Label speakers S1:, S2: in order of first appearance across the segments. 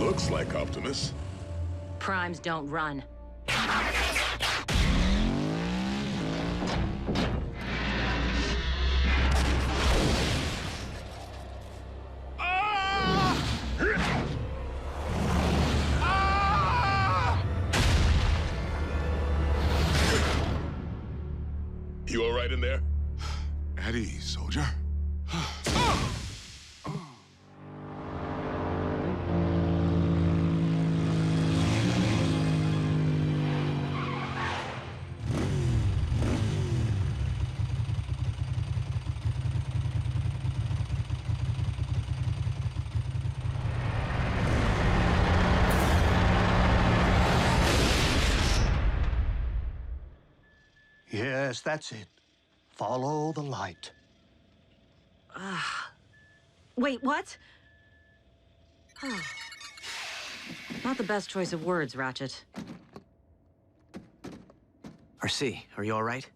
S1: looks like Optimus.
S2: Primes don't run.
S1: You all right in there?
S3: At ease, soldier.
S4: Yes, that's it. Follow the light.
S2: Wait, what? Oh. Not the best choice of words, Ratchet.
S5: RC, are you all right?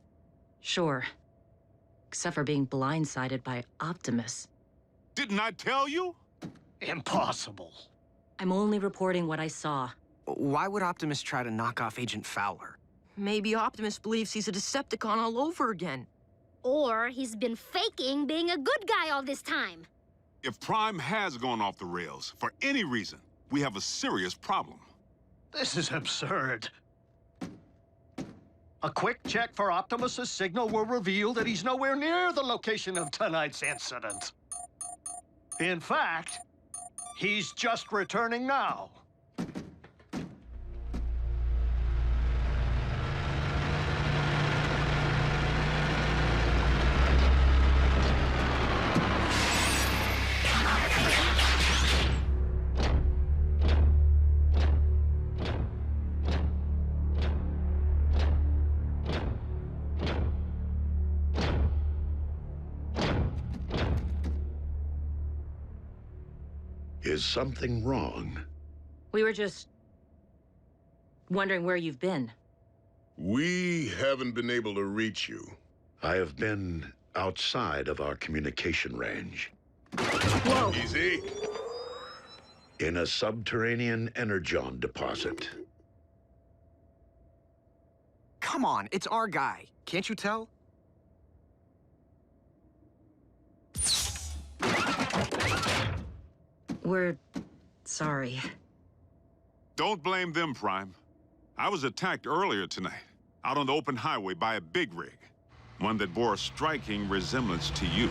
S2: Sure. Except for being blindsided by Optimus.
S3: Didn't I tell you?
S4: Impossible.
S2: I'm only reporting what I saw.
S5: Why would Optimus try to knock off Agent Fowler? Maybe Optimus believes he's a Decepticon all over again.
S6: Or he's been faking being a good guy all this time.
S3: If Prime has gone off the rails, for any reason, we have a serious problem.
S4: This is absurd. A quick check for Optimus's signal will reveal that he's nowhere near the location of tonight's incident. In fact, he's just returning now.
S1: Is something wrong?
S2: We were just wondering where you've been.
S1: We haven't been able to reach you. I have been outside of our communication range.
S2: Whoa!
S1: Easy. In a subterranean Energon deposit.
S5: Come on, it's our guy. Can't you tell?
S2: We're sorry.
S3: Don't blame them, Prime. I was attacked earlier tonight, out on the open highway by a big rig. One that bore a striking resemblance to you.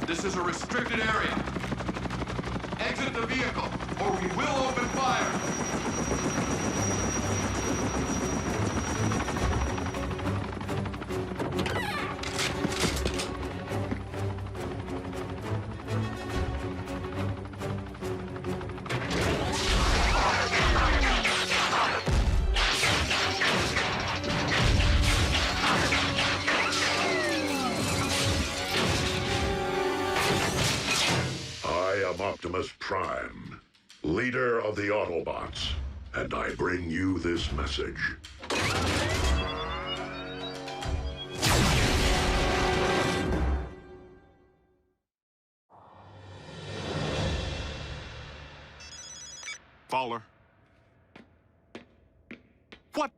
S7: This is a restricted area. Exit the vehicle, or we will open fire.
S1: Optimus Prime, leader of the Autobots, and I bring you this message.
S3: Fowler. What?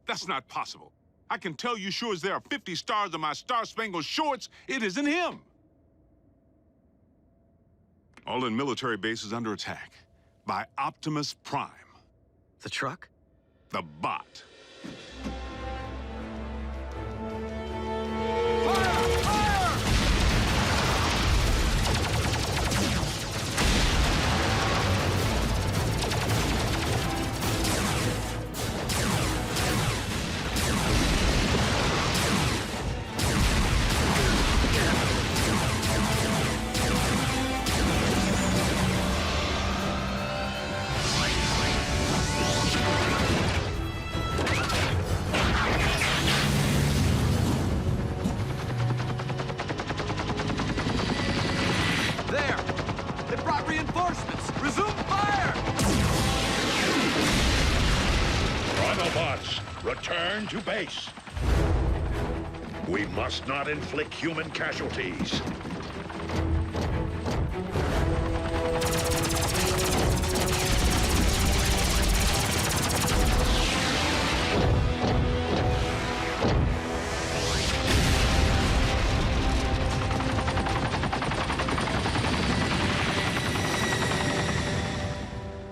S3: That's not possible. I can tell you sure as there are 50 stars on my Star-Spangled Shorts, it isn't him. All in military bases under attack by Optimus Prime.
S5: The truck?
S3: The bot.
S7: Reinforcements! Resume fire!
S1: Autobots, return to base. We must not inflict human casualties.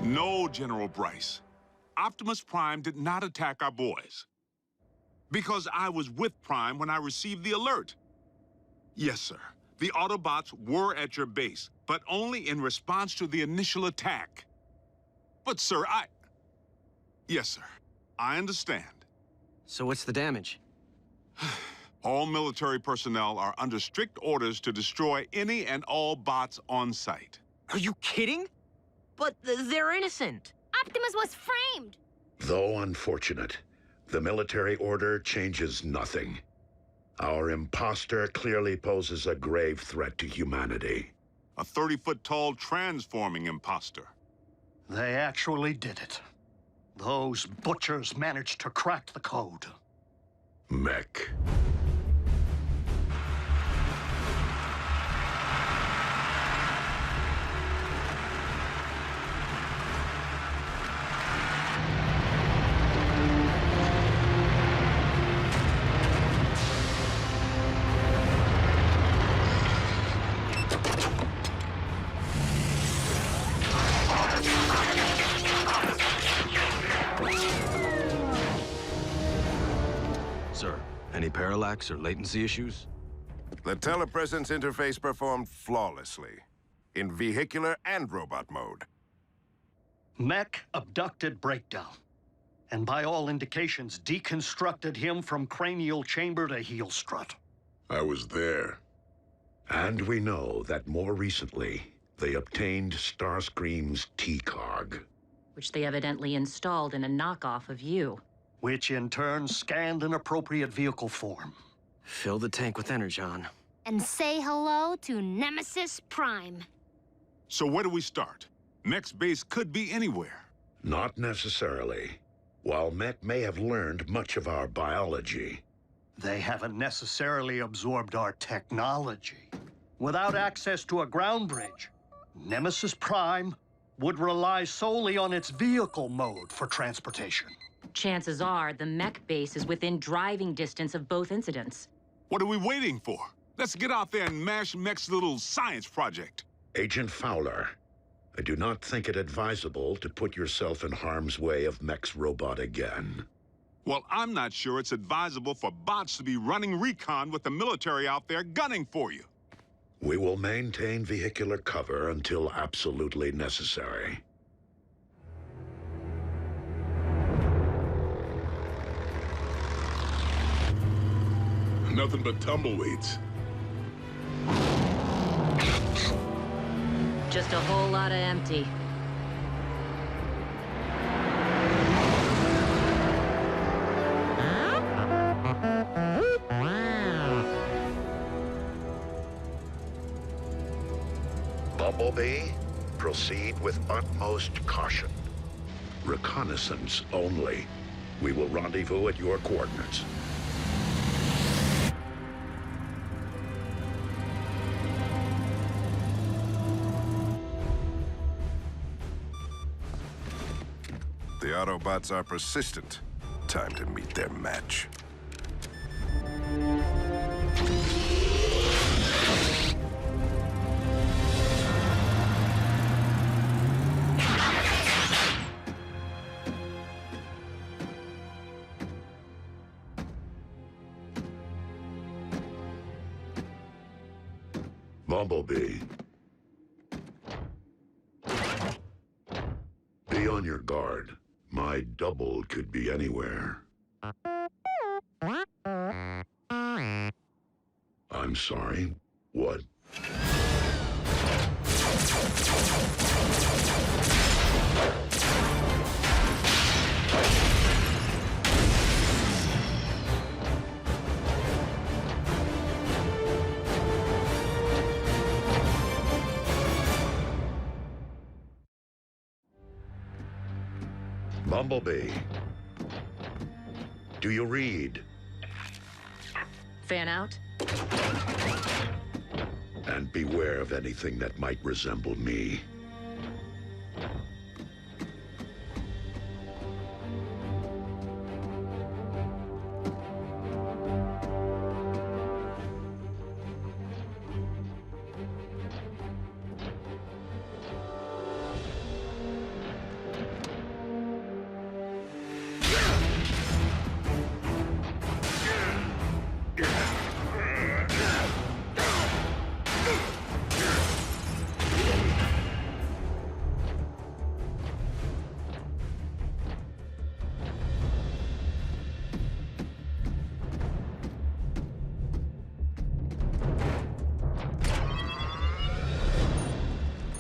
S3: No, General Bryce. Optimus Prime did not attack our boys. Because I was with Prime when I received the alert. Yes, sir. The Autobots were at your base, but only in response to the initial attack. But, sir, Yes, sir. I understand.
S5: So what's the damage?
S3: All military personnel are under strict orders to destroy any and all bots on site.
S5: Are you kidding? But they're innocent.
S6: Optimus was framed!
S1: Though unfortunate, the military order changes nothing. Our imposter clearly poses a grave threat to humanity.
S3: A 30-foot-tall transforming imposter.
S4: They actually did it. Those butchers managed to crack the code.
S1: Mech.
S8: Sir, any parallax or latency latency issues?
S9: The telepresence interface performed flawlessly, in vehicular and robot mode.
S4: Mech abducted Breakdown, and by all indications, deconstructed him from cranial chamber to heel strut.
S1: I was there. And we know that more recently, they obtained Starscream's T-Cog.
S2: Which they evidently installed in a knockoff of you.
S4: Which in turn scanned an appropriate vehicle form.
S5: Fill the tank with Energon.
S6: And say hello to Nemesis Prime.
S3: So where do we start? Mech's base could be anywhere.
S1: Not necessarily. While Mech may have learned much of our biology,
S4: they haven't necessarily absorbed our technology. Without access to a ground bridge, Nemesis Prime would rely solely on its vehicle mode for transportation.
S2: Chances are the mech base is within driving distance of both incidents.
S3: What are we waiting for? Let's get out there and mash Mech's little science project.
S1: Agent Fowler, I do not think it advisable to put yourself in harm's way of Mech's robot again.
S3: Well, I'm not sure it's advisable for bots to be running recon with the military out there gunning for you.
S1: We will maintain vehicular cover until absolutely necessary.
S3: Nothing but tumbleweeds.
S2: Just a whole lot of empty.
S1: Bumblebee, proceed with utmost caution. Reconnaissance only. We will rendezvous at your coordinates.
S9: The Autobots are persistent. Time to meet their match.
S1: Bumblebee. Be on your guard. My double could be anywhere. I'm sorry. What? Bumblebee. Do you read?
S2: Fan out?
S1: And beware of anything that might resemble me.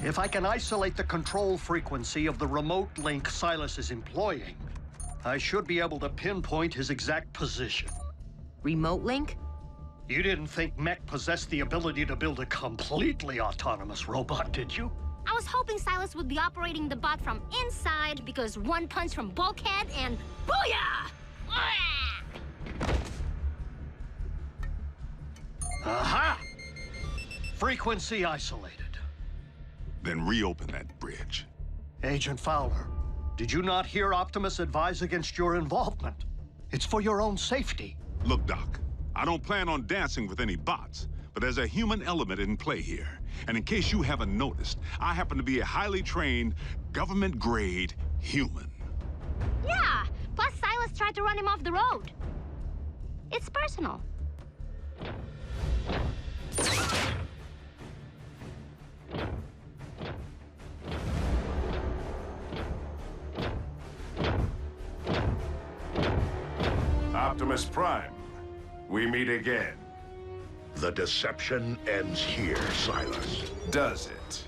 S4: If I can isolate the control frequency of the remote link Silas is employing, I should be able to pinpoint his exact position.
S5: Remote link?
S4: You didn't think Mech possessed the ability to build a completely autonomous robot, did you?
S6: I was hoping Silas would be operating the bot from inside because one punch from Bulkhead and booyah!
S4: Aha! Frequency isolated.
S3: Then reopen that bridge.
S4: Agent Fowler, did you not hear Optimus advise against your involvement? It's for your own safety.
S3: Look, Doc, I don't plan on dancing with any bots, but there's a human element in play here. And in case you haven't noticed, I happen to be a highly trained, government-grade human.
S6: Yeah, plus Silas tried to run him off the road. It's personal.
S9: Optimus Prime, we meet again.
S1: The deception ends here, Silas.
S9: Does it?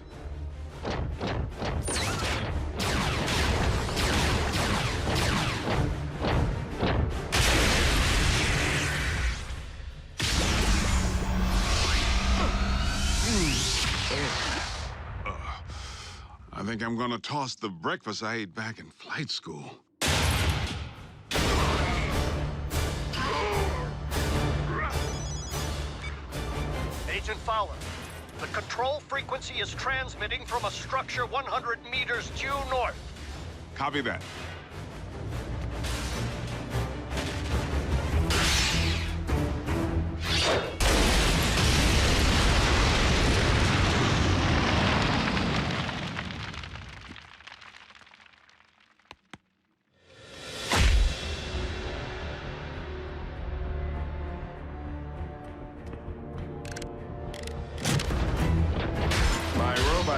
S3: I think I'm gonna toss the breakfast I ate back in flight school.
S4: Agent Fowler, the control frequency is transmitting from a structure 100 meters due north.
S3: Copy that.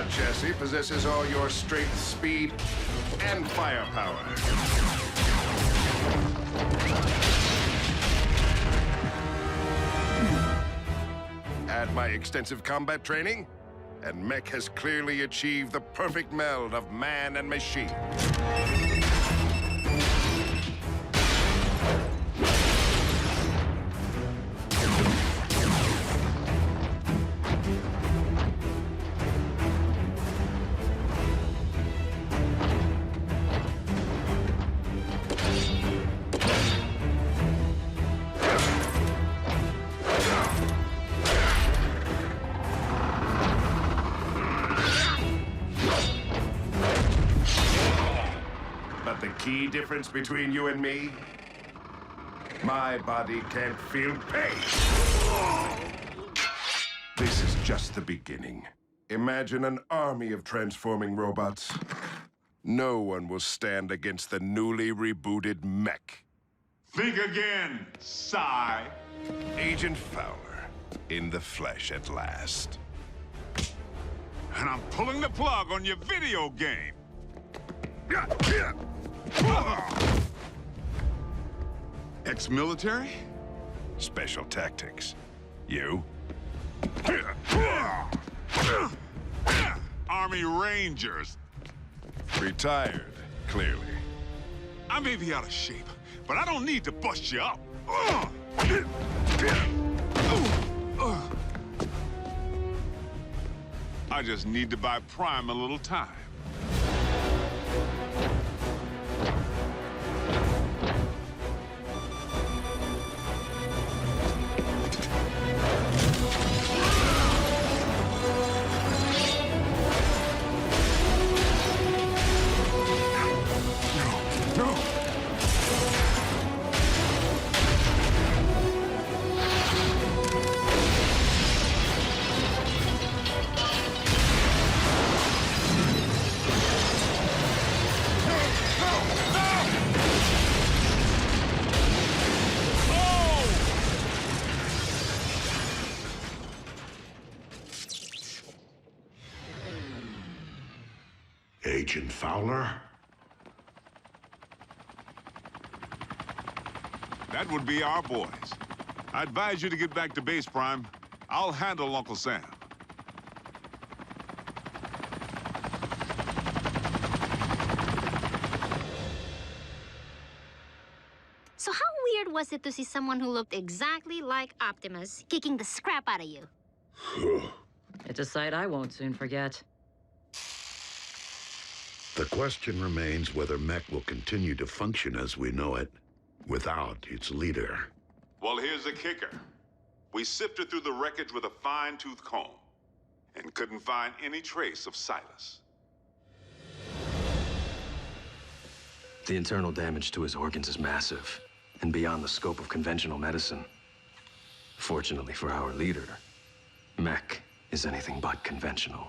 S9: Chassis possesses all your strength, speed, and firepower. Add my extensive combat training, and Mech has clearly achieved the perfect meld of man and machine. Key difference between you and me? My body can't feel pain. This is just the beginning. Imagine an army of transforming robots. No one will stand against the newly rebooted Mech.
S3: Think again, Psy.
S9: Agent Fowler, in the flesh at last.
S3: And I'm pulling the plug on your video game. Ex-military?
S9: Special tactics. You?
S3: Army Rangers.
S9: Retired, clearly.
S3: I may be out of shape, but I don't need to bust you up. I just need to buy Prime a little time.
S1: Agent Fowler?
S3: That would be our boys. I advise you to get back to base, Prime. I'll handle Uncle Sam.
S6: So how weird was it to see someone who looked exactly like Optimus kicking the scrap out of you?
S2: It's a sight I won't soon forget.
S1: The question remains whether mech will continue to function as we know it, without its leader.
S3: Well, here's the kicker. We sifted through the wreckage with a fine-tooth comb and couldn't find any trace of Silas.
S8: The internal damage to his organs is massive and beyond the scope of conventional medicine. Fortunately for our leader, mech is anything but conventional.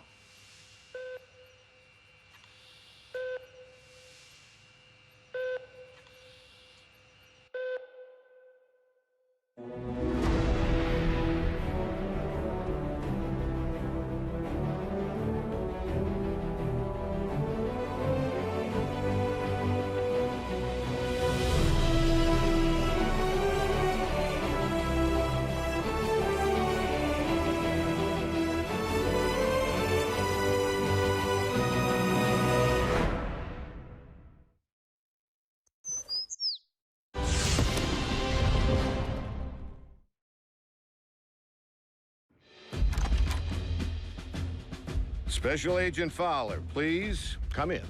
S10: Special Agent Fowler, please come in.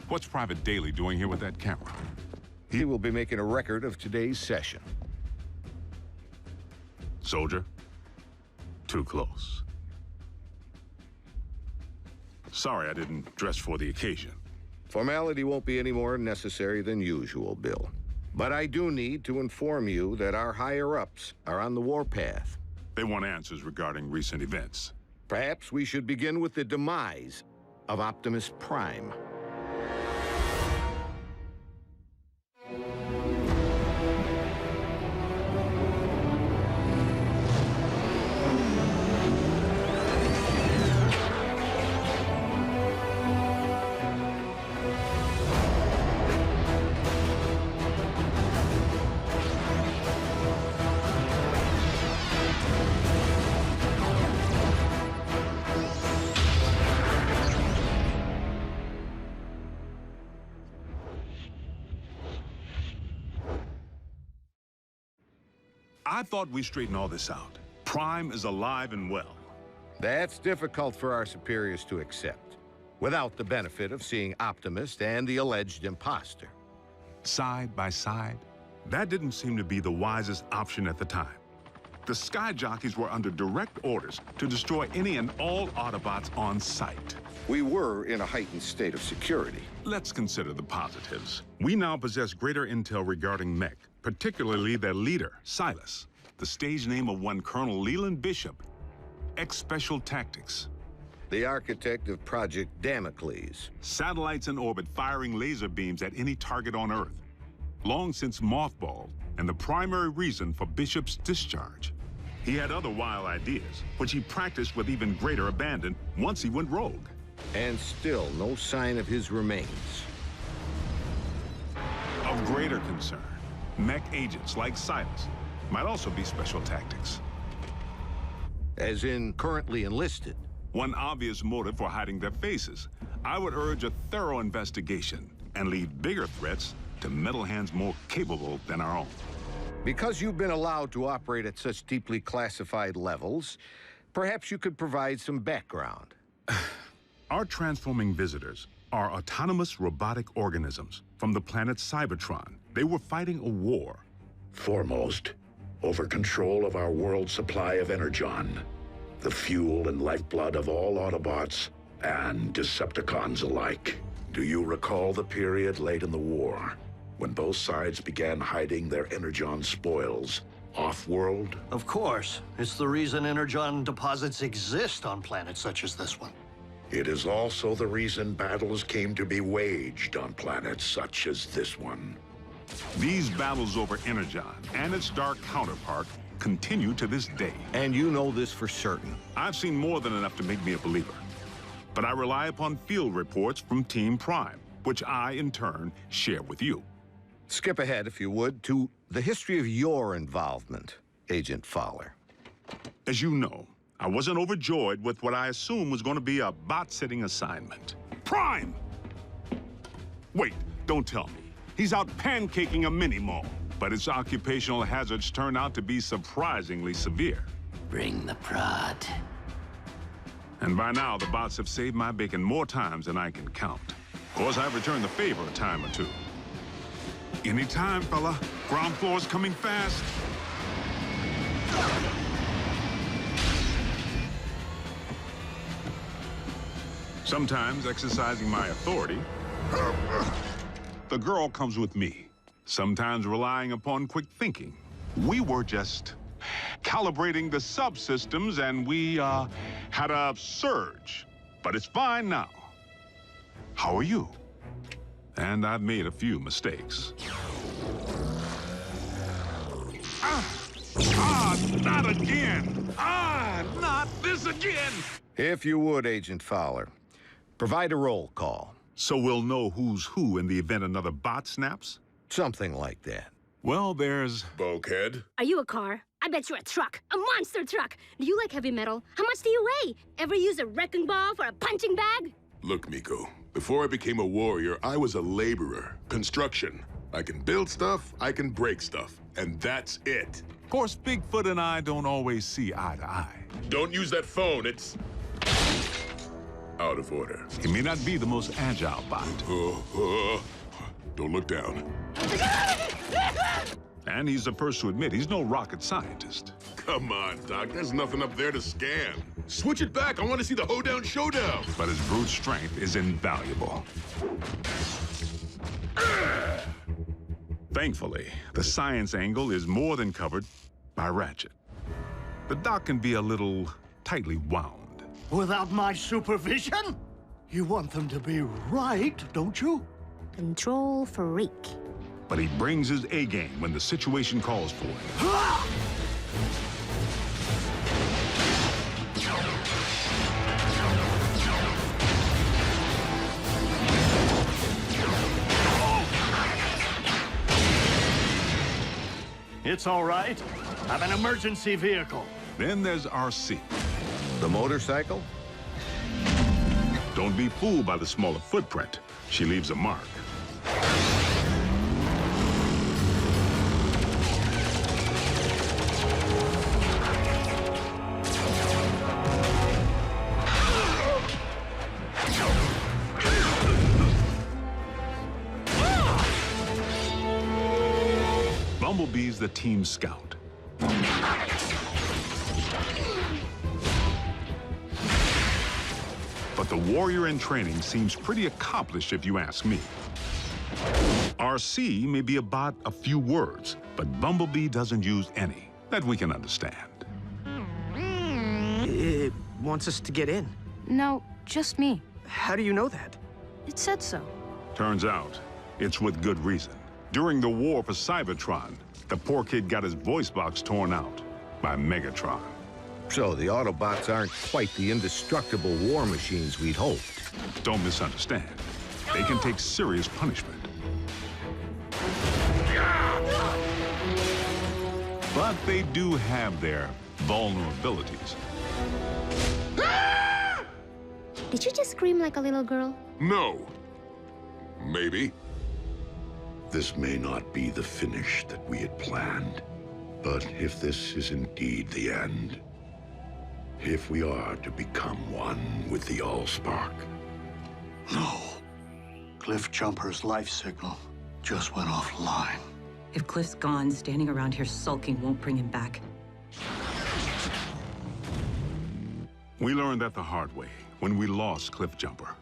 S3: What's Private Daly doing here with that camera?
S10: He will be making a record of today's session.
S3: Soldier, too close. Sorry I didn't dress for the occasion.
S10: Formality won't be any more necessary than usual, Bill. But I do need to inform you that our higher-ups are on the warpath.
S3: They want answers regarding recent events.
S10: Perhaps we should begin with the demise of Optimus Prime.
S3: I thought we straightened all this out. Prime is alive and well.
S10: That's difficult for our superiors to accept, without the benefit of seeing Optimus and the alleged imposter.
S3: Side by side, that didn't seem to be the wisest option at the time. The sky jockeys were under direct orders to destroy any and all Autobots on sight.
S10: We were in a heightened state of security.
S3: Let's consider the positives. We now possess greater intel regarding mech, particularly their leader, Silas, the stage name of one Colonel Leland Bishop, ex-Special Tactics.
S10: The architect of Project Damocles.
S3: Satellites in orbit firing laser beams at any target on Earth. Long since mothballed, and the primary reason for Bishop's discharge. He had other wild ideas, which he practiced with even greater abandon once he went rogue.
S10: And still no sign of his remains.
S3: Of greater concern, mech agents like Silas might also be Special Tactics.
S10: As in currently enlisted.
S3: One obvious motive for hiding their faces. I would urge a thorough investigation and leave bigger threats to metal hands more capable than our own.
S10: Because you've been allowed to operate at such deeply classified levels, perhaps you could provide some background.
S3: Our transforming visitors are autonomous robotic organisms from the planet Cybertron. They were fighting a war.
S1: Foremost, over control of our world's supply of Energon, the fuel and lifeblood of all Autobots and Decepticons alike. Do you recall the period late in the war, when both sides began hiding their Energon spoils off-world?
S4: Of course. It's the reason Energon deposits exist on planets such as this one.
S1: It is also the reason battles came to be waged on planets such as this one.
S3: These battles over Energon and its dark counterpart continue to this day.
S10: And you know this for certain.
S3: I've seen more than enough to make me a believer. but I rely upon field reports from Team Prime, which I, in turn, share with you.
S10: Skip ahead, if you would, to the history of your involvement, Agent Fowler.
S3: As you know, I wasn't overjoyed with what I assumed was going to be a bot-sitting assignment. Prime! Wait, don't tell me. He's out pancaking a mini-mall, but its occupational hazards turn out to be surprisingly severe.
S11: Bring the prod.
S3: And by now, the bots have saved my bacon more times than I can count. Of course, I've returned the favor a time or two. Anytime, fella. Ground floor's coming fast. Sometimes exercising my authority, the girl comes with me. Sometimes relying upon quick thinking. We were just calibrating the subsystems and we had a surge. But it's fine now. How are you? And I've made a few mistakes. Not again! Not this again!
S10: If you would, Agent Fowler, provide a roll call.
S3: So we'll know who's who in the event another bot snaps?
S10: Something like that.
S3: Well, there's...
S1: Bulkhead?
S6: Are you a car? I bet you're a truck. A monster truck. Do you like heavy metal? How much do you weigh? Ever use a wrecking ball for a punching bag?
S12: Look, Miko, before I became a warrior, I was a laborer. Construction. I can build stuff, I can break stuff, and that's it.
S3: Of course, Bigfoot and I don't always see eye to eye.
S12: Don't use that phone, it's out of order.
S3: He may not be the most agile bot.
S12: Don't look down.
S3: And he's the first to admit he's no rocket scientist.
S12: Come on, Doc, there's nothing up there to scan. Switch it back, I want to see the hoedown showdown.
S3: But his brute strength is invaluable. Thankfully, the science angle is more than covered by Ratchet. The doc can be a little tightly wound.
S4: Without my supervision? You want them to be right, don't you?
S6: Control freak.
S3: But he brings his A-game when the situation calls for it.
S4: It's all right. I'm an emergency vehicle.
S3: Then there's RC.
S10: The motorcycle?
S3: Don't be fooled by the smaller footprint. She leaves a mark. Bumblebee's the team scout. But the warrior in training seems pretty accomplished if you ask me. RC may be about a few words, but Bumblebee doesn't use any that we can understand.
S5: It wants us to get in.
S6: No, just me.
S5: How do you know that?
S6: It said so.
S3: Turns out, it's with good reason. During the war for Cybertron, the poor kid got his voice box torn out by Megatron.
S10: So the Autobots aren't quite the indestructible war machines we'd hoped.
S3: Don't misunderstand. They can take serious punishment. But they do have their vulnerabilities.
S6: Did you just scream like a little girl?
S12: No. Maybe.
S1: This may not be the finish that we had planned, but if this is indeed the end, if we are to become one with the Allspark.
S4: No. Cliff Jumper's life signal just went offline.
S2: If Cliff's gone, standing around here sulking won't bring him back.
S3: We learned that the hard way when we lost Cliff Jumper.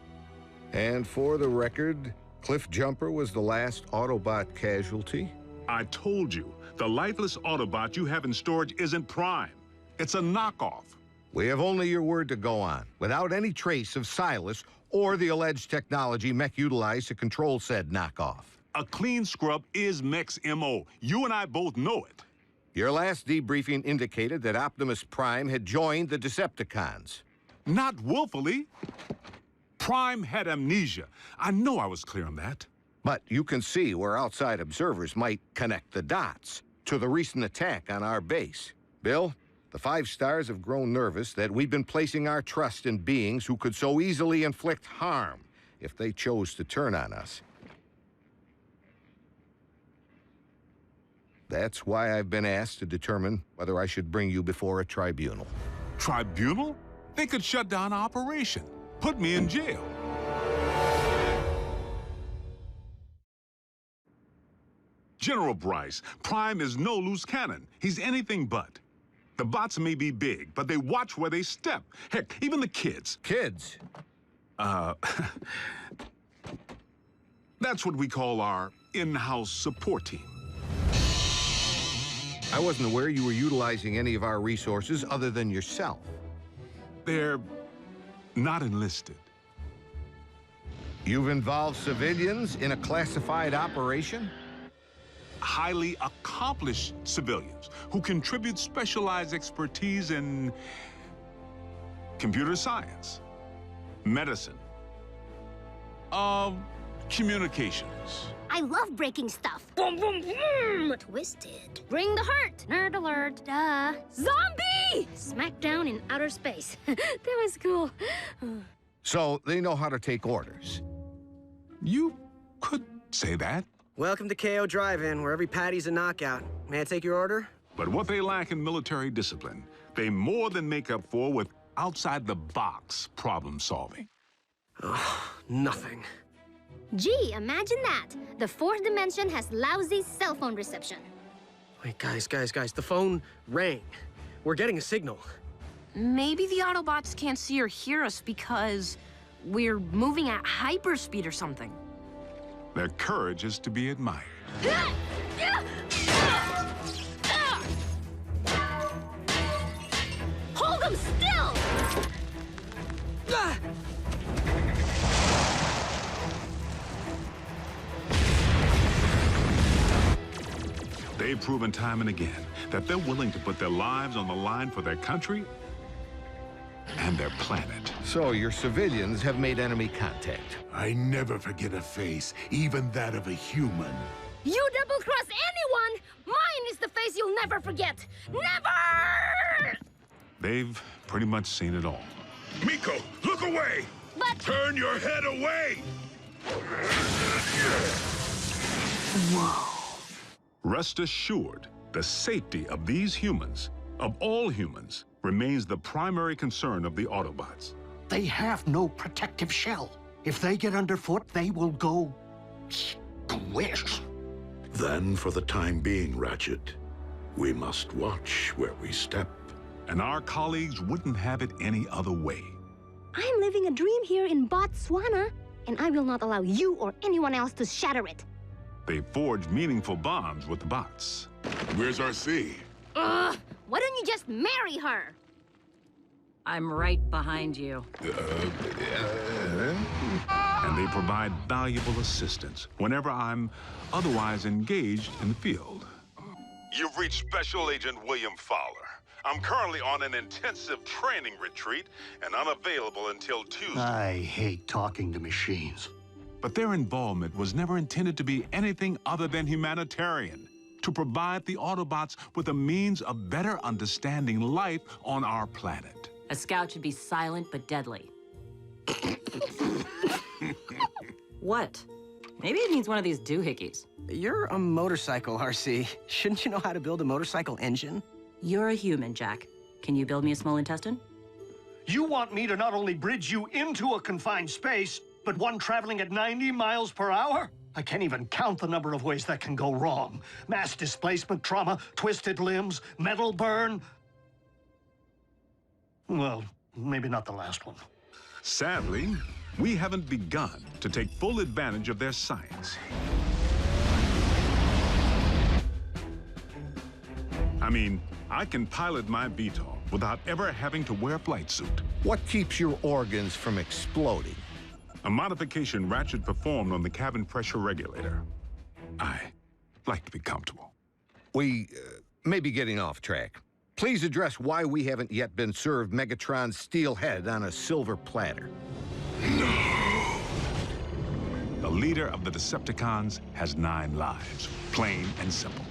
S10: And for the record, Cliff Jumper was the last Autobot casualty?
S3: I told you, the lifeless Autobot you have in storage isn't Prime. It's a knockoff.
S10: We have only your word to go on, without any trace of Silas or the alleged technology Mech utilized to control said knockoff.
S3: A clean scrub is Mech's MO. You and I both know it.
S10: Your last debriefing indicated that Optimus Prime had joined the Decepticons.
S3: Not willfully. Prime had amnesia. I know I was clear on that.
S10: But you can see where outside observers might connect the dots to the recent attack on our base. Bill, the 5 stars have grown nervous that we've been placing our trust in beings who could so easily inflict harm if they chose to turn on us. That's why I've been asked to determine whether I should bring you before a tribunal.
S3: Tribunal? They could shut down our operation, put me in jail. General Bryce, Prime is no loose cannon. He's anything but. The bots may be big, but they watch where they step. Heck, even the kids.
S10: Kids?
S3: That's what we call our in-house support team.
S10: I wasn't aware you were utilizing any of our resources other than yourself.
S3: They're not enlisted.
S10: You've involved civilians in a classified operation?
S3: Highly accomplished civilians who contribute specialized expertise in computer science, medicine, communications.
S6: I love breaking stuff. Boom, boom, boom! Twisted. Bring the hurt. Nerd alert. Duh. Zombie! Smackdown in outer space. That was cool.
S10: So they know how to take orders.
S3: You could say that.
S5: Welcome to KO Drive-In, where every patty's a knockout. May I take your order?
S3: But what they lack in military discipline, they more than make up for with outside-the-box problem solving.
S5: Oh, nothing.
S6: Gee, imagine that. The 4th dimension has lousy cell phone reception.
S5: Wait, guys, the phone rang. We're getting a signal. Maybe the Autobots can't see or hear us because we're moving at hyperspeed or something.
S3: Their courage is to be admired.
S6: Hold them still!
S3: They've proven time and again that they're willing to put their lives on the line for their country and their planet.
S10: So your civilians have made enemy contact.
S12: I never forget a face, even that of a human.
S6: You double-cross anyone, mine is the face you'll never forget. Never!
S3: They've pretty much seen it all.
S12: Miko, look away!
S6: But...
S12: Turn your head away!
S3: Whoa. Rest assured, the safety of these humans, of all humans, remains the primary concern of the Autobots.
S4: They have no protective shell. If they get underfoot, they will go squish.
S1: Then, for the time being, Ratchet, we must watch where we step.
S3: And our colleagues wouldn't have it any other way.
S6: I'm living a dream here in Botswana, and I will not allow you or anyone else to shatter it.
S3: They forged meaningful bonds with the bots.
S12: Where's RC?
S6: Ugh! Why don't you just marry her?
S2: I'm right behind you.
S3: And they provide valuable assistance whenever I'm otherwise engaged in the field. You've reached Special Agent William Fowler. I'm currently on an intensive training retreat and unavailable until Tuesday.
S4: I hate talking to machines.
S3: But their involvement was never intended to be anything other than humanitarian, to provide the Autobots with a means of better understanding life on our planet.
S2: A scout should be silent but deadly. What? Maybe it needs one of these doohickeys.
S5: You're a motorcycle, RC. Shouldn't you know how to build a motorcycle engine?
S2: You're a human, Jack. Can you build me a small intestine?
S4: You want me to not only bridge you into a confined space, but one traveling at 90 miles per hour? I can't even count the number of ways that can go wrong. Mass displacement trauma, twisted limbs, metal burn. Well, maybe not the last one.
S3: Sadly, we haven't begun to take full advantage of their science. I mean, I can pilot my VTOL without ever having to wear a flight suit.
S10: What keeps your organs from exploding?
S3: A modification Ratchet performed on the cabin pressure regulator. I like to be comfortable.
S10: We may be getting off track. Please address why we haven't yet been served Megatron's steel head on a silver platter.
S12: No.
S3: The leader of the Decepticons has 9 lives. Plain and simple.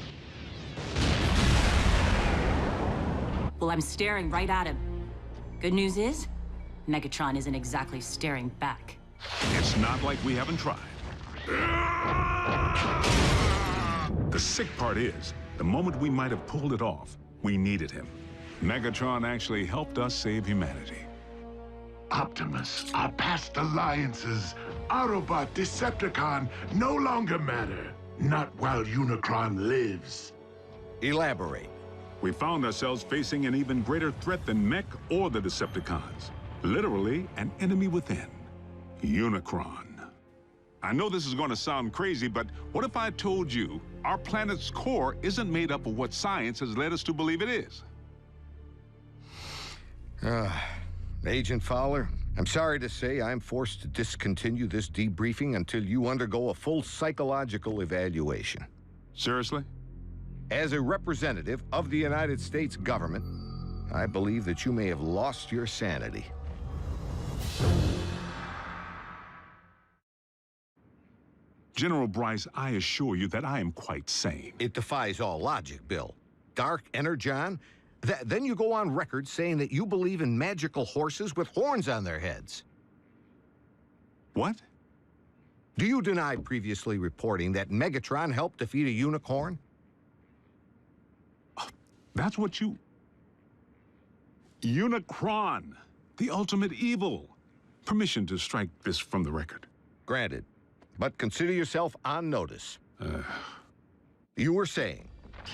S2: Well, I'm staring right at him. Good news is, Megatron isn't exactly staring back.
S3: It's not like we haven't tried. The sick part is, the moment we might have pulled it off, we needed him. Megatron actually helped us save humanity.
S1: Optimus, our past alliances, Autobot, Decepticon, no longer matter. Not while Unicron lives.
S10: Elaborate.
S3: We found ourselves facing an even greater threat than Mech or the Decepticons. Literally, an enemy within. Unicron. I know this is going to sound crazy, but what if I told you our planet's core isn't made up of what science has led us to believe it is?
S10: Agent Fowler, I'm sorry to say I'm forced to discontinue this debriefing until you undergo a full psychological evaluation.
S3: Seriously?
S10: As a representative of the United States government, I believe that you may have lost your sanity.
S3: General Bryce, I assure you that I am quite sane.
S10: It defies all logic, Bill. Dark Energon? Then you go on record saying that you believe in magical horses with horns on their heads.
S3: What?
S10: Do you deny previously reporting that Megatron helped defeat a unicorn?
S3: That's what you... Unicron, the ultimate evil. Permission to strike this from the record.
S10: Granted. But consider yourself on notice. You were saying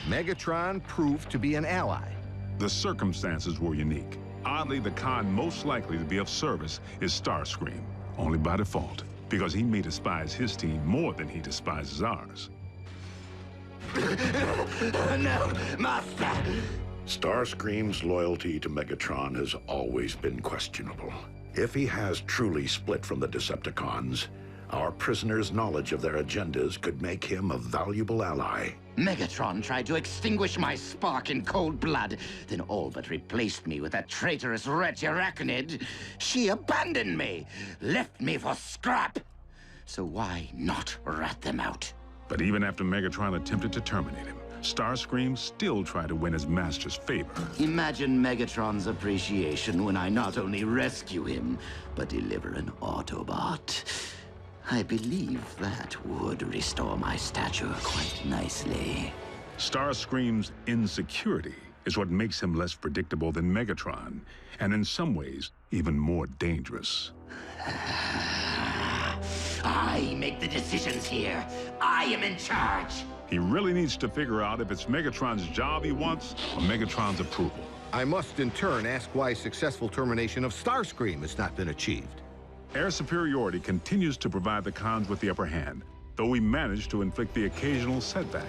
S10: Megatron proved to be an ally.
S3: The circumstances were unique. Oddly, the con most likely to be of service is Starscream, only by default, because he may despise his team more than he despises ours.
S11: No, Master!
S1: Starscream's loyalty to Megatron has always been questionable. If he has truly split from the Decepticons, our prisoner's knowledge of their agendas could make him a valuable ally.
S11: Megatron tried to extinguish my spark in cold blood, then all but replaced me with that traitorous wretch Arachnid. She abandoned me, left me for scrap. So why not rat them out?
S3: But even after Megatron attempted to terminate him, Starscream still tried to win his master's favor.
S11: Imagine Megatron's appreciation when I not only rescue him, but deliver an Autobot. I believe that would restore my stature quite nicely.
S3: Starscream's insecurity is what makes him less predictable than Megatron, and in some ways, even more dangerous.
S11: I make the decisions here. I am in charge.
S3: He really needs to figure out if it's Megatron's job he wants or Megatron's approval.
S10: I must in turn ask why successful termination of Starscream has not been achieved.
S3: Air superiority continues to provide the cons with the upper hand, though we manage to inflict the occasional setback.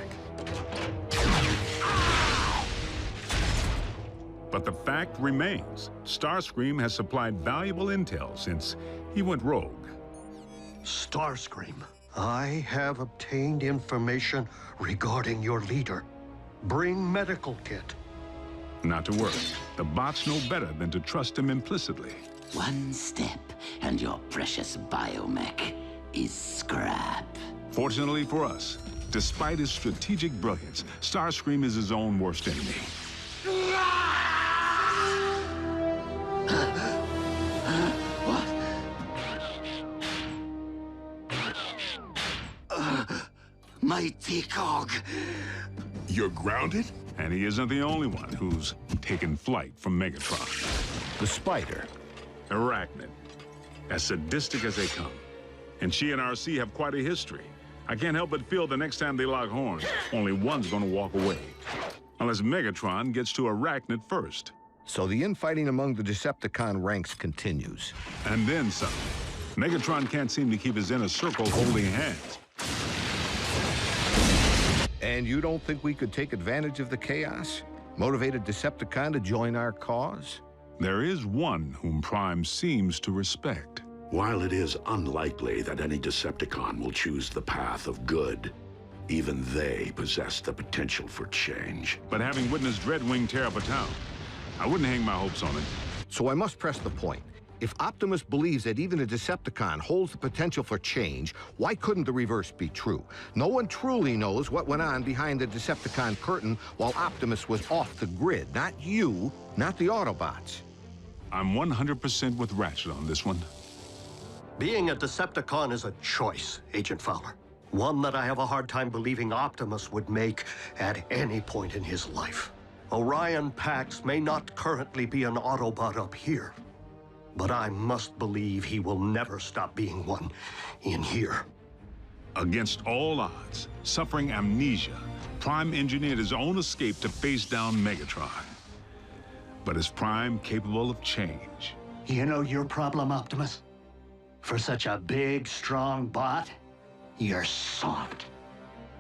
S3: But the fact remains, Starscream has supplied valuable intel since he went rogue.
S4: Starscream, I have obtained information regarding your leader. Bring medical kit.
S3: Not to worry, the bots know better than to trust him implicitly.
S11: One step, and your precious biomech is scrap.
S3: Fortunately for us, despite his strategic brilliance, Starscream is his own worst enemy.
S11: What? Mighty Cog.
S12: You're grounded?
S3: And he isn't the only one who's taken flight from Megatron.
S10: The Spider.
S3: Arachnid. As sadistic as they come. And she and RC have quite a history. I can't help but feel the next time they lock horns, only one's gonna walk away. Unless Megatron gets to Arachnid first.
S10: So the infighting among the Decepticon ranks continues.
S3: And then some. Megatron can't seem to keep his inner circle holding hands.
S10: And you don't think we could take advantage of the chaos? Motivate a Decepticon to join our cause?
S3: There is one whom Prime seems to respect.
S1: While it is unlikely that any Decepticon will choose the path of good, even they possess the potential for change.
S3: But having witnessed Dreadwing tear up a town, I wouldn't hang my hopes on it.
S10: So I must press the point. If Optimus believes that even a Decepticon holds the potential for change, why couldn't the reverse be true? No one truly knows what went on behind the Decepticon curtain while Optimus was off the grid. Not you, not the Autobots.
S3: I'm 100% with Ratchet on this one.
S4: Being a Decepticon is a choice, Agent Fowler. One that I have a hard time believing Optimus would make at any point in his life. Orion Pax may not currently be an Autobot up here, but I must believe he will never stop being one in here.
S3: Against all odds, suffering amnesia, Prime engineered his own escape to face down Megatron. But is Prime capable of change?
S4: You know your problem, Optimus? For such a big, strong bot, you're soft.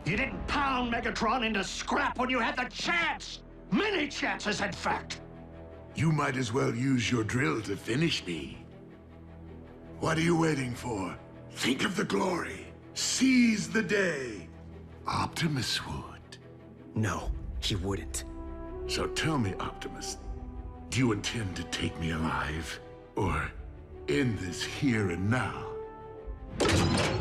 S4: You didn't pound Megatron into scrap when you had the chance! Many chances, in fact!
S13: You might as well use your drill to finish me. What are you waiting for? Think of the glory. Seize the day. Optimus would.
S5: No, he wouldn't.
S13: So tell me, Optimus, do you intend to take me alive? Or end this here and now?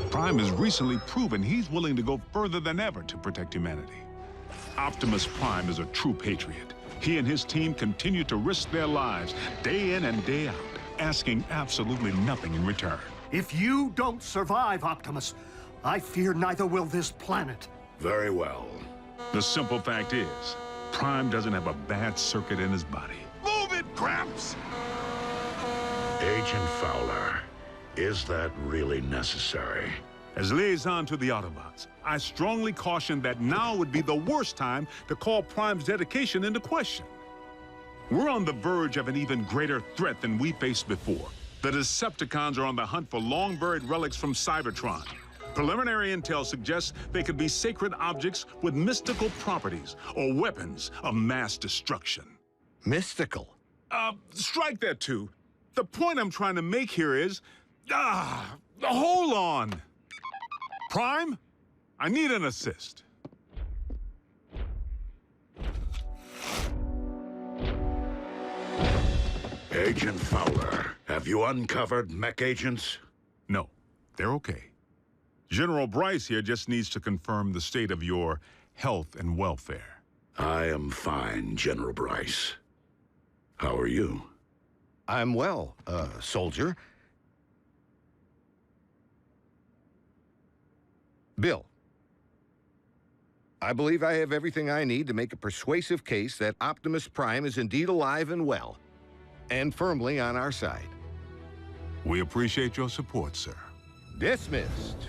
S3: Prime has recently proven he's willing to go further than ever to protect humanity. Optimus Prime is a true patriot. He and his team continue to risk their lives day in and day out, asking absolutely nothing in return.
S4: If you don't survive, Optimus, I fear neither will this planet.
S1: Very well.
S3: The simple fact is, Prime doesn't have a bad circuit in his body. Move it, Gramps!
S1: Agent Fowler, is that really necessary?
S3: As liaison to the Autobots, I strongly caution that now would be the worst time to call Prime's dedication into question. We're on the verge of an even greater threat than we faced before. The Decepticons are on the hunt for long-buried relics from Cybertron. Preliminary intel suggests they could be sacred objects with mystical properties or weapons of mass destruction.
S10: Mystical?
S3: Strike that too. The point I'm trying to make here is... hold on! Prime, I need an assist.
S1: Agent Fowler, have you uncovered mech agents?
S3: No, they're okay. General Bryce here just needs to confirm the state of your health and welfare.
S1: I am fine, General Bryce. How are you?
S10: I'm well, soldier. Bill, I believe I have everything I need to make a persuasive case that Optimus Prime is indeed alive and well, and firmly on our side.
S3: We appreciate your support, sir.
S10: Dismissed.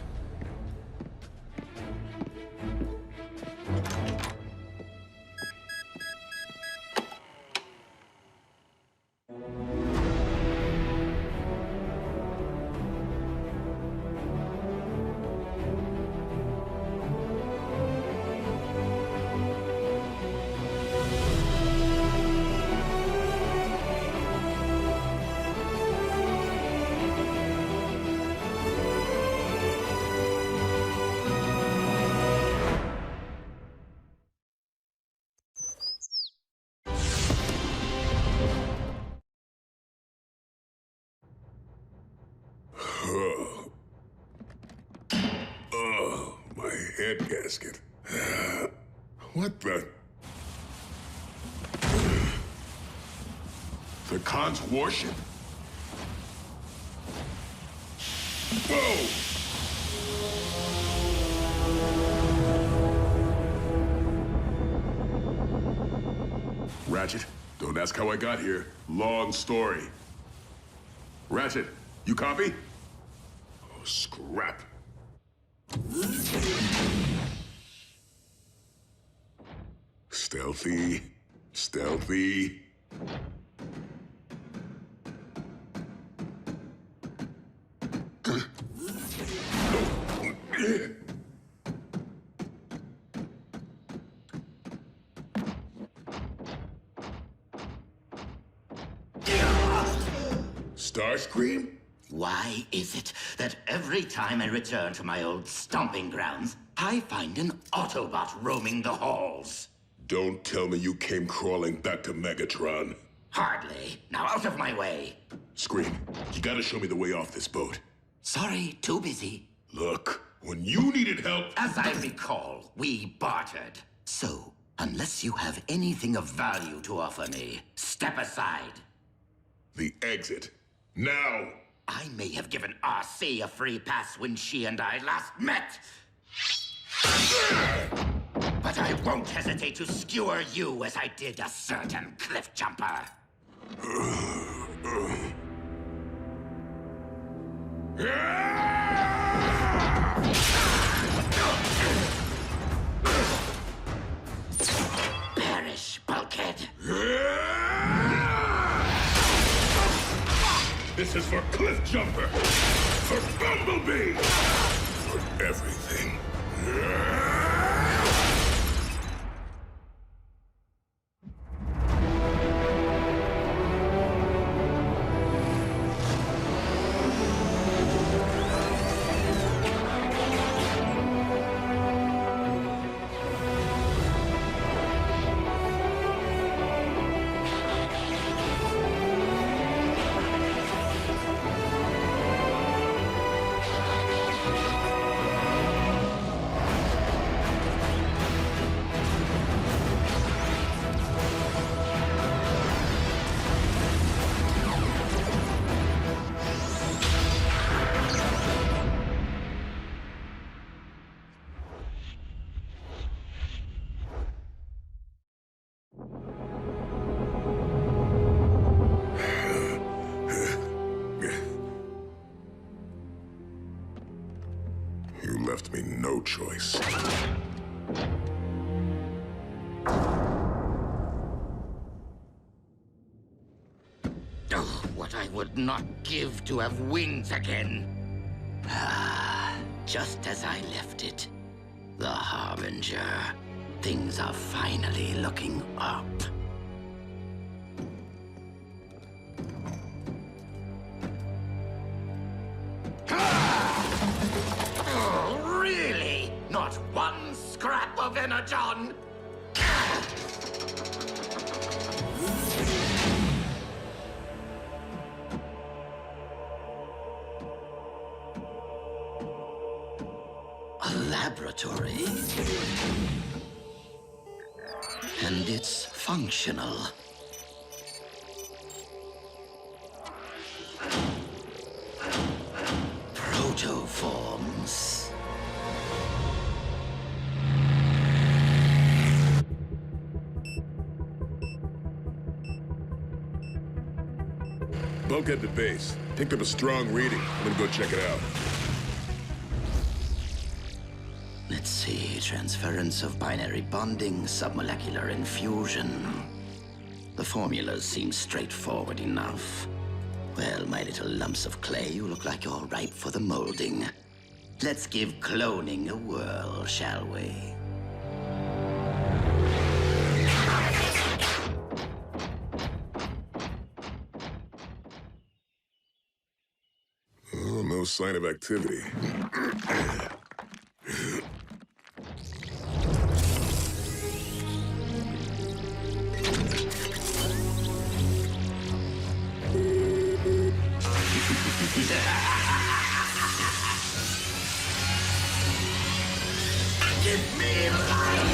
S12: My head gasket. What the? The Khan's warship? Whoa! Ratchet, don't ask how I got here. Long story. Ratchet, you copy? Oh, scrap. Stealthy, stealthy. Starscream?
S11: Why is it that every time I return to my old stomping grounds, I find an Autobot roaming the halls?
S12: Don't tell me you came crawling back to Megatron.
S11: Hardly. Now out of my way.
S12: Scream, you gotta show me the way off this boat.
S11: Sorry, too busy.
S12: Look, when you needed help...
S11: As I recall, we bartered. So, unless you have anything of value to offer me, step aside.
S12: The exit. Now!
S11: I may have given RC a free pass when she and I last met. But I won't hesitate to skewer you as I did a certain cliff jumper. Perish, bulkhead.
S12: This is for Cliff Jumper! For Bumblebee! For everything. You left me no choice.
S11: Oh, what I would not give to have wings again. Ah, just as I left it. The Harbinger. Things are finally looking up. Oh, really? Not one scrap of Energon? A laboratory. And it's functional. Protoforms.
S12: Bulkhead to base. Picked up a strong reading. I'm gonna go check it out.
S11: Let's see, transference of binary bonding, submolecular infusion. The formulas seem straightforward enough. Well, my little lumps of clay, you look like you're ripe for the molding. Let's give cloning a whirl, shall we?
S12: Oh, no sign of activity.
S11: Give me life!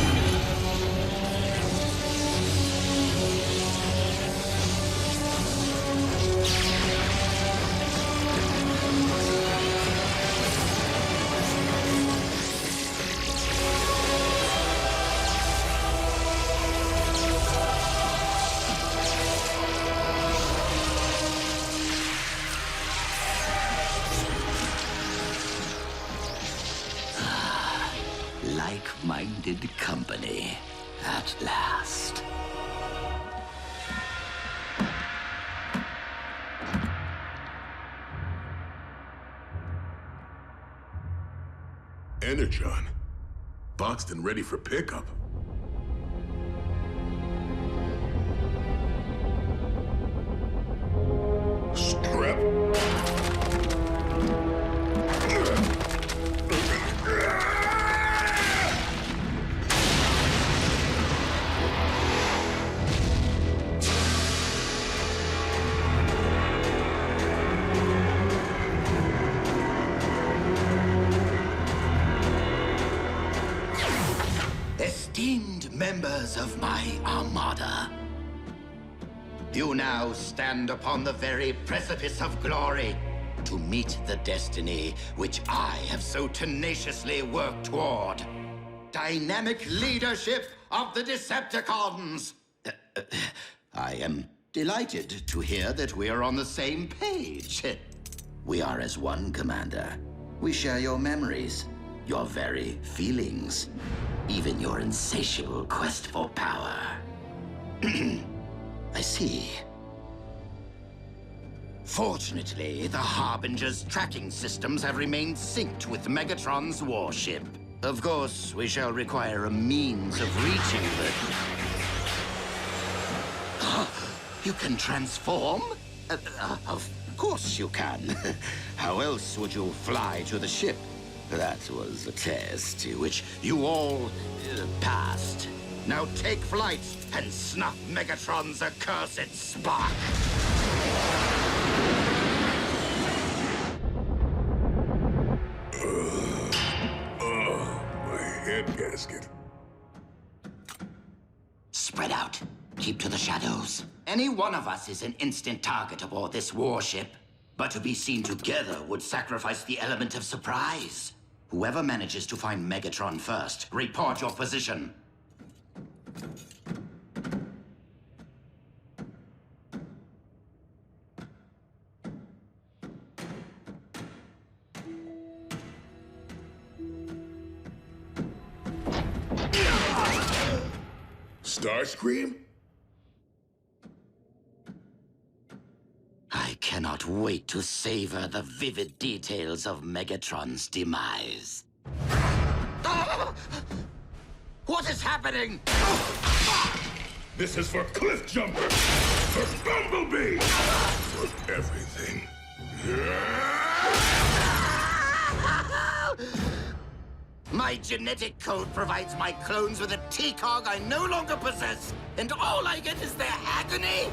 S11: Like-minded company, at last.
S12: Energon. Boxed and ready for pickup. Scrap.
S11: members of my Armada. You now stand upon the very precipice of glory to meet the destiny which I have so tenaciously worked toward. Dynamic leadership of the Decepticons! I am delighted to hear that we are on the same page. We are as one, Commander. We share your memories, your very feelings, even your insatiable quest for power. I see. Fortunately, the Harbinger's tracking systems have remained synced with Megatron's warship. Of course, we shall require a means of reaching the... You can transform? Of course you can. How else would you fly to the ship? That was a test which you all passed. Now take flight and snuff Megatron's accursed spark.
S12: My head gasket.
S11: Spread out. Keep to the shadows. Any one of us is an instant target aboard this warship. But to be seen together would sacrifice the element of surprise. Whoever manages to find Megatron first, report your position.
S12: Starscream?
S11: I cannot wait to savor the vivid details of Megatron's demise. What is happening?
S12: This is for Cliffjumper! For Bumblebee! For everything.
S11: My genetic code provides my clones with a T-cog I no longer possess, and all I get is their agony?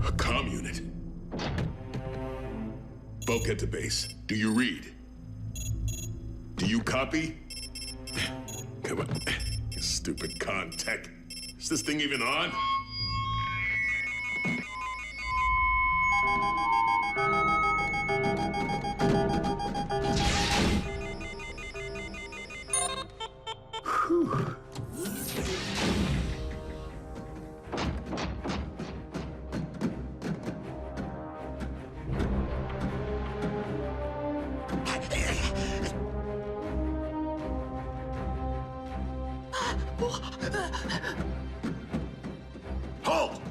S12: A comm unit. Bulkhead to base. Do you read? Do you copy? Come on. You stupid con-tech. Is this thing even on?
S11: Halt!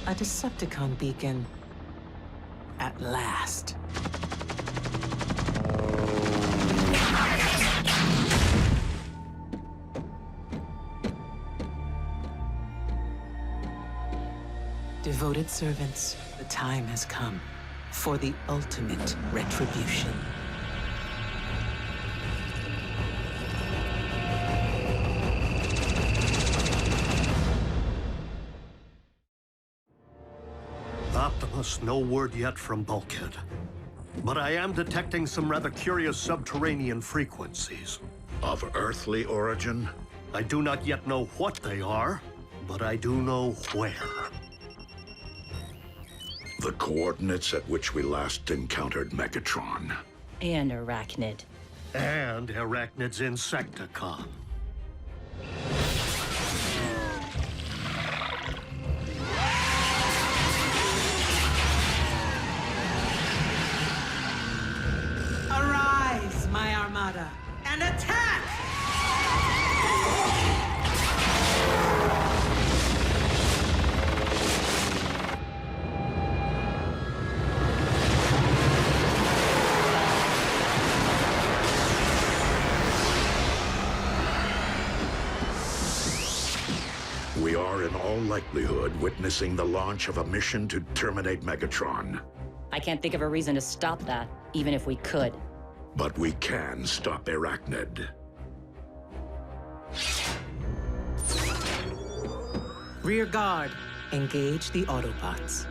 S14: A Decepticon beacon. At last. Devoted servants, the time has come for the ultimate retribution.
S4: Optimus, no word yet from Bulkhead. But I am detecting some rather curious subterranean frequencies.
S1: Of earthly origin?
S4: I do not yet know what they are, but I do know where.
S1: The coordinates at which we last encountered Megatron.
S2: And Arachnid.
S4: And Arachnid's Insecticon.
S14: Arise, my Armada, and attack!
S1: We are in all likelihood witnessing the launch of a mission to terminate Megatron.
S2: I can't think of a reason to stop that, even if we could.
S1: But we can stop Arachnid.
S14: Rear guard, engage the Autobots.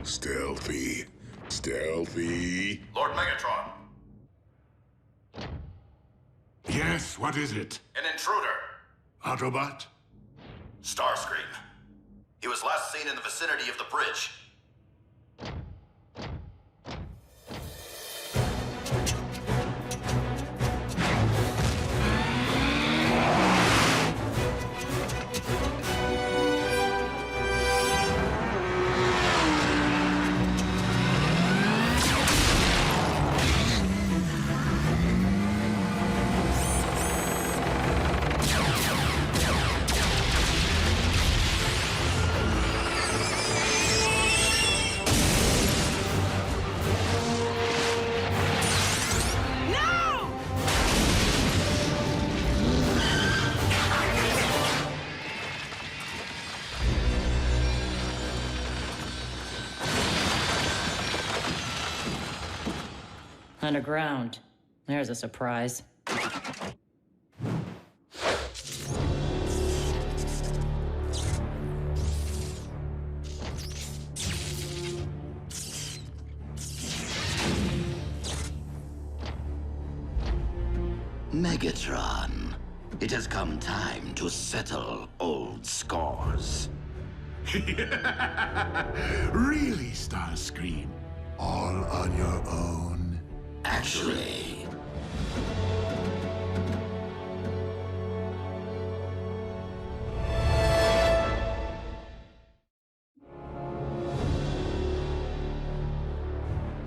S12: Stealthy. Stealthy.
S7: Lord Megatron,
S13: Yes, what is it?
S7: an intruder.
S13: Autobot?
S7: Starscream. He was last seen in the vicinity of the bridge.
S2: Underground. There's a surprise.
S11: Megatron, it has come time to settle old scores.
S13: Really, Starscream? All on your own?
S11: Actually,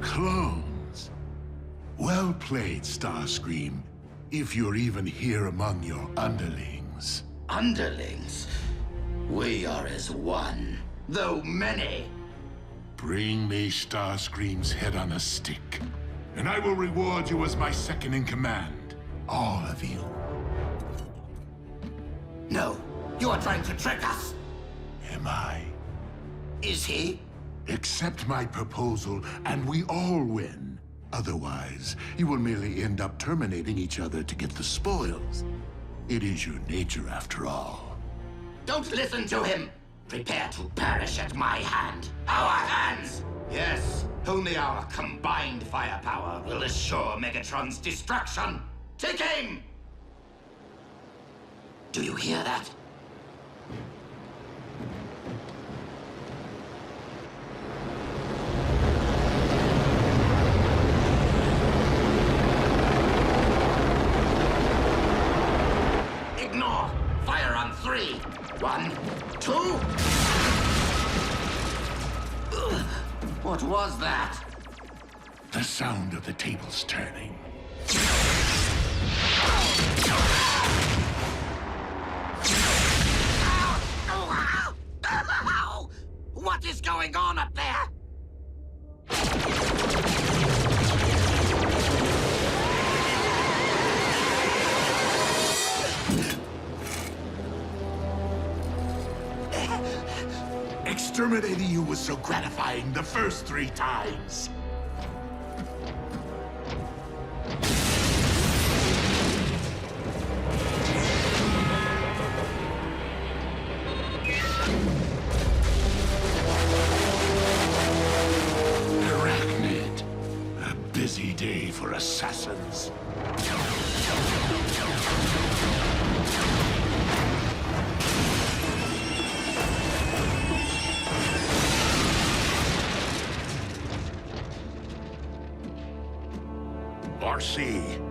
S13: Clones. Well played, Starscream. If you're even here among your underlings.
S11: underlings, we are as one, though many.
S13: Bring me Starscream's head on a stick, and I will reward you as my second in command. All of you.
S11: No, you are trying to trick us.
S13: Am I?
S11: Is he?
S13: Accept my proposal, and we all win. Otherwise, you will merely end up terminating each other to get the spoils. It is your nature, after all.
S11: Don't listen to him. Prepare to perish at my hand. Our hands! Yes, only our combined firepower will assure Megatron's destruction. Take aim! Do you hear that? Ignore! Fire on 3. 1, 2... What was that?
S13: The sound of the tables turning.
S11: What is going on up there?
S13: Exterminating you was so gratifying the first 3 times. Arachnid. A busy day for assassins.
S1: RC.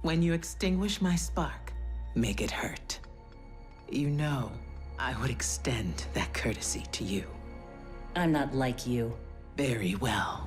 S14: When you extinguish my spark, make it hurt. You know, I would extend that courtesy to you.
S2: I'm not like you.
S14: Very well.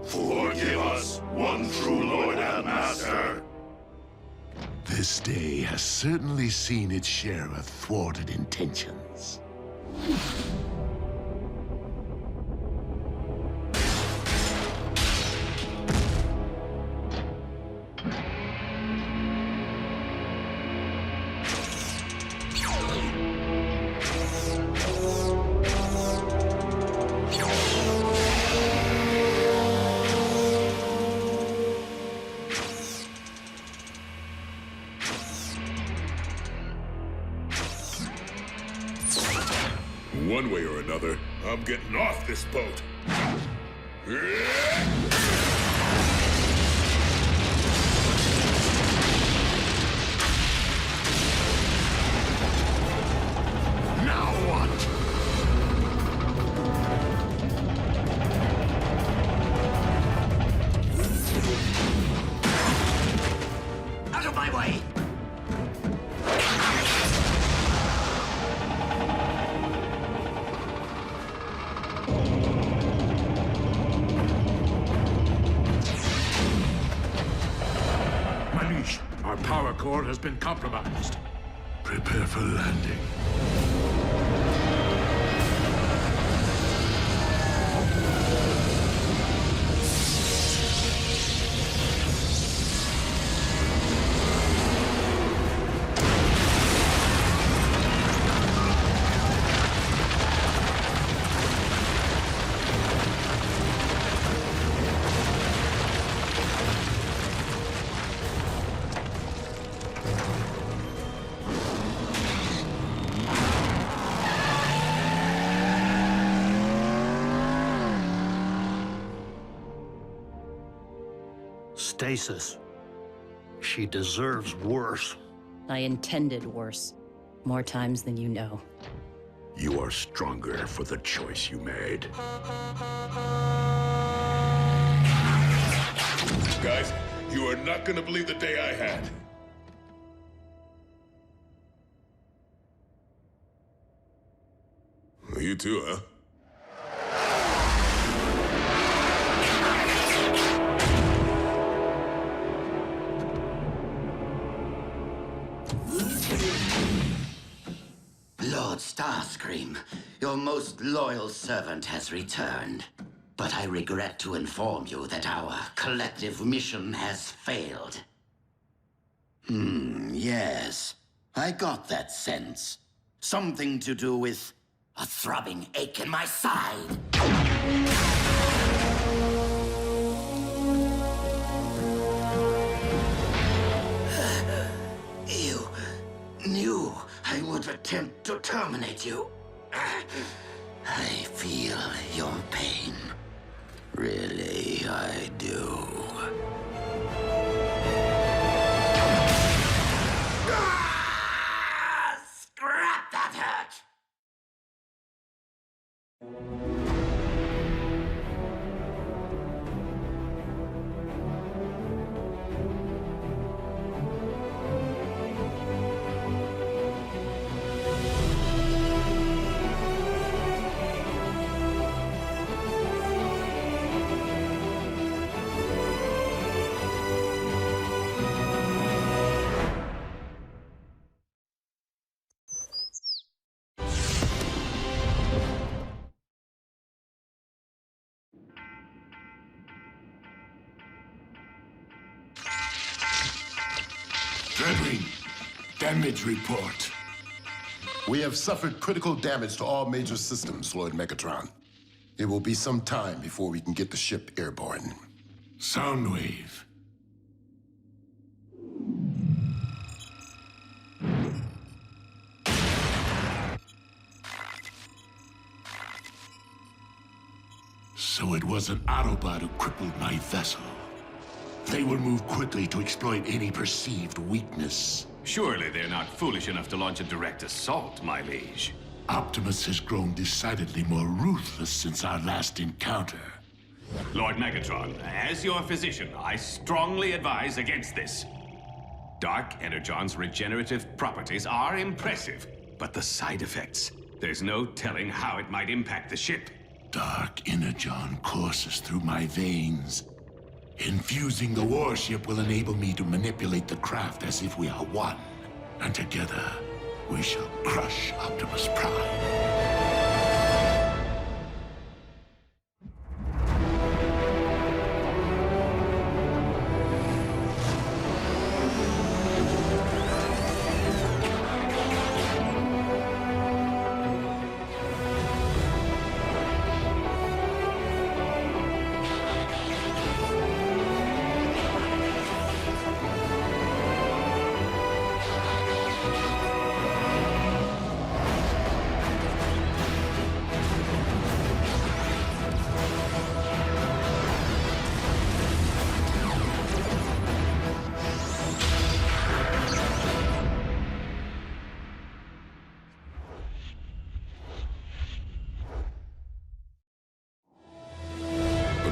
S1: Forgive us, one true Lord and Master.
S13: This day has certainly seen its share of thwarted intentions.
S12: One way or another, I'm getting off this boat.
S13: Now what?
S11: Out of my way!
S13: Our power core has been compromised. Prepare for landing.
S4: Stasis. She deserves worse.
S2: I intended worse. More times than you know.
S1: You are stronger for the choice you made.
S12: Guys, you are not gonna believe the day I had. You too, huh?
S11: Lord Starscream, your most loyal servant has returned. But I regret to inform you that our collective mission has failed. Yes. I got that sense. Something to do with a throbbing ache in my side. You knew I would attempt to terminate you. I feel your pain. Really, I do. Scrap that hurt!
S13: Redwing, damage report.
S12: We have suffered critical damage to all major systems, Lord Megatron. It will be some time before we can get the ship airborne.
S13: Soundwave. So it was an Autobot who crippled my vessel. They will move quickly to exploit any perceived weakness.
S15: Surely they're not foolish enough to launch a direct assault, my liege.
S13: Optimus has grown decidedly more ruthless since our last encounter.
S15: Lord Megatron, as your physician, I strongly advise against this. Dark Energon's regenerative properties are impressive, but the side effects, there's no telling how it might impact the ship.
S13: Dark Energon courses through my veins. Infusing the warship will enable me to manipulate the craft as if we are one. And together, we shall crush Optimus Prime.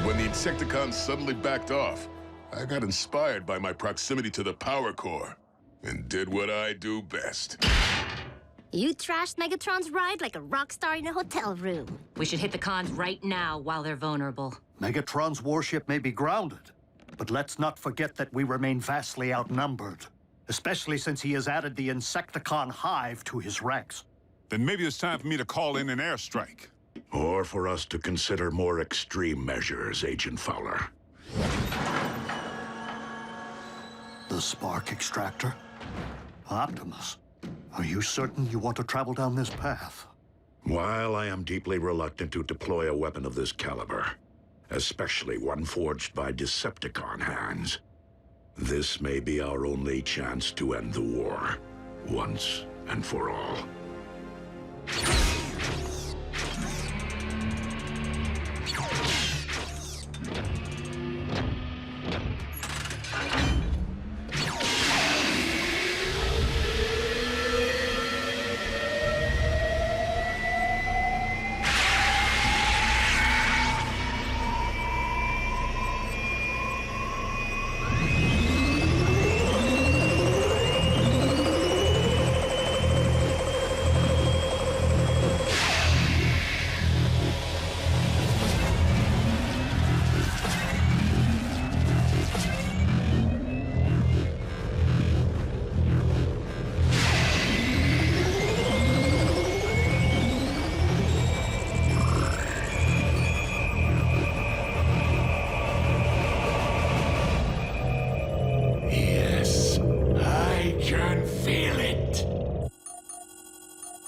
S12: When the Insecticons suddenly backed off, I got inspired by my proximity to the power core and did what I do best.
S6: You trashed Megatron's ride like a rock star in a hotel room.
S2: We should hit the cons right now while they're vulnerable.
S4: Megatron's warship may be grounded, but let's not forget that we remain vastly outnumbered, especially since he has added the Insecticon hive to his ranks.
S3: Then maybe it's time for me to call in an airstrike.
S1: Or for us to consider more extreme measures, Agent Fowler.
S4: The spark extractor? Optimus, are you certain you want to travel down this path?
S1: While I am deeply reluctant to deploy a weapon of this caliber, especially one forged by Decepticon hands, this may be our only chance to end the war, once and for all.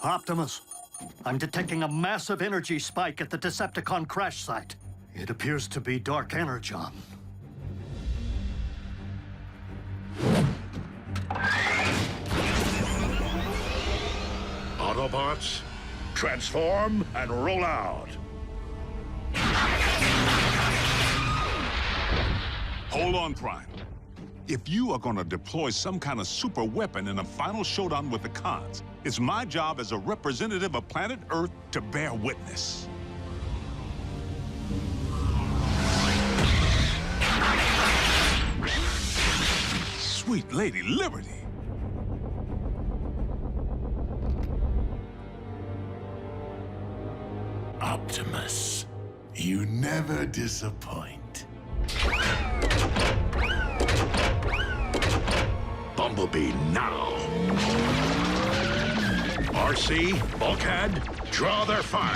S4: Optimus, I'm detecting a massive energy spike at the Decepticon crash site. It appears to be Dark Energon.
S1: Autobots, transform and roll out.
S3: Hold on, Prime. If you are going to deploy some kind of super weapon in a final showdown with the cons, it's my job as a representative of planet Earth to bear witness. Sweet Lady Liberty.
S13: Optimus, you never disappoint.
S1: Bumblebee now. RC, Bulkhead, draw their fire.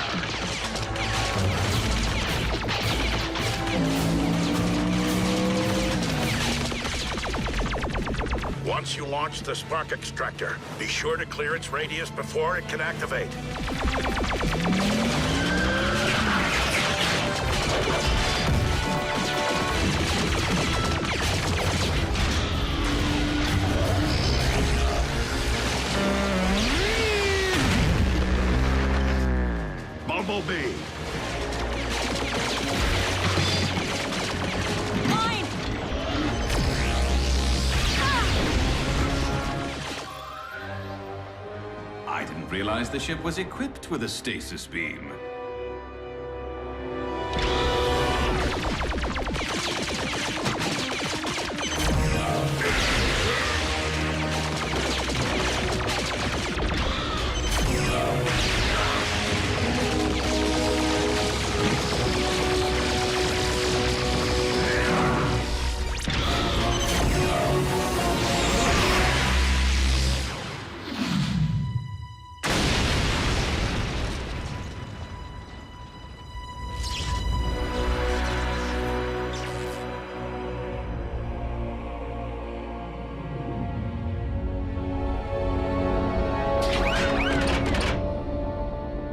S1: Once you launch the spark extractor, be sure to clear its radius before it can activate. Bumblebee!
S2: Mine!
S15: I didn't realize the ship was equipped with a stasis beam.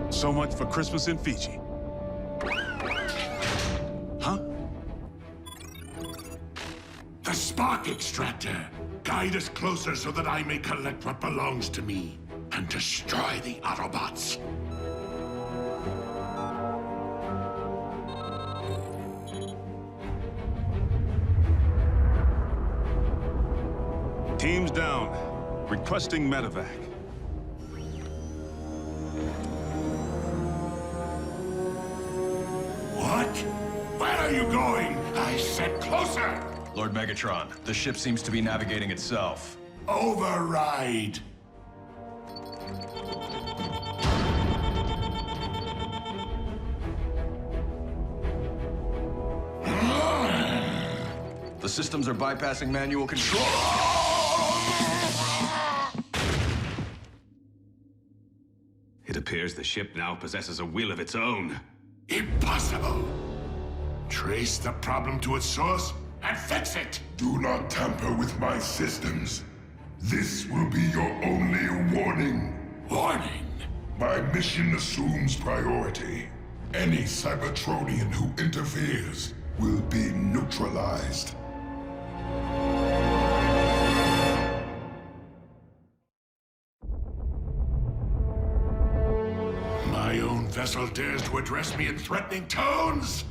S3: So much for Christmas in Fiji. Huh?
S13: The spark extractor. Guide us closer so that I may collect what belongs to me and destroy the Autobots.
S3: Teams down. Requesting medevac.
S13: What? Where are you going? I said closer!
S16: Lord Megatron, the ship seems to be navigating itself.
S13: Override!
S16: The systems are bypassing manual control.
S15: It appears the ship now possesses a will of its own.
S13: Impossible! Trace the problem to its source and fix it!
S12: Do not tamper with my systems. This will be your only warning.
S13: Warning?
S12: My mission assumes priority. Any Cybertronian who interferes will be neutralized.
S13: My own vessel dares to address me in threatening tones?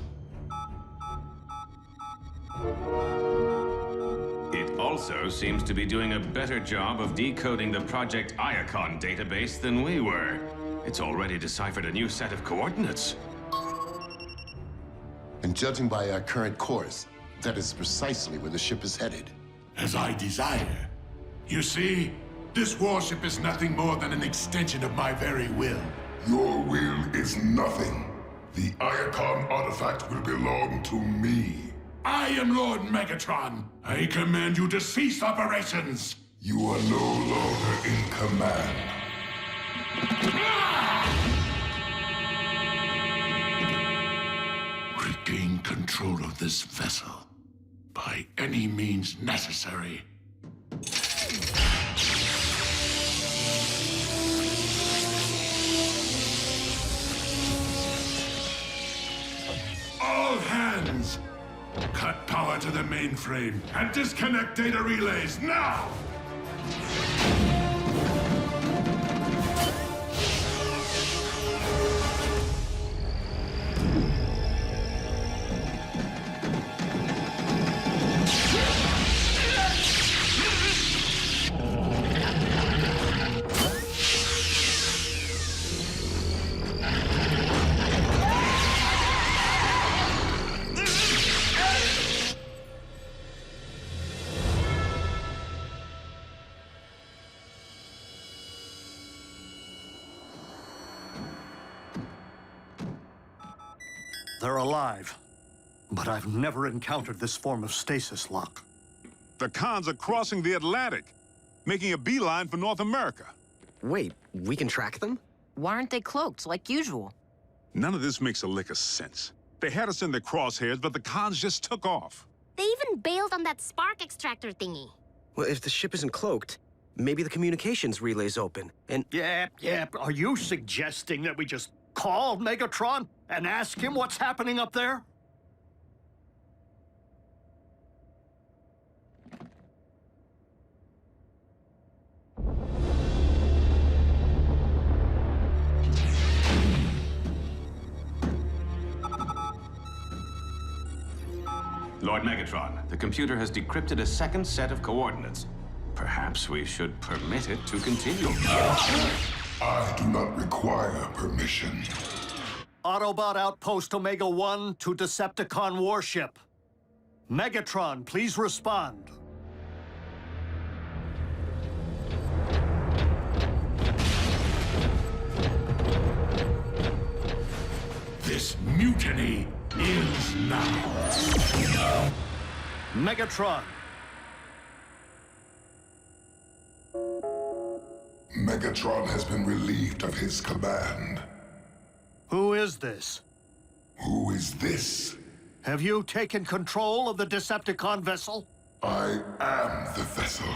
S15: It also seems to be doing a better job of decoding the Project Iacon database than we were. It's already deciphered a new set of coordinates.
S17: And judging by our current course, that is precisely where the ship is headed.
S13: As I desire. You see, this warship is nothing more than an extension of my very will.
S12: Your will is nothing. The Iacon artifact will belong to me.
S13: I am Lord Megatron. I command you to cease operations.
S12: You are no longer in command.
S13: Regain control of this vessel by any means necessary. All hands! Cut power to the mainframe and disconnect data relays now!
S4: They're alive, but I've never encountered this form of stasis lock.
S3: The cons are crossing the Atlantic, making a beeline for North America.
S5: Wait, we can track them?
S18: Why aren't they cloaked, like usual?
S3: None of this makes a lick of sense. They had us in their crosshairs, but the cons just took off.
S6: They even bailed on that spark extractor thingy.
S5: Well, if the ship isn't cloaked, maybe the communications relay's open, and...
S4: Yeah. Are you suggesting that we just call Megatron and ask him what's happening up there?
S15: Lord Megatron, the computer has decrypted a second set of coordinates. Perhaps we should permit it to continue.
S13: I do not require permission.
S4: Autobot Outpost Omega-1 to Decepticon warship. Megatron, please respond.
S13: This mutiny ends now.
S4: Megatron.
S13: Megatron has been relieved of his command.
S4: Who is this?
S13: Who is this?
S4: Have you taken control of the Decepticon vessel?
S13: I am the vessel.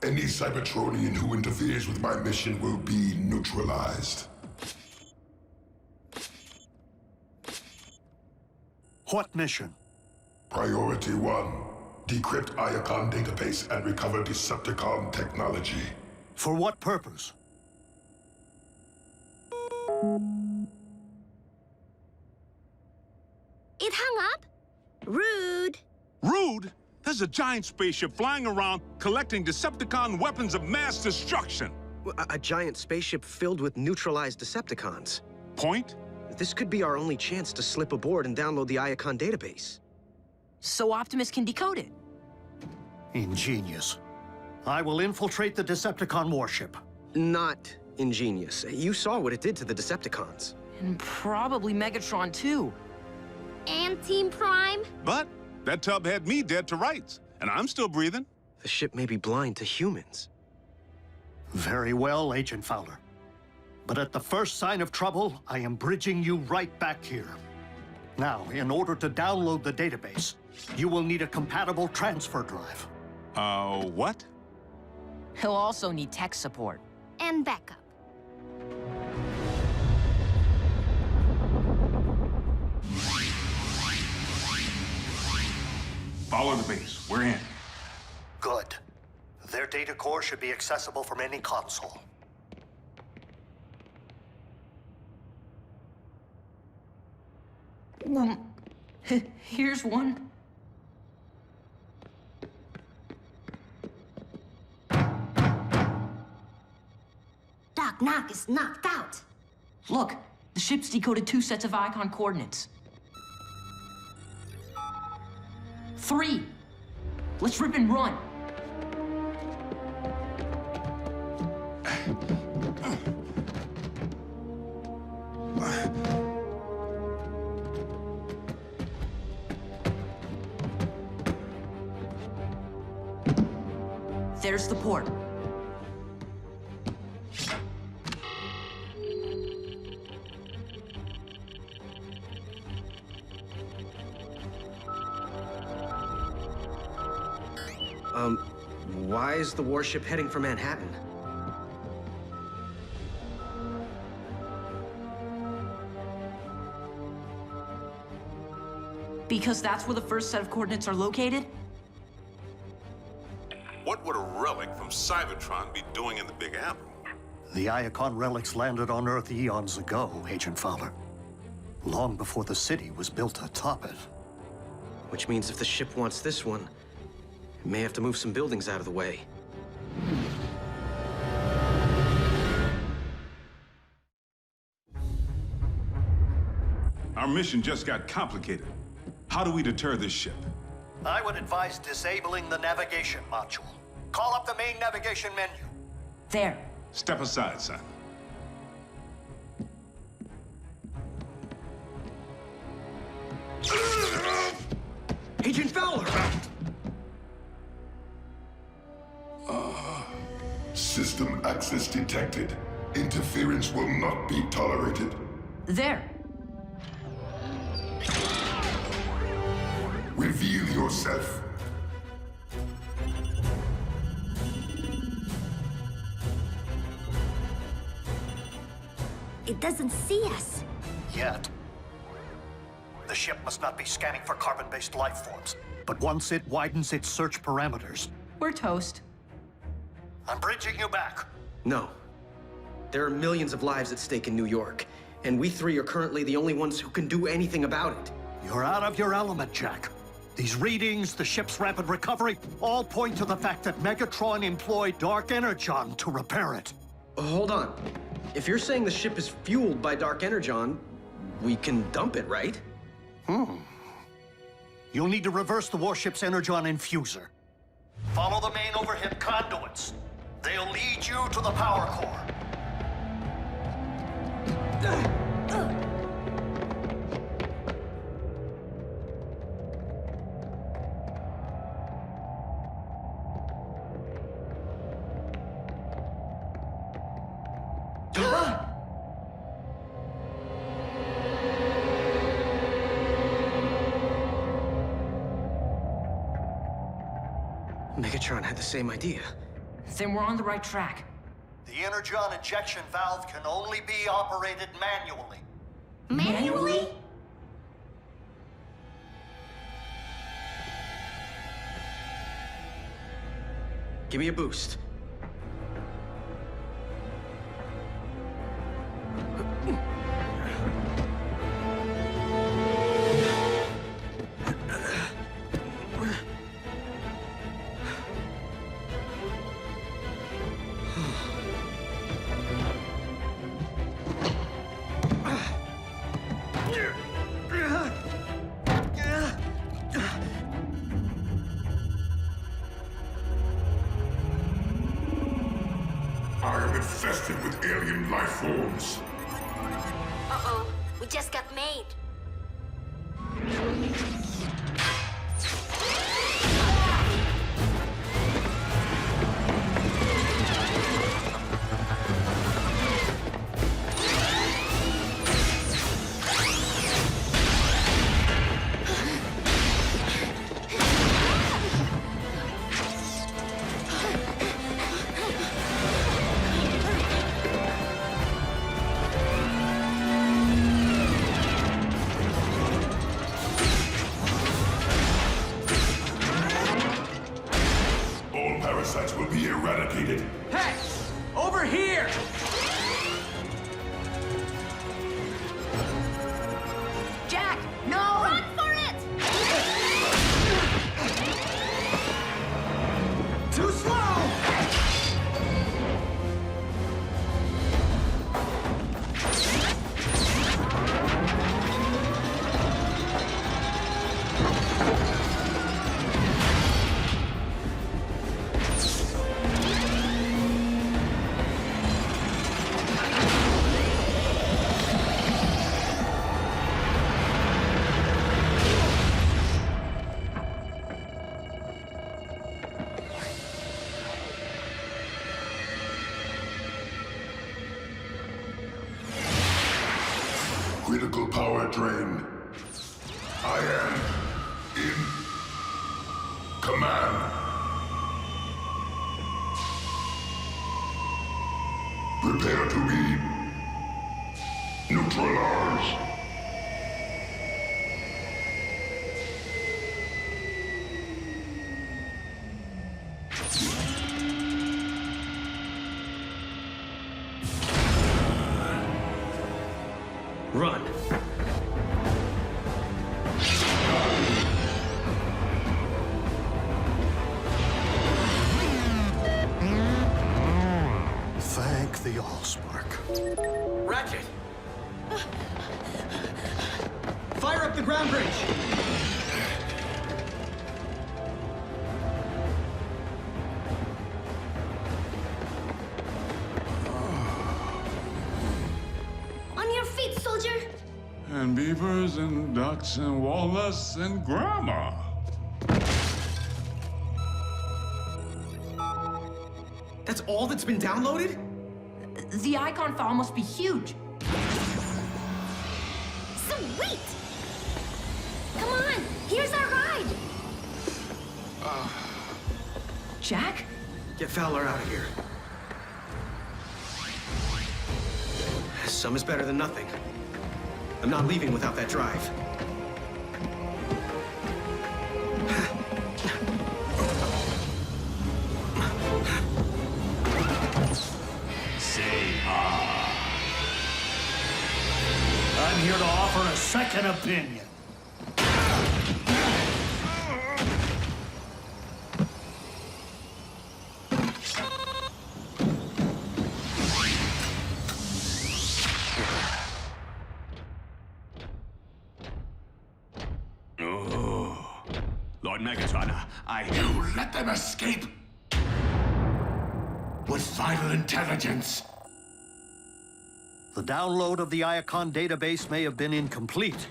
S13: Any Cybertronian who interferes with my mission will be neutralized.
S4: What mission?
S13: Priority 1. Decrypt Iacon database and recover Decepticon technology.
S4: For what purpose?
S6: It hung up? Rude.
S3: Rude? There's a giant spaceship flying around collecting Decepticon weapons of mass destruction.
S5: A giant spaceship filled with neutralized Decepticons.
S3: Point?
S5: This could be our only chance to slip aboard and download the Iacon database.
S18: So Optimus can decode it.
S4: Ingenious. I will infiltrate the Decepticon warship.
S5: Not ingenious. You saw what it did to the Decepticons.
S18: And probably Megatron, too.
S6: And Team Prime?
S3: But that tub had me dead to rights, and I'm still breathing.
S5: The ship may be blind to humans.
S4: Very well, Agent Fowler. But at the first sign of trouble, I am bridging you right back here. Now, in order to download the database, you will need a compatible transfer drive.
S3: What?
S18: He'll also need tech support.
S6: And backup.
S3: Follow the base. We're in.
S4: Good. Their data core should be accessible from any console.
S18: Here's one.
S6: Doc Knock is knocked out.
S18: Look, the ship's decoded 2 sets of Iacon coordinates. 3. Let's rip and run. There's the port.
S5: Why is the warship heading for Manhattan?
S18: Because that's where the first set of coordinates are located?
S3: What would a relic from Cybertron be doing in the Big Apple?
S4: The Iacon relics landed on Earth eons ago, Agent Fowler. Long before the city was built atop it.
S5: Which means if the ship wants this one, it may have to move some buildings out of the way.
S3: Our mission just got complicated. How do we deter this ship?
S4: I would advise disabling the navigation module. Call up the main navigation menu.
S18: There.
S3: Step aside, son.
S5: Agent Fowler!
S13: System access detected. Interference will not be tolerated.
S18: There.
S13: Reveal yourself.
S6: It doesn't see us.
S4: Yet. The ship must not be scanning for carbon-based life forms. But once it widens its search parameters...
S18: We're toast.
S4: I'm bridging you back.
S5: No. There are millions of lives at stake in New York, and we three are currently the only ones who can do anything about it.
S4: You're out of your element, Jack. These readings, the ship's rapid recovery, all point to the fact that Megatron employed Dark Energon to repair it.
S5: Hold on. If you're saying the ship is fueled by Dark Energon, we can dump it, right?
S4: You'll need to reverse the warship's Energon infuser. Follow the main overhead conduits. They'll lead you to the power core.
S5: Megatron had the same idea.
S18: Then we're on the right track.
S4: The Energon injection valve can only be operated manually.
S6: Manually?
S5: Give me a boost.
S12: I am infested with alien life forms.
S6: Uh-oh. We just got made.
S12: Parasites will be eradicated.
S5: Hey! Over here!
S18: Jack, no!
S6: Run for it!
S5: Too slow!
S12: Critical power drain. I am in command. Prepare to be neutralized.
S5: Run.
S4: Thank the Allspark.
S5: Ratchet! Fire up the ground bridge!
S6: On your feet, soldier!
S3: And beavers and ducks and walnuts and grandma.
S5: That's all that's been downloaded?
S18: The icon file must be huge.
S6: Sweet! Come on, here's our ride!
S18: Jack?
S5: Get Fowler out of here. Some is better than nothing. I'm not leaving without that drive.
S15: Say ah.
S19: I'm here to offer a second opinion.
S15: Lord Megatron,
S13: You let them escape? With vital intelligence?
S4: The download of the Iacon database may have been incomplete,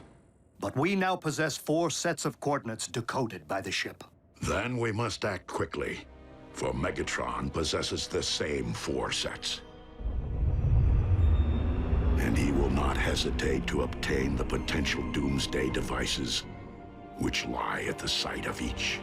S4: but we now possess 4 sets of coordinates decoded by the ship.
S1: Then we must act quickly, for Megatron possesses the same 4 sets. And he will not hesitate to obtain the potential doomsday devices which lie at the site of each.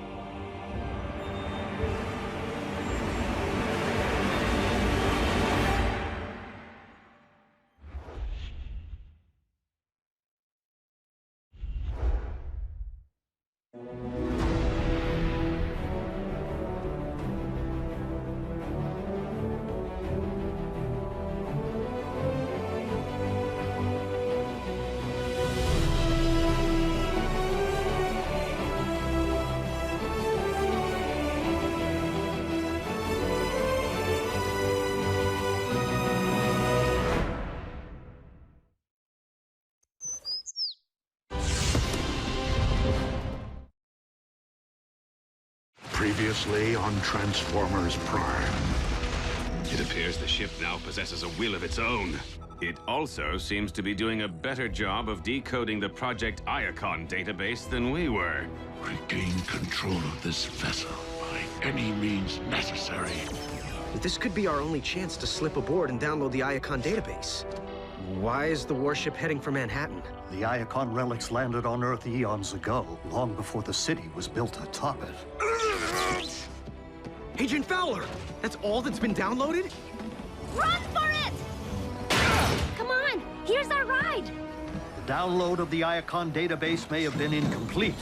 S1: Previously on Transformers Prime.
S15: It appears the ship now possesses a will of its own. It also seems to be doing a better job of decoding the Project Iacon database than we were.
S13: Regain control of this vessel by any means necessary.
S5: This could be our only chance to slip aboard and download the Iacon database. Why is the warship heading for Manhattan?
S4: The Iacon relics landed on Earth eons ago, long before the city was built atop it.
S5: Agent Fowler! That's all that's been downloaded?
S6: Run for it! Come on, here's our ride.
S4: The download of the Iacon database may have been incomplete,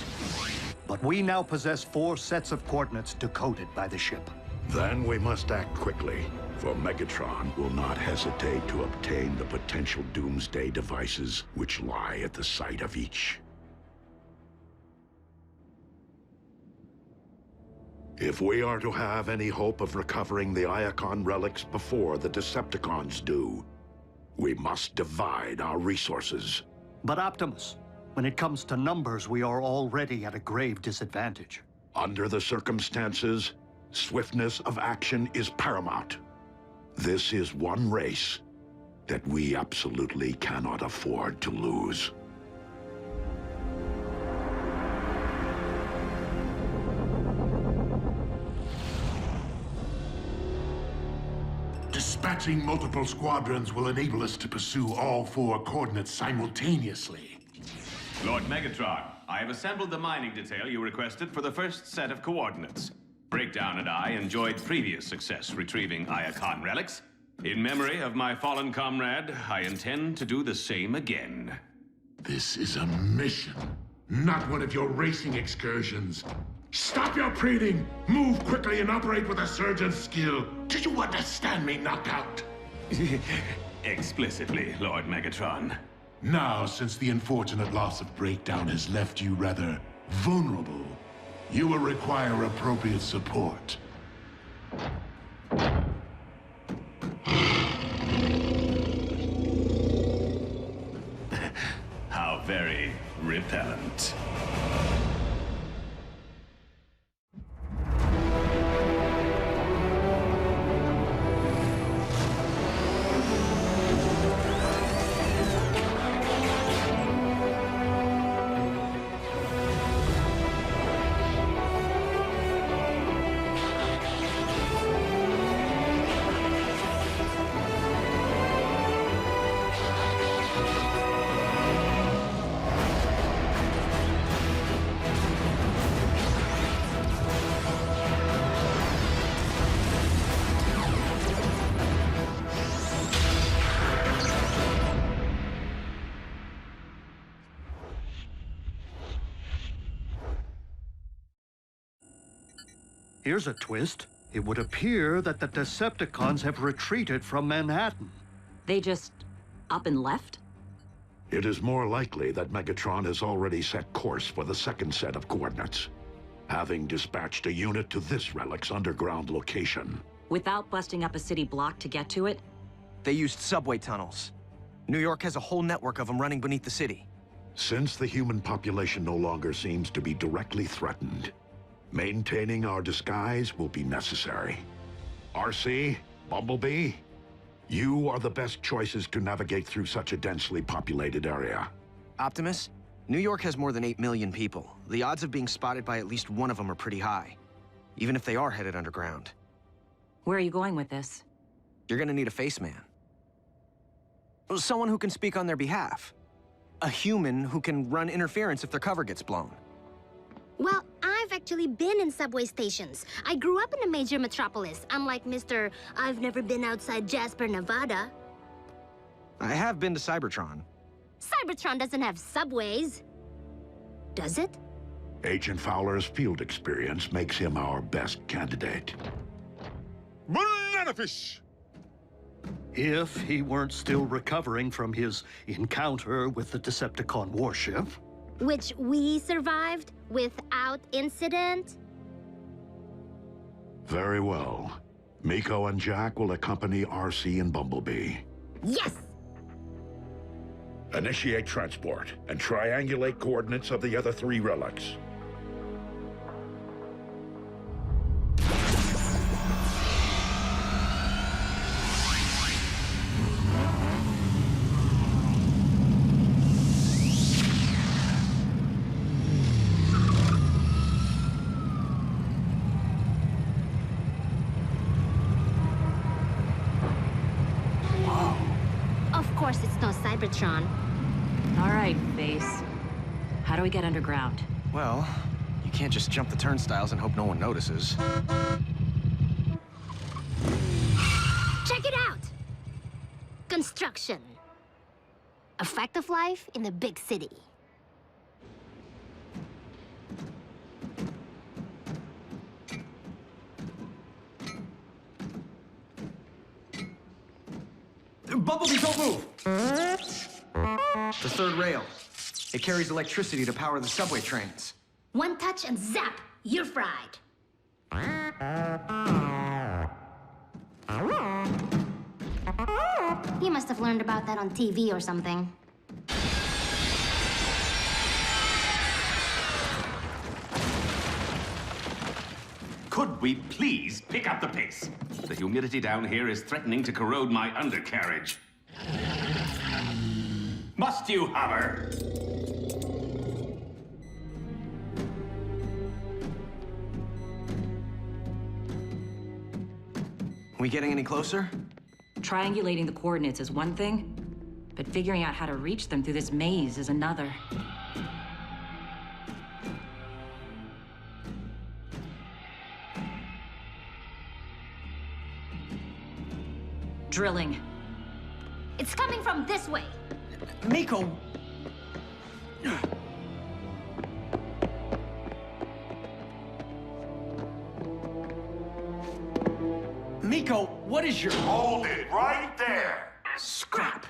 S4: but we now possess 4 sets of coordinates decoded by the ship.
S1: Then we must act quickly, for Megatron will not hesitate to obtain the potential doomsday devices which lie at the site of each. If we are to have any hope of recovering the Iacon relics before the Decepticons do, we must divide our resources.
S4: But Optimus, when it comes to numbers, we are already at a grave disadvantage.
S1: Under the circumstances, swiftness of action is paramount. This is one race that we absolutely cannot afford to lose.
S13: Dispatching multiple squadrons will enable us to pursue all 4 coordinates simultaneously.
S15: Lord Megatron, I have assembled the mining detail you requested for the first set of coordinates. Breakdown and I enjoyed previous success retrieving Iacon relics. In memory of my fallen comrade, I intend to do the same again.
S13: This is a mission, not one of your racing excursions. Stop your preening! Move quickly and operate with a surgeon's skill. Do you understand me, Knockout?
S15: Explicitly, Lord Megatron.
S13: Now, since the unfortunate loss of Breakdown has left you rather vulnerable, you will require appropriate support.
S15: How very repellent.
S4: Here's a twist. It would appear that the Decepticons have retreated from Manhattan.
S2: They just up and left?
S1: It is more likely that Megatron has already set course for the second set of coordinates, having dispatched a unit to this relic's underground location.
S2: Without busting up a city block to get to it?
S5: They used subway tunnels. New York has a whole network of them running beneath the city.
S1: Since the human population no longer seems to be directly threatened, maintaining our disguise will be necessary. RC, Bumblebee, you are the best choices to navigate through such a densely populated area.
S5: Optimus, New York has more than 8 million people. The odds of being spotted by at least one of them are pretty high, even if they are headed underground.
S2: Where are you going with this?
S5: You're gonna need a face man. Someone who can speak on their behalf. A human who can run interference if their cover gets blown.
S6: Well, I've actually been in subway stations. I grew up in a major metropolis, unlike Mr. I've never been outside Jasper, Nevada.
S5: I have been to Cybertron.
S6: Cybertron doesn't have subways. Does it?
S1: Agent Fowler's field experience makes him our best candidate.
S3: Bananafish!
S4: If he weren't still recovering from his encounter with the Decepticon warship.
S6: Which we survived without incident?
S1: Very well. Miko and Jack will accompany RC and Bumblebee.
S6: Yes!
S1: Initiate transport and triangulate coordinates of the other 3 relics.
S6: Of course it's no Cybertron.
S2: All right, Base. How do we get underground?
S5: Well, you can't just jump the turnstiles and hope no one notices.
S6: Check it out! Construction. A fact of life in the big city.
S5: Bumblebee, don't move! The third rail. It carries electricity to power the subway trains.
S6: One touch and zap, you're fried. You must have learned about that on TV or something.
S15: Could we please pick up the pace? The humidity down here is threatening to corrode my undercarriage. Must you hover?
S5: We getting any closer?
S2: Triangulating the coordinates is one thing, but figuring out how to reach them through this maze is another. Drilling.
S6: It's coming from this way.
S5: Miko! Miko, what is your...
S9: Hold it right there!
S5: Scrap!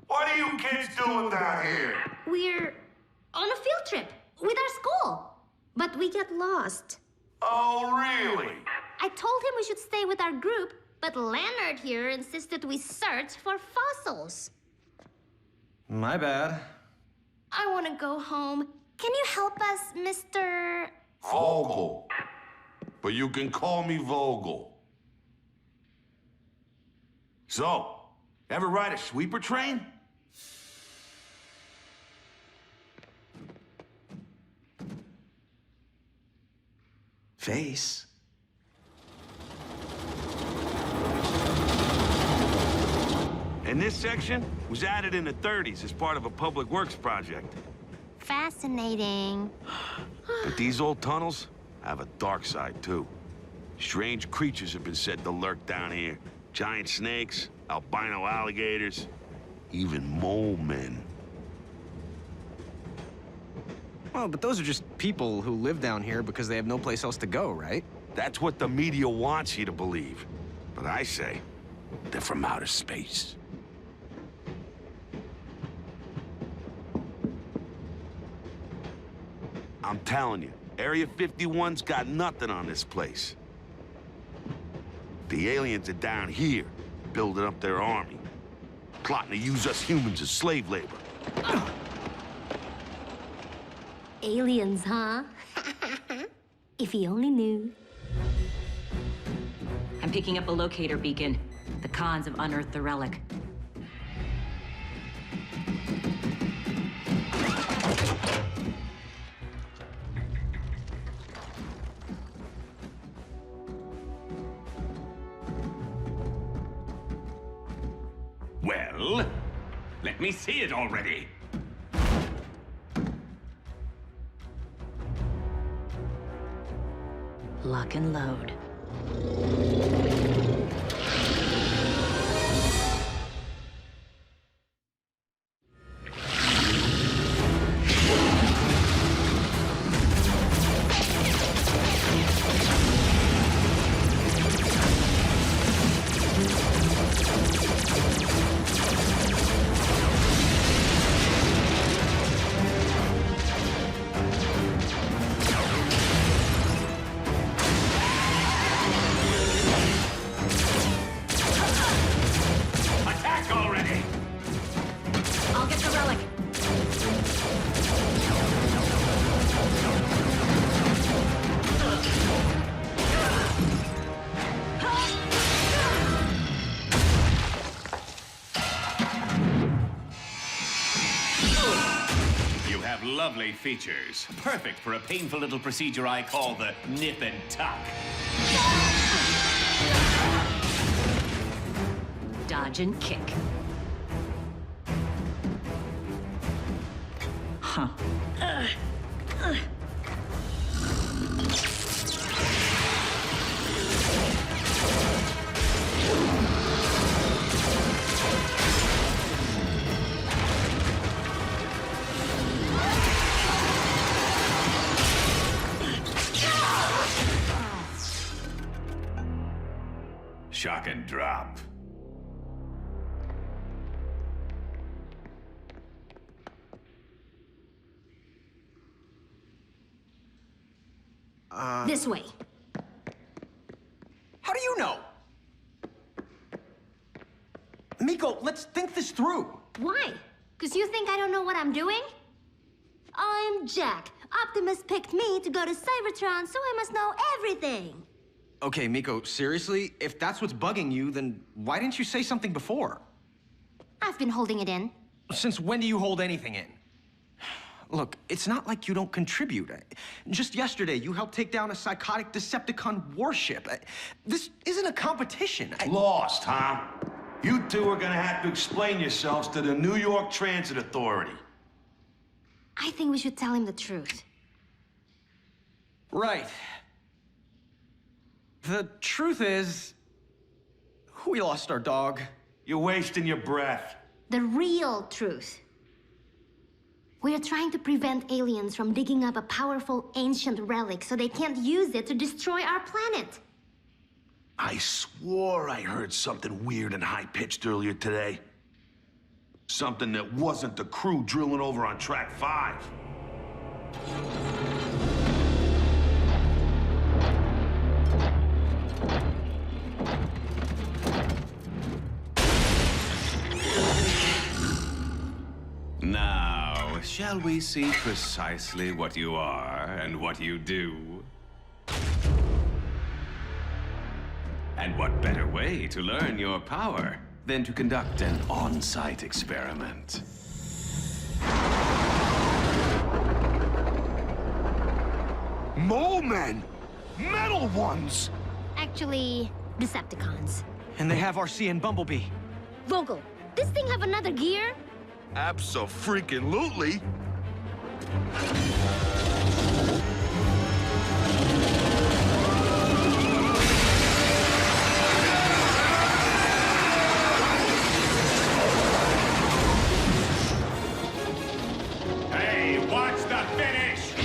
S9: What are you kids doing down here?
S6: We're on a field trip with our school, but we got lost.
S9: Oh, really?
S6: I told him we should stay with our group, but Leonard here insisted we search for fossils.
S5: My bad.
S6: I want to go home. Can you help us, Mr.
S9: Vogel. But you can call me Vogel. So, ever ride a sweeper train?
S5: Face.
S20: And this section was added in the 30s as part of a public works project.
S6: Fascinating.
S20: But these old tunnels have a dark side, too. Strange creatures have been said to lurk down here. Giant snakes, albino alligators, even mole men.
S5: Well, but those are just people who live down here because they have no place else to go, right?
S20: That's what the media wants you to believe. But I say, they're from outer space. I'm telling you, Area 51's got nothing on this place. The aliens are down here, building up their army, plotting to use us humans as slave labor.
S6: Aliens, huh? If he only knew.
S2: I'm picking up a locator beacon. The Khans have unearthed the relic.
S15: Well, let me see it already.
S2: Lock and load.
S15: Lovely features. Perfect for a painful little procedure I call the nip and tuck.
S2: Dodge and kick. Huh.
S15: Shock and drop.
S6: This way.
S5: How do you know? Miko, let's think this through.
S6: Why? Because you think I don't know what I'm doing? I'm Jack. Optimus picked me to go to Cybertron, so I must know everything.
S5: Okay, Miko, seriously? If that's what's bugging you, then why didn't you say something before?
S6: I've been holding it in.
S5: Since when do you hold anything in? Look, it's not like you don't contribute. Just yesterday, you helped take down a psychotic Decepticon warship. This isn't a competition.
S20: Lost, huh? You two are gonna have to explain yourselves to the New York Transit Authority.
S6: I think we should tell him the truth.
S5: Right. The truth is, we lost our dog.
S20: You're wasting your breath.
S6: The real truth. We are trying to prevent aliens from digging up a powerful ancient relic so they can't use it to destroy our planet.
S20: I swore I heard something weird and high-pitched earlier today. Something that wasn't the crew drilling over on Track 5.
S15: Now, shall we see precisely what you are and what you do? And what better way to learn your power than to conduct an on-site experiment?
S20: Mole men! Metal ones!
S6: Actually, Decepticons.
S5: And they have RC and Bumblebee.
S6: Vogel, this thing have another gear?
S20: Abso-freaking-lutely!
S15: Hey, watch the finish!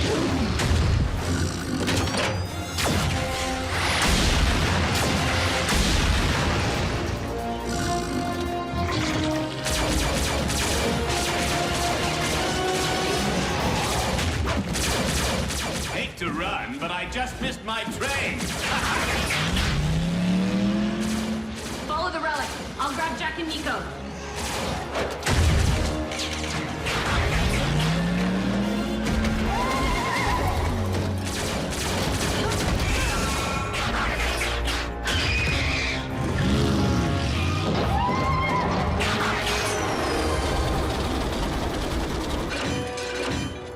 S15: quick to run, but I just missed my train.
S2: Follow the relic. I'll grab Jack and Nico.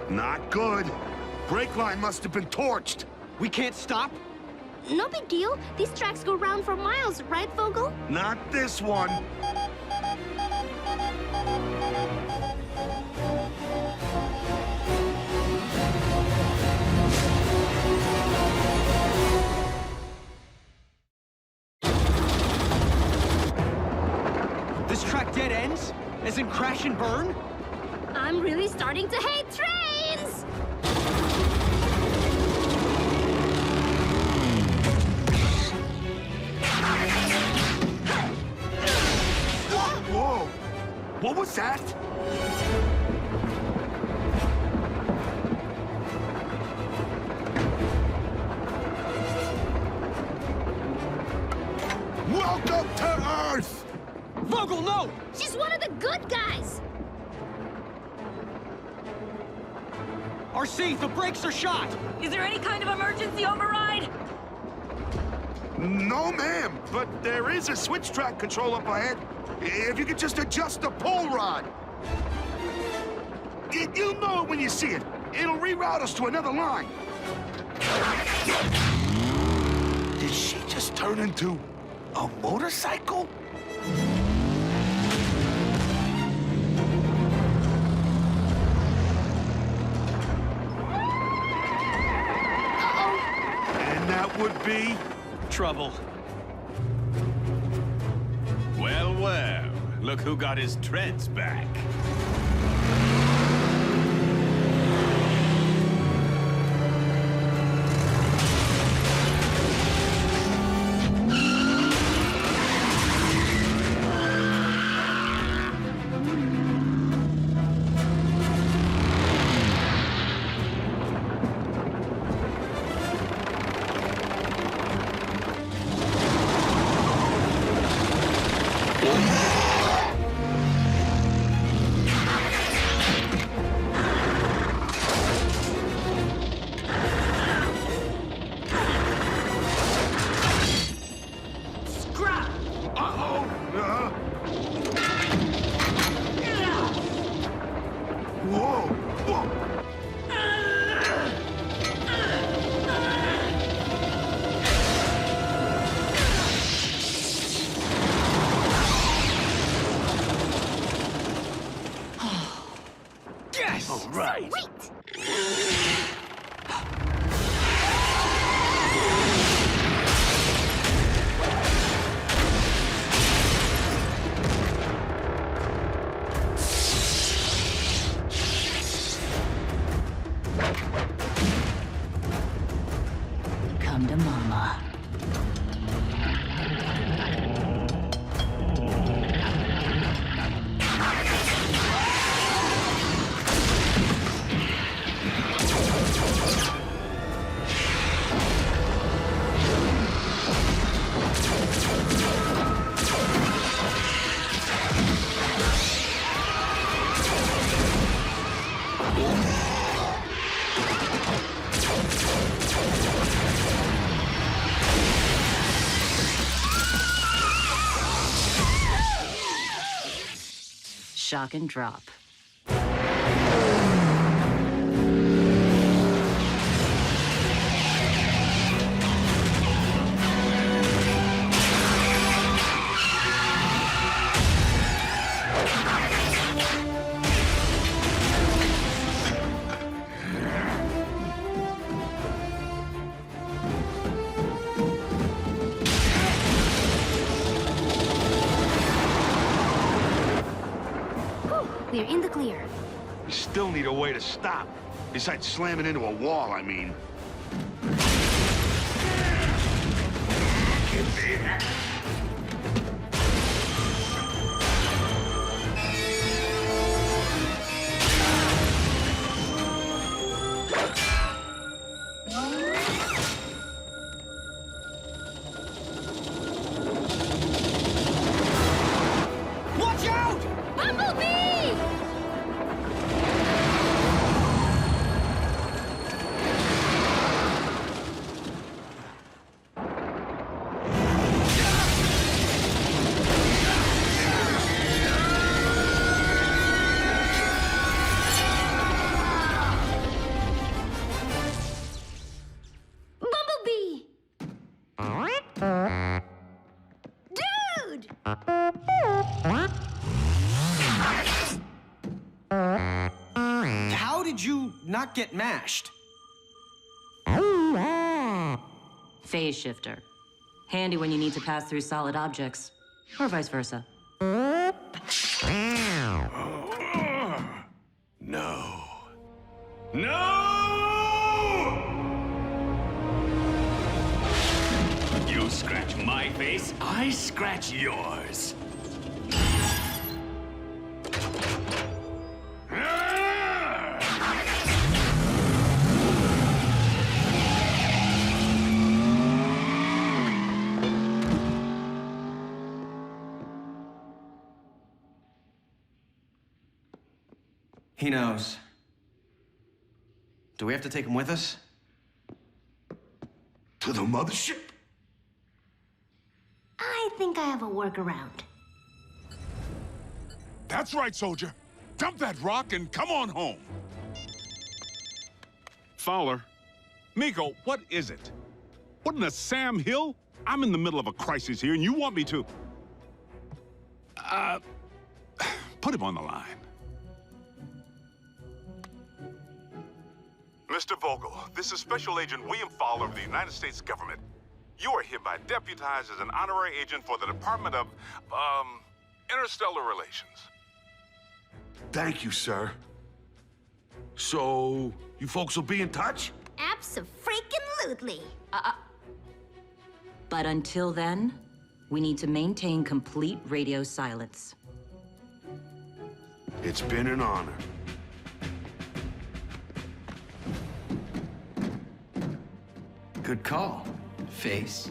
S20: Not good. Brake line must have been torched.
S5: We can't stop?
S6: No big deal. These tracks go round for miles, right, Vogel?
S20: Not this one.
S5: This track dead ends? As in crash and burn?
S6: I'm really starting to hate trains!
S20: Whoa! What was that? Welcome to Earth!
S5: Vogel, no!
S6: She's one of the good guys!
S5: RC, the brakes are shot!
S2: Is there any kind of emergency override?
S20: No, ma'am, but there is a switch track control up ahead. If you could just adjust the pull rod. You'll know it when you see it. It'll reroute us to another line. Did she just turn into a motorcycle? And that would be
S5: trouble.
S15: Well, well. Look who got his treads back.
S2: Come to mama. Shock and drop.
S6: We're in the clear.
S20: We still need a way to stop. Besides slamming into a wall, I mean.
S5: not get mashed.
S2: Phase shifter. Handy when you need to pass through solid objects, or vice versa.
S20: No.
S15: No! You scratch my face, I scratch yours.
S5: He knows. Do we have to take him with us?
S12: To the mothership?
S6: I think I have a workaround.
S3: That's right, soldier. Dump that rock and come on home. Fowler. Miko, what is it? What in the Sam Hill? I'm in the middle of a crisis here, and you want me to... Put him on the line. Mr. Vogel, this is Special Agent William Fowler of the United States government. You are hereby deputized as an honorary agent for the Department of, Interstellar Relations.
S12: Thank you, sir.
S20: So, you folks will be in touch?
S6: Abso-freaking-lutely.
S2: But until then, we need to maintain complete radio silence.
S20: It's been an honor.
S5: Good call, Face.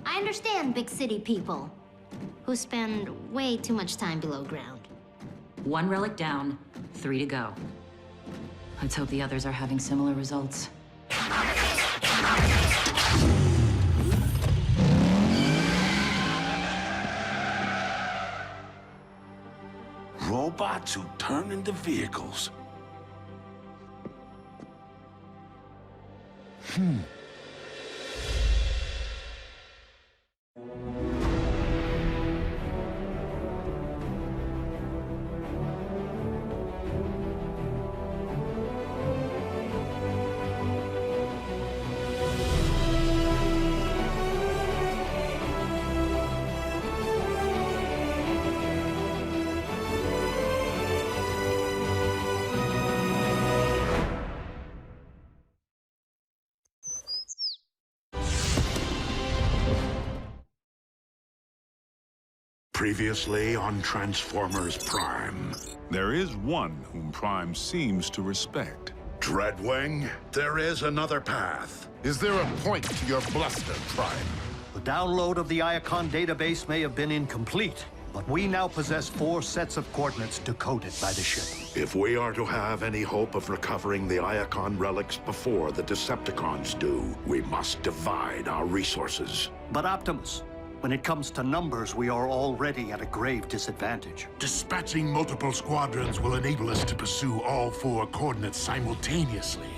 S6: I understand big city people who spend way too much time below ground.
S2: 1 relic down, 3 to go. Let's hope the others are having similar results.
S20: Robots who turn into vehicles.
S1: Previously on Transformers Prime.
S3: There is one whom Prime seems to respect.
S1: Dreadwing, there is another path.
S10: Is there a point to your bluster, Prime?
S4: The download of the Iacon database may have been incomplete, but we now possess 4 sets of coordinates decoded by the ship.
S1: If we are to have any hope of recovering the Iacon relics before the Decepticons do, we must divide our resources.
S4: But Optimus, when it comes to numbers, we are already at a grave disadvantage.
S13: Dispatching multiple squadrons will enable us to pursue all 4 coordinates simultaneously.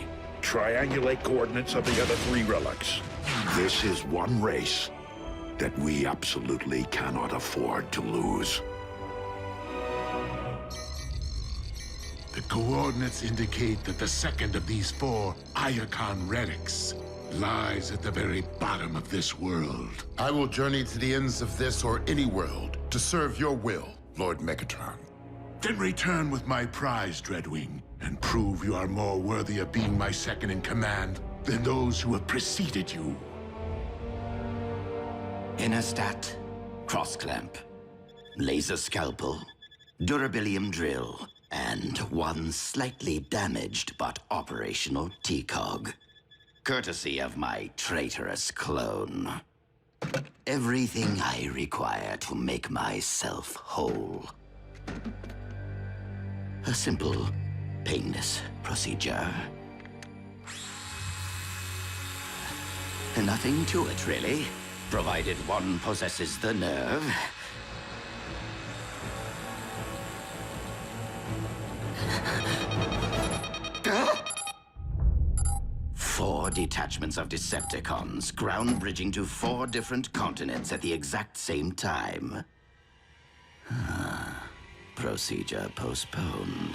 S1: Triangulate coordinates of the other 3 relics. This is one race that we absolutely cannot afford to lose.
S13: The coordinates indicate that the second of these 4 Iacon relics lies at the very bottom of this world.
S17: I will journey to the ends of this or any world to serve your will, Lord Megatron.
S13: Then return with my prize, Dreadwing, and prove you are more worthy of being my second in command than those who have preceded you.
S11: Interstat, cross-clamp, laser scalpel, durabilium drill, and 1 slightly damaged but operational T-cog. Courtesy of my traitorous clone. Everything I require to make myself whole. A simple, painless procedure. Nothing to it, really, provided one possesses the nerve. 4 detachments of Decepticons, ground bridging to 4 different continents at the exact same time. Procedure postponed.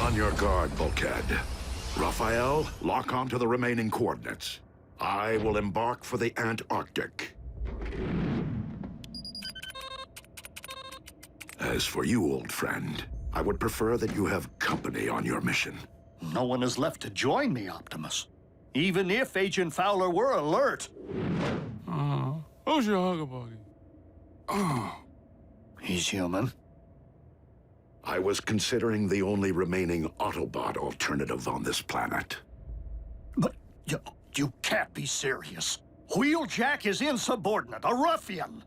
S1: on your guard, Bulkhead. Raphael, lock on to the remaining coordinates. I will embark for the Antarctic. As for you, old friend, I would prefer that you have company on your mission.
S4: No one is left to join me, Optimus. Even if Agent Fowler were alert.
S21: Who's your hugger buddy?
S4: He's human.
S1: I was considering the only remaining Autobot alternative on this planet.
S4: But you can't be serious. Wheeljack is insubordinate, a ruffian.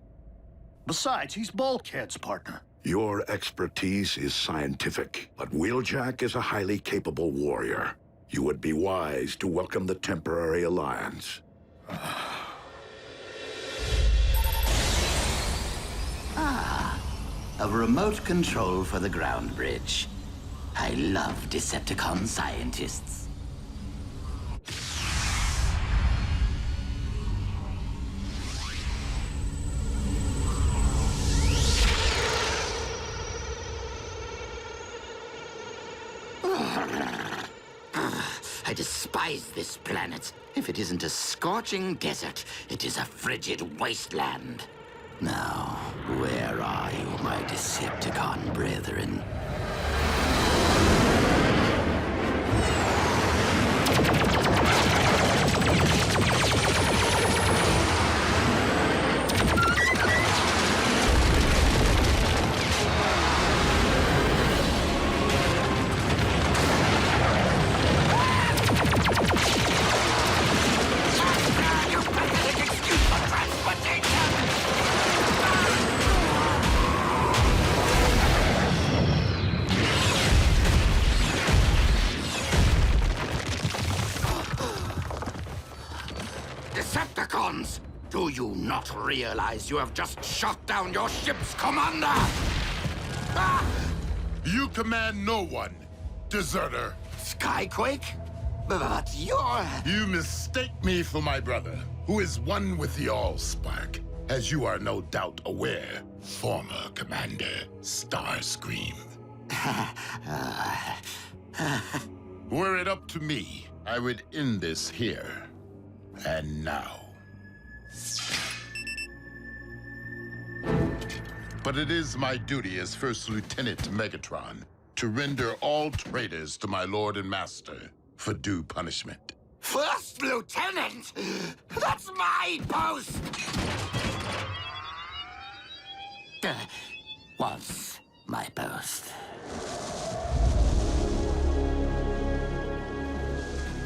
S4: Besides, he's Bulkhead's partner.
S1: Your expertise is scientific, but Wheeljack is a highly capable warrior. You would be wise to welcome the temporary alliance.
S11: A remote control for the ground bridge. I love Decepticon scientists. I despise this planet. If it isn't a scorching desert, it is a frigid wasteland. Now, where are you, my Decepticon brethren? Decepticons! Do you not realize you have just shot down your ship's commander?
S13: You command no one, deserter.
S11: Skyquake? But you're...
S13: You mistake me for my brother, who is one with the Allspark, as you are no doubt aware, former Commander Starscream. Were it up to me, I would end this here and now. But it is my duty as First Lieutenant Megatron to render all traitors to my Lord and Master for due punishment.
S11: First Lieutenant? That's my post! Was my post.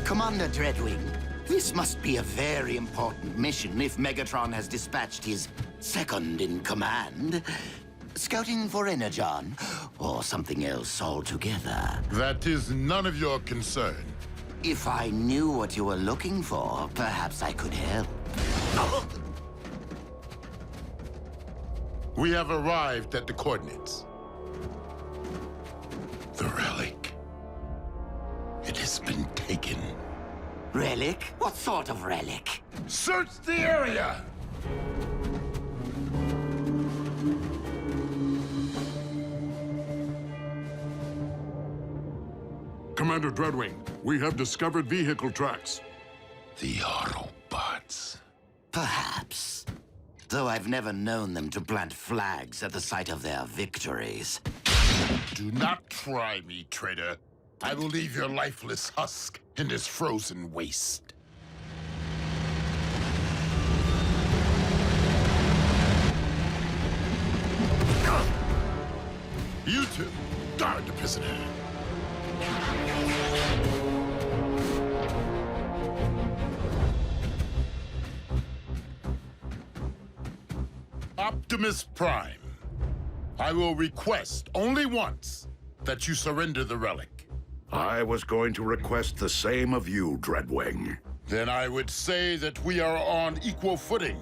S11: Commander Dreadwing, this must be a very important mission if Megatron has dispatched his second-in-command. Scouting for Energon, or something else altogether.
S13: That is none of your concern.
S11: If I knew what you were looking for, perhaps I could help.
S13: We have arrived at the coordinates. The relic. It has been taken.
S11: Relic? What sort of relic?
S13: Search the area!
S21: Commander Dreadwing, we have discovered vehicle tracks.
S13: The Autobots.
S11: Perhaps. Though I've never known them to plant flags at the site of their victories.
S13: Do not try me, traitor. I will leave your lifeless husk in this frozen waste. You two, guard the prisoner. Optimus Prime, I will request only once that you surrender the relic.
S1: I was going to request the same of you, Dreadwing.
S13: Then I would say that we are on equal footing,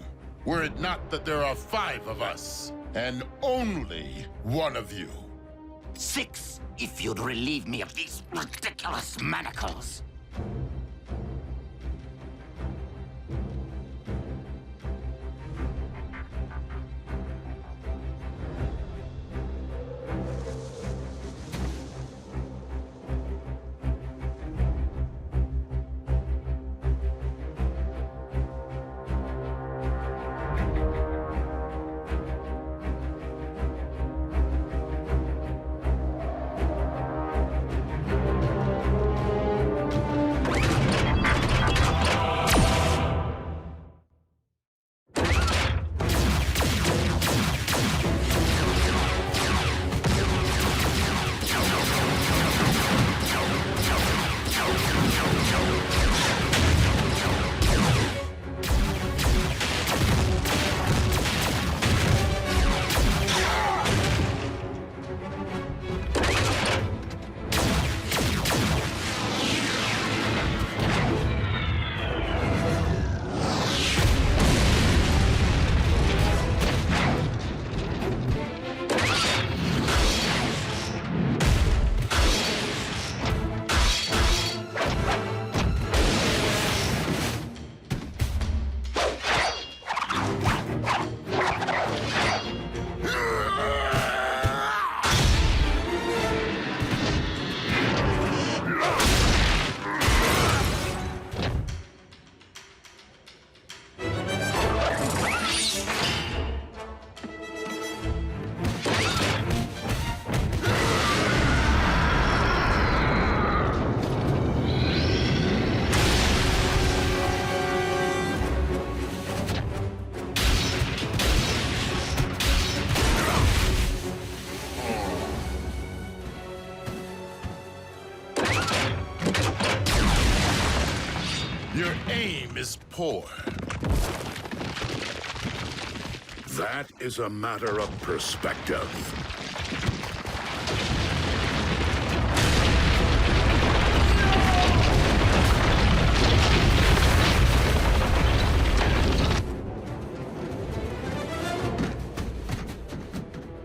S13: were it not that there are 5 of us, and only one of you.
S11: 6, if you'd relieve me of these ridiculous manacles.
S12: is poor.
S1: That is a matter of perspective.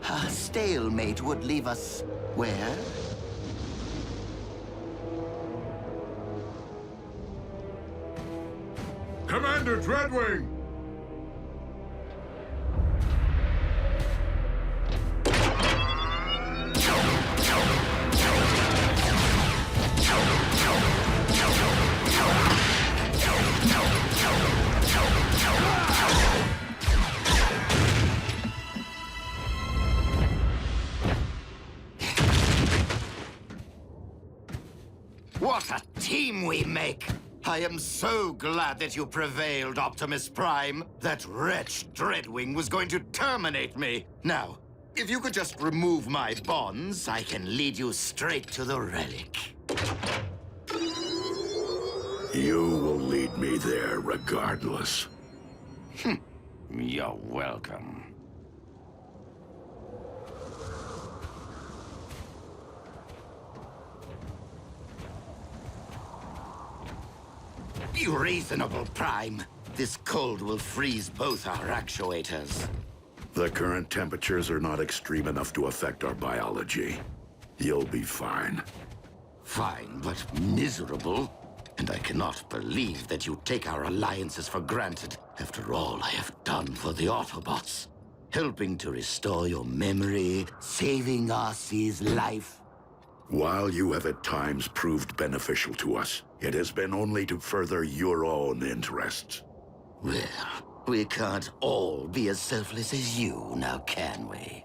S11: A stalemate would leave us where?
S21: Commander Dreadwing!
S11: What a team we make! I am so glad that you prevailed, Optimus Prime. That wretch Dreadwing was going to terminate me. Now, if you could just remove my bonds, I can lead you straight to the relic.
S1: You will lead me there regardless.
S11: You're welcome. Be reasonable, Prime. This cold will freeze both our actuators.
S1: The current temperatures are not extreme enough to affect our biology. You'll be fine.
S11: Fine, but miserable. And I cannot believe that you take our alliances for granted after all I have done for the Autobots. Helping to restore your memory, saving Arcee's life.
S1: While you have at times proved beneficial to us, it has been only to further your own interests.
S11: Well, we can't all be as selfless as you, now can we?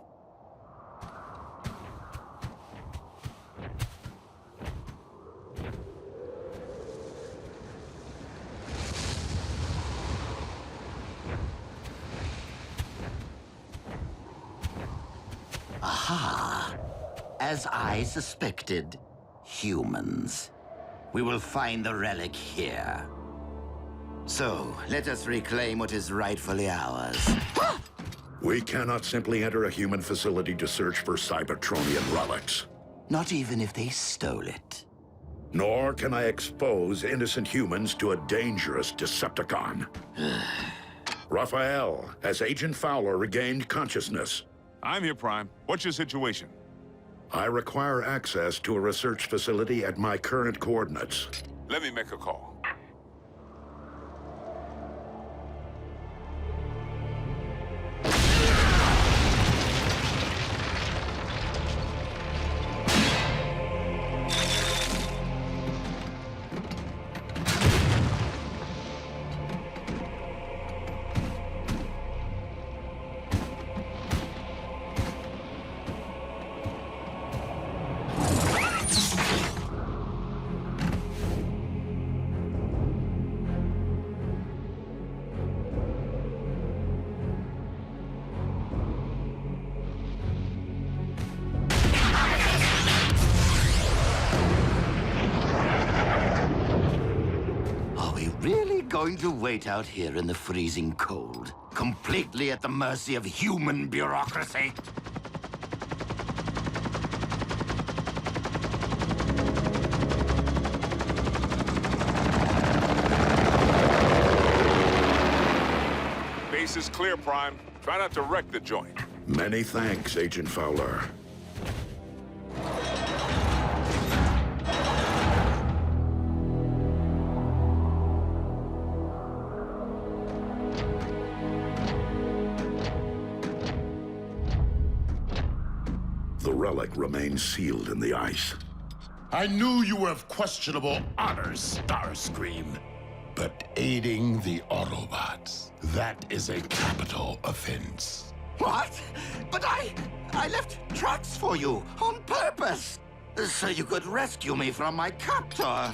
S11: Aha! As I suspected, humans. We will find the relic here. So, let us reclaim what is rightfully ours.
S1: We cannot simply enter a human facility to search for Cybertronian relics.
S11: Not even if they stole it.
S1: Nor can I expose innocent humans to a dangerous Decepticon. Raphael, has Agent Fowler regained consciousness?
S3: I'm here, Prime. What's your situation?
S1: I require access to a research facility at my current coordinates.
S3: Let me make a call.
S11: Going to wait out here in the freezing cold, completely at the mercy of human bureaucracy?
S3: Base is clear, Prime. Try not to wreck the joint.
S1: Many thanks, Agent Fowler. The relic remains sealed in the ice.
S12: I knew you were of questionable honors, Starscream. But aiding the Autobots, that is a capital offense.
S11: What? But I left tracks for you on purpose, so you could rescue me from my captor.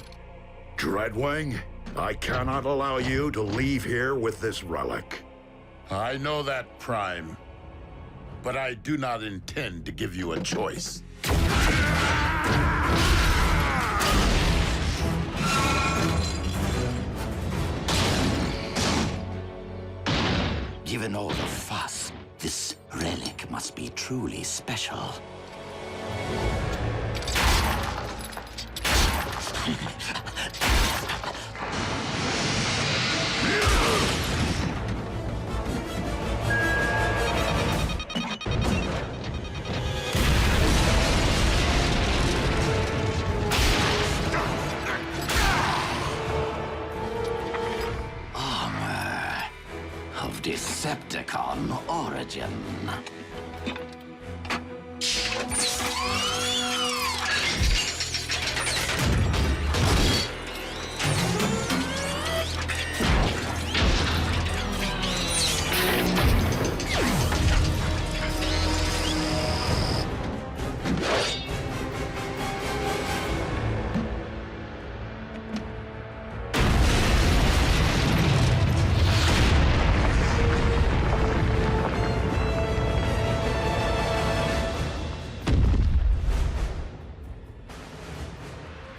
S1: Dreadwing, I cannot allow you to leave here with this relic.
S12: I know that, Prime. But I do not intend to give you a choice.
S11: Given all the fuss, this relic must be truly special. Armor of Decepticon origin.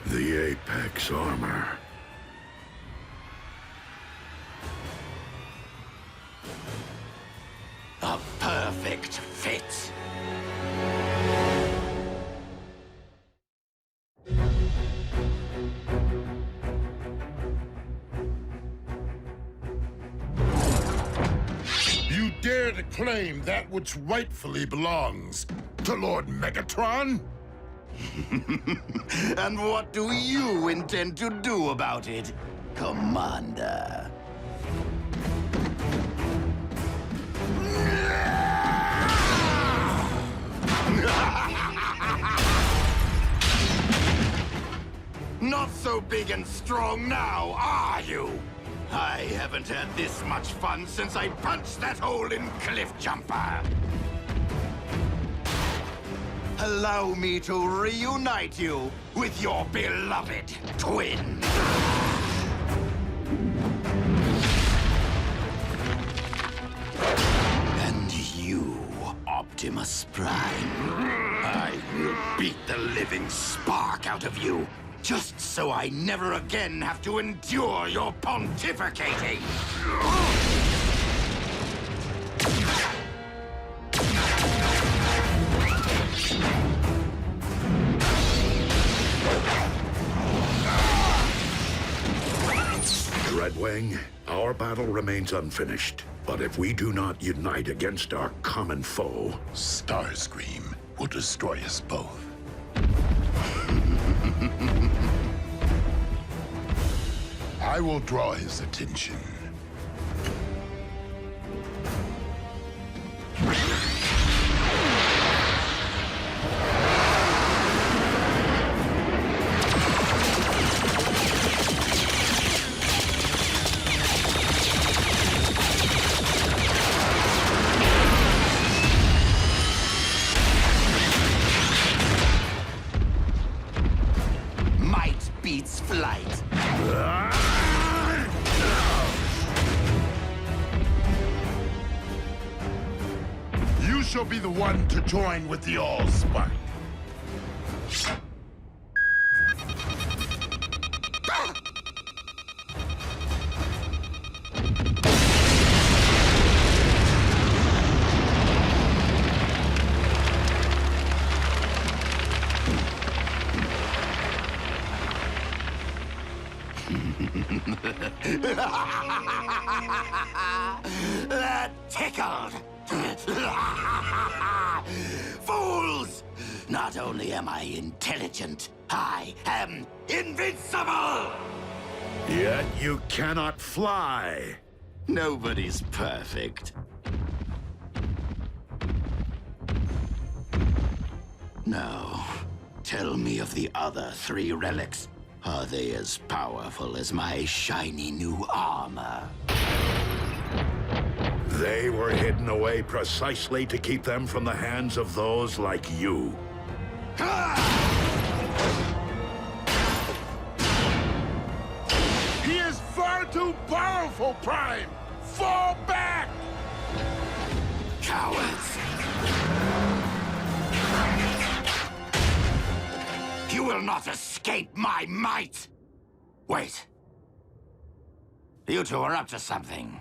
S1: The Apex armor.
S11: A perfect fit.
S13: You dare to claim that which rightfully belongs to Lord Megatron?
S11: And what do you intend to do about it, Commander? Not so big and strong now, are you? I haven't had this much fun since I punched that hole in Cliff Jumper. Allow me to reunite you with your beloved twin. And you, Optimus Prime. I will beat the living spark out of you, just so I never again have to endure your pontificating.
S1: Redwing, our battle remains unfinished. But if we do not unite against our common foe,
S13: Starscream will destroy us both. I will draw his attention.
S11: Might beats flight.
S13: You shall be the one to join with the Allspark.
S11: That tickled. Fools! Not only am I intelligent, I am invincible!
S1: yet you cannot fly.
S11: Nobody's perfect. Now, tell me of the other 3 relics. Are they as powerful as my shiny new armor?
S1: They were hidden away precisely to keep them from the hands of those like you.
S13: He is far too powerful, Prime! Fall back!
S11: Cowards! You will not escape my might! Wait. You two are up to something.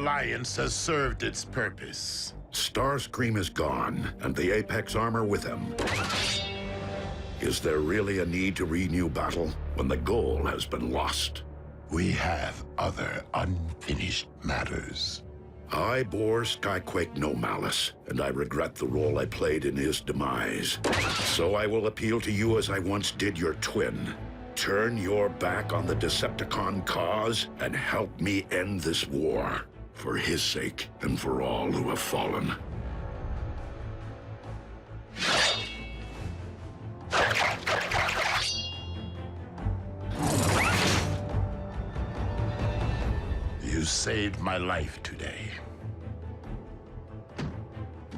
S13: Alliance has served its purpose.
S1: Starscream is gone, and the Apex armor with him. Is there really a need to renew battle when the goal has been lost?
S13: We have other unfinished matters.
S1: I bore Skyquake no malice, and I regret the role I played in his demise. So I will appeal to you as I once did your twin. Turn your back on the Decepticon cause and help me end this war. For his sake and for all who have fallen.
S13: You saved my life today.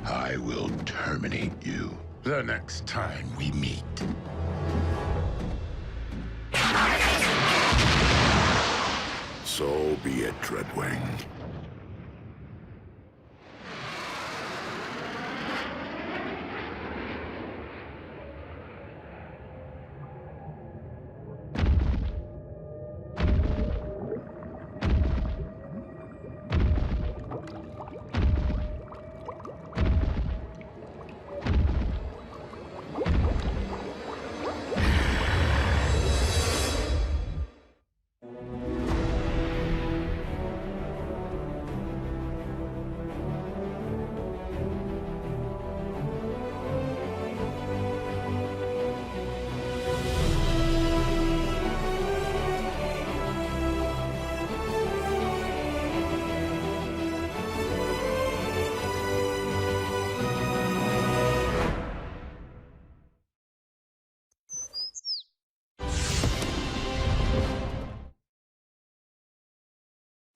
S13: I will terminate you the next time we meet.
S1: So be it, Dreadwing.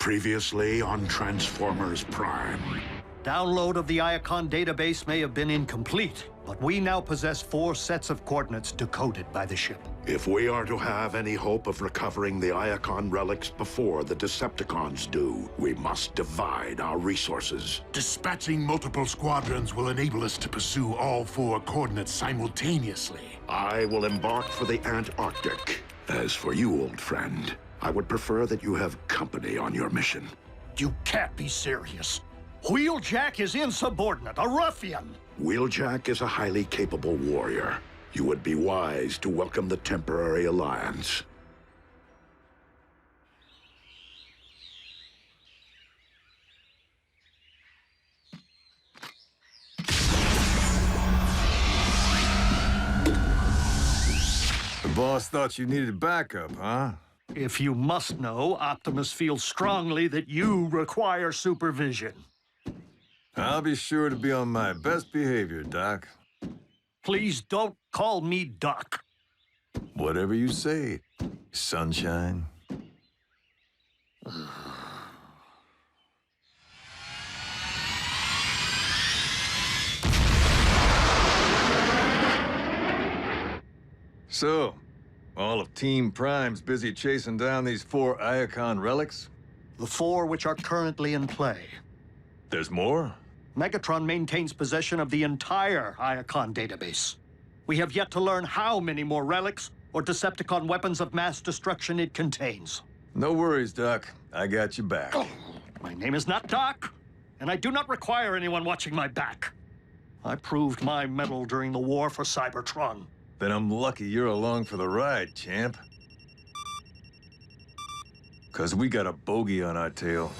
S1: Previously on Transformers Prime.
S4: Download of the Iacon database may have been incomplete, but we now possess 4 sets of coordinates decoded by the ship.
S1: If we are to have any hope of recovering the Iacon relics before the Decepticons do, we must divide our resources.
S13: Dispatching multiple squadrons will enable us to pursue all 4 coordinates simultaneously.
S1: I will embark for the Antarctic. As for you, old friend, I would prefer that you have company on your mission.
S4: You can't be serious. Wheeljack is insubordinate, a ruffian.
S1: Wheeljack is a highly capable warrior. You would be wise to welcome the temporary alliance.
S8: The boss thought you needed backup, huh?
S4: If you must know, Optimus feels strongly that you require supervision.
S8: I'll be sure to be on my best behavior, Doc.
S4: Please don't call me Doc.
S8: Whatever you say, sunshine. So, all of Team Prime's busy chasing down these 4 Iacon relics?
S4: The 4 which are currently in play.
S8: There's more?
S4: Megatron maintains possession of the entire Iacon database. We have yet to learn how many more relics or Decepticon weapons of mass destruction it contains.
S8: No worries, Doc. I got you back.
S4: My name is not Doc, and I do not require anyone watching my back. I proved my mettle during the war for Cybertron.
S8: Then I'm lucky you're along for the ride, champ. 'Cause we got a bogey on our tail.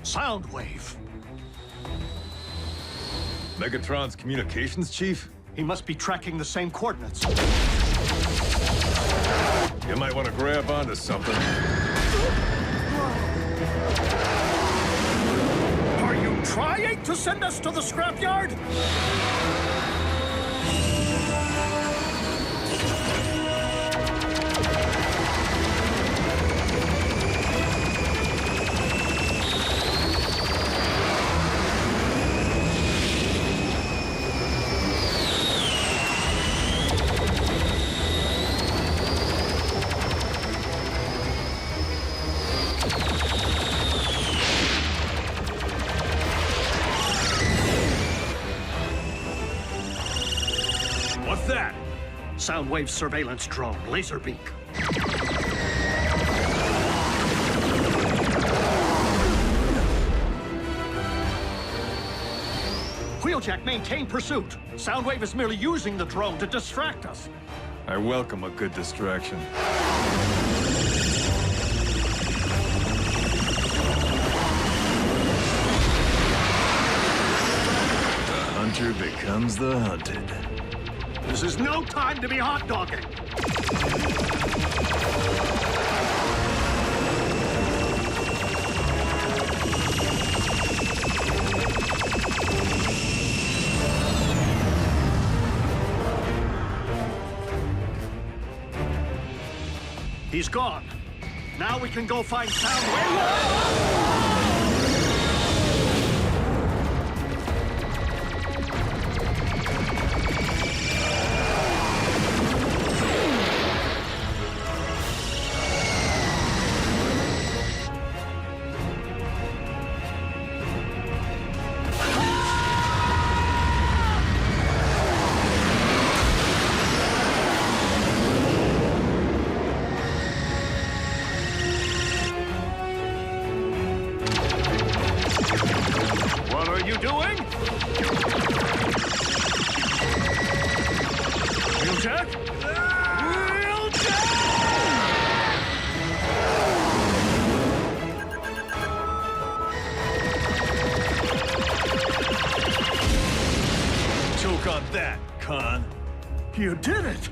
S4: Soundwave.
S8: Megatron's communications chief?
S4: He must be tracking the same coordinates.
S8: You might want to grab onto something.
S19: Are you trying to send us to the scrapyard?
S4: What's that? Soundwave surveillance drone, Laserbeak. Wheeljack, maintain pursuit. Soundwave is merely using the drone to distract us.
S8: I welcome a good distraction. The hunter becomes the hunted.
S4: This is no time to be hot-dogging. He's gone. Now we can go find Soundwave. What are you doing? Wheeljack?
S8: Choke on that, Con.
S19: You did it!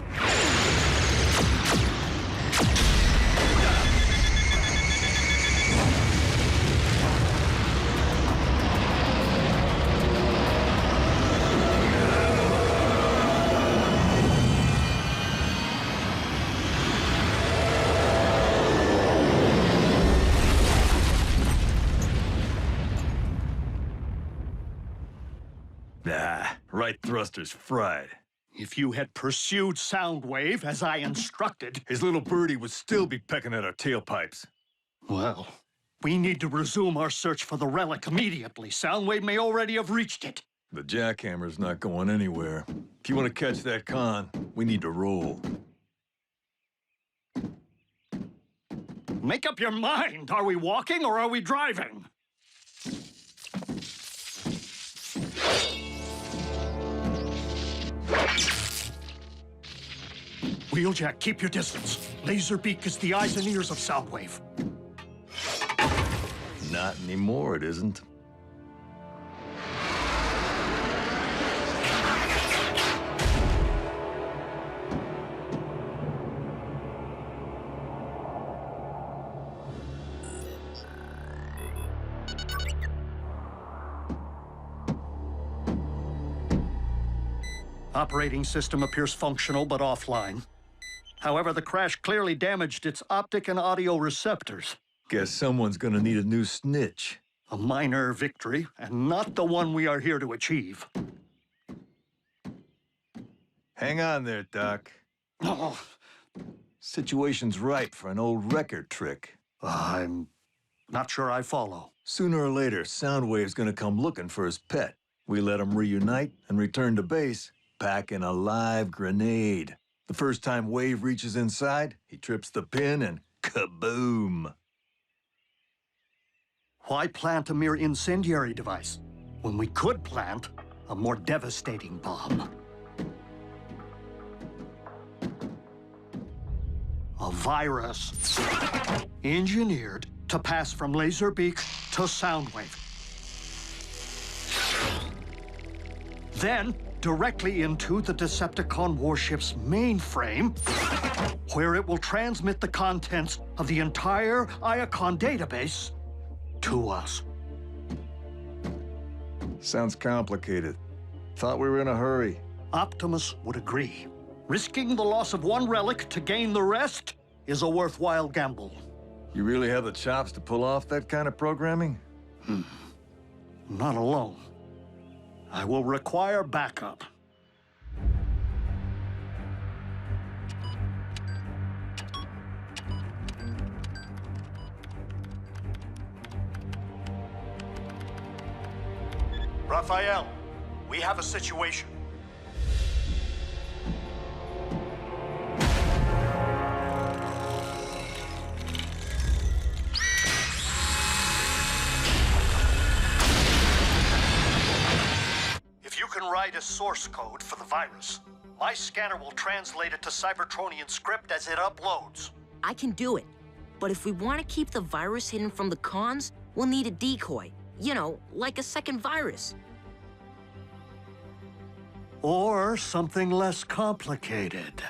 S8: Ah, right thruster's fried.
S4: If you had pursued Soundwave as I instructed...
S8: His little birdie would still be pecking at our tailpipes.
S4: Well, we need to resume our search for the relic immediately. Soundwave may already have reached it.
S8: The jackhammer's not going anywhere. If you want to catch that Con, we need to roll.
S4: Make up your mind. Are we walking or are we driving? Wheeljack, keep your distance. Laserbeak is the eyes and ears of Soundwave.
S8: Not anymore, it isn't.
S4: Operating system appears functional but offline. However, the crash clearly damaged its optic and audio receptors.
S8: Guess someone's gonna need a new snitch.
S4: A minor victory, and not the one we are here to achieve.
S8: Hang on there, Doc.
S4: Oh.
S8: Situation's ripe for an old record trick.
S4: I'm not sure I follow.
S8: Sooner or later, Soundwave's gonna come looking for his pet. We let him reunite and return to base, packing a live grenade. The first time Wave reaches inside, he trips the pin and kaboom!
S4: Why plant a mere incendiary device when we could plant a more devastating bomb? A virus engineered to pass from Laserbeak to Soundwave. Then directly into the Decepticon warship's mainframe, where it will transmit the contents of the entire Iacon database to us.
S8: Sounds complicated. Thought we were in a hurry.
S4: Optimus would agree. Risking the loss of one relic to gain the rest is a worthwhile gamble.
S8: You really have the chops to pull off that kind of programming?
S4: Not alone. I will require backup. Raphael, we have a situation. If you can write a source code for the virus, my scanner will translate it to Cybertronian script as it uploads.
S5: I can do it. But if we want to keep the virus hidden from the cons, we'll need a decoy. You know, like a second virus.
S4: Or something less complicated.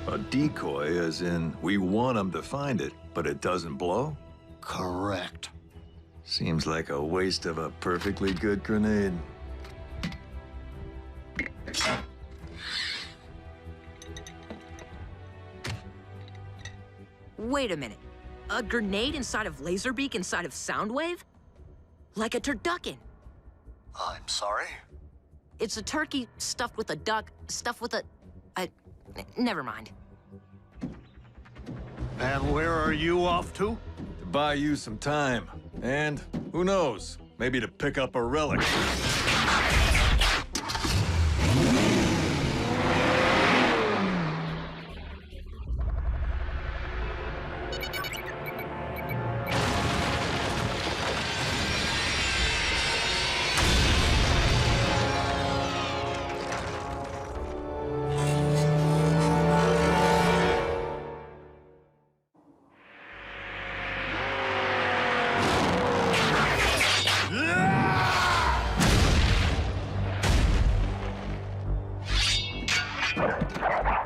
S8: A decoy, as in we want them to find it, but it doesn't blow?
S4: Correct.
S8: Seems like a waste of a perfectly good grenade.
S5: Wait a minute. A grenade inside of Laserbeak inside of Soundwave? Like a turducken.
S4: I'm sorry?
S5: It's a turkey stuffed with a duck, stuffed with a... never mind.
S4: And where are you off to?
S8: To buy you some time. And, who knows, maybe to pick up a relic.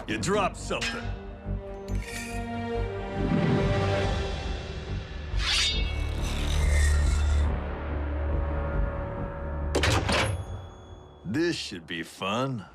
S8: You dropped something. This should be fun.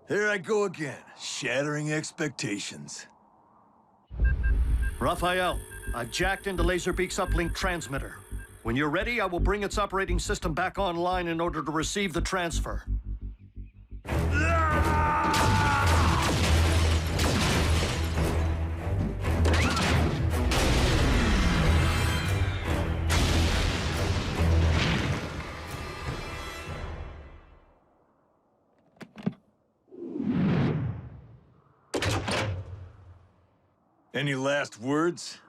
S8: Here I go again, shattering expectations.
S4: Raphael, I've jacked into Laserbeak's uplink transmitter. When you're ready, I will bring its operating system back online in order to receive the transfer.
S8: Any last words?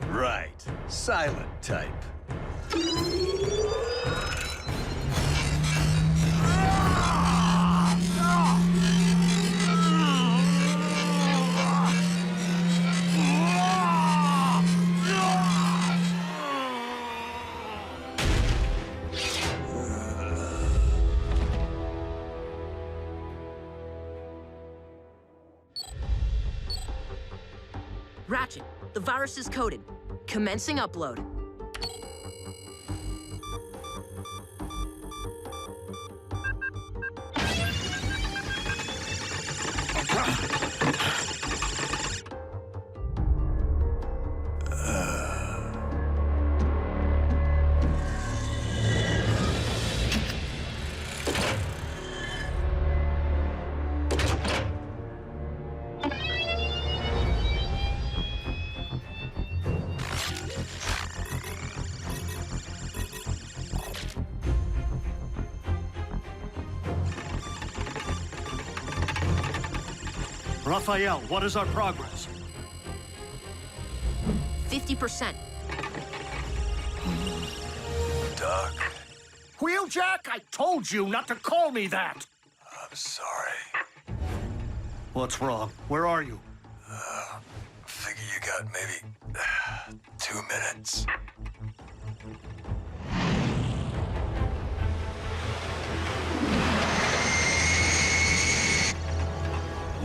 S8: Right. Silent type.
S5: Agent. The virus is coded. Commencing upload.
S4: Raphael, what is our progress?
S5: 50%.
S8: Doc,
S19: Wheeljack, I told you not to call me that!
S8: I'm sorry.
S4: What's wrong? Where are you?
S8: Figure you got maybe 2 minutes.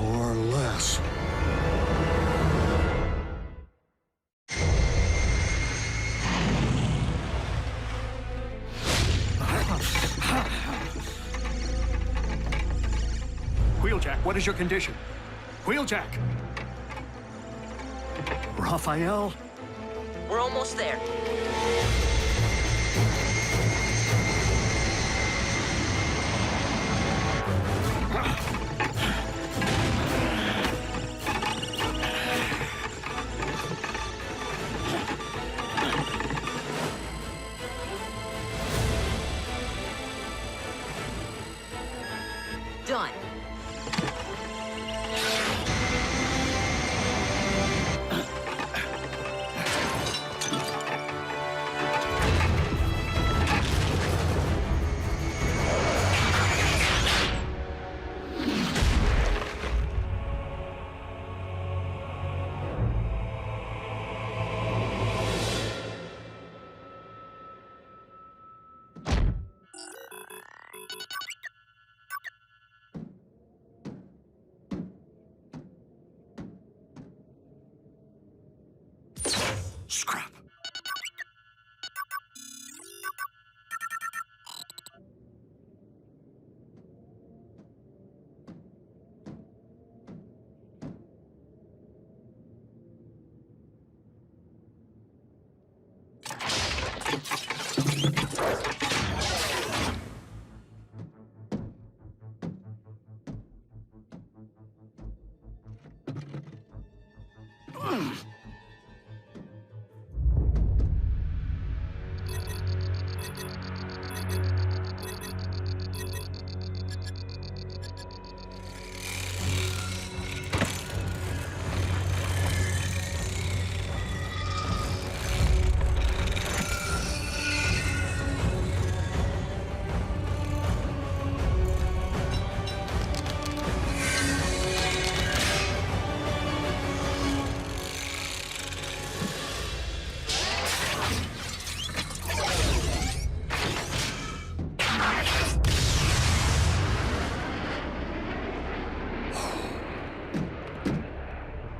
S19: Or less.
S4: Wheeljack, what is your condition? Wheeljack! Raphael?
S5: We're almost there. Done.
S19: Scrap.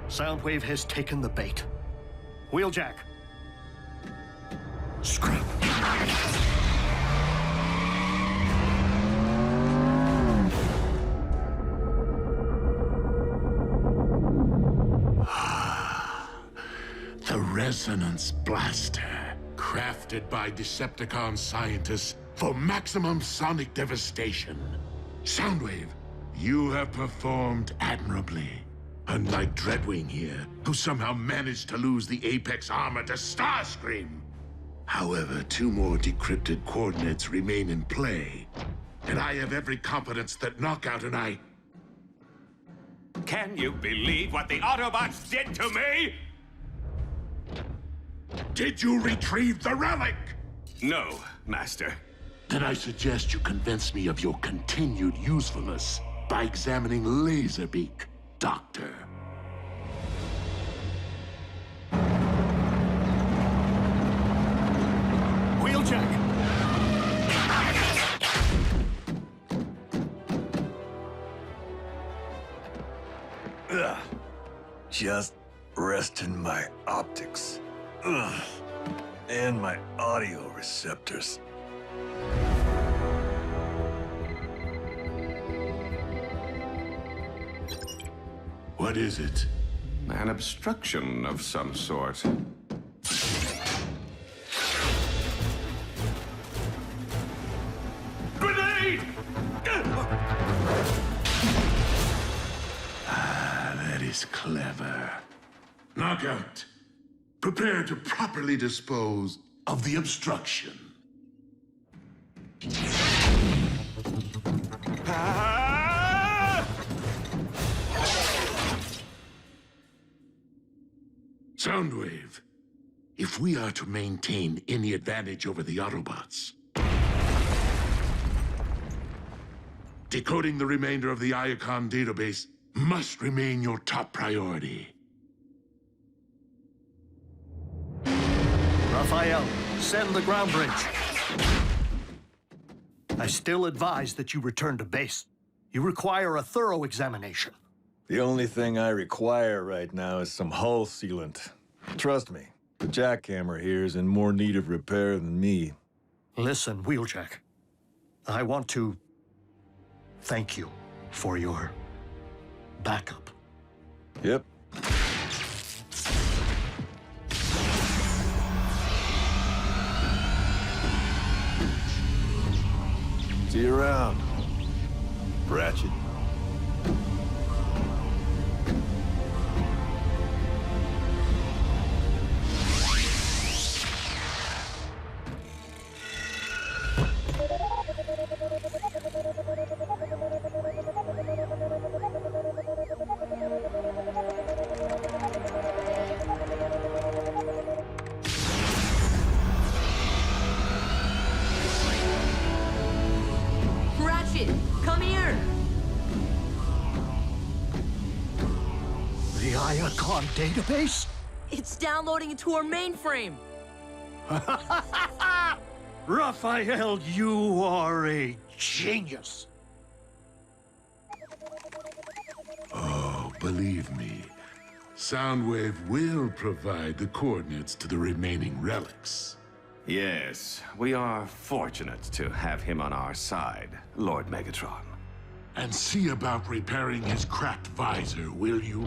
S4: Soundwave has taken the bait. Wheeljack.
S19: Scrap. The Resonance Blaster, crafted by Decepticon scientists for maximum sonic devastation. Soundwave, you have performed admirably. Unlike Dreadwing here, who somehow managed to lose the Apex armor to Starscream. However, 2 more decrypted coordinates remain in play, and I have every confidence that Knockout and I...
S15: Can you believe what the Autobots did to me?
S13: Did you retrieve the relic?
S15: No, Master.
S13: Then I suggest you convince me of your continued usefulness by examining Laserbeak, Doctor.
S19: Wheeljack!
S8: Just resting my optics. Ugh. And my audio receptors.
S19: What is it?
S15: An obstruction of some sort.
S19: Grenade! That is clever. Knockout. Prepare to properly dispose of the obstruction. Soundwave, if we are to maintain any advantage over the Autobots, decoding the remainder of the Iacon database must remain your top priority.
S4: Raphael, send the ground bridge. I still advise that you return to base. You require a thorough examination.
S8: The only thing I require right now is some hull sealant. Trust me, the jackhammer here is in more need of repair than me.
S4: Listen, Wheeljack. I want to thank you for your backup.
S8: Yep. See you around, Ratchet.
S18: Come here!
S4: The Iacon database?
S18: It's downloading into our mainframe!
S4: Raphael, you are a genius.
S19: Oh, believe me, Soundwave will provide the coordinates to the remaining relics.
S15: Yes, we are fortunate to have him on our side, Lord Megatron.
S19: And see about repairing his cracked visor, will you?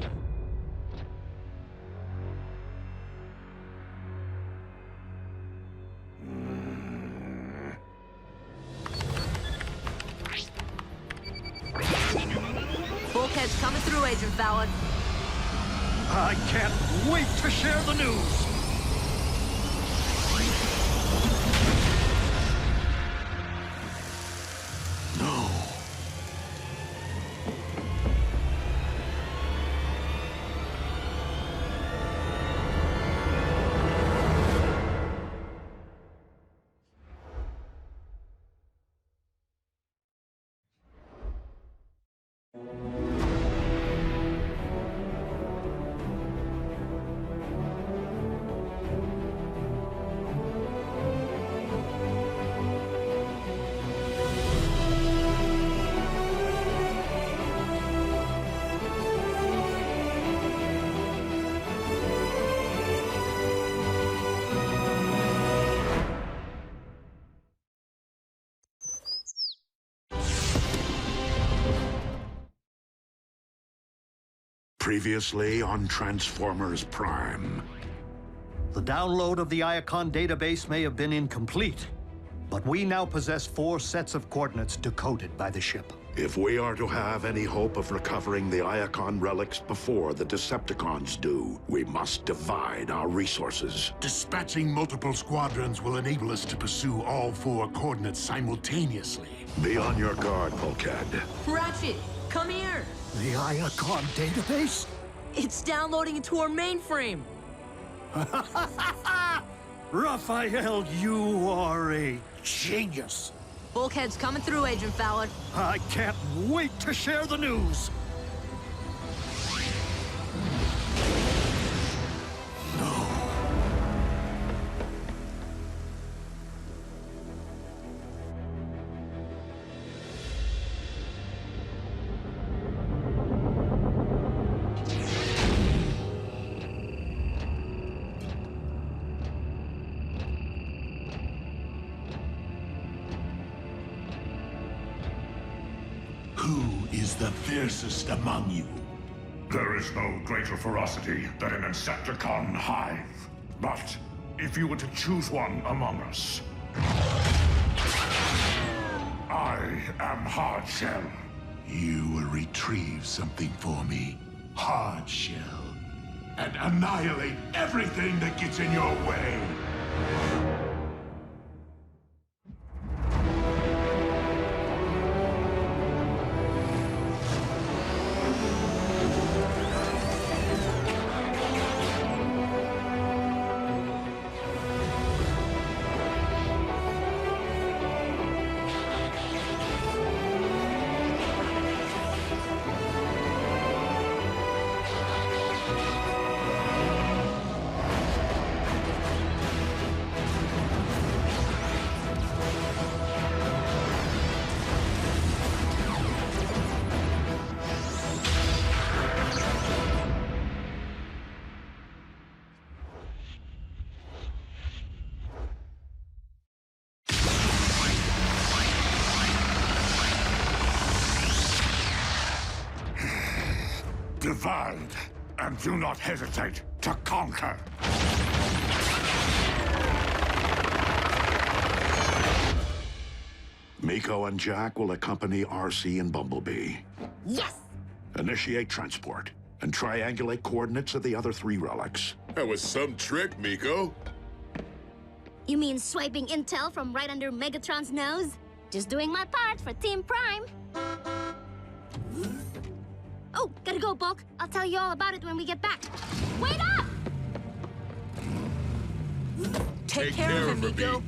S18: Bulkhead's coming through, Agent Fallon.
S4: I can't wait to share the news!
S19: No. Previously on Transformers Prime.
S4: The download of the Iacon database may have been incomplete, but we now possess 4 sets of coordinates decoded by the ship.
S1: If we are to have any hope of recovering the Iacon relics before the Decepticons do, we must divide our resources.
S19: Dispatching multiple squadrons will enable us to pursue all 4 coordinates simultaneously.
S1: Be on your guard, Bulkhead.
S18: Ratchet, come here!
S4: The Iacon database?
S18: It's downloading into our mainframe!
S4: Raphael, you are a genius!
S18: Bulkhead's coming through, Agent Fallon.
S4: I can't wait to share the news!
S13: is the fiercest among you?
S7: There is no greater ferocity than an Insecticon hive. But if you were to choose one among us, I am Hardshell.
S13: You will retrieve something for me, Hardshell, and annihilate everything that gets in your way.
S7: Divide, and do not hesitate to conquer.
S1: Miko and Jack will accompany RC and Bumblebee.
S6: Yes!
S1: Initiate transport, and triangulate coordinates of the other 3 relics.
S12: That was some trick, Miko.
S6: You mean swiping intel from right under Megatron's nose? Just doing my part for Team Prime. Oh, gotta go, Bulk. I'll tell you all about it when we get back. Wait up!
S18: Take care of him, Miko.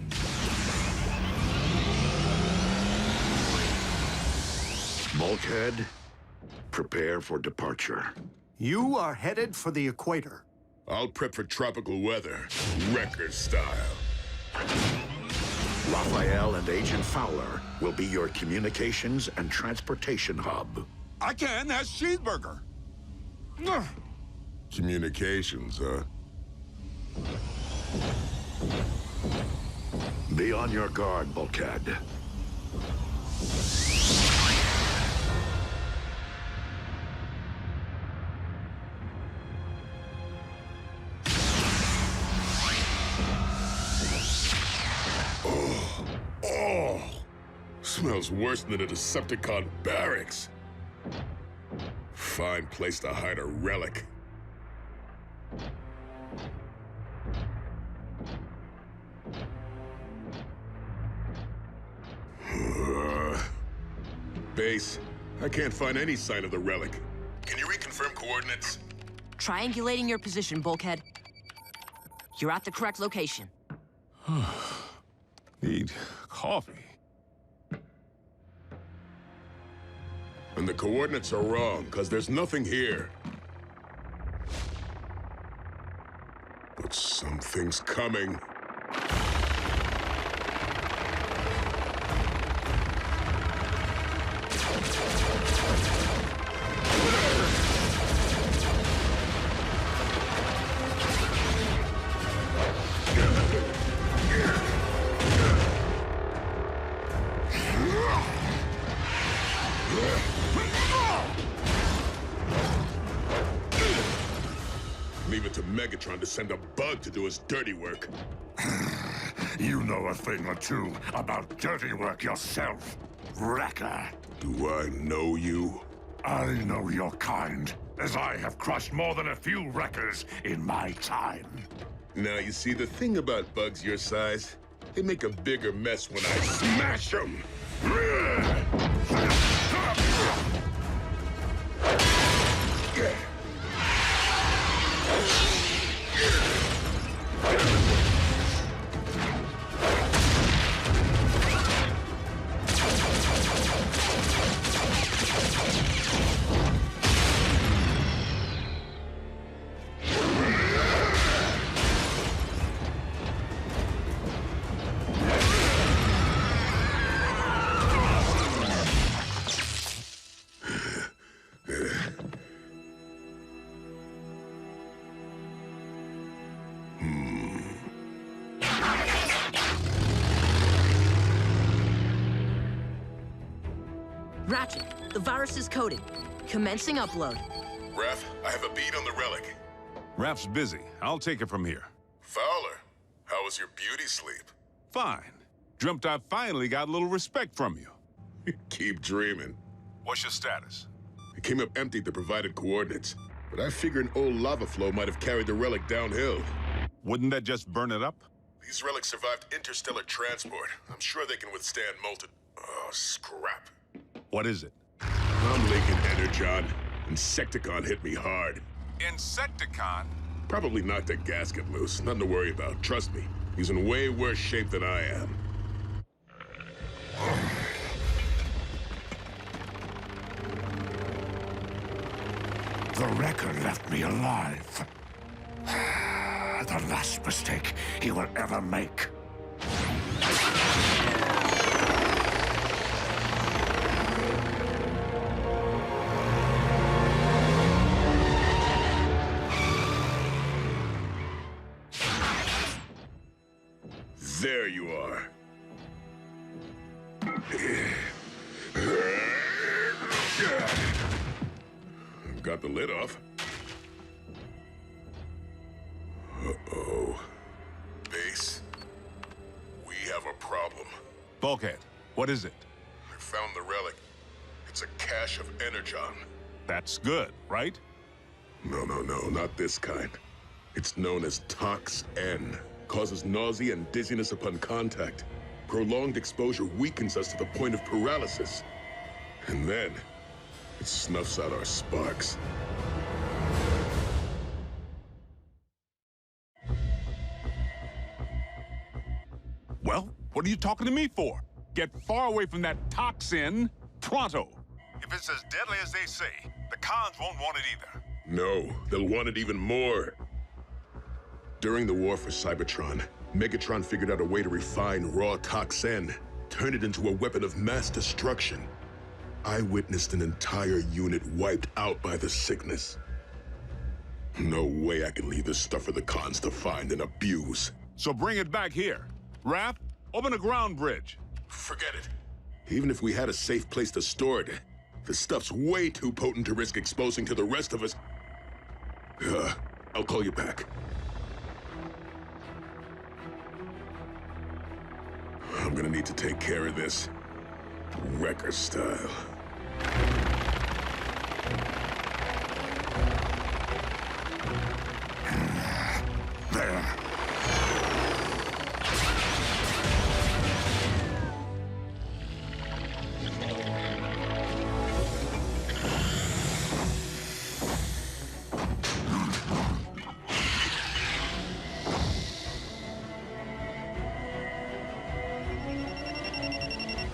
S1: Bulkhead, prepare for departure.
S4: You are headed for the equator.
S12: I'll prep for tropical weather, Wrecker style.
S1: Raphael and Agent Fowler will be your communications and transportation hub.
S3: I can, that's cheeseburger. Ugh.
S12: Communications, huh?
S1: Be on your guard, Bulkhead.
S12: Oh! Smells worse than a Decepticon barracks. Fine place to hide a relic. Base, I can't find any sign of the relic. Can you reconfirm coordinates?
S18: Triangulating your position, Bulkhead. You're at the correct location.
S12: Need coffee. And the coordinates are wrong, because there's nothing here. But something's coming. Leave it to Megatron to send a bug to do his dirty work.
S7: You know a thing or two about dirty work yourself, Wrecker.
S12: Do I know you?
S7: I know your kind, as I have crushed more than a few Wreckers in my time.
S12: Now, you see, the thing about bugs your size, they make a bigger mess when I smash them.
S18: Ratchet, the virus is coding. Commencing upload.
S12: Raph, I have a beat on the relic.
S3: Raph's busy. I'll take it from here.
S12: Fowler, how was your beauty sleep?
S3: Fine. Dreamt I finally got a little respect from you.
S12: Keep dreaming.
S3: What's your status?
S12: It came up empty at the provided coordinates, but I figure an old lava flow might have carried the relic downhill.
S3: Wouldn't that just burn it up?
S12: These relics survived interstellar transport. I'm sure they can withstand molten... Oh, scrap.
S3: What is it?
S12: I'm leaking Energon. Insecticon hit me hard.
S3: Insecticon?
S12: Probably knocked a gasket loose. Nothing to worry about. Trust me. He's in way worse shape than I am.
S7: The Wrecker left me alive. The last mistake he will ever make.
S12: There you are. Got the lid off. Uh-oh. Base, we have a problem.
S3: Bulkhead, what is it?
S12: I found the relic. It's a cache of Energon.
S3: That's good, right?
S12: No, not this kind. It's known as Tox-N. Causes nausea and dizziness upon contact. Prolonged exposure weakens us to the point of paralysis. And then, it snuffs out our sparks.
S3: Well, what are you talking to me for? Get far away from that toxin, pronto. If it's as deadly as they say, the cons won't want it either.
S12: No, they'll want it even more. During the war for Cybertron, Megatron figured out a way to refine raw Tox-N, turn it into a weapon of mass destruction. I witnessed an entire unit wiped out by the sickness. No way I can leave this stuff for the cons to find and abuse.
S3: So bring it back here. Raph, open a ground bridge.
S12: Forget it. Even if we had a safe place to store it, the stuff's way too potent to risk exposing to the rest of us. I'll call you back. I'm gonna need to take care of this. Wrecker style.
S7: There.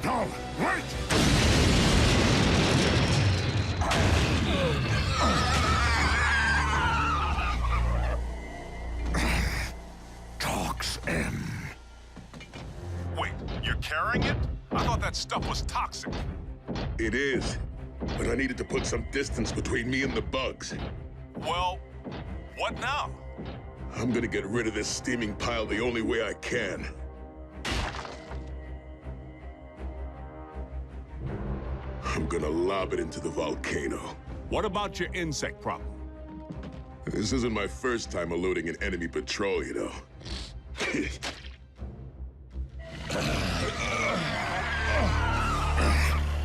S7: No, wait! Tox-N.
S3: Wait, you're carrying it? I thought that stuff was toxic.
S12: It is, but I needed to put some distance between me and the bugs.
S3: Well, what now?
S12: I'm gonna get rid of this steaming pile the only way I can. I'm gonna lob it into the volcano.
S3: What about your insect problem?
S12: This isn't my first time eluding an enemy patrol, you know.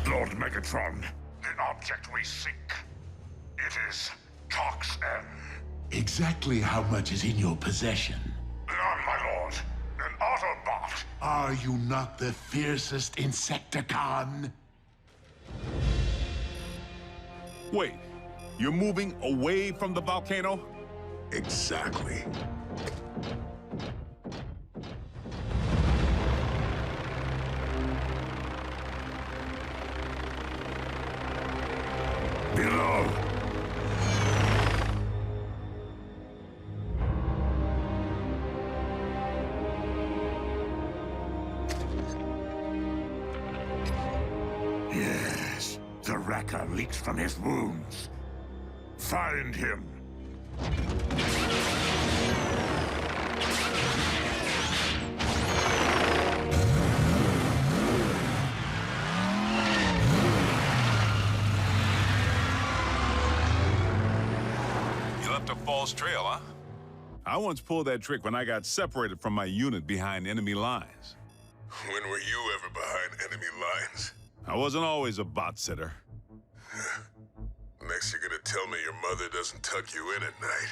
S7: Lord Megatron, the object we seek. It is Tox-N.
S19: Exactly how much is in your possession?
S7: None, my lord. An Autobot.
S19: Are you not the fiercest Insecticon?
S3: Wait, you're moving away from the volcano?
S12: Exactly.
S7: Below. Yes, the Wrecker leaks from his wounds. Find him.
S3: false trail, huh? I once pulled that trick when I got separated from my unit behind enemy lines.
S12: When were you ever behind enemy lines?
S3: I wasn't always a bot sitter.
S12: Next you're gonna tell me your mother doesn't tuck you in at night.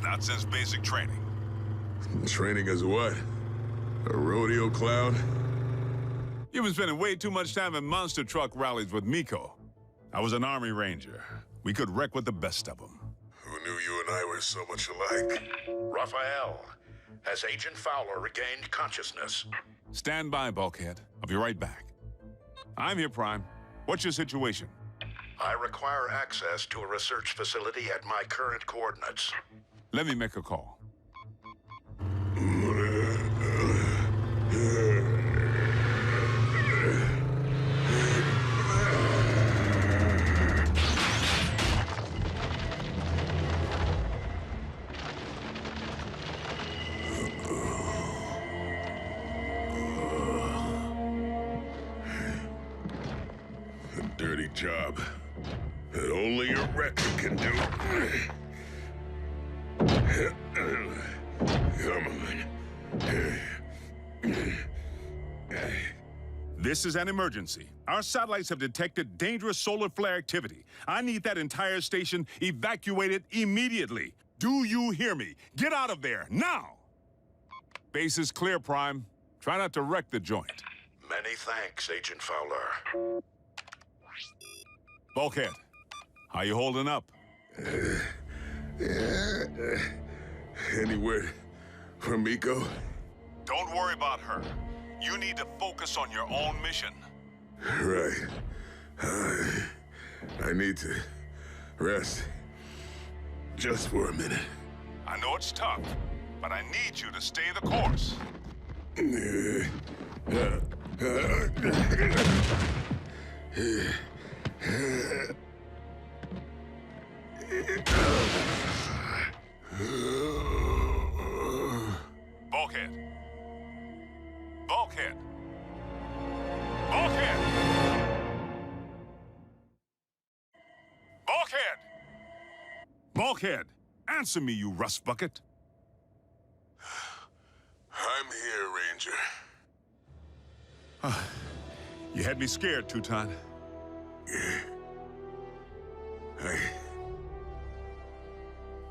S3: Not since basic training.
S12: Training as what? A rodeo clown?
S3: You've been spending way too much time in monster truck rallies with Miko. I was an Army Ranger. We could wreck with the best of them.
S12: Who knew you and I were so much alike?
S1: Raphael, has Agent Fowler regained consciousness?
S3: Stand by, Bulkhead. I'll be right back. I'm here, Prime. What's your situation?
S1: I require access to a research facility at my current coordinates.
S3: Let me make a call.
S12: Dirty job that only a wrecker can do. Come on.
S3: This is an emergency. Our satellites have detected dangerous solar flare activity. I need that entire station evacuated immediately. Do you hear me? Get out of there, now! Base is clear, Prime. Try not to wreck the joint.
S1: Many thanks, Agent Fowler.
S3: Bulkhead, how you holding up?
S12: Any word from Miko?
S3: Don't worry about her. You need to focus on your own mission.
S12: Right. I need to rest. Just for a minute.
S3: I know it's tough, but I need you to stay the course. Bulkhead. Bulkhead. Bulkhead! Bulkhead! Bulkhead! Answer me, you rust bucket.
S12: I'm here, Ranger.
S3: You had me scared, Teuton.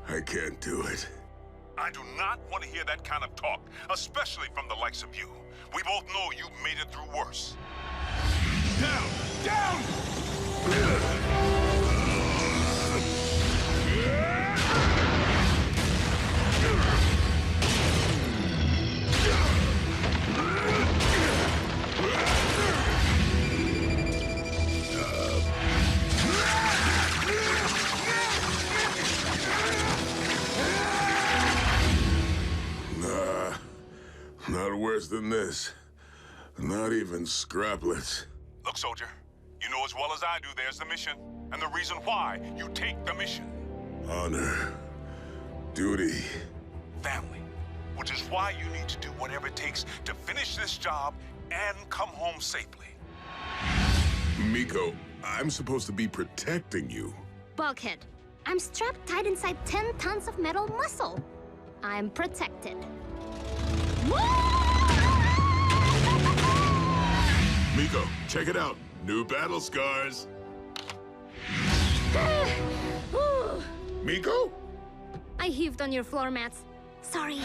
S12: I can't do it.
S3: I do not want to hear that kind of talk, especially from the likes of you. We both know you made it through worse. Down! Down!
S12: Not worse than this. Not even scraplets.
S3: Look, soldier, you know as well as I do there's the mission, and the reason why you take the mission.
S12: Honor. Duty.
S3: Family. Which is why you need to do whatever it takes to finish this job and come home safely.
S12: Miko, I'm supposed to be protecting you.
S6: Bulkhead, I'm strapped tight inside 10 tons of metal muscle. I'm protected.
S12: Miko, check it out. New battle scars. Miko?
S6: I heaved on your floor mats. Sorry.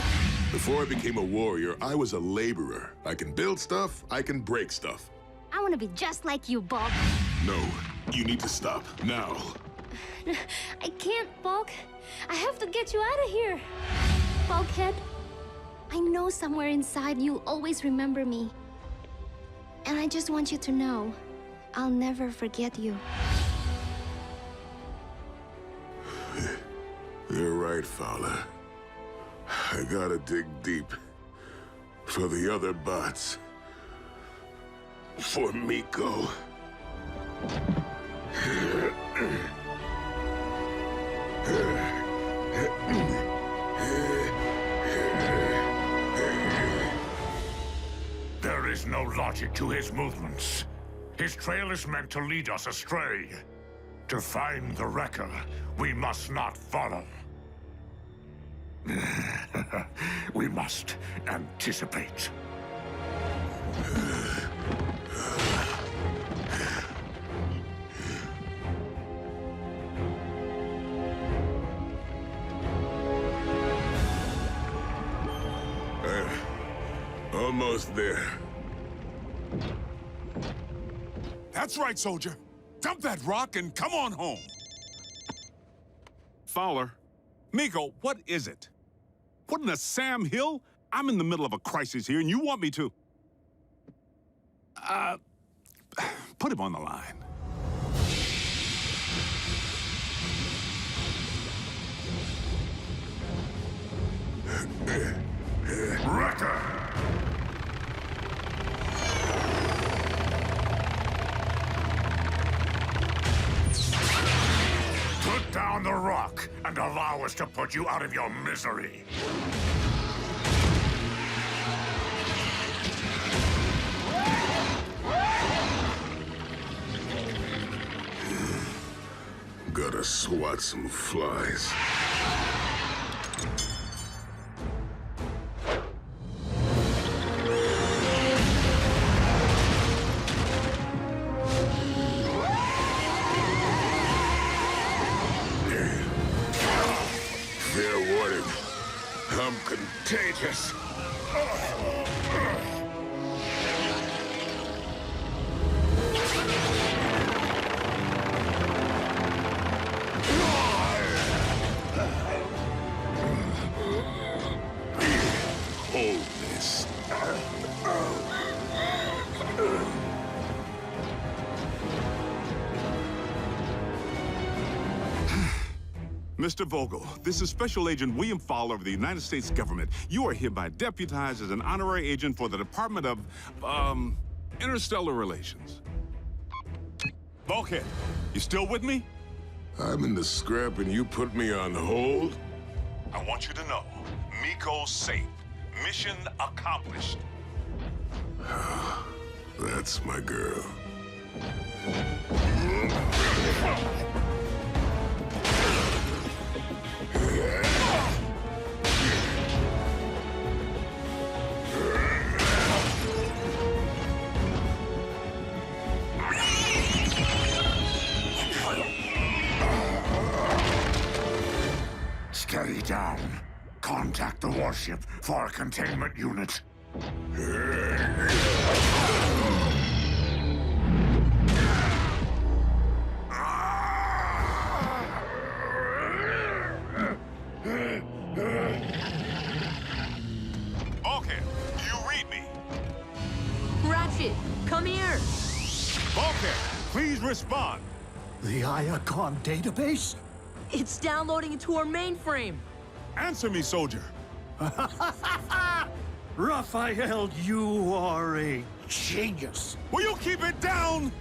S12: Before I became a warrior, I was a laborer. I can build stuff, I can break stuff.
S6: I want to be just like you, Bulk.
S12: No, you need to stop, now.
S6: I can't, Bulk. I have to get you out of here. Bulkhead, I know somewhere inside you'll always remember me. And I just want you to know, I'll never forget you.
S12: You're right, Fowler. I gotta dig deep. For the other bots. For Miko.
S7: There is no logic to his movements. His trail is meant to lead us astray. To find the Wrecker, we must not follow. We must anticipate.
S12: Almost there.
S3: That's right, soldier. Dump that rock and come on home. Fowler. Miko, what is it? What in the Sam Hill? I'm in the middle of a crisis here, and you want me to... Put him on the line.
S7: Wrecker! Put down the rock and allow us to put you out of your misery.
S12: Gotta swat some flies. Fair warning. I'm contagious. Hold this.
S3: Mr. Vogel, this is Special Agent William Fowler of the United States government. You are hereby deputized as an honorary agent for the Department of, Interstellar Relations. Bulkhead, you still with me?
S12: I'm in the scrap and you put me on hold?
S3: I want you to know, Miko's safe. Mission accomplished.
S12: That's my girl.
S7: Steady down. Contact the warship for a containment unit.
S3: Okay, do you read me?
S18: Ratchet, come here!
S3: Bulkhead, please respond.
S4: The Iacon database?
S18: It's downloading into our mainframe.
S3: Answer me, soldier.
S4: Raphael, you are a genius.
S3: Will you keep it down?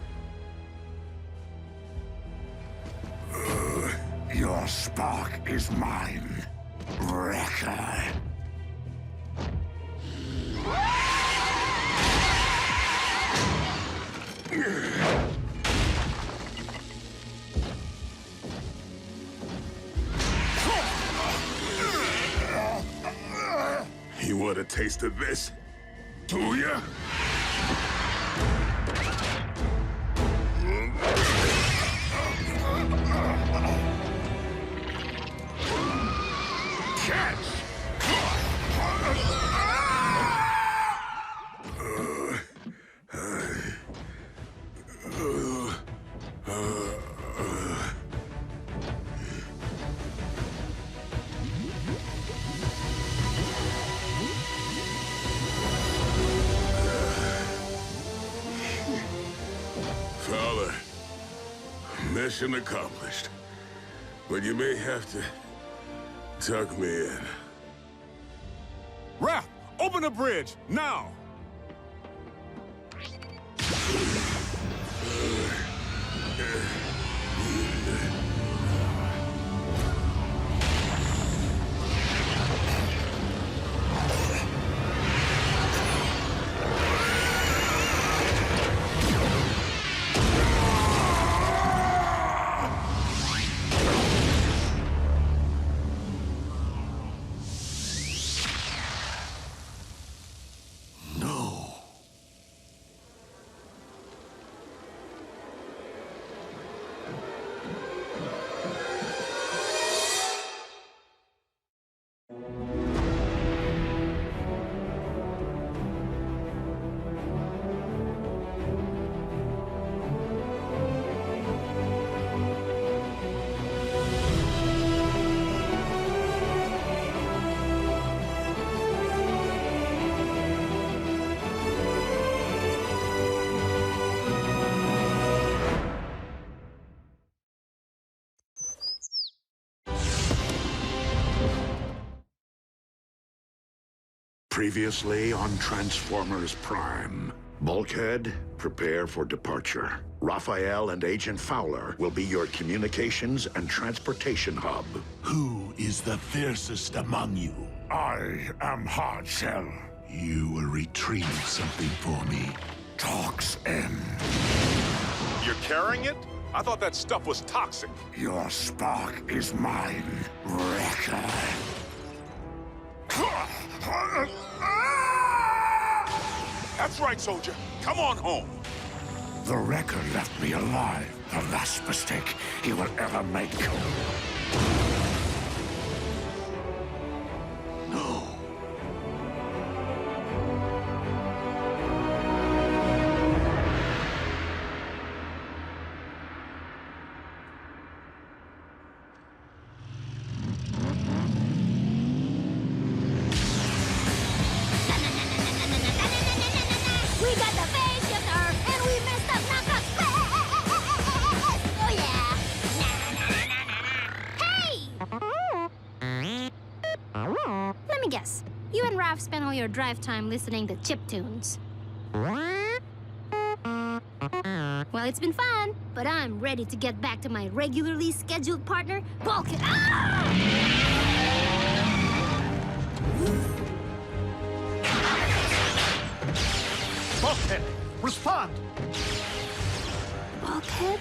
S7: Your spark is mine, Wrecker.
S12: You want a taste of this? Do ya?
S7: Catch!
S12: Fowler, mission accomplished. But you may have to tuck me in.
S3: Raph, open the bridge, now!
S1: Previously on Transformers Prime. Bulkhead, prepare for departure. Raphael and Agent Fowler will be your communications and transportation hub.
S19: Who is the fiercest among you? I am Hardshell. You will retrieve something for me. Talks end.
S3: You're carrying it? I thought that stuff was toxic.
S19: Your spark is mine, Wrecker.
S3: That's right, soldier. Come on home.
S19: The Wrecker left me alive. The last mistake he will ever make. No.
S6: We got the phase shifter, and we messed up knockout space! Oh yeah! Hey! Let me guess. You and Raph spent all your drive time listening to chiptunes. Well, it's been fun, but I'm ready to get back to my regularly scheduled partner, Bulkhead.
S4: Bulkhead, respond!
S6: Bulkhead?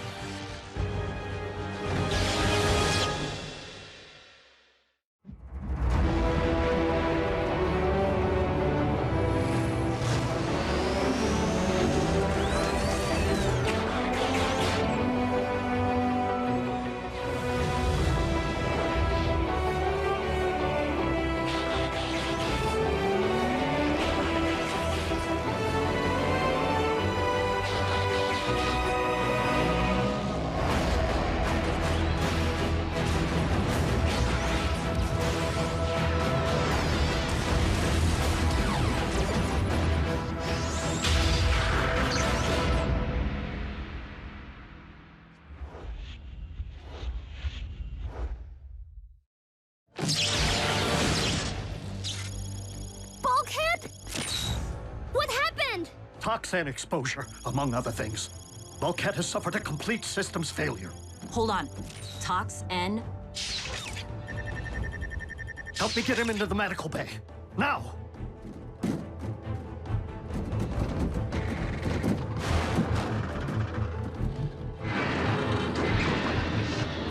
S6: Bulkhead? What happened?
S4: Toxin exposure, among other things. Bulkhead has suffered a complete systems failure.
S2: Hold on. Tox N.
S4: Help me get him into the medical bay. Now!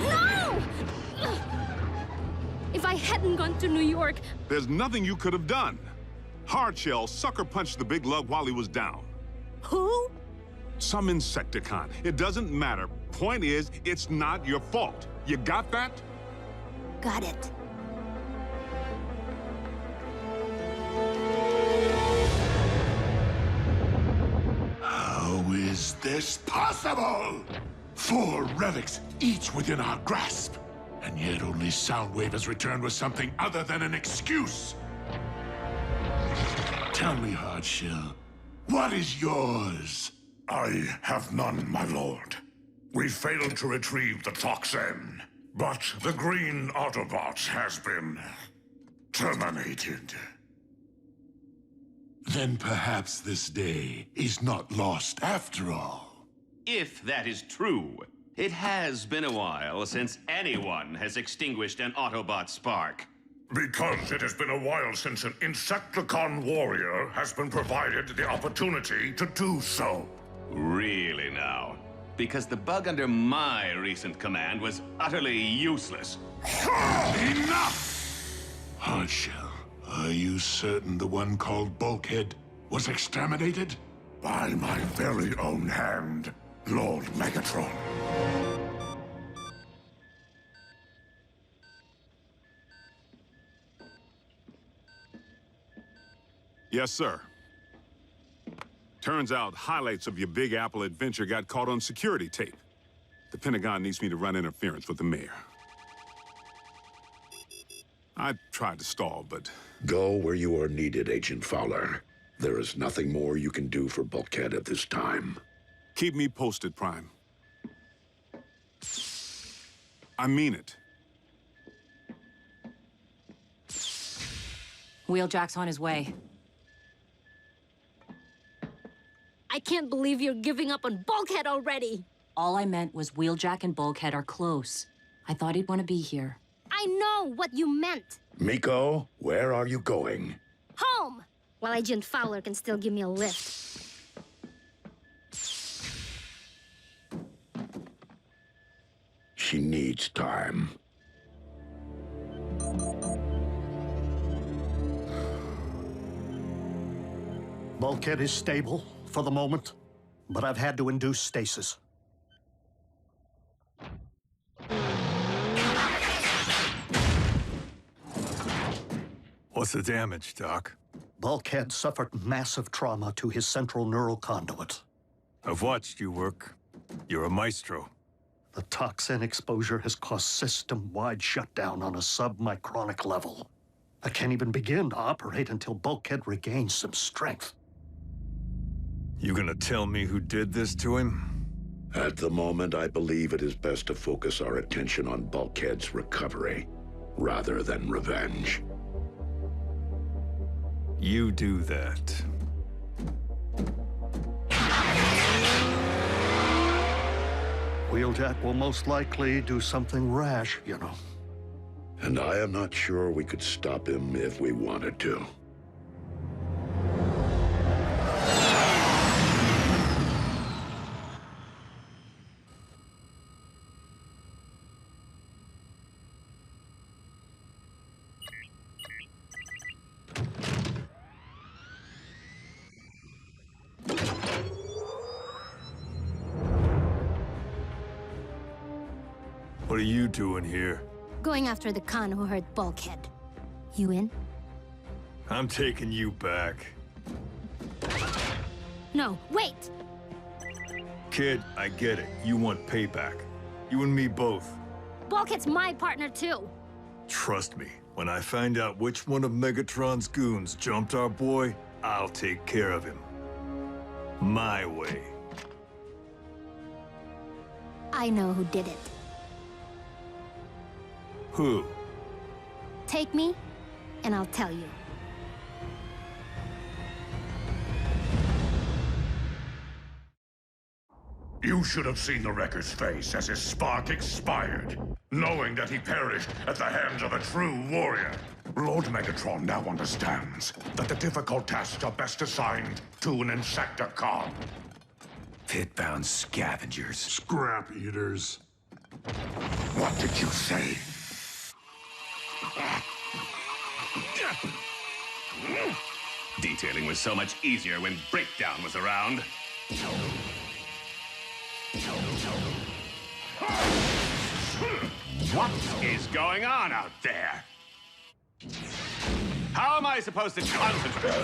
S6: No! If I hadn't gone to New York...
S3: There's nothing you could have done. Hardshell sucker punched the big lug while he was down.
S6: Who?
S3: Some Insecticon. It doesn't matter. Point is, it's not your fault. You got that?
S6: Got it.
S19: How is this possible? 4 relics, each within our grasp. And yet only Soundwave has returned with something other than an excuse. Tell me, Hardshell, what is yours? I have none, my lord. We failed to retrieve the toxin, but the green Autobot has been terminated. Then perhaps this day is not lost after all.
S15: If that is true, it has been a while since anyone has extinguished an Autobot spark.
S19: Because it has been a while since an Insecticon warrior has been provided the opportunity to do so.
S15: Really now? Because the bug under my recent command was utterly useless.
S19: Enough! Hardshell, are you certain the one called Bulkhead was exterminated? By my very own hand, Lord Megatron.
S3: Yes, sir. Turns out highlights of your Big Apple adventure got caught on security tape. The Pentagon needs me to run interference with the mayor. I tried to stall, but...
S1: Go where you are needed, Agent Fowler. There is nothing more you can do for Bulkhead at this time.
S3: Keep me posted, Prime. I mean it.
S2: Wheeljack's on his way.
S6: can't believe you're giving up on Bulkhead already.
S2: All I meant was Wheeljack and Bulkhead are close. I thought he'd want to be here.
S6: I know what you meant.
S1: Miko, where are you going?
S6: Home! While Agent Fowler can still give me a lift.
S1: She needs time.
S4: Bulkhead is stable for the moment, but I've had to induce stasis.
S8: What's the damage, Doc?
S4: Bulkhead suffered massive trauma to his central neural conduit.
S8: I've watched you work. You're a maestro.
S4: The toxin exposure has caused system-wide shutdown on a submicronic level. I can't even begin to operate until Bulkhead regains some strength.
S8: You gonna tell me who did this to him?
S1: At the moment, I believe it is best to focus our attention on Bulkhead's recovery, rather than revenge.
S8: You do that.
S4: Wheeljack will most likely do something rash, you know.
S1: And I am not sure we could stop him if we wanted to.
S8: What are you doing here?
S6: Going after the con who hurt Bulkhead. You in?
S8: I'm taking you back.
S6: No, wait!
S8: Kid, I get it. You want payback. You and me both.
S6: Bulkhead's my partner too.
S8: Trust me, when I find out which one of Megatron's goons jumped our boy, I'll take care of him. My way.
S6: I know who did it.
S8: Who?
S6: Take me, and I'll tell you.
S7: You should have seen the wrecker's face as his spark expired, knowing that he perished at the hands of a true warrior. Lord Megatron now understands that the difficult tasks are best assigned to an Insecticon.
S21: Pit-bound scavengers.
S19: Scrap eaters.
S7: What did you say?
S15: Detailing was so much easier when Breakdown was around. What is going on out there? How am I supposed to concentrate?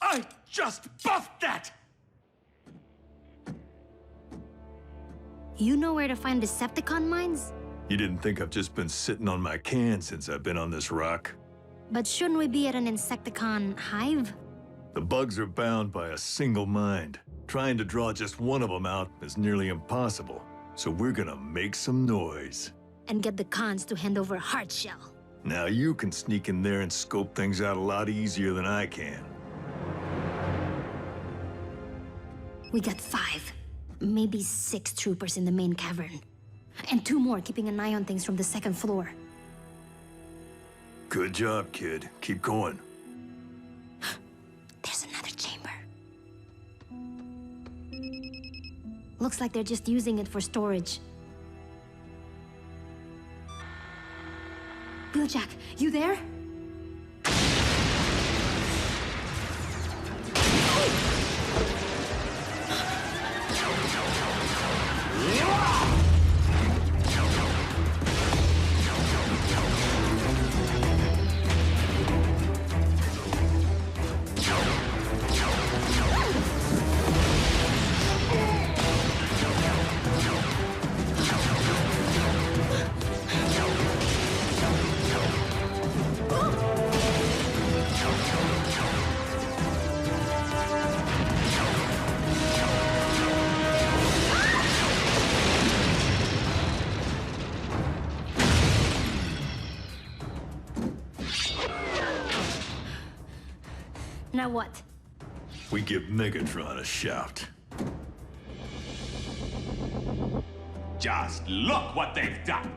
S15: I just buffed that!
S6: You know where to find Decepticon mines?
S8: You didn't think I've just been sitting on my can since I've been on this rock?
S6: But shouldn't we be at an Insecticon hive?
S8: The bugs are bound by a single mind. Trying to draw just one of them out is nearly impossible. So we're gonna make some noise.
S6: And get the cons to hand over Hardshell.
S8: Now you can sneak in there and scope things out a lot easier than I can.
S6: We got 5, maybe 6 troopers in the main cavern. And 2 more keeping an eye on things from the 2nd floor.
S8: Good job, kid. Keep going.
S6: There's another chamber. Looks like they're just using it for storage. Wheeljack, you there? Now what?
S8: We give Megatron a shout.
S15: Just look what they've done!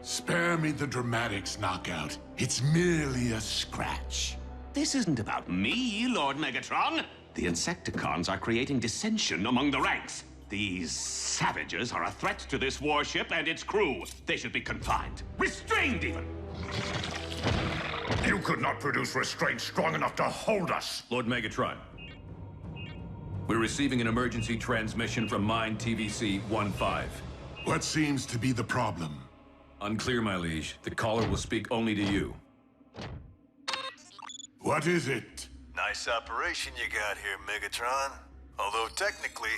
S19: Spare me the dramatics, Knockout. It's merely a scratch.
S15: This isn't about me, Lord Megatron. The Insecticons are creating dissension among the ranks. These savages are a threat to this warship and its crew. They should be confined. Restrained, even.
S7: You could not produce restraint strong enough to hold us.
S16: Lord Megatron, we're receiving an emergency transmission from Mine TVC-15.
S19: What seems to be the problem?
S16: Unclear, my liege. The caller will speak only to you.
S19: What is it?
S8: Nice operation you got here, Megatron. Although technically,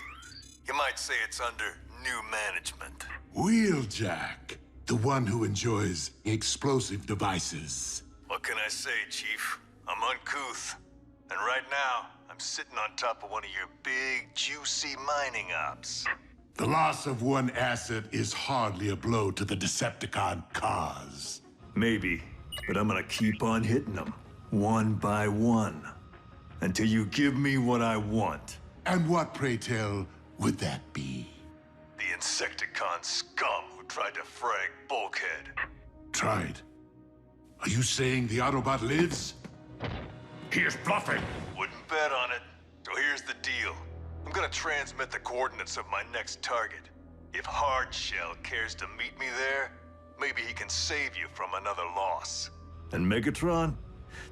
S8: you might say it's under new management.
S19: Wheeljack, the one who enjoys explosive devices.
S8: What can I say, Chief? I'm uncouth. And right now, I'm sitting on top of one of your big, juicy mining ops.
S19: The loss of one asset is hardly a blow to the Decepticon cause.
S8: Maybe, but I'm gonna keep on hitting them, one by one, until you give me what I want.
S19: And what, pray tell, would that be?
S8: The Insecticon scum who tried to frag Bulkhead.
S19: Tried? Are you saying the Autobot lives?
S7: He is bluffing.
S8: Wouldn't bet on it. So here's the deal. I'm gonna transmit the coordinates of my next target. If Hardshell cares to meet me there, maybe he can save you from another loss. And Megatron?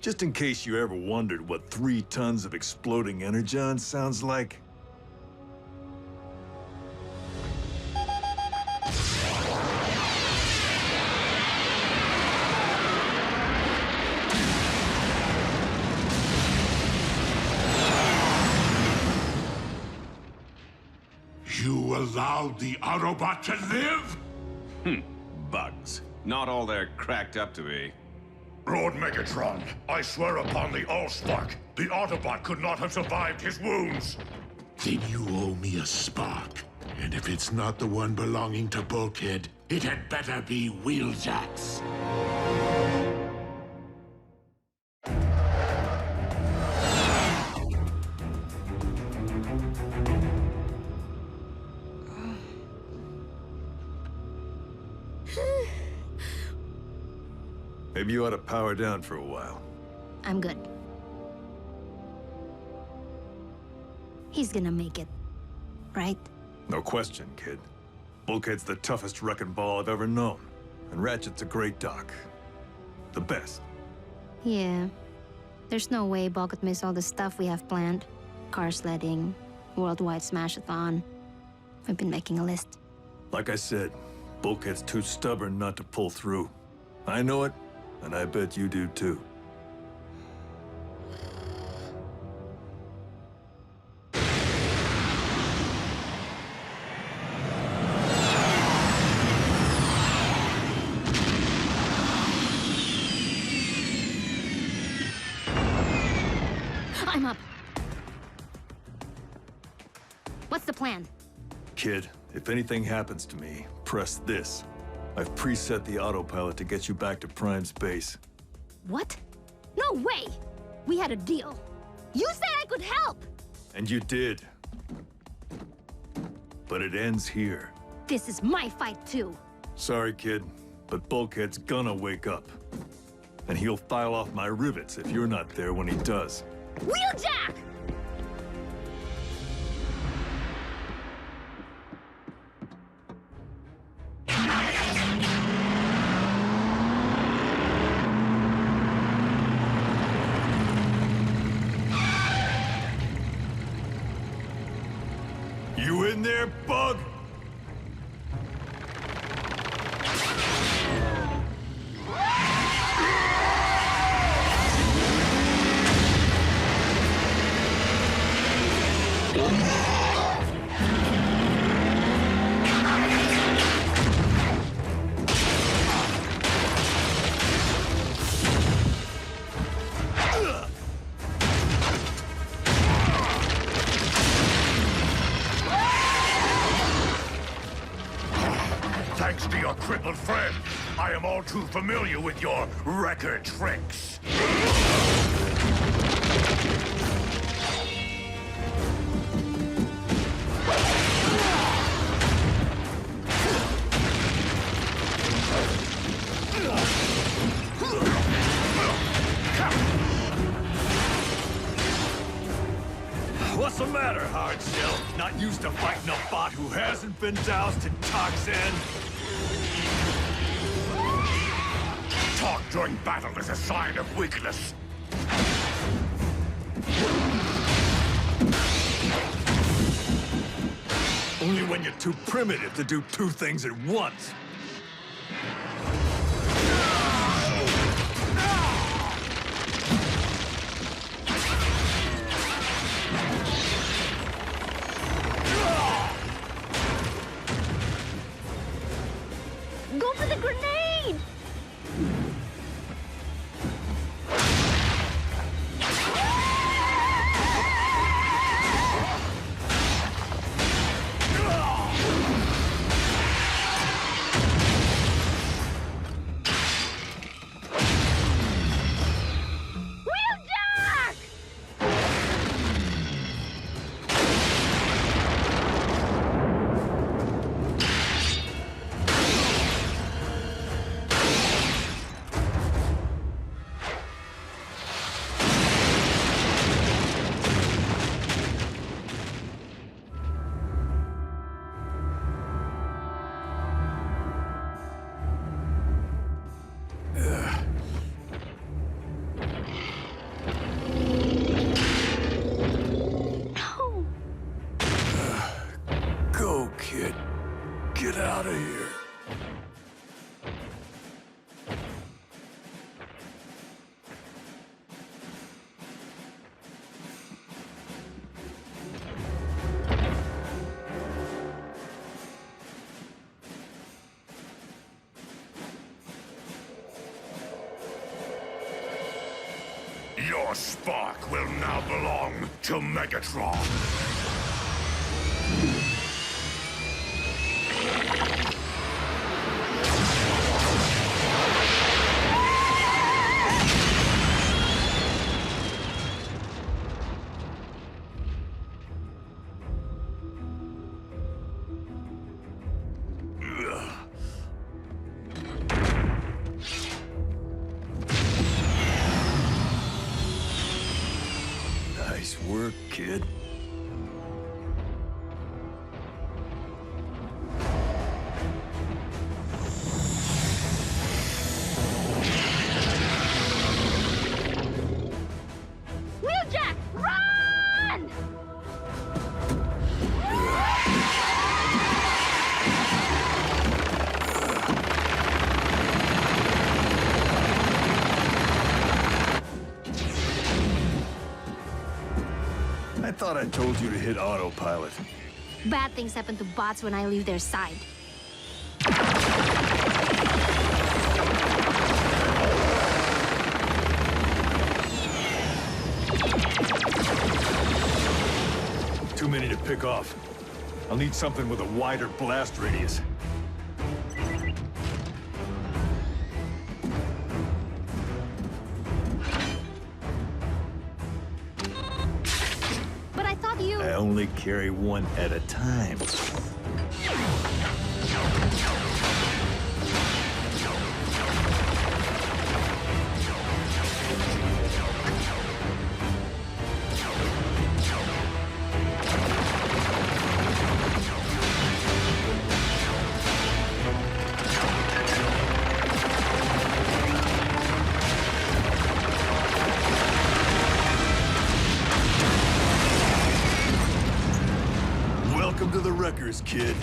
S8: Just in case you ever wondered what 3 tons of exploding Energon sounds like,
S19: You allowed the Autobot to live?
S15: Bugs. Not all they're cracked up to be.
S7: Lord Megatron, I swear upon the Allspark, the Autobot could not have survived his wounds.
S19: Then you owe me a spark. And if it's not the one belonging to Bulkhead, it had better be Wheeljack's.
S8: maybe you ought to power down for a while.
S6: I'm good. He's gonna make it, right?
S8: No question, kid. Bulkhead's the toughest wrecking ball I've ever known. And Ratchet's a great doc. The best.
S6: Yeah. There's no way Bulk could miss all the stuff we have planned. Car sledding, worldwide smash-a-thon. We've been making a list.
S8: Like I said, Bulkhead's too stubborn not to pull through. I know it, and I bet you do too.
S6: I'm up. What's the plan?
S8: Kid, if anything happens to me, press this. I've preset the autopilot to get you back to Prime's base.
S6: What? No way! We had a deal. You said I could help!
S8: And you did. But it ends here.
S6: This is my fight, too.
S8: Sorry, kid, but Bulkhead's gonna wake up. And he'll file off my rivets if you're not there when he does.
S6: Wheeljack!
S8: You in there, Bug?
S7: Thanks to your crippled friend, I am all too familiar with your wrecker tricks.
S8: Autobot who hasn't been doused in toxin.
S7: Talk during battle is a sign of weakness.
S8: Only when you're too primitive to do two things at once.
S6: Go for the grenade!
S8: Go, kid. Get out of here.
S7: Your spark will now belong to Megatron.
S8: Nice work, kid.
S6: Wheeljack, run!
S8: I thought I told you to hit autopilot.
S6: Bad things happen to bots when I leave their side.
S8: Too many to pick off. I'll need something with a wider blast radius.
S6: But I thought you...
S8: I only carry one at a time. Welcome to the Wreckers, kid.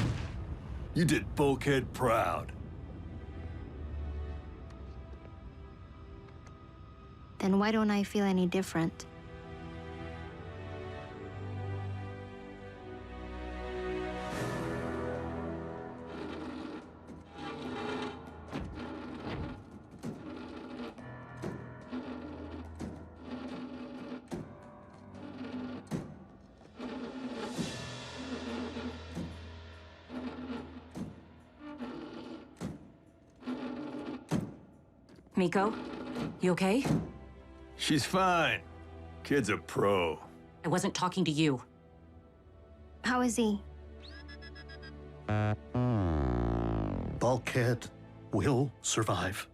S8: You did Bulkhead proud.
S6: Then why don't I feel any different?
S2: Miko, you okay?
S8: She's fine. Kid's a pro.
S2: I wasn't talking to you.
S6: How is he?
S4: Bulkhead will survive.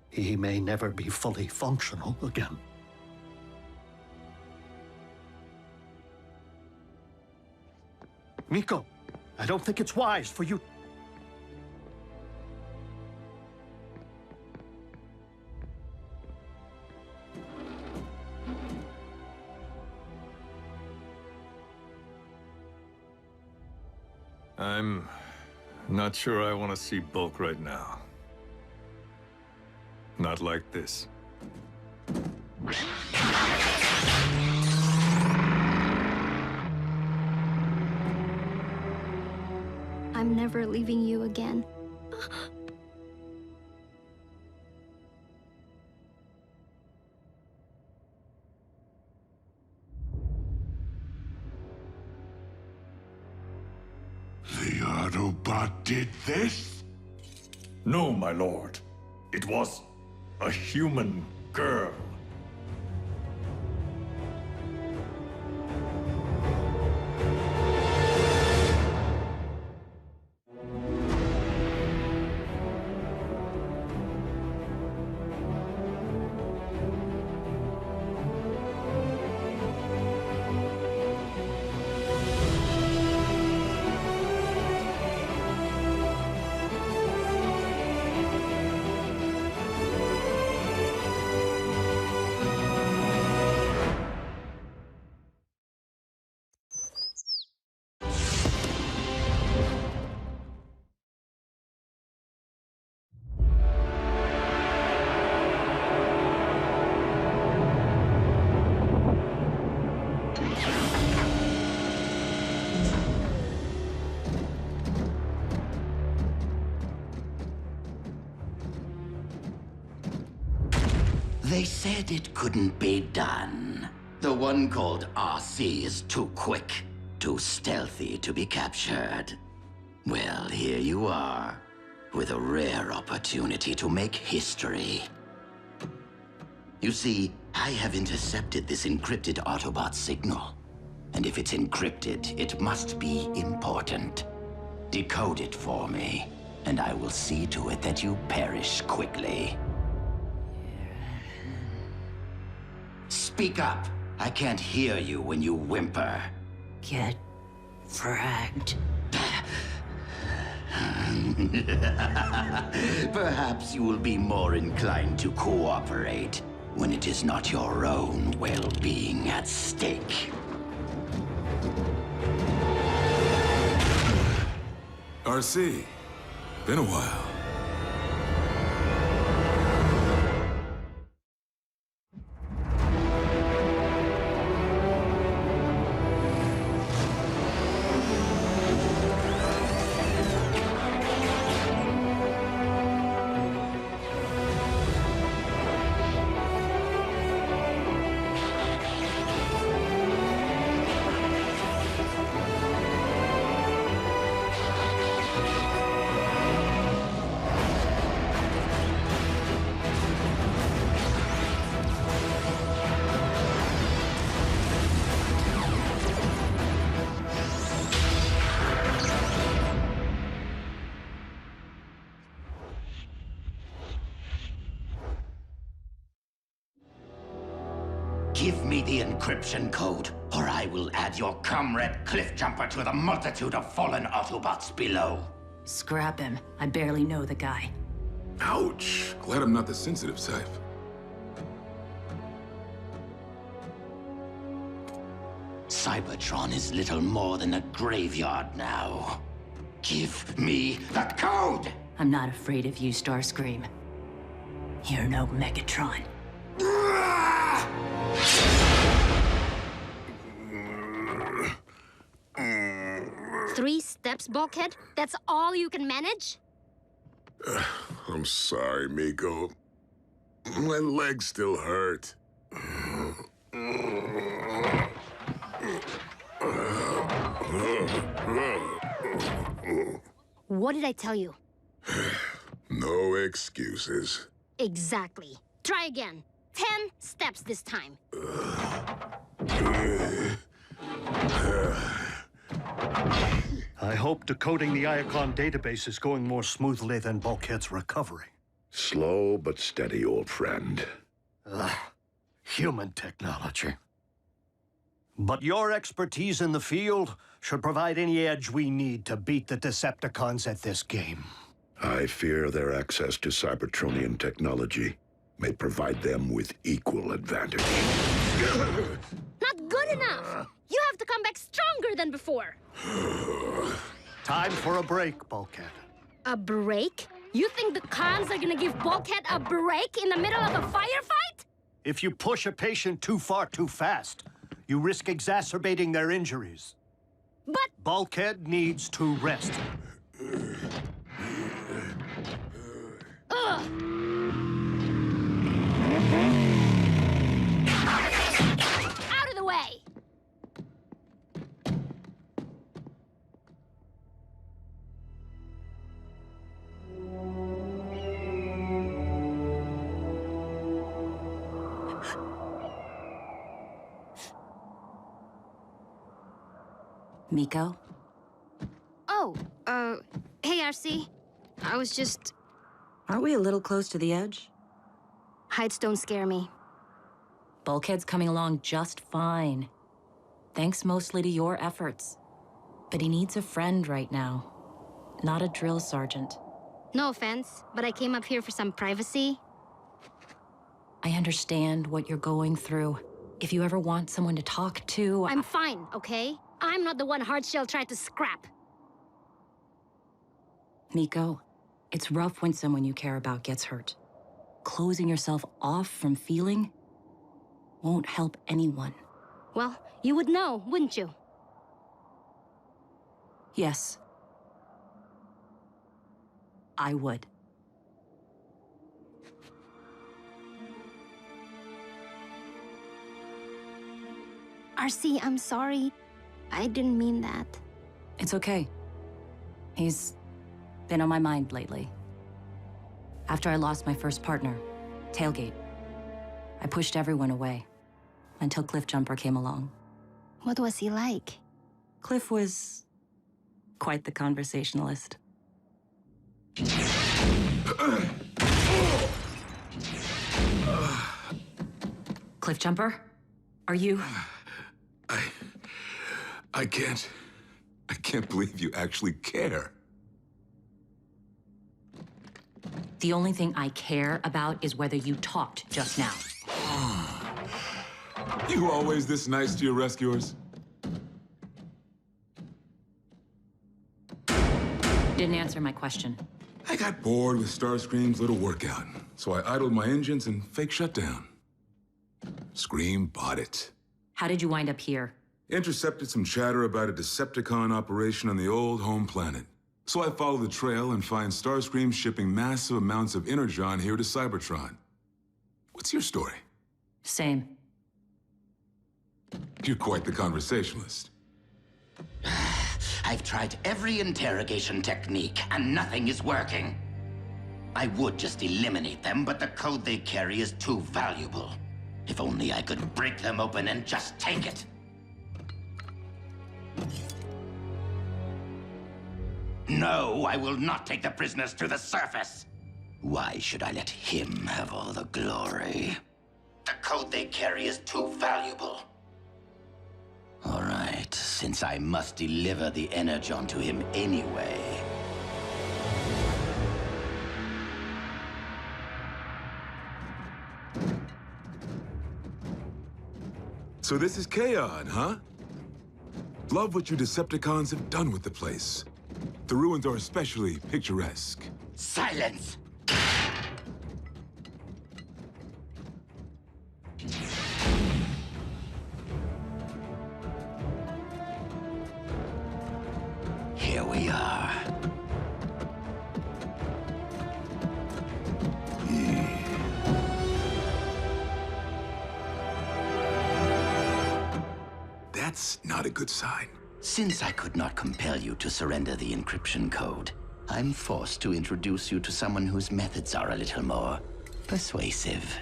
S4: He may never be fully functional again. Miko, I don't think it's wise for you...
S8: I'm not sure I want to see Bulk right now. Not like this.
S6: I'm never leaving you again.
S19: The Autobot did this?
S8: No, my lord. It was a human girl.
S11: They said it couldn't be done. The one called RC is too quick, too stealthy to be captured. Well, here you are, with a rare opportunity to make history. You see, I have intercepted this encrypted Autobot signal. And if it's encrypted, it must be important. Decode it for me, and I will see to it that you perish quickly. Speak up. I can't hear you when you whimper.
S2: Get fragged.
S11: Perhaps you will be more inclined to cooperate when it is not your own well-being at stake.
S12: RC, been a while.
S11: Give me the encryption code, or I will add your comrade Cliffjumper to the multitude of fallen Autobots below.
S2: Scrap him. I barely know the guy.
S12: Ouch. Glad I'm not the sensitive type.
S11: Cybertron is little more than a graveyard now. Give me the code!
S2: I'm not afraid of you, Starscream. You're no Megatron.
S6: 3 steps, Bulkhead? That's all you can manage?
S12: I'm sorry, Miko. My legs still hurt.
S6: What did I tell you?
S12: No excuses.
S6: Exactly. Try again. 10 steps this time.
S4: I hope decoding the Iacon database is going more smoothly than Bulkhead's recovery.
S1: Slow but steady, old friend.
S4: Human technology. But your expertise in the field should provide any edge we need to beat the Decepticons at this game.
S1: I fear their access to Cybertronian technology may provide them with equal advantage.
S6: Not good enough! You have to come back stronger than before!
S4: Time for a break, Bulkhead.
S6: A break? You think the cons are gonna give Bulkhead a break in the middle of a firefight?
S4: If you push a patient too far too fast, you risk exacerbating their injuries.
S6: But...
S4: Bulkhead needs to rest.
S6: Ugh! Out of the way!
S2: Miko?
S6: Oh, hey, RC. I was just...
S2: Aren't we a little close to the edge?
S6: Heights don't scare me.
S2: Bulkhead's coming along just fine. Thanks mostly to your efforts. But he needs a friend right now, not a drill sergeant.
S6: No offense, but I came up here for some privacy.
S2: I understand what you're going through. If you ever want someone to talk to...
S6: I'm fine, okay? I'm not the one Hardshell tried to scrap.
S2: Miko, it's rough when someone you care about gets hurt. Closing yourself off from feeling won't help anyone.
S6: Well, you would know, wouldn't you?
S2: Yes. I would.
S6: RC, I'm sorry. I didn't mean that.
S2: It's okay. He's been on my mind lately. After I lost my first partner, Tailgate, I pushed everyone away until Cliffjumper came along.
S6: What was he like?
S2: Cliff was quite the conversationalist. Cliffjumper, are you...
S12: I can't believe you actually care.
S2: The only thing I care about is whether you talked just now.
S12: You always this nice to your rescuers?
S2: Didn't answer my question.
S12: I got bored with Starscream's little workout, so I idled my engines and fake shutdown. Scream bought it.
S2: How did you wind up here?
S12: Intercepted some chatter about a Decepticon operation on the old home planet. So I follow the trail and find Starscream shipping massive amounts of Energon here to Cybertron. What's your story?
S2: Same.
S12: You're quite the conversationalist.
S11: I've tried every interrogation technique, and nothing is working. I would just eliminate them, but the code they carry is too valuable. If only I could break them open and just take it. No, I will not take the prisoners to the surface. Why should I let him have all the glory? The code they carry is too valuable. All right, since I must deliver the Energon to him anyway.
S12: So this is Chaos, huh? Love what you Decepticons have done with the place. The ruins are especially picturesque.
S11: Silence! Here we are.
S12: That's not a good sign.
S11: Since I could not compel you to surrender the encryption code, I'm forced to introduce you to someone whose methods are a little more persuasive.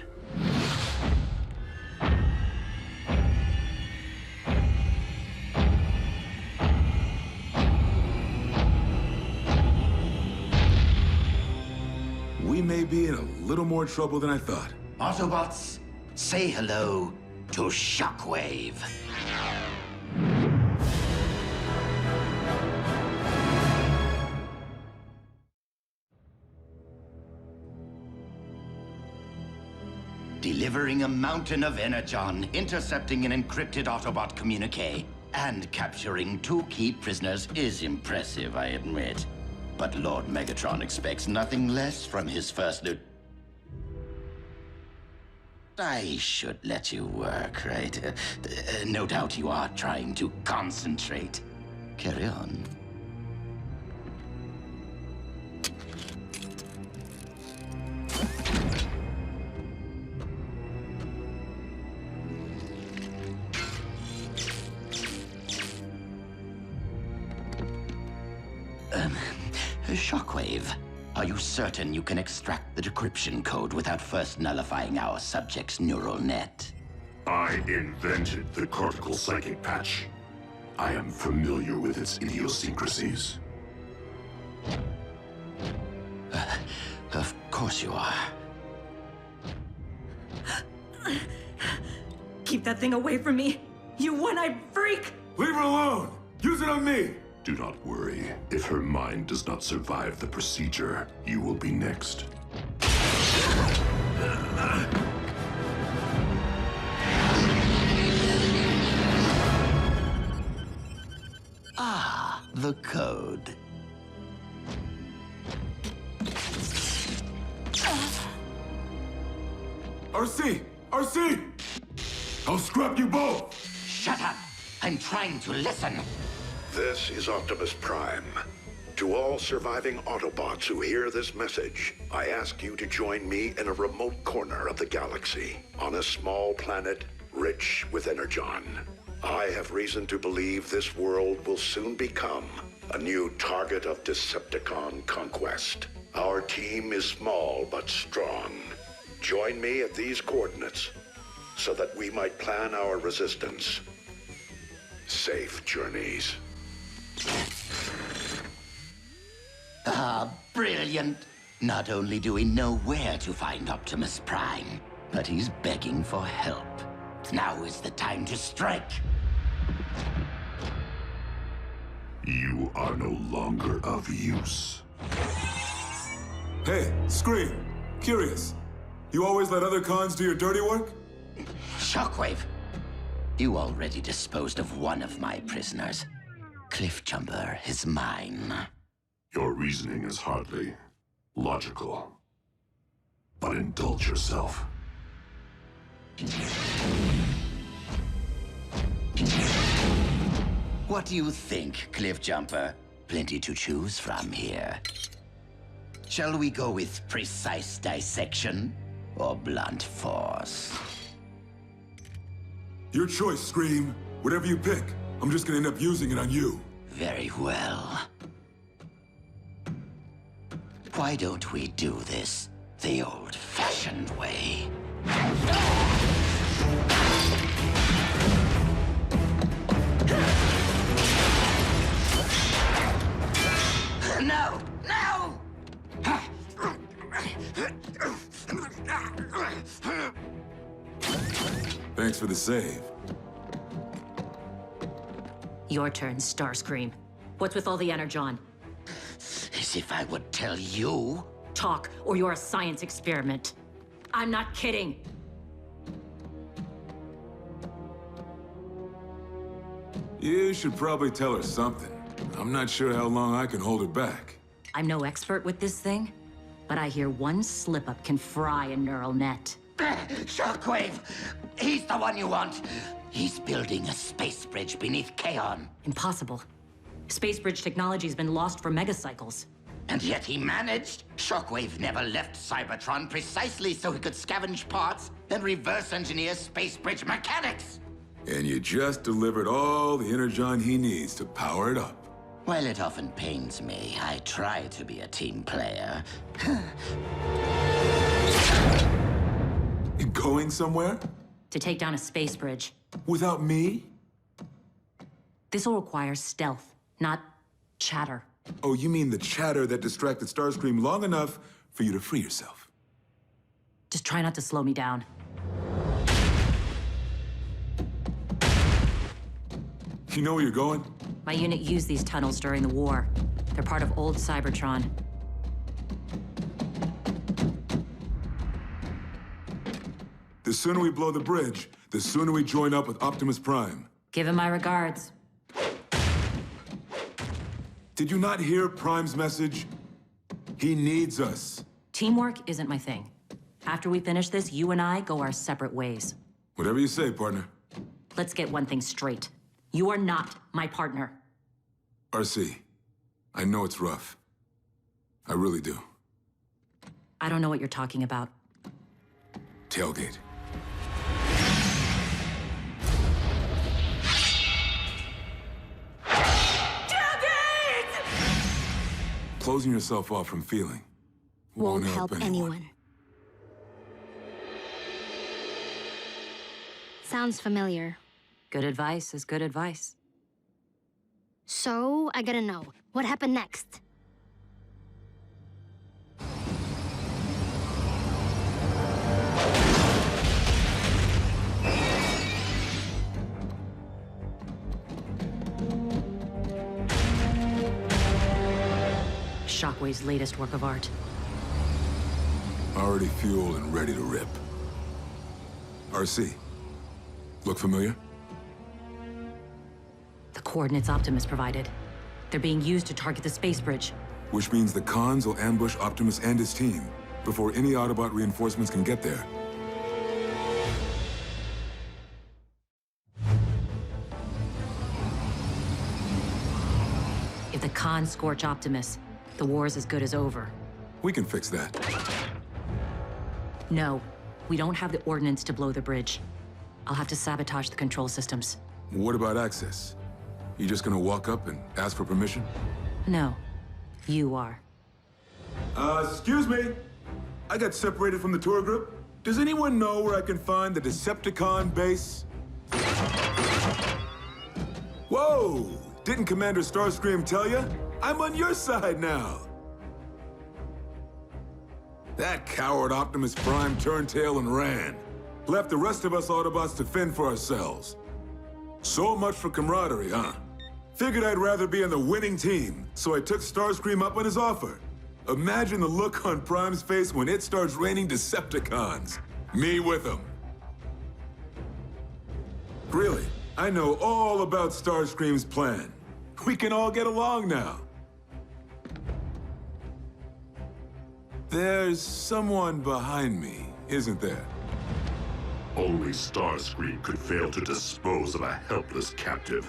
S12: We may be in a little more trouble than I thought.
S11: Autobots, say hello to Shockwave. Delivering a mountain of Energon, intercepting an encrypted Autobot communique, and capturing 2 key prisoners is impressive, I admit. But Lord Megatron expects nothing less from his first lieutenant. I should let you work, right? No doubt you are trying to concentrate. Carry on. Shockwave, are you certain you can extract the decryption code without first nullifying our subject's neural net?
S7: I invented the cortical psychic patch. I am familiar with its idiosyncrasies.
S11: Of course you are.
S14: Keep that thing away from me, you one-eyed freak!
S7: Leave her alone! Use it on me! Do not worry. If her mind does not survive the procedure, you will be next.
S11: Ah, the code.
S7: RC! RC! I'll scrap you both!
S11: Shut up! I'm trying to listen.
S1: This is Optimus Prime. To all surviving Autobots who hear this message, I ask you to join me in a remote corner of the galaxy, on a small planet rich with Energon. I have reason to believe this world will soon become a new target of Decepticon conquest. Our team is small but strong. Join me at these coordinates so that we might plan our resistance. Safe journeys.
S11: Ah, brilliant. Not only do we know where to find Optimus Prime, but he's begging for help. Now is the time to strike.
S7: You are no longer of use.
S22: Hey, Scream. Curious. You always let other cons do your dirty work?
S11: Shockwave, you already disposed of one of my prisoners. Cliffjumper is mine.
S7: Your reasoning is hardly logical. But indulge yourself.
S11: What do you think, Cliffjumper? Plenty to choose from here. Shall we go with precise dissection or blunt force?
S22: Your choice, Scream. Whatever you pick, I'm just gonna end up using it on you.
S11: Very well. Why don't we do this the old-fashioned way? No! No!
S22: Thanks for the save.
S2: Your turn, Starscream. What's with all the Energon?
S11: As if I would tell you.
S2: Talk, or you're a science experiment. I'm not kidding.
S22: You should probably tell her something. I'm not sure how long I can hold it back.
S2: I'm no expert with this thing, but I hear one slip-up can fry a neural net.
S11: Shockwave! He's the one you want! He's building a space bridge beneath Kaon.
S2: Impossible. Space bridge technology's been lost for megacycles.
S11: And yet he managed. Shockwave never left Cybertron precisely so he could scavenge parts and reverse engineer space bridge mechanics.
S22: And you just delivered all the Energon he needs to power it up.
S11: While it often pains me, I try to be a team player.
S22: You going somewhere?
S2: To take down a space bridge.
S22: Without me?
S2: This will require stealth, not chatter.
S22: Oh, you mean the chatter that distracted Starscream long enough for you to free yourself?
S2: Just try not to slow me down.
S22: You know where you're going?
S2: My unit used these tunnels during the war. They're part of old Cybertron.
S22: The sooner we blow the bridge, the sooner we join up with Optimus Prime.
S2: Give him my regards.
S22: Did you not hear Prime's message? He needs us.
S2: Teamwork isn't my thing. After we finish this, you and I go our separate ways.
S22: Whatever you say, partner.
S2: Let's get one thing straight. You are not my partner.
S22: RC, I know it's rough. I really do.
S2: I don't know what you're talking about.
S22: Tailgate. Closing yourself off from feeling
S6: Won't help anyone. Sounds familiar.
S2: Good advice is good advice.
S6: So, I gotta know, what happened next?
S2: Shockwave's latest work of art.
S22: Already fueled and ready to rip. RC, look familiar?
S2: The coordinates Optimus provided. They're being used to target the space bridge.
S22: Which means the Khans will ambush Optimus and his team before any Autobot reinforcements can get there.
S2: If the Khans scorch Optimus, the war's as good as over.
S22: We can fix that.
S2: No, we don't have the ordnance to blow the bridge. I'll have to sabotage the control systems.
S22: What about access? You just gonna walk up and ask for permission?
S2: No, you are.
S22: Excuse me. I got separated from the tour group. Does anyone know where I can find the Decepticon base? Whoa! Didn't Commander Starscream tell you? I'm on your side now. That coward Optimus Prime turned tail and ran. Left the rest of us Autobots to fend for ourselves. So much for camaraderie, huh? Figured I'd rather be on the winning team, so I took Starscream up on his offer. Imagine the look on Prime's face when it starts raining Decepticons. Me with him. Really, I know all about Starscream's plan. We can all get along now. There's someone behind me, isn't there?
S12: Only Starscream could fail to dispose of a helpless captive.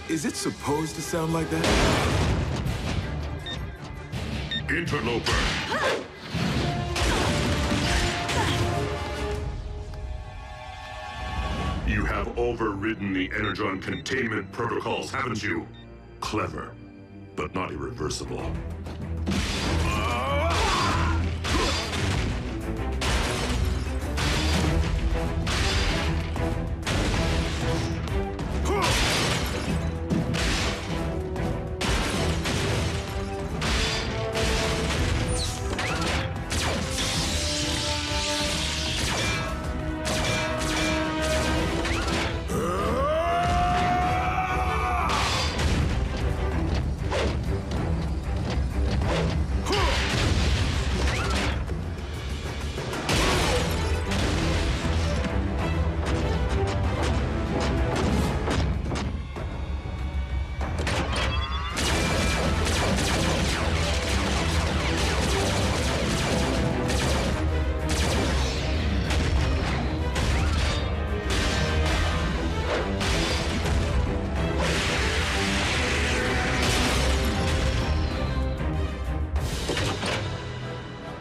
S22: Is it supposed to sound like that?
S12: Interloper! You have overridden the Energon containment protocols, haven't you? Clever, but not irreversible.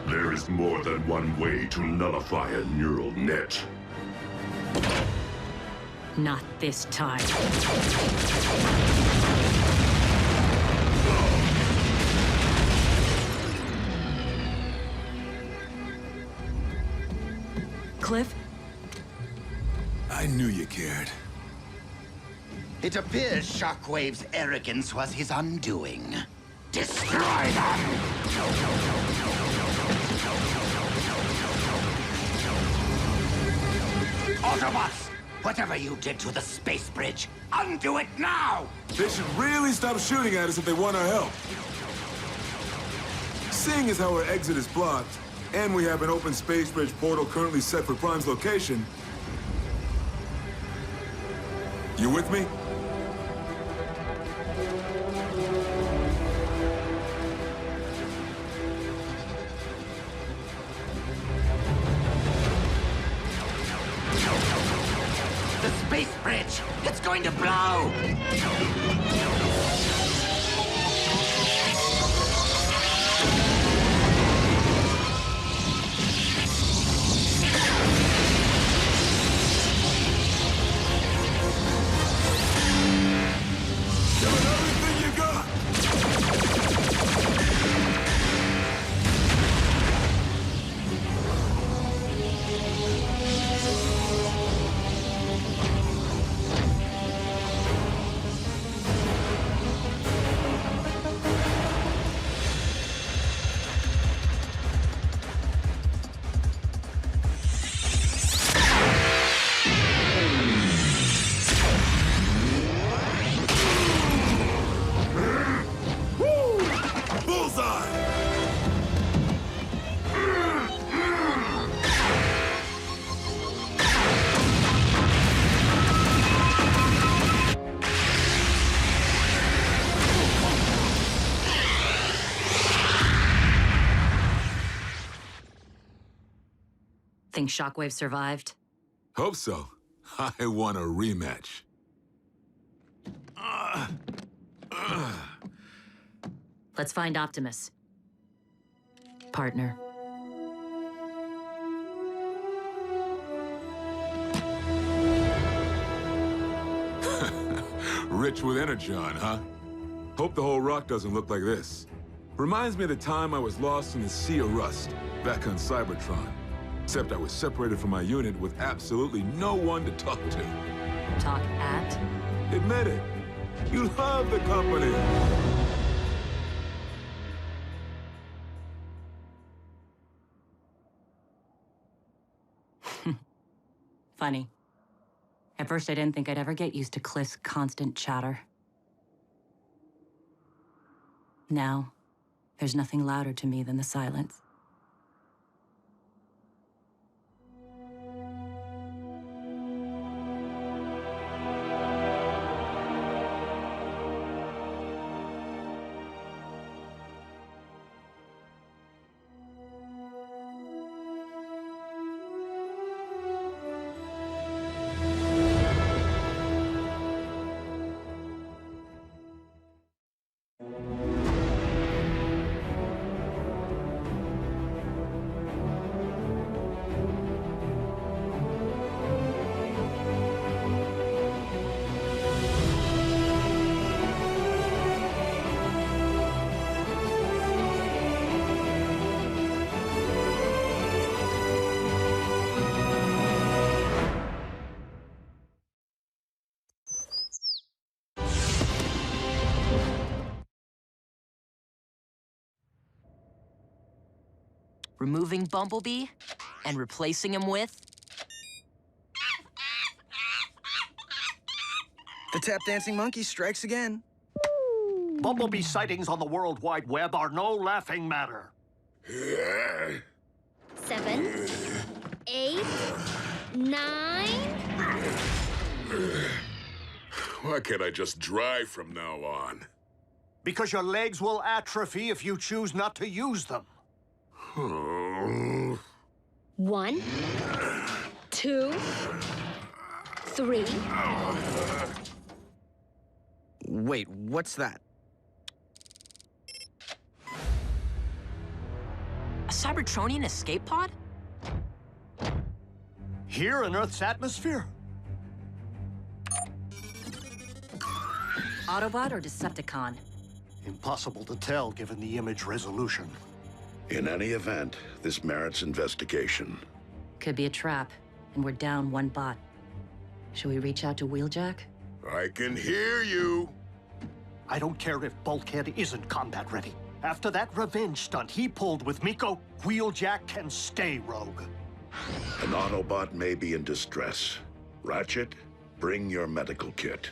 S12: There is more than one way to nullify a neural net.
S2: Not this time. Cliff?
S22: I knew you cared.
S11: It appears Shockwave's arrogance was his undoing. Destroy them! Autobots! Whatever you did to the space bridge, undo it now!
S22: They should really stop shooting at us if they want our help. Seeing as how our exit is blocked, and we have an open space bridge portal currently set for Prime's location... You with me?
S11: The space bridge! It's going to blow!
S2: Think Shockwave survived?
S22: Hope so. I want a rematch.
S2: Let's find Optimus. Partner.
S22: Rich with Energon, huh? Hope the whole rock doesn't look like this. Reminds me of the time I was lost in the Sea of Rust, back on Cybertron. Except I was separated from my unit with absolutely no one to talk to.
S2: Talk at?
S22: Admit it. You love the company.
S2: Funny. At first, I didn't think I'd ever get used to Cliff's constant chatter. Now, there's nothing louder to me than the silence.
S18: Removing Bumblebee and replacing him with...
S9: The tap-dancing monkey strikes again.
S4: Bumblebee sightings on the World Wide Web are no laughing matter.
S6: 7, 8, 9...
S12: Why can't I just drive from now on?
S4: Because your legs will atrophy if you choose not to use them.
S6: 1, 2, 3.
S9: Wait, what's that?
S18: A Cybertronian escape pod?
S4: Here in Earth's atmosphere?
S2: Autobot or Decepticon?
S4: Impossible to tell given the image resolution.
S1: In any event, this merits investigation.
S2: Could be a trap, and we're down one bot. Should we reach out to Wheeljack?
S12: I can hear you.
S4: I don't care if Bulkhead isn't combat ready. After that revenge stunt he pulled with Miko, Wheeljack can stay rogue.
S1: An Autobot may be in distress. Ratchet, bring your medical kit.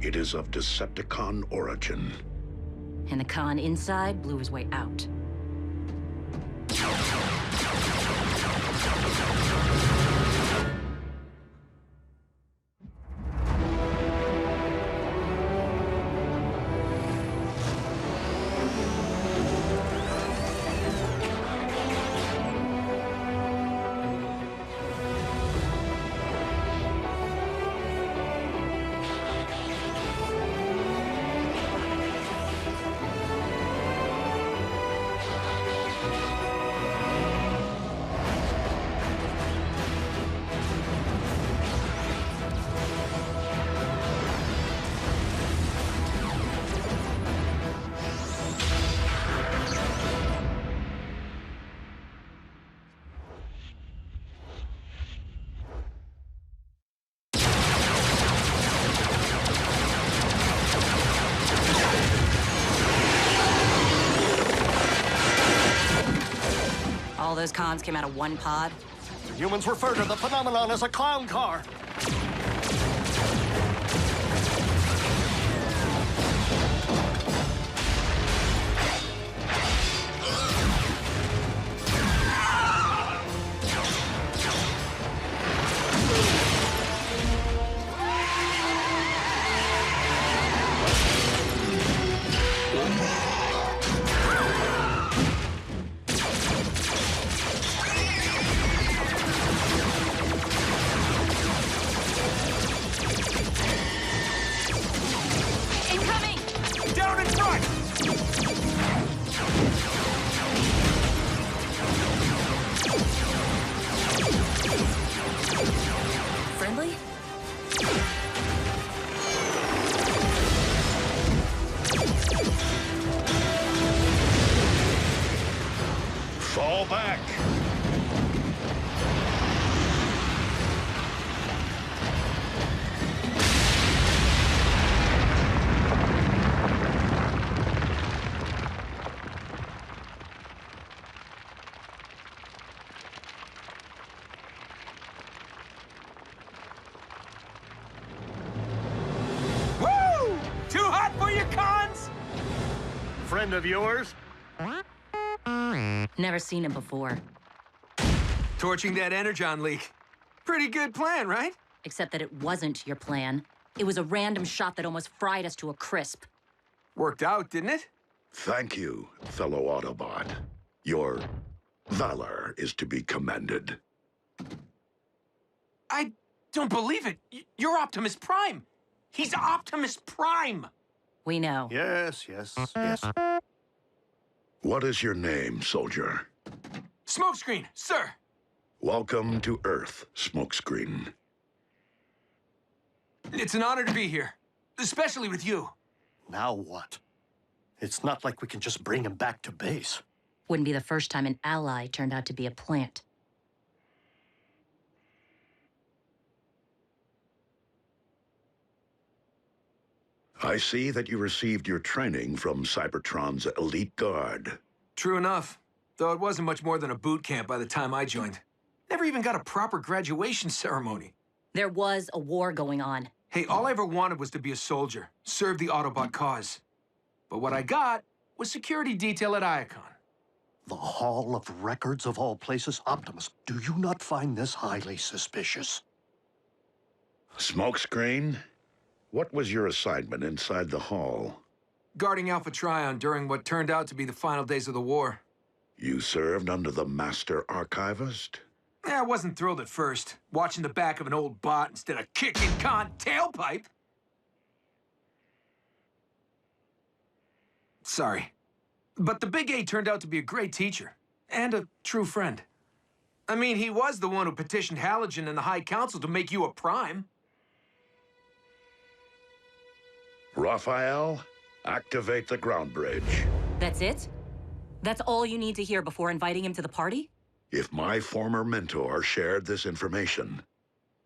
S1: It is of Decepticon origin.
S2: And the Khan inside blew his way out. All those cons came out of one pod?
S4: Humans refer to the phenomenon as a clown car.
S1: Fall back!
S10: Woo! Too hot for your cons?
S4: Friend of yours?
S2: Never seen him before.
S10: Torching that Energon leak. Pretty good plan, right?
S2: Except that it wasn't your plan. It was a random shot that almost fried us to a crisp.
S10: Worked out, didn't it?
S1: Thank you, fellow Autobot. Your valor is to be commended.
S10: I don't believe it. You're Optimus Prime. He's Optimus Prime.
S2: We know.
S4: Yes, yes, yes.
S1: What is your name, soldier?
S10: Smokescreen, sir.
S1: Welcome to Earth, Smokescreen.
S10: It's an honor to be here, especially with you.
S4: Now what? It's not like we can just bring him back to base.
S2: Wouldn't be the first time an ally turned out to be a plant.
S1: I see that you received your training from Cybertron's elite guard.
S10: True enough, though it wasn't much more than a boot camp by the time I joined. Never even got a proper graduation ceremony.
S2: There was a war going on.
S10: Hey, all I ever wanted was to be a soldier, serve the Autobot cause. But what I got was security detail at Iacon.
S4: The Hall of Records of all places? Optimus, do you not find this highly suspicious?
S1: Smokescreen? What was your assignment inside the hall?
S10: Guarding Alpha Trion during what turned out to be the final days of the war.
S1: You served under the Master Archivist?
S10: I wasn't thrilled at first, watching the back of an old bot instead of kicking con tailpipe. Sorry. But the Big A turned out to be a great teacher, and a true friend. I mean, he was the one who petitioned Halogen and the High Council to make you a Prime.
S1: Raphael, activate the ground bridge.
S2: That's it? That's all you need to hear before inviting him to the party?
S1: If my former mentor shared this information,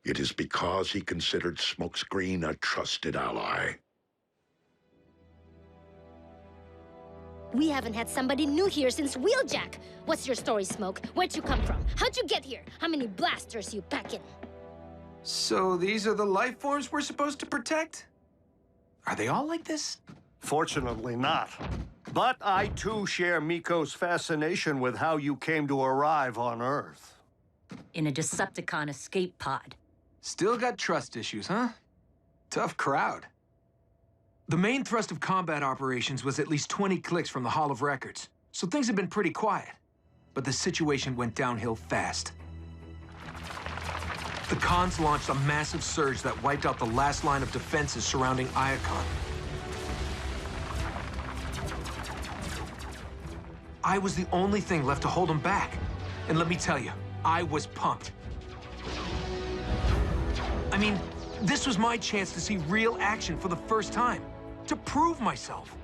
S1: it is because he considered Smokescreen a trusted ally.
S6: We haven't had somebody new here since Wheeljack. What's your story, Smoke? Where'd you come from? How'd you get here? How many blasters you packing?
S10: So these are the life forms we're supposed to protect? Are they all like this?
S4: Fortunately not. But I too share Miko's fascination with how you came to arrive on Earth.
S2: In a Decepticon escape pod.
S10: Still got trust issues, huh? Tough crowd. The main thrust of combat operations was at least 20 clicks from the Hall of Records, so things have been pretty quiet. But the situation went downhill fast. The Cons launched a massive surge that wiped out the last line of defenses surrounding Iacon. I was the only thing left to hold them back. And let me tell you, I was pumped. I mean, this was my chance to see real action for the first time, to prove myself.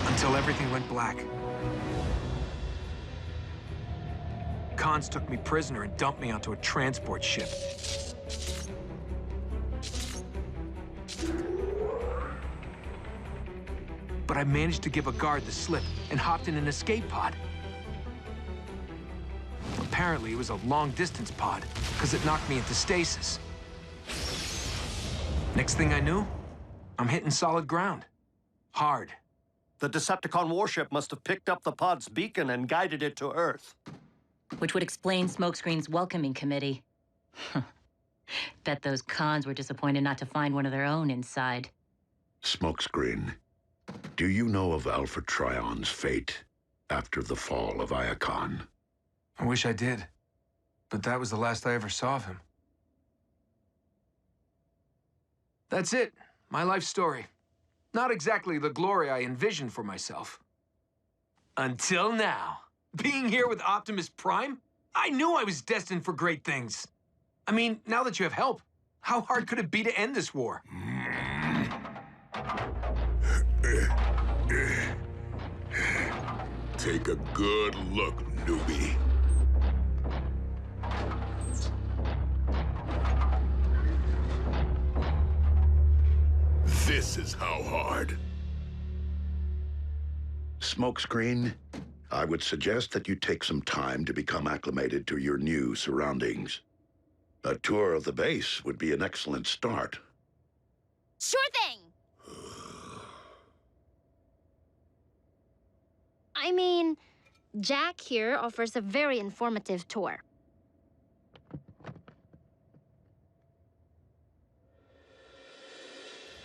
S10: Until everything went black. Cons took me prisoner and dumped me onto a transport ship. But I managed to give a guard the slip and hopped in an escape pod. Apparently, it was a long-distance pod, because it knocked me into stasis. Next thing I knew, I'm hitting solid ground. Hard.
S4: The Decepticon warship must have picked up the pod's beacon and guided it to Earth.
S2: Which would explain Smokescreen's welcoming committee. Bet those Cons were disappointed not to find one of their own inside.
S1: Smokescreen, do you know of Alpha Trion's fate after the fall of Iacon?
S10: I wish I did, but that was the last I ever saw of him. That's it, my life story. Not exactly the glory I envisioned for myself. Until now. Being here with Optimus Prime, I knew I was destined for great things. I mean, now that you have help, how hard could it be to end this war?
S12: Take a good look, newbie. This is how hard.
S1: Smokescreen, I would suggest that you take some time to become acclimated to your new surroundings. A tour of the base would be an excellent start.
S6: Sure thing! I mean, Jack here offers a very informative tour.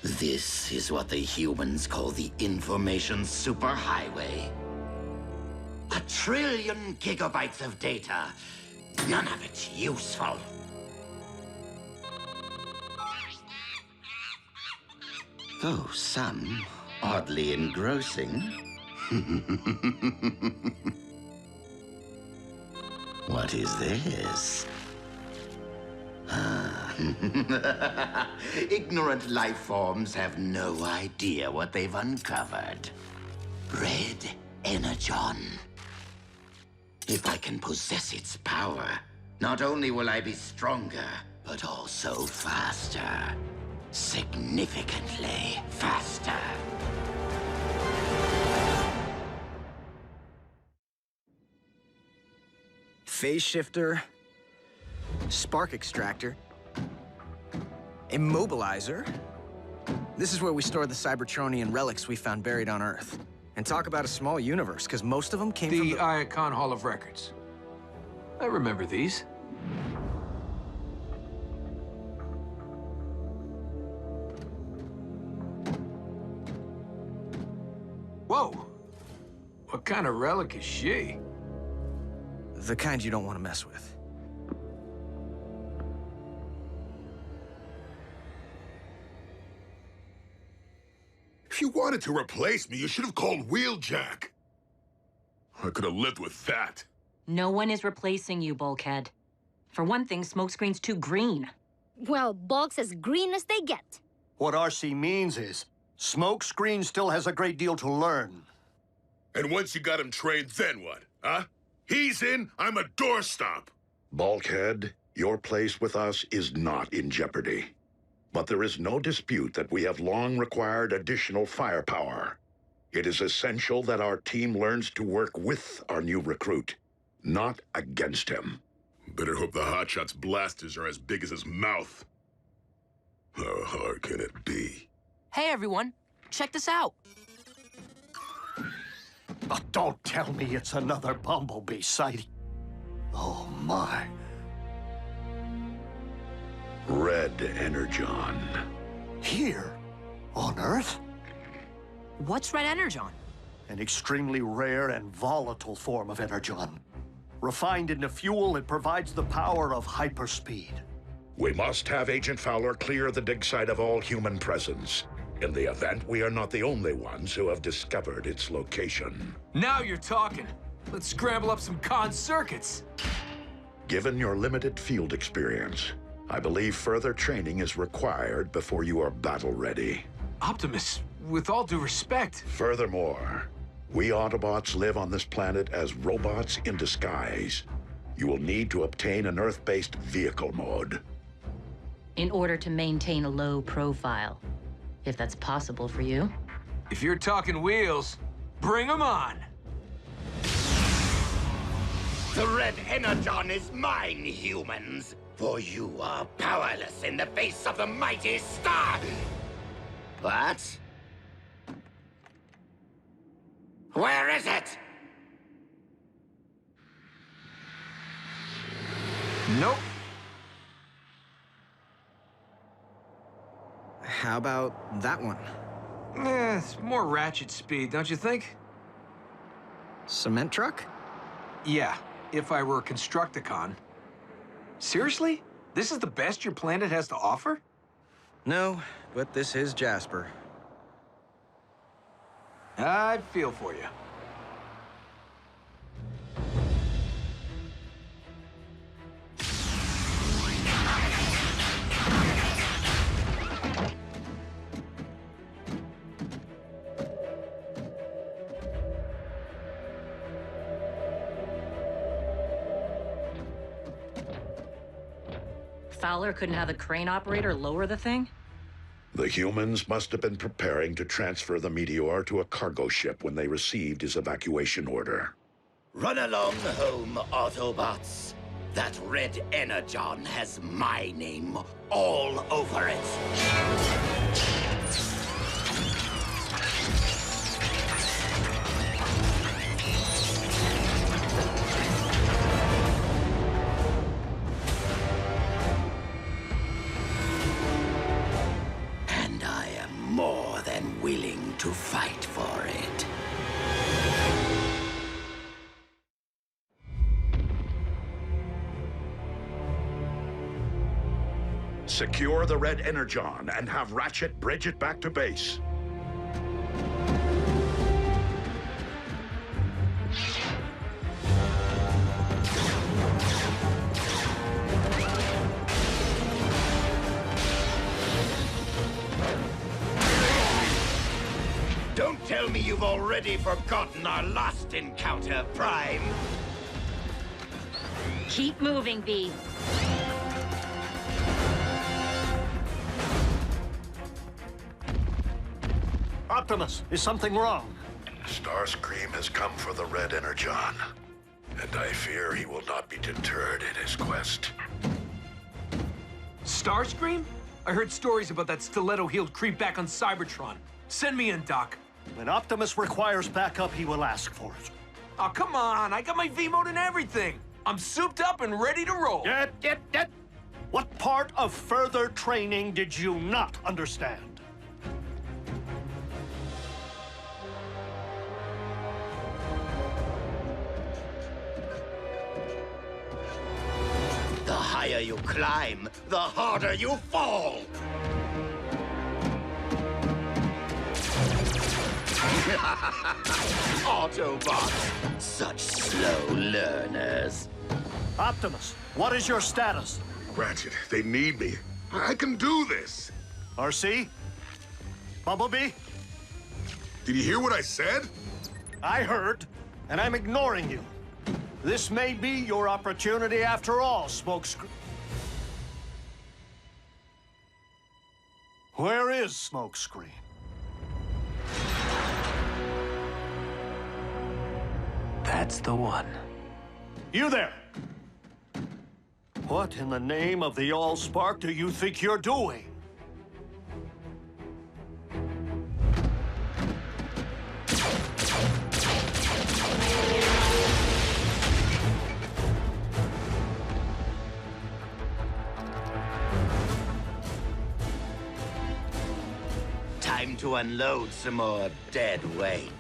S11: This is what the humans call the information superhighway. 1 trillion gigabytes of data. None of it useful. Though some oddly engrossing. What is this? Ignorant life forms have no idea what they've uncovered. Red Energon. If I can possess its power, not only will I be stronger, but also faster. Significantly faster.
S9: Phase shifter, spark extractor, immobilizer. This is where we store the Cybertronian relics we found buried on Earth. And talk about a small universe, because most of them came from the
S10: Iacon Hall of Records. I remember these. Whoa! What kind of relic is she?
S9: The kind you don't want to mess with.
S12: If you wanted to replace me, you should have called Wheeljack. I could have lived with that.
S2: No one is replacing you, Bulkhead. For one thing, Smokescreen's too green.
S6: Well, Bulk's as green as they get.
S4: What RC means is, Smokescreen still has a great deal to learn.
S12: And once you got him trained, then what, huh? He's in, I'm a doorstop.
S1: Bulkhead, your place with us is not in jeopardy. But there is no dispute that we have long required additional firepower. It is essential that our team learns to work with our new recruit, not against him.
S12: Better hope the Hotshot's blasters are as big as his mouth. How hard can it be?
S18: Hey, everyone. Check this out.
S4: Oh, don't tell me it's another Bumblebee sighting. Oh, my.
S1: Red Energon.
S4: Here? On Earth?
S18: What's Red Energon?
S4: An extremely rare and volatile form of Energon. Refined into fuel, it provides the power of hyperspeed.
S1: We must have Agent Fowler clear the dig site of all human presence. In the event, we are not the only ones who have discovered its location.
S10: Now you're talking. Let's scramble up some con circuits.
S1: Given your limited field experience, I believe further training is required before you are battle-ready.
S10: Optimus, with all due respect.
S1: Furthermore, we Autobots live on this planet as robots in disguise. You will need to obtain an Earth-based vehicle mode.
S2: In order to maintain a low profile, if that's possible for you.
S10: If you're talking wheels, bring them on.
S11: The Red Energon is mine, humans. For you are powerless in the face of the mighty star. What? Where is it?
S10: Nope.
S9: How about that one?
S10: It's more Ratchet speed, don't you think?
S9: Cement truck?
S10: Yeah, if I were a Constructicon. Seriously? This is the best your planet has to offer?
S9: No, but this is Jasper.
S10: I feel for you.
S2: Fowler couldn't have the crane operator lower the thing?
S1: The humans must have been preparing to transfer the meteor to a cargo ship when they received his evacuation order.
S11: Run along home, Autobots. That Red Energon has my name all over it. More than willing to fight for it.
S1: Secure the Red Energon and have Ratchet bridge it back to base.
S11: Don't tell me you've already forgotten our last encounter, Prime.
S2: Keep moving, B.
S4: Optimus, is something wrong?
S1: Starscream has come for the Red Energon, and I fear he will not be deterred in his quest.
S10: Starscream? I heard stories about that stiletto-heeled creep back on Cybertron. Send me in, Doc.
S4: When Optimus requires backup, he will ask for it.
S10: Oh, come on. I got my V-mode and everything. I'm souped up and ready to roll.
S4: Get. What part of further training did you not understand?
S11: The higher you climb, the harder you fall. Autobots, such slow learners.
S4: Optimus, what is your status?
S12: Ratchet, they need me. I can do this.
S4: RC? Bumblebee?
S12: Did you hear what I said?
S4: I heard, and I'm ignoring you. This may be your opportunity after all, Smokescreen. Where is Smokescreen?
S10: That's the one.
S4: You there! What in the name of the Allspark do you think you're doing?
S11: Time to unload some more dead weight.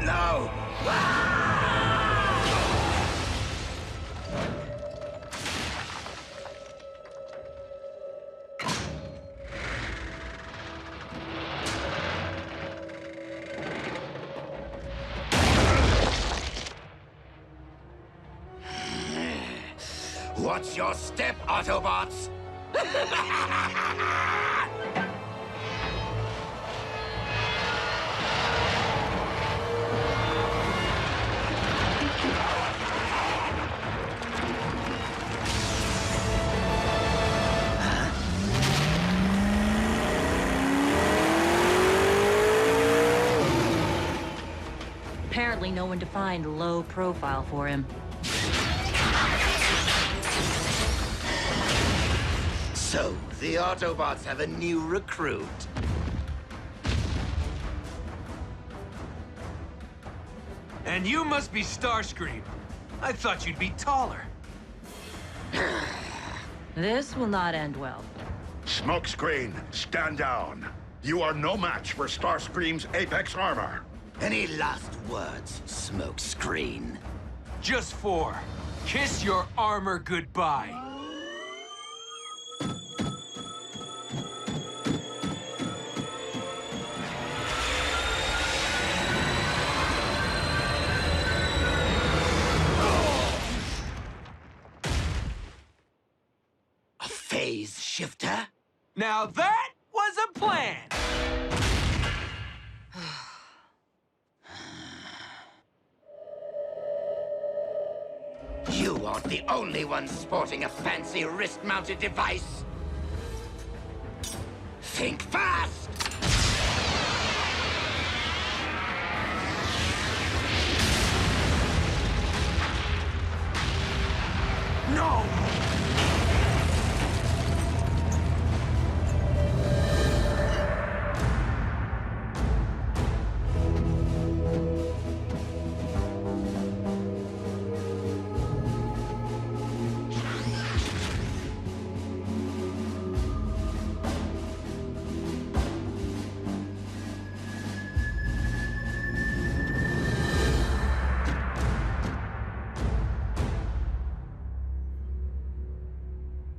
S11: No! What's your step, Autobots?
S2: Apparently no one defined low profile for him.
S11: So, the Autobots have a new recruit.
S10: And you must be Starscream. I thought you'd be taller.
S2: This will not end well.
S1: Smokescreen, stand down. You are no match for Starscream's Apex armor.
S11: Any last words, Smokescreen?
S10: Just 4. Kiss your armor goodbye.
S11: A phase shifter?
S10: Now that was a plan!
S11: You aren't the only one sporting a fancy wrist-mounted device. Think fast!
S10: No!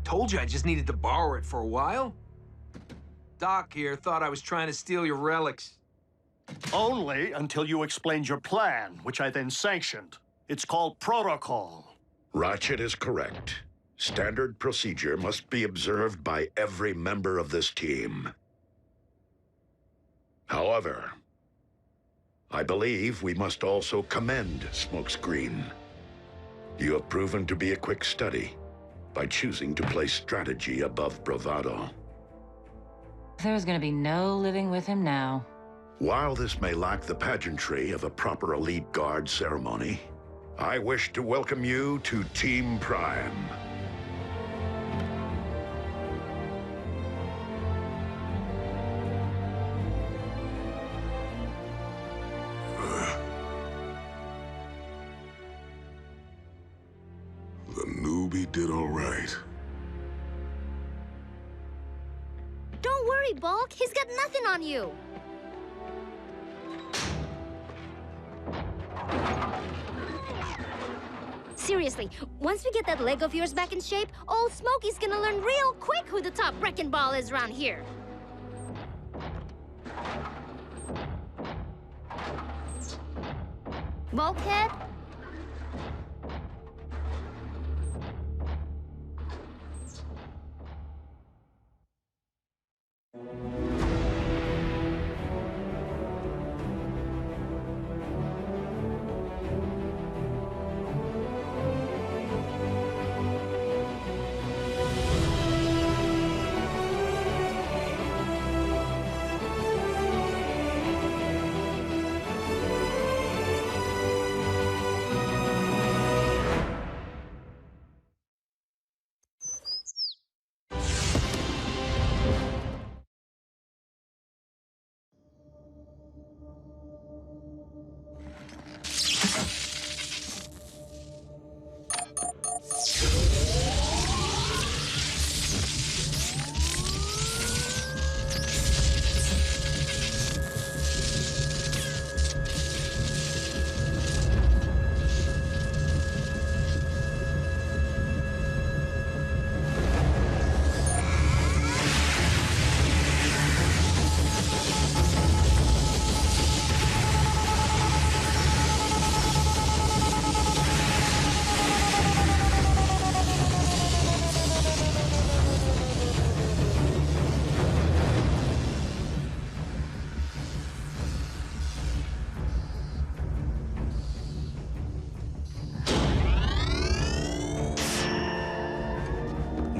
S10: Told you I just needed to borrow it for a while. Doc here thought I was trying to steal your relics.
S4: Only until you explained your plan, which I then sanctioned. It's called protocol.
S1: Ratchet is correct. Standard procedure must be observed by every member of this team. However, I believe we must also commend Smokescreen. You have proven to be a quick study by choosing to place strategy above bravado.
S2: There's gonna be no living with him now.
S1: While this may lack the pageantry of a proper elite guard ceremony, I wish to welcome you to Team Prime.
S21: The newbie did all right.
S6: Don't worry, Bulk. He's got nothing on you. Seriously, once we get that leg of yours back in shape, old Smokey's gonna learn real quick who the top wrecking ball is around here. Bulkhead?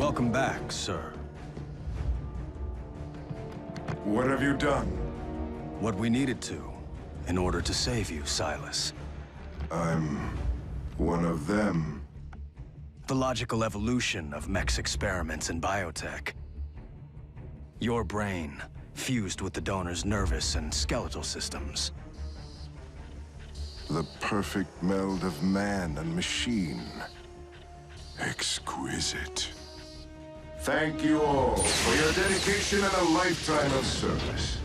S17: Welcome back, sir.
S22: What have you done?
S17: What we needed to, in order to save you, Silas.
S22: I'm one of them.
S17: The logical evolution of mech's experiments in biotech. Your brain, fused with the donor's nervous and skeletal systems.
S22: The perfect meld of man and machine. Exquisite. Thank you all for your dedication and a lifetime of service.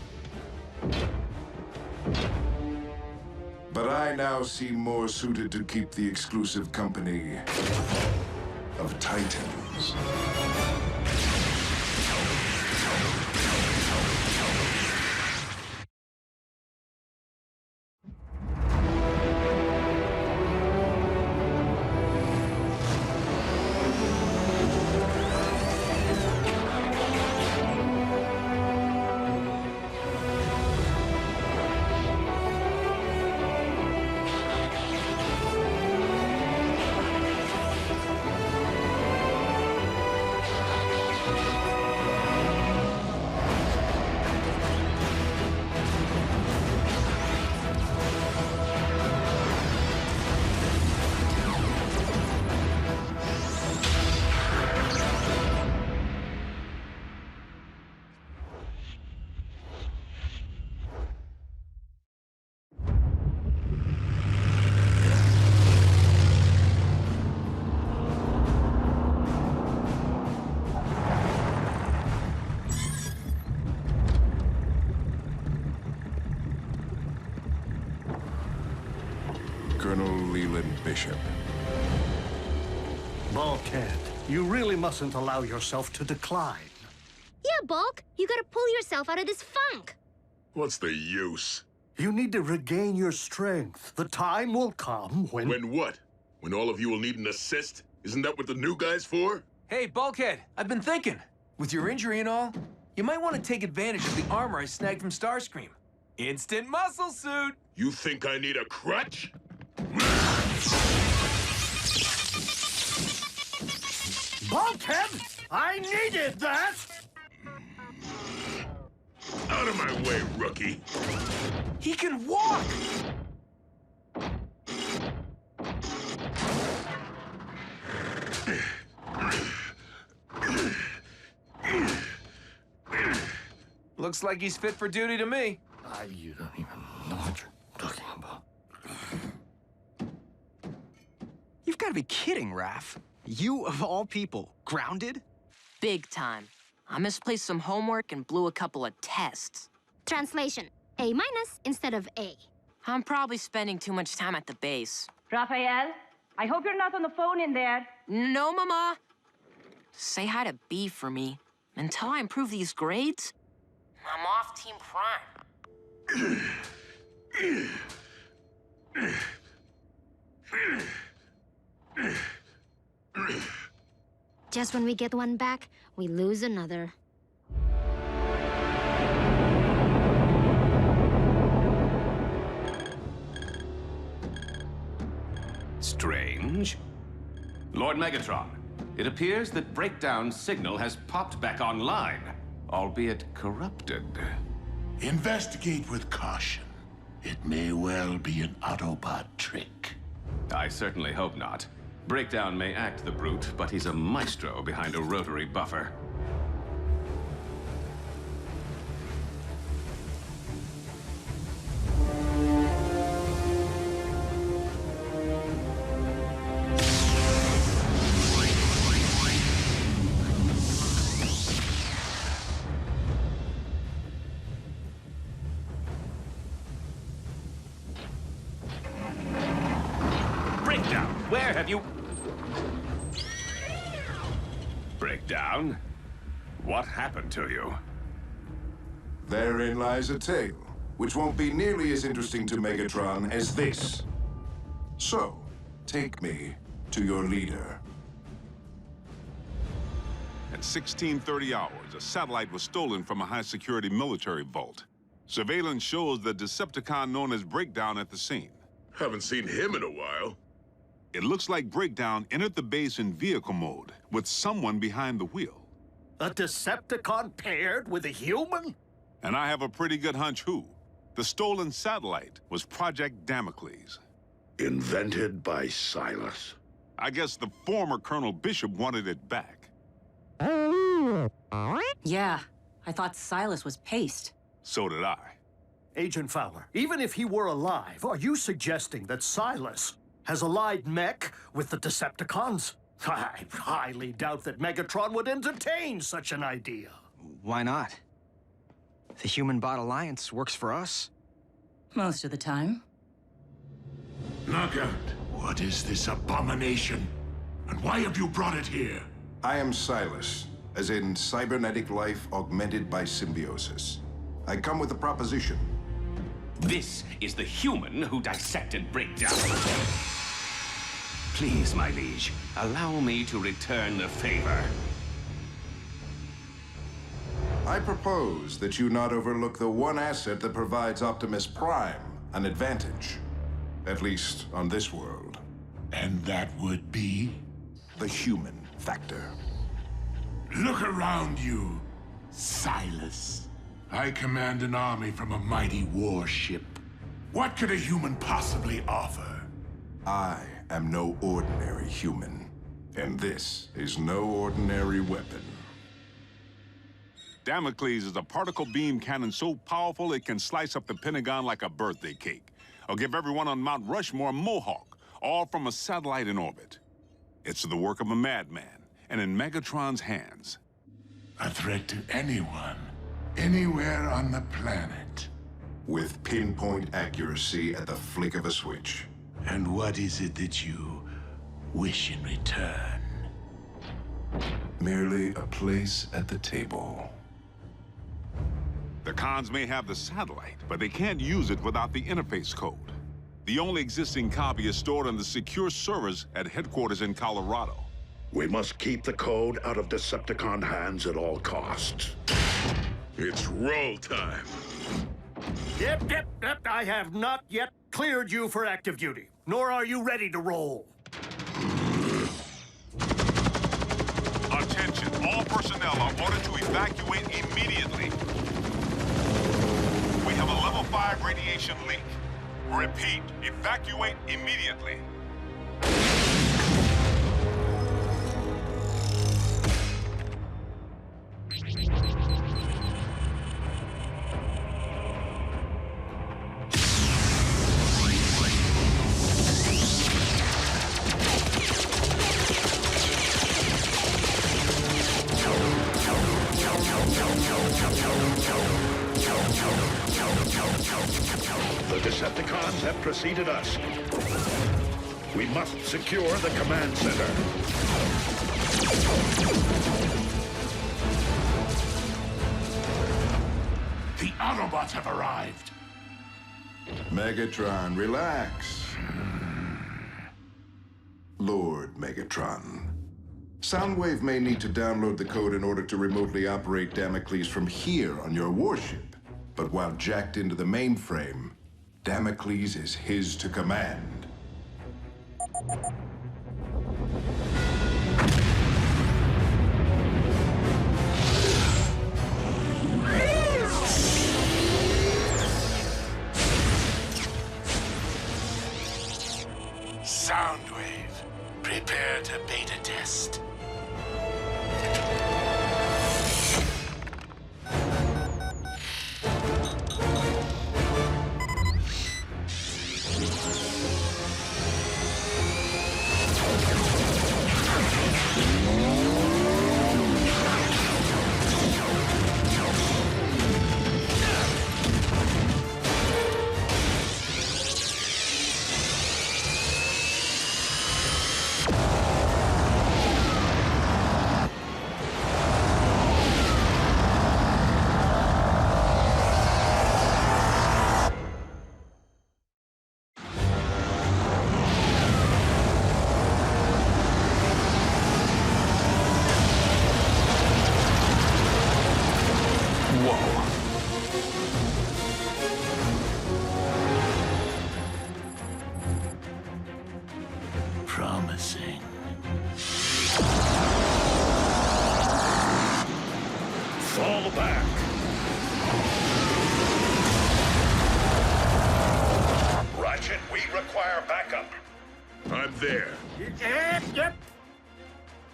S22: But I now seem more suited to keep the exclusive company of Titans. Colonel Leland Bishop.
S4: Bulkhead, you really mustn't allow yourself to decline.
S6: Yeah, Bulk, you gotta pull yourself out of this funk.
S12: What's the use?
S4: You need to regain your strength. The time will come when...
S12: When what? When all of you will need an assist? Isn't that what the new guy's for?
S10: Hey, Bulkhead, I've been thinking. With your injury and all, you might want to take advantage of the armor I snagged from Starscream. Instant muscle suit!
S12: You think I need a crutch?
S4: Bulkhead! I needed that!
S12: Out of my way, rookie!
S10: He can walk! Looks like he's fit for duty to me.
S4: You don't even know what you're talking about.
S9: You've got to be kidding, Raph. You, of all people, grounded?
S18: Big time. I misplaced some homework and blew a couple of tests.
S6: Translation, A- instead of A.
S18: I'm probably spending too much time at the base.
S14: Raphael, I hope you're not on the phone in there.
S18: No, Mama. Say hi to B for me. Until I improve these grades, I'm off Team Prime.
S6: Just when we get one back, we lose another.
S15: Strange. Lord Megatron, it appears that Breakdown's signal has popped back online, albeit corrupted.
S19: Investigate with caution. It may well be an Autobot trick.
S15: I certainly hope not. Breakdown may act the brute, but he's a maestro behind a rotary buffer. Breakdown, where have you... Breakdown? What happened to you?
S22: Therein lies a tale, which won't be nearly as interesting to Megatron as this. So, take me to your leader.
S3: At 1630 hours, a satellite was stolen from a high-security military vault. Surveillance shows the Decepticon known as Breakdown at the scene.
S12: Haven't seen him in a while.
S3: It looks like Breakdown entered the base in vehicle mode, with someone behind the wheel.
S4: A Decepticon paired with a human?
S3: And I have a pretty good hunch who. The stolen satellite was Project Damocles.
S1: Invented by Silas.
S3: I guess the former Colonel Bishop wanted it back.
S2: Yeah, I thought Silas was paste.
S3: So did I.
S4: Agent Fowler, even if he were alive, are you suggesting that Silas has allied mech with the Decepticons? I highly doubt that Megatron would entertain such an idea.
S9: Why not? The human-bot alliance works for us.
S2: Most of the time.
S13: Knockout, what is this abomination? And why have you brought it here?
S5: I am Silas, as in cybernetic life augmented by symbiosis. I come with a proposition.
S15: This is the human who dissected Breakdown. Please, my liege, allow me to return the favor.
S5: I propose that you not overlook the one asset that provides Optimus Prime an advantage. At least on this world.
S13: And that would be?
S5: The human factor.
S13: Look around you, Silas. I command an army from a mighty warship. What could a human possibly offer?
S5: I am no ordinary human. And this is no ordinary weapon.
S3: Damocles is a particle beam cannon so powerful it can slice up the Pentagon like a birthday cake. Or give everyone on Mount Rushmore a mohawk, all from a satellite in orbit. It's the work of a madman, and in Megatron's hands.
S13: A threat to anyone, anywhere on the planet.
S5: With pinpoint accuracy at the flick of a switch.
S13: And what is it that you wish in return?
S5: Merely a place at the table.
S3: The cons may have the satellite, but they can't use it without the interface code. The only existing copy is stored on the secure servers at headquarters in Colorado.
S1: We must keep the code out of Decepticon hands at all costs.
S12: It's roll time.
S4: Yep. I have not yet cleared you for active duty, nor are you ready to roll.
S3: Attention, all personnel are ordered to evacuate immediately. We have a level 5 radiation leak. Repeat, evacuate immediately.
S1: The Decepticons have preceded us. We must secure the command center.
S13: The Autobots have arrived.
S5: Megatron, relax. Lord Megatron. Soundwave may need to download the code in order to remotely operate Damocles from here on your warship. But while jacked into the mainframe, Damocles is his to command.
S13: Soundwave, prepare to beta test.
S1: Yep.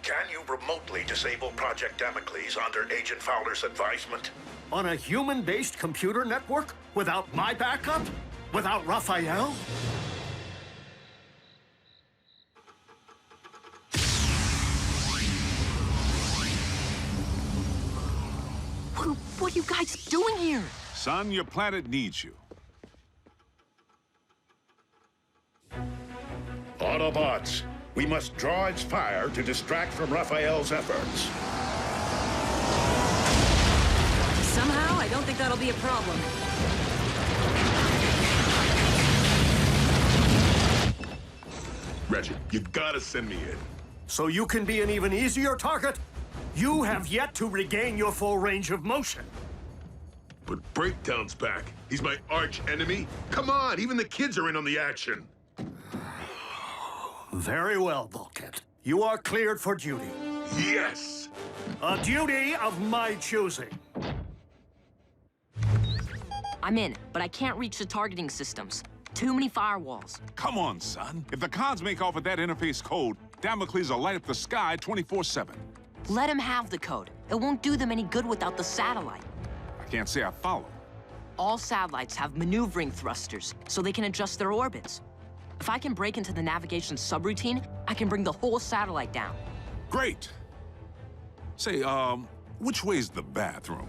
S1: Can you remotely disable Project Damocles under Agent Fowler's advisement?
S4: On a human-based computer network? Without my backup? Without Raphael?
S18: What are you guys doing here?
S3: Son, your planet needs you.
S1: Autobots, we must draw its fire to distract from Raphael's efforts.
S2: Somehow, I don't think that'll be a problem.
S12: Ratchet, you gotta send me in.
S4: So you can be an even easier target? You have yet to regain your full range of motion.
S12: But Breakdown's back. He's my arch enemy. Come on, even the kids are in on the action.
S4: Very well, Bulkhead. You are cleared for duty.
S12: Yes!
S4: A duty of my choosing.
S18: I'm in, but I can't reach the targeting systems. Too many firewalls.
S3: Come on, son. If the cons make off with that interface code, Damocles will light up the sky 24/7.
S18: Let them have the code. It won't do them any good without the satellite.
S3: I can't say I follow.
S18: All satellites have maneuvering thrusters, so they can adjust their orbits. If I can break into the navigation subroutine, I can bring the whole satellite down.
S3: Great. Say, which way's the bathroom?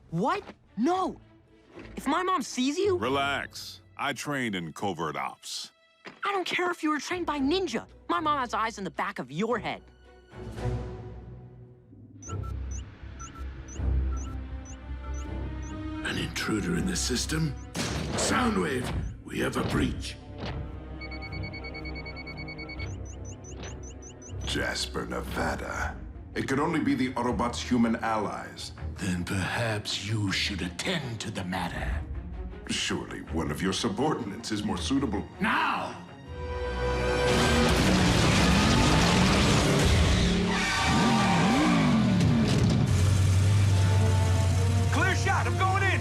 S18: What? No! If my mom sees you...
S3: Relax. I trained in covert ops.
S18: I don't care if you were trained by ninja. My mom has eyes in the back of your head.
S19: An intruder in the system? Soundwave, we have a breach.
S5: Jasper, Nevada. It could only be the Autobots' human allies.
S19: Then perhaps you should attend to the matter.
S5: Surely one of your subordinates is more suitable.
S19: Now!
S10: Clear shot, I'm going in!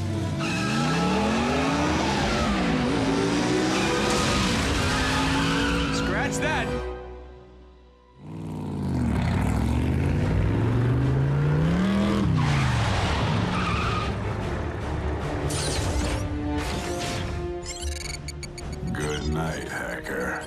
S10: Scratch that!
S5: Good night, hacker.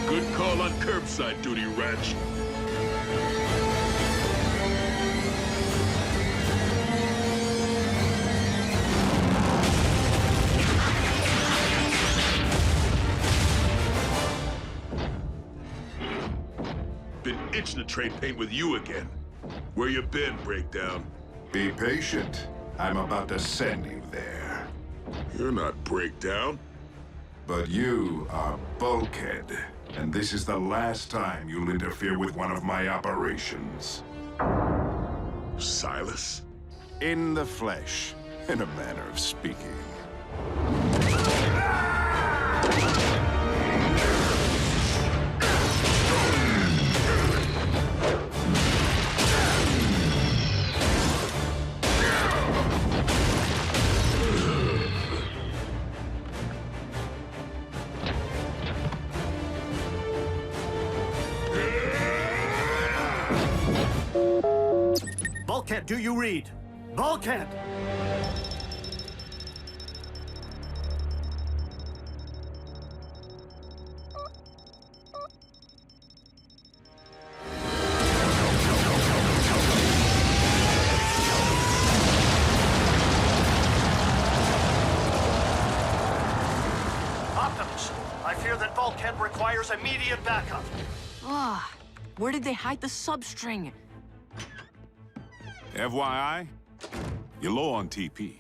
S12: Good call on curbside duty, Ratch. Been itching to trade paint with you again. Where you been, Breakdown?
S5: Be patient. I'm about to send you there.
S12: You're not Breakdown.
S5: But you are Bulkhead, and this is the last time you'll interfere with one of my operations.
S12: Silas?
S5: In the flesh, in a manner of speaking.
S4: Bulkhead, do you read? Bulkhead! Optimus, I fear that Bulkhead requires immediate backup.
S18: Ah, where did they hide the substring?
S3: FYI, you're low on TP.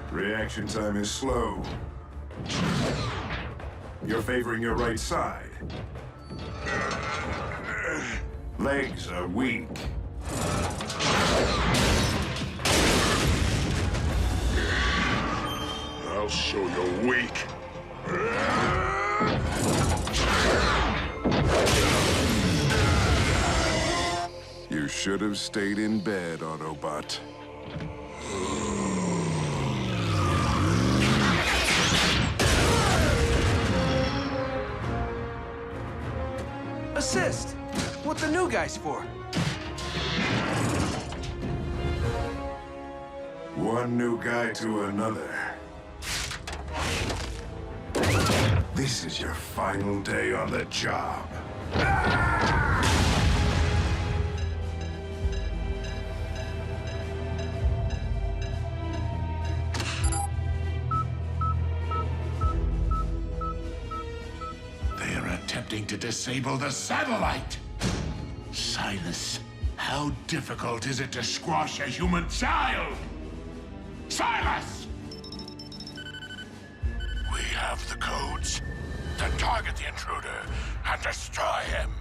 S5: Reaction time is slow. You're favoring your right side. Legs are weak.
S12: I'll show you're weak.
S5: You should have stayed in bed, Autobot.
S10: Assist! What the new guy's for?
S5: One new guy to another. This is your final day on the job.
S19: They are attempting to disable the satellite! Silas, how difficult is it to squash a human child? Silas! We have the codes to target the intruder and destroy him.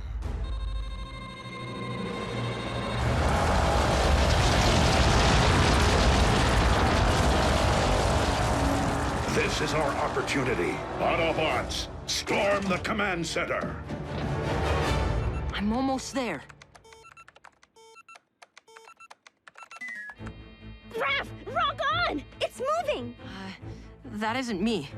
S1: This is our opportunity. Autobots, storm the command center.
S18: I'm almost there.
S6: Raph, rock on! It's moving!
S18: That isn't me.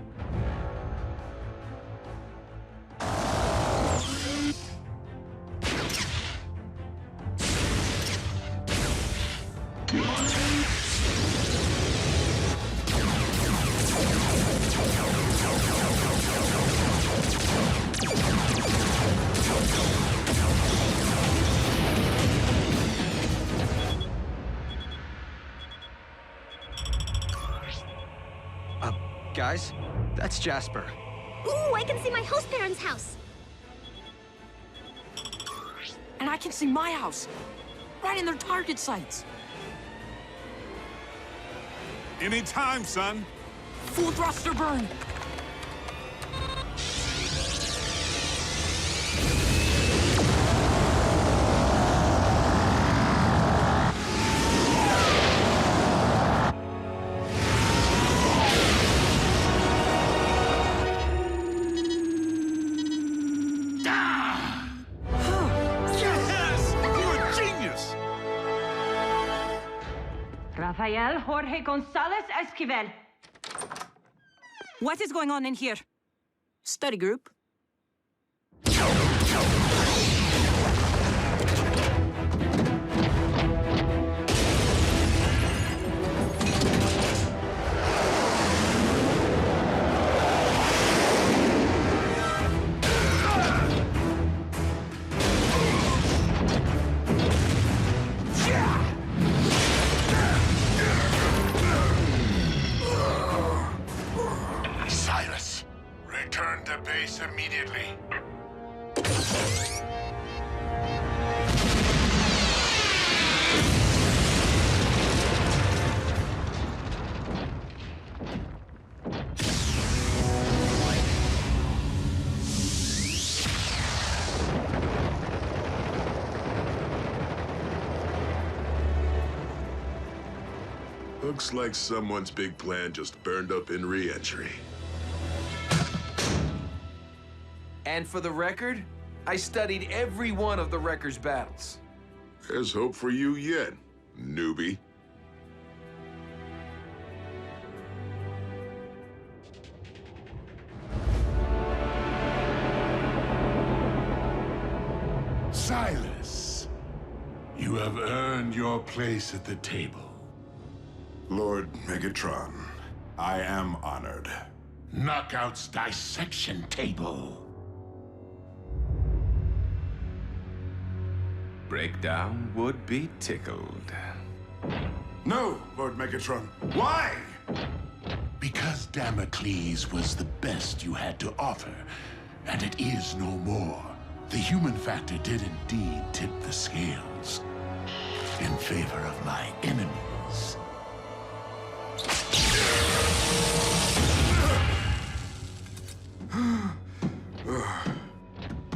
S9: Guys, that's Jasper.
S6: Ooh, I can see my host parents' house.
S18: And I can see my house. Right in their target sights.
S3: Anytime, son.
S18: Full thruster burn.
S14: Rafael Jorge Gonzalez Esquivel.
S2: What is going on in here?
S18: Study group.
S19: Silas, return to base immediately.
S12: Looks like someone's big plan just burned up in re-entry.
S10: And for the record, I studied every one of the Wrecker's battles.
S12: There's hope for you yet, newbie.
S19: Silas, you have earned your place at the table.
S5: Lord Megatron, I am honored.
S19: Knockout's dissection table.
S15: Breakdown would be tickled.
S5: No, Lord Megatron. Why?
S19: Because Damocles was the best you had to offer, and it is no more. The human factor did indeed tip the scales in favor of my enemies.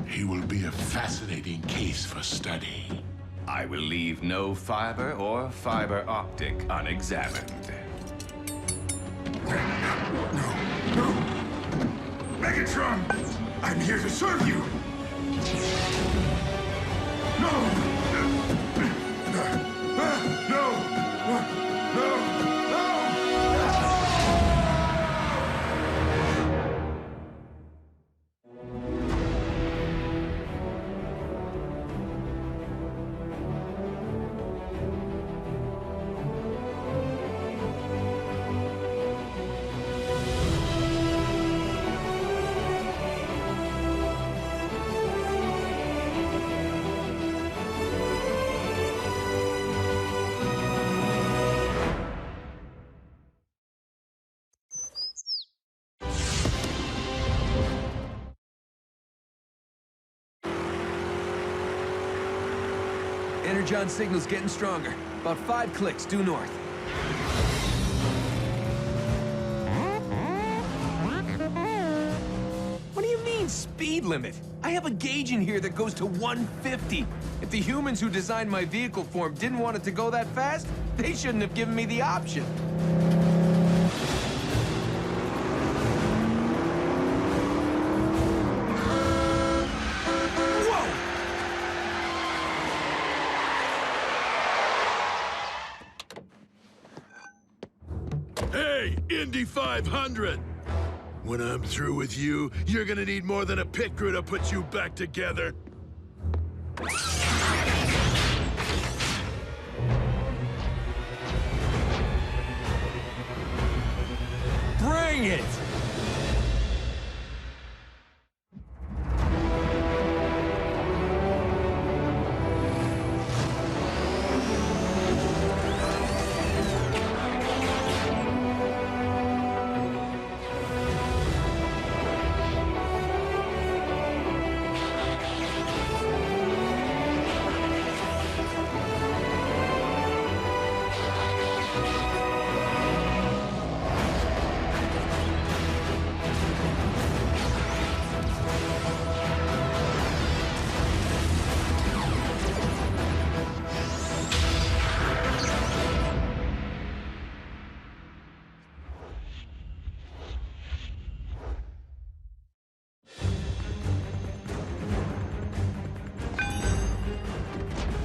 S19: He will be a fascinating case for study. ready.
S15: I will leave no fiber or fiber optic unexamined.
S13: No! Megatron! I'm here to serve you! No!
S10: Energon signal's getting stronger. About 5 clicks due north. What do you mean, speed limit? I have a gauge in here that goes to 150. If the humans who designed my vehicle form didn't want it to go that fast, they shouldn't have given me the option.
S13: Hey, Indy 500! When I'm through with you, you're gonna need more than a pit crew to put you back together.
S10: Bring it!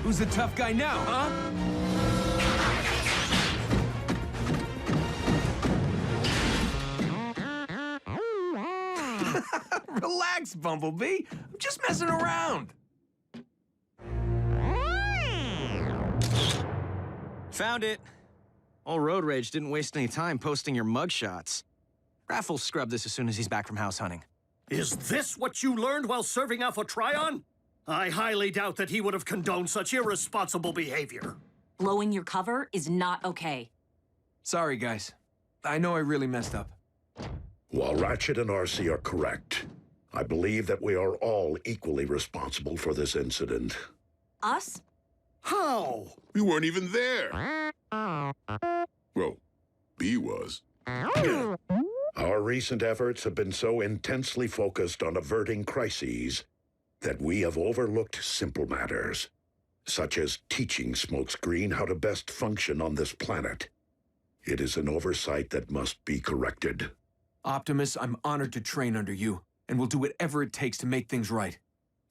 S10: Who's the tough guy now, huh? Relax, Bumblebee. I'm just messing around.
S9: Found it. Old Road Rage didn't waste any time posting your mugshots. Raph will scrub this as soon as he's back from house hunting.
S4: Is this what you learned while serving Alpha Trion? I highly doubt that he would have condoned such irresponsible behavior.
S2: Blowing your cover is not okay.
S10: Sorry, guys. I know I really messed up.
S1: While Ratchet and RC are correct, I believe that we are all equally responsible for this incident.
S2: Us?
S4: How?
S12: We weren't even there. Well, B was.
S1: Our recent efforts have been so intensely focused on averting crises that we have overlooked simple matters, such as teaching Smokescreen how to best function on this planet. It is an oversight that must be corrected.
S10: Optimus, I'm honored to train under you, and will do whatever it takes to make things right.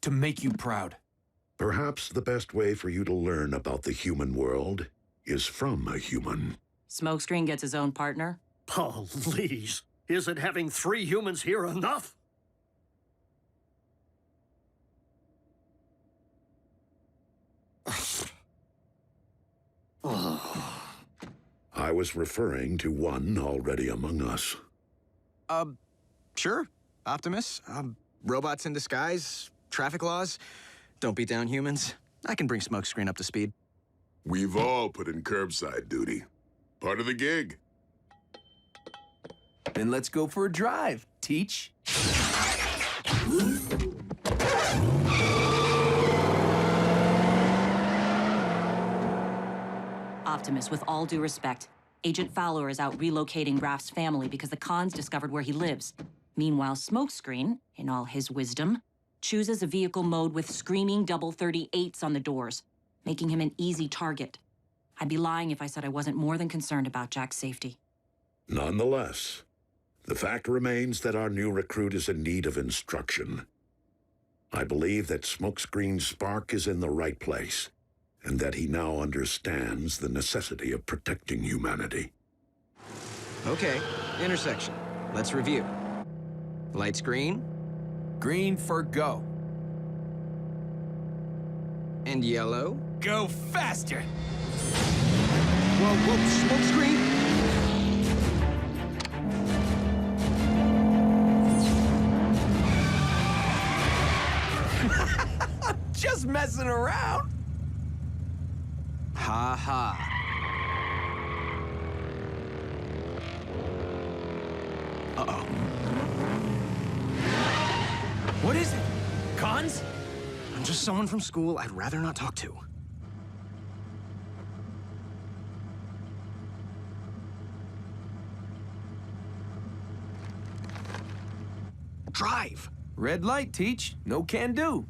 S10: To make you proud.
S1: Perhaps the best way for you to learn about the human world is from a human.
S2: Smokescreen gets his own partner?
S4: Please. Isn't having 3 humans here enough?
S1: I was referring to one already among us.
S9: Sure. Optimus. Robots in disguise. Traffic laws. Don't beat down humans. I can bring Smokescreen up to speed.
S12: We've all put in curbside duty. Part of the gig.
S10: Then let's go for a drive, Teach.
S2: Optimus, with all due respect, Agent Fowler is out relocating Raph's family because the Cons discovered where he lives. Meanwhile, Smokescreen, in all his wisdom, chooses a vehicle mode with screaming double 38s on the doors, making him an easy target. I'd be lying if I said I wasn't more than concerned about Jack's safety.
S1: Nonetheless, the fact remains that our new recruit is in need of instruction. I believe that Smokescreen's spark is in the right place, and that he now understands the necessity of protecting humanity.
S9: Okay, intersection. Let's review. Lights green.
S16: Green for go.
S9: And yellow.
S16: Go faster!
S9: Whoa, whoa, smoke screen!
S16: Just messing around.
S9: Ha ha. Uh-oh.
S16: What is it? Cons?
S9: I'm just someone from school I'd rather not talk to. Drive!
S16: Red light, Teach. No can do.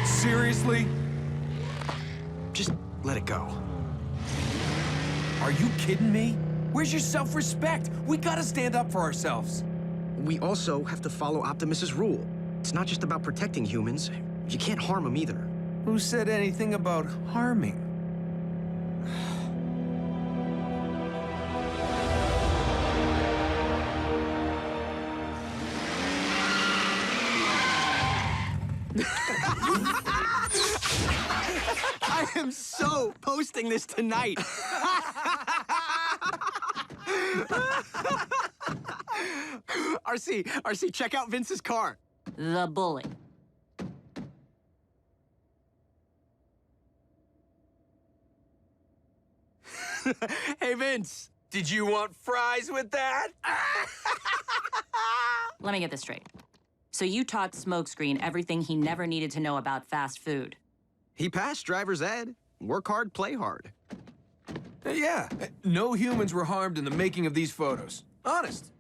S16: Seriously?
S9: Just let it go.
S16: Are you kidding me? Where's your self-respect? We gotta stand up for ourselves.
S9: We also have to follow Optimus's rule. It's not just about protecting humans. You can't harm them either.
S16: Who said anything about harming?
S9: I am so posting this tonight. RC, check out Vince's car.
S2: The bully.
S9: Hey, Vince.
S16: Did you want fries with that?
S2: Let me get this straight. So you taught Smokescreen everything he never needed to know about fast food.
S9: He passed driver's ed. Work hard, play hard.
S16: Yeah, no humans were harmed in the making of these photos. Honest.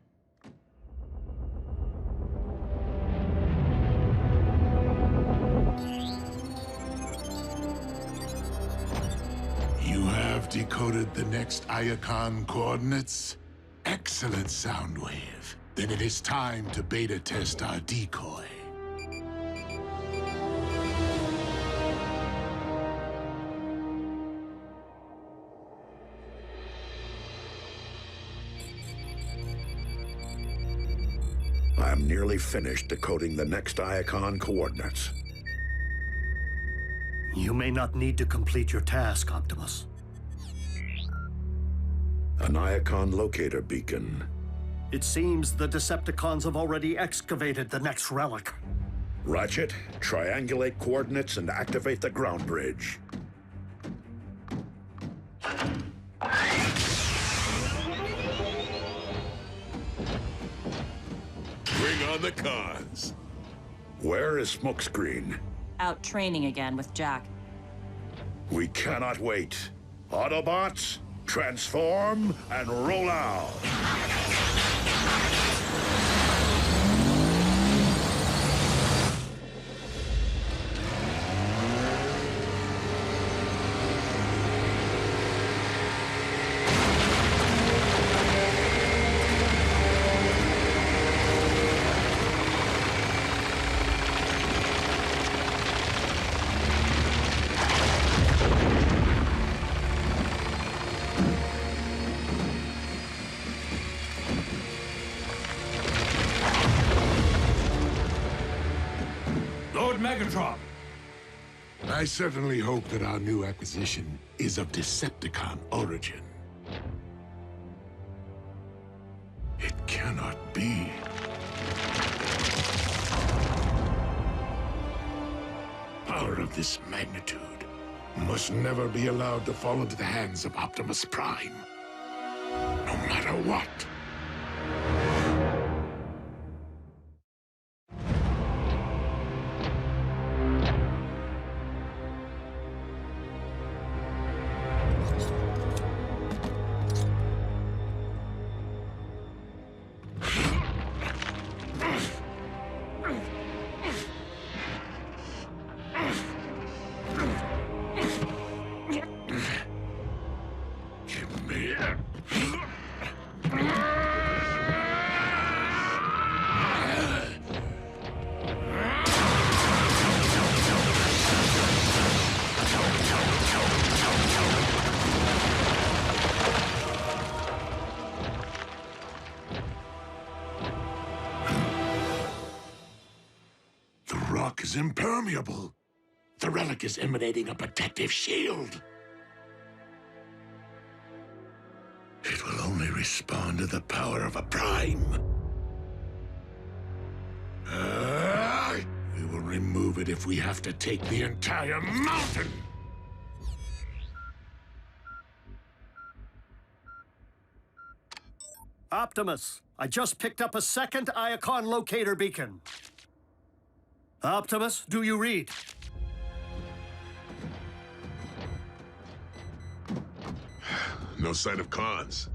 S19: You have decoded the next Iacon coordinates? Excellent, Soundwave. Then it is time to beta test our decoy.
S1: I'm nearly finished decoding the next Iacon coordinates.
S20: You may not need to complete your task, Optimus.
S1: An Iacon locator beacon.
S20: It seems the Decepticons have already excavated the next relic.
S1: Ratchet, triangulate coordinates and activate the ground bridge.
S12: Bring on the cons.
S1: Where is Smokescreen?
S2: Out training again with Jack.
S1: We cannot wait. Autobots, transform and roll out.
S7: Megatron!
S19: I certainly hope that our new acquisition is of Decepticon origin. It cannot be. Power of this magnitude must never be allowed to fall into the hands of Optimus Prime. No matter what.
S13: rock is impermeable. The relic is emanating a protective shield. It will only respond to the power of a prime. We will remove it if we have to take the entire mountain.
S20: Optimus, I just picked up a second Iacon locator beacon. Optimus, do you read?
S12: No sign of cons.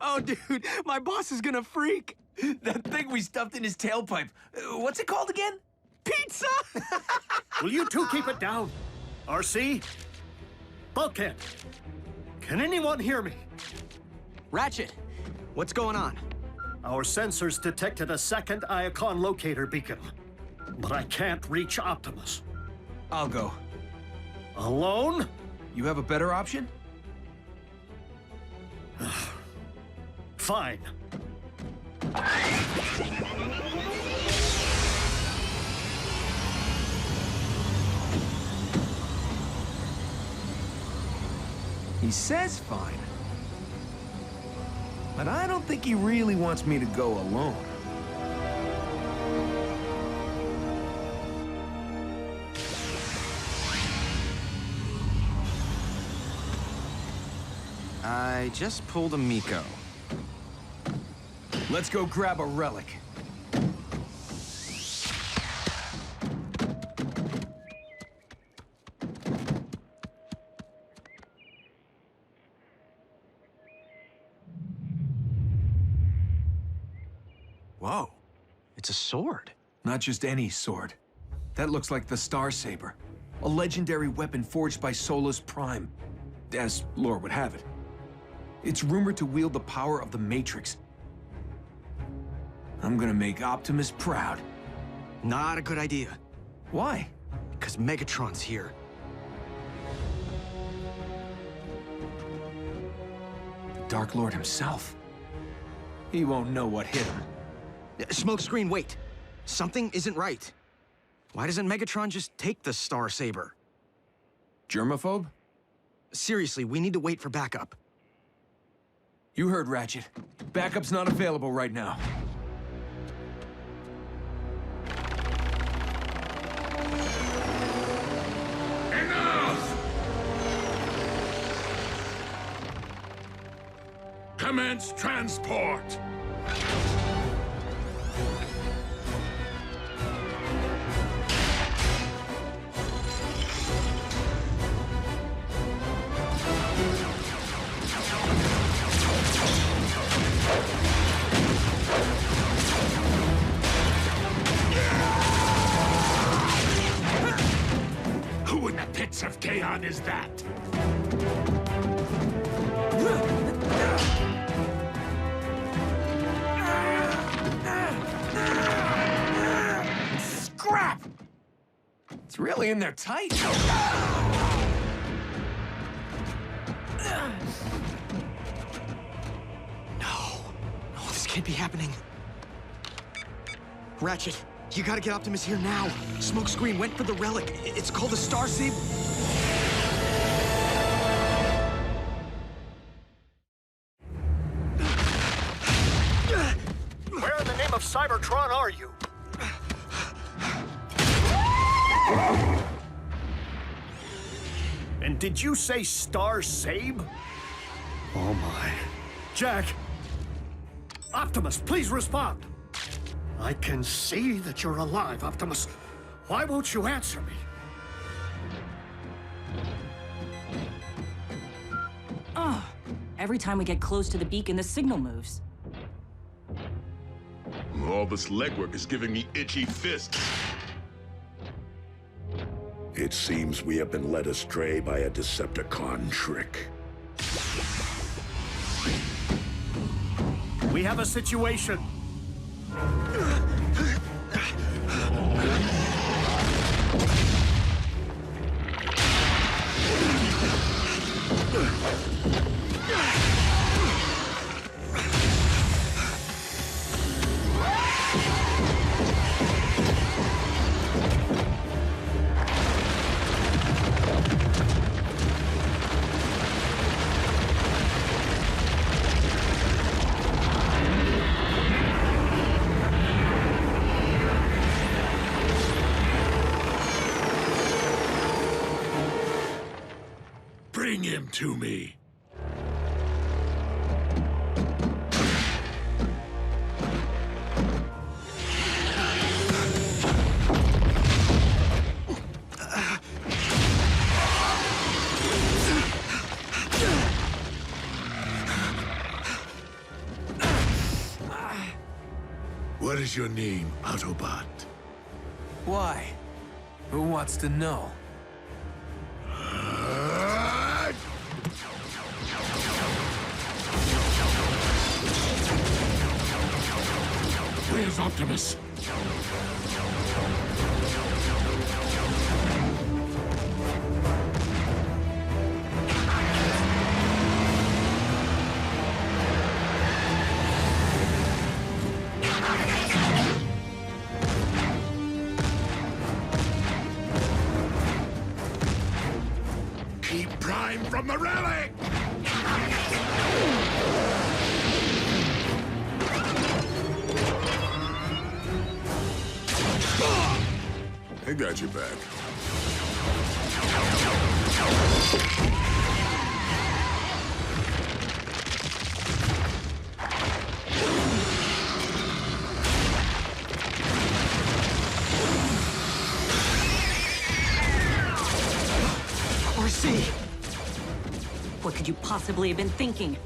S16: Oh, dude, my boss is gonna freak. That thing we stuffed in his tailpipe. What's it called again? Pizza!
S20: Will you two keep it down? RC? Bulkhead? Can anyone hear me?
S9: Ratchet, what's going on?
S20: Our sensors detected a second Iacon locator beacon, but I can't reach Optimus.
S16: I'll go.
S20: Alone?
S16: You have a better option?
S20: Fine.
S16: He says fine. But I don't think he really wants me to go alone.
S9: I just pulled a Miko.
S16: Let's go grab a relic.
S9: Whoa, it's a sword.
S16: Not just any sword. That looks like the Star Saber, a legendary weapon forged by Optimus Prime, as lore would have it. It's rumored to wield the power of the Matrix. I'm gonna make Optimus proud.
S9: Not a good idea.
S16: Why?
S9: Because Megatron's here.
S16: The Dark Lord himself. He won't know what hit him.
S9: Smokescreen, wait. Something isn't right. Why doesn't Megatron just take the Star Saber?
S16: Germaphobe?
S9: Seriously, we need to wait for backup.
S16: You heard Ratchet. Backup's not available right now.
S13: Enough! Commence transport! Who in the pits of Kaon is that?
S16: Scrap! It's really in there tight.
S9: No, this can't be happening. Ratchet, you gotta get Optimus here now. Smokescreen went for the relic. It's called the Star Saber.
S20: Where in the name of Cybertron are you? And did you say Star Sabe? Oh my. Jack! Optimus, please respond! I can see that you're alive, Optimus. Why won't you answer me?
S2: Oh, every time we get close to the beacon, the signal moves.
S12: All this legwork is giving me itchy fists.
S1: It seems we have been led astray by a Decepticon trick.
S20: We have a situation.
S19: Bring him to me. What is your name, Autobot?
S16: Why? Who wants to know?
S19: Where's Optimus? Keep Prime from the relic!
S12: I got your back.
S2: Or C. What could you possibly have been thinking?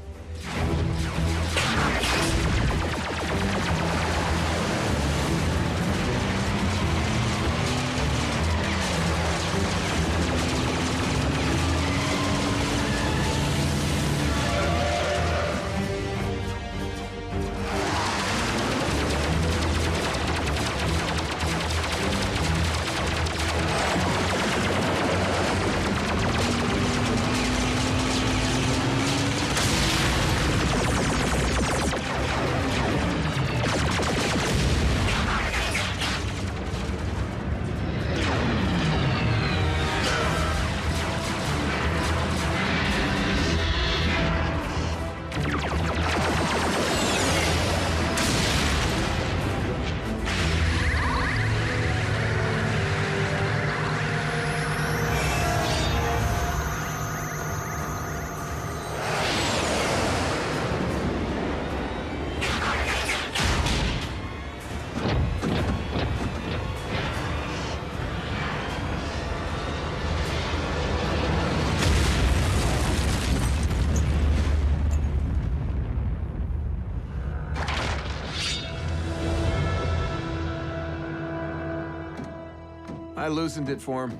S16: I loosened it for him.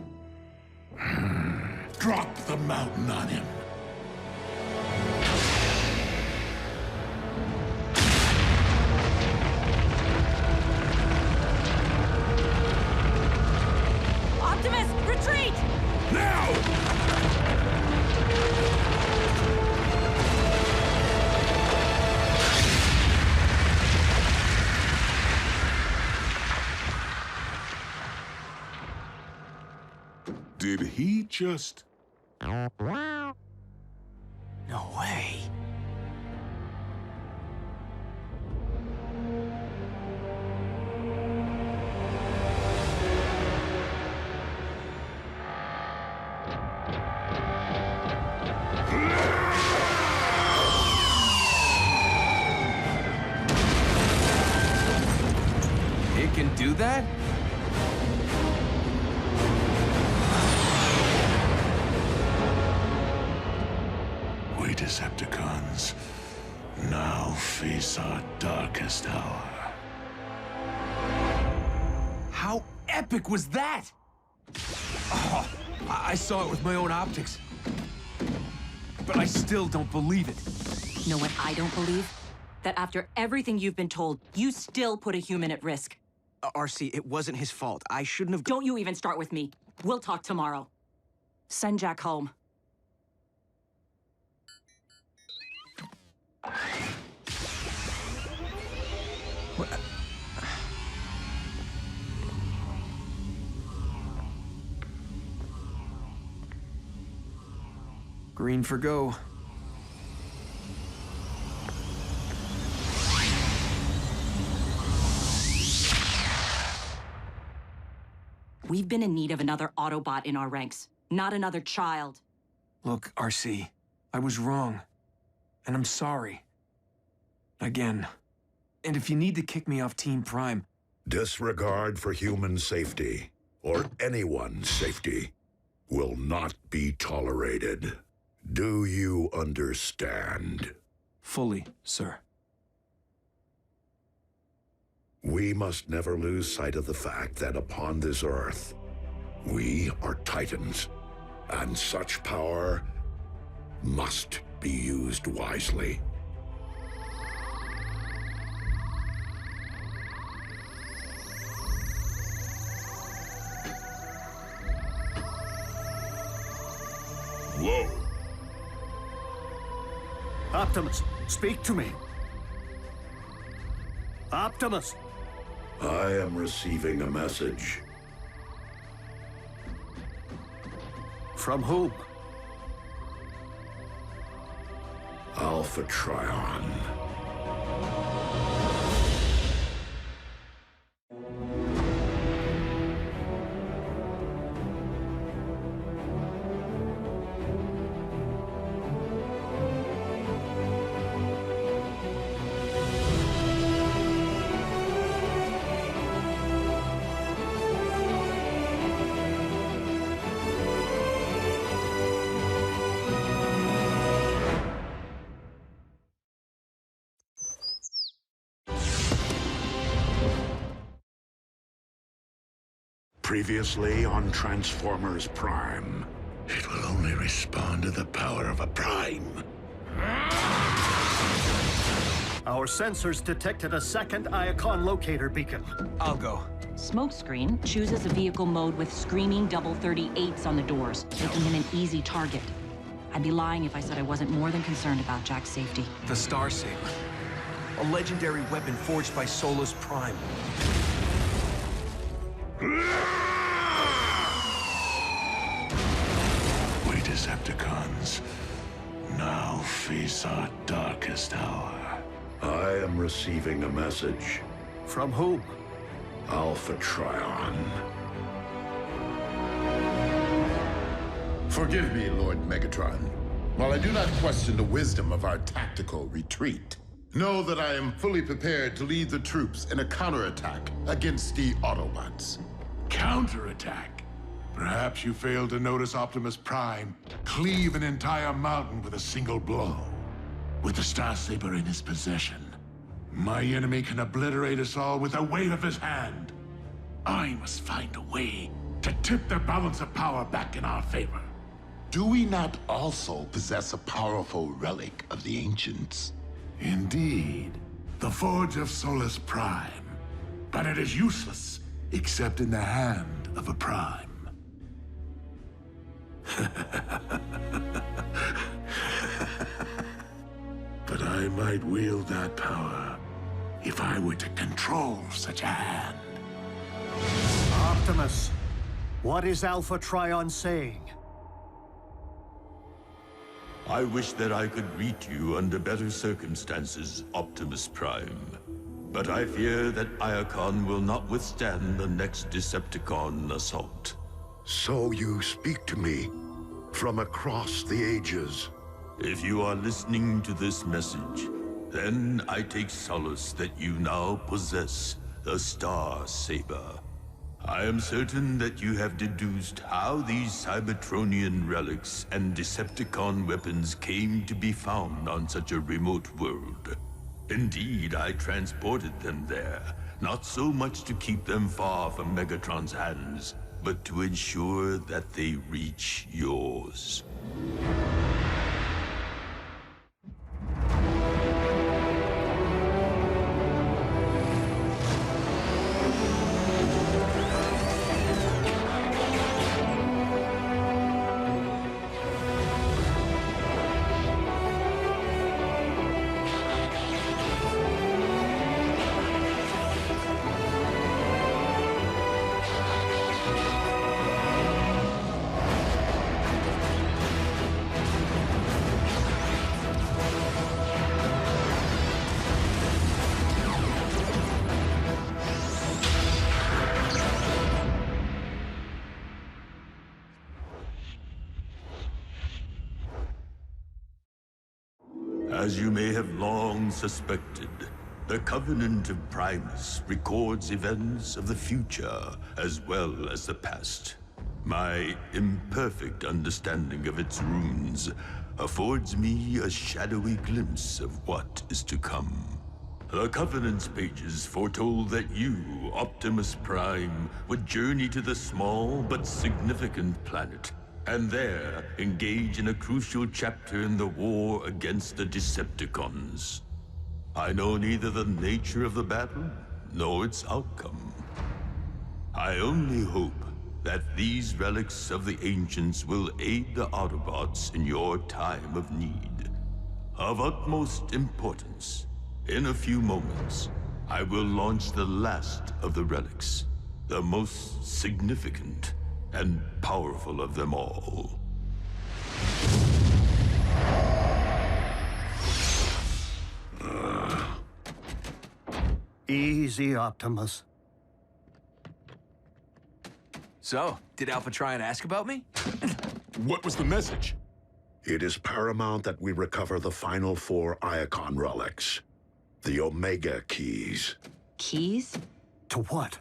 S19: Drop the mountain on him.
S2: Optimus, retreat!
S19: Now!
S12: Did he just...
S9: No way.
S16: It can do that?
S19: We Decepticons now face our darkest hour.
S16: How epic was that? Oh. Oh, I saw it with my own optics. But I still don't believe it.
S2: Know what I don't believe? That after everything you've been told, you still put a human at risk.
S9: RC, it wasn't his fault. I shouldn't have...
S2: Don't you even start with me. We'll talk tomorrow. Send Jack home.
S16: Green for go.
S2: We've been in need of another Autobot in our ranks, not another child.
S16: Look, RC, I was wrong. And I'm sorry. Again. And if you need to kick me off Team Prime...
S1: Disregard for human safety, or anyone's safety, will not be tolerated. Do you understand?
S16: Fully, sir.
S1: We must never lose sight of the fact that upon this Earth, we are Titans, and such power must be used wisely.
S12: Whoa!
S20: Optimus, speak to me. Optimus!
S1: I am receiving a message.
S20: From whom?
S1: Alpha Trion. Previously on Transformers Prime.
S13: It will only respond to the power of a Prime.
S20: Our sensors detected a second Iacon locator beacon.
S16: I'll go.
S2: Smokescreen chooses a vehicle mode with screaming double 38s on the doors, making him an easy target. I'd be lying if I said I wasn't more than concerned about Jack's safety.
S16: The Star Saber. A legendary weapon forged by Solus Prime.
S13: We Decepticons now face our darkest hour.
S1: I am receiving a message.
S20: From whom?
S1: Alpha Trion.
S19: Forgive me, Lord Megatron. While I do not question the wisdom of our tactical retreat, know that I am fully prepared to lead the troops in a counterattack against the Autobots.
S13: Counterattack? Perhaps you failed to notice Optimus Prime cleave an entire mountain with a single blow. With the Star Saber in his possession, my enemy can obliterate us all with the weight of his hand. I must find a way to tip the balance of power back in our favor.
S19: Do we not also possess a powerful relic of the ancients?
S13: Indeed, the Forge of Solus Prime. But it is useless, except in the hand of a Prime. But I might wield that power if I were to control such a hand.
S20: Optimus, what is Alpha Trion saying?
S8: I wish that I could greet you under better circumstances, Optimus Prime. But I fear that Iacon will not withstand the next Decepticon assault.
S1: So you speak to me from across the ages.
S8: If you are listening to this message, then I take solace that you now possess the Star Saber. I am certain that you have deduced how these Cybertronian relics and Decepticon weapons came to be found on such a remote world. Indeed, I transported them there, not so much to keep them far from Megatron's hands, but to ensure that they reach yours. As you may have long suspected, the Covenant of Primus records events of the future as well as the past. My imperfect understanding of its runes affords me a shadowy glimpse of what is to come. The Covenant's pages foretold that you, Optimus Prime, would journey to the small but significant planet, and there engage in a crucial chapter in the war against the Decepticons. I know neither the nature of the battle nor its outcome. I only hope that these relics of the ancients will aid the Autobots in your time of need. Of utmost importance, in a few moments, I will launch the last of the relics, the most significant and powerful of them all.
S20: Easy, Optimus.
S16: So, did Alpha try and ask about me?
S12: What was the message?
S1: It is paramount that we recover the final 4 Iacon relics. The Omega Keys.
S2: Keys?
S20: To what?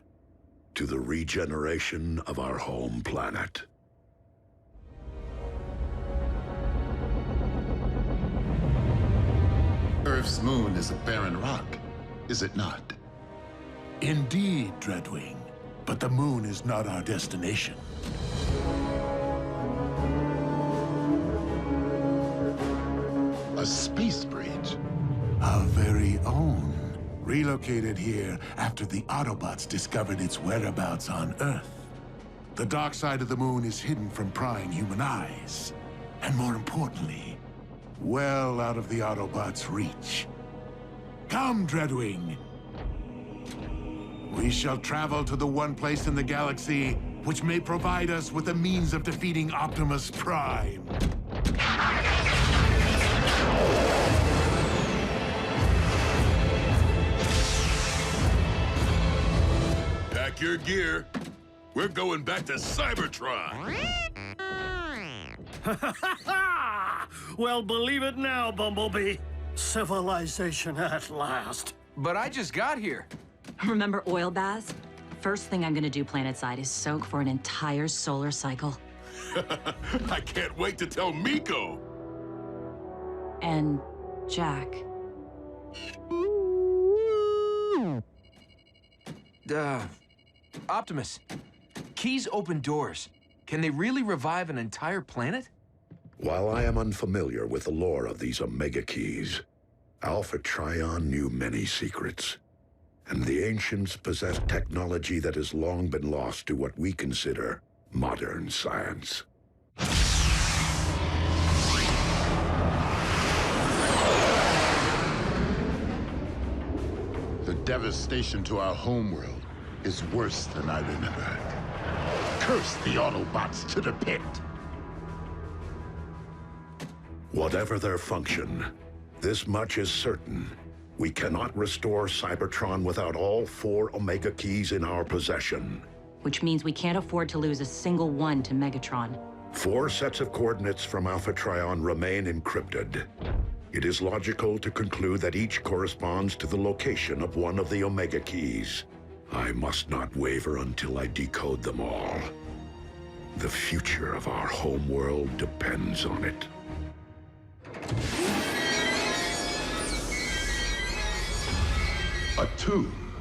S1: To the regeneration of our home planet.
S13: Earth's moon is a barren rock, is it not?
S19: Indeed, Dreadwing. But the moon is not our destination.
S13: A space bridge?
S19: Our very own. Relocated here after the Autobots discovered its whereabouts on Earth. The dark side of the moon is hidden from prying human eyes. And more importantly, well out of the Autobots' reach. Come, Dreadwing. We shall travel to the one place in the galaxy which may provide us with the means of defeating Optimus Prime.
S12: Pack your gear. We're going back to Cybertron.
S20: Well, believe it now, Bumblebee. Civilization at last.
S10: But I just got here.
S2: Remember oil baths? First thing I'm gonna do planetside is soak for an entire solar cycle.
S12: I can't wait to tell Miko.
S2: And Jack.
S16: Optimus, keys open doors. Can they really revive an entire planet?
S1: While I am unfamiliar with the lore of these Omega Keys, Alpha Trion knew many secrets. And the ancients possessed technology that has long been lost to what we consider modern science.
S13: The devastation to our homeworld is worse than I remember. Curse the Autobots to the pit!
S1: Whatever their function, this much is certain. We cannot restore Cybertron without all 4 Omega Keys in our possession.
S2: Which means we can't afford to lose a single one to Megatron.
S1: 4 sets of coordinates from Alpha Trion remain encrypted. It is logical to conclude that each corresponds to the location of one of the Omega Keys. I must not waver until I decode them all. The future of our homeworld depends on it.
S13: A tomb.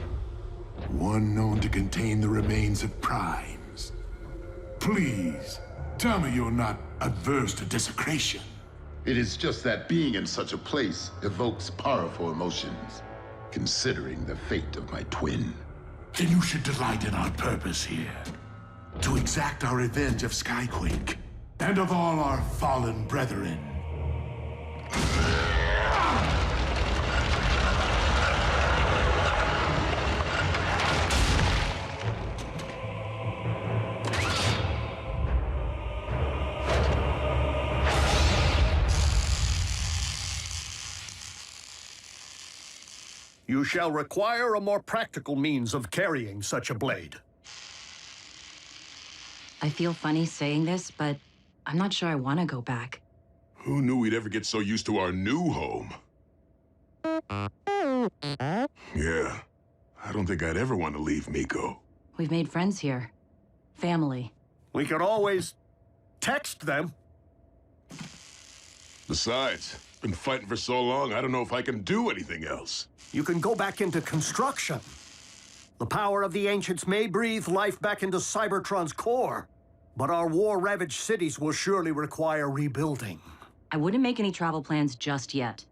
S19: One known to contain the remains of primes. Please, tell me you're not adverse to desecration.
S13: It is just that being in such a place evokes powerful emotions, considering the fate of my twin.
S19: Then you should delight in our purpose here. To exact our revenge of Skyquake, and of all our fallen brethren.
S20: You shall require a more practical means of carrying such a blade.
S2: I feel funny saying this, but I'm not sure I want to go back.
S12: Who knew we'd ever get so used to our new home? Yeah, I don't think I'd ever want to leave Miko.
S2: We've made friends here. Family.
S20: We could always text them.
S12: Besides, been fighting for so long, I don't know if I can do anything else.
S20: You can go back into construction. The power of the ancients may breathe life back into Cybertron's core, but our war-ravaged cities will surely require rebuilding.
S2: I wouldn't make any travel plans just yet.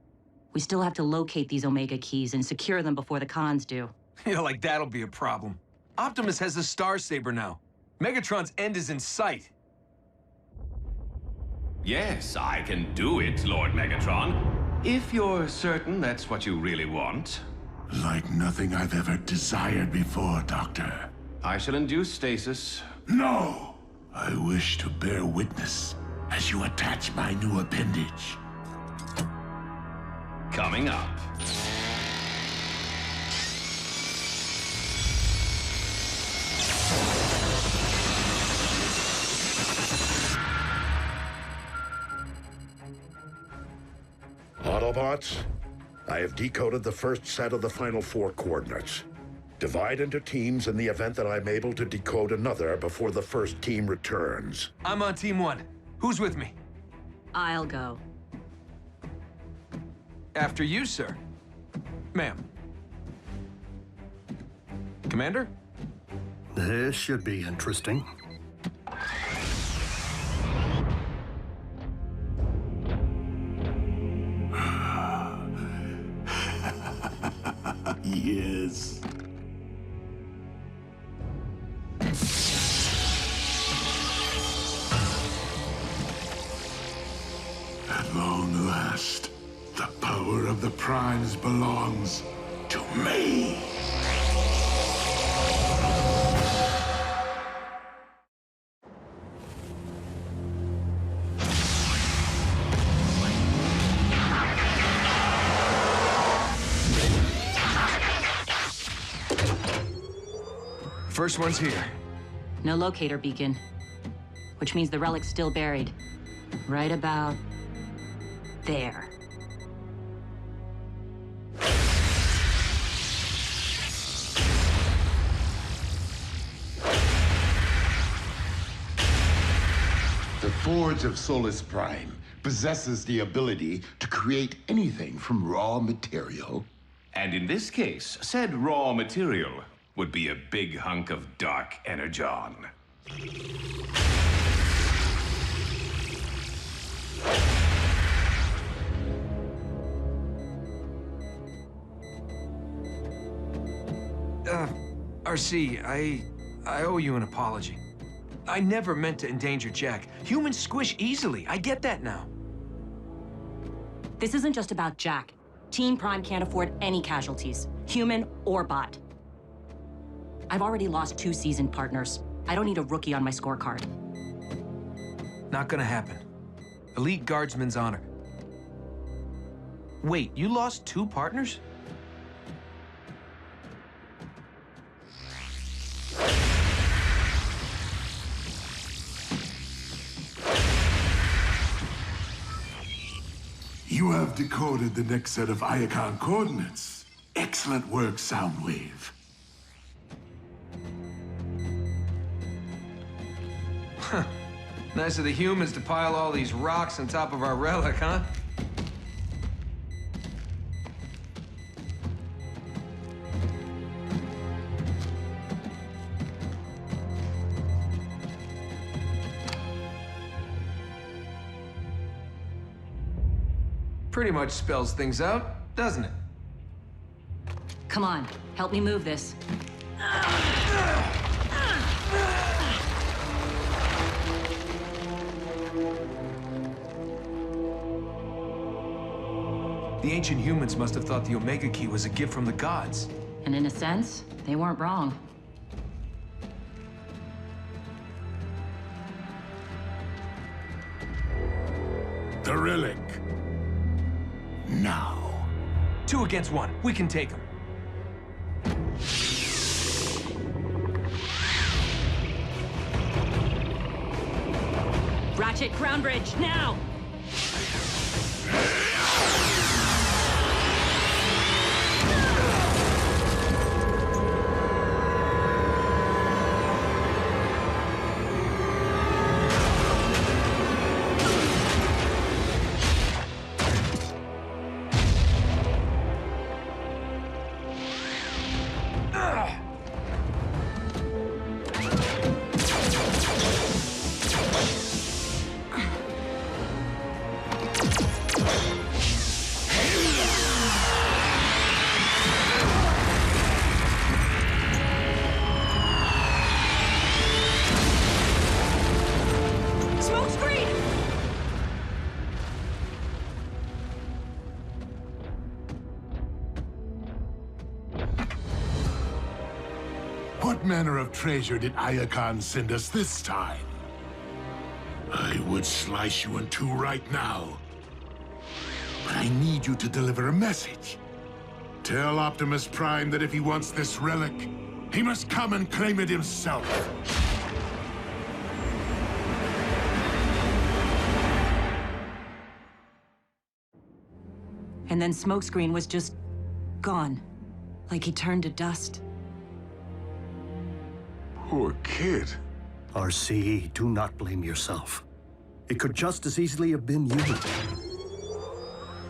S2: We still have to locate these Omega keys and secure them before the cons do.
S16: Yeah, like that'll be a problem. Optimus has the Star Saber now. Megatron's end is in sight.
S15: Yes, I can do it, Lord Megatron. If you're certain that's what you really want.
S19: Like nothing I've ever desired before, Doctor.
S15: I shall induce stasis.
S19: No! I wish to bear witness as you attach my new appendage.
S15: Coming up.
S1: Autobots, I have decoded the first set of the final 4 coordinates. Divide into teams in the event that I'm able to decode another before the first team returns.
S16: I'm on Team 1. Who's with me?
S2: I'll go.
S16: After you, sir. Ma'am. Commander?
S20: This should be interesting.
S19: Yes. At long last, the power of the Primes belongs to me.
S16: First one's here.
S2: No locator beacon, which means the relic's still buried. Right about there.
S13: The Forge of Solus Prime possesses the ability to create anything from raw material.
S15: And in this case, said raw material would be a big hunk of dark Energon.
S16: RC, I owe you an apology. I never meant to endanger Jack. Humans squish easily. I get that now.
S2: This isn't just about Jack. Team Prime can't afford any casualties, human or bot. I've already lost 2 seasoned partners. I don't need a rookie on my scorecard.
S16: Not gonna happen. Elite Guardsman's honor. Wait, you lost 2 partners?
S19: You have decoded the next set of Iacon coordinates. Excellent work, Soundwave.
S16: Huh. Nice of the humans to pile all these rocks on top of our relic, huh?
S10: Pretty much spells things out, doesn't it?
S2: Come on, help me move this.
S16: The ancient humans must have thought the Omega Key was a gift from the gods.
S2: And in a sense, they weren't wrong.
S19: The relic. Now.
S16: 2 against 1. We can take them.
S2: Ratchet, ground bridge, now!
S19: What manner of treasure did Iacon send us this time? I would slice you in 2 right now. But I need you to deliver a message. Tell Optimus Prime that if he wants this relic, he must come and claim it himself.
S2: And then Smokescreen was just gone. Like he turned to dust.
S19: Poor kid.
S20: RCE, do not blame yourself. It could just as easily have been you.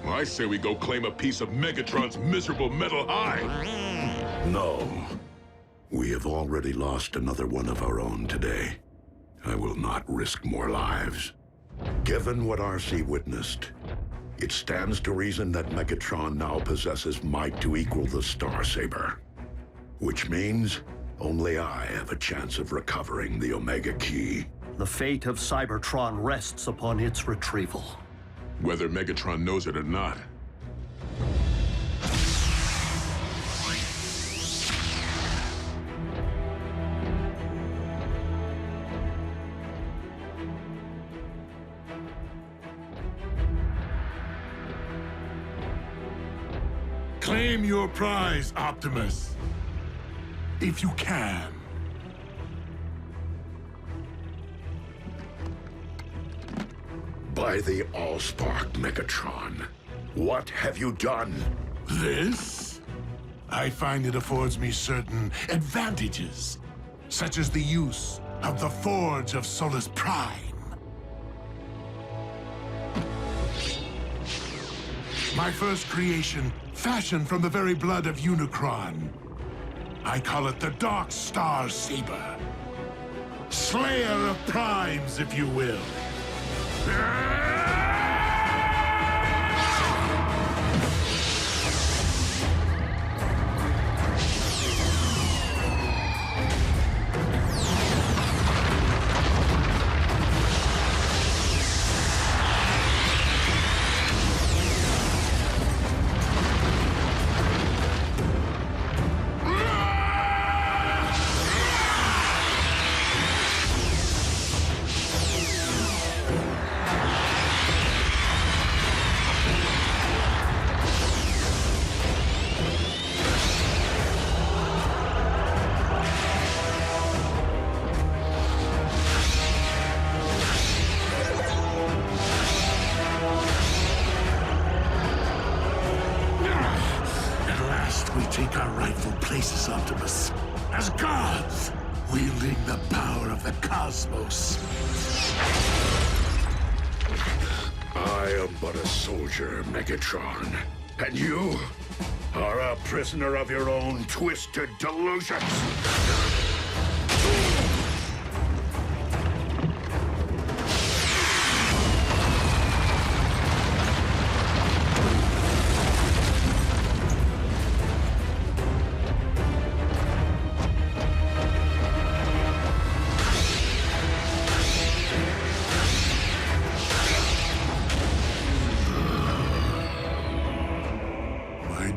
S12: Well, I say we go claim a piece of Megatron's miserable metal hide.
S1: No. We have already lost another one of our own today. I will not risk more lives. Given what RC witnessed, it stands to reason that Megatron now possesses might to equal the Star Saber. Which means only I have a chance of recovering the Omega Key.
S20: The fate of Cybertron rests upon its retrieval.
S12: Whether Megatron knows it or not.
S19: Claim your prize, Optimus. If you can.
S1: By the Allspark, Megatron. What have you done?
S19: This? I find it affords me certain advantages, such as the use of the Forge of Solus Prime. My first creation, fashioned from the very blood of Unicron. I call it the Dark Star Saber. Slayer of Primes, if you will. Places, Optimus, as gods, wielding the power of the cosmos.
S1: I am but a soldier, Megatron. And you are a prisoner of your own twisted delusions.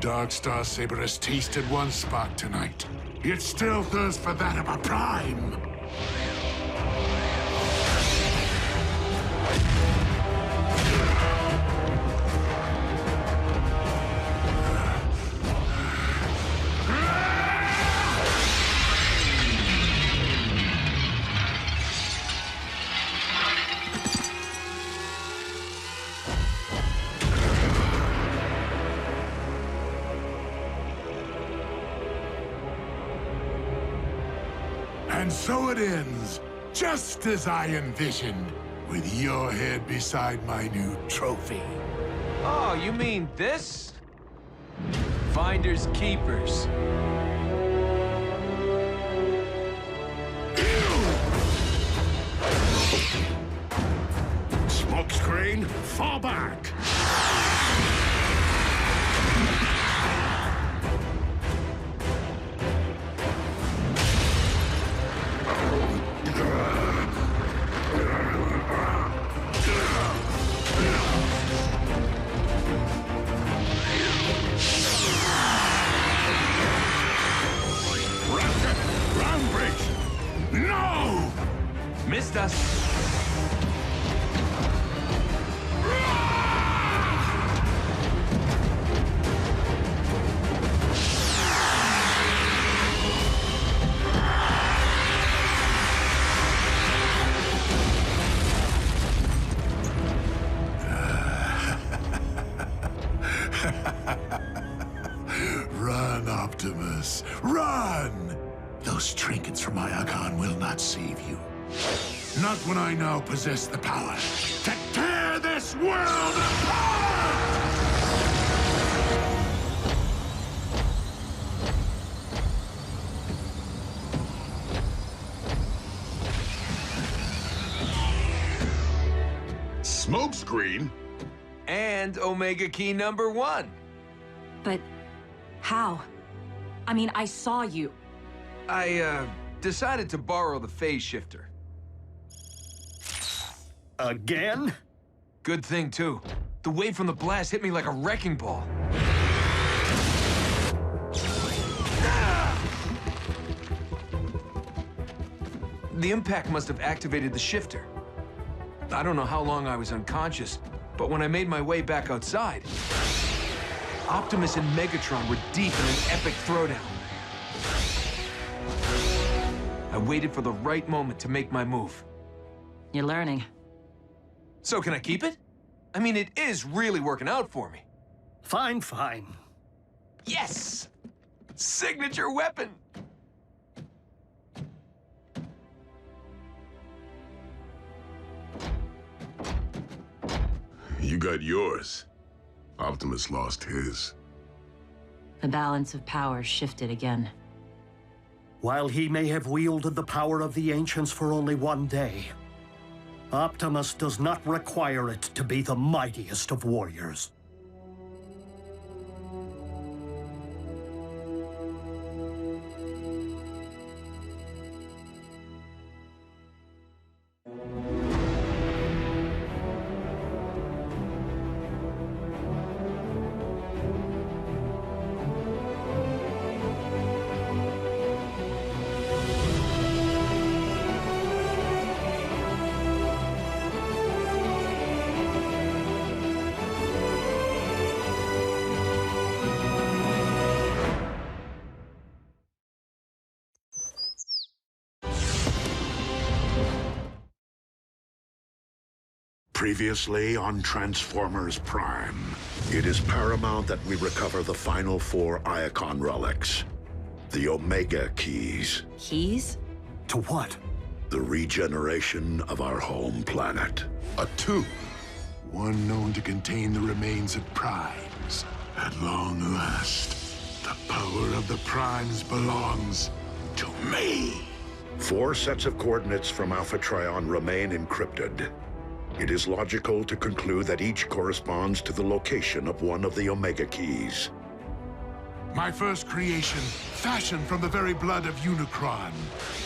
S13: Dark Star Saber has tasted one spark tonight. It still thirsts for that of a Prime. And so it ends, just as I envisioned, with your head beside my new trophy.
S10: Oh, you mean this? Finders keepers.
S13: Smokescreen, fall back!
S10: No! Missed us.
S13: Run, Optimus, run! Those trinkets from Energon will not save you. Not when I now possess the power to tear this world apart!
S3: Smokescreen?
S10: And Omega Key #1.
S2: But how? I mean, I saw you.
S10: I, decided to borrow the phase shifter.
S20: Again?
S10: Good thing, too. The wave from the blast hit me like a wrecking ball. The impact must have activated the shifter. I don't know how long I was unconscious, but when I made my way back outside, Optimus and Megatron were deep in an epic throwdown. I waited for the right moment to make my move.
S2: You're learning.
S10: So can I keep it? I mean, it is really working out for me.
S20: Fine, fine.
S10: Yes! Signature weapon!
S12: You got yours. Optimus lost his.
S2: The balance of power shifted again.
S20: While he may have wielded the power of the Ancients for only one day, Optimus does not require it to be the mightiest of warriors.
S1: Previously on Transformers Prime, it is paramount that we recover the final 4 Iacon relics. The Omega Keys.
S2: Keys?
S20: To what?
S1: The regeneration of our home planet.
S13: A tomb, one known to contain the remains of Primes. At long last, the power of the Primes belongs to me.
S1: 4 sets of coordinates from Alpha Trion remain encrypted. It is logical to conclude that each corresponds to the location of one of the Omega Keys.
S13: My first creation, fashioned from the very blood of Unicron.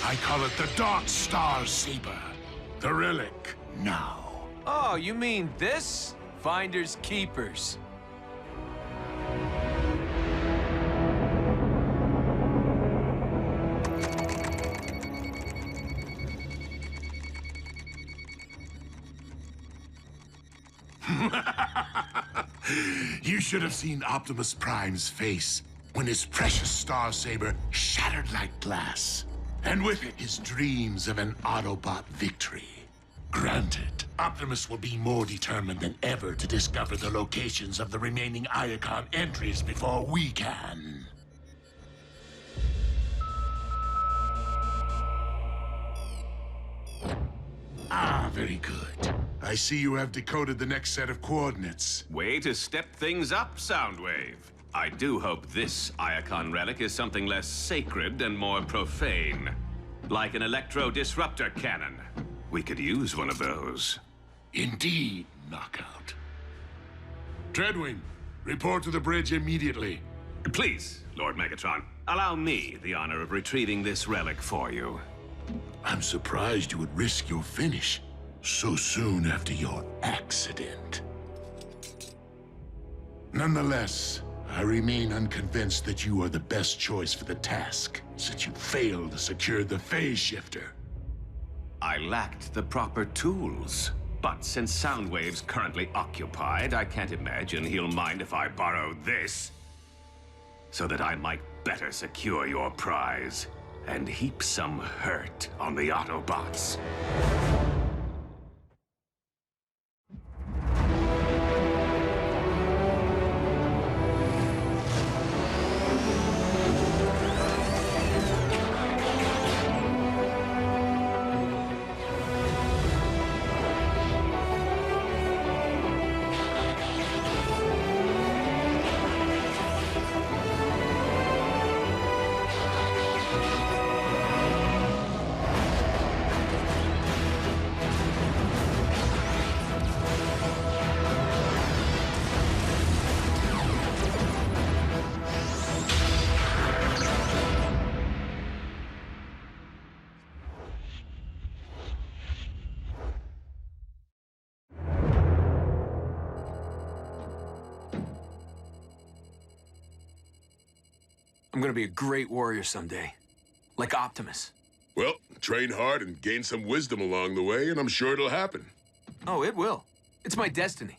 S13: I call it the Dark Star Saber. The relic, now.
S10: Oh, you mean this? Finders keepers.
S19: You should have seen Optimus Prime's face when his precious Star Saber shattered like glass. And with it, his dreams of an Autobot victory. Granted, Optimus will be more determined than ever to discover the locations of the remaining Iacon entries before we can. Ah, very good. I see you have decoded the next set of coordinates.
S15: Way to step things up, Soundwave. I do hope this Iacon relic is something less sacred and more profane. Like an electro-disruptor cannon. We could use one of those.
S19: Indeed, Knockout. Treadwing, report to the bridge immediately.
S15: Please, Lord Megatron, allow me the honor of retrieving this relic for you.
S19: I'm surprised you would risk your finish so soon after your accident. Nonetheless, I remain unconvinced that you are the best choice for the task, since you failed to secure the phase shifter.
S15: I lacked the proper tools. But since Soundwave's currently occupied, I can't imagine he'll mind if I borrow this. So that I might better secure your prize and heap some hurt on the Autobots.
S16: I'm gonna be a great warrior someday. Like Optimus.
S12: Well, train hard and gain some wisdom along the way, and I'm sure it'll happen.
S16: Oh, it will. It's my destiny.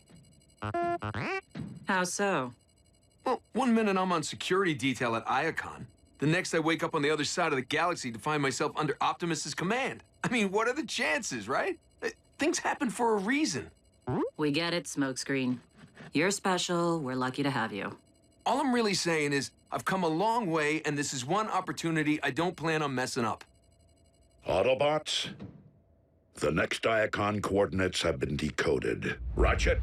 S2: How so?
S16: Well, one minute I'm on security detail at Iacon. The next I wake up on the other side of the galaxy to find myself under Optimus's command. I mean, what are the chances, right? Things happen for a reason.
S2: We get it, Smokescreen. You're special. We're lucky to have you.
S16: All I'm really saying is, I've come a long way, and this is one opportunity I don't plan on messing up.
S1: Autobots, the next Iacon coordinates have been decoded. Ratchet,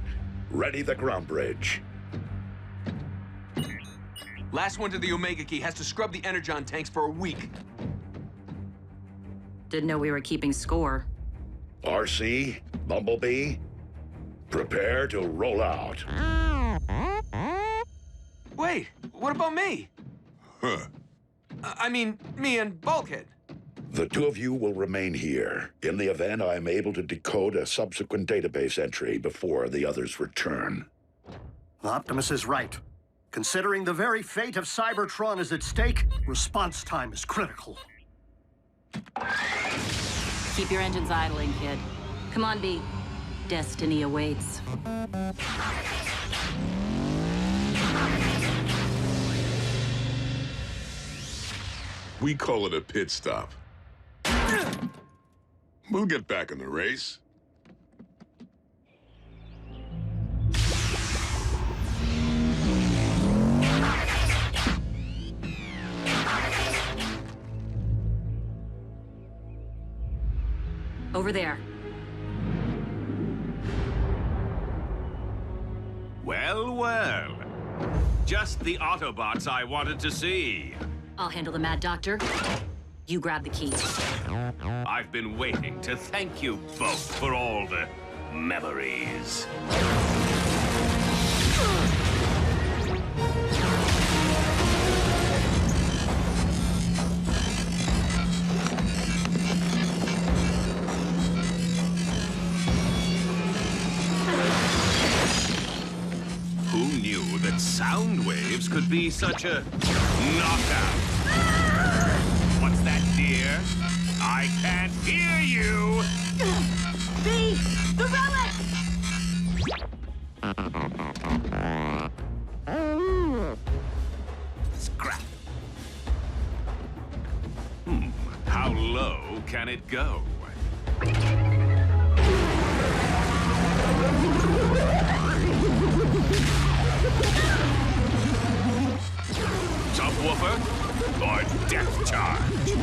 S1: ready the ground bridge.
S16: Last one to the Omega Key has to scrub the Energon tanks for a week.
S2: Didn't know we were keeping score.
S1: RC, Bumblebee, prepare to roll out.
S16: Wait, what about me?
S12: Huh.
S16: I mean, me and Bulkhead.
S1: The two of you will remain here. In the event I am able to decode a subsequent database entry before the others return.
S20: Optimus is right. Considering the very fate of Cybertron is at stake, response time is critical.
S2: Keep your engines idling, kid. Come on, B. Destiny awaits.
S12: We call it a pit stop. We'll get back in the race.
S2: Over there.
S15: Well, well. Just the Autobots I wanted to see.
S2: I'll handle the Mad Doctor. You grab the keys.
S15: I've been waiting to thank you both for all the memories. Who knew that sound waves could be such a knockout? What's that, dear? I can't hear you!
S14: B! The relic!
S15: go. Subwoofer or depth charge?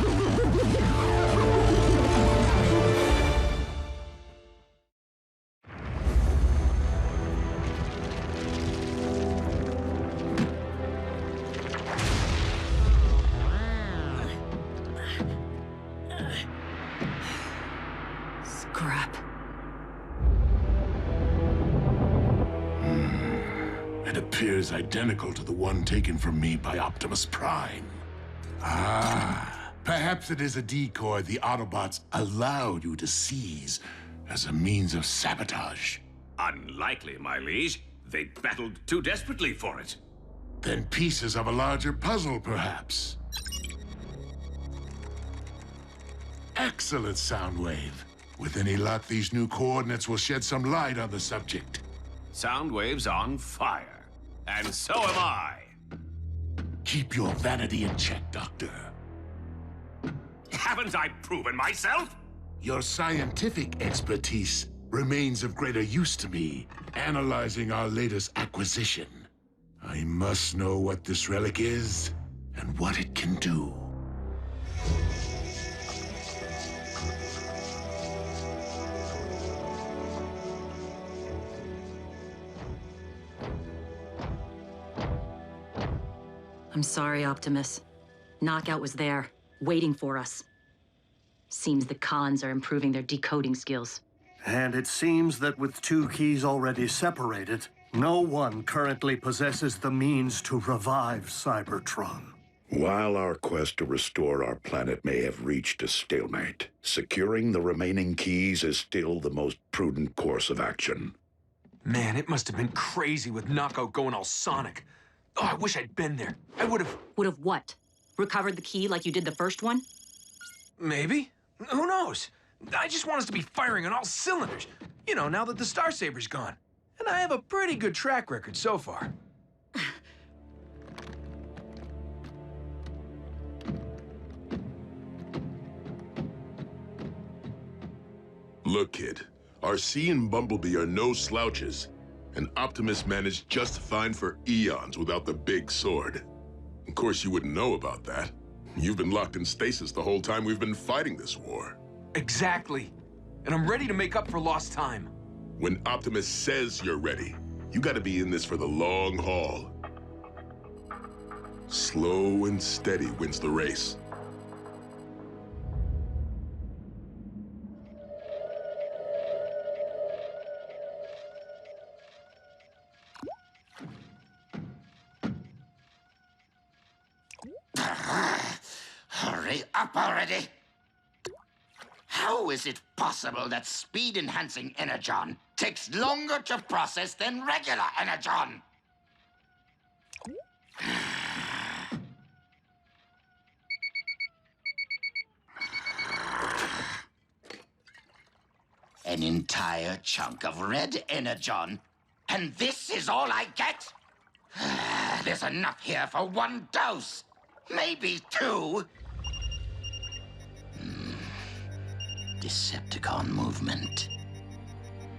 S2: Scrap.
S13: It appears identical to the one taken from me by Optimus Prime. Ah, perhaps it is a decoy the Autobots allowed you to seize as a means of sabotage.
S15: Unlikely, my liege. They battled too desperately for it.
S13: Then pieces of a larger puzzle, perhaps. Excellent, Soundwave. With any luck, these new coordinates will shed some light on the subject.
S15: Soundwave's on fire. And so am I.
S13: Keep your vanity in check, Doctor.
S15: Haven't I proven myself?
S13: Your scientific expertise remains of greater use to me, analyzing our latest acquisition. I must know what this relic is and what it can do.
S2: I'm sorry, Optimus. Knockout was there, waiting for us. Seems the cons are improving their decoding skills.
S20: And it seems that with two keys already separated, no one currently possesses the means to revive Cybertron.
S1: While our quest to restore our planet may have reached a stalemate, securing the remaining keys is still the most prudent course of action.
S16: Man, it must have been crazy with Knockout going all Sonic. Oh, I wish I'd been there. I would have...
S2: Would have what? Recovered the key like you did the first one?
S16: Maybe. Who knows? I just want us to be firing on all cylinders. You know, now that the Star Saber's gone. And I have a pretty good track record so far.
S12: Look, kid. RC and Bumblebee are no slouches. And Optimus managed just fine for eons without the big sword. Of course, you wouldn't know about that. You've been locked in stasis the whole time we've been fighting this war.
S16: Exactly. And I'm ready to make up for lost time.
S12: When Optimus says you're ready, you gotta be in this for the long haul. Slow and steady wins the race.
S11: Hurry up already! How is it possible that speed-enhancing Energon takes longer to process than regular Energon? An entire chunk of red Energon, and this is all I get? There's enough here for one dose, maybe two. Decepticon movement.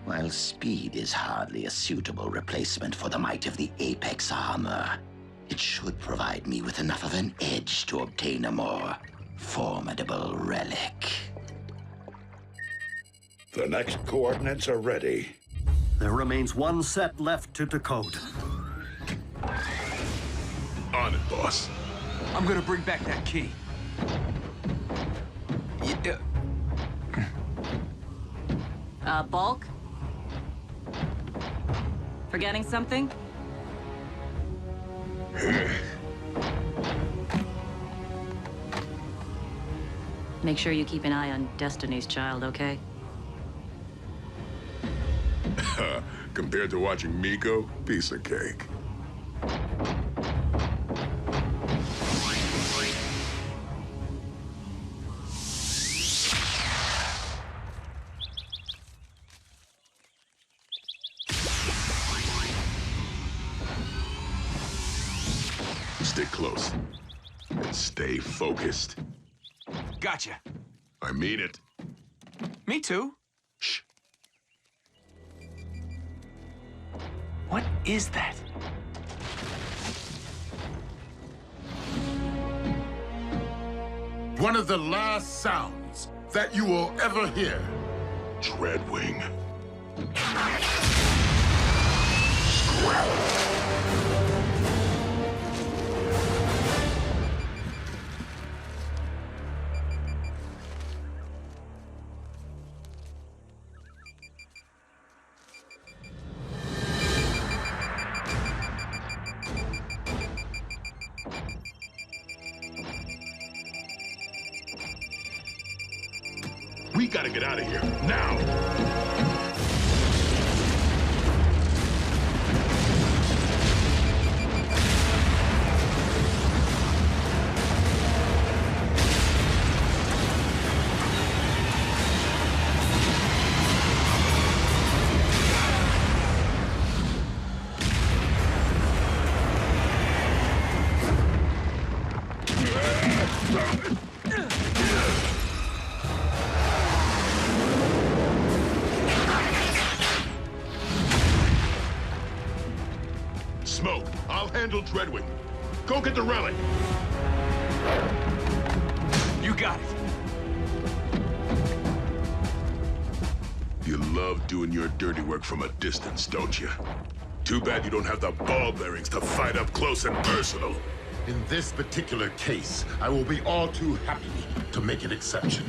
S11: While speed is hardly a suitable replacement for the might of the Apex armor, it should provide me with enough of an edge to obtain a more formidable relic.
S1: The next coordinates are ready.
S20: There remains one set left to decode.
S12: On it, boss.
S16: I'm gonna bring back that key.
S2: Bulk? Forgetting something? Make sure you keep an eye on Destiny's Child, okay?
S12: Compared to watching Miko, piece of cake. Stick close. And stay focused.
S16: Gotcha.
S12: I mean it.
S10: Me too.
S12: Shh.
S10: What is that?
S19: One of the last sounds that you will ever hear.
S12: Dreadwing. We gotta get out of here, now! Smoke, I'll handle Dreadwing. Go get the relic!
S10: You got it.
S12: You love doing your dirty work from a distance, don't you? Too bad you don't have the ball bearings to fight up close and personal.
S19: In this particular case, I will be all too happy to make an exception.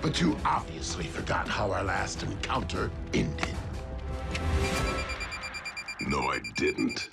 S19: But you obviously forgot how our last encounter ended.
S12: No, I didn't.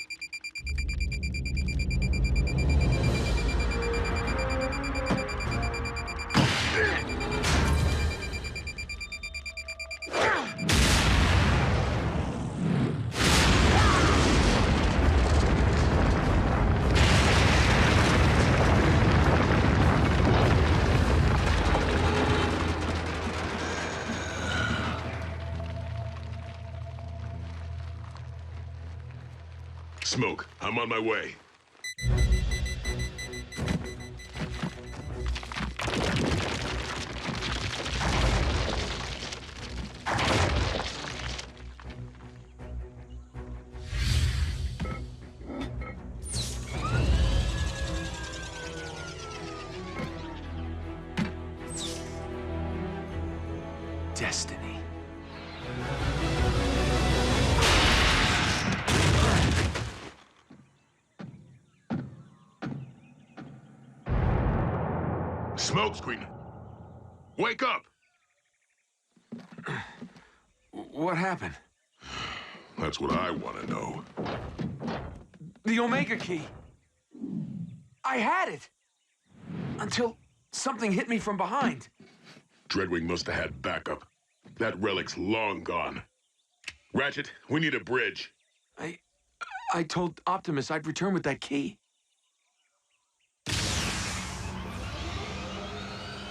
S12: Smoke, I'm on my way.
S10: Destiny.
S12: Smokescreen! Wake up!
S10: What happened?
S12: That's what I want to know.
S10: The Omega Key. I had it! Until something hit me from behind.
S12: Dreadwing must have had backup. That relic's long gone. Ratchet, we need a bridge.
S10: I told Optimus I'd return with that key.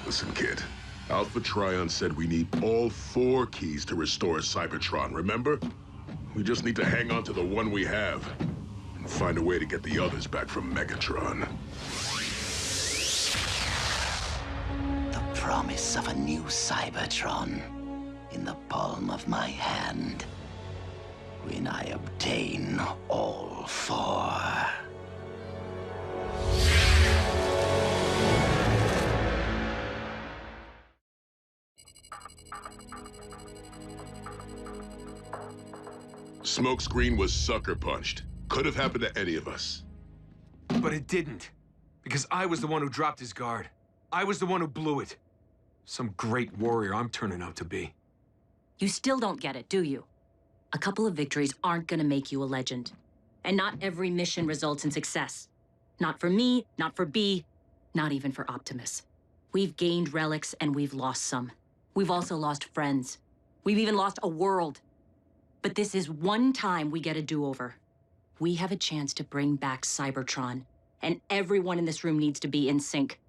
S12: Listen, kid. Alpha Trion said we need all 4 keys to restore Cybertron, remember? We just need to hang on to the one we have and find a way to get the others back from Megatron.
S11: The promise of a new Cybertron in the palm of my hand when I obtain all 4.
S12: Smokescreen was sucker punched. Could have happened to any of us.
S10: But it didn't. Because I was the one who dropped his guard. I was the one who blew it.
S16: Some great warrior I'm turning out to be.
S2: You still don't get it, do you? A couple of victories aren't gonna make you a legend. And not every mission results in success. Not for me, not for B, not even for Optimus. We've gained relics and we've lost some. We've also lost friends. We've even lost a world. But this is one time we get a do-over. We have a chance to bring back Cybertron, and everyone in this room needs to be in sync.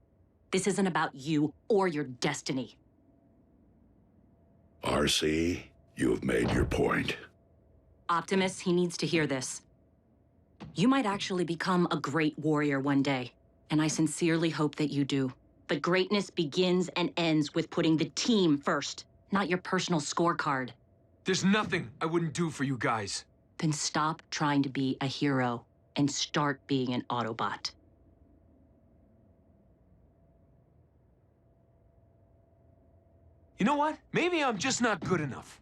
S2: This isn't about you or your destiny.
S1: RC, you have made your point.
S2: Optimus, he needs to hear this. You might actually become a great warrior one day, and I sincerely hope that you do. But greatness begins and ends with putting the team first, not your personal scorecard.
S16: There's nothing I wouldn't do for you guys.
S2: Then stop trying to be a hero and start being an Autobot.
S16: You know what? Maybe I'm just not good enough.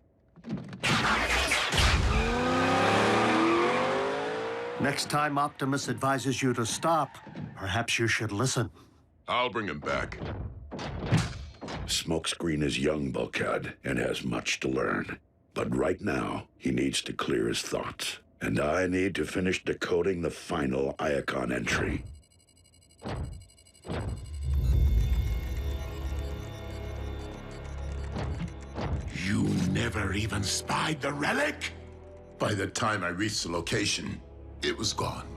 S20: Next time Optimus advises you to stop, perhaps you should listen.
S12: I'll bring him back.
S1: Smokescreen is young, Bulkhead, and has much to learn. But right now, he needs to clear his thoughts. And I need to finish decoding the final Iacon entry.
S19: You never even spied the relic? By the time I reached the location, it was gone,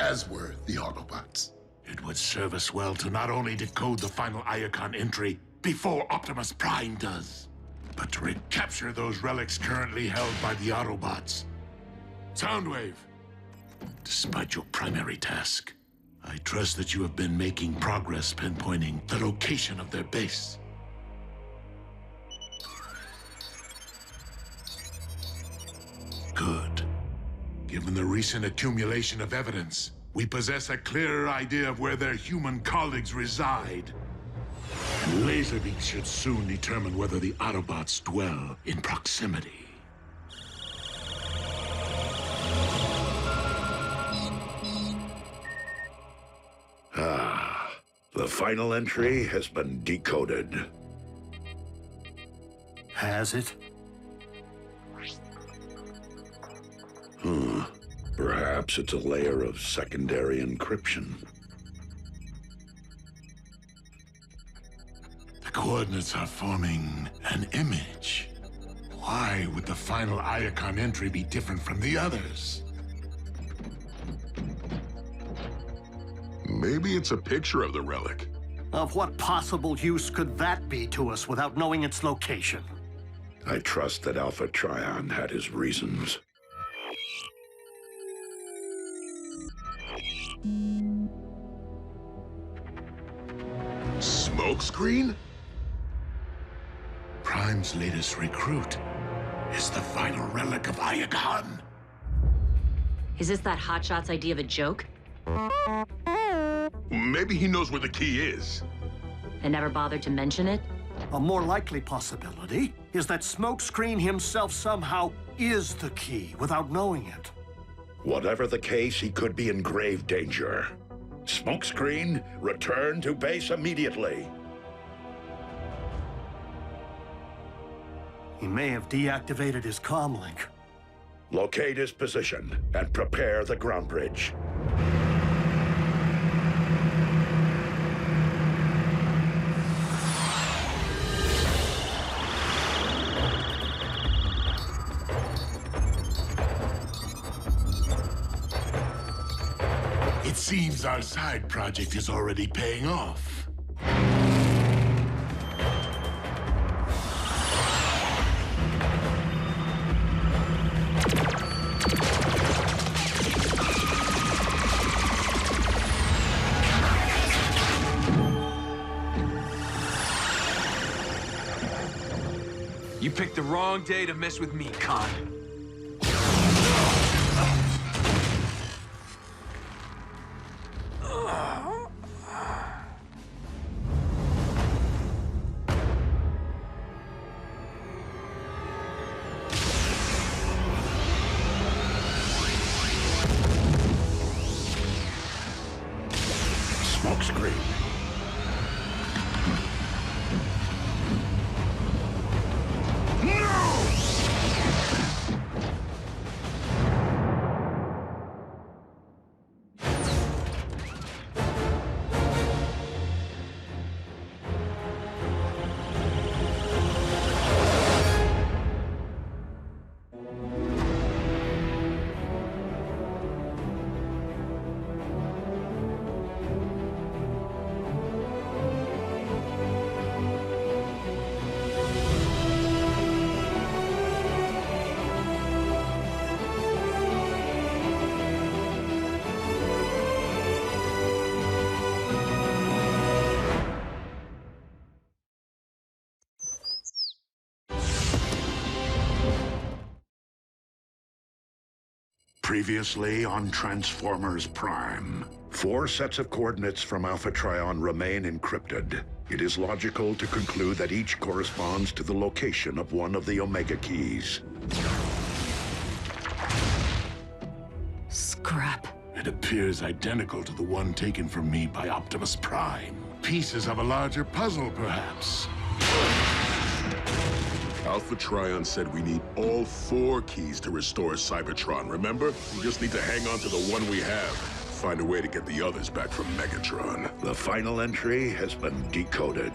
S19: as were the Autobots. It would serve us well to not only decode the final Iacon entry before Optimus Prime does, but to recapture those relics currently held by the Autobots. Soundwave, despite your primary task, I trust that you have been making progress pinpointing the location of their base. Good. Given the recent accumulation of evidence, we possess a clearer idea of where their human colleagues reside. And Laserbeak should soon determine whether the Autobots dwell in proximity.
S1: The final entry has been decoded.
S20: Has it?
S1: Perhaps it's a layer of secondary encryption.
S19: The coordinates are forming an image. Why would the final Iacon entry be different from the others?
S12: Maybe it's a picture of the relic.
S20: Of what possible use could that be to us without knowing its location?
S1: I trust that Alpha Trion had his reasons.
S12: Smokescreen?
S19: Prime's latest recruit is the final relic of Iacon.
S2: Is this that Hotshot's idea of a joke?
S12: Maybe he knows where the key is.
S2: They never bothered to mention it?
S20: A more likely possibility is that Smokescreen himself somehow is the key without knowing it.
S1: Whatever the case, he could be in grave danger. Smokescreen, return to base immediately.
S20: He may have deactivated his comlink.
S1: Locate his position and prepare the ground bridge.
S19: It seems our side project is already paying off.
S16: You picked the wrong day to mess with me, Khan.
S1: Smokescreen. Previously on Transformers Prime. 4 sets of coordinates from Alpha Trion remain encrypted. It is logical to conclude that each corresponds to the location of one of the Omega keys.
S2: Scrap.
S19: It appears identical to the one taken from me by Optimus Prime. Pieces of a larger puzzle, perhaps.
S12: Alpha Trion said we need all 4 keys to restore Cybertron, remember? We just need to hang on to the one we have. Find a way to get the others back from Megatron.
S1: The final entry has been decoded.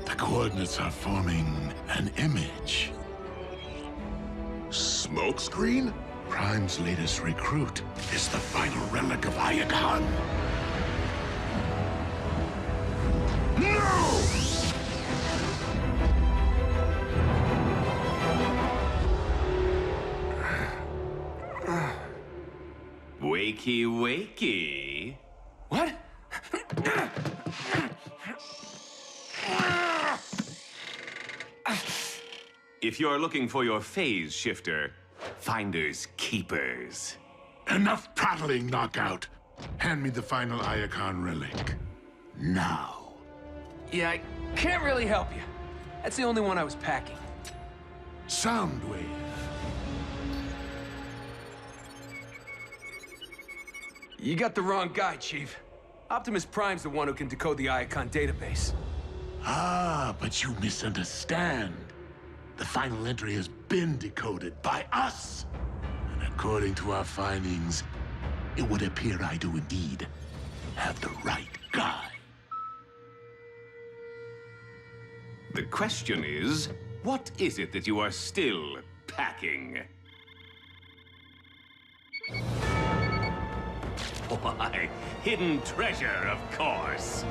S19: The coordinates are forming an image.
S12: Smokescreen?
S19: Prime's latest recruit is the final relic of Energon.
S12: No!
S15: Wakey, wakey.
S10: What?
S15: If you're looking for your phase shifter, finders keepers.
S19: Enough prattling, Knockout. Hand me the final Energon relic. Now.
S10: Yeah, I can't really help you. That's the only one I was packing.
S19: Soundwave.
S10: You got the wrong guy, Chief. Optimus Prime's the one who can decode the Iacon database.
S19: Ah, but you misunderstand. The final entry has been decoded by us. And according to our findings, it would appear I do indeed have the right guy.
S15: The question is, what is it that you are still packing? Why, hidden treasure, of course.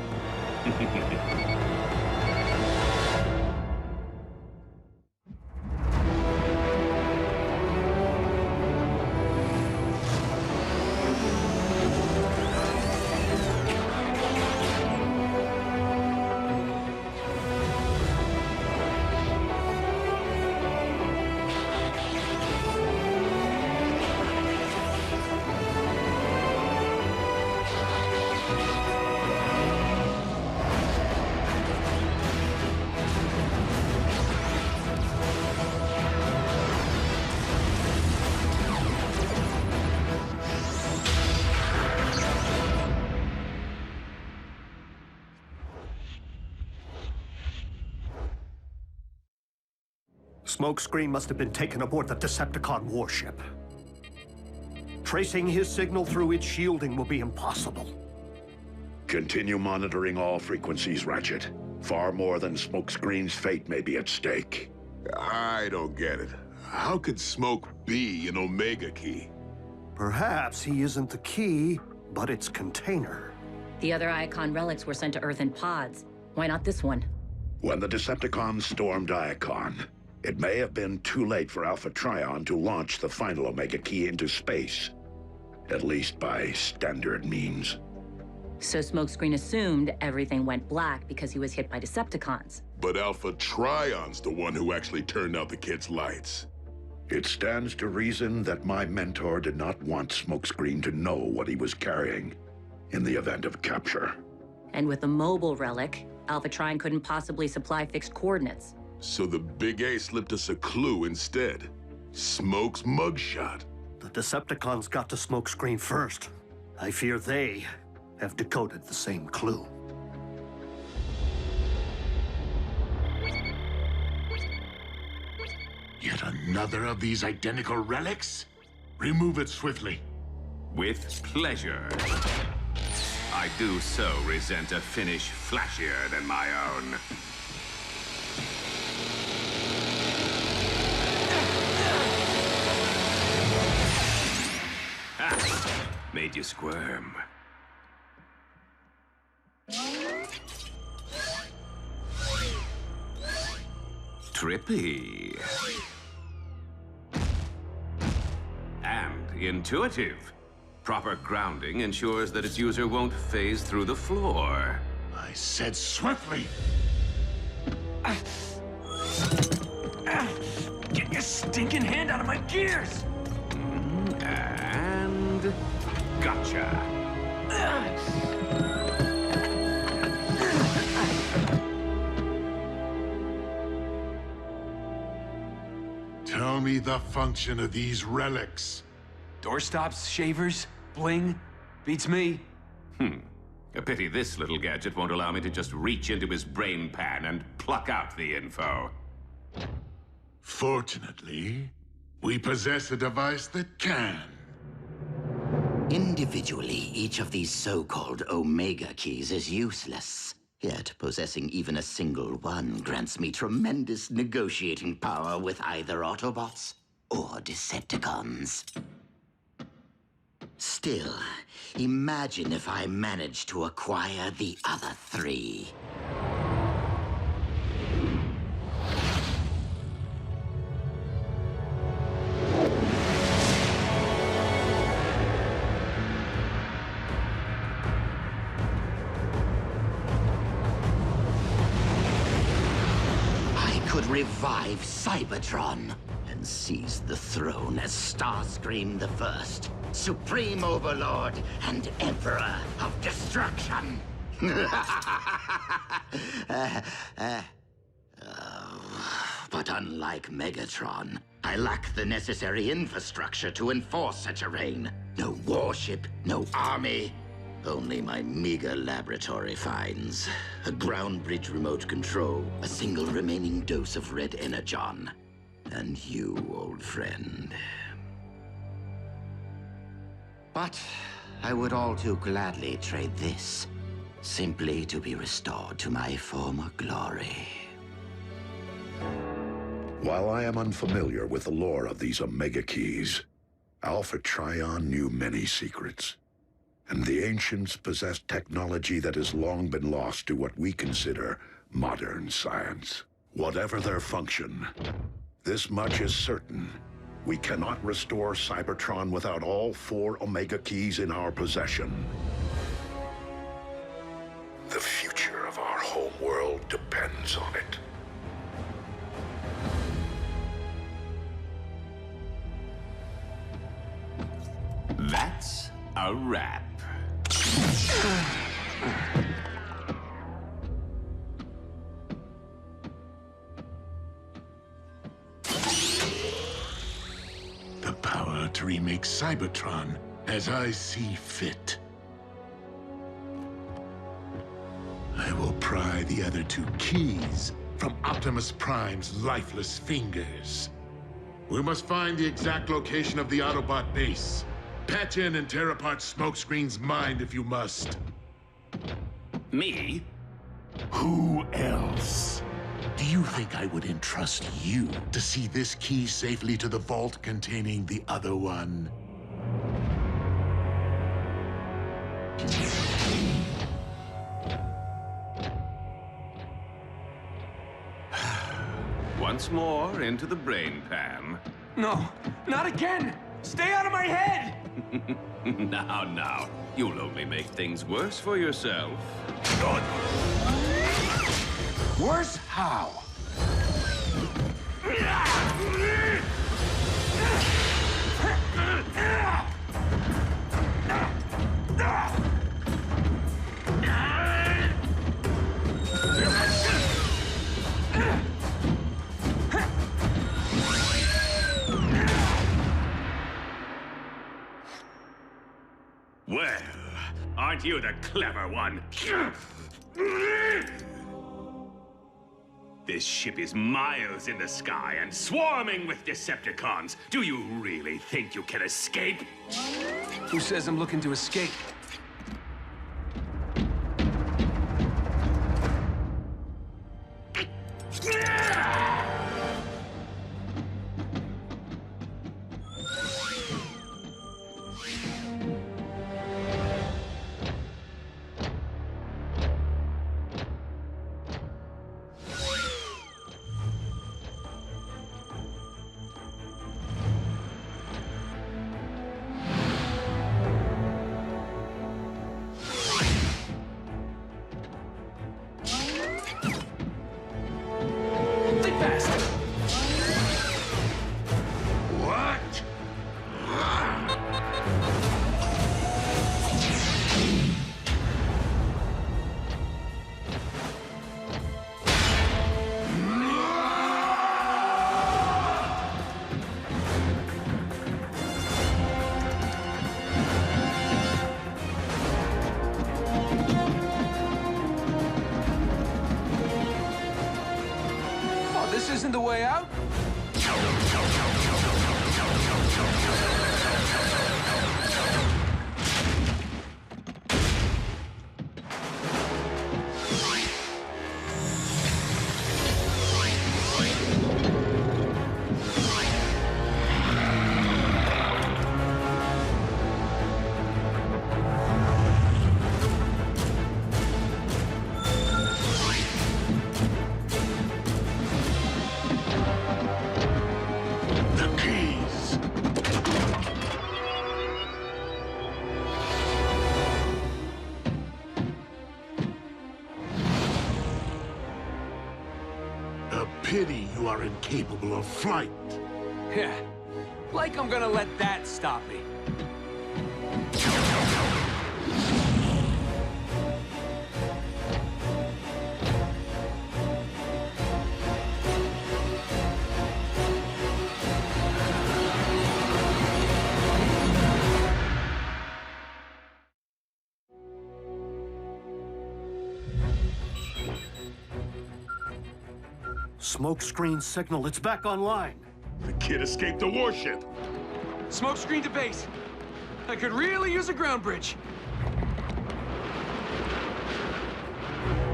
S20: Smokescreen must have been taken aboard the Decepticon warship. Tracing his signal through its shielding will be impossible.
S1: Continue monitoring all frequencies, Ratchet. Far more than Smokescreen's fate may be at stake.
S12: I don't get it. How could Smoke be an Omega key?
S20: Perhaps he isn't the key, but its container.
S2: The other Iacon relics were sent to Earth in pods. Why not this one?
S1: When the Decepticons stormed Iacon, it may have been too late for Alpha Trion to launch the final Omega key into space. At least by standard means.
S2: So Smokescreen assumed everything went black because he was hit by Decepticons.
S12: But Alpha Trion's the one who actually turned out the kid's lights.
S1: It stands to reason that my mentor did not want Smokescreen to know what he was carrying in the event of capture.
S2: And with the mobile relic, Alpha Trion couldn't possibly supply fixed coordinates.
S12: So the Big A slipped us a clue instead. Smoke's mugshot.
S20: The Decepticons got to Smokescreen first. I fear they have decoded the same clue.
S19: Yet another of these identical relics? Remove it swiftly.
S15: With pleasure. I do so resent a finish flashier than my own. Made you squirm. Trippy. And intuitive. Proper grounding ensures that its user won't phase through the floor.
S19: I said swiftly.
S10: Get your stinking hand out of my gears!
S15: Gotcha.
S19: Tell me the function of these relics.
S16: Doorstops, shavers, bling. Beats me.
S15: A pity this little gadget won't allow me to just reach into his brain pan and pluck out the info.
S19: Fortunately, we possess a device that can.
S11: Individually, each of these so-called Omega keys is useless. Yet, possessing even a single one grants me tremendous negotiating power with either Autobots or Decepticons. Still, imagine if I managed to acquire the other three. Revive Cybertron and seize the throne as Starscream the First, Supreme Overlord and Emperor of Destruction. But unlike Megatron, I lack the necessary infrastructure to enforce such a reign. No warship, no army. Only my meager laboratory finds. A ground bridge remote control, a single remaining dose of red Energon. And you, old friend. But I would all too gladly trade this, simply to be restored to my former glory.
S1: While I am unfamiliar with the lore of these Omega keys, Alpha Trion knew many secrets. And the ancients possessed technology that has long been lost to what we consider modern science. Whatever their function, this much is certain. We cannot restore Cybertron without all 4 Omega keys in our possession. The future of our home world depends on it.
S15: That's a wrap.
S19: The power to remake Cybertron as I see fit. I will pry the other 2 keys from Optimus Prime's lifeless fingers. We must find the exact location of the Autobot base. Patch in and tear apart Smokescreen's mind if you must.
S15: Me?
S19: Who else? Do you think I would entrust you to see this key safely to the vault containing the other one?
S15: Once more into the brain pan.
S16: No, not again! Stay out of my head!
S15: Now. You'll only make things worse for yourself.
S16: Worse how?
S15: Well, aren't you the clever one? This ship is miles in the sky and swarming with Decepticons. Do you really think you can escape?
S16: Who says I'm looking to escape?
S19: Pity you are incapable of flight.
S10: Yeah, like I'm gonna let that stop me.
S20: Smokescreen signal, it's back online.
S12: The kid escaped the warship.
S10: Smokescreen to base. I could really use a ground bridge.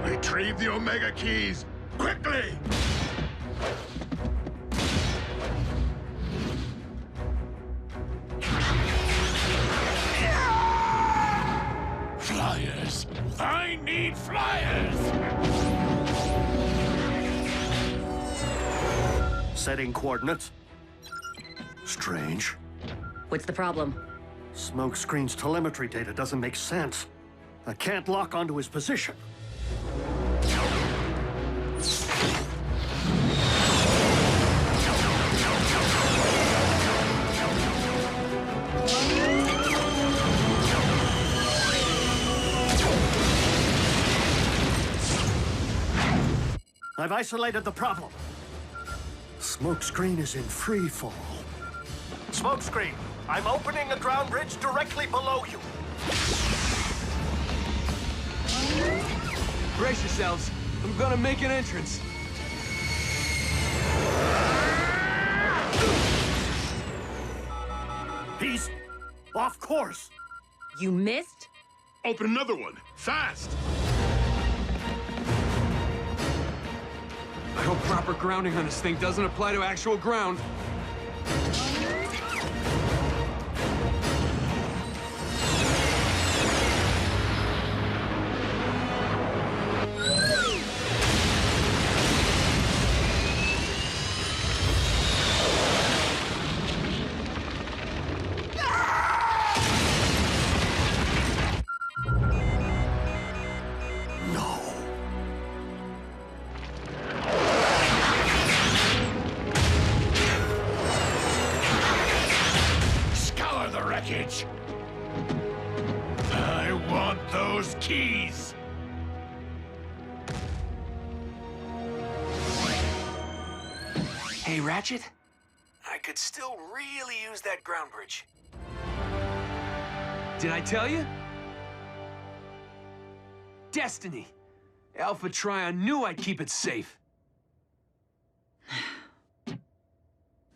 S12: Retrieve the Omega keys, quickly!
S19: Flyers! I need flyers!
S20: Setting coordinates. Strange.
S2: What's the problem?
S20: Smokescreen's telemetry data doesn't make sense. I can't lock onto his position. I've isolated the problem. Smokescreen is in free fall. Smokescreen, I'm opening a ground bridge directly below you.
S10: Brace yourselves. I'm gonna make an entrance.
S20: He's off course.
S2: You missed?
S12: Open another one, fast!
S10: I hope proper grounding on this thing doesn't apply to actual ground.
S19: I want those keys!
S10: Hey, Ratchet. I could still really use that ground bridge. Did I tell you? Destiny. Alpha Trion knew I'd keep it safe.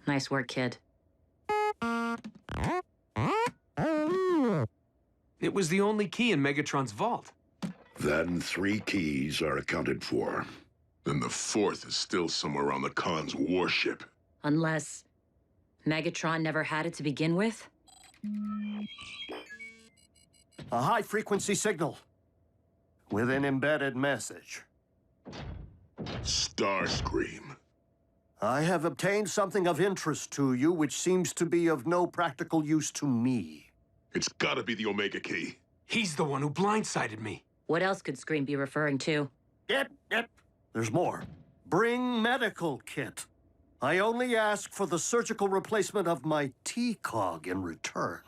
S2: Nice work, kid.
S10: It was the only key in Megatron's vault.
S1: Then 3 keys are accounted for.
S12: Then the 4th is still somewhere on the Khan's warship.
S2: Unless Megatron never had it to begin with?
S20: A high-frequency signal with an embedded message.
S12: Starscream.
S20: I have obtained something of interest to you, which seems to be of no practical use to me.
S12: It's gotta be the Omega key.
S10: He's the one who blindsided me.
S2: What else could Scream be referring to?
S20: Yep. There's more. Bring medical kit. I only ask for the surgical replacement of my T-cog in return.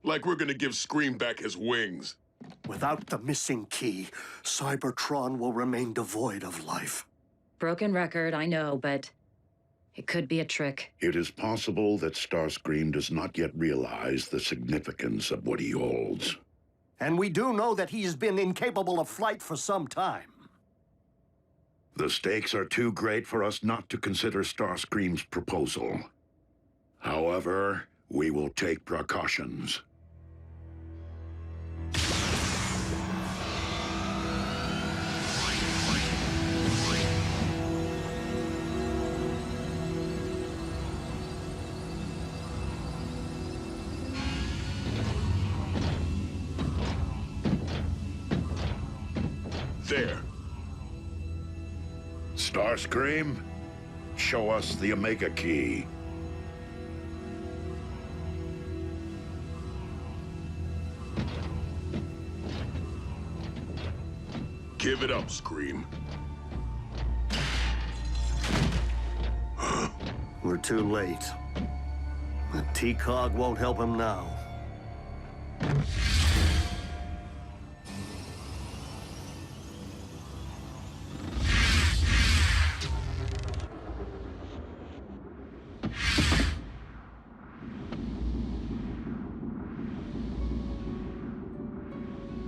S12: Like we're gonna give Scream back his wings.
S20: Without the missing key, Cybertron will remain devoid of life.
S2: Broken record, I know, but it could be a trick.
S1: It is possible that Starscream does not yet realize the significance of what he holds.
S20: And we do know that he has been incapable of flight for some time.
S1: The stakes are too great for us not to consider Starscream's proposal. However, we will take precautions.
S12: There.
S1: Starscream, show us the Omega Key.
S12: Give it up, Scream.
S20: We're too late. The T-Cog won't help him now.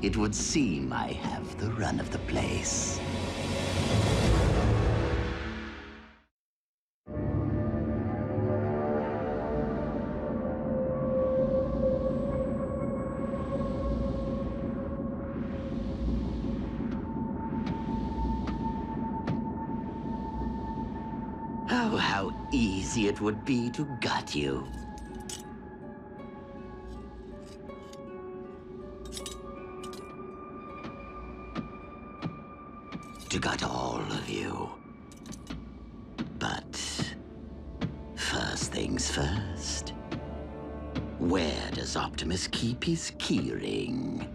S11: It would seem I have the run of the place. Oh, how easy it would be to gut you. To gut all of you. But first things first. Where does Optimus keep his keyring?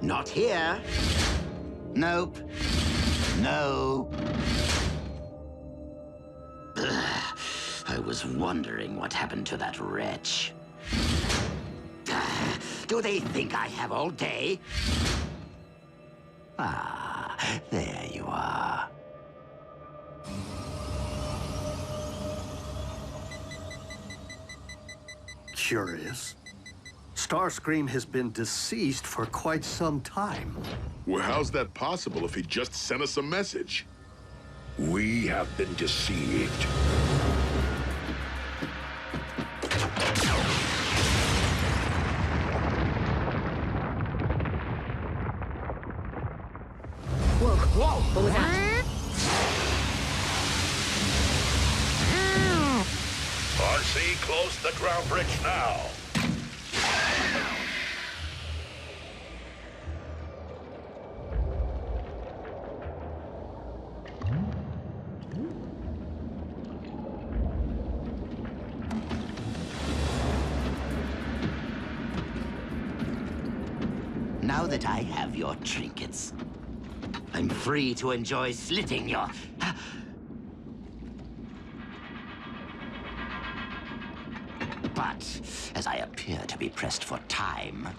S11: Not here. Nope. No. Ugh. I was wondering what happened to that wretch. Do they think I have all day? Ah, there you are.
S20: Curious. Starscream has been deceased for quite some time.
S12: Well, how's that possible if he just sent us a message?
S1: We have been deceived.
S2: Whoa, what was that?
S1: RC, close the ground bridge now.
S11: Now that I have your trinkets, I'm free to enjoy slitting your... But, as I appear to be pressed for time...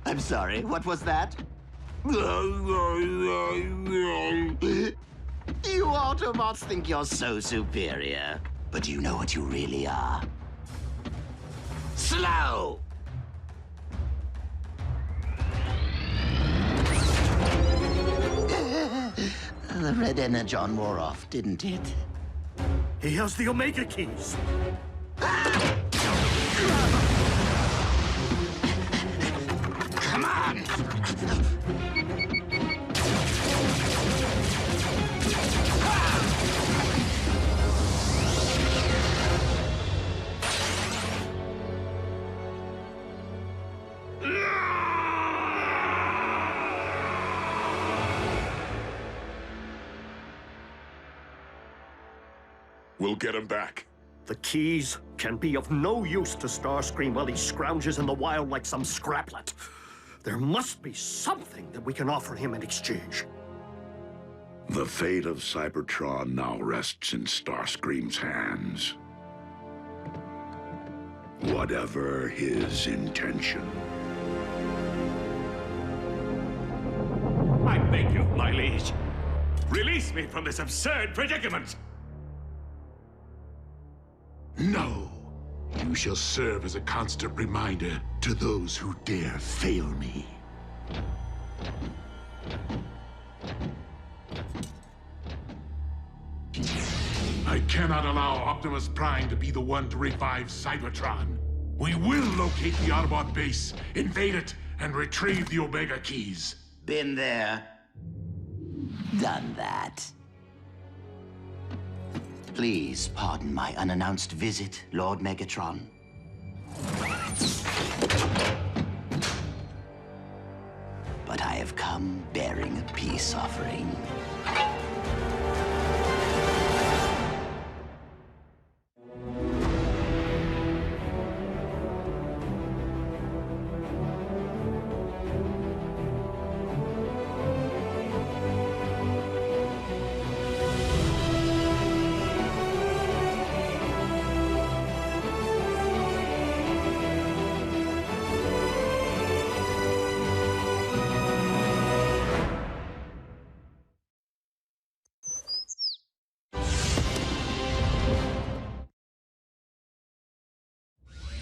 S11: I'm sorry, what was that? You Autobots think you're so superior. But do you know what you really are? Slow! The red Energon wore off, didn't it?
S20: He has the Omega Keys.
S11: Come on!
S12: We'll get him back.
S20: The keys can be of no use to Starscream while he scrounges in the wild like some scraplet. There must be something that we can offer him in exchange.
S1: The fate of Cybertron now rests in Starscream's hands. Whatever his intention.
S15: I beg you, my liege. Release me from this absurd predicament!
S19: No. You shall serve as a constant reminder to those who dare fail me. I cannot allow Optimus Prime to be the one to revive Cybertron. We will locate the Autobot base, invade it, and retrieve the Omega Keys.
S11: Been there. Done that. Please pardon my unannounced visit, Lord Megatron. But I have come bearing a peace offering.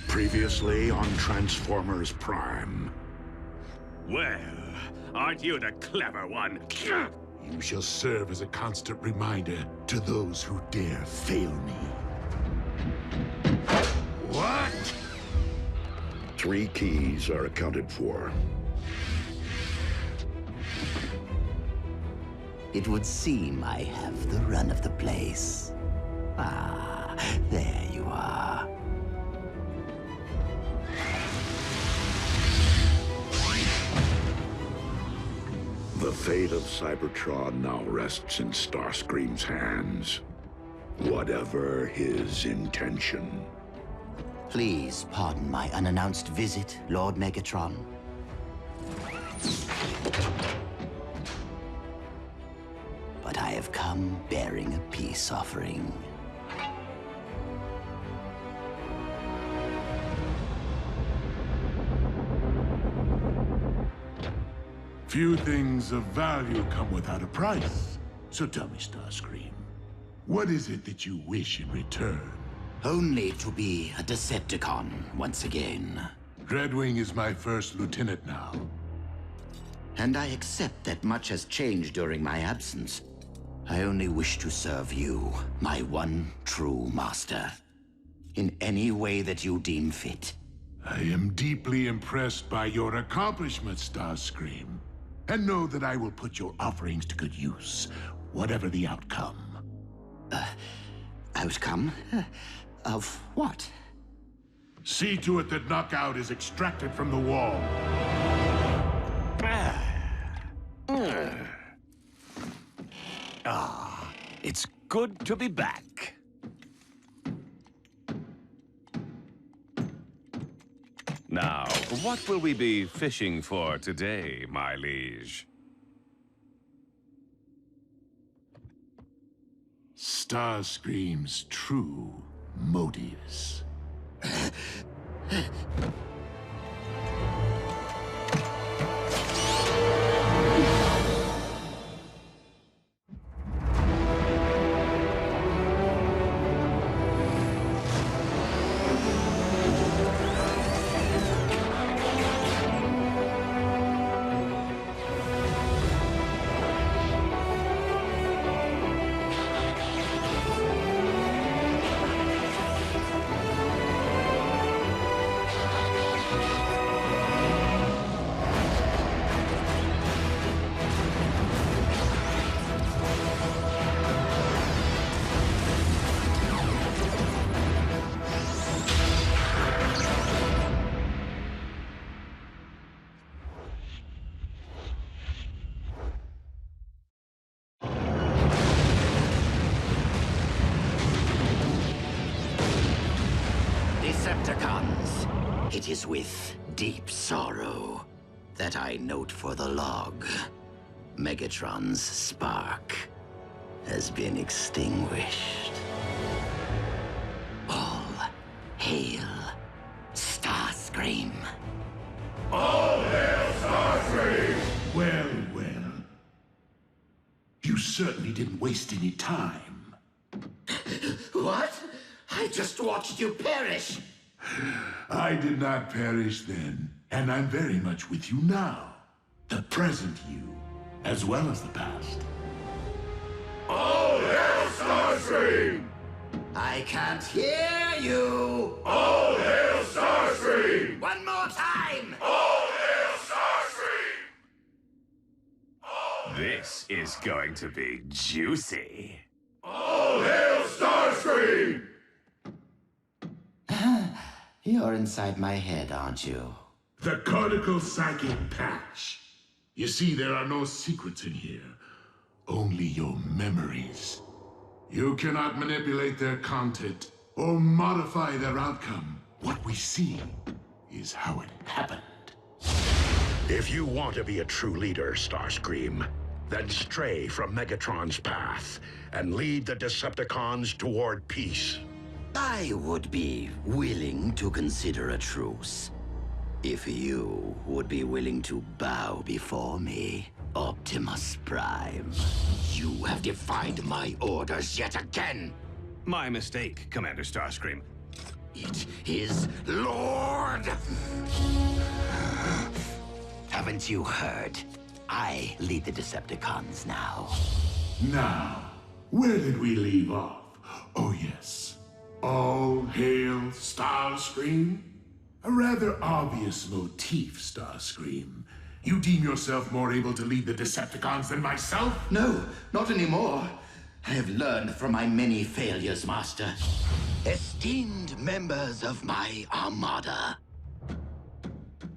S1: Previously on Transformers Prime.
S15: Well, aren't you the clever one?
S19: You shall serve as a constant reminder to those who dare fail me.
S1: What? 3 keys are accounted for.
S11: It would seem I have the run of the place. Ah, there you are.
S1: The fate of Cybertron now rests in Starscream's hands. Whatever his intention.
S11: Please pardon my unannounced visit, Lord Megatron. But I have come bearing a peace offering.
S19: Few things of value come without a price. So tell me, Starscream, what is it that you wish in return?
S11: Only to be a Decepticon once again.
S19: Dreadwing is my first lieutenant now.
S11: And I accept that much has changed during my absence. I only wish to serve you, my one true master. In any way that you deem fit.
S19: I am deeply impressed by your accomplishments, Starscream. And know that I will put your offerings to good use, whatever the outcome.
S11: Outcome? Of what?
S19: See to it that Knockout is extracted from the wall.
S15: It's good to be back. Now, what will we be fishing for today, my liege?
S19: Starscream's true motives.
S11: Decepticons, it is with deep sorrow That I note for the log. Megatron's spark has been extinguished. All hail Starscream.
S13: All hail Starscream! Well, well. You certainly didn't waste any time.
S11: What? I just watched you perish.
S13: I did not perish then, and I'm very much with you now. The present you, as well as the past.
S11: All hail Starscream! I can't hear you!
S13: All hail Starscream!
S11: One more time!
S13: All hail Starscream!
S15: This is going to be juicy.
S13: All hail Starscream!
S11: You're inside my head, aren't you?
S13: The cortical psychic patch. You see, there are no secrets in here. Only your memories. You cannot manipulate their content or modify their outcome. What we see is how it happened.
S1: If you want to be a true leader, Starscream, then stray from Megatron's path and lead the Decepticons toward peace.
S11: I would be willing to consider a truce. If you would be willing to bow before me, Optimus Prime. You have defied my orders yet again.
S15: My mistake, Commander Starscream.
S11: It is Lord! Haven't you heard? I lead the Decepticons now.
S13: Now, where did we leave off? Oh yes. All hail Starscream? A rather obvious motif, Starscream. You deem yourself more able to lead the Decepticons than myself?
S11: No, not anymore. I have learned from my many failures, Master. Esteemed members of my Armada,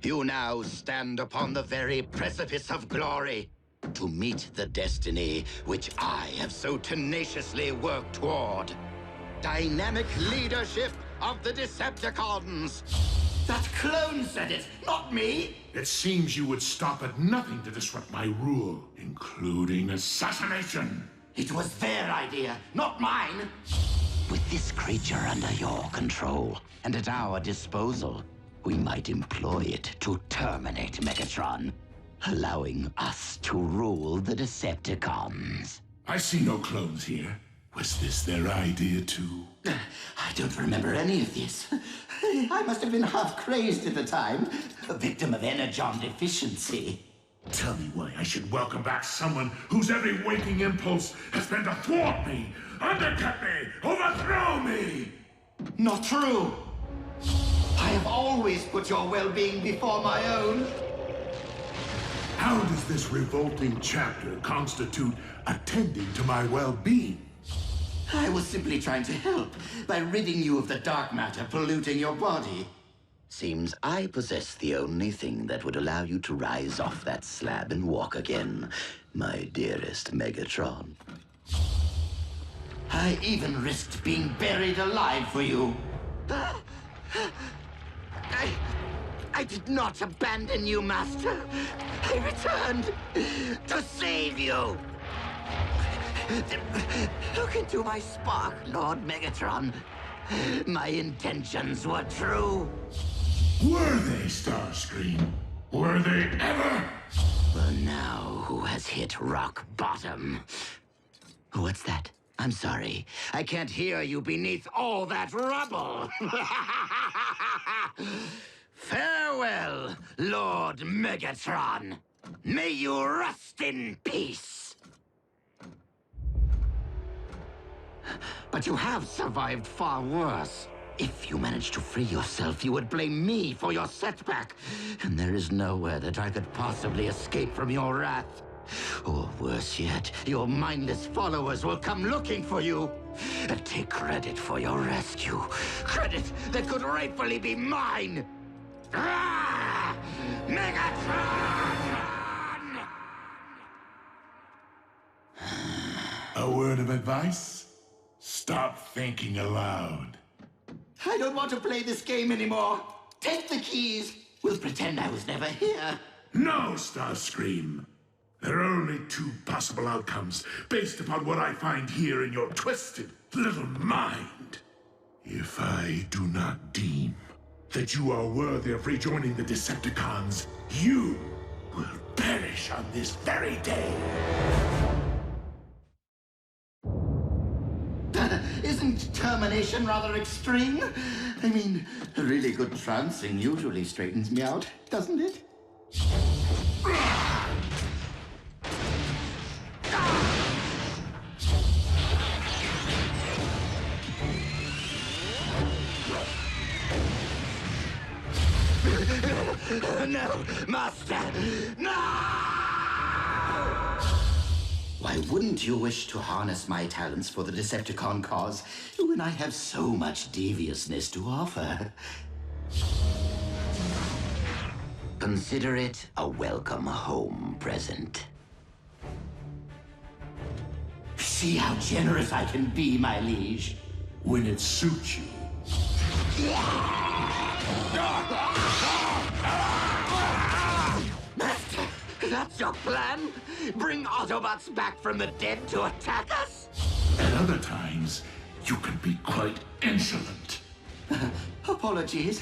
S11: you now stand upon the very precipice of glory to meet the destiny which I have so tenaciously worked toward. Dynamic leadership of the Decepticons. That clone said it, not me.
S13: It seems you would stop at nothing to disrupt my rule, including assassination.
S11: It was their idea, not mine. With this creature under your control and at our disposal, we might employ it to terminate Megatron, allowing us to rule the Decepticons.
S13: I see no clones here. Was this their idea too?
S11: I don't remember any of this. I must have been half crazed at the time, a victim of Energon deficiency.
S13: Tell me why I should welcome back someone whose every waking impulse has been to thwart me, undercut me, overthrow me!
S11: Not true. I have always put your well-being before my own.
S13: How does this revolting chapter constitute attending to my well-being?
S11: I was simply trying to help by ridding you of the dark matter polluting your body. Seems I possess the only thing that would allow you to rise off that slab and walk again, my dearest Megatron. I even risked being buried alive for you. I did not abandon you, Master. I returned to save you. Look into my spark, Lord Megatron. My intentions were true.
S13: Were they, Starscream? Were they ever?
S11: Well, now who has hit rock bottom? What's that? I'm sorry. I can't hear you beneath all that rubble. Farewell, Lord Megatron. May you rest in peace. But you have survived far worse. If you managed to free yourself, you would blame me for your setback. And there is nowhere that I could possibly escape from your wrath. Or worse yet, your mindless followers will come looking for you and take credit for your rescue. Credit that could rightfully be mine. Ah! Megatron!
S13: A word of advice? Stop thinking aloud.
S11: I don't want to play this game anymore. Take the keys. We'll pretend I was never here.
S13: No, Starscream. There are only two possible outcomes based upon what I find here in your twisted little mind. If I do not deem that you are worthy of rejoining the Decepticons, you will perish on this very day.
S11: Isn't termination rather extreme? I mean, a really good trouncing usually straightens me out, doesn't it? No, Master! No! Why wouldn't you wish to harness my talents for the Decepticon cause when I have so much deviousness to offer? Consider it a welcome home present. See how generous I can be, my liege.
S13: When it suits you.
S11: Master, that's your plan? Bring Autobots back from the dead to attack us?
S13: At other times, you can be quite insolent.
S11: Apologies.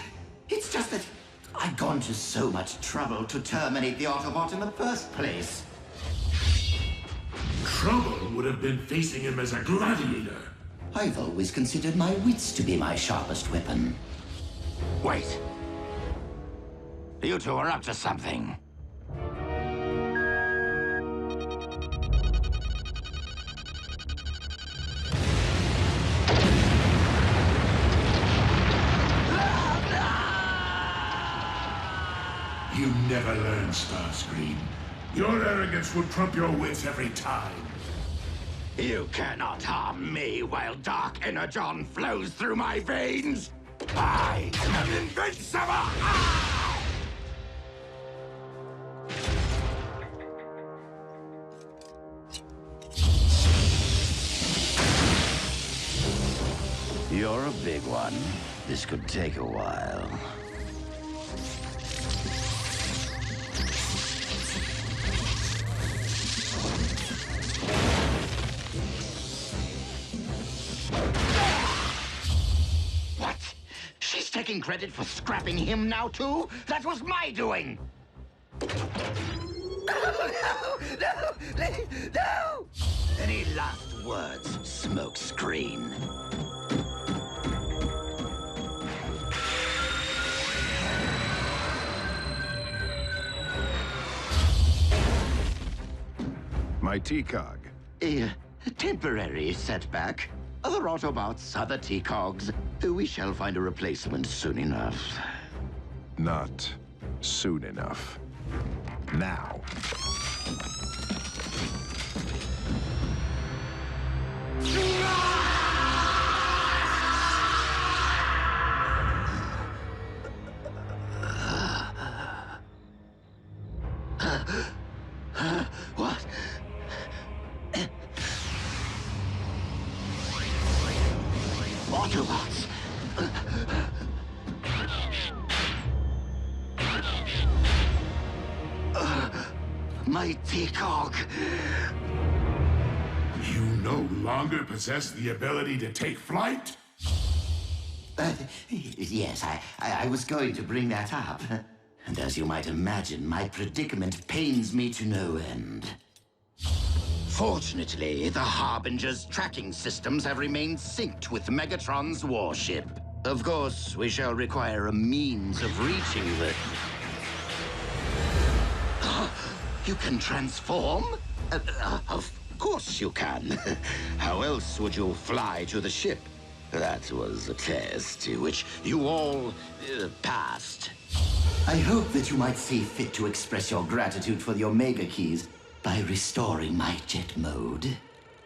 S11: It's just that I'd gone to so much trouble to terminate the Autobot in the first place.
S13: Trouble would have been facing him as a gladiator.
S11: I've always considered my wits to be my sharpest weapon. Wait. You two are up to something.
S13: You never learn, Starscream. Your arrogance will trump your wits every time.
S11: You cannot harm me while dark Energon flows through my veins. I am invincible! You're a big one. This could take a while. What? She's taking credit for scrapping him now, too? That was my doing! No! Any last words, smokescreen?
S17: My T-Cog.
S11: A temporary setback. Other Autobots, other T-Cogs. We shall find a replacement soon enough.
S17: Not soon enough. Now.
S11: What? Autobots! My T-Cog!
S13: You no longer possess the ability to take flight?
S11: Yes, I was going to bring that up. And as you might imagine, my predicament pains me to no end. Fortunately, the Harbinger's tracking systems have remained synced with Megatron's warship. Of course, we shall require a means of reaching the... You can transform? Of course you can. How else would you fly to the ship? That was a test which you all passed. I hope that you might see fit to express your gratitude for the Omega Keys by restoring my jet mode.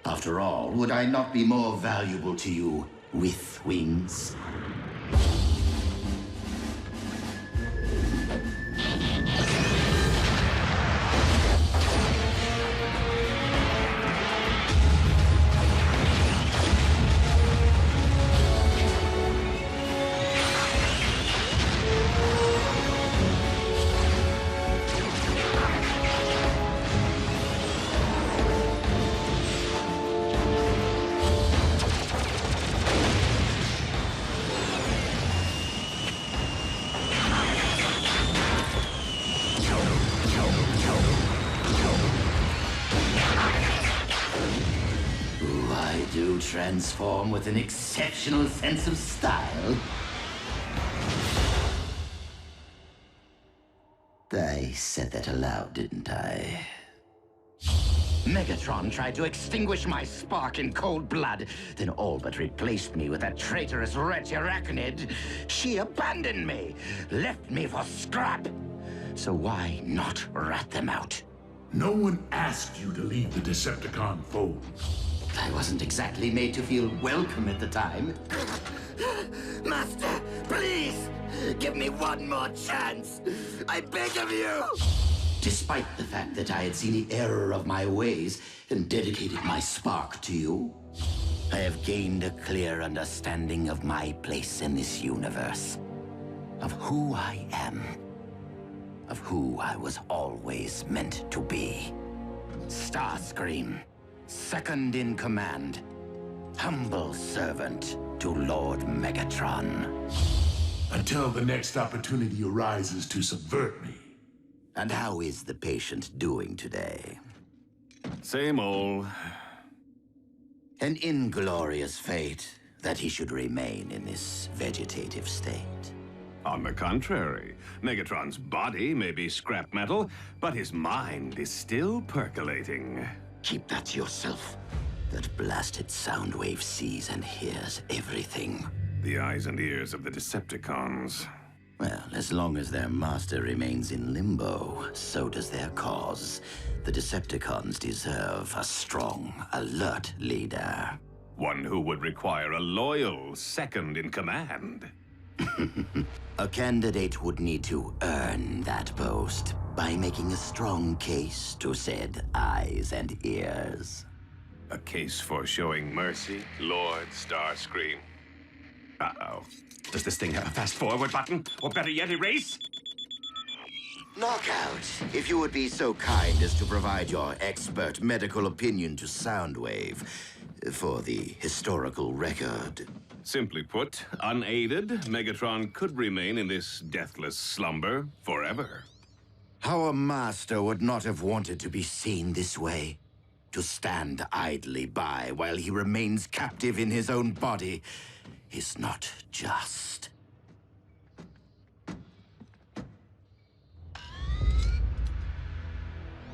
S11: After all, would I not be more valuable to you with wings? I do transform with an exceptional sense of style. I said that aloud, didn't I? Megatron tried to extinguish my spark in cold blood, then all but replaced me with that traitorous wretch Arachnid. She abandoned me, left me for scrap. So why not rat them out?
S19: No one asked you to leave the Decepticon fold.
S11: I wasn't exactly made to feel welcome at the time. Master, please! Give me one more chance! I beg of you! Despite the fact that I had seen the error of my ways and dedicated my spark to you, I have gained a clear understanding of my place in this universe. Of who I am. Of who I was always meant to be. Starscream, second in command. Humble servant to Lord Megatron.
S19: Until the next opportunity arises to subvert me.
S11: And how is the patient doing today?
S15: Same old.
S11: An inglorious fate that he should remain in this vegetative state.
S15: On the contrary, Megatron's body may be scrap metal, but his mind is still percolating.
S11: Keep that to yourself. That blasted Soundwave sees and hears everything.
S15: The eyes and ears of the Decepticons.
S11: Well, as long as their master remains in limbo, so does their cause. The Decepticons deserve a strong, alert leader.
S15: One who would require a loyal second in command.
S11: A candidate would need to earn that post by making a strong case to said eyes and ears.
S15: A case for showing mercy, Lord Starscream. Uh-oh. Does this thing have a fast-forward button? Or better yet, erase?
S11: Knockout, if you would be so kind as to provide your expert medical opinion to Soundwave for the historical record.
S15: Simply put, unaided, Megatron could remain in this deathless slumber forever.
S11: Our master would not have wanted to be seen this way. To stand idly by while he remains captive in his own body is not just.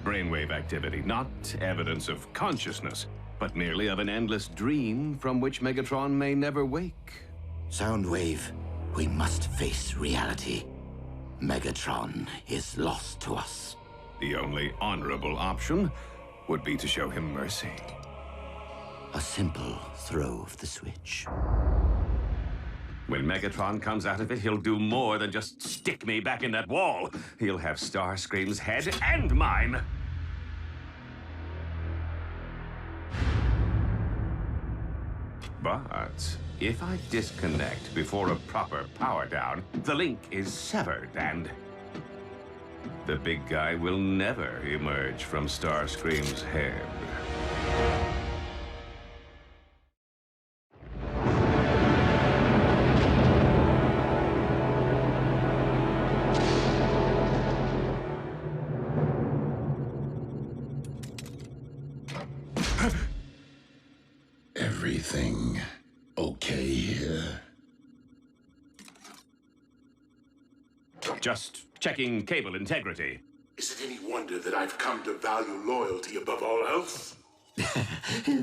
S15: Brainwave activity, not evidence of consciousness, but merely of an endless dream from which Megatron may never wake.
S11: Soundwave, we must face reality. Megatron is lost to us.
S15: The only honorable option would be to show him mercy.
S11: A simple throw of the switch.
S15: When Megatron comes out of it, he'll do more than just stick me back in that wall. He'll have Starscream's head and mine. But if I disconnect before a proper power down, the link is severed and the big guy will never emerge from Starscream's head.
S19: Everything okay here?
S15: Just checking cable integrity.
S19: Is it any wonder that I've come to value loyalty above all else?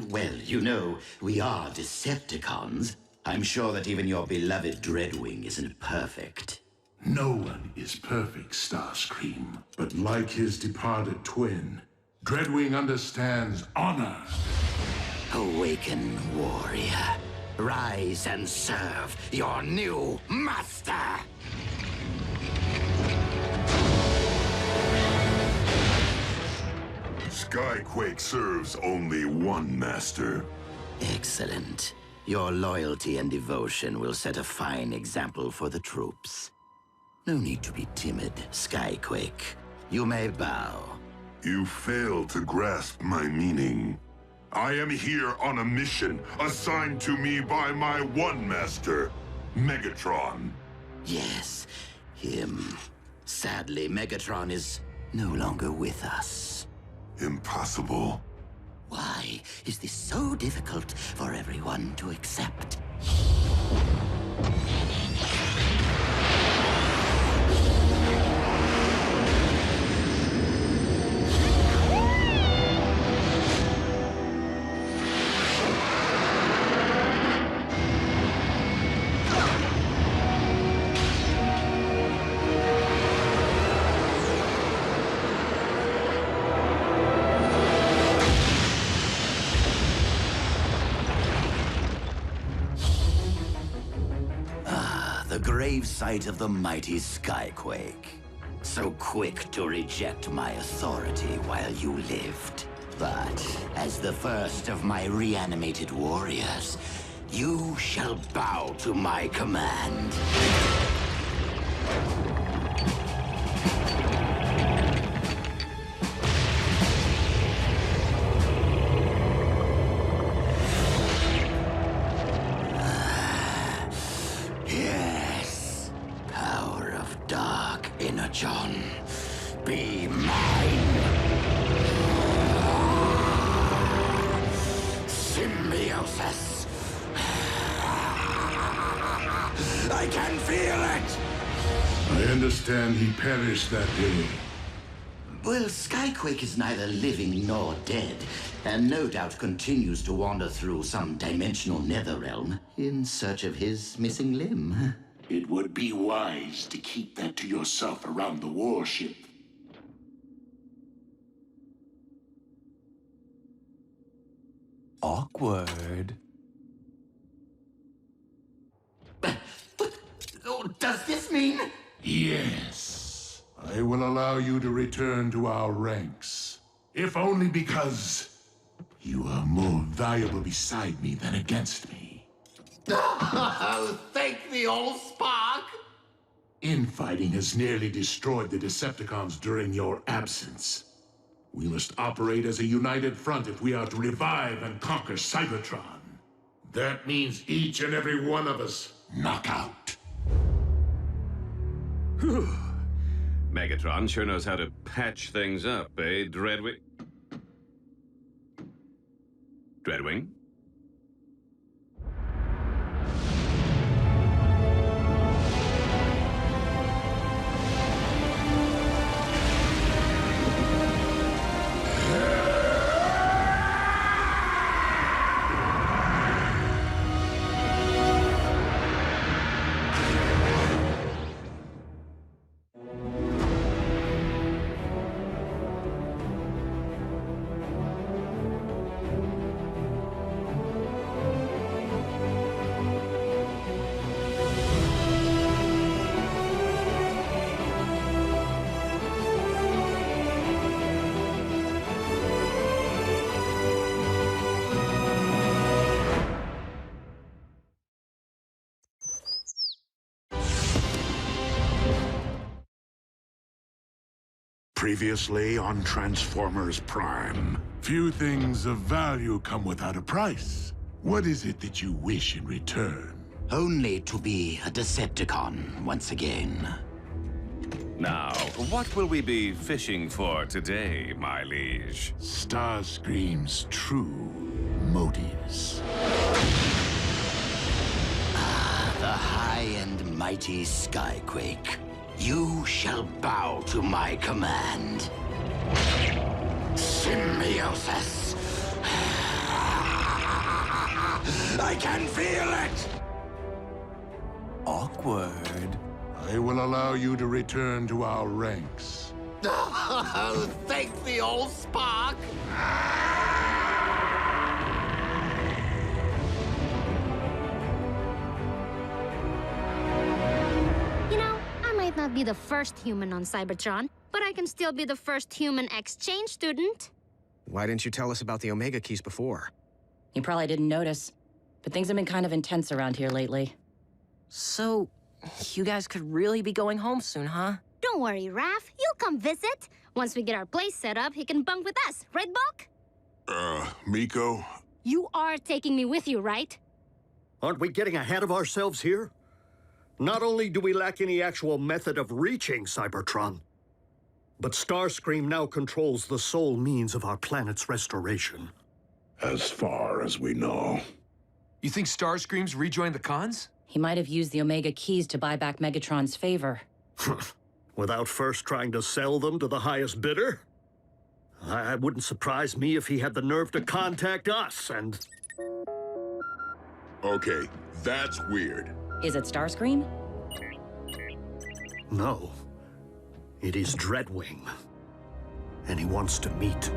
S11: Well, you know, we are Decepticons. I'm sure that even your beloved Dreadwing isn't perfect.
S19: No one is perfect, Starscream. But like his departed twin, Dreadwing understands honor.
S11: Awaken, warrior. Rise and serve your new master!
S12: Skyquake serves only one master.
S11: Excellent. Your loyalty and devotion will set a fine example for the troops. No need to be timid, Skyquake. You may bow.
S12: You fail to grasp my meaning. I am here on a mission assigned to me by my one master, Megatron.
S11: Yes, him. Sadly, Megatron is no longer with us.
S12: Impossible.
S11: Why is this so difficult for everyone to accept? The grave site of the mighty Skyquake. So quick to reject my authority while you lived. But as the first of my reanimated warriors, you shall bow to my command. Energon, be mine. Symbiosis. I can feel it.
S13: I understand he perished that day.
S11: Well, Skyquake is neither living nor dead, and no doubt continues to wander through some dimensional netherrealm in search of his missing limb.
S19: It would be wise to keep that to yourself around the warship.
S11: Awkward. Does this mean?
S19: Yes. I will allow you to return to our ranks. If only because you are more valuable beside me than against me.
S11: Oh, thank the old spark!
S19: Infighting has nearly destroyed the Decepticons during your absence. We must operate as a united front if we are to revive and conquer Cybertron. That means each and every one of us knock out.
S15: Megatron sure knows how to patch things up, eh, Dreadwing? Dreadwing?
S1: Previously on Transformers Prime.
S19: Few things of value come without a price. What is it that you wish in return?
S11: Only to be a Decepticon once again.
S15: Now, what will we be fishing for today, my liege?
S19: Starscream's true motives.
S11: The high and mighty Skyquake. You shall bow to my command. Symbiosis. I can feel it! Awkward.
S19: I will allow you to return to our ranks.
S11: Oh, thank the old spark!
S6: Not be the first human on Cybertron, but I can still be the first human exchange student.
S9: Why didn't you tell us about the Omega keys before?
S2: You probably didn't notice, but things have been kind of intense around here lately.
S18: So, you guys could really be going home soon, huh?
S6: Don't worry, Raph. You'll come visit. Once we get our place set up, he can bunk with us, right, Bulk?
S12: Miko?
S6: You are taking me with you, right?
S20: Aren't we getting ahead of ourselves here? Not only do we lack any actual method of reaching Cybertron, but Starscream now controls the sole means of our planet's restoration.
S1: As far as we know.
S16: You think Starscream's rejoined the cons?
S2: He might have used the Omega keys to buy back Megatron's favor.
S20: Without first trying to sell them to the highest bidder? It wouldn't surprise me if he had the nerve to contact us and...
S12: Okay, that's weird.
S2: Is it Starscream?
S20: No. It is Dreadwing. And he wants to meet.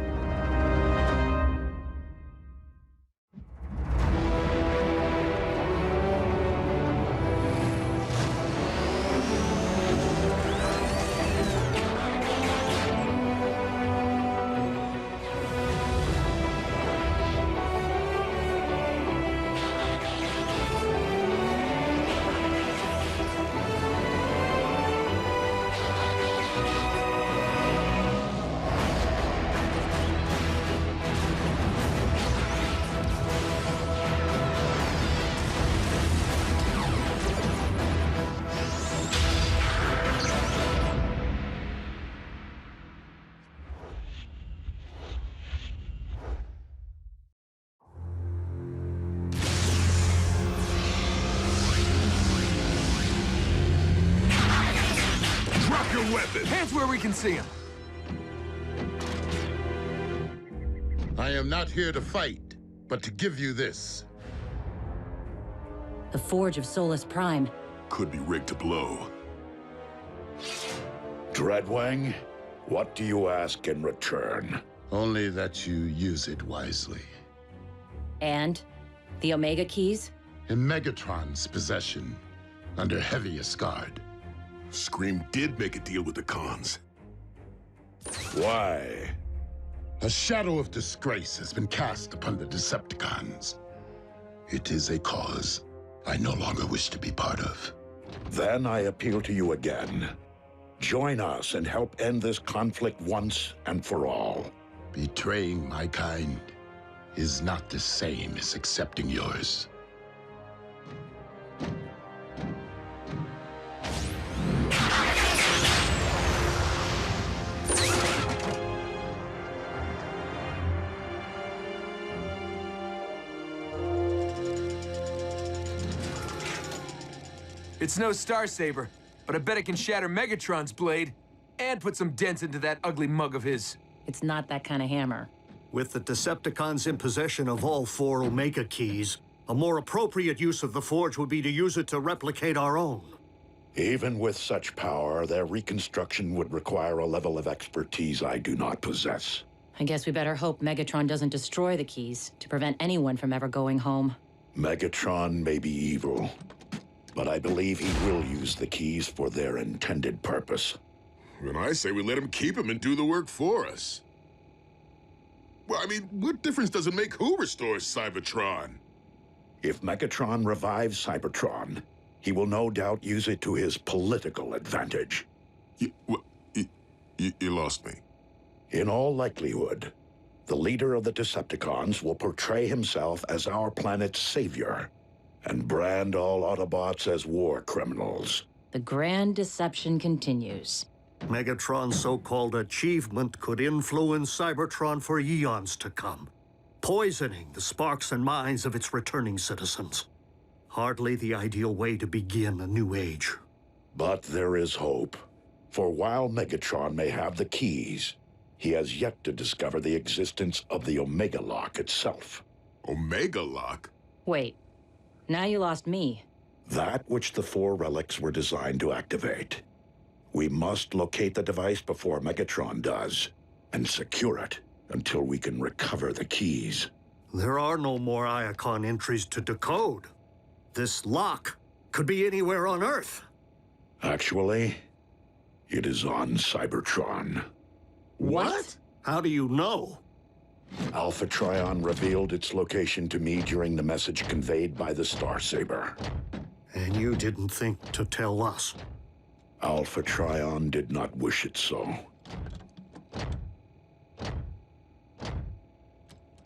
S3: Weapon.
S16: Hands where we can see him.
S19: I am not here to fight, but to give you this.
S2: The Forge of Solus Prime.
S12: Could be rigged to blow.
S1: Dreadwing, what do you ask in return?
S19: Only that you use it wisely.
S2: And? The Omega keys?
S19: In Megatron's possession, under heaviest guard.
S12: Scream did make a deal with the cons.
S1: Why?
S19: A shadow of disgrace has been cast upon the Decepticons. It is a cause I no longer wish to be part of.
S1: Then I appeal to you again. Join us and help end this conflict once and for all.
S19: Betraying my kind is not the same as accepting yours.
S16: It's no Starsaber, but I bet it can shatter Megatron's blade and put some dents into that ugly mug of his.
S2: It's not that kind of hammer.
S20: With the Decepticons in possession of all 4 Omega keys, a more appropriate use of the Forge would be to use it to replicate our own.
S1: Even with such power, their reconstruction would require a level of expertise I do not possess.
S2: I guess we better hope Megatron doesn't destroy the keys to prevent anyone from ever going home.
S1: Megatron may be evil, but I believe he will use the keys for their intended purpose.
S12: Then I say we let him keep them and do the work for us. Well, I mean, what difference does it make who restores Cybertron?
S1: If Megatron revives Cybertron, he will no doubt use it to his political advantage.
S12: You lost me.
S1: In all likelihood, the leader of the Decepticons will portray himself as our planet's savior and brand all Autobots as war criminals.
S2: The grand deception continues.
S20: Megatron's so-called achievement could influence Cybertron for eons to come, poisoning the sparks and minds of its returning citizens. Hardly the ideal way to begin a new age.
S1: But there is hope. For while Megatron may have the keys, he has yet to discover the existence of the Omega Lock itself.
S12: Omega Lock?
S2: Wait, now you lost me.
S1: That which the 4 relics were designed to activate. We must locate the device before Megatron does, and secure it until we can recover the keys.
S20: There are no more Iacon entries to decode. This lock could be anywhere on Earth.
S1: Actually, it is on Cybertron.
S20: What? How do you know?
S1: Alpha Trion revealed its location to me during the message conveyed by the Starsaber.
S20: And you didn't think to tell us?
S1: Alpha Trion did not wish it so.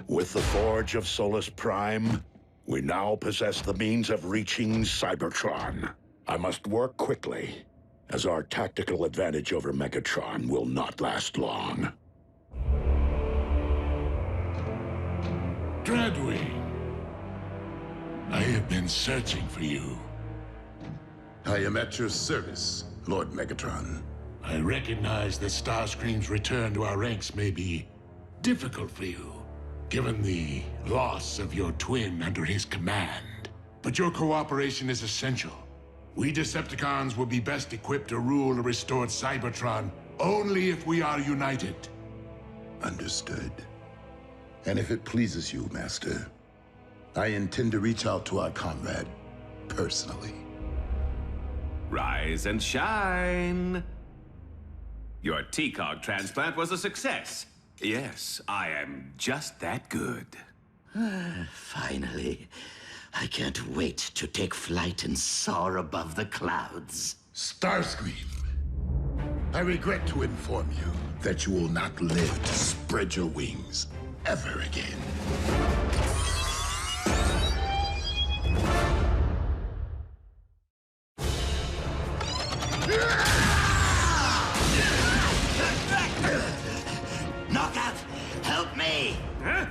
S1: With the Forge of Solus Prime, we now possess the means of reaching Cybertron. I must work quickly, as our tactical advantage over Megatron will not last long.
S19: Treadwing. I have been searching for you.
S12: I am at your service, Lord Megatron.
S19: I recognize that Starscream's return to our ranks may be difficult for you, given the loss of your twin under his command. But your cooperation is essential. We Decepticons will be best equipped to rule a restored Cybertron only if we are united.
S12: Understood. And if it pleases you, Master, I intend to reach out to our comrade personally.
S15: Rise and shine. Your T-Cog transplant was a success. Yes, I am just that good.
S11: Finally. I can't wait to take flight and soar above the clouds.
S12: Starscream, I regret to inform you that you will not live to spread your wings ever again.
S11: Knockout, help me! Huh?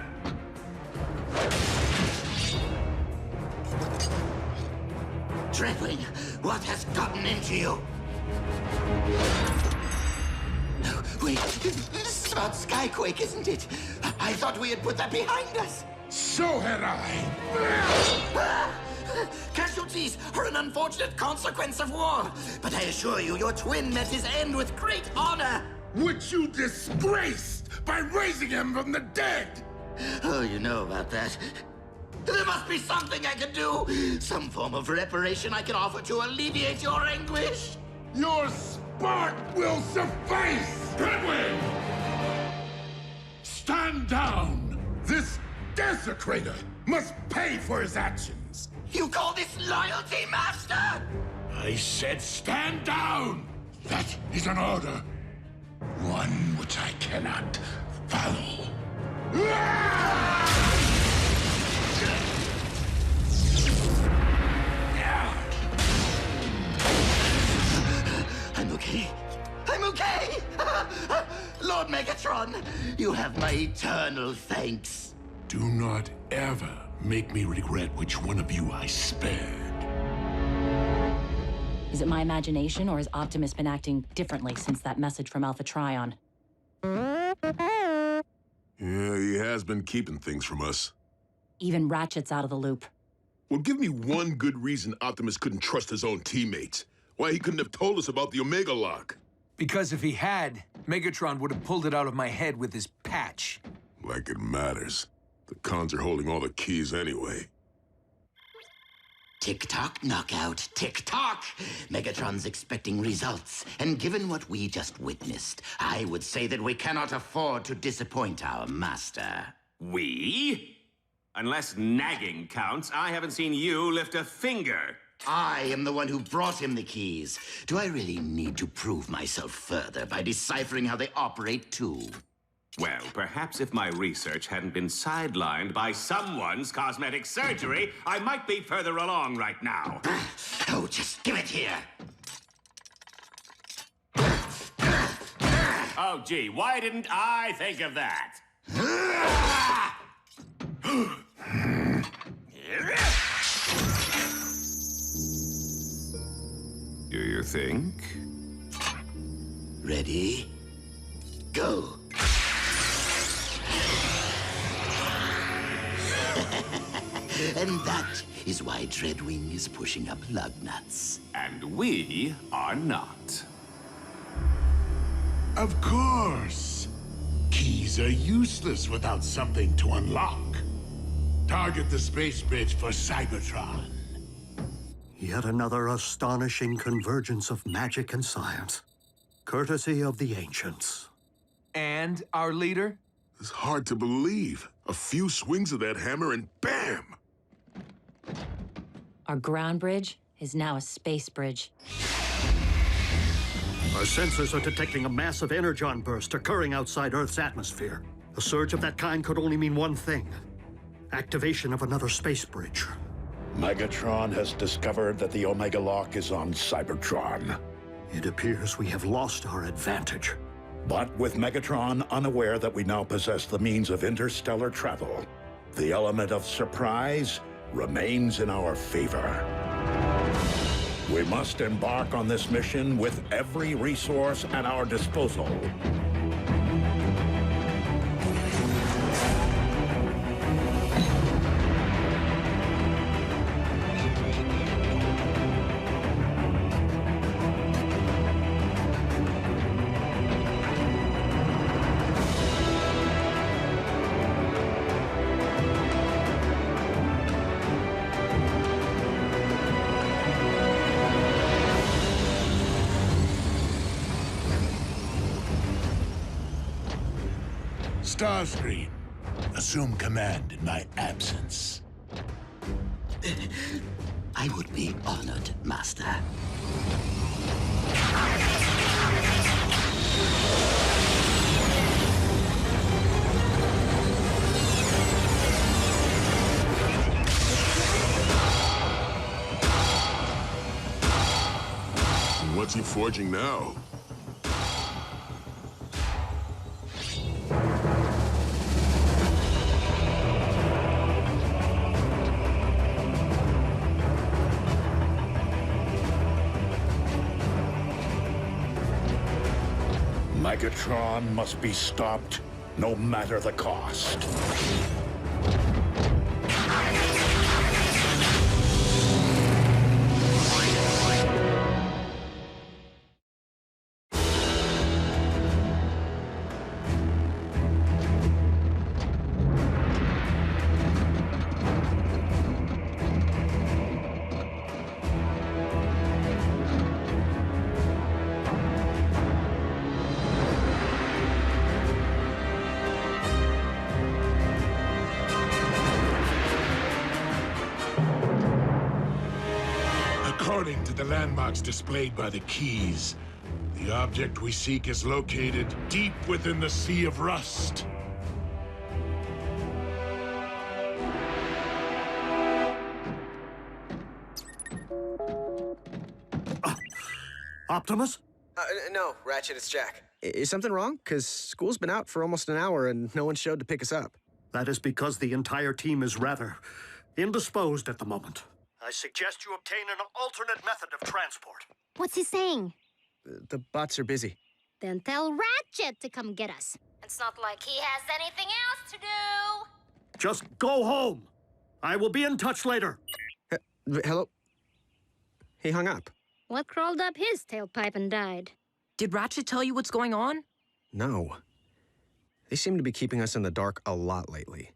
S11: Treadwing, what has gotten into you? No, wait, it's about Skyquake, isn't it? I thought we had put that behind us.
S12: So had I!
S11: Casualties are an unfortunate consequence of war, but I assure you, your twin met his end with great honor.
S12: Which you disgraced by raising him from the dead!
S11: Oh, you know about that. There must be something I can do! Some form of reparation I can offer to alleviate your anguish!
S12: Your spark will suffice!
S19: Treadwing!
S12: Stand down! This desecrator must pay for his actions!
S11: You call this loyalty, Master?
S19: I said stand down! That is an order. One which I cannot follow.
S11: I'm okay. I'm okay! Lord Megatron, you have my eternal thanks.
S19: Do not ever make me regret which one of you I spared.
S2: Is it my imagination, or has Optimus been acting differently since that message from Alpha Trion?
S12: Yeah, he has been keeping things from us.
S2: Even Ratchet's out of the loop.
S12: Well, give me one good reason Optimus couldn't trust his own teammates. Why he couldn't have told us about the Omega Lock.
S16: Because if he had, Megatron would have pulled it out of my head with his patch.
S12: Like it matters. The cons are holding all the keys anyway.
S11: Tick-tock, knockout, tick-tock! Megatron's expecting results, and given what we just witnessed, I would say that we cannot afford to disappoint our master.
S15: We? Unless nagging counts, I haven't seen you lift a finger.
S11: I am the one who brought him the keys. Do I really need to prove myself further by deciphering how they operate, too?
S15: Well, perhaps if my research hadn't been sidelined by someone's cosmetic surgery, I might be further along right now.
S11: Oh, just give it here.
S15: Oh, gee, why didn't I think of that? Do you think?
S11: Ready? Go! And that is why Treadwing is pushing up lug nuts.
S15: And we are not.
S19: Of course. Keys are useless without something to unlock. Target the space bridge for Cybertron.
S20: Yet another astonishing convergence of magic and science, courtesy of the ancients.
S16: And our leader?
S12: It's hard to believe. A few swings of that hammer and bam!
S2: Our ground bridge is now a space bridge.
S20: Our sensors are detecting a massive Energon burst occurring outside Earth's atmosphere. A surge of that kind could only mean one thing: activation of another space bridge.
S1: Megatron has discovered that the Omega Lock is on Cybertron.
S20: It appears we have lost our advantage.
S1: But with Megatron unaware that we now possess the means of interstellar travel, the element of surprise remains in our favor. We must embark on this mission with every resource at our disposal.
S19: Starscream, assume command in my absence.
S11: I would be honored, Master.
S12: What's he forging now?
S1: Megatron must be stopped, no matter the cost.
S19: According to the landmarks displayed by the keys, the object we seek is located deep within the Sea of Rust.
S20: Optimus?
S9: No, Ratchet, it's Jack. Is something wrong? Because school's been out for almost an hour and no one showed to pick us up.
S20: That is because the entire team is rather indisposed at the moment. I suggest you obtain an alternate method of transport.
S6: What's he saying?
S9: The bots are busy.
S6: Then tell Ratchet to come get us. It's not like he has anything else to do.
S20: Just go home. I will be in touch later.
S9: Hello? He hung up.
S6: What crawled up his tailpipe and died?
S18: Did Ratchet tell you what's going on?
S9: No. They seem to be keeping us in the dark a lot lately.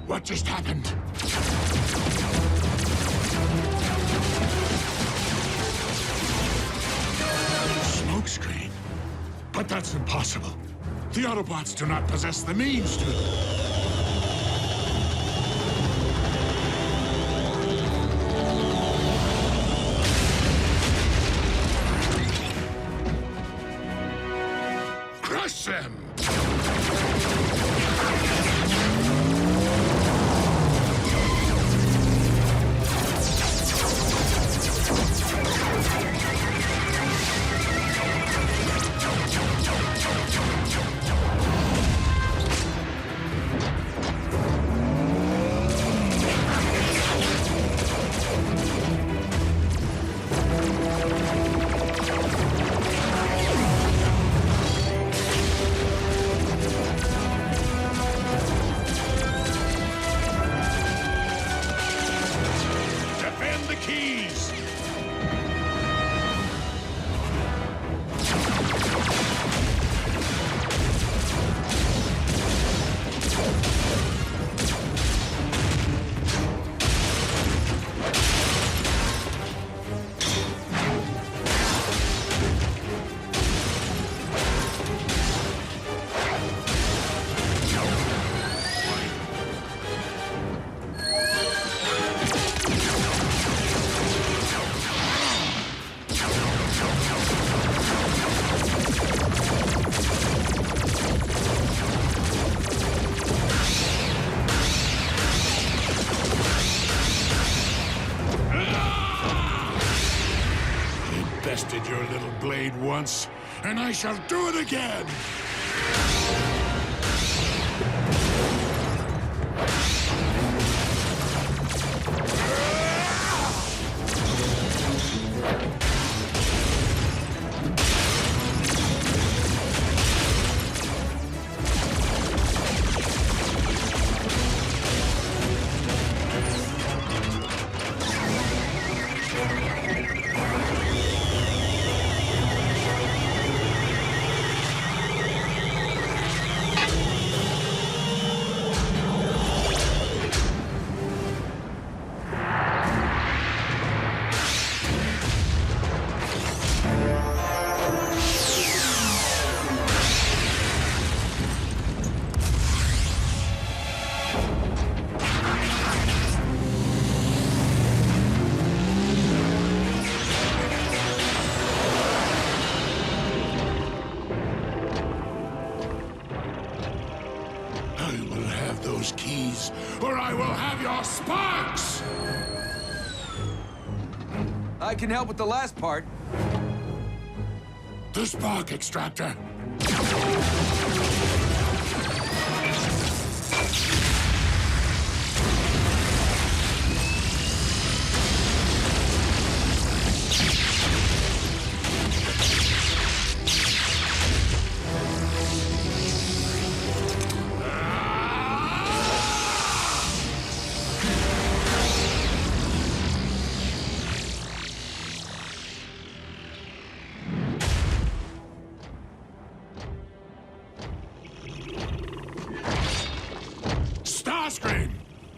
S19: What just happened? Smokescreen? But that's impossible. The Autobots do not possess the means to... Crush them! tested your little blade once, and I shall do it again! Keys, or I will have your sparks!
S16: I can help with the last part.
S19: The spark extractor.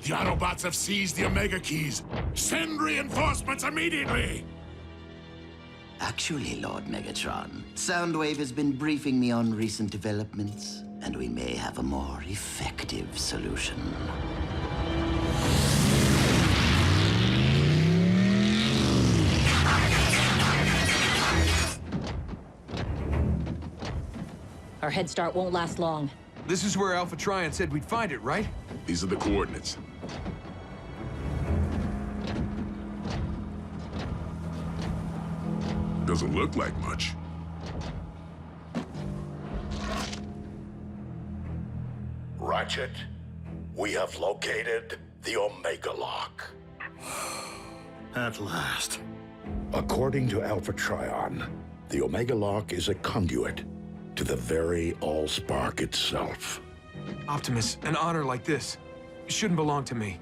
S19: The Autobots have seized the Omega Keys. Send reinforcements immediately!
S11: Actually, Lord Megatron, Soundwave has been briefing me on recent developments, and we may have a more effective solution.
S2: Our head start won't last long.
S16: This is where Alpha Trion said we'd find it, right?
S12: These are the coordinates. Doesn't look like much.
S1: Ratchet, we have located the Omega Lock.
S20: At last.
S1: According to Alpha Trion, the Omega Lock is a conduit to the very Allspark itself.
S16: Optimus, an honor like this shouldn't belong to me.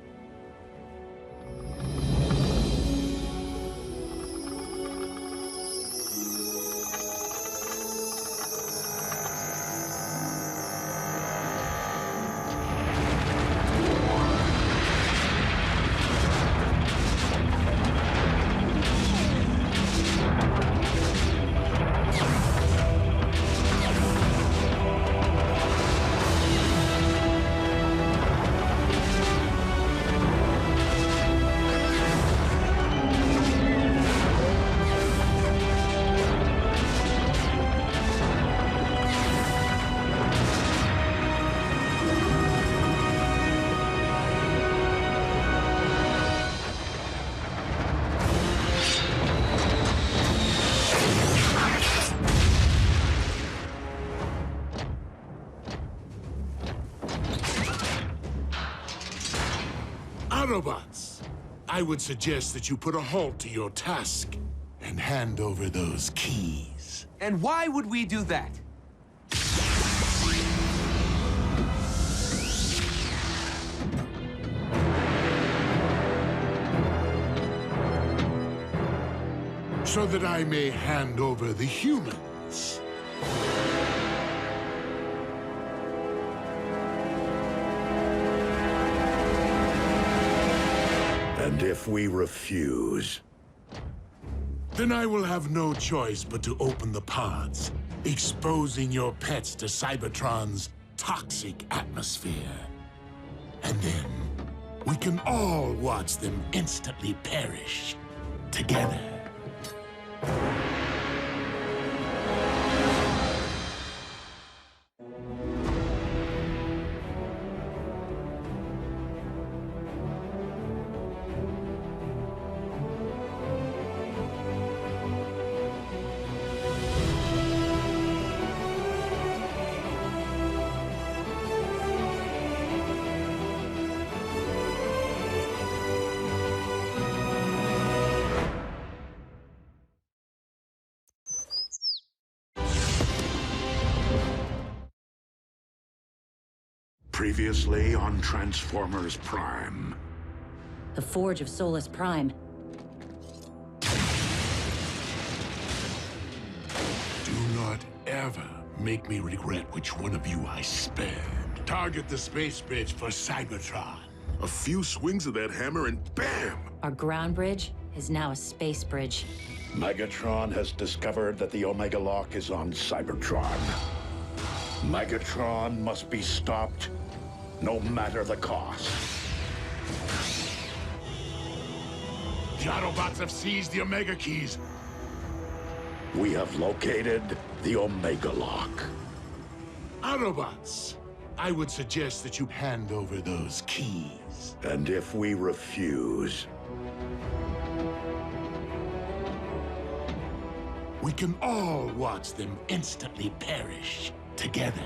S19: Autobots, I would suggest that you put a halt to your task and hand over those keys.
S16: And why would we do that?
S19: So that I may hand over the humans.
S1: And if we refuse?
S19: Then I will have no choice but to open the pods, exposing your pets to Cybertron's toxic atmosphere. And then we can all watch them instantly perish together.
S1: Previously on Transformers Prime.
S2: The Forge of Solus Prime.
S19: Do not ever make me regret which one of you I spared. Target the space bridge for Cybertron.
S12: A few swings of that hammer and bam!
S2: Our ground bridge is now a space bridge.
S1: Megatron has discovered that the Omega Lock is on Cybertron. Megatron must be stopped, no matter the cost.
S19: The Autobots have seized the Omega Keys.
S1: We have located the Omega Lock.
S19: Autobots, I would suggest that you hand over those keys.
S1: And if we refuse,
S19: we can all watch them instantly perish together.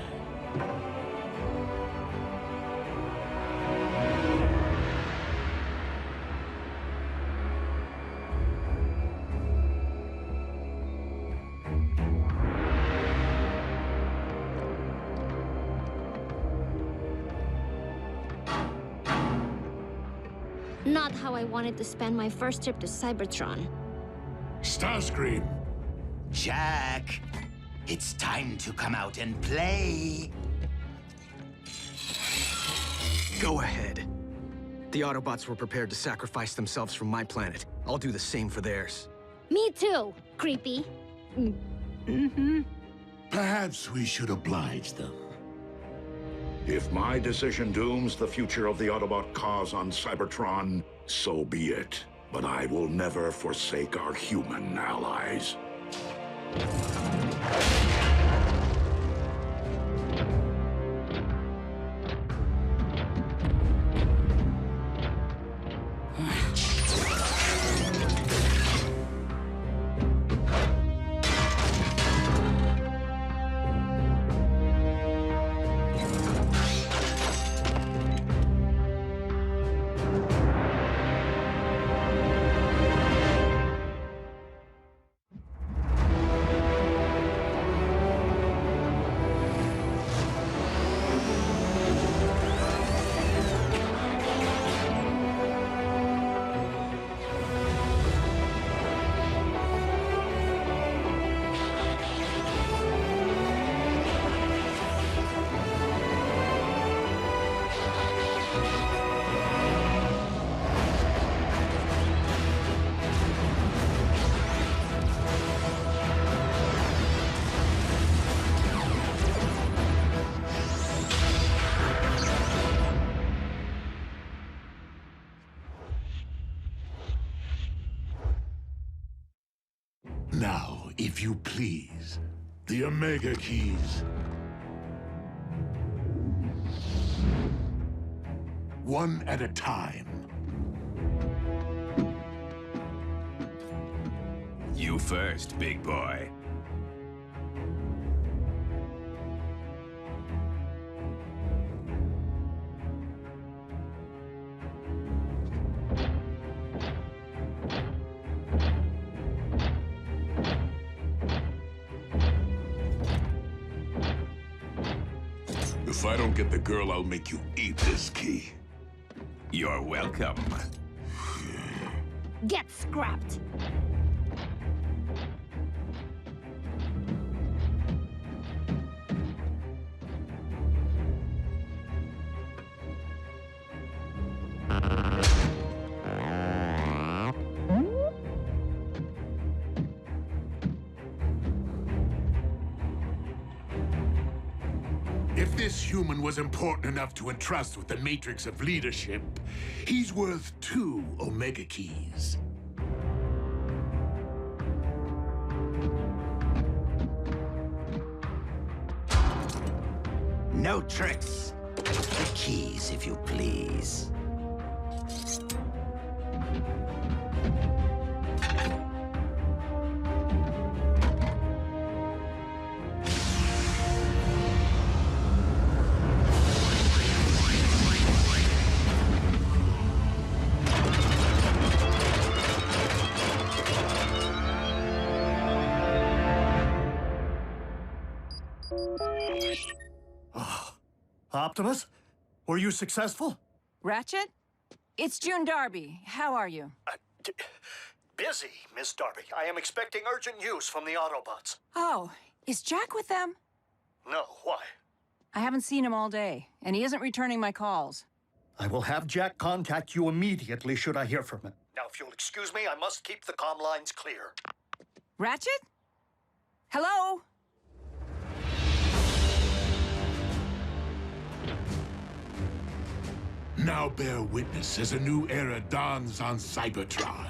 S6: Not how I wanted to spend my first trip to Cybertron.
S19: Starscream!
S11: Jack, it's time to come out and play.
S9: Go ahead. The Autobots were prepared to sacrifice themselves for my planet. I'll do the same for theirs.
S6: Me too, creepy.
S19: Perhaps we should oblige them.
S1: if my decision dooms the future of the Autobot cause on Cybertron, so be it. But I will never forsake our human allies.
S19: Now, if you please, the Omega Keys. One at a time.
S15: You first, big boy.
S12: If I don't get the girl, I'll make you eat this key.
S15: You're welcome.
S6: Get scrapped.
S19: If this human was important enough to entrust with the matrix of leadership, he's worth 2 Omega Keys.
S11: No tricks. The keys, if you please.
S20: Optimus? Were you successful?
S21: Ratchet? It's June Darby. How are you?
S20: Busy, Miss Darby. I am expecting urgent news from the Autobots.
S21: Oh, is Jack with them?
S20: No, why?
S21: I haven't seen him all day, and he isn't returning my calls.
S20: I will have Jack contact you immediately should I hear from him. Now, if you'll excuse me, I must keep the comm lines clear.
S21: Ratchet? Hello?
S19: Now bear witness as a new era dawns on Cybertron.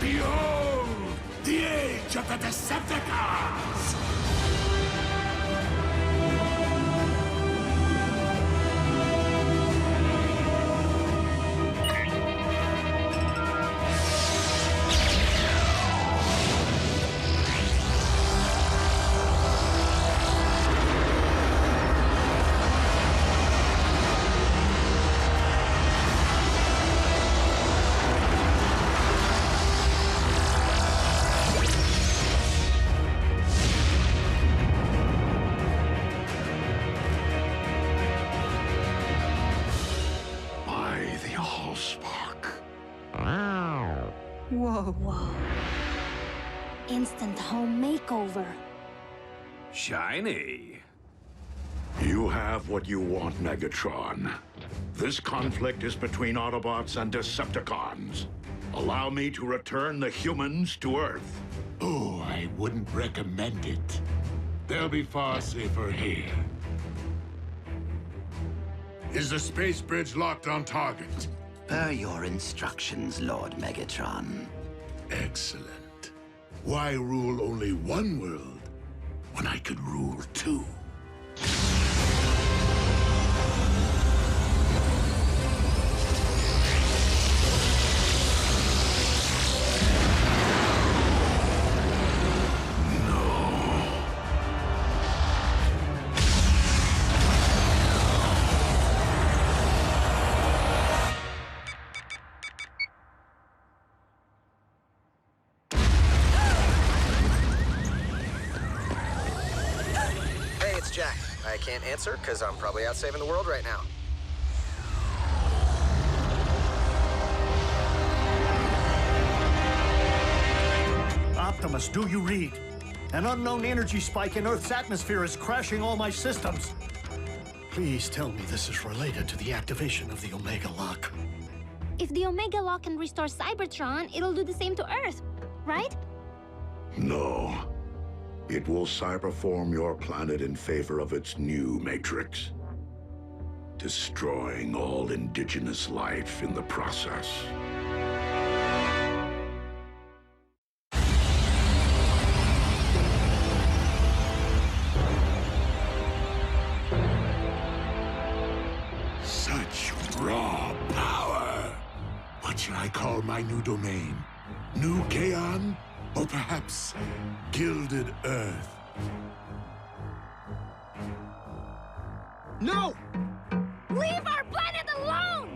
S19: Behold, the age of the Decepticons!
S6: Whoa. Instant home makeover.
S3: Shiny.
S1: You have what you want, Megatron. This conflict is between Autobots and Decepticons. Allow me to return the humans to Earth.
S19: Oh, I wouldn't recommend it. They'll be far safer here. Is the space bridge locked on target?
S11: Per your instructions, Lord Megatron.
S19: Excellent. Why rule only one world when I could rule two?
S9: Jack. I can't answer because I'm probably out saving the world right now.
S20: Optimus, do you read? An unknown energy spike in Earth's atmosphere is crashing all my systems. Please tell me this is related to the activation of the Omega Lock.
S6: If the Omega Lock can restore Cybertron, it'll do the same to Earth, right?
S1: No. It will cyberform your planet in favor of its new matrix, destroying all indigenous life in the process.
S19: Such raw power. What shall I call my new domain? New Kaon? Or perhaps Gilded Earth?
S21: No!
S6: Leave our planet alone!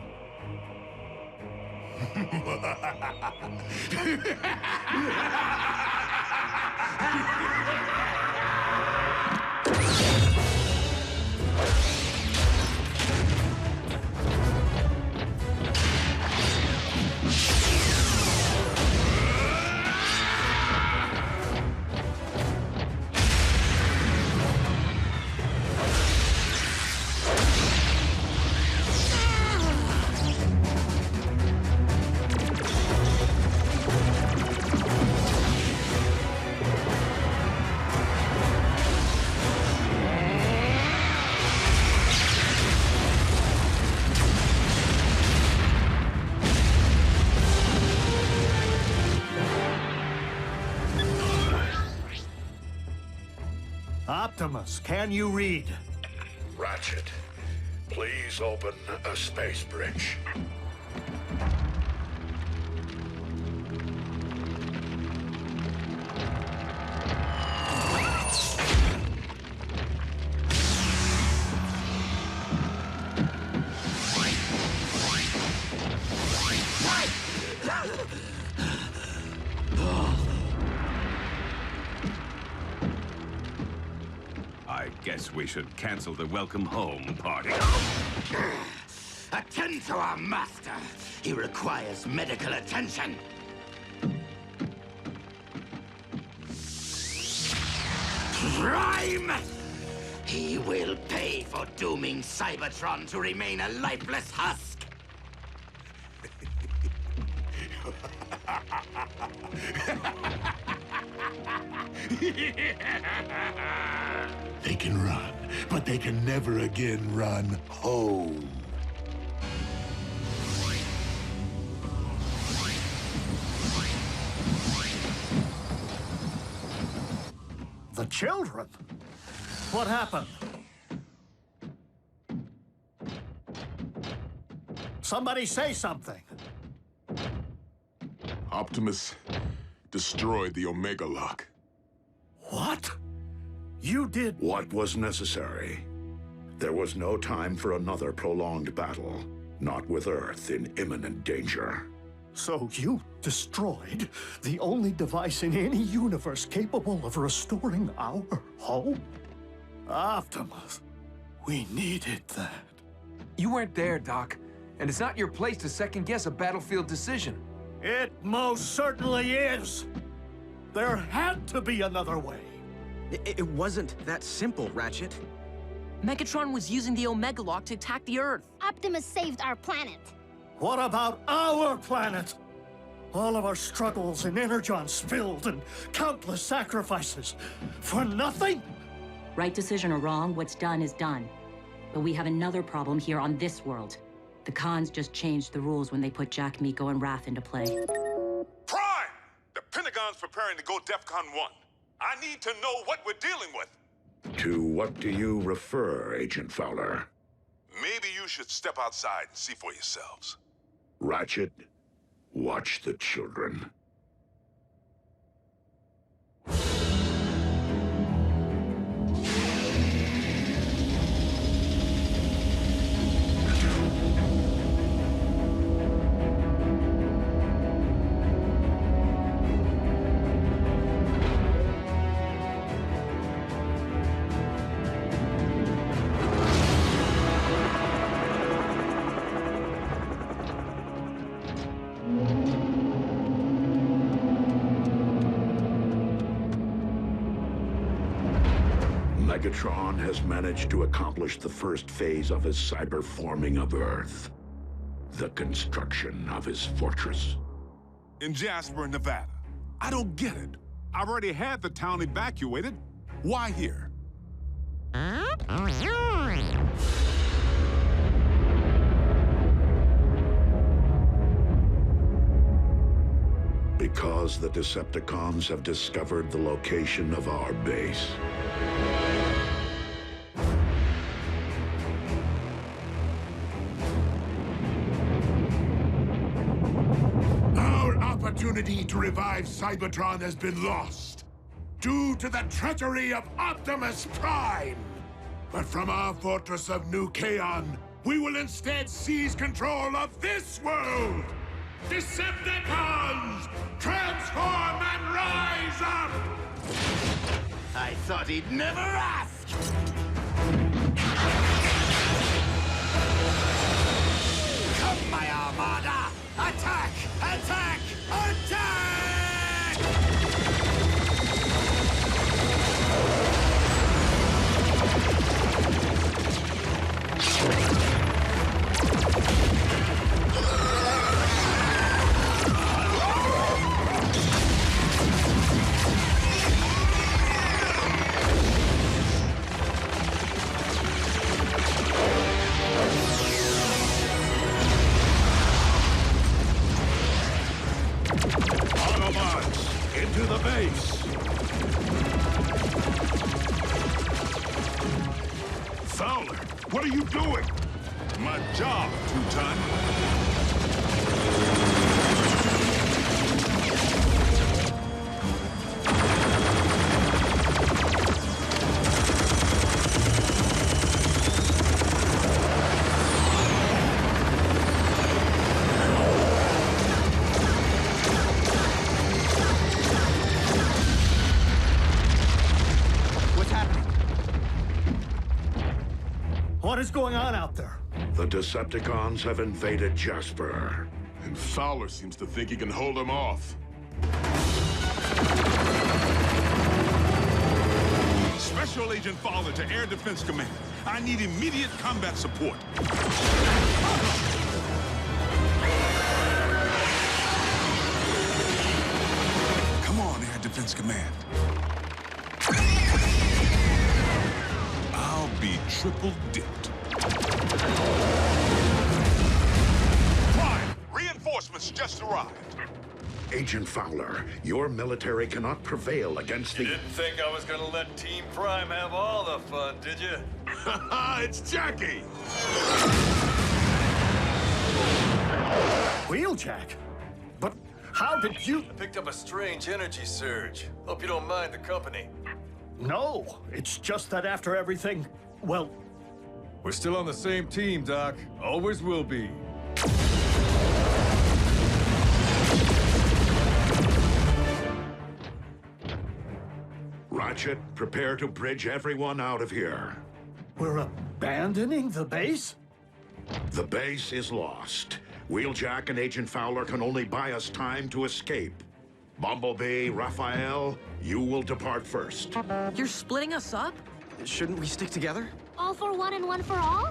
S20: Optimus, can you read?
S1: Ratchet, please open a space bridge.
S15: Perhaps we should cancel the welcome home party.
S11: Attend to our master. He requires medical attention. Prime! He will pay for dooming Cybertron to remain a lifeless husk.
S19: They can run, but they can never again run home.
S20: The children? What happened? Somebody say something.
S12: Optimus destroyed the Omega Lock.
S20: What? You did...
S1: What was necessary? There was no time for another prolonged battle, not with Earth in imminent danger.
S20: So you destroyed the only device in any universe capable of restoring our home? Optimus, we needed that.
S16: You weren't there, Doc. And it's not your place to second-guess a battlefield decision.
S20: It most certainly is. There had to be another way.
S9: It wasn't that simple, Ratchet.
S18: Megatron was using the Omega Lock to attack the Earth.
S6: Optimus saved our planet.
S20: What about our planet? All of our struggles and Energon spilled and countless sacrifices. For nothing?
S2: Right decision or wrong, what's done is done. But we have another problem here on this world. The Khans just changed the rules when they put Jack, Miko, and Raph into play.
S3: Prime! The Pentagon's preparing to go DEFCON 1. I need to know what we're dealing with.
S1: To what do you refer, Agent Fowler?
S3: Maybe you should step outside and see for yourselves.
S1: Ratchet, watch the children. Megatron has managed to accomplish the first phase of his cyberforming of Earth. The construction of his fortress.
S3: In Jasper, Nevada. I don't get it. I've already had the town evacuated. Why here?
S1: Because the Decepticons have discovered the location of our base.
S19: Our opportunity to revive Cybertron has been lost due to the treachery of Optimus Prime. But from our fortress of New Kaon, we will instead seize control of this world! Decepticons! Transform and rise up!
S11: I thought he'd never ask! Come, my Armada! Attack! Attack! Attack!
S1: Autobots, into the base!
S3: Fowler, what are you doing? My job, Two-Ton.
S20: is going on out there?
S1: The Decepticons have invaded Jasper.
S12: And Fowler seems to think he can hold them off.
S3: Special Agent Fowler to Air Defense Command. I need immediate combat support. Come on, Air Defense Command. I'll be triple dipped. Prime, reinforcements just arrived.
S1: Agent Fowler, your military cannot prevail against the...
S5: You didn't think I was gonna let Team Prime have all the fun, did you?
S3: It's Jackie!
S20: Wheeljack? But how did you...
S5: I picked up a strange energy surge. Hope you don't mind the company.
S20: No, it's just that after everything, well...
S5: We're still on the same team, Doc. Always will be.
S1: Ratchet, prepare to bridge everyone out of here.
S20: We're abandoning the base?
S1: The base is lost. Wheeljack and Agent Fowler can only buy us time to escape. Bumblebee, Raphael, you will depart first.
S18: You're splitting us up?
S9: Shouldn't we stick together?
S6: All for one and one for all?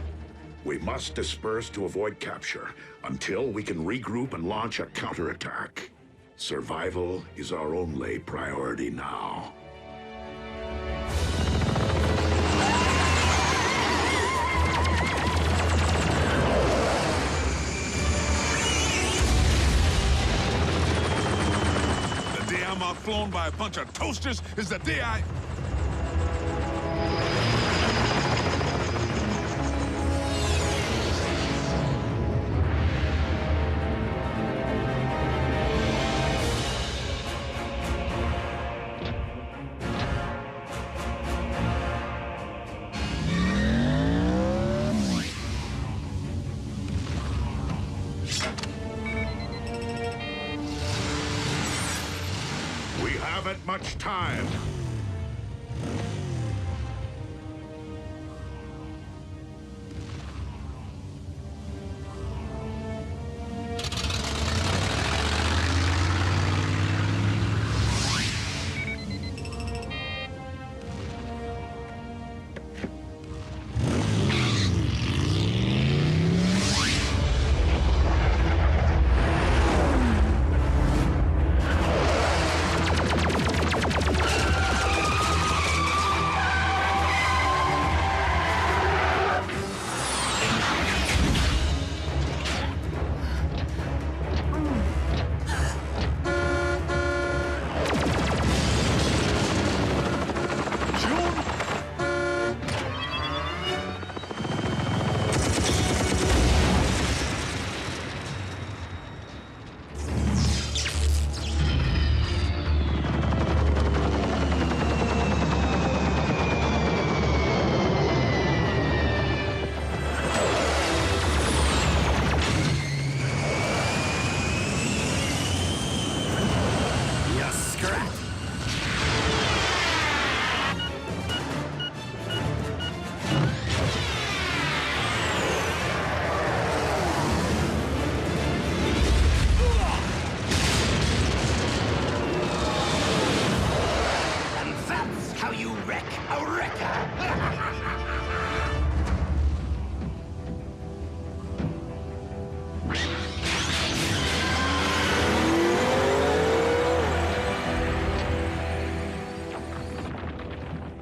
S1: We must disperse to avoid capture until we can regroup and launch a counterattack. Survival is our only priority now.
S3: The day I'm outflown by a bunch of toasters is the day I...
S1: We haven't much time.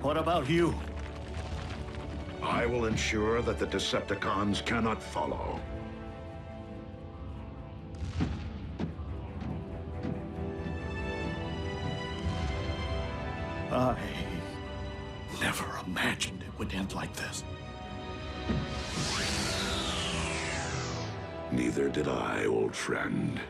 S20: What about you?
S1: I will ensure that the Decepticons cannot follow.
S20: I never imagined it would end like this.
S1: Neither did I, old friend.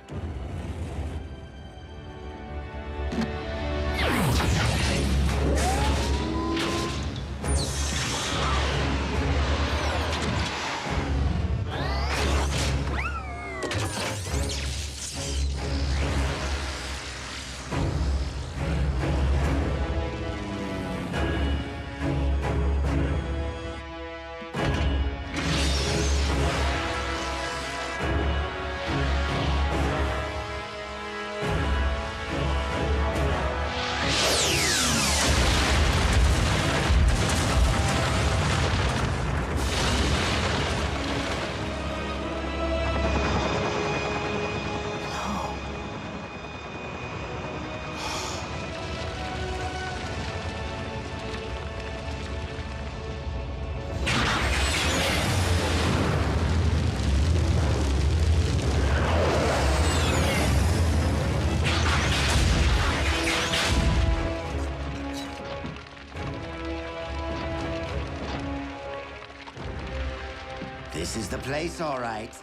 S11: This is the place, all right.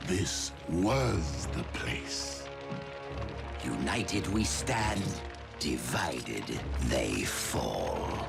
S19: This was the place.
S11: United we stand, divided they fall.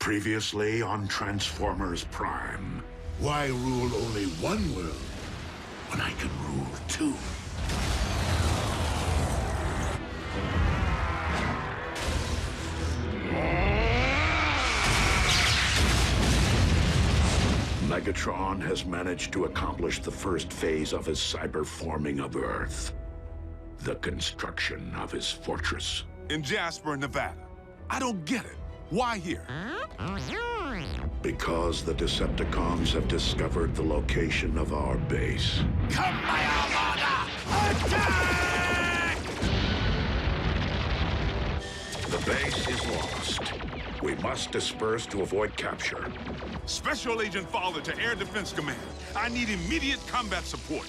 S19: Previously on Transformers Prime. Why rule only one world when I can rule two?
S1: Megatron has managed to accomplish the first phase of his cyberforming of Earth. The construction of his fortress.
S3: In Jasper, Nevada. I don't get it. Why here?
S1: Because the Decepticons have discovered the location of our base.
S11: Come, my Armada! Attack!
S1: The base is lost. We must disperse to avoid capture.
S3: Special Agent Fowler to Air Defense Command. I need immediate combat support.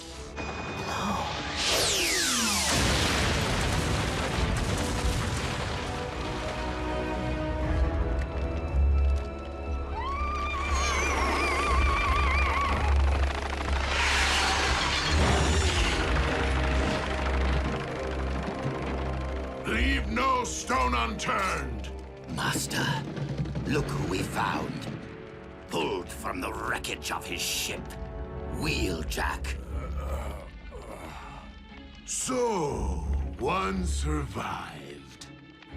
S19: Leave no stone unturned.
S11: Master, look who we found. Pulled from the wreckage of his ship. Wheeljack.
S19: So, one survived.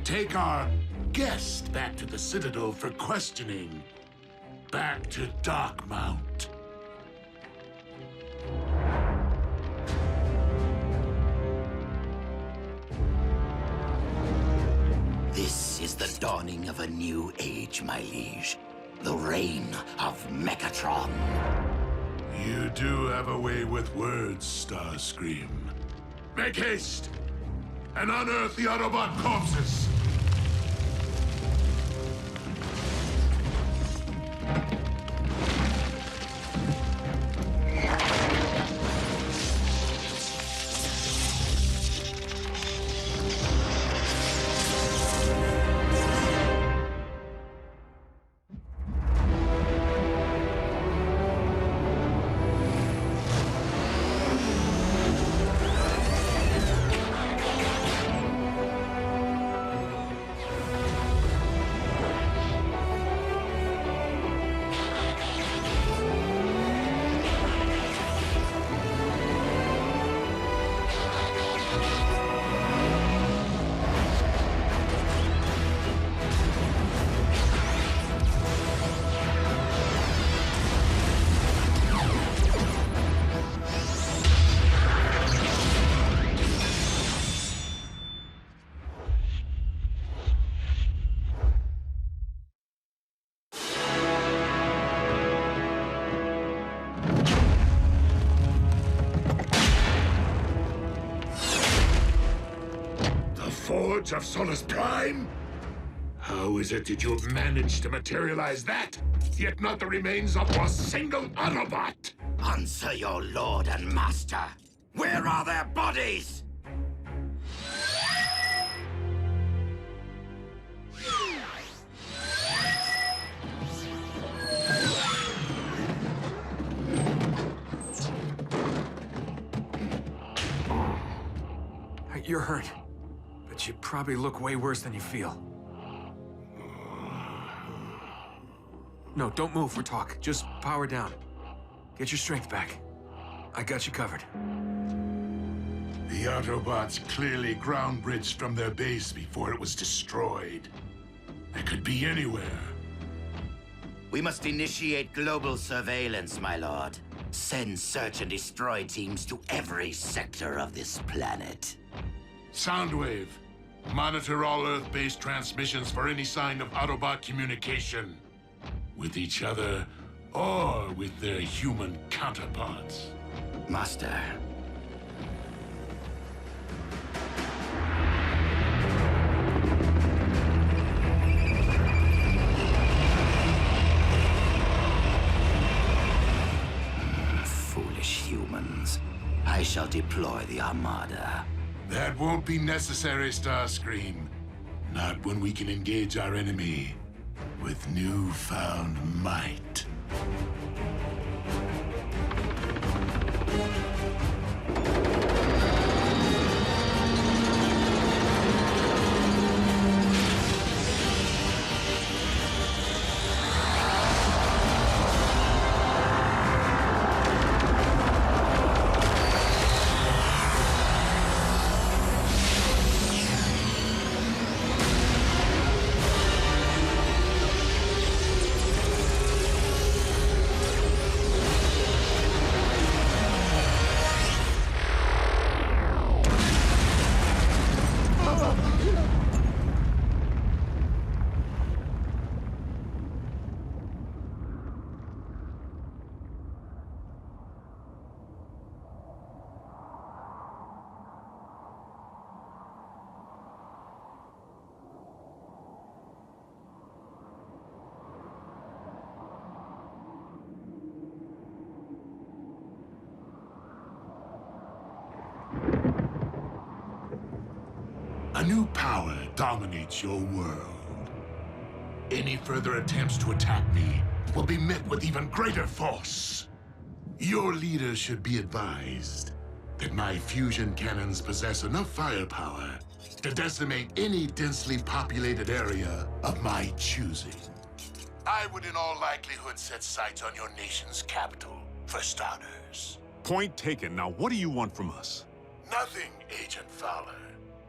S19: Take our guest back to the Citadel for questioning. Back to Darkmount.
S11: This is the dawning of a new age, my liege. The reign of Megatron.
S19: You do have a way with words, Starscream. Make haste and unearth the Autobot corpses. Forge of Solus Prime? How is it that you have managed to materialize that, yet not the remains of a single Autobot?
S11: Answer your lord and master. Where are their bodies?
S16: You're hurt. But you probably look way worse than you feel. No, don't move for talk. Just power down. Get your strength back. I got you covered.
S13: The Autobots clearly ground bridged from their base before it was destroyed. They could be anywhere.
S11: We must initiate global surveillance, my lord. Send search and destroy teams to every sector of this planet.
S13: Soundwave, monitor all Earth-based transmissions for any sign of Autobot communication. With each other, or with their human counterparts.
S11: Master. Foolish humans. I shall deploy the Armada.
S13: That won't be necessary, Starscream. Not when we can engage our enemy with newfound might. A new power dominates your world. Any further attempts to attack me will be met with even greater force. Your leader should be advised that my fusion cannons possess enough firepower to decimate any densely populated area of my choosing. I would in all likelihood set sights on your nation's capital, for starters.
S3: Point taken. Now, what do you want from us?
S13: Nothing, Agent Fowler.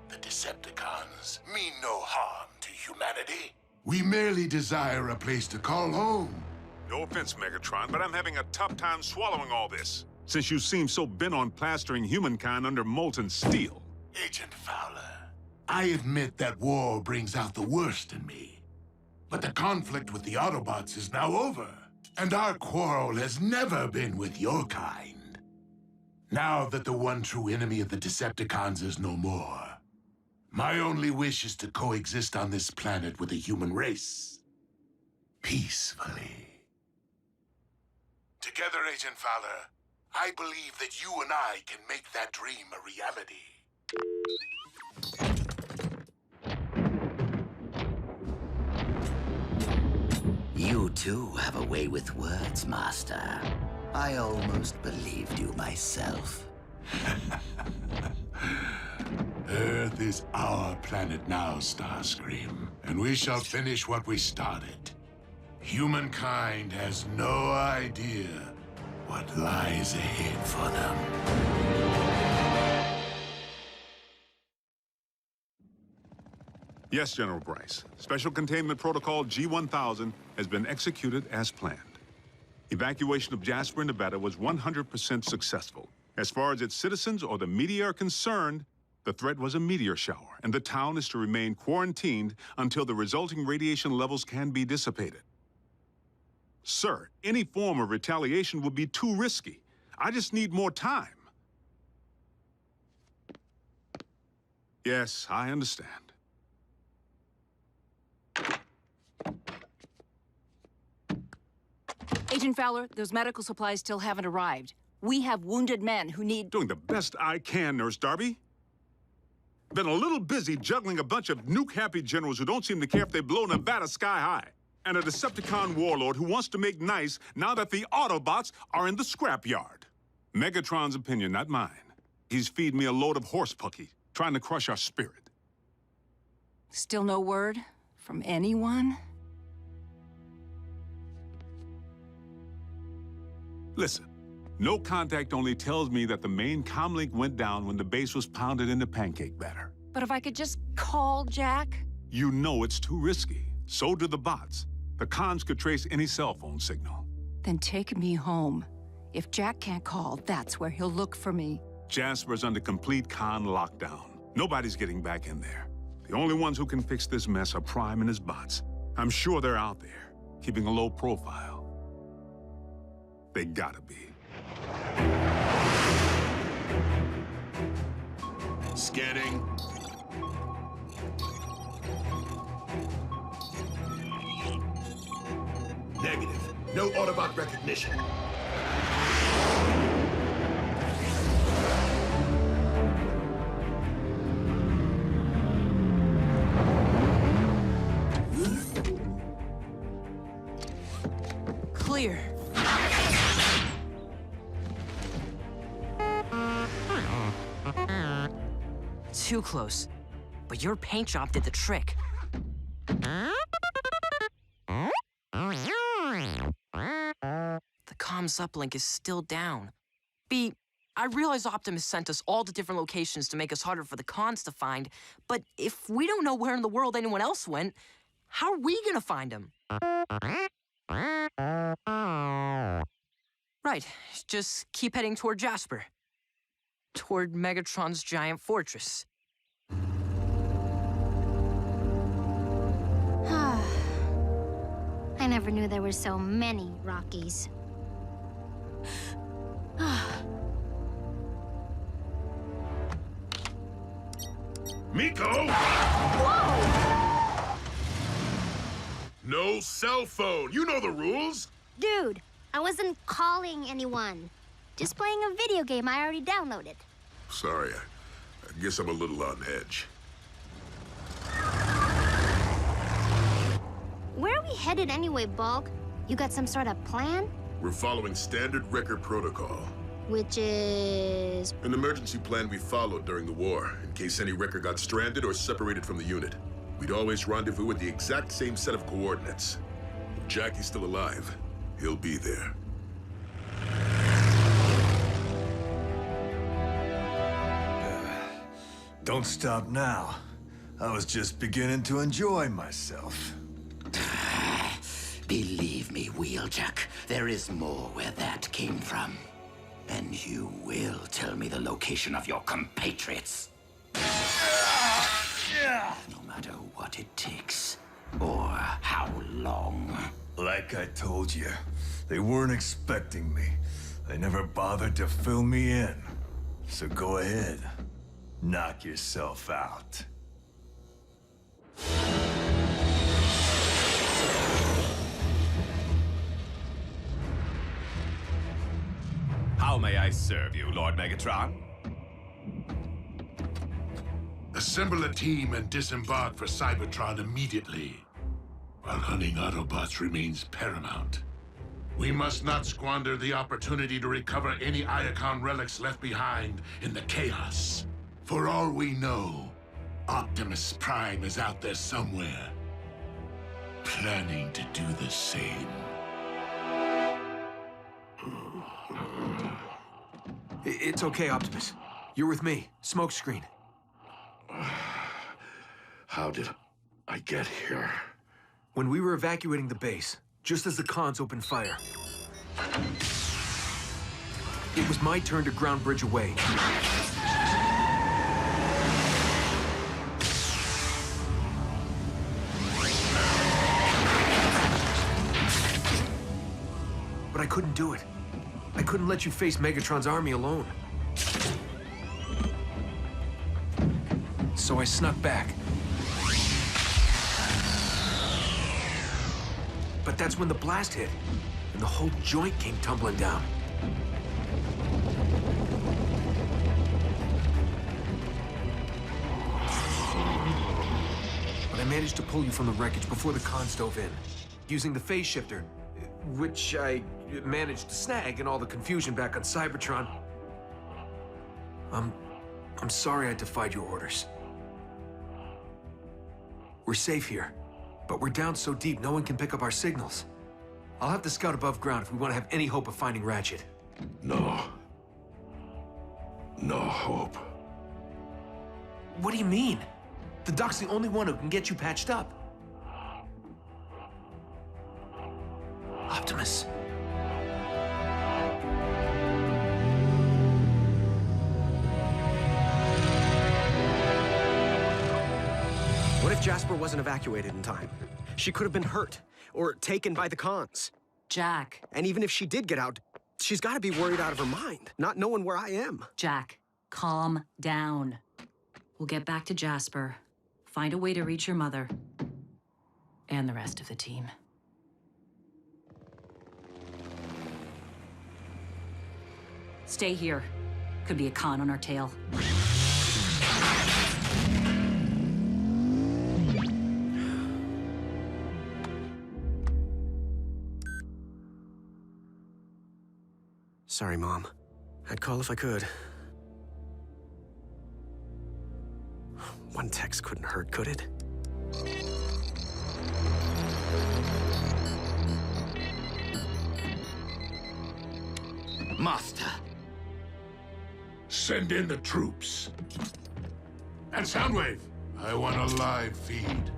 S13: The Decepticons mean no harm to humanity. We merely desire a place to call home.
S3: No offense, Megatron, but I'm having a tough time swallowing all this, since you seem so bent on plastering humankind under molten steel.
S13: Agent Fowler, I admit that war brings out the worst in me. But the conflict with the Autobots is now over, and our quarrel has never been with your kind. Now that the one true enemy of the Decepticons is no more, my only wish is to coexist on this planet with the human race. Peacefully. Together, Agent Fowler, I believe that you and I can make that dream a reality.
S11: You too have a way with words, Master. I almost believed you myself.
S13: Earth is our planet now, Starscream, and we shall finish what we started. Humankind has no idea what lies ahead for them.
S3: Yes, General Bryce. Special Containment Protocol G-1000 has been executed as planned. Evacuation of Jasper, Nevada was 100% successful. As far as its citizens or the media are concerned, the threat was a meteor shower, and the town is to remain quarantined until the resulting radiation levels can be dissipated. Sir, any form of retaliation would be too risky. I just need more time. Yes, I understand.
S21: Agent Fowler, those medical supplies still haven't arrived. We have wounded men who need...
S3: Doing the best I can, Nurse Darby. Been a little busy juggling a bunch of nuke-happy generals who don't seem to care if they blow Nevada sky high. And a Decepticon warlord who wants to make nice now that the Autobots are in the scrapyard. Megatron's opinion, not mine. He's feeding me a load of horse pucky, trying to crush our spirit.
S21: Still no word from anyone?
S3: Listen, No contact only tells me that the main comlink went down when the base was pounded into pancake batter.
S21: But if I could just call Jack?
S3: You know it's too risky. So do the bots. The cons could trace any cell phone signal.
S21: Then take me home. If Jack can't call, that's where he'll look for me.
S3: Jasper's under complete con lockdown. Nobody's getting back in there. The only ones who can fix this mess are Prime and his bots. I'm sure they're out there, keeping a low profile. They gotta be.
S12: Scanning. Negative. No Autobot recognition.
S18: Clear. Too close. But your paint job did the trick. The comms uplink is still down. B, I realize Optimus sent us all to different locations to make us harder for the cons to find, but if we don't know where in the world anyone else went, how are we gonna find him? Right, just keep heading toward Jasper. Toward Megatron's giant fortress.
S6: I never knew there were so many Rockies.
S12: Miko!
S6: Whoa!
S12: No cell phone. You know the rules.
S6: Dude, I wasn't calling anyone. Just playing a video game I already downloaded.
S12: Sorry, I guess I'm a little on edge.
S6: Where are we headed anyway, Bulk? You got some sort of plan?
S12: We're following standard record protocol.
S6: Which is...
S12: An emergency plan we followed during the war, in case any wrecker got stranded or separated from the unit. We'd always rendezvous with the exact same set of coordinates. If Jackie's still alive, he'll be there.
S5: Don't stop now. I was just beginning to enjoy myself.
S11: Believe me, Wheeljack, there is more where that came from. And you will tell me the location of your compatriots. No matter what it takes, or how long.
S5: Like I told you, they weren't expecting me. They never bothered to fill me in. So go ahead, knock yourself out.
S15: How may I serve you, Lord Megatron?
S19: Assemble a team and disembark for Cybertron immediately. While hunting Autobots remains paramount. We must not squander the opportunity to recover any Iacon relics left behind in the chaos. For all we know, Optimus Prime is out there somewhere, planning to do the same.
S16: It's okay, Optimus. You're with me. Smokescreen.
S19: How did I get here?
S16: When we were evacuating the base, just as the cons opened fire, it was my turn to ground bridge away. But I couldn't do it. I couldn't let you face Megatron's army alone. So I snuck back. But that's when the blast hit, and the whole joint came tumbling down. But I managed to pull you from the wreckage before the cons dove in, using the phase shifter, which I managed to snag in all the confusion back on Cybertron. I'm sorry I defied your orders. We're safe here, but we're down so deep no one can pick up our signals. I'll have to scout above ground if we want to have any hope of finding Ratchet.
S12: No. No hope.
S16: What do you mean? The doc's the only one who can get you patched up. Optimus.
S9: What if Jasper wasn't evacuated in time? She could have been hurt, or taken by the cons.
S2: Jack.
S9: And even if she did get out, she's got to be worried out of her mind, not knowing where I am.
S2: Jack, calm down. We'll get back to Jasper, find a way to reach your mother, and the rest of the team. Stay here. Could be a con on our tail.
S9: Sorry, Mom. I'd call if I could. One text couldn't hurt, could it?
S11: Master.
S19: Send in the troops. And Soundwave, I want a live feed.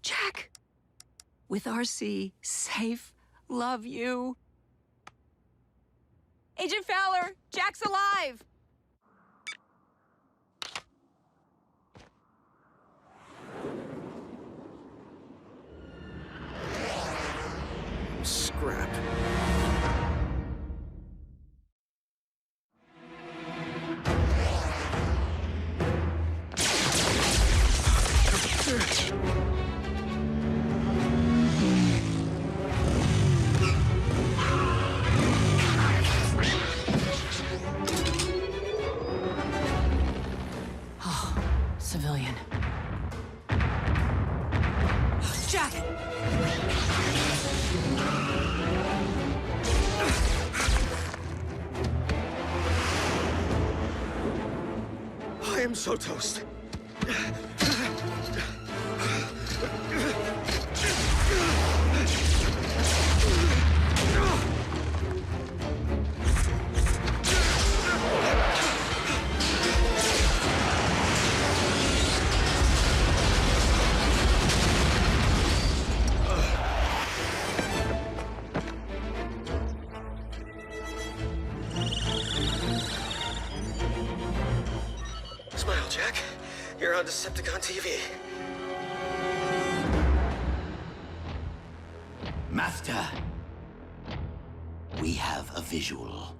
S21: Jack! With RC, safe, love you. Agent Fowler, Jack's alive!
S9: Scrap.
S2: Civilian.
S21: Jack!
S9: I am so toast. Smile, Jack. You're on Decepticon TV.
S11: Master, we have a visual.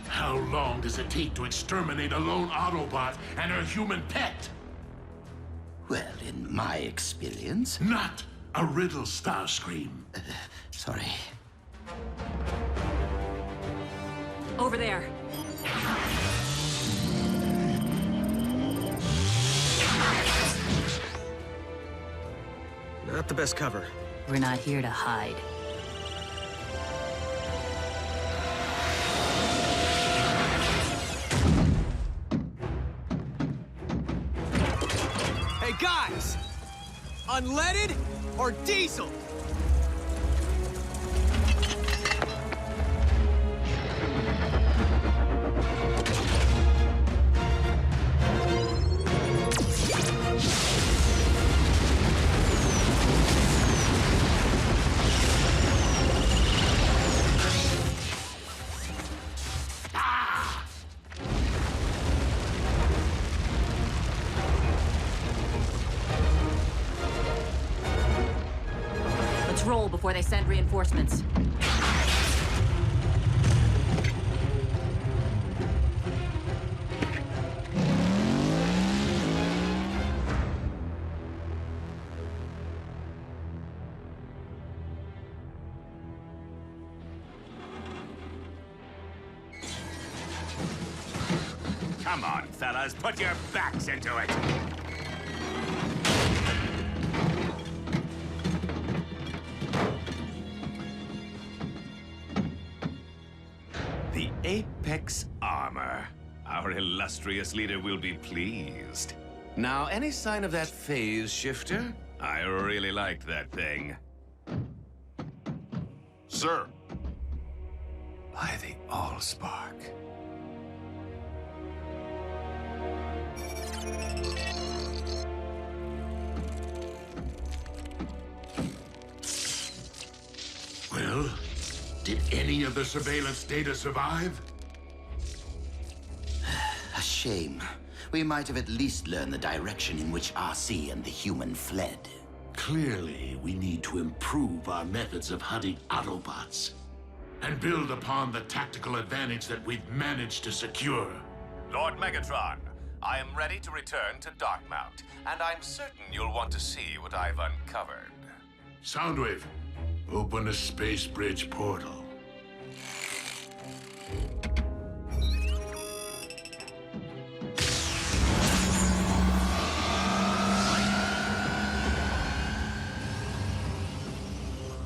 S19: How long does it take to exterminate a lone Autobot and her human pet?
S11: Well, in my experience...
S19: Not a riddle, Starscream.
S11: Sorry.
S2: Over there.
S9: Not the best cover.
S2: We're not here to hide.
S9: Hey, guys! Unleaded or diesel?
S2: roll before they send reinforcements.
S15: Come on, fellas, put your backs into it. The Apex Armor. Our illustrious leader will be pleased. Now, any sign of that phase shifter? I really liked that thing.
S3: Sir.
S15: By the Allspark.
S19: Well, did any of the surveillance data survive?
S11: A shame. We might have at least learned the direction in which RC and the human fled.
S19: Clearly, we need to improve our methods of hunting Autobots and build upon the tactical advantage that we've managed to secure.
S15: Lord Megatron, I am ready to return to Darkmount, and I'm certain you'll want to see what I've uncovered.
S19: Soundwave, open the space bridge portal.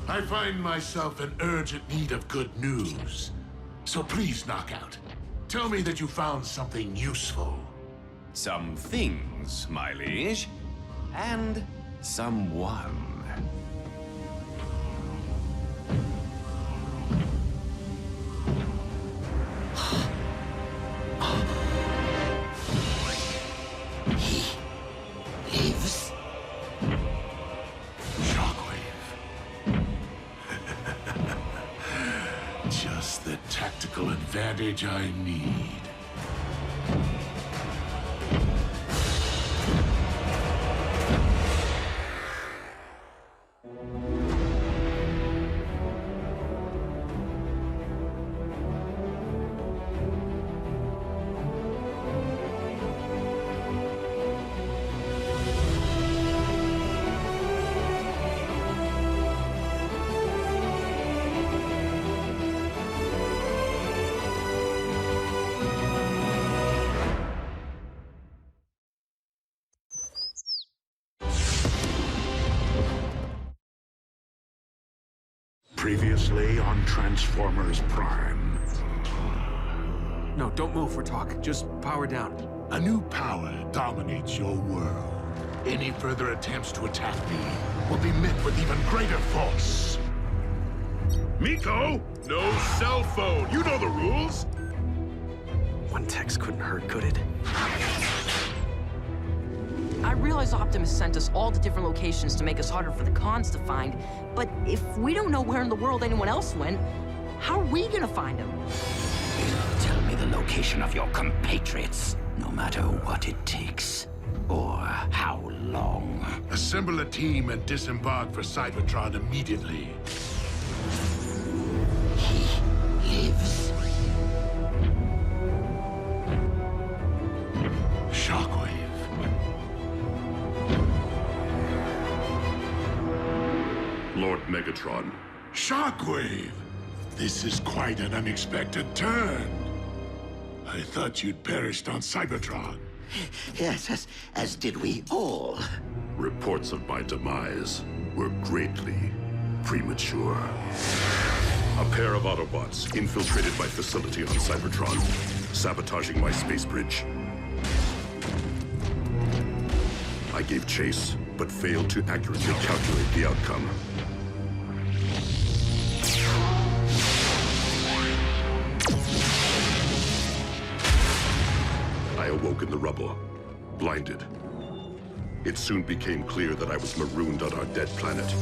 S19: I find myself in urgent need of good news. So please, Knockout, tell me that you found something useful.
S15: Some things, my liege, and someone.
S11: He lives?
S19: Just the tactical advantage I need. Previously on Transformers Prime.
S16: No, don't move for talk. Just power down.
S19: A new power dominates your world. Any further attempts to attack me will be met with even greater force.
S12: Miko, no cell phone. You know the rules.
S9: One text couldn't hurt, could it?
S18: I realize Optimus sent us all to different locations to make us harder for the cons to find, but if we don't know where in the world anyone else went, how are we gonna find them?
S11: Tell me the location of your compatriots, no matter what it takes, or how long.
S19: Assemble a team and disembark for Cybertron immediately.
S11: He lives.
S19: Shockwave.
S12: Lord Megatron.
S19: Shockwave! This is quite an unexpected turn. I thought you'd perished on Cybertron.
S11: Yes, as did we all.
S12: Reports of my demise were greatly premature. A pair of Autobots infiltrated my facility on Cybertron, sabotaging my space bridge. I gave chase, but failed to accurately calculate the outcome. I awoke in the rubble, blinded. It soon became clear that I was marooned on our dead planet,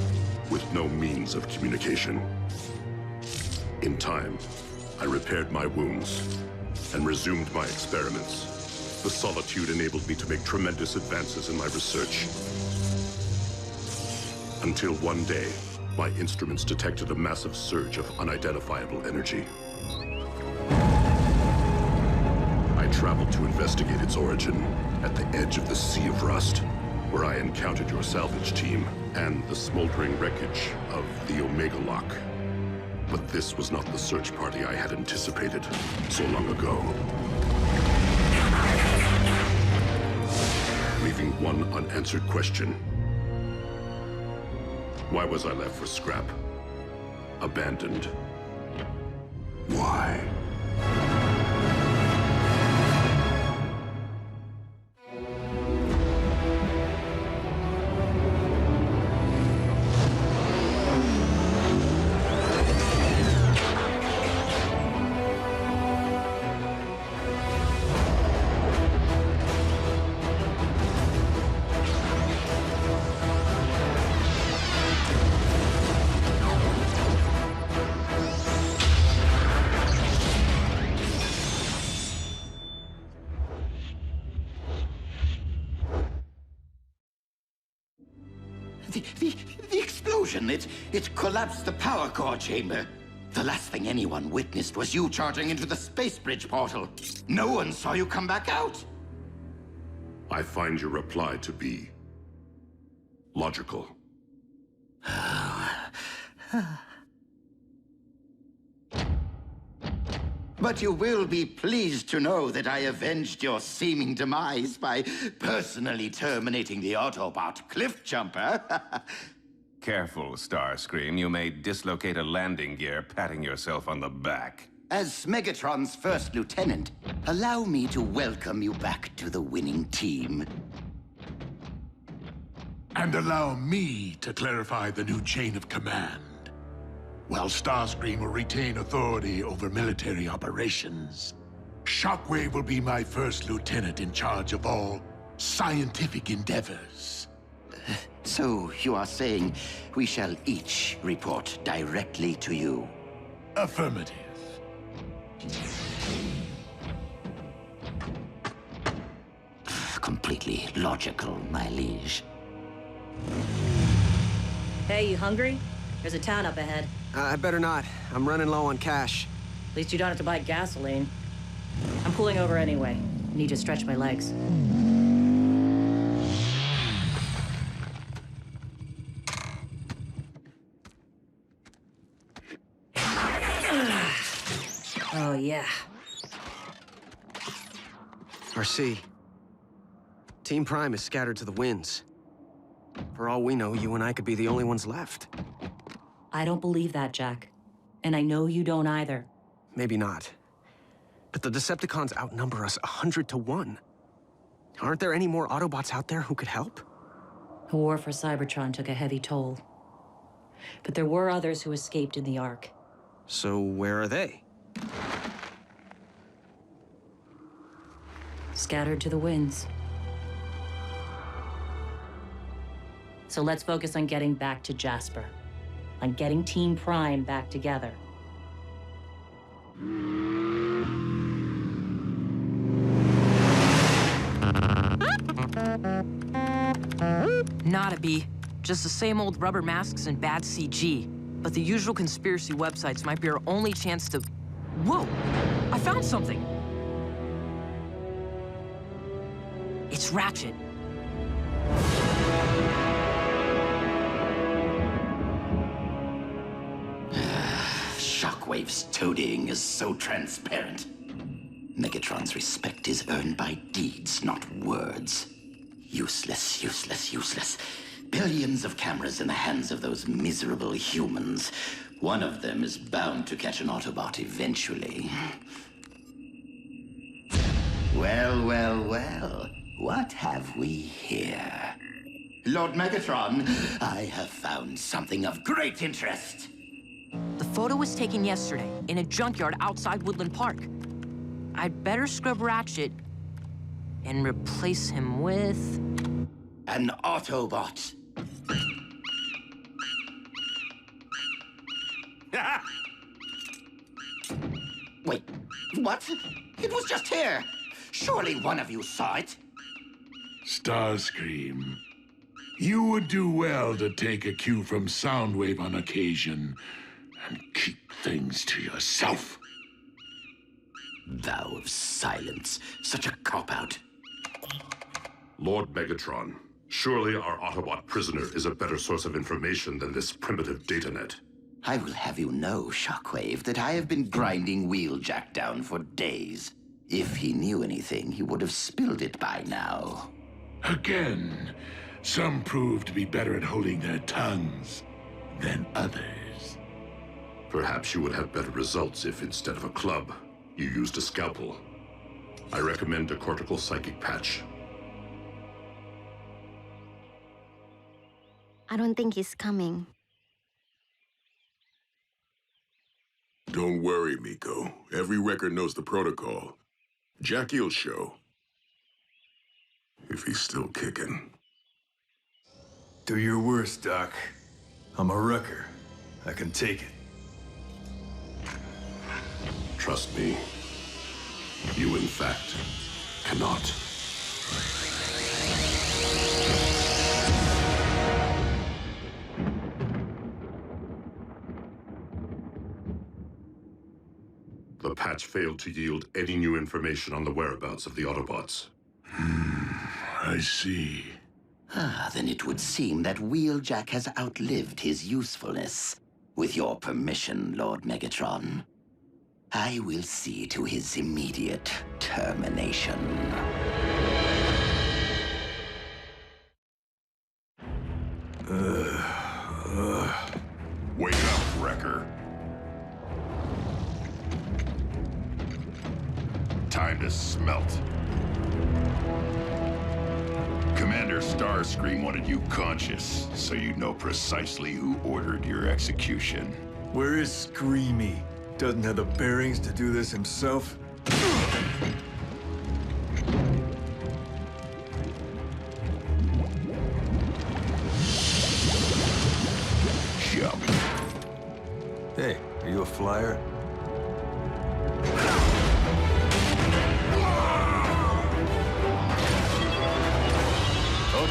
S12: with no means of communication. In time, I repaired my wounds and resumed my experiments. The solitude enabled me to make tremendous advances in my research. Until one day, My instruments detected a massive surge of unidentifiable energy. I traveled to investigate its origin at the edge of the Sea of Rust, where I encountered your salvage team and the smoldering wreckage of the Omega Lock. But this was not the search party I had anticipated so long ago. Leaving one unanswered question. Why was I left for scrap? Abandoned. Why?
S11: The explosion, it collapsed the power core chamber. The last thing anyone witnessed was you charging into the space bridge portal. No one saw you come back out.
S12: I find your reply to be logical.
S11: But you will be pleased to know that I avenged your seeming demise by personally terminating the Autobot cliff jumper.
S15: Careful, Starscream. You may dislocate a landing gear patting yourself on the back.
S11: As Megatron's first lieutenant, allow me to welcome you back to the winning team.
S19: And allow me to clarify the new chain of command. While Starscream will retain authority over military operations, Shockwave will be my first lieutenant in charge of all scientific endeavors.
S11: So you are saying we shall each report directly to you?
S19: Affirmative.
S11: Completely logical, my liege.
S2: Hey, you hungry? There's a town up ahead.
S9: I better not. I'm running low on cash.
S2: At least you don't have to buy gasoline. I'm pulling over anyway. Need to stretch my legs. Oh, yeah.
S9: RC. Team Prime is scattered to the winds. For all we know, you and I could be the only ones left.
S2: I don't believe that, Jack. And I know you don't either.
S9: Maybe not. But the Decepticons outnumber us 100 to 1. Aren't there any more Autobots out there who could help?
S2: The war for Cybertron took a heavy toll. But there were others who escaped in the Ark.
S9: So where are they?
S2: Scattered to the winds. So let's focus on getting back to Jasper. On getting Team Prime back together.
S18: Not a B. Just the same old rubber masks and bad CG. But the usual conspiracy websites might be our only chance to... Whoa! I found something! It's Ratchet.
S11: Shockwave's toadying is so transparent. Megatron's respect is earned by deeds, not words. Useless, useless, useless. Billions of cameras in the hands of those miserable humans. One of them is bound to catch an Autobot eventually. Well, well, well. What have we here? Lord Megatron, I have found something of great interest.
S18: The photo was taken yesterday in a junkyard outside Woodland Park. I'd better scrub Ratchet and replace him with...
S11: An Autobot. Wait, what? It was just here. Surely one of you saw it.
S19: Starscream,
S13: You would do well to take a cue from Soundwave on occasion and keep things to yourself.
S11: Vow of silence. Such a cop-out.
S7: Lord Megatron, surely our Autobot prisoner is a better source of information than this primitive datanet.
S11: I will have you know, Shockwave, that I have been grinding Wheeljack down for days. If he knew anything, he would have spilled it by now.
S13: Again, some prove to be better at holding their tongues than others.
S7: Perhaps you would have better results if, instead of a club, you used a scalpel. I recommend a cortical psychic patch.
S6: I don't think he's coming.
S12: Don't worry, Miko. Every record knows the protocol. Jackie'll show. If he's still kicking.
S5: Do your worst, Doc. I'm a wrecker. I can take it.
S7: Trust me. You, in fact, cannot. The patch failed to yield any new information on the whereabouts of the Autobots.
S13: I see.
S11: Ah, then it would seem that Wheeljack has outlived his usefulness. With your permission, Lord Megatron, I will see to his immediate termination.
S7: Wake up, Wrecker.
S4: Time to smelt. Commander Starscream wanted you conscious, so you know precisely who ordered your execution.
S5: Where is Screamy? Doesn't have the bearings to do this himself?
S4: Jump.
S5: Hey, are you a flyer?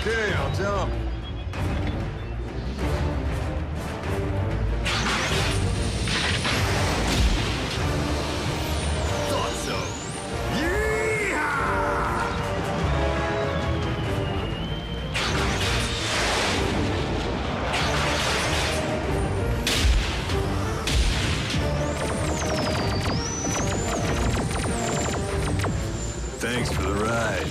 S5: Okay, I'll jump. Thought so. Thanks for the ride.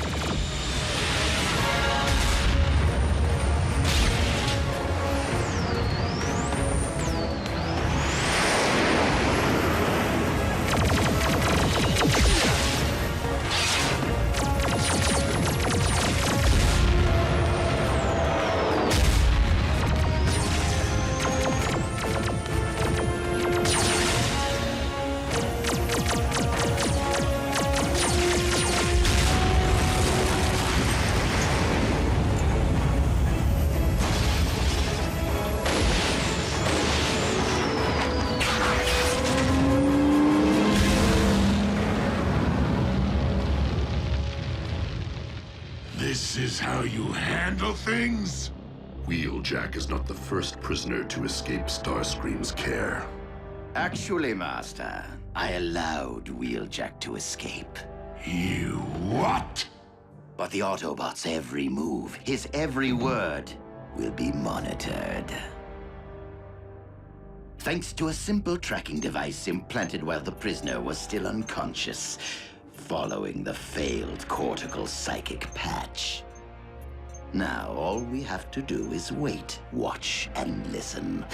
S13: This is how you handle things?
S7: Wheeljack is not the first prisoner to escape Starscream's care.
S11: Actually, Master, I allowed Wheeljack to escape.
S13: You what?
S11: But the Autobot's every move, his every word, will be monitored. Thanks to a simple tracking device implanted while the prisoner was still unconscious, following the failed cortical psychic patch. Now, all we have to do is wait, watch, and listen.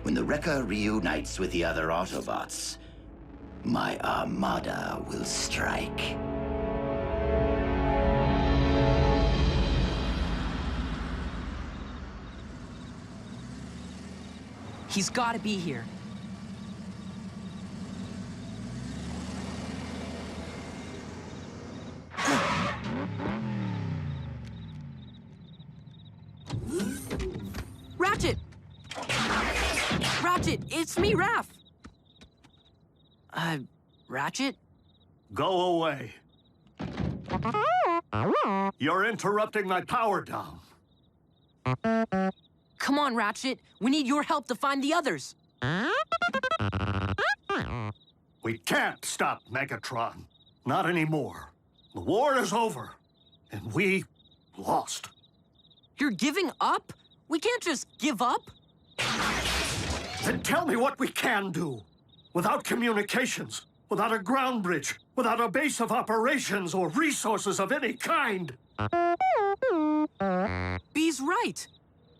S11: When the Wrecker reunites with the other Autobots, my Armada will strike.
S18: He's gotta be here. Ratchet! Ratchet, it's me, Raph! Ratchet?
S20: Go away. You're interrupting my power dome.
S18: Come on, Ratchet. We need your help to find the others.
S20: We can't stop Megatron. Not anymore. The war is over, and we lost.
S18: You're giving up? We can't just give up.
S20: Then tell me what we can do. Without communications, without a ground bridge, without a base of operations or resources of any kind.
S18: B's right.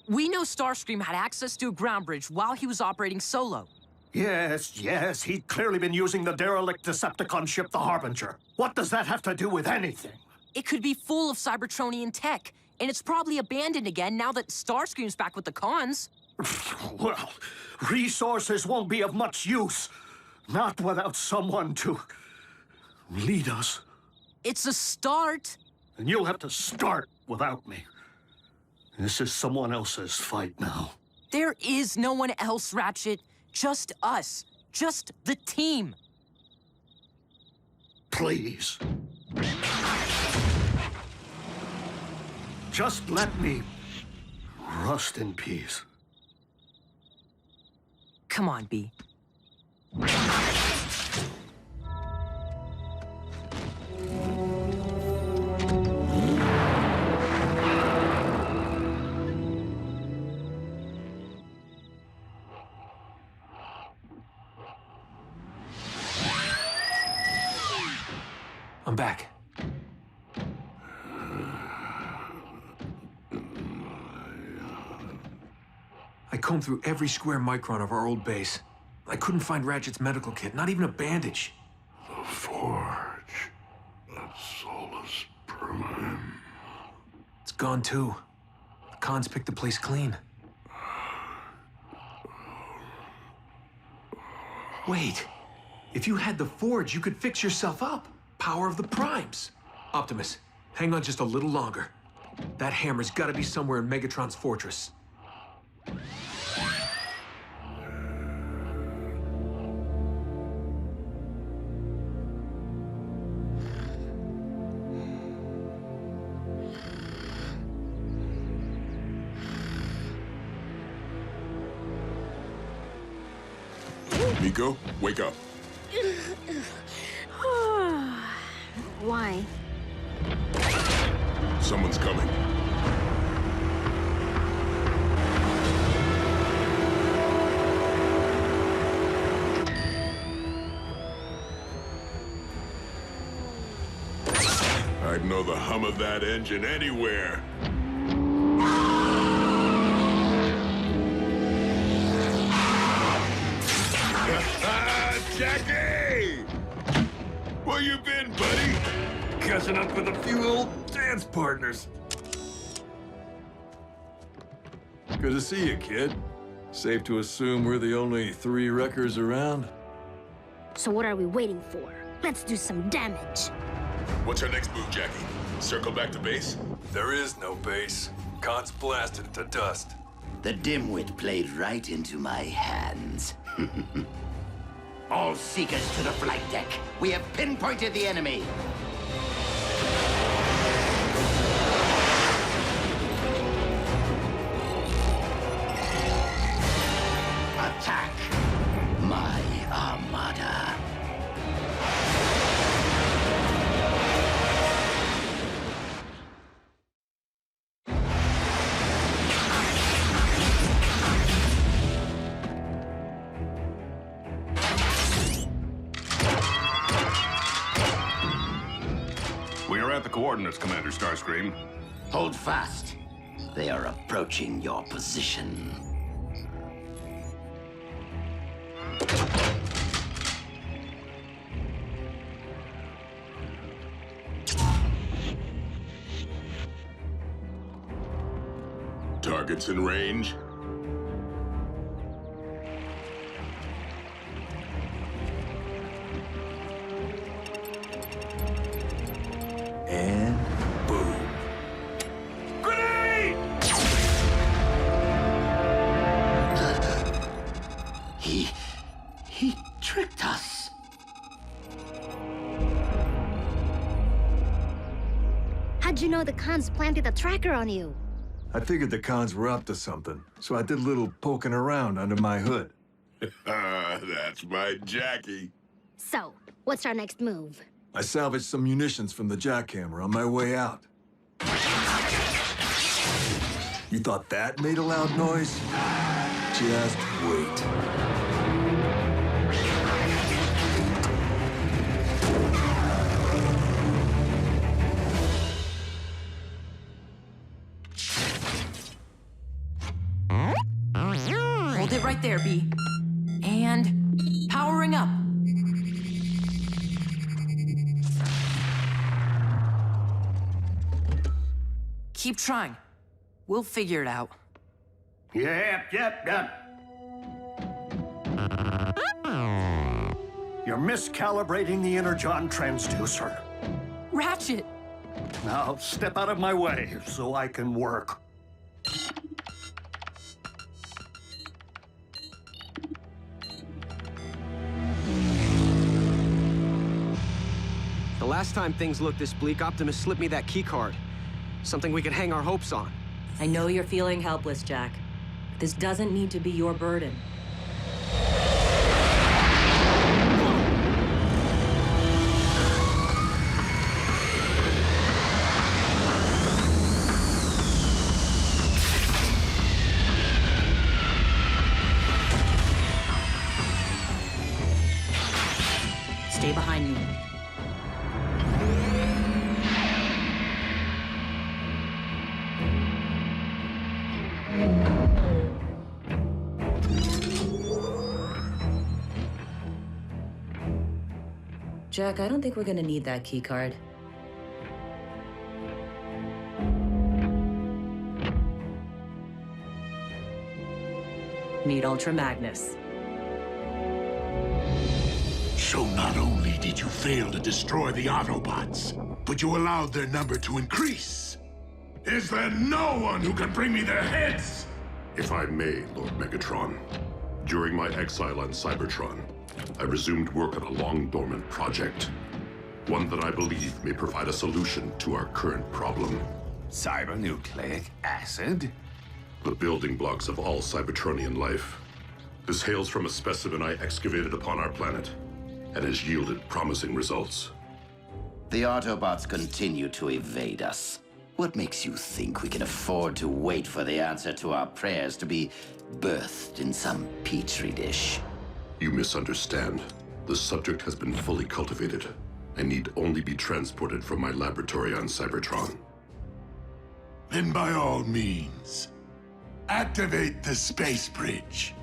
S18: We know Starscream had access to a ground bridge while he was operating solo.
S20: Yes, he'd clearly been using the derelict Decepticon ship, the Harbinger. What does that have to do with anything?
S18: It could be full of Cybertronian tech, and it's probably abandoned again now that Starscream's back with the cons.
S20: Well, resources won't be of much use. Not without someone to lead us.
S18: It's a start.
S20: And you'll have to start without me. This is someone else's fight now.
S18: There is no one else, Ratchet. Just us. Just the team.
S20: Please. Just let me rust in peace.
S18: Come on, B.
S16: I'm back. I combed through every square micron of our old base. I couldn't find Ratchet's medical kit, not even a bandage.
S13: The forge of Solus Prime.
S16: It's gone too. The cons picked the place clean. Wait, if you had the forge, you could fix yourself up. Power of the Primes. Optimus, hang on just a little longer. That hammer's gotta be somewhere in Megatron's fortress.
S12: Nico, wake up.
S6: Why?
S12: Someone's coming. I'd know the hum of that engine anywhere. Jackie! Where you been, buddy?
S5: Catching up with a few old dance partners. Good to see you, kid. Safe to assume we're the only 3 wreckers around?
S6: So what are we waiting for? Let's do some damage.
S12: What's our next move, Jackie? Circle back to base?
S5: There is no base. Cons blasted it to dust.
S11: The dimwit played right into my hands. All seekers to the flight deck. We have pinpointed the enemy. Attack my Armada.
S15: We are at the coordinates, Commander Starscream.
S11: Hold fast. They are approaching your position.
S12: Targets in range.
S5: And boom.
S11: Grenade! He tricked us.
S6: How'd you know the cons planted a tracker on you?
S5: I figured the cons were up to something, so I did a little poking around under my hood.
S12: That's my Jackie.
S6: So, what's our next move?
S5: I salvaged some munitions from the jackhammer on my way out. You thought that made a loud noise? Just wait.
S18: Hold it right there, B. And powering up. Keep trying. We'll figure it out.
S20: Yep. You're miscalibrating the Energon transducer.
S18: Ratchet!
S20: Now, step out of my way so I can work.
S9: The last time things looked this bleak, Optimus slipped me that keycard. Something we could hang our hopes on.
S2: I know you're feeling helpless, Jack. This doesn't need to be your burden. Stay behind me. Jack, I don't think we're gonna need that keycard. Need Ultra Magnus.
S19: So not only did you fail to destroy the Autobots, but you allowed their number to increase. Is there no one who can bring me their heads?
S12: If I may, Lord Megatron, during my exile on Cybertron, I resumed work on a long-dormant project. One that I believe may provide a solution to our current problem.
S15: Cybernucleic acid?
S12: The building blocks of all Cybertronian life. This hails from a specimen I excavated upon our planet, and has yielded promising results.
S11: The Autobots continue to evade us. What makes you think we can afford to wait for the answer to our prayers to be birthed in some petri dish?
S12: You misunderstand. The subject has been fully cultivated and need only be transported from my laboratory on Cybertron.
S19: Then by all means, activate the space bridge.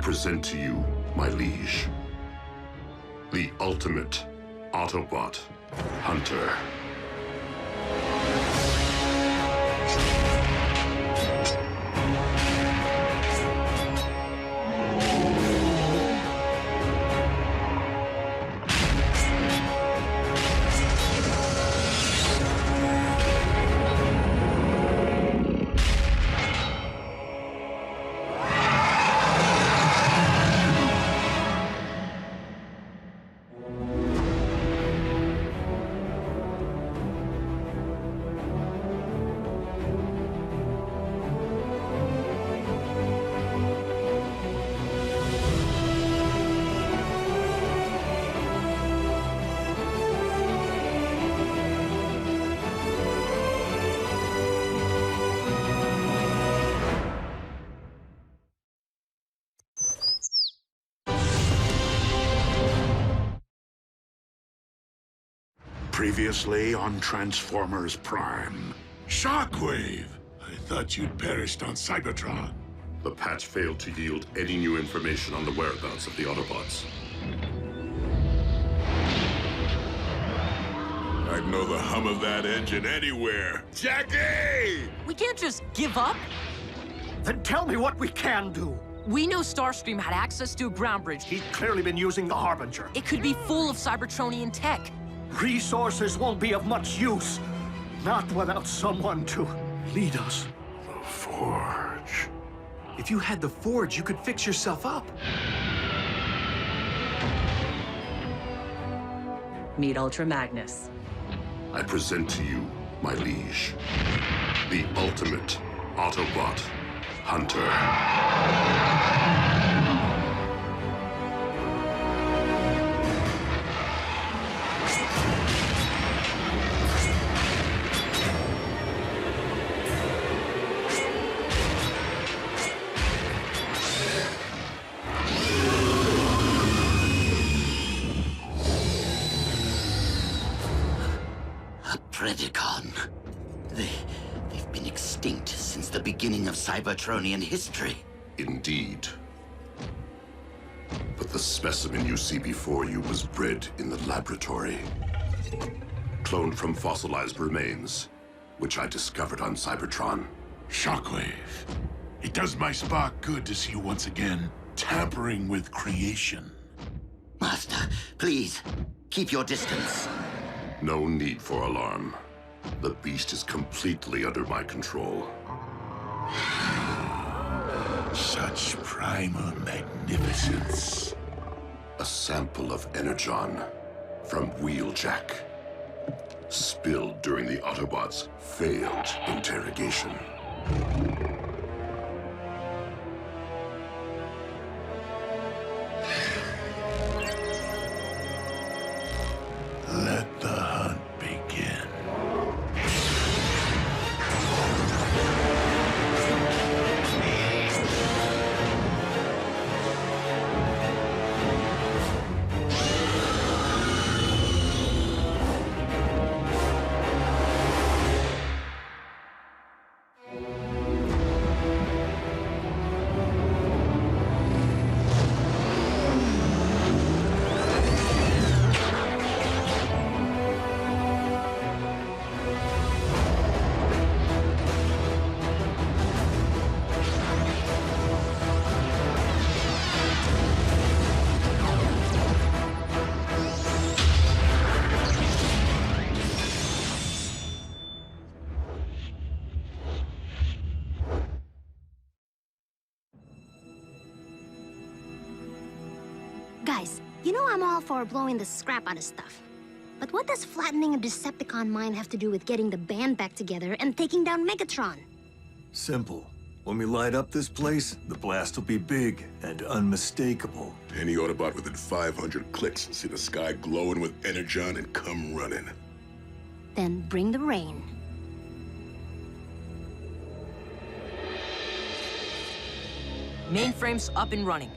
S12: Present to you, my liege, the ultimate Autobot hunter.
S1: Previously on Transformers Prime.
S19: Shockwave! I thought you'd perished on Cybertron.
S8: The patch failed to yield any new information on the whereabouts of the Autobots.
S12: I'd know the hum of that engine anywhere. Jackie!
S18: We can't just give up.
S20: Then tell me what we can do.
S18: We know Starscream had access to a ground bridge.
S20: He's clearly been using the Harbinger.
S18: It could be full of Cybertronian tech.
S20: Resources won't be of much use. Not without someone to lead us.
S19: The Forge.
S16: If you had the Forge, you could fix yourself up.
S2: Meet Ultra Magnus.
S8: I present to you, my liege, the ultimate Autobot hunter.
S11: Predacon. They've been extinct since the beginning of Cybertronian history.
S8: Indeed. But the specimen you see before you was bred in the laboratory. Cloned from fossilized remains, which I discovered on Cybertron.
S19: Shockwave. It does my spark good to see you once again tampering with creation.
S11: Master, please, keep your distance.
S8: No need for alarm. The beast is completely under my control.
S19: Such primal magnificence.
S8: A sample of Energon from Wheeljack. Spilled during the Autobots' failed interrogation.
S19: Let the hunt begin.
S6: Guys, you know I'm all for blowing the scrap out of stuff. But what does flattening a Decepticon mind have to do with getting the band back together and taking down Megatron?
S5: Simple. When we light up this place, the blast will be big and unmistakable.
S12: Any Autobot within 500 clicks will see the sky glowing with Energon and come running.
S6: Then bring the rain.
S18: Mainframe's up and running.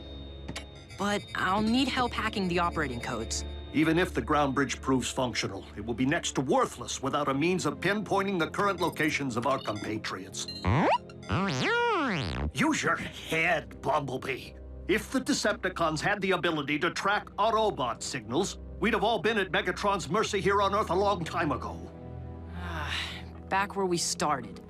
S18: But I'll need help hacking the operating codes.
S20: Even if the ground bridge proves functional, it will be next to worthless without a means of pinpointing the current locations of our compatriots. Use your head, Bumblebee. If the Decepticons had the ability to track Autobot signals, we'd have all been at Megatron's mercy here on Earth a long time ago.
S18: Back where we started.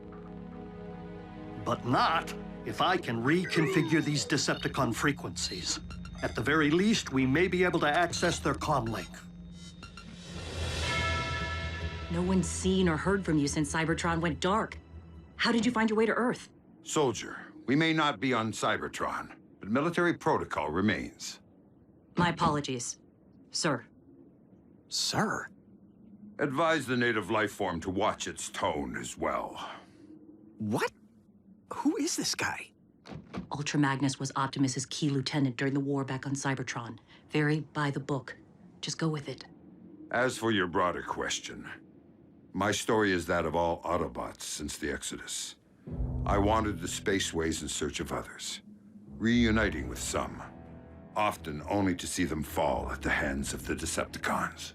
S20: But not if I can reconfigure these Decepticon frequencies. At the very least, we may be able to access their comm link.
S2: No one's seen or heard from you since Cybertron went dark. How did you find your way to Earth?
S22: Soldier, we may not be on Cybertron, but military protocol remains.
S2: My apologies, sir.
S16: Sir?
S22: Advise the native life form to watch its tone as well.
S16: What? Who is this guy?
S2: Ultra Magnus was Optimus's key lieutenant during the war back on Cybertron. Very by the book. Just go with it.
S22: As for your broader question, my story is that of all Autobots since the Exodus. I wandered the spaceways in search of others, reuniting with some, often only to see them fall at the hands of the Decepticons.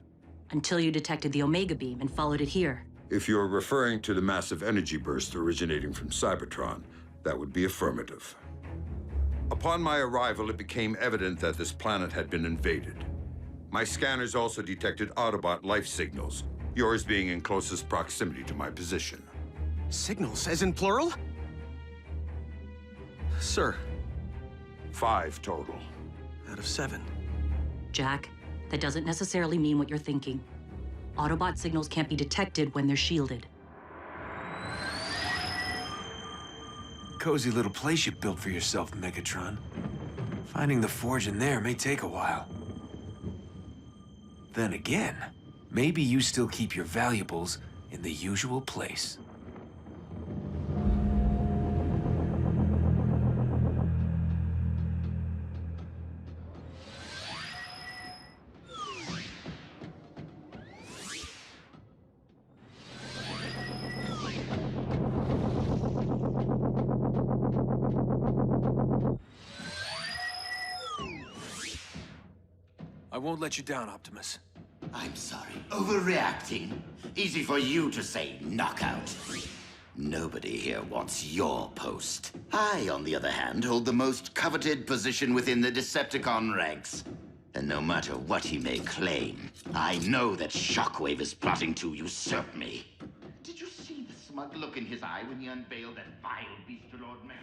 S2: until you detected the Omega Beam and followed it here.
S22: If you're referring to the massive energy burst originating from Cybertron, that would be affirmative. Upon my arrival, it became evident that this planet had been invaded. My scanners also detected Autobot life signals, yours being in closest proximity to my position.
S9: Signals, as in plural? Sir.
S22: 5 total.
S9: Out of 7.
S2: Jack, that doesn't necessarily mean what you're thinking. Autobot signals can't be detected when they're shielded.
S16: Cozy little place you built for yourself, Megatron. Finding the forge in there may take a while. Then again, maybe you still keep your valuables in the usual place. I won't let you down, Optimus.
S11: I'm sorry. Overreacting. Easy for you to say, knockout. Nobody here wants your post. I, on the other hand, hold the most coveted position within the Decepticon ranks. And no matter what he may claim, I know that Shockwave is plotting to usurp me. Did you see the smug look in his eye when he unveiled that vile beast to Lord Megatron?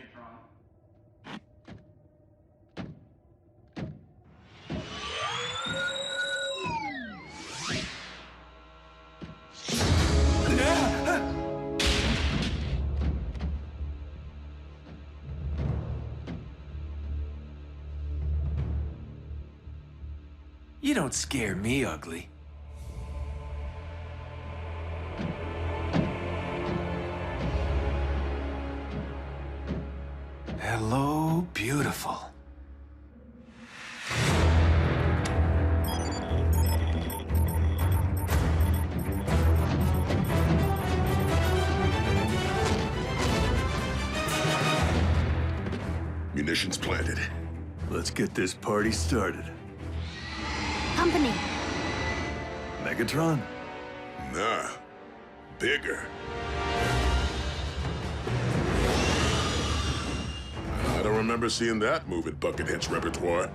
S16: You don't scare me, ugly. Hello, beautiful.
S12: Munitions planted.
S5: Let's get this party started.
S6: Company.
S5: Megatron?
S12: Nah. Bigger. I don't remember seeing that move in Buckethead's repertoire.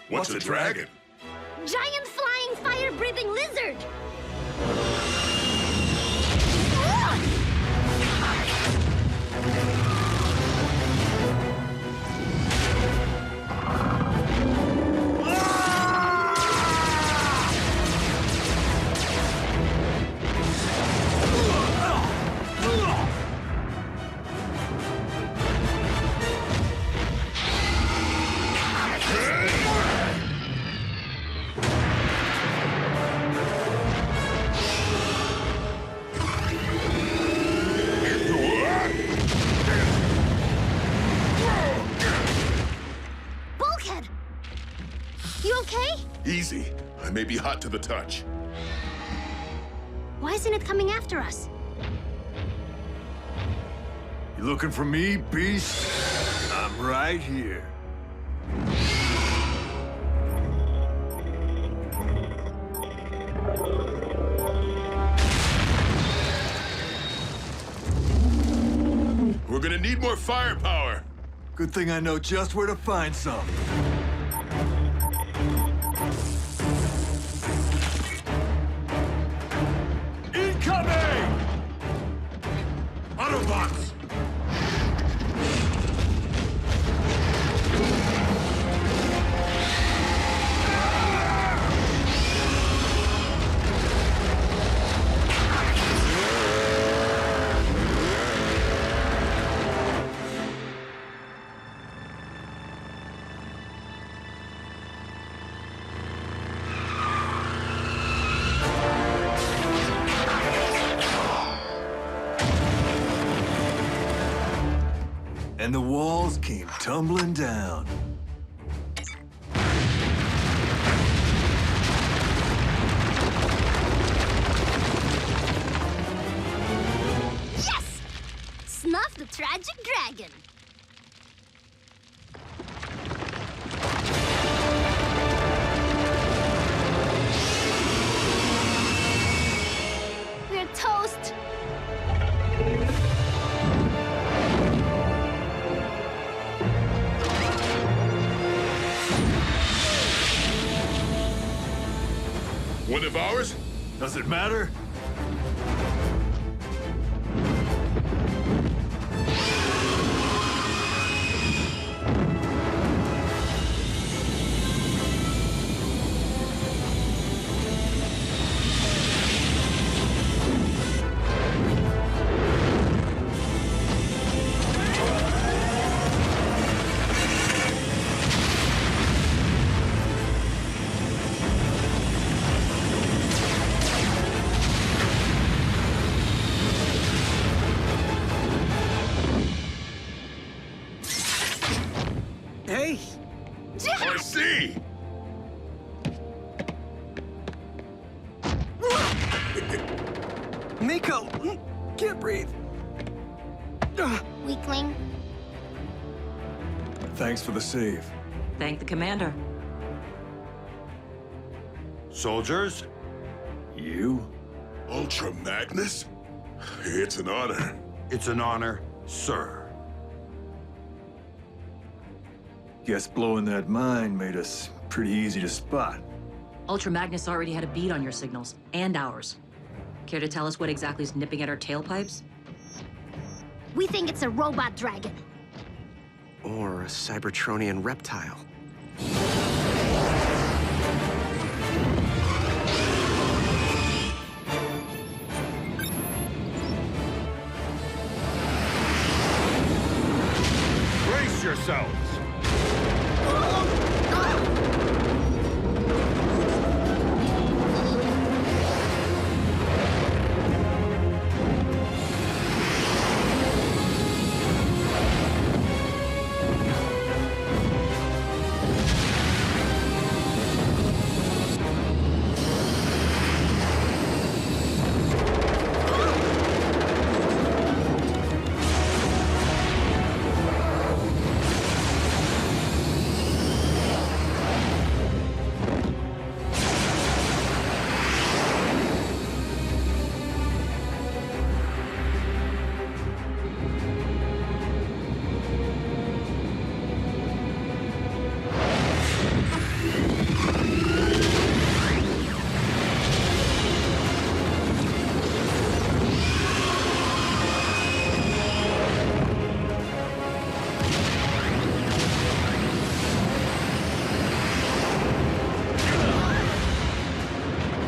S12: What's a dragon?
S6: Giant flying fire-breathing lizard!
S12: Easy. I may be hot to the touch.
S6: Why isn't it coming after us?
S5: You looking for me, beast? I'm right here.
S12: We're gonna need more firepower.
S5: Good thing I know just where to find some.
S7: Autobots!
S5: and the walls came tumbling down.
S6: Yes! Snuff the tragic dragon. We're toast.
S12: One of ours?
S5: Does it matter?
S20: Hey!
S12: I see!
S20: Nico! Can't breathe.
S6: Weakling.
S5: Thanks for the save.
S2: Thank the commander.
S22: Soldiers?
S5: You?
S12: Ultra Magnus? It's an honor.
S22: It's an honor, sir.
S5: Guess blowing that mine made us pretty easy to spot.
S2: Ultra Magnus already had a bead on your signals, and ours. Care to tell us what exactly is nipping at our tailpipes?
S6: We think it's a robot dragon.
S9: Or a Cybertronian reptile.
S3: Brace yourselves!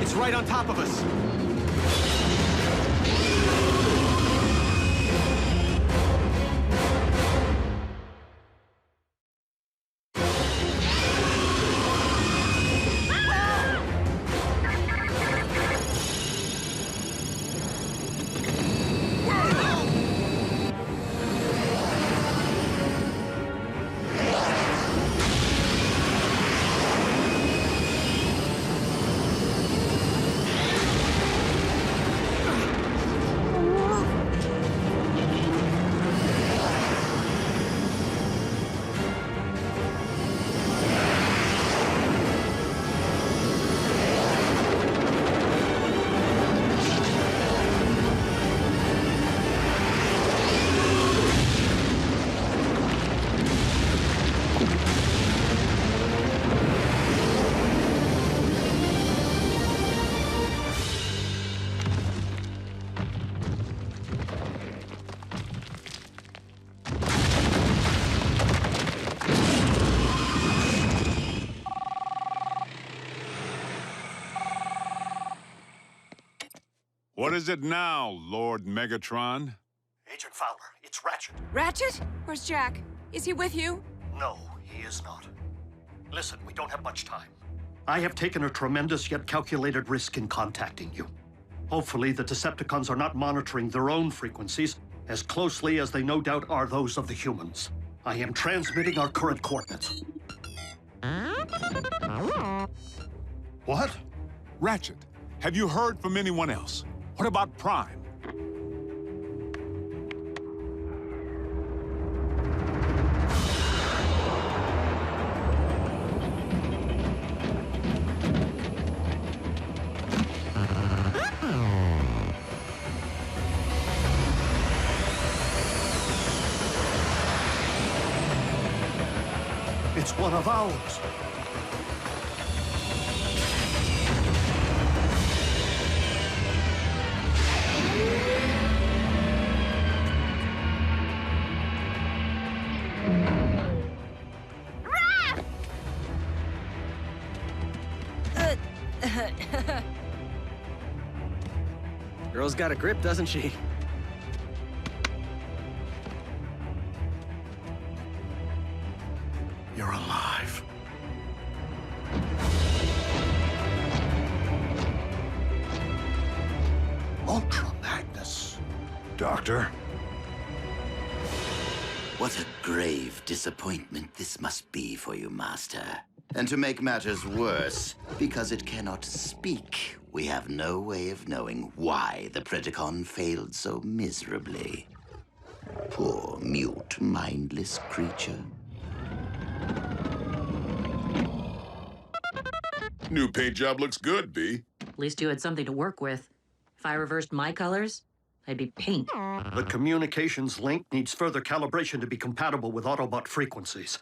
S20: It's right on top of us.
S3: What is it now, Lord Megatron?
S20: Agent Fowler, it's Ratchet.
S21: Ratchet? Where's Jack? Is he with you?
S20: No, he is not. Listen, we don't have much time. I have taken a tremendous yet calculated risk in contacting you. Hopefully, the Decepticons are not monitoring their own frequencies, as closely as they no doubt are those of the humans. I am transmitting our current coordinates. What?
S3: Ratchet, have you heard from anyone else? What about Prime?
S20: It's one of ours.
S9: Girl's got a grip, doesn't she?
S20: You're alive. Ultra Magnus.
S22: Doctor?
S11: What a grave disappointment this must be for you, Master. And to make matters worse, because it cannot speak, we have no way of knowing why the Predacon failed so miserably. Poor, mute, mindless creature.
S12: New paint job looks good, B.
S2: At least you had something to work with. If I reversed my colors, I'd be pink.
S20: The communications link needs further calibration to be compatible with Autobot frequencies.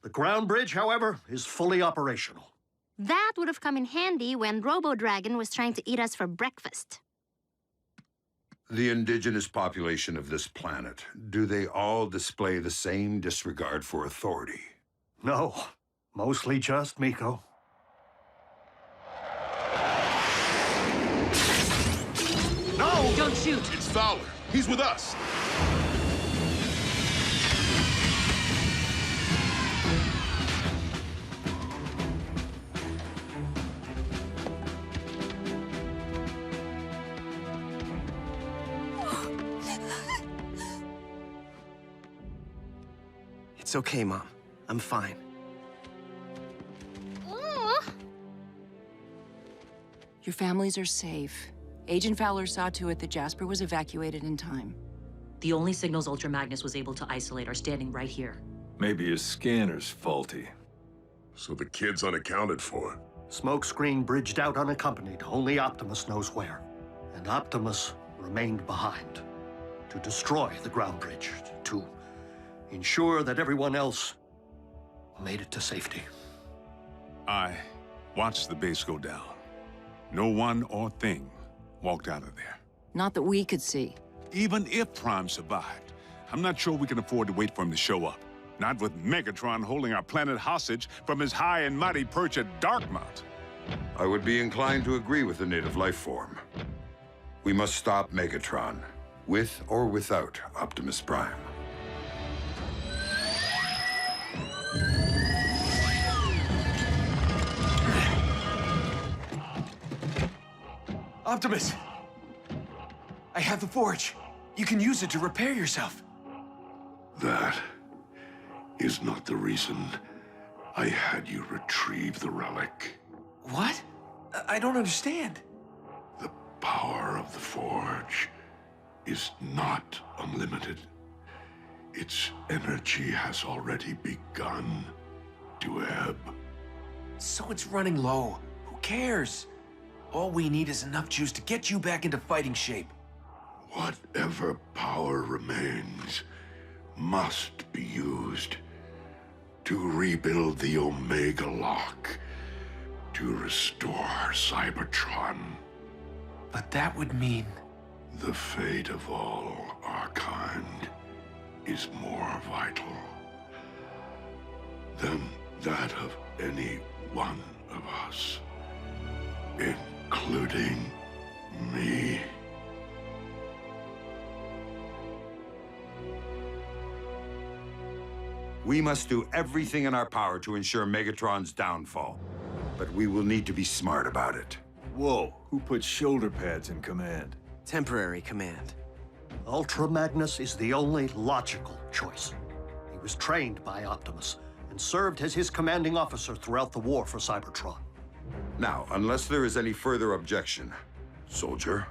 S20: The ground bridge, however, is fully operational.
S6: That would have come in handy when Robo-Dragon was trying to eat us for breakfast.
S22: The indigenous population of this planet, do they all display the same disregard for authority?
S20: No, mostly just Miko.
S2: No! Don't shoot!
S12: It's Fowler. He's with us.
S9: It's okay, Mom. I'm fine.
S21: Your families are safe. Agent Fowler saw to it that Jasper was evacuated in time.
S2: The only signals Ultra Magnus was able to isolate are standing right here.
S5: Maybe his scanner's faulty.
S12: So the kid's unaccounted for.
S20: Smokescreen bridged out unaccompanied. Only Optimus knows where. And Optimus remained behind. To destroy the ground bridge. To ensure that everyone else made it to safety.
S3: I watched the base go down. No one or thing walked out of there.
S21: Not that we could see.
S3: Even if Prime survived, I'm not sure we can afford to wait for him to show up. Not with Megatron holding our planet hostage from his high and mighty perch at Darkmount.
S22: I would be inclined to agree with the native life form. We must stop Megatron, with or without Optimus Prime.
S16: Optimus! I have the forge. You can use it to repair yourself.
S13: That is not the reason I had you retrieve the relic.
S16: What? I don't understand.
S13: The power of the forge is not unlimited. Its energy has already begun to ebb.
S16: So it's running low. Who cares? All we need is enough juice to get you back into fighting shape.
S13: Whatever power remains must be used to rebuild the Omega Lock, to restore Cybertron.
S16: But that would mean...
S13: The fate of all our kind is more vital than that of any one of us, including me.
S22: We must do everything in our power to ensure Megatron's downfall. But we will need to be smart about it.
S5: Whoa, who put shoulder pads in command?
S9: Temporary command.
S20: Ultra Magnus is the only logical choice. He was trained by Optimus and served as his commanding officer throughout the war for Cybertron.
S22: Now, unless there is any further objection, soldier,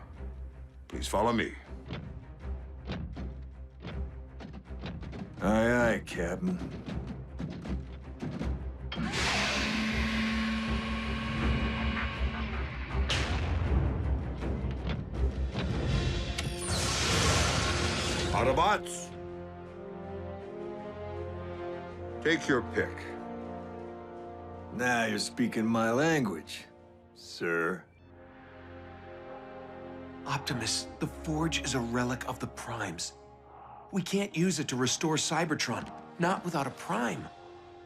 S22: please follow me.
S5: Aye, aye, Captain.
S22: Autobots, take your pick.
S5: Now you're speaking my language, sir.
S16: Optimus, the Forge is a relic of the Primes. We can't use it to restore Cybertron. Not without a Prime.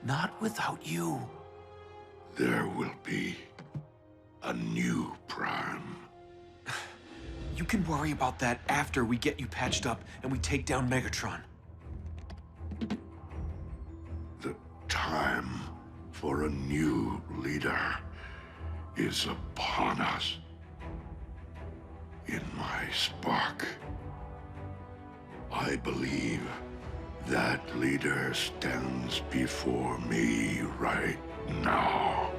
S16: Not without you.
S19: There will be a new Prime.
S16: You can worry about that after we get you patched up and we take down Megatron.
S19: The time for a new leader is upon us. In my spark, I believe that leader stands before me right now.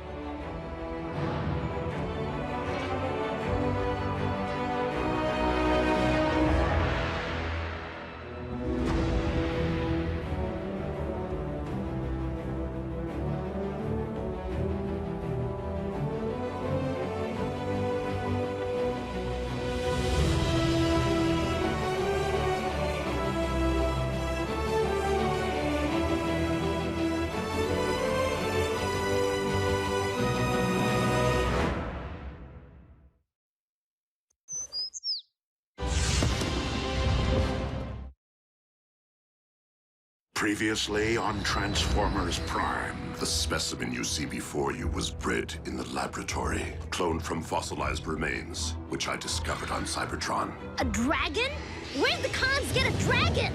S19: Previously on Transformers Prime.
S8: The specimen you see before you was bred in the laboratory, cloned from fossilized remains, which I discovered on Cybertron.
S6: A dragon? Where'd the cons get a dragon?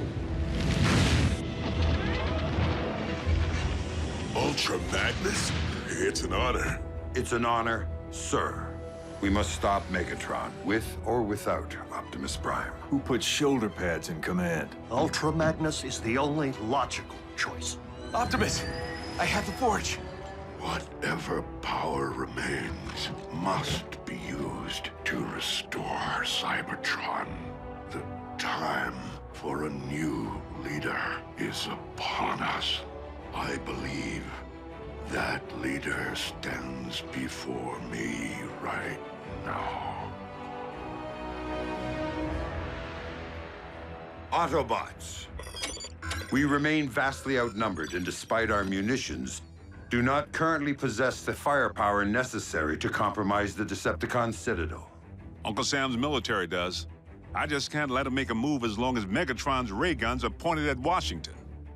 S12: Ultra Magnus? It's an honor.
S22: It's an honor, sir. We must stop Megatron, with or without Optimus Prime.
S5: Who put shoulder pads in command?
S20: Ultra Magnus is the only logical choice.
S16: Optimus, I have the Forge.
S19: Whatever power remains must be used to restore Cybertron. The time for a new leader is upon us. I believe that leader stands before me right now.
S22: Autobots, we remain vastly outnumbered, and despite our munitions, do not currently possess the firepower necessary to compromise the Decepticon Citadel.
S3: Uncle Sam's military does. I just can't let him make a move as long as Megatron's ray guns are pointed at Washington.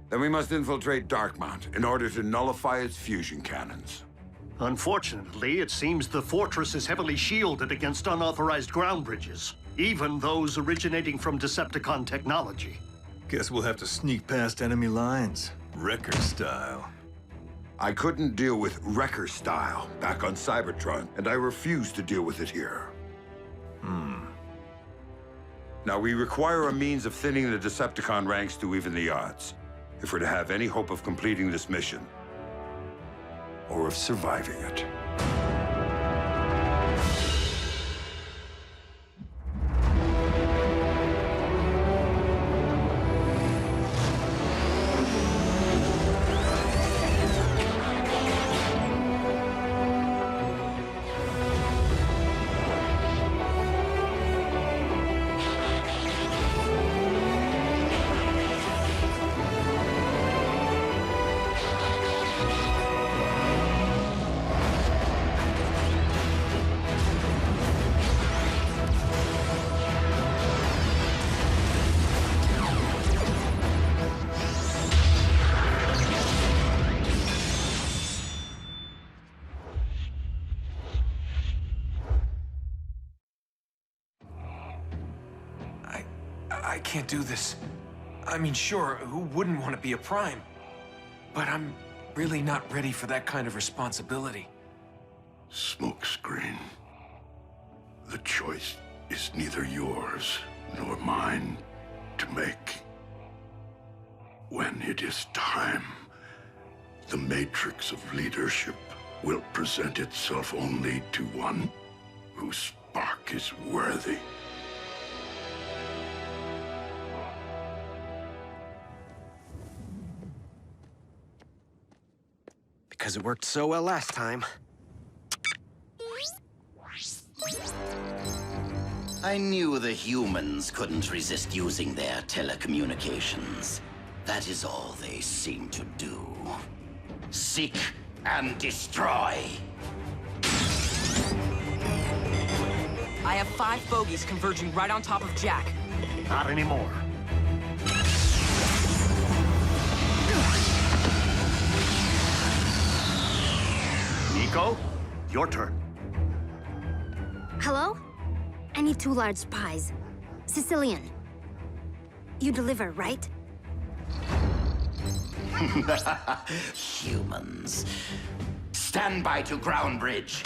S22: Then we must infiltrate Darkmount in order to nullify its fusion cannons.
S20: Unfortunately, it seems the fortress is heavily shielded against unauthorized ground bridges, even those originating from Decepticon technology.
S5: Guess we'll have to sneak past enemy lines, Wrecker style.
S22: I couldn't deal with Wrecker style back on Cybertron, and I refuse to deal with it here. Now, we require a means of thinning the Decepticon ranks to even the odds, if we're to have any hope of completing this mission, or of surviving it.
S16: I can't do this. I mean, sure, who wouldn't want to be a Prime? But I'm really not ready for that kind of responsibility.
S19: Smokescreen. The choice is neither yours nor mine.
S1: to make. When it is time, the matrix of leadership will present itself only to one whose spark is worthy.
S20: Because it worked so well last time.
S11: I knew the humans couldn't resist using their telecommunications. That is all they seem to do. Seek and destroy.
S18: I have 5 bogies converging right on top of Jack.
S20: Not anymore. Nico, your turn.
S6: Hello? I need 2 large pies. Sicilian. You deliver, right?
S11: Humans. Stand by to ground bridge.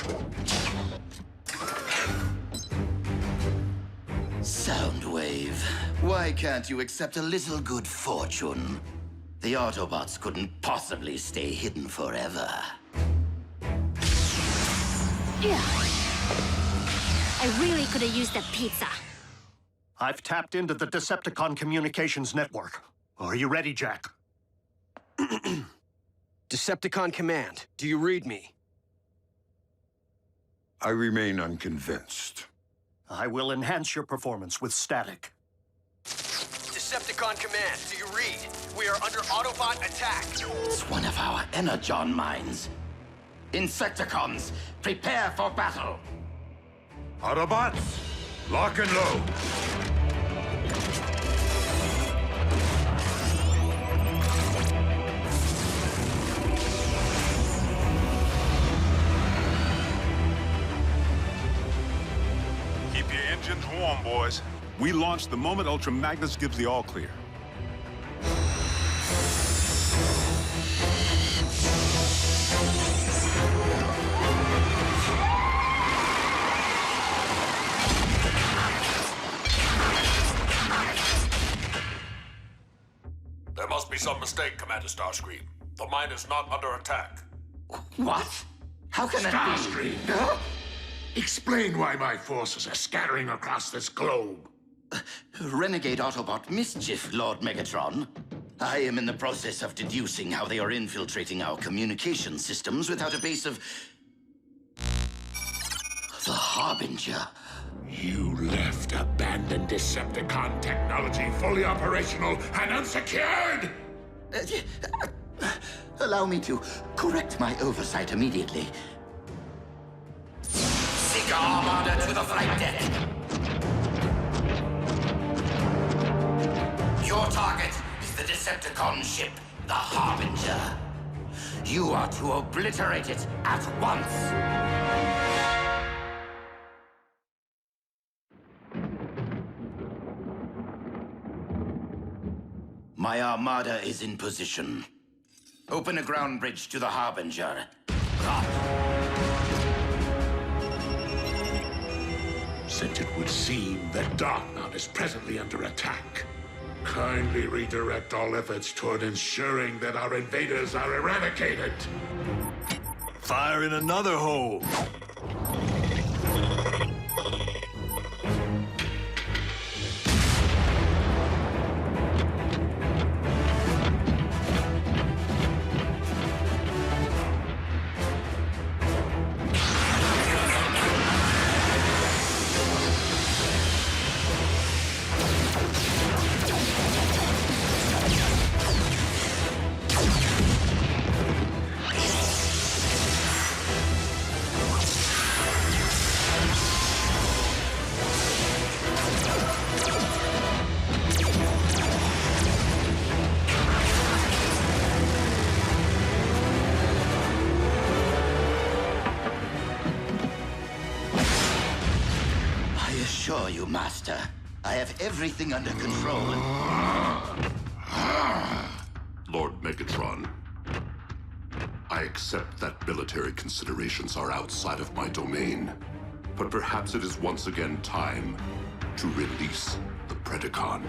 S11: Soundwave, why can't you accept a little good fortune? The Autobots couldn't possibly stay hidden forever.
S6: Yeah. I really could have used that pizza.
S20: I've tapped into the Decepticon communications network. Are you ready, Jack?
S10: Decepticon Command, do you read me?
S22: I remain unconvinced.
S20: I will enhance your performance with static.
S10: Decepticon Command, do you read? We are under Autobot attack.
S11: It's one of our Energon mines. Insecticons, prepare for battle.
S7: Autobots, lock and load.
S3: Keep your engines warm, boys. We launch the moment Ultra Magnus gives the all-clear.
S14: There must be some mistake, Commander Starscream. The mine is not under attack.
S11: What? How can that be?
S19: Starscream! Huh? Explain why my forces are scattering across this globe.
S11: Renegade Autobot mischief, Lord Megatron. I am in the process of deducing how they are infiltrating our communication systems without a base of... the Harbinger.
S19: You left abandoned Decepticon technology fully operational and unsecured!
S11: Allow me to correct my oversight immediately. Seek Armada to the flight deck. Your target is the Decepticon ship, the Harbinger. You are to obliterate it at once. My Armada is in position. Open a ground bridge to the Harbinger.
S19: Since it would seem that Darkmount is presently under attack, kindly redirect all efforts toward ensuring that our invaders are eradicated.
S5: Fire in another hole.
S11: Master. I have everything under control.
S8: Lord Megatron, I accept that military considerations are outside of my domain, but perhaps it is once again time to release the Predacon.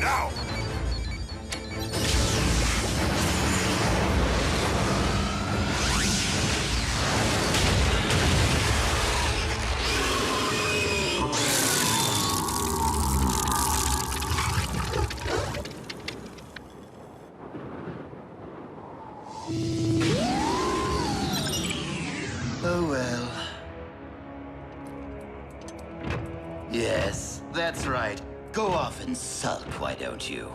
S12: Now!
S11: Oh well. Yes, that's right. Go off and sulk, why don't you?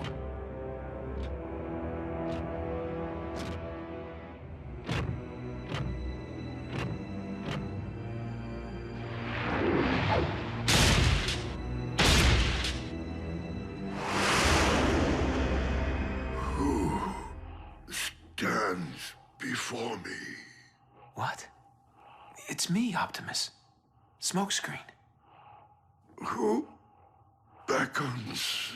S13: Who stands before me?
S16: What? It's me, Optimus. Smokescreen.
S13: Who beckons?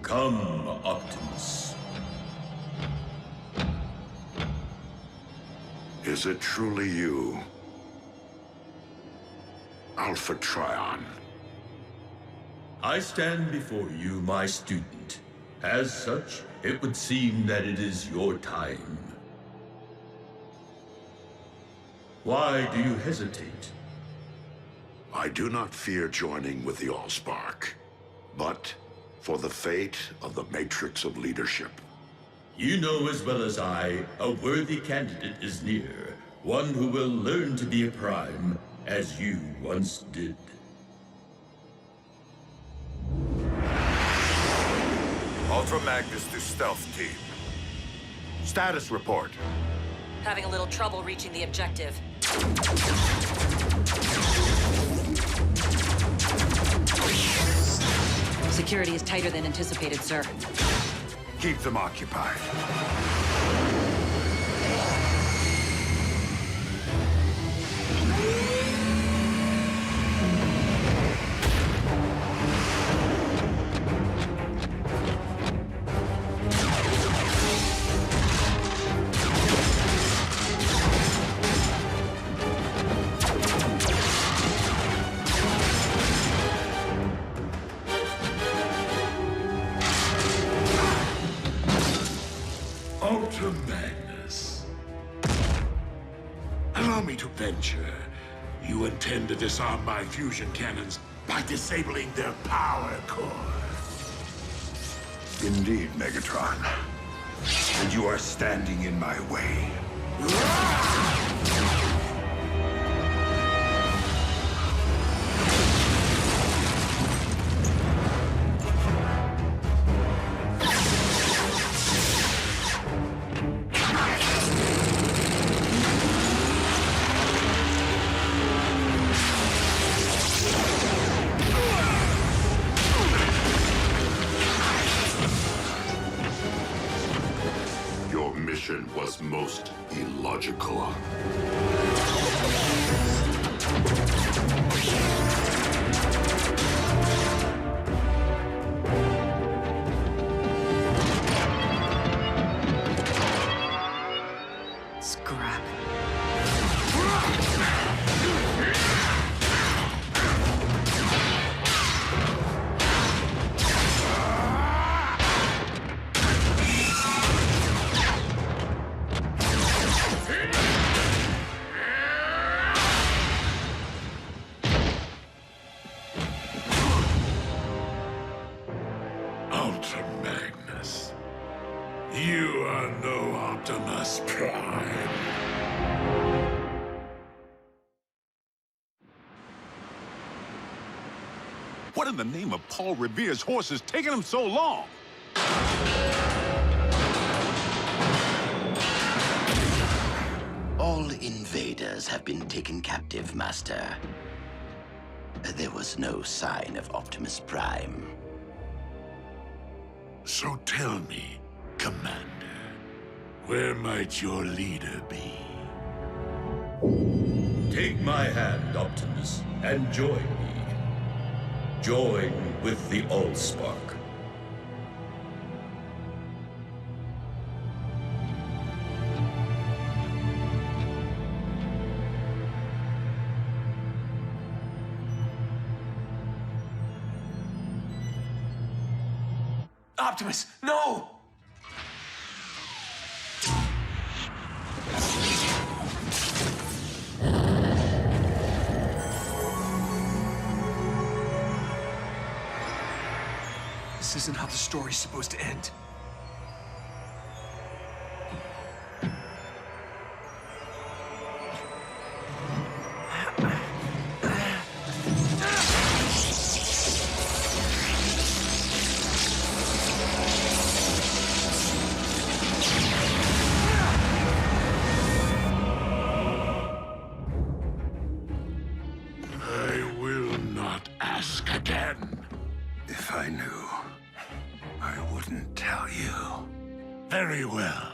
S4: Come, Optimus.
S1: Is it truly you, Alpha Trion?
S4: I stand before you, my student. As such, it would seem that it is your time. Why do you hesitate?
S1: I do not fear joining with the Allspark, but for the fate of the Matrix of Leadership.
S4: You know as well as I, a worthy candidate is near. One who will learn to be a Prime, as you once did.
S22: Ultra Magnus to Stealth Team. Status report.
S2: Having a little trouble reaching the objective. Security is tighter than anticipated, sir.
S22: Keep them occupied.
S13: Ultra Magnus. Allow me to venture. You intend to disarm my fusion cannons by disabling their power core.
S22: Indeed, Megatron. And you are standing in my way.
S8: Your mission was most illogical.
S18: Scrap.
S13: Ultra Magnus. You are no Optimus Prime.
S3: What in the name of Paul Revere's horse is taking him so long?
S11: All invaders have been taken captive, Master. There was no sign of Optimus Prime.
S19: So tell me, Commander, where might your leader be?
S4: Take my hand, Optimus, and join me. Join with the Allspark.
S16: Optimus, no! This isn't how the story's supposed to end.
S19: I will not ask again.
S13: If I knew, I wouldn't tell you.
S19: Very well.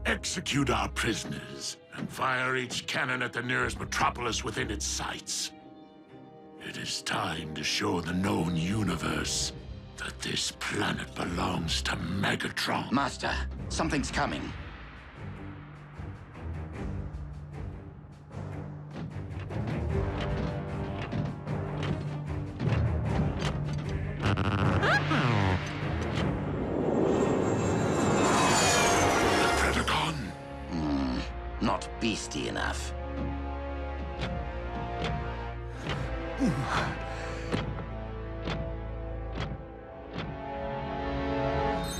S19: Execute our prisoners and fire each cannon at the nearest metropolis within its sights. It is time to show the known universe that this planet belongs to Megatron.
S11: Master, something's coming.
S19: Predacon?
S11: Not beastie enough.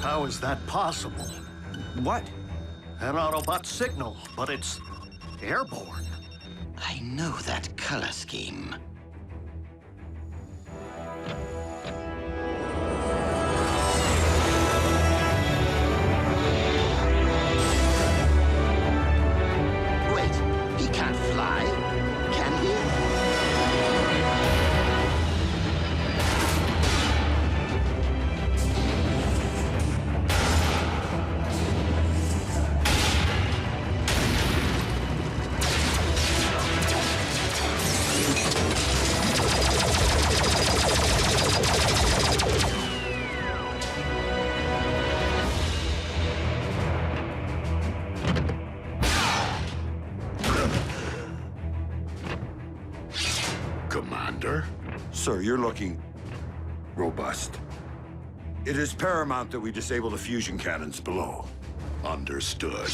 S20: How is that possible?
S9: What?
S20: An Autobot signal, but it's airborne.
S11: I know that color scheme. Wait, he can't fly, can he?
S1: Commander?
S22: Sir, you're looking robust. It is paramount that we disable the fusion cannons below.
S1: Understood.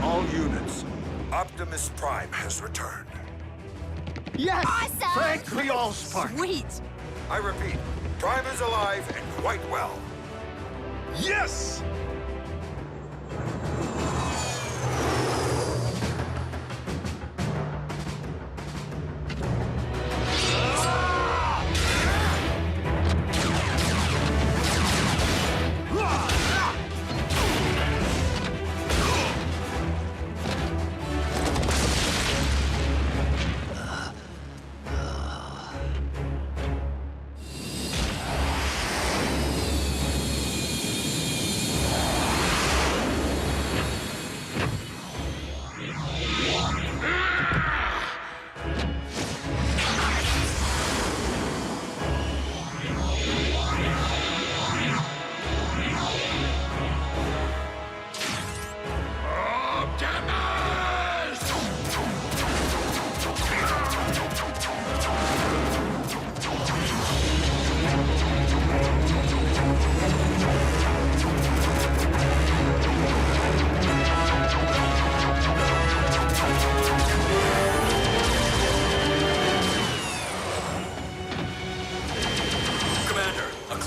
S22: All units, Optimus Prime has returned.
S20: Yes!
S6: Awesome!
S20: Thank the Allspark!
S18: Sweet!
S22: I repeat, Prime is alive and quite well.
S3: Yes!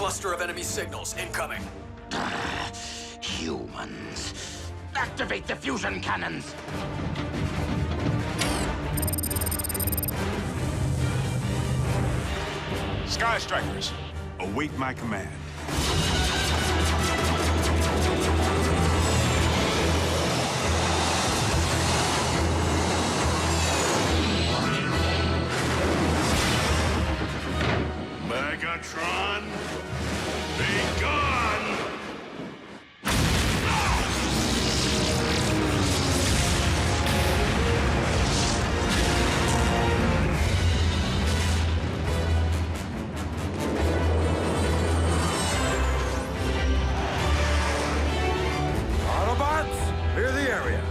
S10: cluster of enemy signals incoming.
S11: Humans. Activate the fusion cannons!
S3: Sky Strikers, await my command.
S7: Megatron, be gone!
S22: Autobots, clear the area.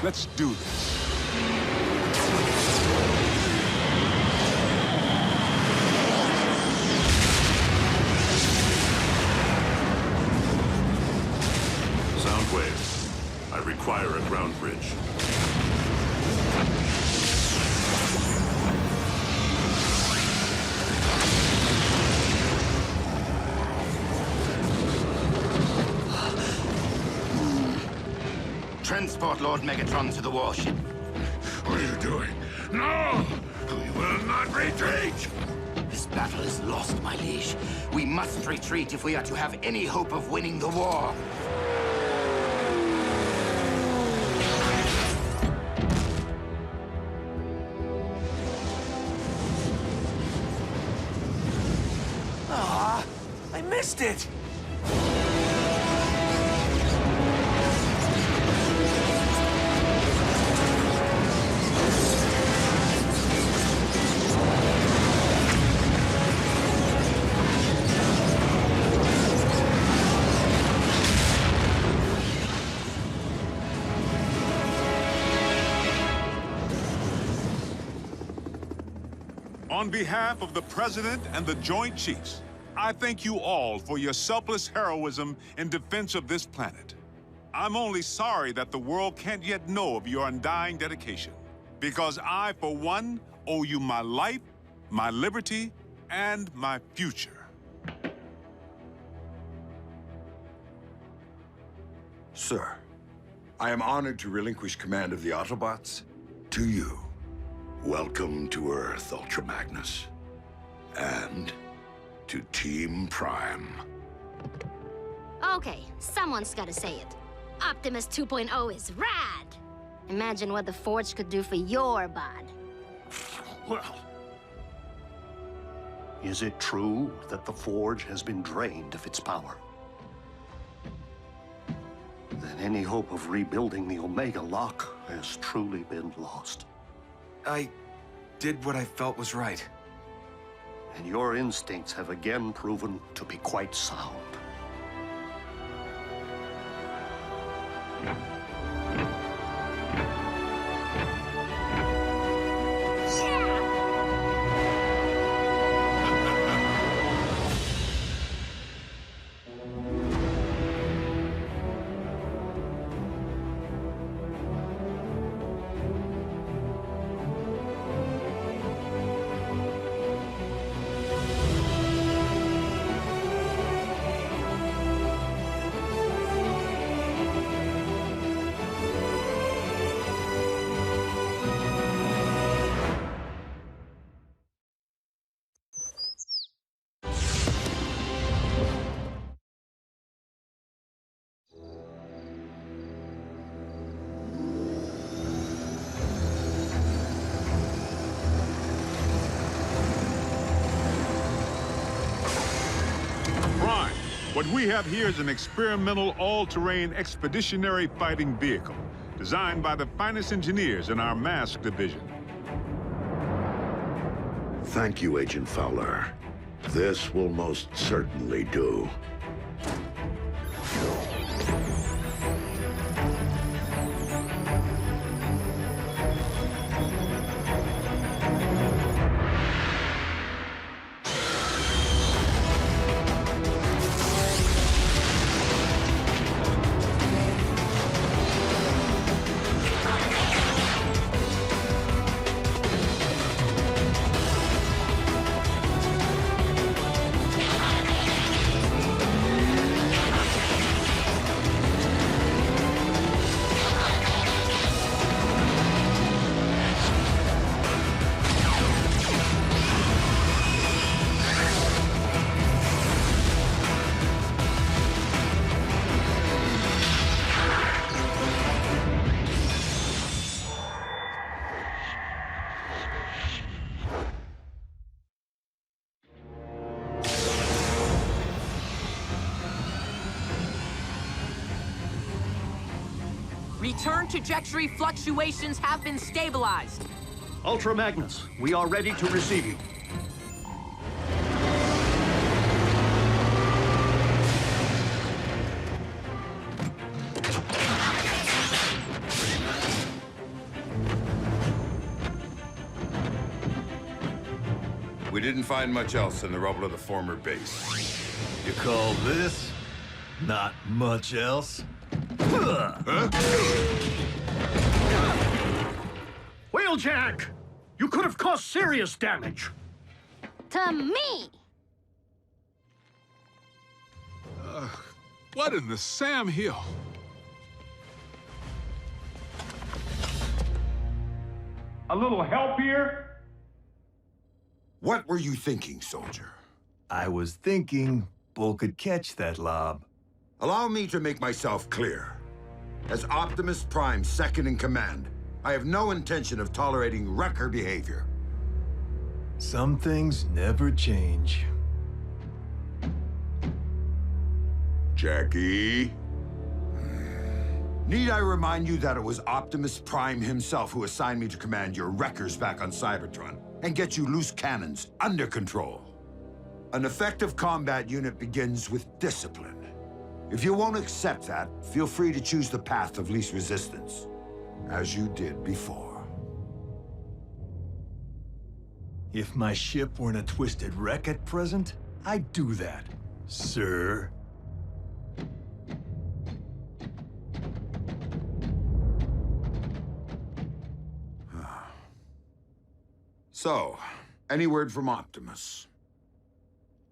S3: Let's do this.
S8: Soundwave, I require a ground bridge.
S11: Transport Lord Megatron to the warship.
S7: What are you doing? No! We will not retreat!
S11: This battle is lost, my liege. We must retreat if we are to have any hope of winning the war.
S16: Ah, I missed it!
S3: On behalf of the President and the Joint Chiefs, I thank you all for your selfless heroism in defense of this planet. I'm only sorry that the world can't yet know of your undying dedication, because I, for one, owe you my life, my liberty, and my future.
S22: Sir, I am honored to relinquish command of the Autobots to you.
S1: Welcome to Earth, Ultra Magnus. And to Team Prime.
S6: Okay, someone's gotta say it. Optimus 2.0 is rad! Imagine what the Forge could do for your bod.
S20: Well, is it true that the Forge has been drained of its power? Then any hope of rebuilding the Omega Lock has truly been lost.
S16: I did what I felt was right.
S20: And your instincts have again proven to be quite sound.
S3: What we have here is an experimental, all-terrain expeditionary fighting vehicle designed by the finest engineers in our mask division.
S1: Thank you, Agent Fowler. This will most certainly do.
S18: Return trajectory fluctuations have been stabilized.
S20: Ultra Magnus, we are ready to receive you.
S22: We didn't find much else in the rubble of the former base.
S5: You call this not much else?
S20: Wheeljack! You could have caused serious damage.
S6: To me!
S3: What in the Sam Hill?
S20: A little help here?
S22: What were you thinking, soldier?
S5: I was thinking Bull could catch that lob.
S22: Allow me to make myself clear. As Optimus Prime's second in command, I have no intention of tolerating wrecker behavior.
S5: Some things never change.
S12: Jackie?
S22: Need I remind you that it was Optimus Prime himself who assigned me to command your wreckers back on Cybertron and get you loose cannons under control? An effective combat unit begins with discipline. If you won't accept that, feel free to choose the path of least resistance, as you did before.
S5: If my ship weren't a twisted wreck at present, I'd do that, sir.
S22: So, any word from Optimus?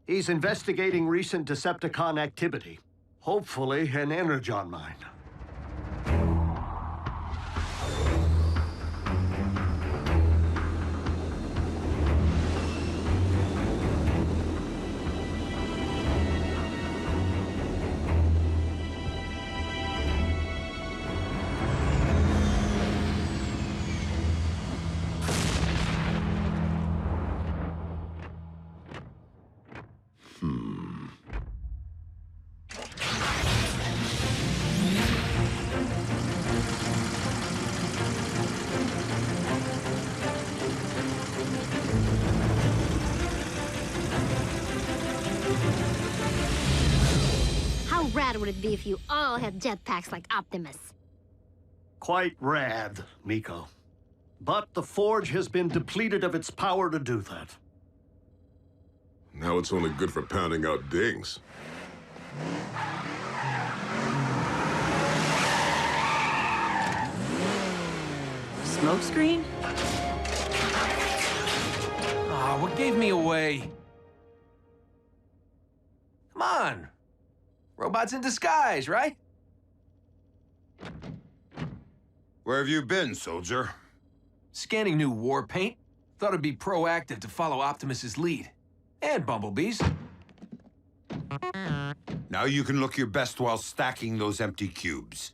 S20: He's investigating recent Decepticon activity. Hopefully, an Energon mine.
S6: How rad would it be if you all had jetpacks like Optimus?
S20: Quite rad, Miko. But the Forge has been depleted of its power to do that.
S12: Now it's only good for pounding out dings.
S21: Smokescreen?
S16: Ah, what gave me away? Come on. Robots in disguise, right?
S22: Where have you been, soldier?
S16: Scanning new war paint. Thought it'd be proactive to follow Optimus's lead. And Bumblebee's.
S22: Now you can look your best while stacking those empty cubes.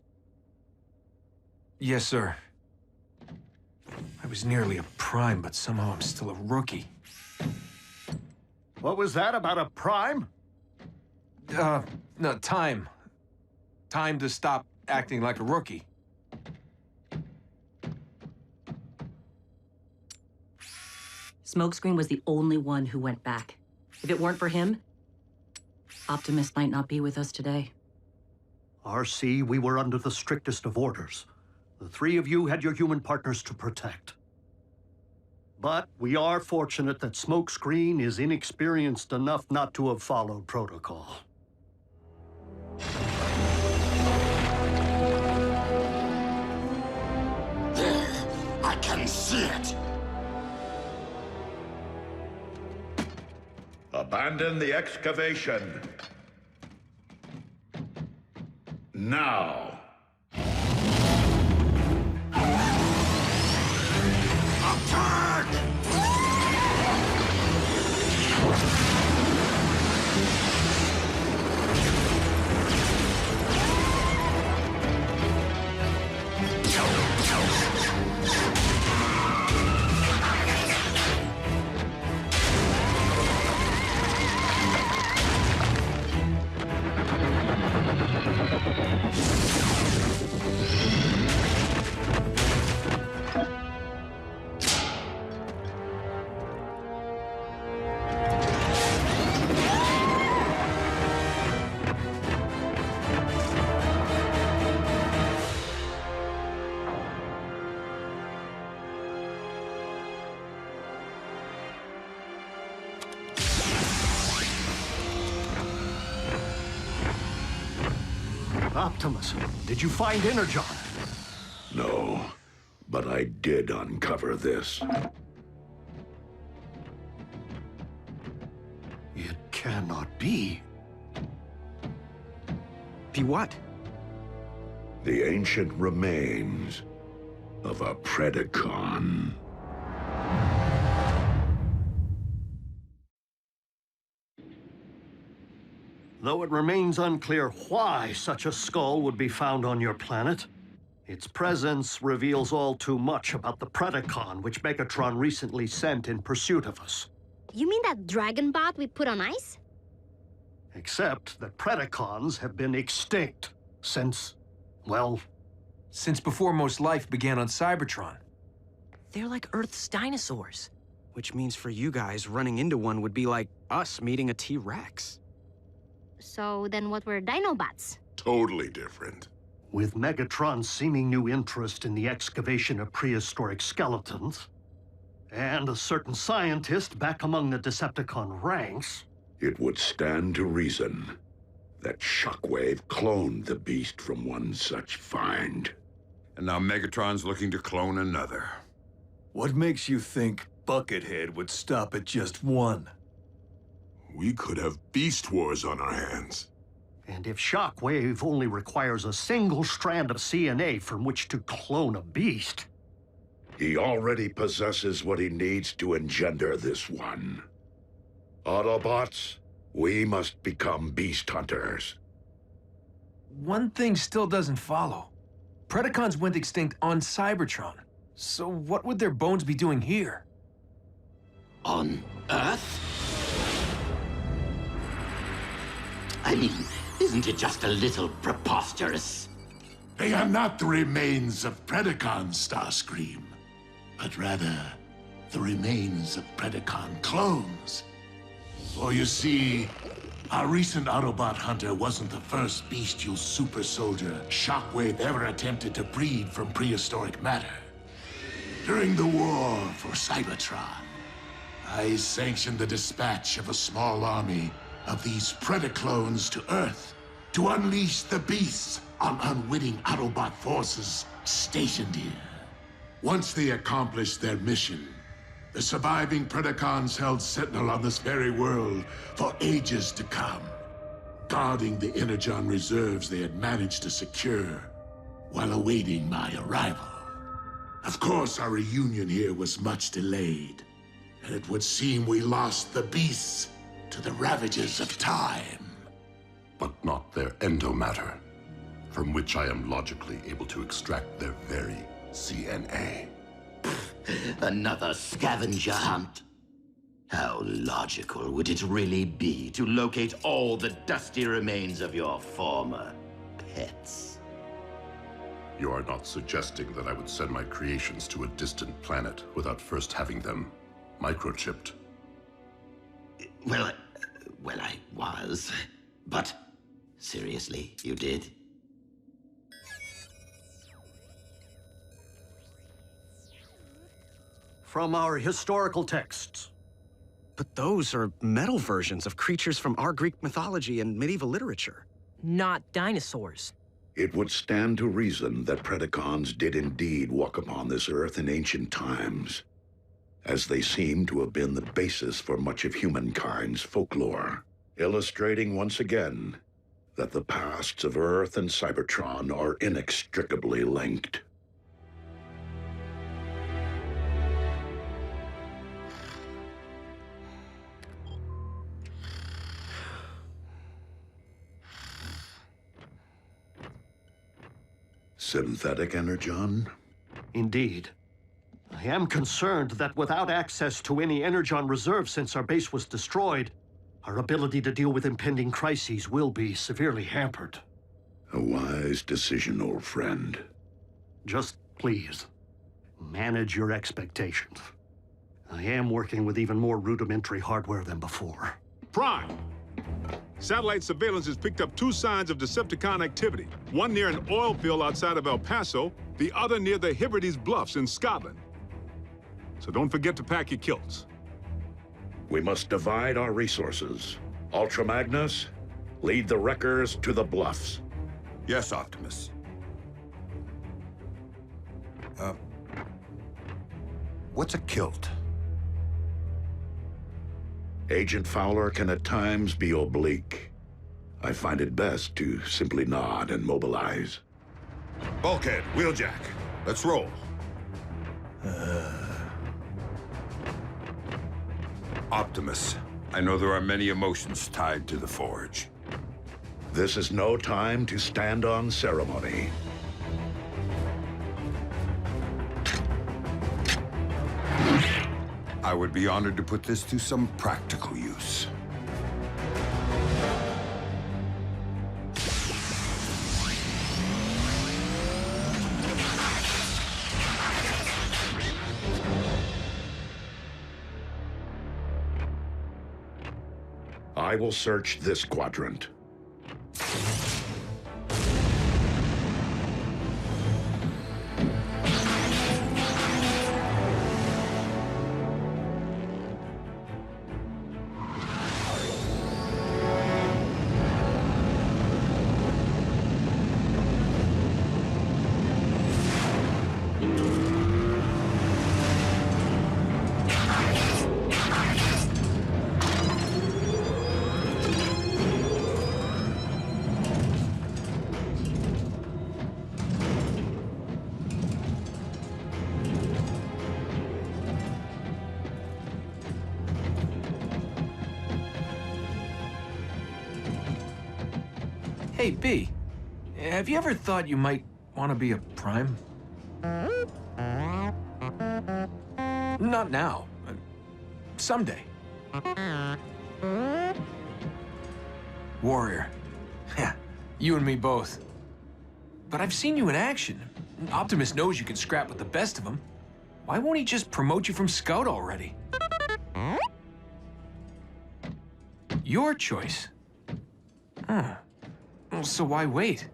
S16: Yes, sir. I was nearly a Prime, but somehow I'm still a rookie.
S20: What was that about a Prime?
S16: No, time. Time to stop acting like a rookie.
S2: Smokescreen was the only one who went back. If it weren't for him, Optimus might not be with us today.
S20: RC, we were under the strictest of orders. The three of you had your human partners to protect. But we are fortunate that Smokescreen is inexperienced enough not to have followed protocol.
S11: There! I can see it!
S1: Abandon the excavation. Now.
S11: Attack!
S20: Optimus, did you find Energon?
S1: No, but I did uncover this.
S20: It cannot be.
S9: Be what?
S1: The ancient remains of a Predacon.
S20: Though it remains unclear why such a skull would be found on your planet, its presence reveals all too much about the Predacon which Megatron recently sent in pursuit of us.
S6: You mean that dragon bot we put on ice?
S20: Except that Predacons have been extinct since, well...
S16: Since before most life began on Cybertron.
S18: They're like Earth's dinosaurs.
S9: Which means for you guys, running into one would be like us meeting a T-Rex.
S6: So then what were Dinobots?
S12: Totally different.
S20: With Megatron's seeming new interest in the excavation of prehistoric skeletons, and a certain scientist back among the Decepticon ranks...
S1: It would stand to reason that Shockwave cloned the beast from one such find.
S22: And now Megatron's looking to clone another.
S5: What makes you think Buckethead would stop at just one?
S12: We could have beast wars on our hands.
S20: And if Shockwave only requires a single strand of CNA from which to clone a beast...
S1: He already possesses what he needs to engender this one. Autobots, we must become beast hunters.
S16: One thing still doesn't follow. Predacons went extinct on Cybertron. So what would their bones be doing here?
S11: On Earth? I mean, isn't it just a little preposterous?
S19: They are not the remains of Predacons, Starscream, but rather the remains of Predacon clones. For you see, our recent Autobot hunter wasn't the first bestial super soldier Shockwave ever attempted to breed from prehistoric matter. During the war for Cybertron, I sanctioned the dispatch of a small army of these Predaclones to Earth to unleash the beasts on unwitting Autobot forces stationed here. Once they accomplished their mission, the surviving Predacons held sentinel on this very world for ages to come, guarding the Energon reserves they had managed to secure while awaiting my arrival. Of course, our reunion here was much delayed, and it would seem we lost the beasts to the ravages of time.
S8: But not their endomatter, from which I am logically able to extract their very CNA.
S11: Another scavenger hunt? How logical would it really be to locate all the dusty remains of your former pets?
S8: You are not suggesting that I would send my creations to a distant planet without first having them microchipped?
S11: Well, I was. But seriously, you did?
S20: From our historical texts.
S9: But those are metal versions of creatures from our Greek mythology and medieval literature.
S18: Not dinosaurs.
S1: It would stand to reason that Predacons did indeed walk upon this Earth in ancient times, as they seem to have been the basis for much of humankind's folklore, illustrating once again that the pasts of Earth and Cybertron are inextricably linked. Synthetic Energon?
S20: Indeed. I am concerned that without access to any Energon reserve since our base was destroyed, our ability to deal with impending crises will be severely hampered.
S1: A wise decision, old friend.
S20: Just please, manage your expectations. I am working with even more rudimentary hardware than before.
S3: Prime! Satellite surveillance has picked up 2 signs of Decepticon activity. One near an oil field outside of El Paso, the other near the Hebrides Bluffs in Scotland. So don't forget to pack your kilts.
S1: We must divide our resources. Ultra Magnus, lead the Wreckers to the Bluffs.
S22: Yes, Optimus. What's a kilt?
S1: Agent Fowler can at times be oblique. I find it best to simply nod and mobilize.
S22: Bulkhead, Wheeljack, let's roll. Optimus, I know there are many emotions tied to the Forge.
S1: This is no time to stand on ceremony.
S22: I would be honored to put this to some practical use.
S1: I will search this quadrant.
S16: Hey, B, have you ever thought you might want to be a Prime? Not now. Someday. Warrior. Yeah, you and me both. But I've seen you in action. Optimus knows you can scrap with the best of them. Why won't he just promote you from Scout already? Your choice. Huh. Well, so why wait?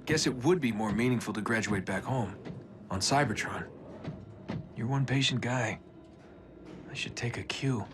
S16: Guess it would be more meaningful to graduate back home, on Cybertron. You're one patient guy. I should take a cue.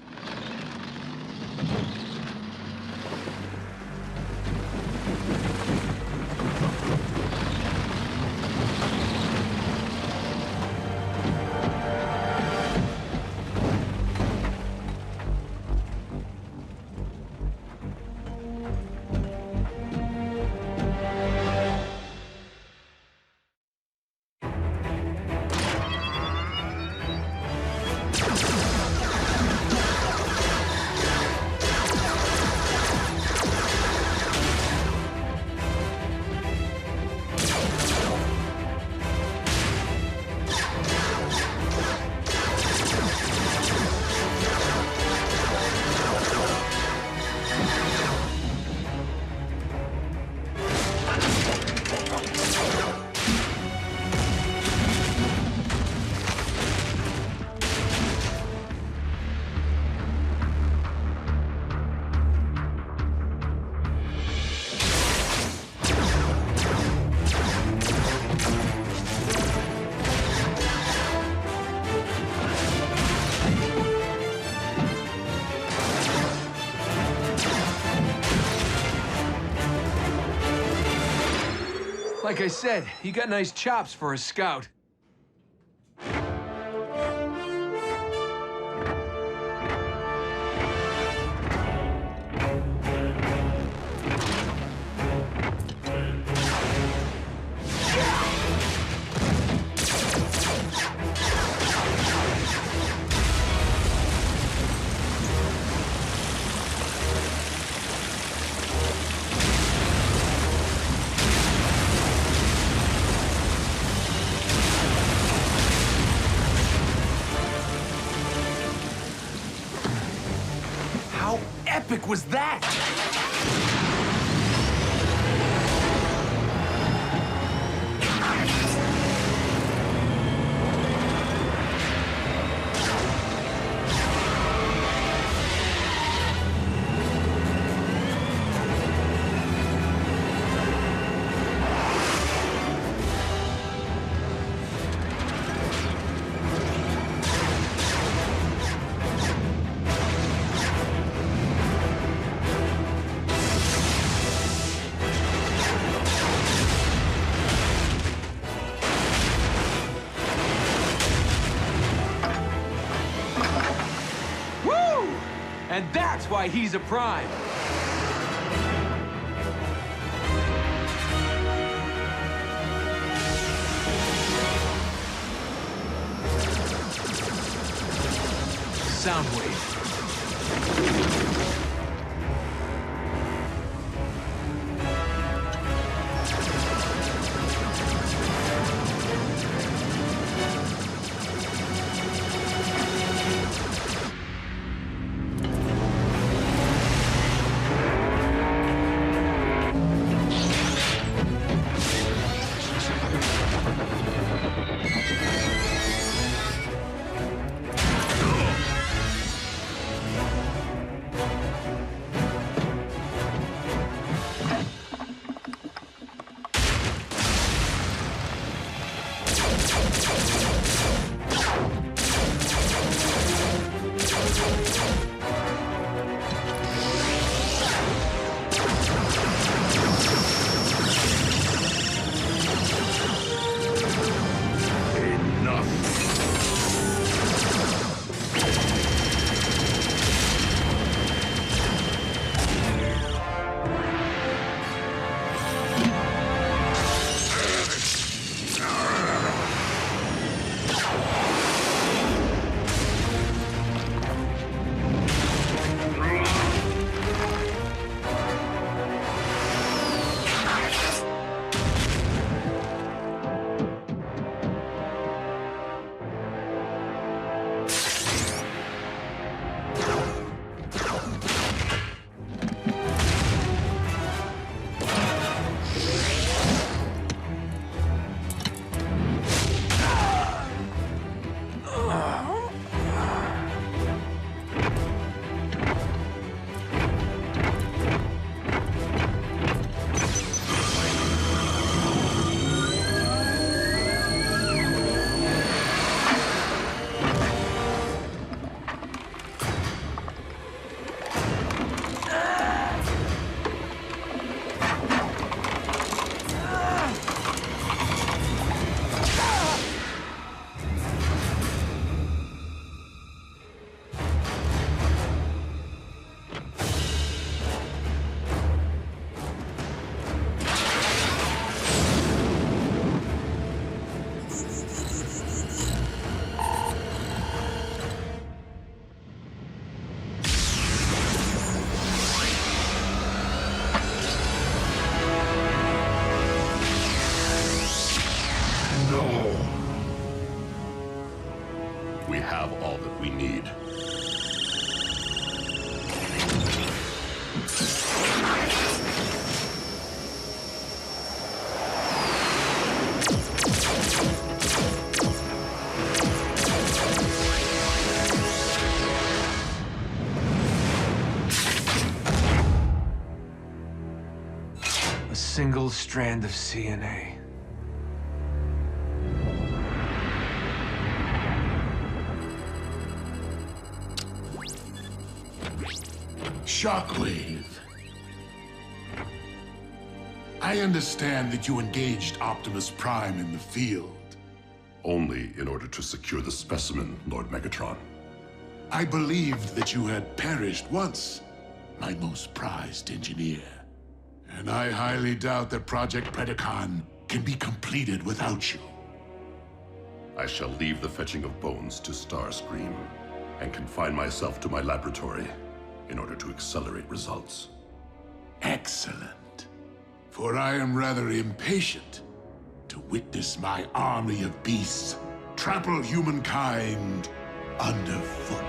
S16: Like I said, you got nice chops for a Scout. How epic was that? And that's why he's a Prime. Soundwave.
S8: We have all that we need.
S16: A single strand of CNA.
S19: Shockwave. I understand that you engaged Optimus Prime in the field.
S8: Only in order to secure the specimen, Lord Megatron.
S19: I believed that you had perished once, my most prized engineer. And I highly doubt that Project Predacon can be completed without you.
S8: I shall leave the fetching of bones to Starscream and confine myself to my laboratory in order to accelerate results.
S19: Excellent. For I am rather impatient to witness my army of beasts trample humankind underfoot.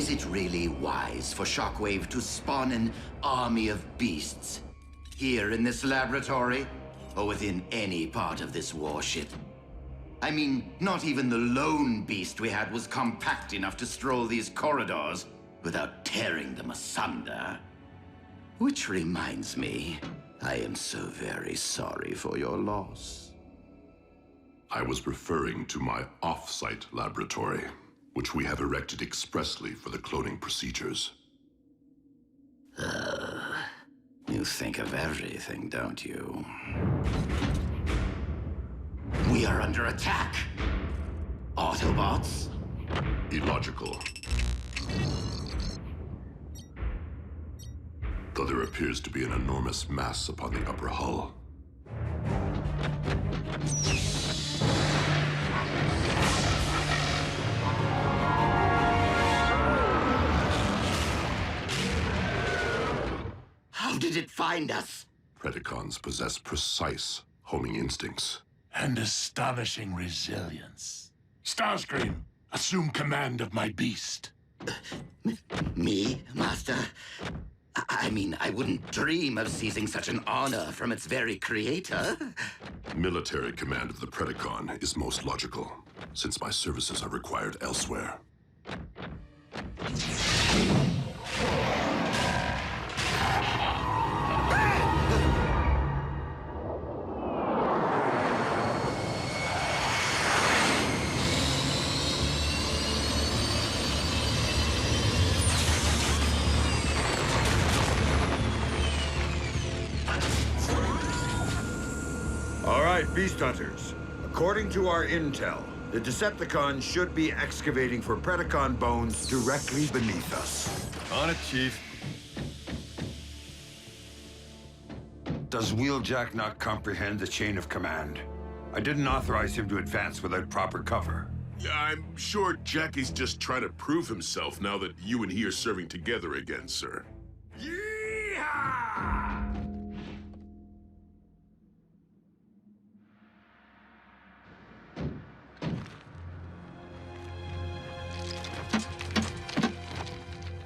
S11: Is it really wise for Shockwave to spawn an army of beasts here in this laboratory, or within any part of this warship? I mean, not even the lone beast we had was compact enough to stroll these corridors without tearing them asunder. Which reminds me, I am so very sorry for your loss.
S8: I was referring to my off-site laboratory, which we have erected expressly for the cloning procedures.
S11: You think of everything, don't you? We are under attack! Autobots?
S8: Illogical. Though there appears to be an enormous mass upon the upper hull.
S11: How did it find us?
S8: Predacons possess precise homing instincts.
S19: And astonishing resilience. Starscream, assume command of my beast.
S11: Me, Master? I mean, I wouldn't dream of seizing such an honor from its very creator.
S8: Military command of the Predacon is most logical, since my services are required elsewhere.
S22: All right, Beast Hunters. According to our intel, the Decepticons should be excavating for Predacon bones directly beneath us.
S5: On it, Chief.
S22: Does Wheeljack not comprehend the chain of command? I didn't authorize him to advance without proper cover.
S12: Yeah, I'm sure Jackie's just trying to prove himself now that you and he are serving together again, sir.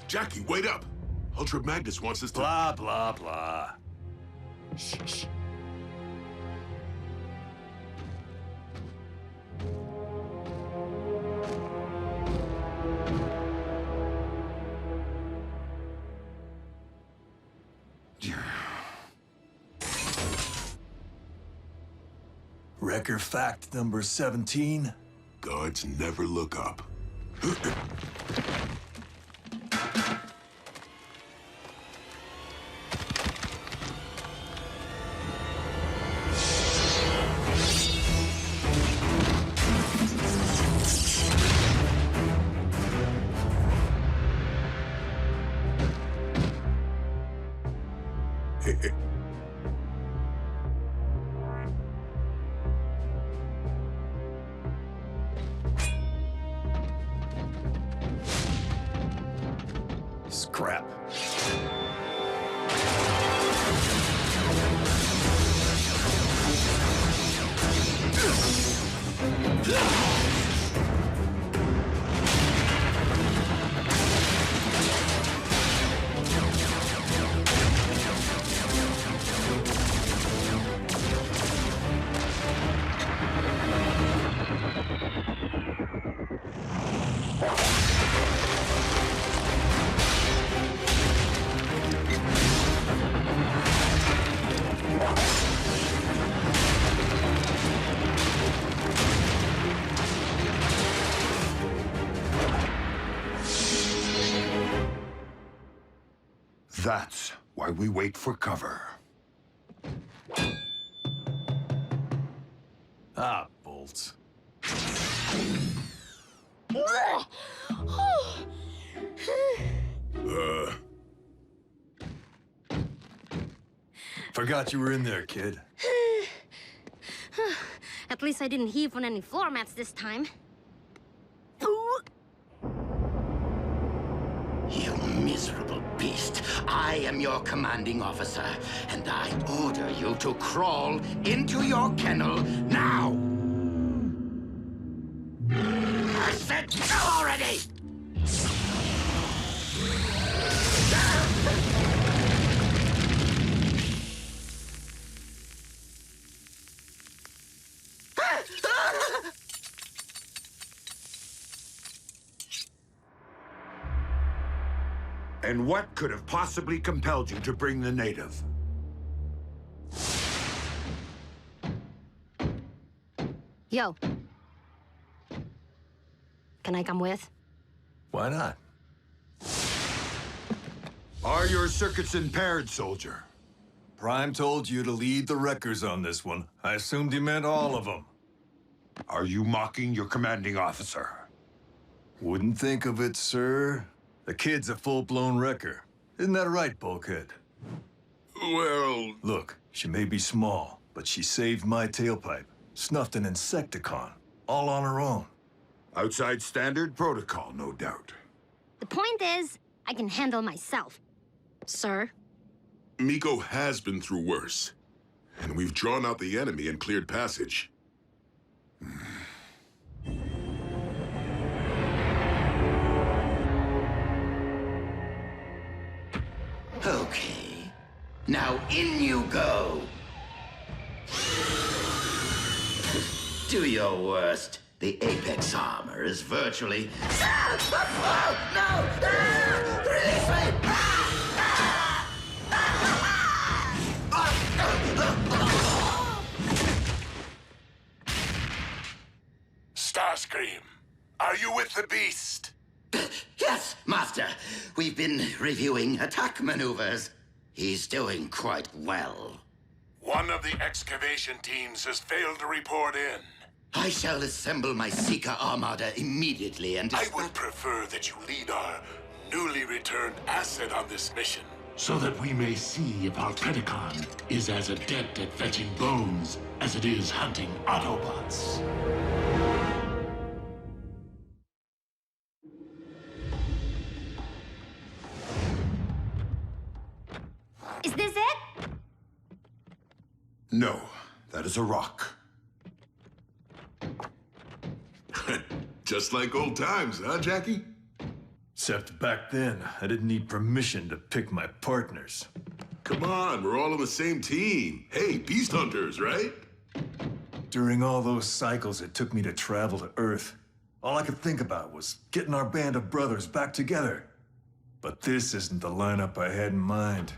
S12: Jackie, wait up! Ultra Magnus wants us to—
S5: Blah, blah, blah.
S12: Shh.
S5: Wrecker fact number 17.
S12: Guards never look up.
S5: Scrap.
S22: That's why we wait for cover.
S5: Ah, bolts. Forgot you were in there, kid.
S6: At least I didn't heave on any floor mats this time.
S11: You miserable beast. I am your commanding officer, and I order you to crawl into your kennel now! I said go already!
S22: And what could have possibly compelled you to bring the native?
S6: Yo. Can I come with?
S5: Why not?
S22: Are your circuits impaired, soldier?
S5: Prime told you to lead the wreckers on this one. I assumed he meant all of them.
S22: Are you mocking your commanding officer?
S5: Wouldn't think of it, sir. The kid's a full-blown wrecker. Isn't that right, Bulkhead?
S12: Well...
S5: Look, she may be small, but she saved my tailpipe. Snuffed an Insecticon, all on her own.
S22: Outside standard protocol, no doubt.
S6: The point is, I can handle myself. Sir?
S12: Miko has been through worse. And we've drawn out the enemy and cleared passage.
S11: Okay. Now in you go! Do your worst. The Apex armor is virtually... No! Release me!
S19: Starscream, are you with the beast?
S11: Yes, Master. We've been reviewing attack maneuvers. He's doing quite well.
S19: One of the excavation teams has failed to report in.
S11: I shall assemble my Seeker Armada immediately and...
S19: I would prefer that you lead our newly returned asset on this mission. So that we may see if our Predacon is as adept at fetching bones as it is hunting Autobots.
S6: Is this it?
S22: No, that is a rock.
S12: Just like old times, huh, Jackie?
S5: Except back then, I didn't need permission to pick my partners.
S12: Come on, we're all on the same team. Hey, beast hunters, right?
S5: During all those cycles it took me to travel to Earth, all I could think about was getting our band of brothers back together. But this isn't the lineup I had in mind.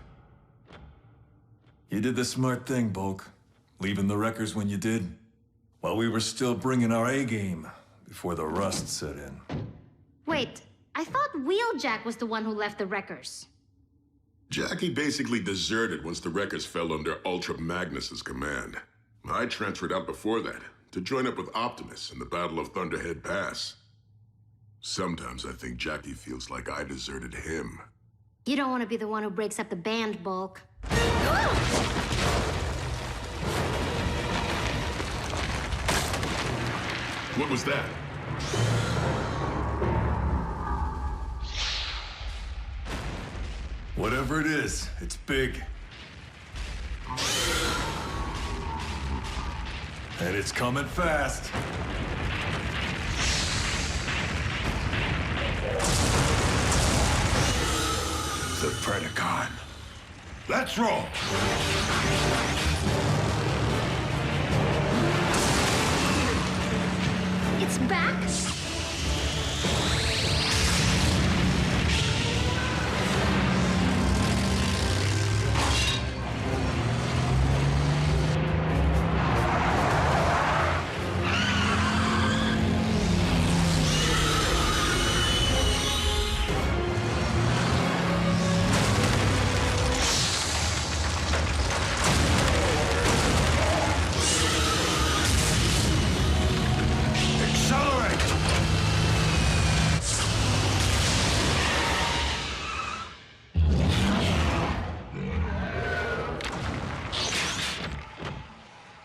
S5: You did the smart thing, Bulk. Leaving the wreckers when you did, while we were still bringing our A-game before the rust set in.
S6: Wait, I thought Wheeljack was the one who left the wreckers.
S12: Jackie basically deserted once the wreckers fell under Ultra Magnus's command. I transferred out before that, to join up with Optimus in the Battle of Thunderhead Pass. Sometimes I think Jackie feels like I deserted him.
S6: You don't want to be the one who breaks up the band, Bulk.
S12: What was that?
S5: Whatever it is, it's big. And it's coming fast.
S22: The Predacon. Let's roll!
S6: It's back?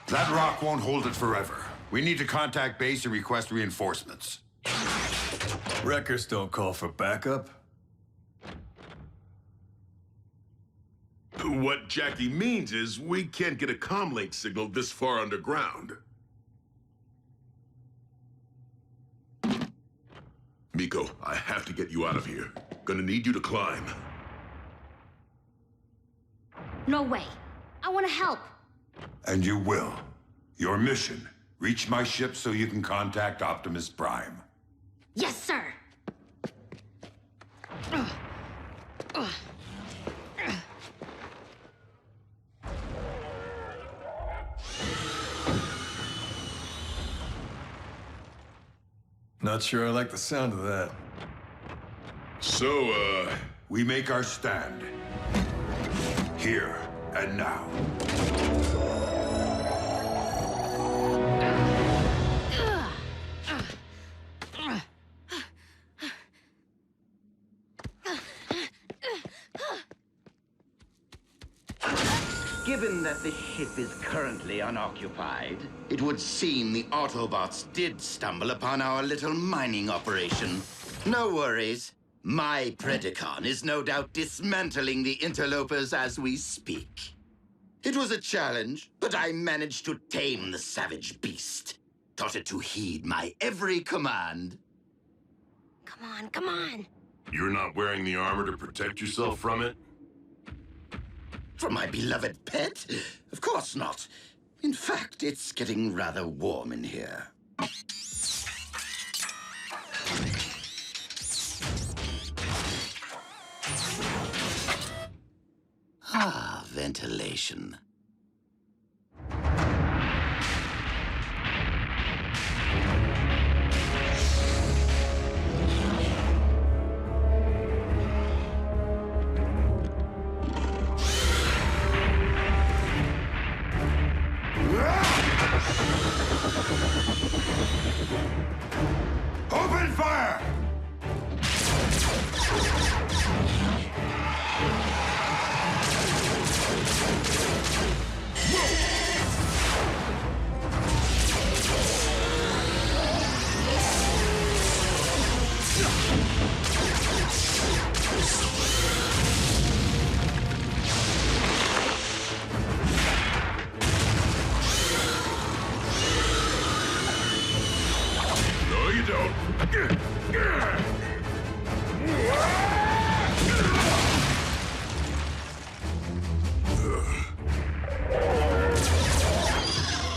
S22: That rock won't hold it forever. We need to contact base and request reinforcements.
S5: Wreckers don't call for backup.
S12: What Jackie means is we can't get a comlink signal this far underground. Miko, I have to get you out of here. Gonna need you to climb.
S6: No way. I want to help.
S22: And you will. Your mission, reach my ship so you can contact Optimus Prime.
S6: Yes, sir.
S5: Not sure I like the sound of that.
S22: So, we make our stand. Here and now.
S11: Given that the ship is currently unoccupied, it would seem the Autobots did stumble upon our little mining operation. No worries. My Predacon is no doubt dismantling the interlopers as we speak. It was a challenge, but I managed to tame the savage beast. Taught it to heed my every command.
S6: Come on, come on.
S8: You're not wearing the armor to protect yourself from it?
S11: From my beloved pet? Of course not. In fact, it's getting rather warm in here. Ah, ventilation.
S22: Open fire!
S8: No, you don't.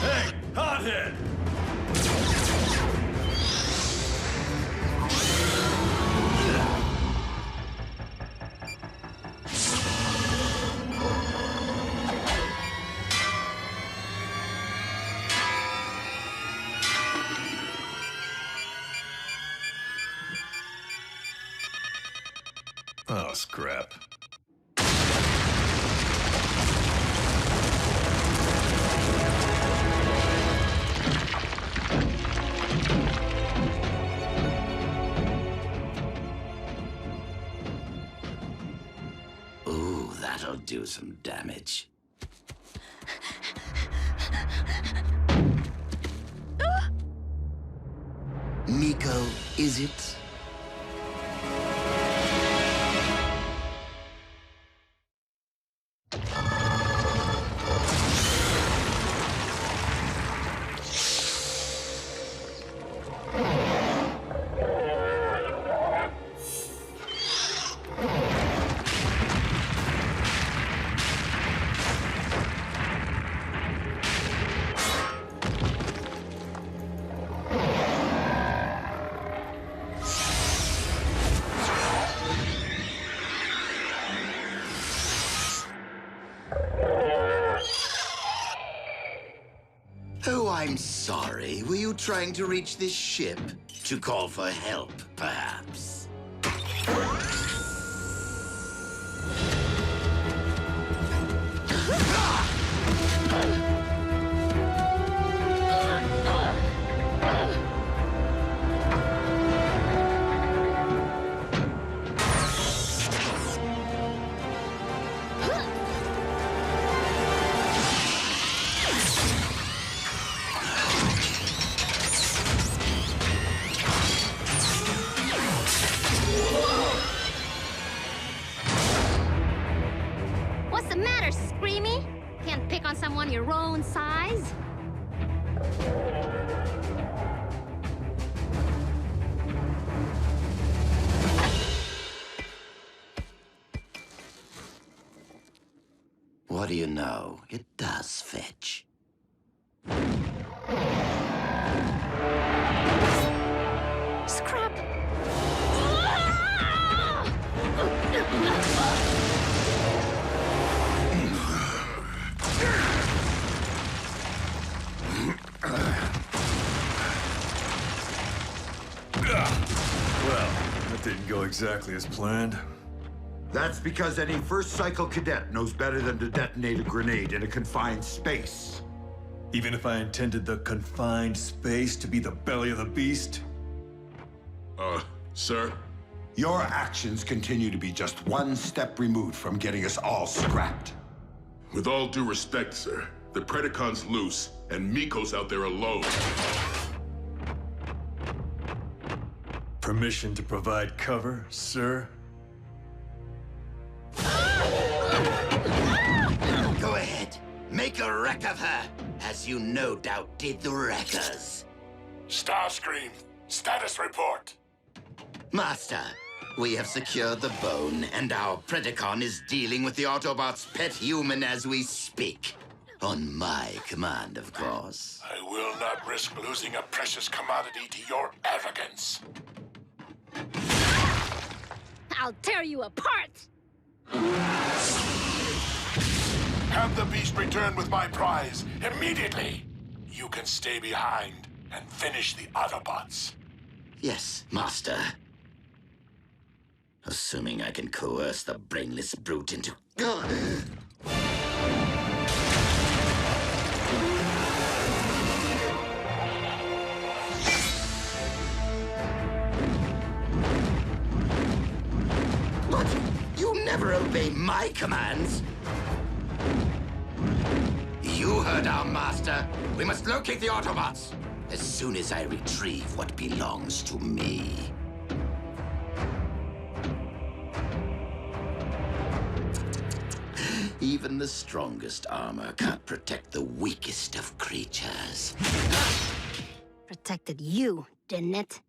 S5: Hey, hothead! Oh, scrap.
S11: Ooh, that'll do some damage. Miko, is it? Oh, I'm sorry. Were you trying to reach this ship? To call for help, perhaps?
S6: What's the matter, Screamy? Can't pick on someone your own size?
S11: What do you know? It does fetch.
S6: Scrap!
S5: exactly as planned?
S22: That's because any first cycle cadet knows better than to detonate a grenade in a confined space.
S5: Even if I intended the confined space to be the belly of the beast?
S12: Sir?
S22: Your actions continue to be just one step removed from getting us all scrapped.
S12: With all due respect, sir, the Predacon's loose, and Miko's out there alone.
S5: Permission to provide cover, sir?
S11: Go ahead. Make a wreck of her, as you no doubt did the Wreckers.
S14: Starscream, status report.
S11: Master, we have secured the bone, and our Predacon is dealing with the Autobots' pet human as we speak. On my command, of course.
S14: I will not risk losing a precious commodity to your arrogance.
S6: I'll tear you apart!
S14: Have the beast return with my prize immediately. You can stay behind and finish the Autobots.
S11: Yes, Master. Assuming I can coerce the brainless brute into... What? You never obey my commands! You heard our master. We must locate the Autobots as soon as I retrieve what belongs to me. Even the strongest armor can't protect the weakest of creatures.
S6: Protected you, didn't it?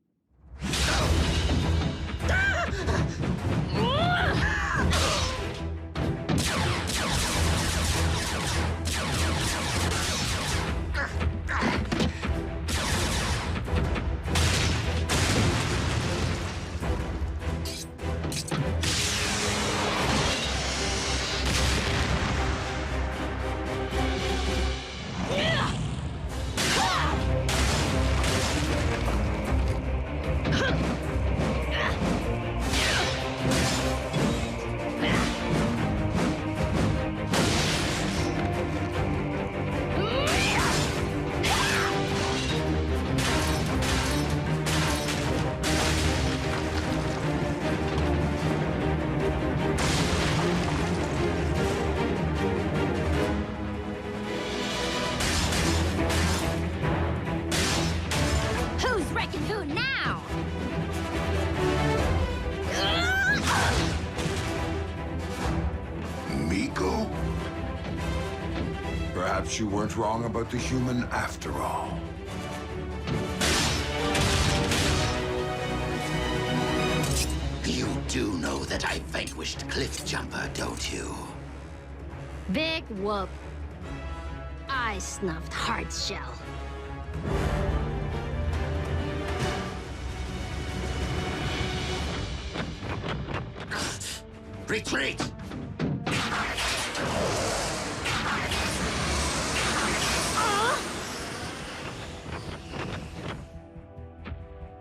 S22: Perhaps you weren't wrong about the human after all.
S11: You do know that I vanquished Cliffjumper, don't you?
S6: Big whoop. I snuffed Hardshell.
S11: Retreat!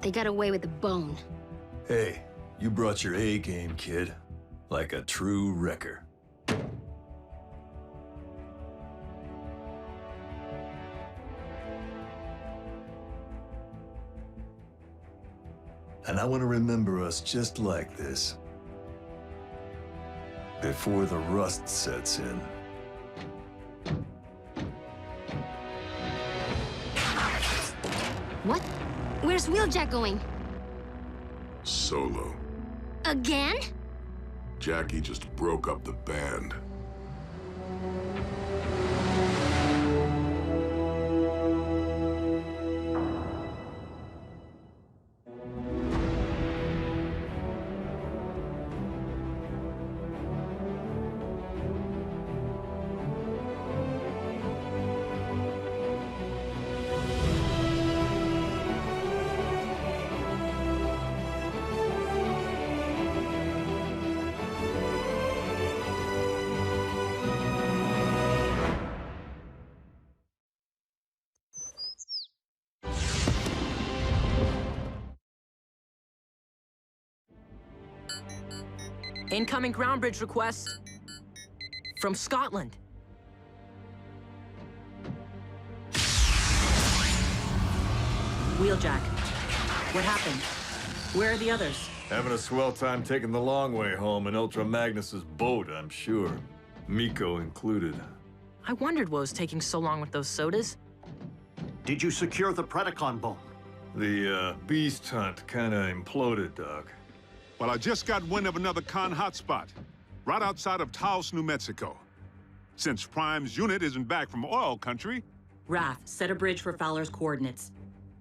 S6: They got away with the bone.
S5: Hey, you brought your A game, kid. Like a true wrecker. And I want to remember us just like this. Before the rust sets in.
S6: What? Where's Wheeljack going?
S12: Solo.
S6: Again?
S12: Jackie just broke up the band.
S18: Incoming ground bridge request. From Scotland.
S2: Wheeljack. What happened? Where are the others?
S5: Having a swell time taking the long way home in Ultra Magnus's boat, I'm sure. Miko included.
S18: I wondered what was taking so long with those sodas.
S20: Did you secure the Predacon bomb?
S5: The beast hunt kinda imploded, Doc.
S3: Well, I just got wind of another con hotspot, right outside of Taos, New Mexico. Since Prime's unit isn't back from oil country...
S2: Wrath, set a bridge for Fowler's coordinates.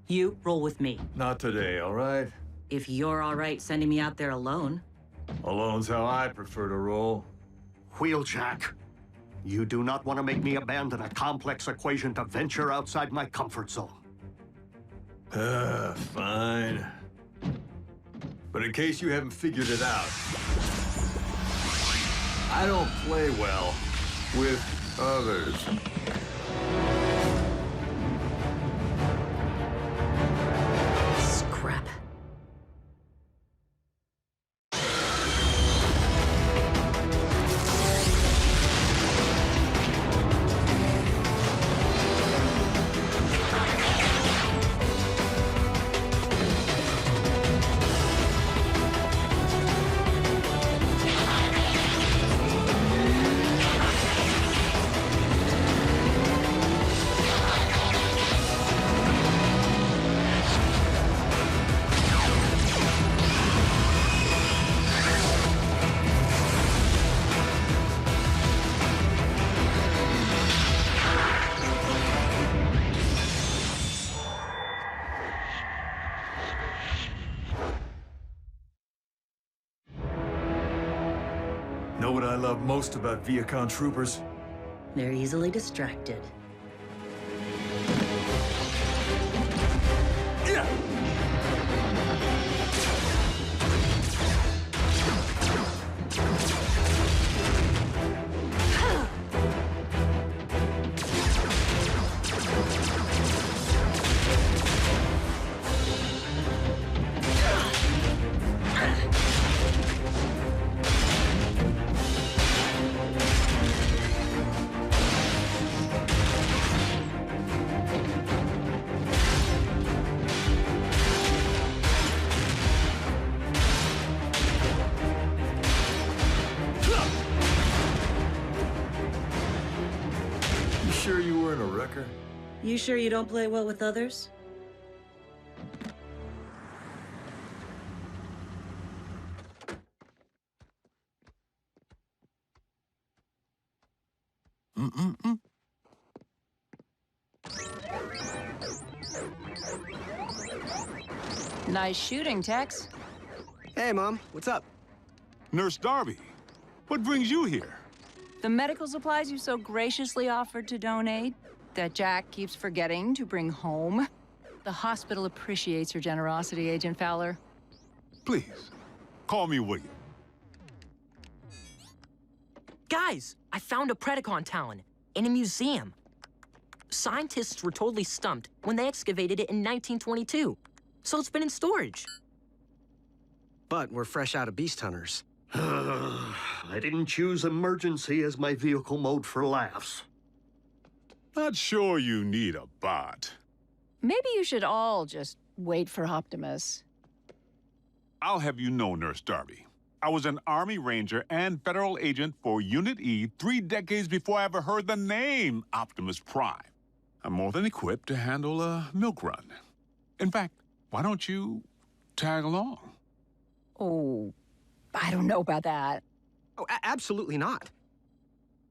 S2: You roll with me.
S5: Not today, all right?
S2: If you're all right sending me out there alone.
S5: Alone's how I prefer to roll.
S20: Wheeljack, you do not want to make me abandon a complex equation to venture outside my comfort zone.
S5: Fine. But in case you haven't figured it out, I don't play well with others.
S2: Scrap.
S5: Know what I love most about Viacon troopers?
S2: They're easily distracted.
S5: Sure you weren't a wrecker?
S2: You sure you don't play well with others?
S21: Nice shooting, Tex.
S9: Hey, Mom. What's up?
S3: Nurse Darby, what brings you here?
S21: The medical supplies you so graciously offered to donate, that Jack keeps forgetting to bring home. The hospital appreciates your generosity, Agent Fowler.
S3: Please, call me William.
S18: Guys, I found a Predacon talon in a museum. Scientists were totally stumped when they excavated it in 1922, so it's been in storage.
S9: But we're fresh out of beast hunters.
S20: I didn't choose emergency as my vehicle mode for laughs.
S3: Not sure you need a bot.
S21: Maybe you should all just wait for Optimus.
S3: I'll have you know, Nurse Darby, I was an Army Ranger and federal agent for Unit E 3 decades before I ever heard the name Optimus Prime. I'm more than equipped to handle a milk run. In fact, why don't you tag along?
S21: Oh, I don't know about that.
S9: Oh, absolutely not.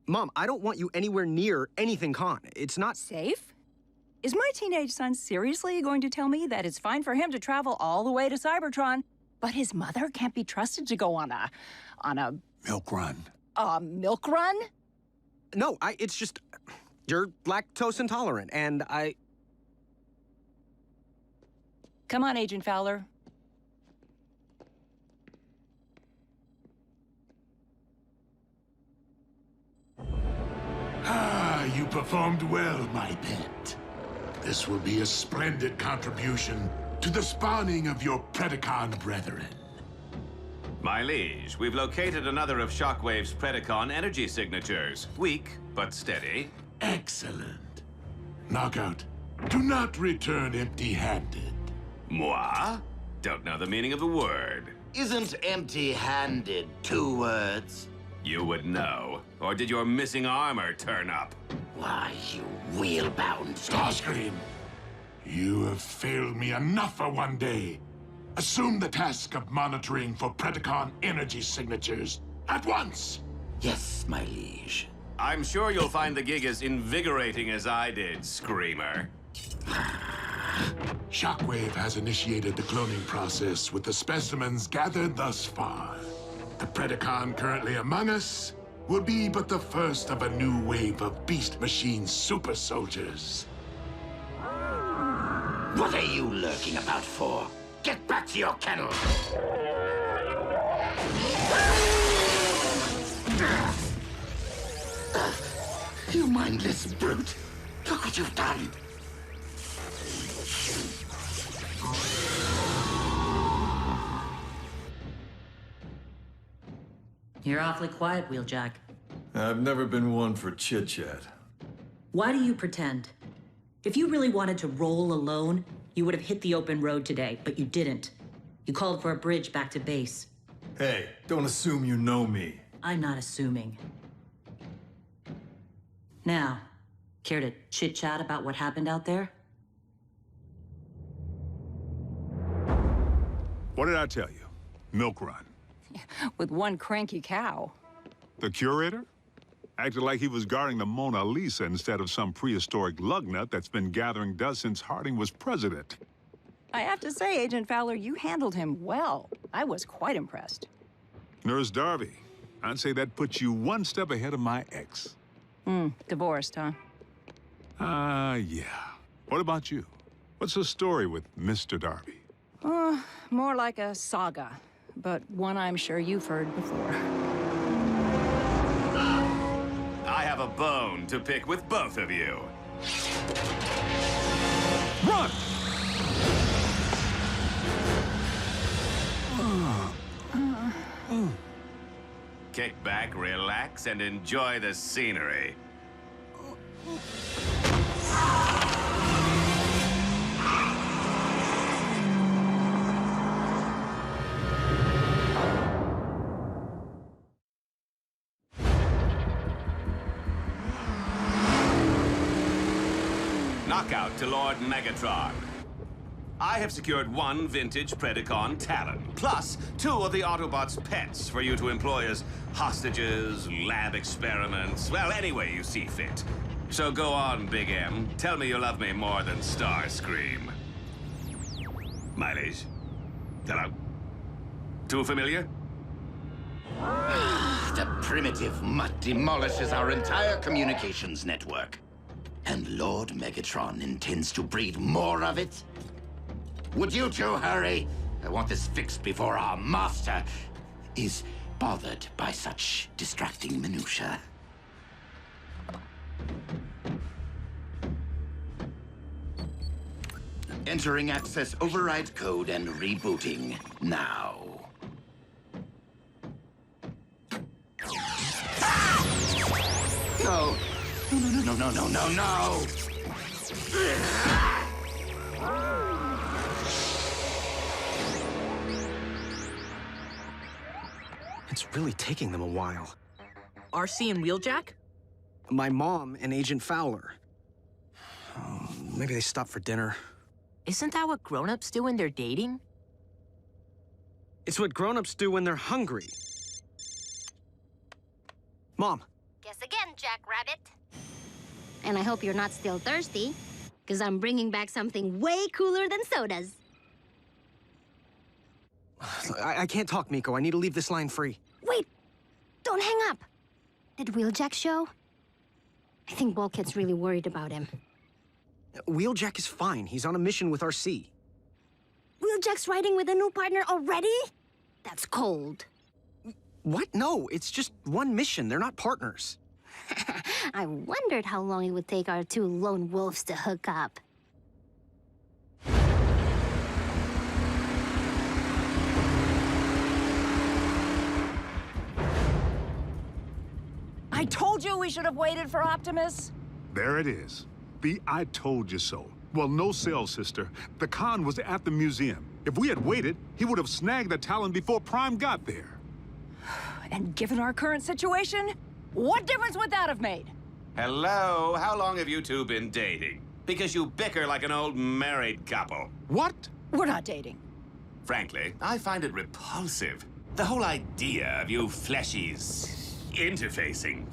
S9: Mom, I don't want you anywhere near anything con. It's not
S21: safe. Is my teenage son seriously going to tell me that it's fine for him to travel all the way to Cybertron, but his mother can't be trusted to go on a
S3: milk run?
S21: A milk run?
S9: No, it's just you're lactose intolerant, and I...
S21: Come on, Agent Fowler.
S14: You performed well, my pet. This will be a splendid contribution to the spawning of your Predacon brethren.
S15: My liege, we've located another of Shockwave's Predacon energy signatures. Weak, but steady.
S14: Excellent. Knockout, do not return empty-handed.
S15: Moi? Don't know the meaning of the word.
S11: Isn't empty-handed 2 words?
S15: You would know. Or did your missing armor turn up?
S11: Why, you wheel-bound...
S14: Starscream, you have failed me enough for one day. Assume the task of monitoring for Predacon energy signatures at once.
S11: Yes, my liege.
S15: I'm sure you'll find the gig as invigorating as I did, Screamer.
S14: Shockwave has initiated the cloning process with the specimens gathered thus far. The Predacon currently among us will be but the first of a new wave of Beast Machine super soldiers.
S11: What are you lurking about for? Get back to your kennel! You mindless brute! Look what you've done!
S2: You're awfully quiet, Wheeljack.
S5: I've never been one for chit-chat.
S2: Why do you pretend? If you really wanted to roll alone, you would have hit the open road today, but you didn't. You called for a bridge back to base.
S5: Hey, don't assume you know me.
S2: I'm not assuming. Now, care to chit-chat about what happened out there?
S3: What did I tell you? Milk run.
S21: With one cranky cow.
S3: The curator? Acted like he was guarding the Mona Lisa instead of some prehistoric lugnut that's been gathering dust since Harding was president.
S21: I have to say, Agent Fowler, you handled him well. I was quite impressed.
S3: Nurse Darby, I'd say that puts you one step ahead of my ex.
S21: Divorced, huh?
S3: Yeah. What about you? What's the story with Mr. Darby?
S21: More like a saga, but one I'm sure you've heard before.
S15: I have a bone to pick with both of you.
S3: Run!
S15: Kick back, relax, and enjoy the scenery. Knockout to Lord Megatron. I have secured 1 vintage Predacon Talon, plus 2 of the Autobots' pets for you to employ as hostages, lab experiments, well, any way you see fit. So go on, Big M. Tell me you love me more than Starscream. Mileage? Hello? Too familiar?
S11: The primitive mutt demolishes our entire communications network. And Lord Megatron intends to breed more of it? Would you two hurry? I want this fixed before our master is bothered by such distracting minutiae. Entering access override code and rebooting now. No! No!
S9: It's really taking them a while.
S18: RC and Wheeljack?
S9: My mom and Agent Fowler. Oh, maybe they stopped for dinner.
S18: Isn't that what grown-ups do when they're dating?
S9: It's what grown-ups do when they're hungry. Mom.
S6: Guess again, Jackrabbit. And I hope you're not still thirsty, because I'm bringing back something way cooler than sodas.
S9: I can't talk, Miko. I need to leave this line free.
S6: Wait! Don't hang up! Did Wheeljack show? I think Bulkhead's really worried about him.
S9: Wheeljack is fine. He's on a mission with RC.
S6: Wheeljack's riding with a new partner already? That's cold.
S9: What? No, it's just one mission. They're not partners.
S6: I wondered how long it would take our 2 lone wolves to hook up.
S21: I told you we should have waited for Optimus.
S3: There it is. The I told you so. Well, no sell, sister. The Khan was at the museum. If we had waited, he would have snagged the Talon before Prime got there.
S21: And given our current situation, what difference would that have made?
S15: Hello? How long have you two been dating? Because you bicker like an old married couple.
S3: What?
S21: We're not dating.
S15: Frankly, I find it repulsive. The whole idea of you fleshies interfacing.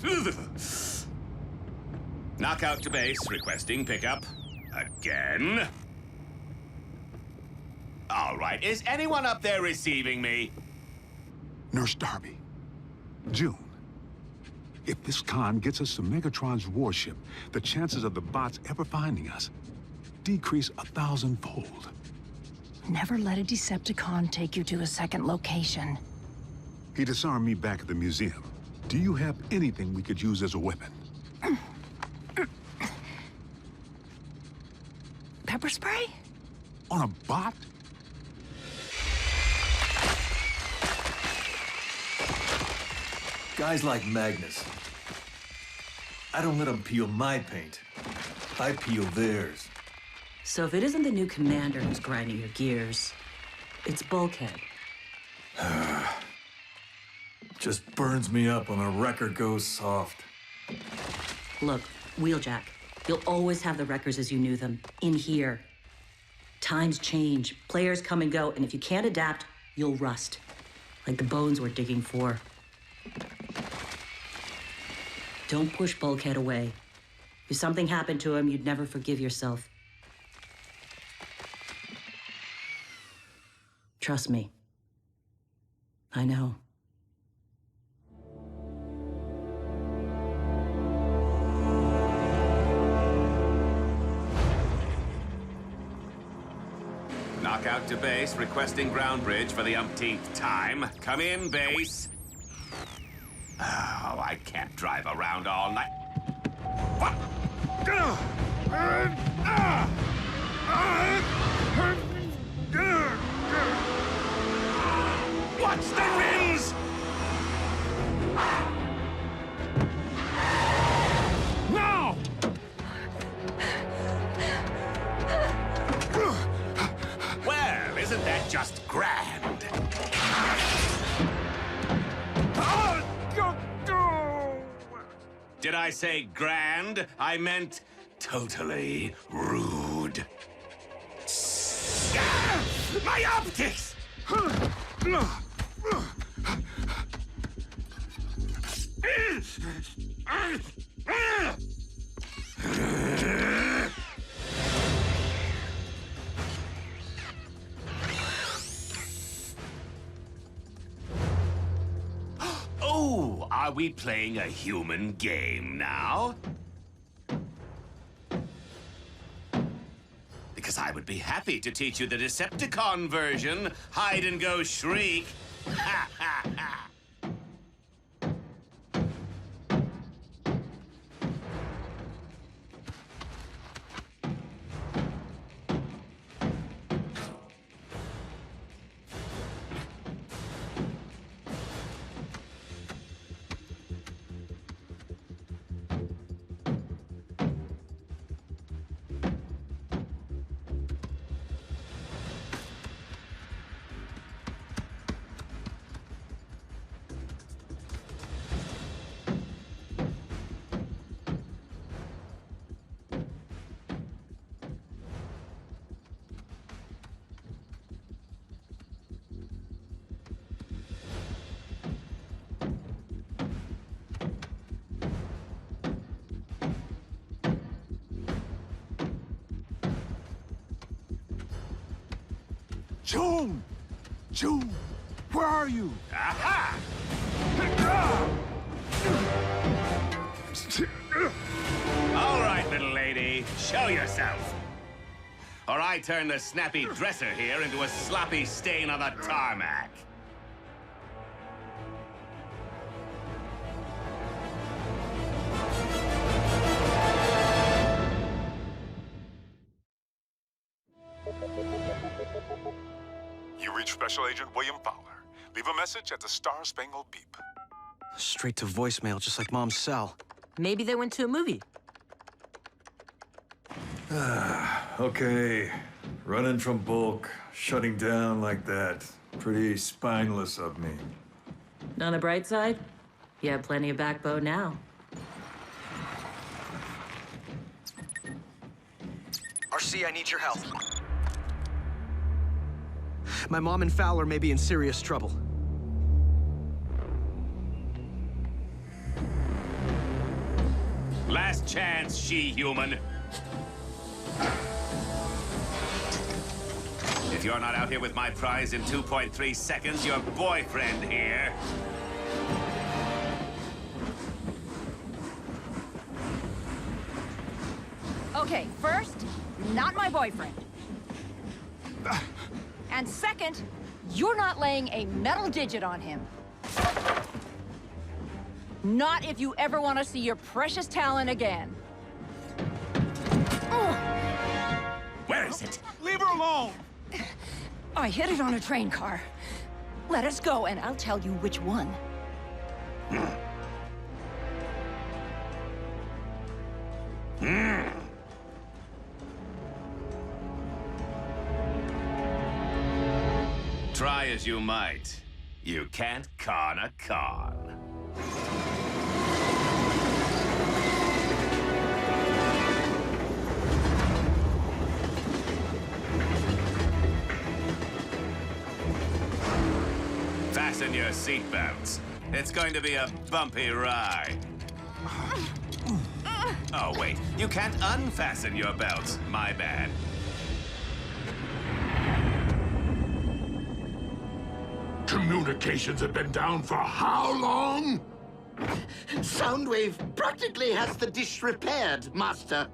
S15: Knockout to base, requesting pickup. Again. All right, is anyone up there receiving me?
S3: Nurse Darby. June. If this Khan gets us to Megatron's warship, the chances of the bots ever finding us decrease 1,000-fold.
S21: Never let a Decepticon take you to a second location.
S3: He disarmed me back at the museum. Do you have anything we could use as a weapon?
S21: Pepper spray?
S3: On a bot?
S5: Guys like Magnus. I don't let them peel my paint. I peel theirs.
S2: So if it isn't the new commander who's grinding your gears, it's Bulkhead.
S5: Just burns me up when a record goes soft.
S2: Look, Wheeljack, you'll always have the records as you knew them, in here. Times change, players come and go, and if you can't adapt, you'll rust. Like the bones we're digging for. Don't push Bulkhead away. If something happened to him, you'd never forgive yourself. Trust me. I know.
S15: Knockout to base, requesting ground bridge for the umpteenth time. Come in, base. Oh, I can't drive around all night. What? Watch the rings!
S3: No!
S15: Well, isn't that just grand? Did I say grand? I meant totally rude. Ah! My optics! Oh, are we playing a human game now? Because I would be happy to teach you the Decepticon version. Hide and go shriek. Ha ha ha.
S3: June! June! Where are you?
S15: Aha! All right, little lady, show yourself. Or I turn the snappy dresser here into a sloppy stain on the tarmac.
S3: You reach Special Agent William Fowler. Leave a message at the Star Spangled Beep.
S9: Straight to voicemail, just like Mom's cell.
S18: Maybe they went to a movie.
S5: Okay. Running from bulk, shutting down like that. Pretty spineless of me.
S2: On the bright side, you have plenty of backbone now.
S9: RC, I need your help. My mom and Fowler may be in serious trouble.
S15: Last chance, she-human. If you're not out here with my prize in 2.3 seconds, your boyfriend here.
S21: Okay, first, not my boyfriend. And second, you're not laying a metal digit on him. Not if you ever want to see your precious talent again.
S15: Where is it?
S21: Leave her alone! I hit it on a train car. Let us go, and I'll tell you which one.
S15: Try as you might, you can't con a con. Fasten your seatbelts. It's going to be a bumpy ride. Oh, wait. You can't unfasten your belts. My bad.
S13: Communications have been down for how long?
S11: Soundwave practically has the dish repaired, Master.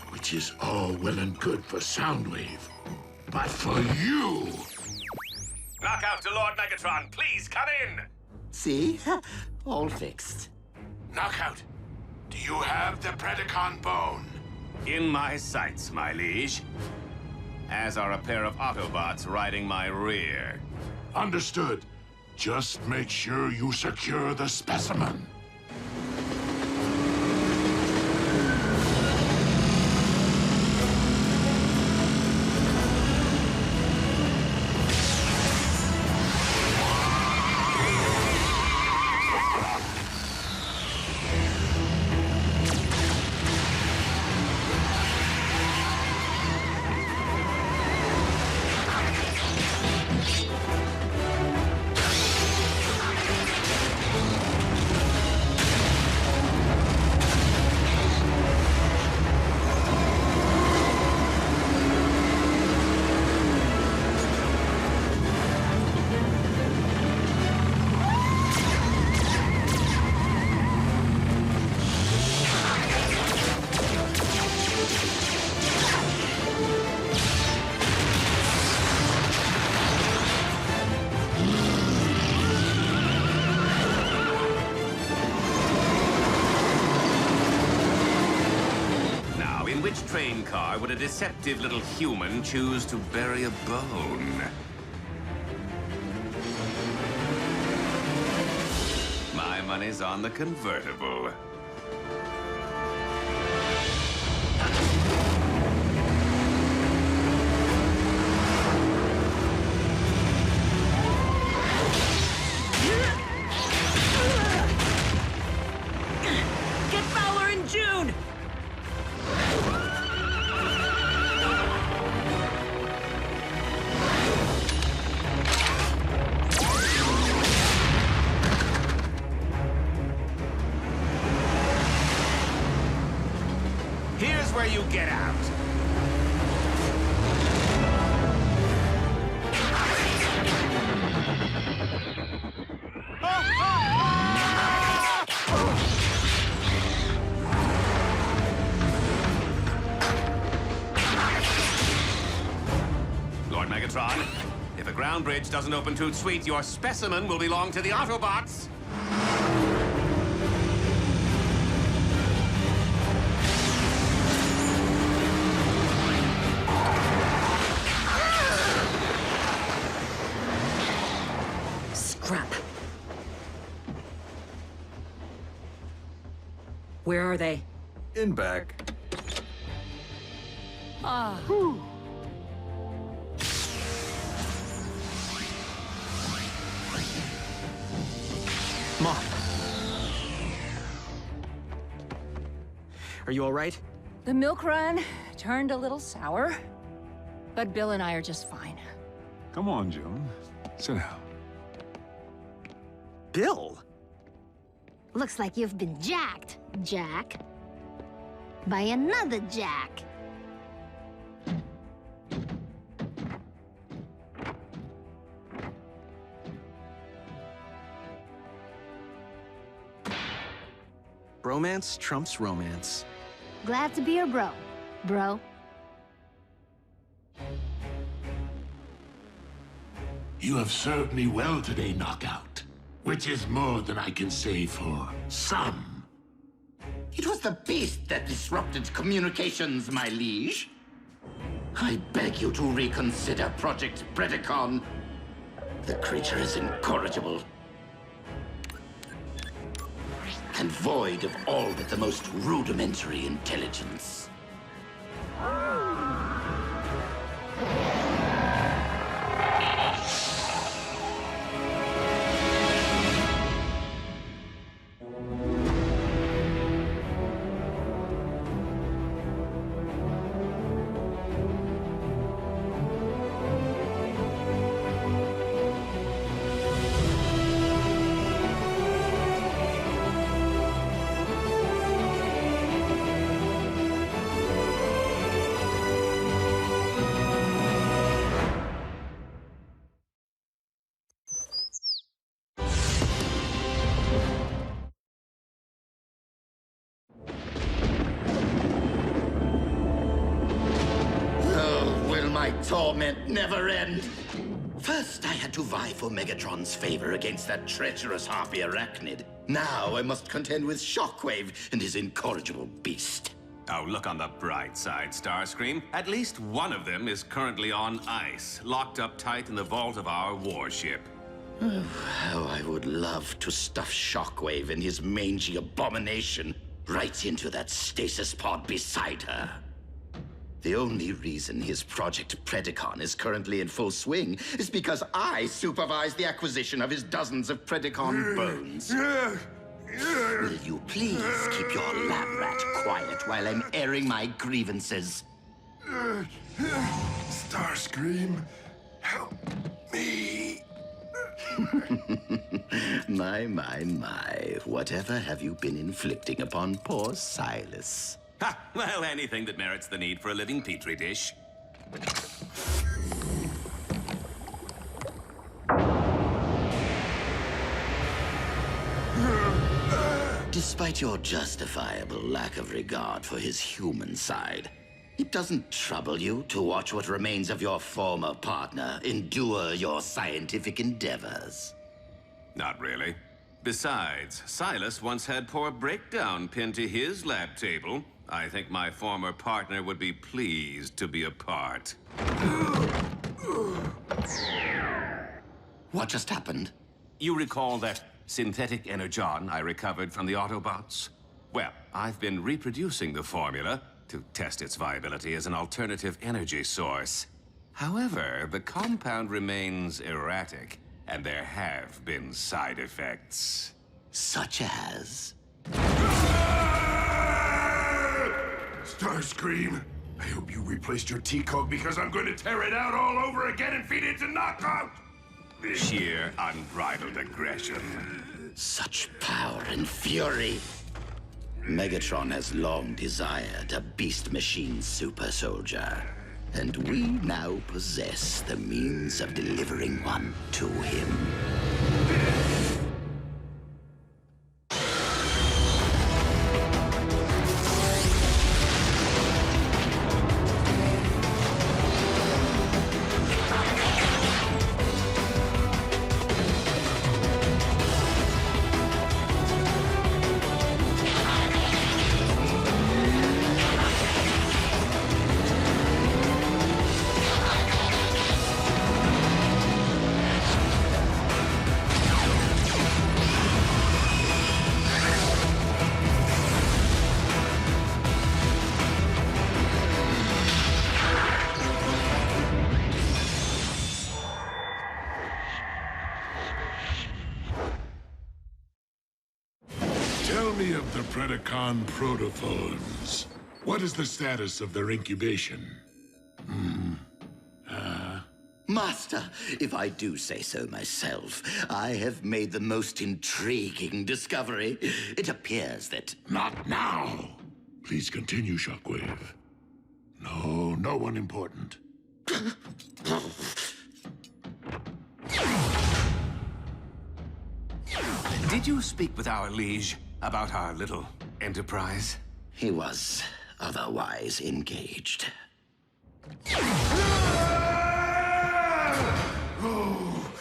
S13: Which is all well and good for Soundwave. But for you...
S15: Knockout to Lord Megatron, please come in!
S11: See? All fixed.
S13: Knockout, do you have the Predacon bone?
S15: In my sights, my liege. As are a pair of Autobots riding my rear.
S13: Understood. Just make sure you secure the specimen.
S15: Train car would a deceptive little human choose to bury a bone? My money's on the convertible.
S21: Get Fowler in June!
S15: Here's where you get out. Lord Megatron, if a ground bridge doesn't open toot sweet, your specimen will belong to the Autobots.
S2: Where are they?
S5: In back.
S21: Ah.
S9: Mom. Are you all right?
S21: The milk run turned a little sour, but Bill and I are just fine.
S3: Come on, Jim. Sit down.
S9: Bill?
S6: Looks like you've been jacked, Jack. By another Jack.
S9: Bromance trumps romance.
S6: Glad to be your bro, bro.
S19: You have served me well today, Knockout. Which is more than I can say for some.
S11: It was the beast that disrupted communications, my liege. I beg you to reconsider Project Predacon. The creature is incorrigible. And void of all but the most rudimentary intelligence. My torment never end. First, I had to vie for Megatron's favor against that treacherous harpy arachnid. Now I must contend with Shockwave and his incorrigible beast.
S15: Oh, look on the bright side, Starscream. At least one of them is currently on ice, locked up tight in the vault of our warship.
S11: How I would love to stuff Shockwave and his mangy abomination right into that stasis pod beside her. The only reason his Project Predacon is currently in full swing is because I supervise the acquisition of his dozens of Predacon bones. Will you please keep your lab rat quiet while I'm airing my grievances?
S19: Starscream, help me.
S11: My. Whatever have you been inflicting upon poor Silas?
S15: Ha! Well, anything that merits the need for a living petri dish.
S11: Despite your justifiable lack of regard for his human side, it doesn't trouble you to watch what remains of your former partner endure your scientific endeavors.
S15: Not really. Besides, Silas once had poor breakdown pinned to his lab table. I think my former partner would be pleased to be a part.
S11: What just happened?
S15: You recall that synthetic Energon I recovered from the Autobots? Well, I've been reproducing the formula to test its viability as an alternative energy source. However, the compound remains erratic, and there have been side effects.
S11: Such as?
S19: Starscream, I hope you replaced your T-code because I'm going to tear it out all over again and feed it to Knockout!
S15: Sheer unbridled aggression.
S11: Such power and fury. Megatron has long desired a beast machine super soldier, and we now possess the means of delivering one to him.
S13: the Predacon protoforms. What is the status of their incubation?
S11: Master, if I do say so myself, I have made the most intriguing discovery. It appears that...
S13: Not now! Please continue, Shockwave. No one important.
S15: Did you speak with our liege about our little enterprise?
S11: He was otherwise engaged.
S5: Oh,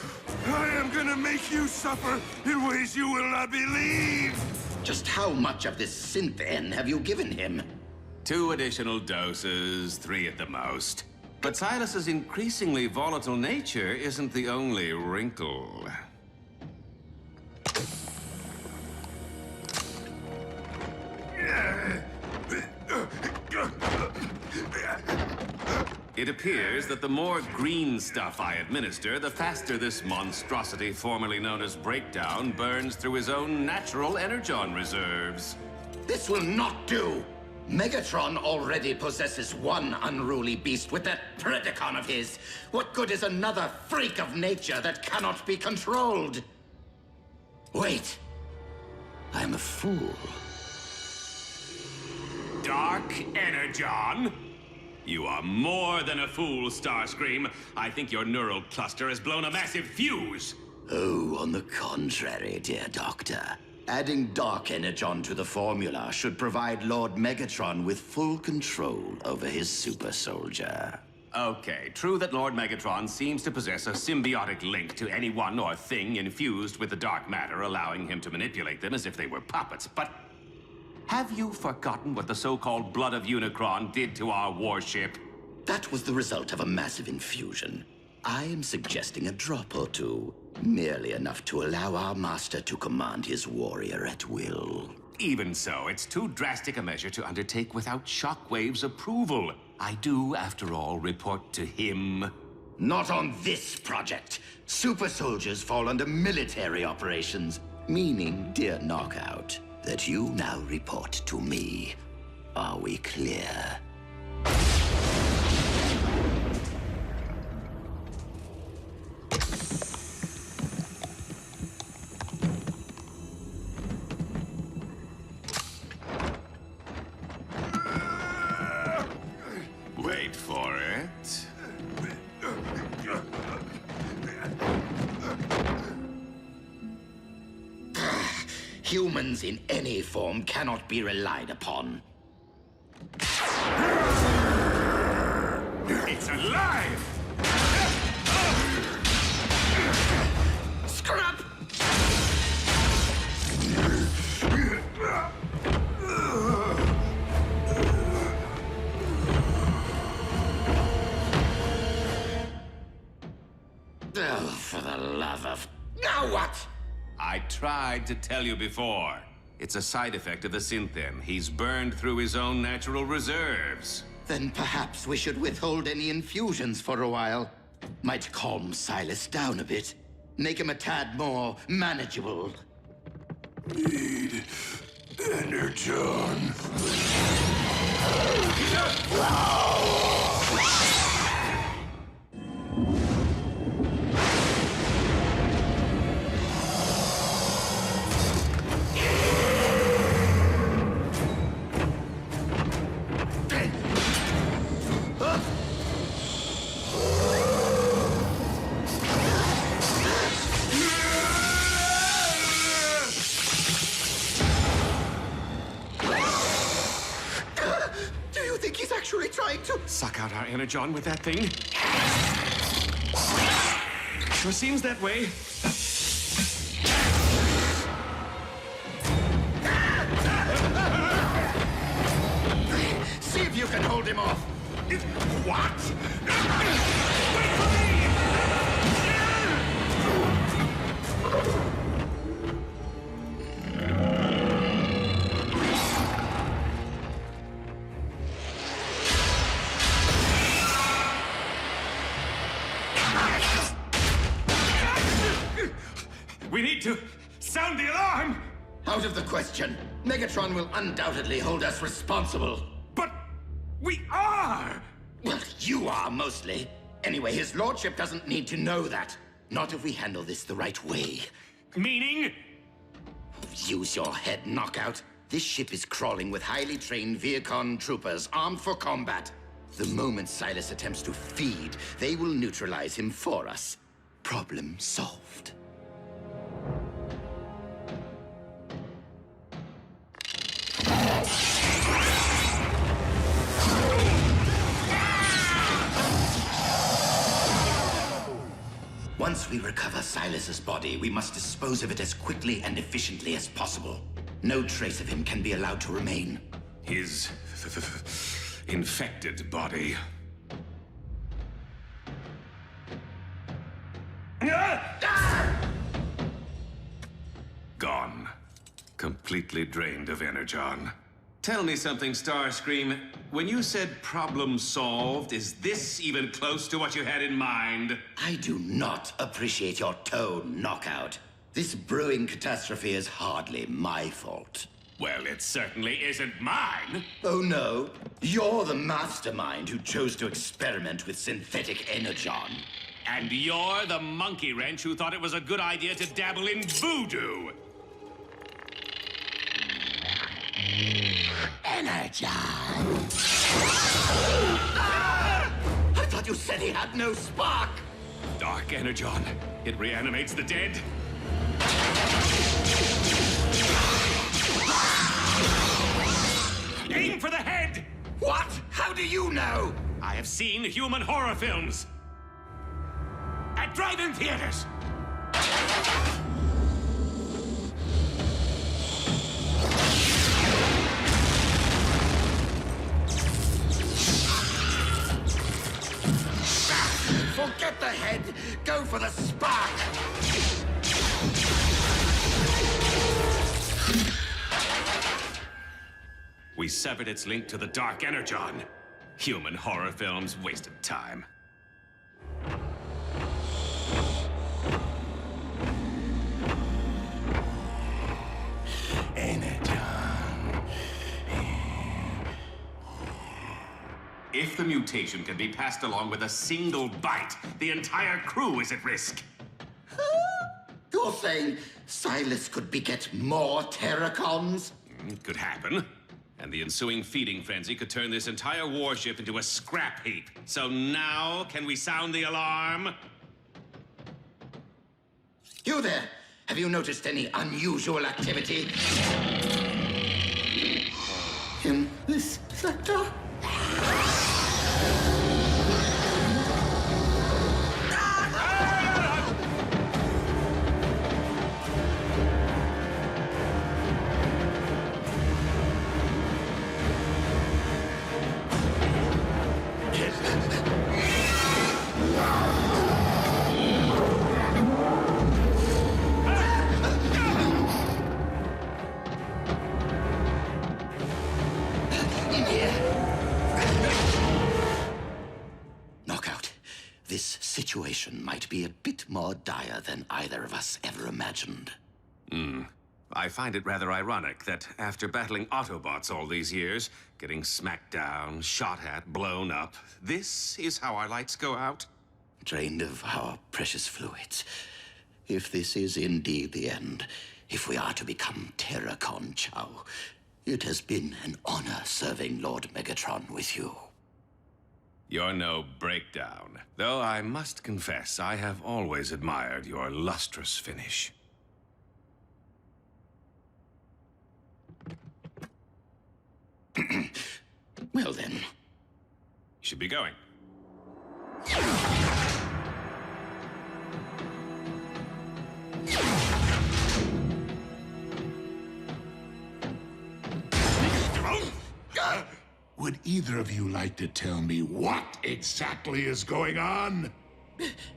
S5: I am gonna make you suffer in ways you will not believe!
S11: Just how much of this synth N have you given him?
S15: 2 additional doses, 3 at the most. But Silas's increasingly volatile nature isn't the only wrinkle. It appears that the more green stuff I administer, the faster this monstrosity formerly known as Breakdown burns through his own natural Energon reserves.
S11: This will not do! Megatron already possesses one unruly beast with that Predacon of his. What good is another freak of nature that cannot be controlled? Wait. I'm a fool.
S15: Dark Energon? You are more than a fool, Starscream. I think your neural cluster has blown a massive fuse.
S11: Oh, on the contrary, dear Doctor. Adding Dark Energon to the formula should provide Lord Megatron with full control over his super soldier.
S15: Okay, true that Lord Megatron seems to possess a symbiotic link to anyone or thing infused with the dark matter, allowing him to manipulate them as if they were puppets, but... have you forgotten what the so-called Blood of Unicron did to our warship?
S11: That was the result of a massive infusion. I am suggesting a drop or two. Merely enough to allow our master to command his warrior at will.
S15: Even so, it's too drastic a measure to undertake without Shockwave's approval. I do, after all, report to him.
S11: Not on this project. Super soldiers fall under military operations. Meaning, dear Knockout, that you now report to me. Are we clear?
S15: Wait for it.
S11: Humans in any form cannot be relied upon.
S15: It's alive!
S11: Scrap! Oh, for the love of... Now what?
S15: I tried to tell you before. It's a side effect of the Synthen. He's burned through his own natural reserves.
S11: Then perhaps we should withhold any infusions for a while. Might calm Silas down a bit. Make him a tad more manageable.
S5: Need Energon.
S15: Suck out our Energon with that thing? Sure seems that way.
S11: See if you can hold him off.
S5: What?
S15: We need to sound the alarm!
S11: Out of the question. Megatron will undoubtedly hold us responsible.
S3: But we are!
S11: Well, you are, mostly. Anyway, his lordship doesn't need to know that. Not if we handle this the right way.
S3: Meaning?
S11: Use your head, Knockout. This ship is crawling with highly trained Viacon troopers armed for combat. The moment Silas attempts to feed, they will neutralize him for us. Problem solved. Once we recover Silas's body, we must dispose of it as quickly and efficiently as possible. No trace of him can be allowed to remain.
S3: His infected body. Gone. Completely drained of Energon. Tell me something, Starscream. When you said problem solved, is this even close to what you had in mind?
S11: I do not appreciate your tone, Knockout. This brewing catastrophe is hardly my fault.
S3: Well, it certainly isn't mine.
S11: Oh, no. You're the mastermind who chose to experiment with synthetic Energon.
S3: And you're the monkey wrench who thought it was a good idea to dabble in voodoo.
S11: Energon! I thought you said he had no spark!
S3: Dark Energon. It reanimates the dead. Aim for the head!
S11: What? How do you know?
S3: I have seen human horror films. At drive-in theaters.
S11: Forget the head. Go for the spark.
S3: We severed its link to the Dark Energon. Human horror films wasted time. If the mutation can be passed along with a single bite, the entire crew is at risk.
S11: You're saying Silas could beget more Terracons?
S3: It could happen. And the ensuing feeding frenzy could turn this entire warship into a scrap heap. So now, can we sound the alarm?
S11: You there! Have you noticed any unusual activity in this sector? This situation might be a bit more dire than either of us ever imagined.
S3: I find it rather ironic that after battling Autobots all these years, getting smacked down, shot at, blown up, this is how our lights go out?
S11: Drained of our precious fluids. If this is indeed the end, if we are to become Terracon Chow, it has been an honor serving Lord Megatron with you.
S3: You're no breakdown. Though I must confess, I have always admired your lustrous finish.
S11: Well then.
S3: You should be going.
S19: Would either of you like to tell me what exactly is going on?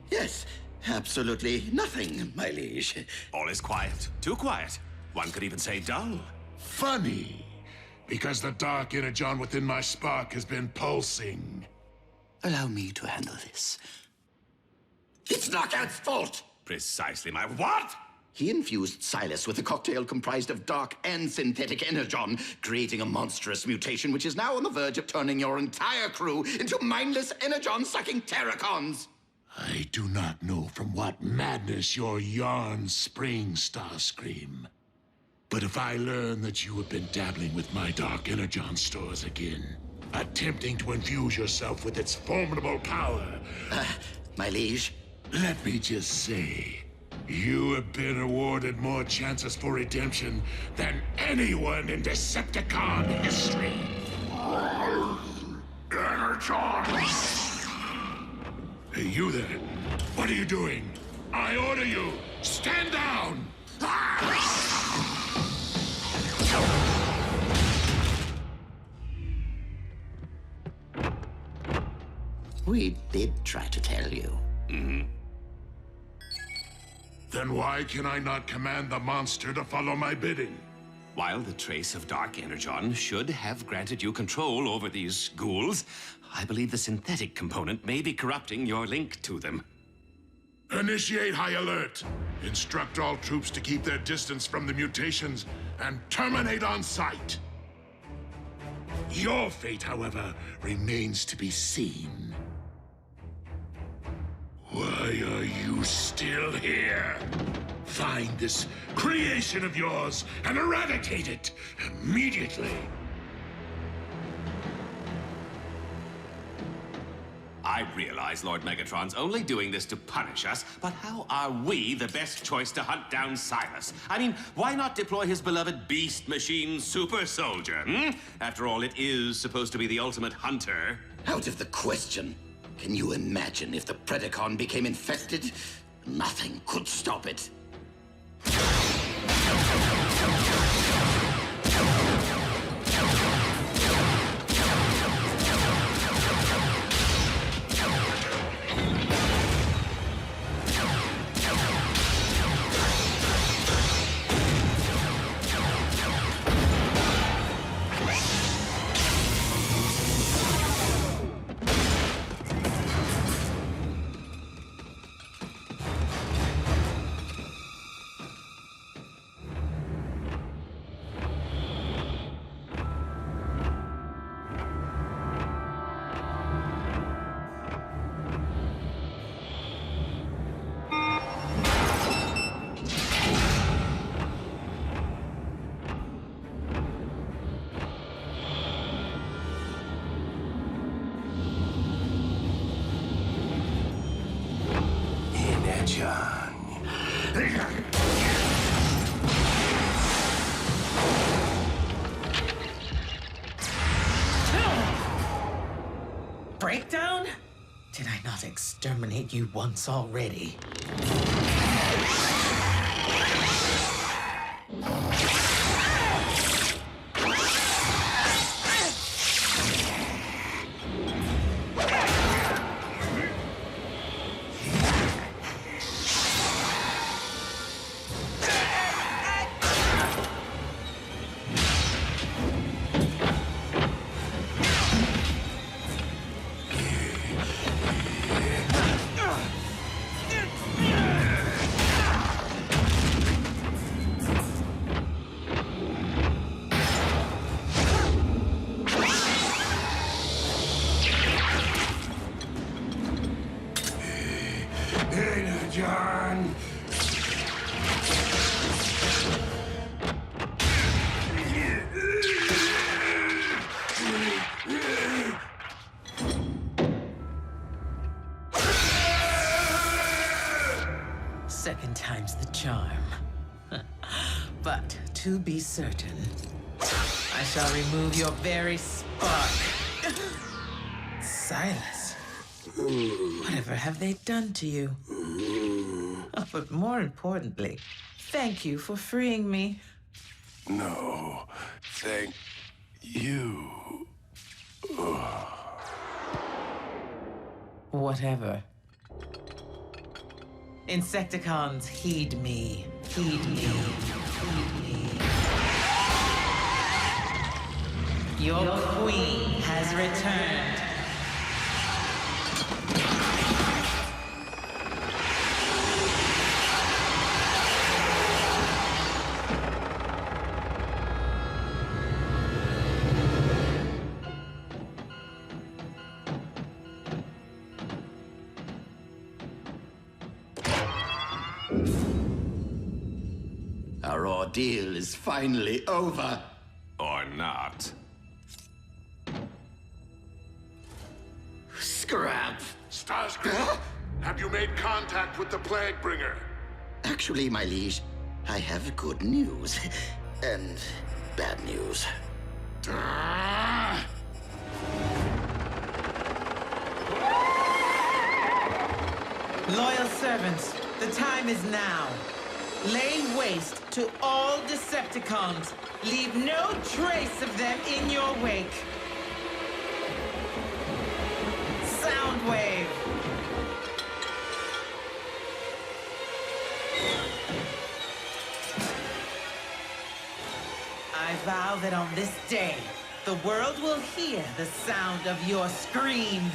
S11: Yes, absolutely nothing, my liege.
S3: All is quiet. Too quiet. One could even say dull.
S19: Funny, because the dark energon within my spark has been pulsing.
S11: Allow me to handle this. It's Knockout's fault!
S3: Precisely my what?
S11: He infused Silas with a cocktail comprised of dark and synthetic Energon, creating a monstrous mutation which is now on the verge of turning your entire crew into mindless Energon-sucking Terracons.
S19: I do not know from what madness your yarns spring, Starscream. But if I learn that you have been dabbling with my dark Energon stores again, attempting to infuse yourself with its formidable power...
S11: my liege?
S19: Let me just say, you have been awarded more chances for redemption than anyone in Decepticon history.
S13: Energon!
S19: Hey, you there. What are you doing? I order you, stand down!
S11: We did try to tell you.
S19: Then why can I not command the monster to follow my bidding?
S15: While the trace of Dark Energon should have granted you control over these ghouls, I believe the synthetic component may be corrupting your link to them.
S19: Initiate high alert. Instruct all troops to keep their distance from the mutations and terminate on sight. Your fate, however, remains to be seen. Why are you still here? Find this creation of yours and eradicate it immediately.
S15: I realize Lord Megatron's only doing this to punish us, but how are we the best choice to hunt down Silas? I mean, why not deploy his beloved beast machine super soldier, After all, it is supposed to be the ultimate hunter.
S11: Out of the question. Can you imagine if the Predacon became infested? Nothing could stop it.
S4: Breakdown? Did I not exterminate you once already?
S13: Energon!
S4: Second time's the charm. But to be certain, I shall remove your very spark. Silas, whatever have they done to you? Oh, but more importantly, thank you for freeing me.
S13: No, thank you.
S4: Whatever. Insecticons, heed me. Heed me. Heed me. Your queen has returned.
S11: Our ordeal is finally over.
S15: Or not.
S11: Scrap!
S13: Starscream, have you made contact with the Plaguebringer?
S11: Actually, my liege, I have good news. And bad news.
S4: Loyal servants, the time is now. Lay waste to all Decepticons. Leave no trace of them in your wake. Soundwave. I vow that on this day, the world will hear the sound of your screams.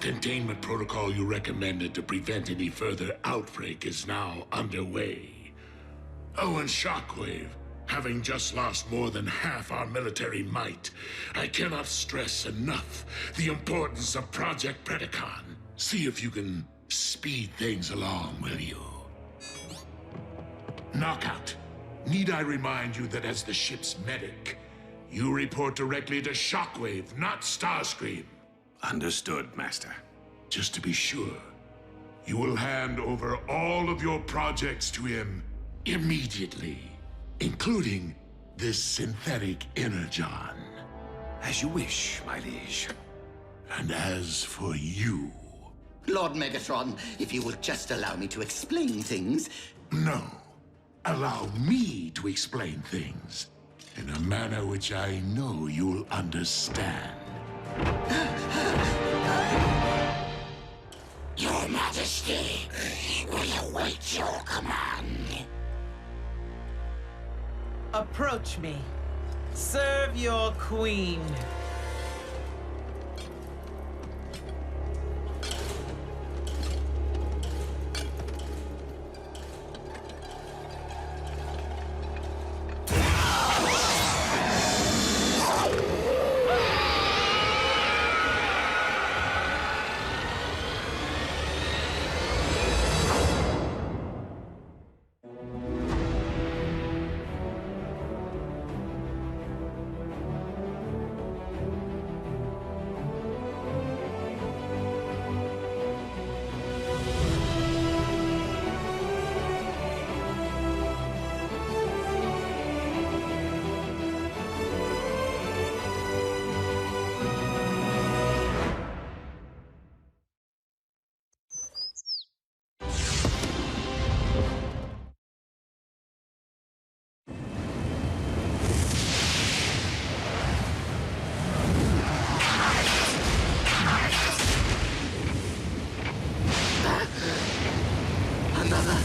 S13: Containment protocol you recommended to prevent any further outbreak is now underway. Oh, and Shockwave, having just lost more than half our military might, I cannot stress enough the importance of Project Predacon. See if you can speed things along, will you? Knockout, need I remind you that as the ship's medic, you report directly to Shockwave, not Starscream.
S15: Understood, Master.
S13: Just to be sure, you will hand over all of your projects to him immediately, including this synthetic Energon.
S16: As you wish, my liege.
S13: And as for you...
S11: Lord Megatron, if you will just allow me to explain things...
S13: No. Allow me to explain things in a manner which I know you'll understand.
S11: Your Majesty, we await your command.
S4: Approach me. Serve your queen.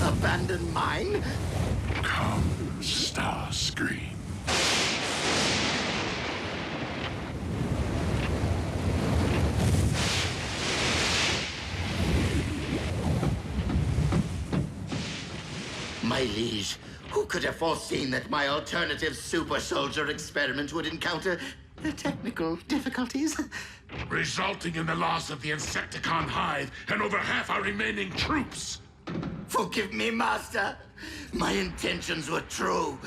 S11: Abandoned mine?
S13: Come, Starscream.
S11: My liege, who could have foreseen that my alternative super soldier experiment would encounter technical difficulties?
S13: Resulting in the loss of the Insecticon hive and over half our remaining troops.
S11: Forgive me, Master. My intentions were true.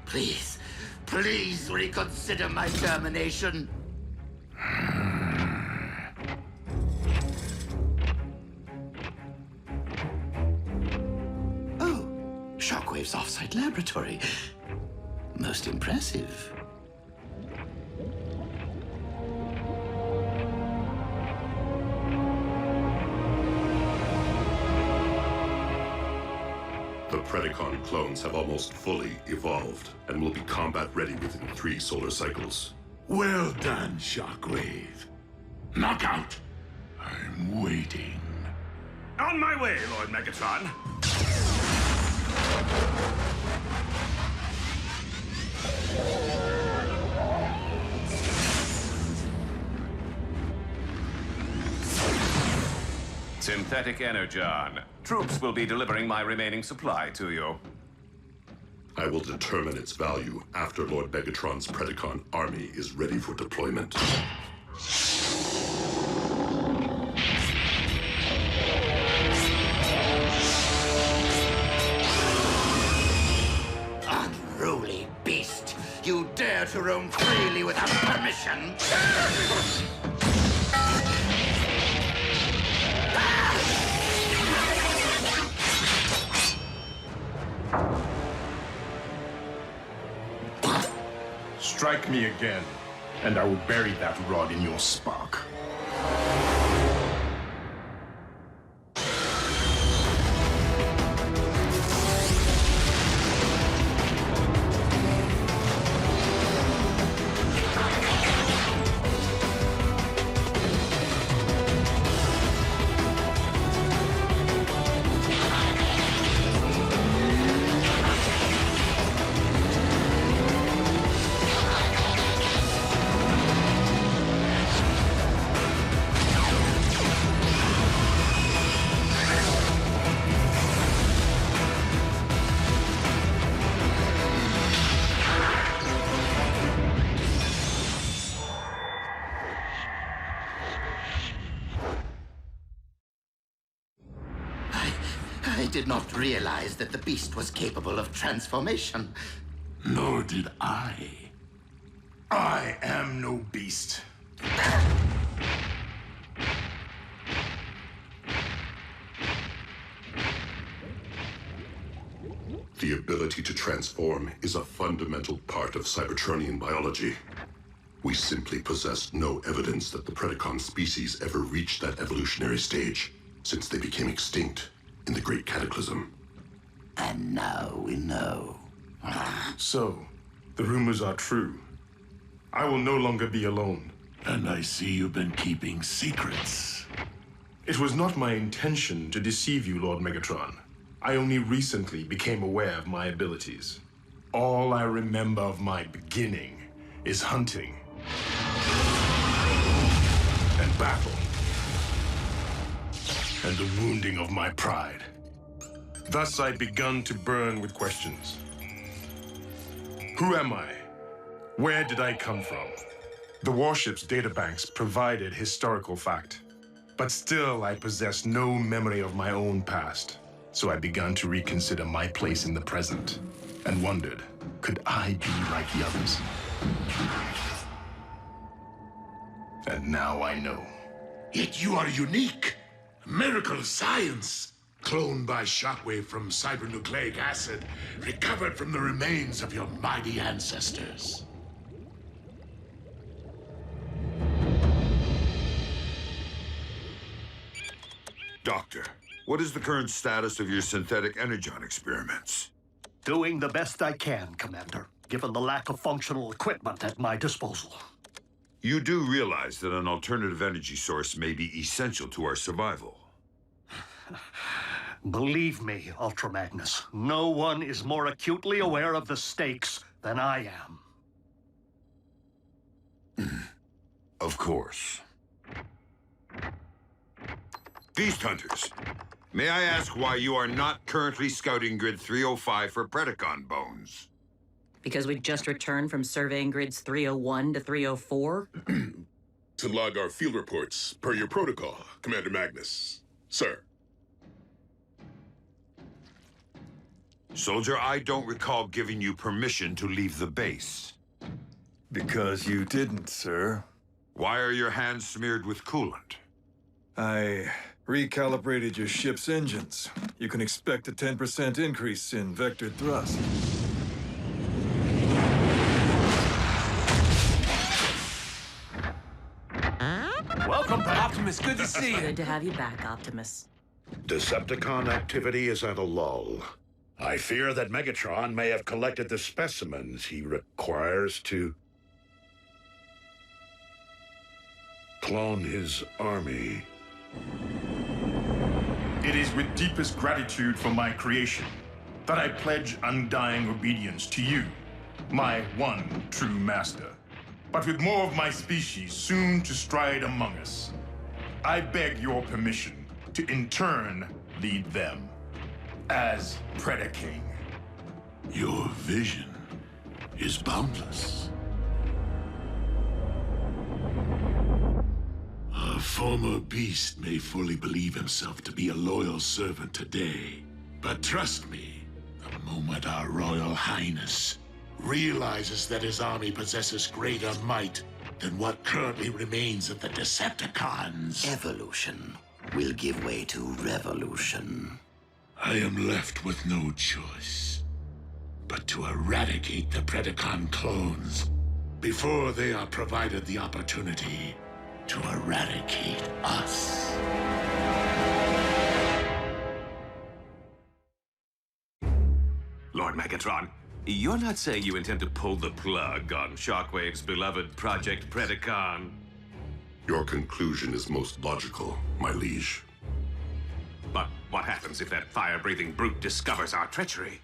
S11: Please, please reconsider my termination. Oh, Shockwave's offsite laboratory. Most impressive.
S8: The Predacon clones have almost fully evolved and will be combat ready within 3 solar cycles.
S13: Well done, Shockwave. Knockout! I'm waiting.
S7: On my way, Lord Megatron.
S15: Synthetic Energon. Troops will be delivering my remaining supply to you.
S8: I will determine its value after Lord Megatron's Predacon army is ready for deployment.
S11: Unruly beast! You dare to roam freely without permission?
S7: Strike me again, and I will bury that rod in your spark.
S11: I did not realize that the beast was capable of transformation.
S7: Nor did I. I am no beast.
S8: The ability to transform is a fundamental part of Cybertronian biology. We simply possess no evidence that the Predacon species ever reached that evolutionary stage, since they became extinct in the Great Cataclysm.
S11: And now we know.
S7: So, the rumors are true. I will no longer be alone.
S19: And I see you've been keeping secrets.
S7: It was not my intention to deceive you, Lord Megatron. I only recently became aware of my abilities. All I remember of my beginning is hunting and battle and the wounding of my pride. Thus I'd begun to burn with questions. Who am I? Where did I come from? The warship's databanks provided historical fact, but still I possessed no memory of my own past. So I began to reconsider my place in the present and wondered, could I be like the others? And now I know.
S19: Yet you are unique. A miracle of science. Cloned by shockwave from cybernucleic acid, recovered from the remains of your mighty ancestors.
S22: Doctor, what is the current status of your synthetic energon experiments?
S20: Doing the best I can, Commander, given the lack of functional equipment at my disposal.
S22: You do realize that an alternative energy source may be essential to our survival.
S20: Believe me, Ultra Magnus, no one is more acutely aware of the stakes than I am.
S22: Of course. Beast Hunters, may I ask why you are not currently scouting Grid 305 for Predacon bones?
S2: Because we just returned from surveying grids 301 to 304?
S12: To log our field reports per your protocol, Commander Magnus. Sir.
S22: Soldier, I don't recall giving you permission to leave the base.
S5: Because you didn't, sir.
S22: Why are your hands smeared with coolant?
S5: I recalibrated your ship's engines. You can expect a 10% increase in vectored thrust.
S16: Welcome back, Optimus. Good to see you.
S2: Good to have you back, Optimus.
S1: Decepticon activity is at a lull. I fear that Megatron may have collected the specimens he requires to clone his army.
S7: It is with deepest gratitude for my creation that I pledge undying obedience to you, my one true master. But with more of my species soon to stride among us, I beg your permission to in turn lead them as Predaking.
S13: Your vision is boundless. A former beast may fully believe himself to be a loyal servant today, but trust me, the moment our Royal Highness realizes that his army possesses greater might than what currently remains of the Decepticons.
S11: Evolution will give way to revolution.
S13: I am left with no choice but to eradicate the Predacon clones before they are provided the opportunity to eradicate us.
S15: Lord Megatron, you're not saying you intend to pull the plug on Shockwave's beloved Project Predacon?
S8: Your conclusion is most logical, my liege.
S15: But what happens if that fire-breathing brute discovers our treachery?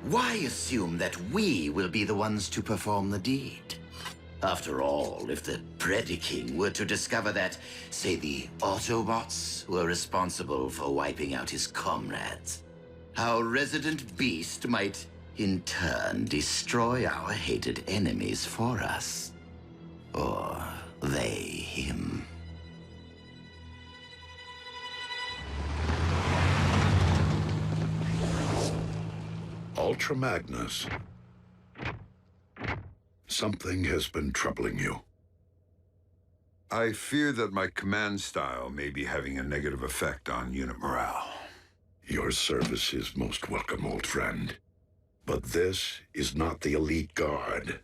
S11: Why assume that we will be the ones to perform the deed? After all, if the Predaking were to discover that, say, the Autobots were responsible for wiping out his comrades, our resident beast might, in turn, destroy our hated enemies for us. Or they him.
S1: Ultra Magnus. Something has been troubling you.
S22: I fear that my command style may be having a negative effect on unit morale.
S1: Your service is most welcome, old friend. But this is not the elite guard.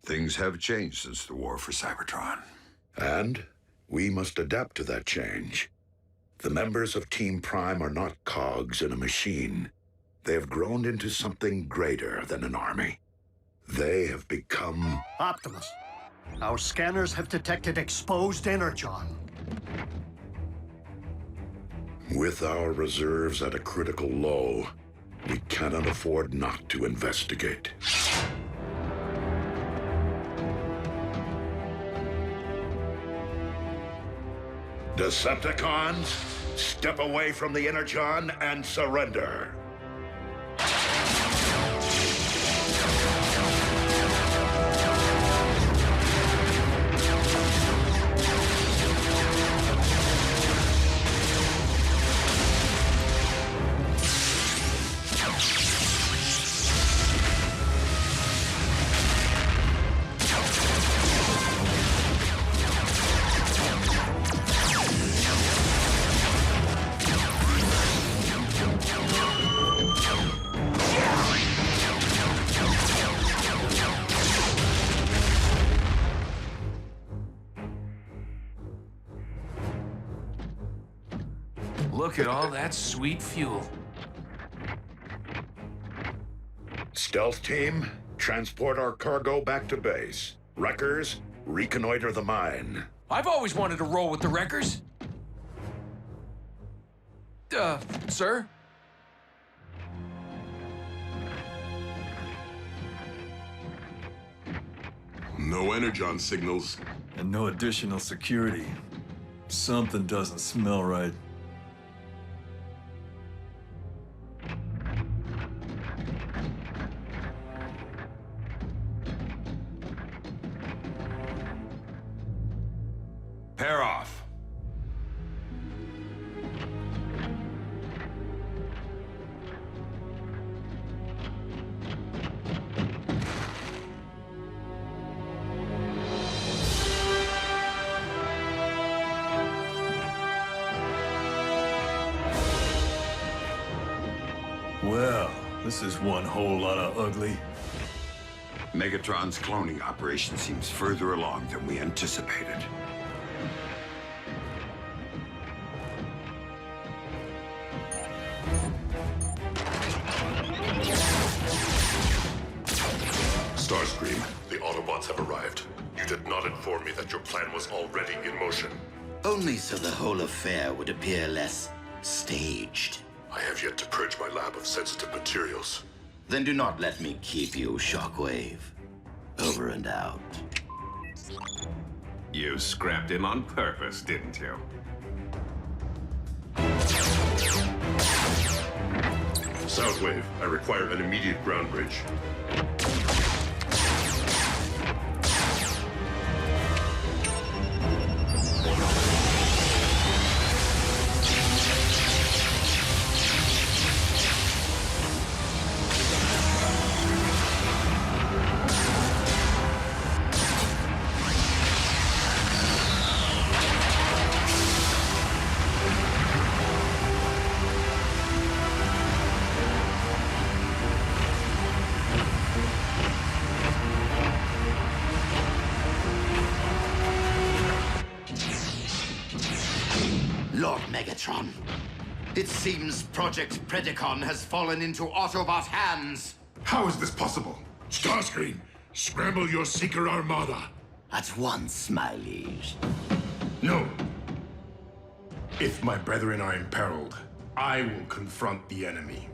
S22: Things have changed since the war for Cybertron.
S1: And we must adapt to that change. The members of Team Prime are not cogs in a machine. They have grown into something greater than an army. They have become...
S20: Optimus, our scanners have detected exposed Energon.
S1: With our reserves at a critical low, we cannot afford not to investigate. Decepticons, step away from the Energon and surrender.
S16: Look at all that sweet fuel.
S1: Stealth team, transport our cargo back to base. Wreckers, reconnoiter the mine.
S16: I've always wanted to roll with the wreckers. Sir?
S12: No Energon signals.
S5: And no additional security. Something doesn't smell right.
S22: Pair off.
S5: Well, this is one whole lot of ugly.
S22: Megatron's cloning operation seems further along than we anticipated.
S8: Starscream, the Autobots have arrived. You did not inform me that your plan was already in motion.
S11: Only so the whole affair would appear less Staged.
S8: I have yet to purge my lab of sensitive materials.
S11: Then do not let me keep you, Shockwave. Over and out.
S15: You scrapped him on purpose, didn't you?
S8: Soundwave, I require an immediate ground bridge.
S11: Lord Megatron, it seems Project Predacon has fallen into Autobot hands.
S13: How is this possible? Starscream, scramble your Seeker Armada.
S11: At once, my liege.
S14: No. If my brethren are imperiled, I will confront the enemy.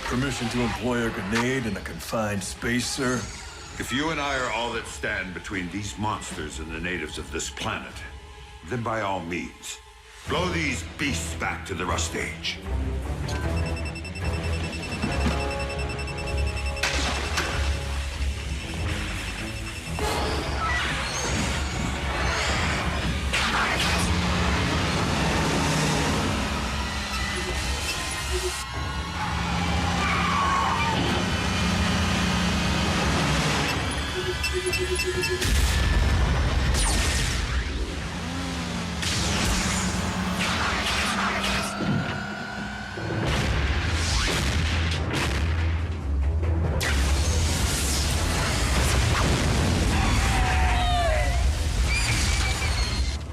S5: Permission to employ a grenade in a confined space, sir?
S22: If you and I are all that stand between these monsters and the natives of this planet, then by all means, blow these beasts back to the rust age.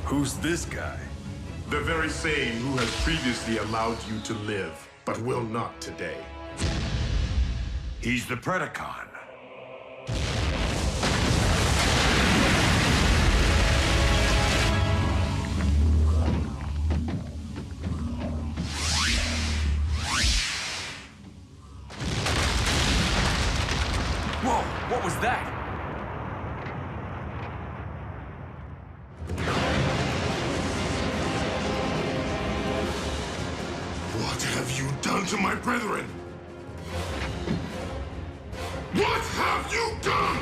S5: Who's this guy?
S14: The very same who has previously allowed you to live, but will not today.
S22: He's the Predacon.
S16: Whoa, what was that?
S13: What have you done to my brethren? What have you done?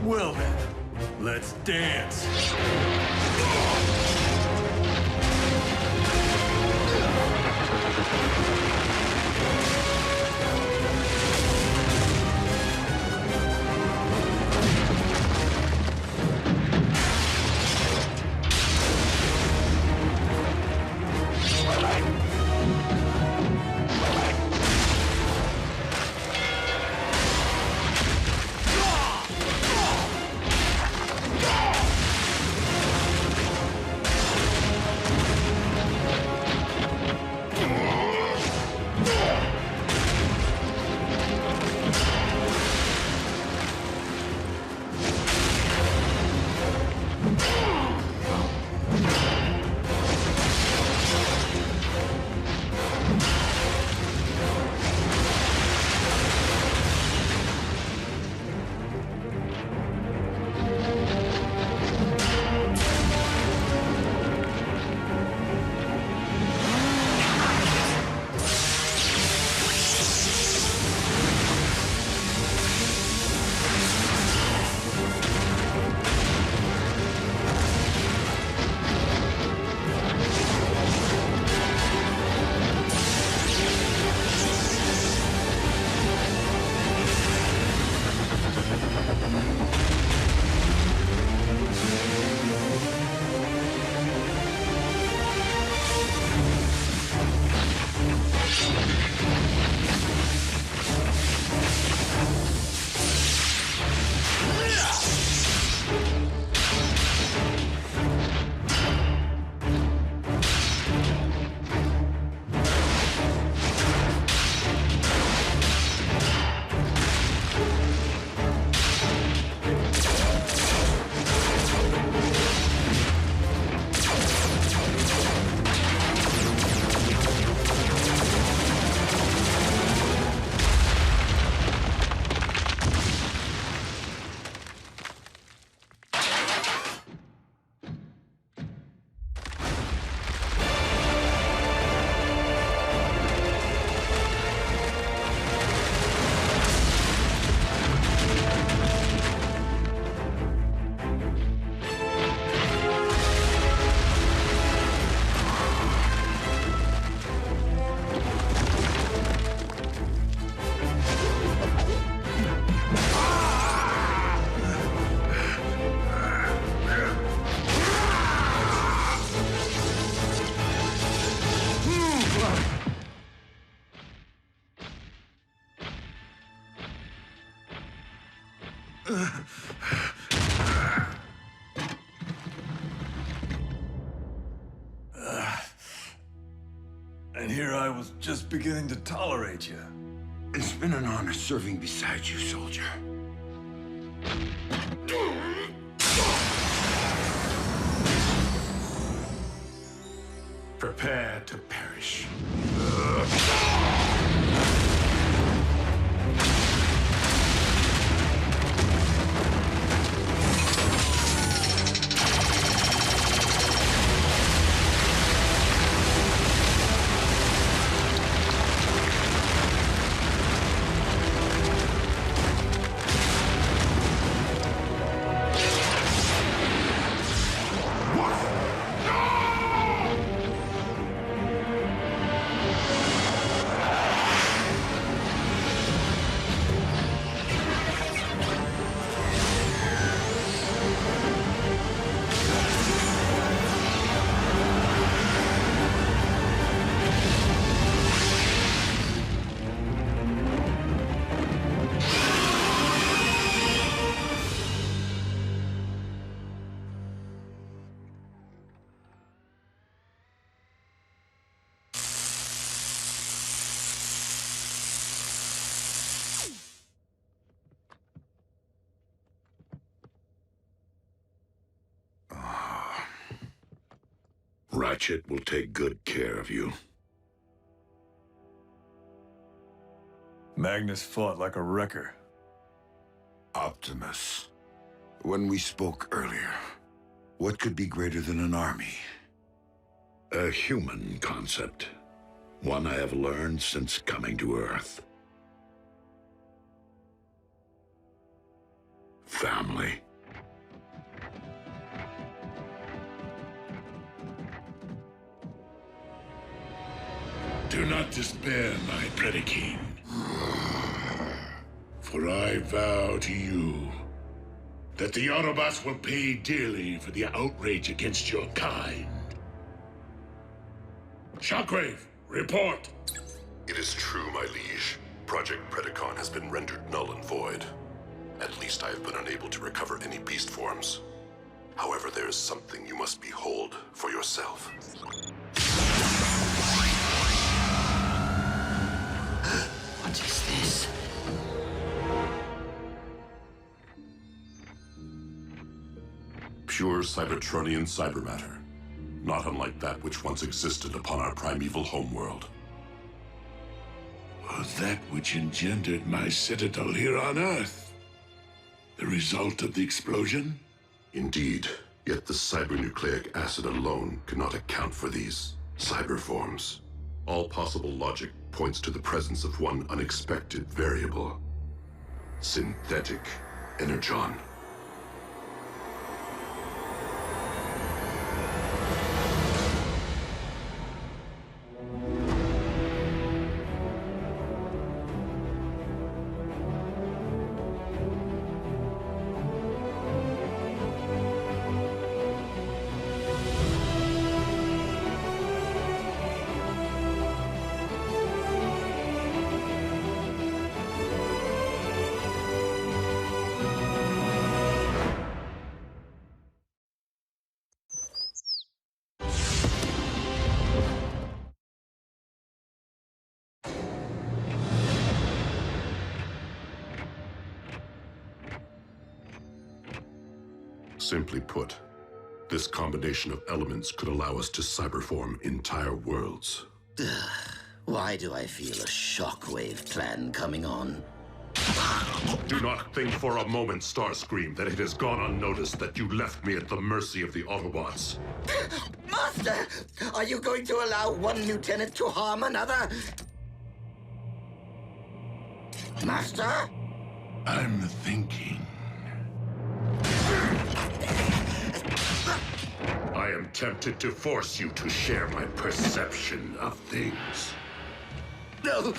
S5: Well then, let's dance. And here I was just beginning to tolerate you.
S22: It's been an honor serving beside you, soldier.
S13: Prepare to perish.
S1: Ratchet will take good care of you.
S5: Magnus fought like a wrecker.
S22: Optimus, when we spoke earlier, what could be greater than an army?
S1: A human concept. One I have learned since coming to Earth. Family.
S13: Do not despair, my Predacon. For I vow to you that the Autobots will pay dearly for the outrage against your kind. Shockwave, report!
S8: It is true, my liege. Project Predacon has been rendered null and void. At least I have been unable to recover any beast forms. However, there is something you must behold for yourself.
S11: What is this?
S8: Pure Cybertronian cybermatter. Not unlike that which once existed upon our primeval homeworld.
S13: Was that which engendered my citadel here on Earth? The result of the explosion?
S8: Indeed, yet the cybernucleic acid alone cannot account for these cyber forms. All possible logic points to the presence of one unexpected variable. Synthetic Energon. Simply put, this combination of elements could allow us to cyberform entire worlds.
S11: Why do I feel a shockwave plan coming on?
S8: Do not think for a moment, Starscream, that it has gone unnoticed that you left me at the mercy of the Autobots.
S11: Master! Are you going to allow one lieutenant to harm another? Master?
S13: I'm thinking.
S8: I am tempted to force you to share my perception of things.
S11: No!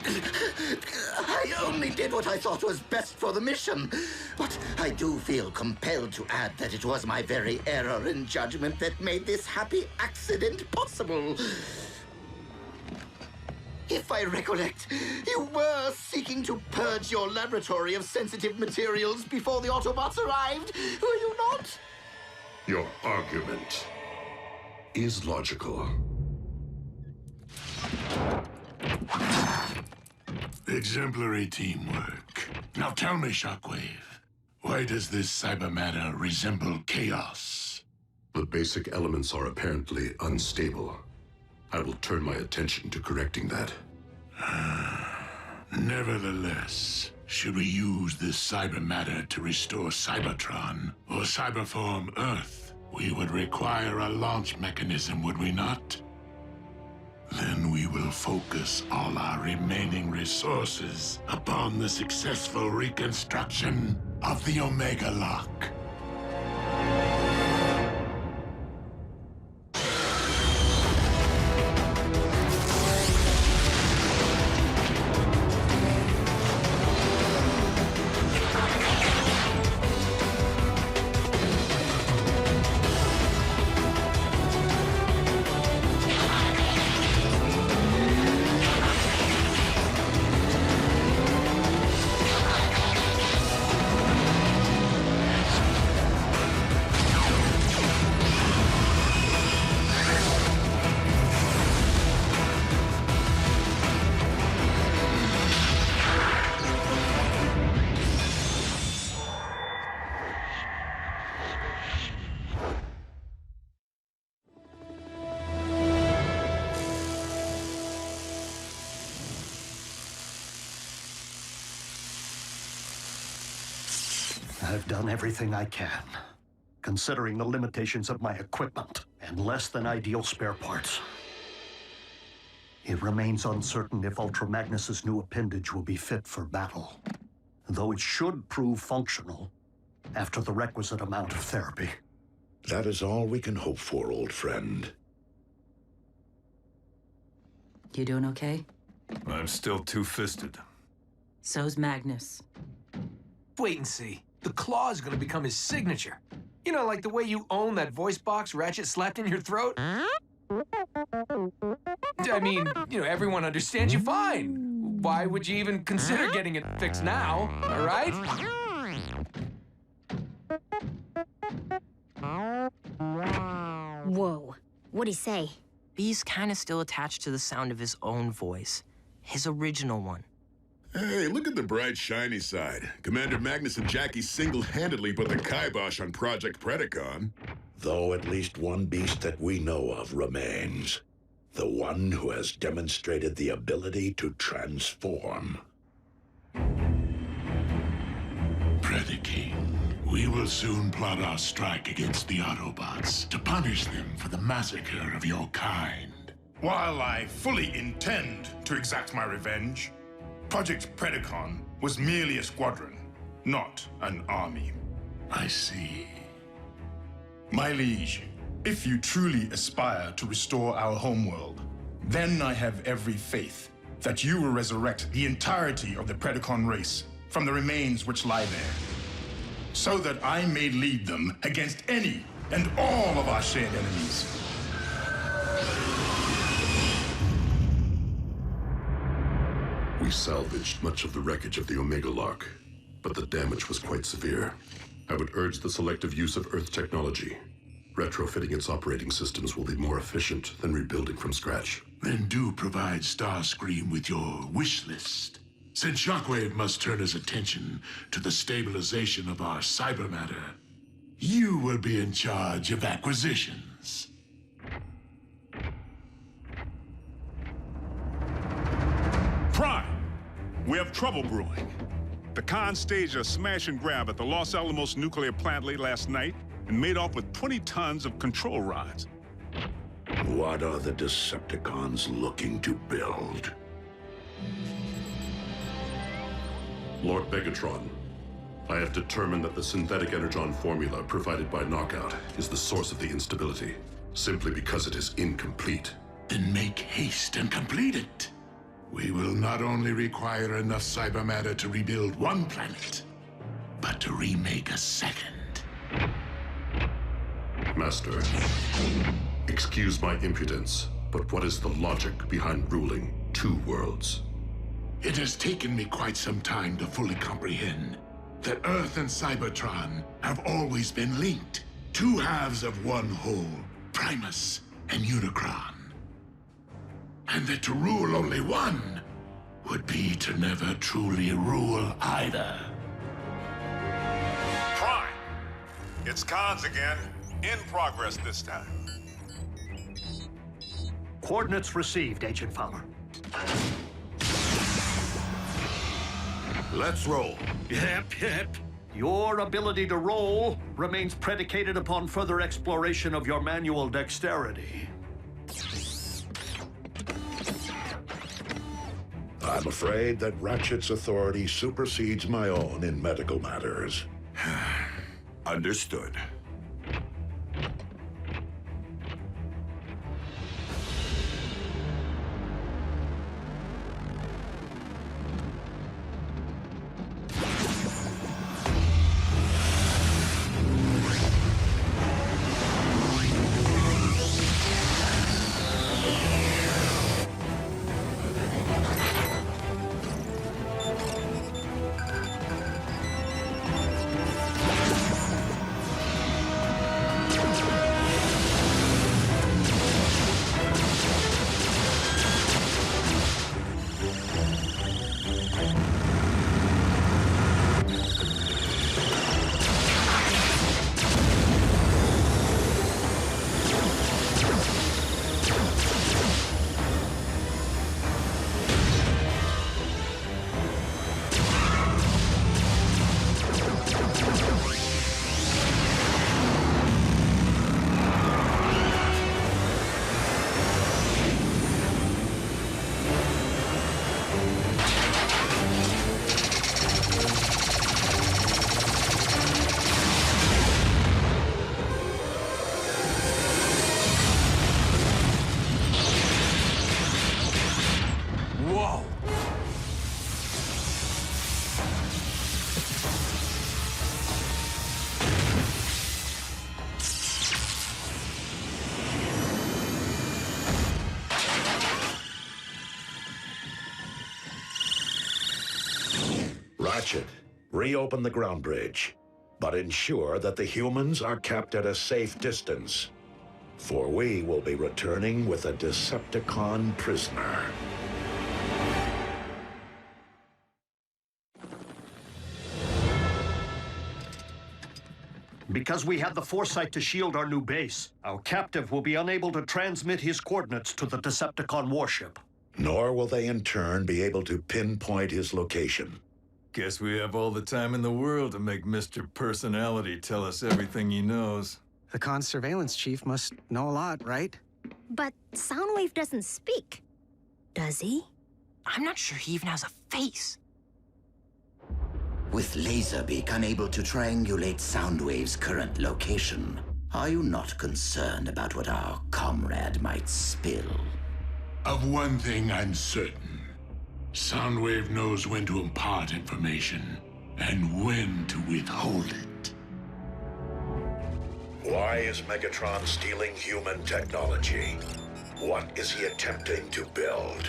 S11: I only did what I thought was best for the mission. But I do feel compelled to add that it was my very error in judgment that made this happy accident possible. If I recollect, you were seeking to purge your laboratory of sensitive materials before the Autobots arrived, were you not?
S8: Your argument is logical.
S19: Exemplary teamwork. Now tell me, Shockwave, why does this cyber matter resemble chaos?
S8: The basic elements are apparently unstable. I will turn my attention to correcting that.
S19: Nevertheless, should we use this cyber matter to restore Cybertron or Cyberform Earth, we would require a launch mechanism, would we not? Then we will focus all our remaining resources upon the successful reconstruction of the Omega Lock.
S20: I've done everything I can, considering the limitations of my equipment and less than ideal spare parts. It remains uncertain if Ultra Magnus's new appendage will be fit for battle, though it should prove functional after the requisite amount of therapy.
S1: That is all we can hope for, old friend.
S2: You doing okay?
S5: I'm still two-fisted.
S2: So's Magnus.
S16: Wait and see. The claw is gonna become his signature. You know, like the way you own that voice box Ratchet slapped in your throat? I mean, you know, everyone understands you fine. Why would you even consider getting it fixed now, all right?
S6: Whoa. What'd he say?
S18: B's kind of still attached to the sound of his own voice. His original one.
S12: Hey, look at the bright, shiny side. Commander Magnus and Jackie single-handedly put the kibosh on Project Predacon.
S1: Though at least one beast that we know of remains. The one who has demonstrated the ability to transform.
S19: Predaking, we will soon plot our strike against the Autobots to punish them for the massacre of your kind.
S7: While I fully intend to exact my revenge, Project Predacon was merely a squadron, not an army.
S19: I see.
S7: My liege, if you truly aspire to restore our homeworld, then I have every faith that you will resurrect the entirety of the Predacon race from the remains which lie there, so that I may lead them against any and all of our shared enemies.
S8: We salvaged much of the wreckage of the Omega Lock, but the damage was quite severe. I would urge the selective use of Earth technology. Retrofitting its operating systems will be more efficient than rebuilding from scratch.
S19: Then do provide Starscream with your wish list. Since Shockwave must turn his attention to the stabilization of our cyber matter, you will be in charge of acquisitions.
S3: Prime! We have trouble brewing. The Khans staged a smash and grab at the Los Alamos nuclear plant late last night and made off with 20 tons of control rods.
S1: What are the Decepticons looking to build?
S8: Lord Megatron, I have determined that the synthetic Energon formula provided by Knockout is the source of the instability, simply because it is incomplete.
S19: Then make haste and complete it. We will not only require enough cyber matter to rebuild one planet, but to remake a second.
S8: Master, excuse my impudence, but what is the logic behind ruling two worlds.
S13: It has taken me quite some time to fully comprehend that Earth and Cybertron have always been linked. Two halves of one whole, Primus and Unicron. And that to rule only one would be to never truly rule either.
S3: Prime! It's Cons again. In progress this time.
S20: Coordinates received, Agent Fowler.
S12: Let's roll.
S20: Yep. Your ability to roll remains predicated upon further exploration of your manual dexterity.
S1: I'm afraid that Ratchet's authority supersedes my own in medical matters.
S12: Understood.
S1: Ratchet, reopen the ground bridge, but ensure that the humans are kept at a safe distance, for we will be returning with a Decepticon prisoner.
S20: Because we had the foresight to shield our new base, our captive will be unable to transmit his coordinates to the Decepticon warship.
S1: Nor will they in turn be able to pinpoint his location.
S5: Guess we have all the time in the world to make Mr. Personality tell us everything he knows.
S9: The Con's surveillance chief must know a lot, right?
S6: But Soundwave doesn't speak. Does he?
S18: I'm not sure he even has a face.
S11: With Laserbeak unable to triangulate Soundwave's current location, are you not concerned about what our comrade might spill?
S13: Of one thing I'm certain. Soundwave knows when to impart information and when to withhold it.
S1: Why is Megatron stealing human technology? What is he attempting to build?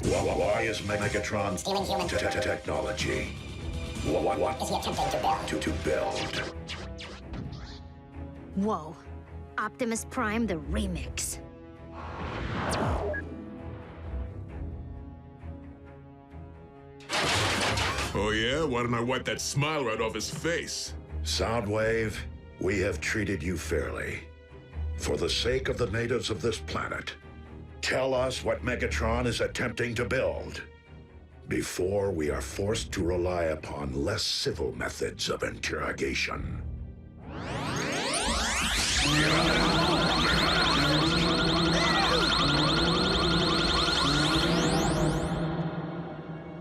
S1: Why is Megatron stealing human technology? What is he attempting to build?
S6: Whoa. Optimus Prime, the remix.
S12: Oh yeah? Why don't I wipe that smile right off his face?
S1: Soundwave, we have treated you fairly. For the sake of the natives of this planet, tell us what Megatron is attempting to build, before we are forced to rely upon less civil methods of interrogation.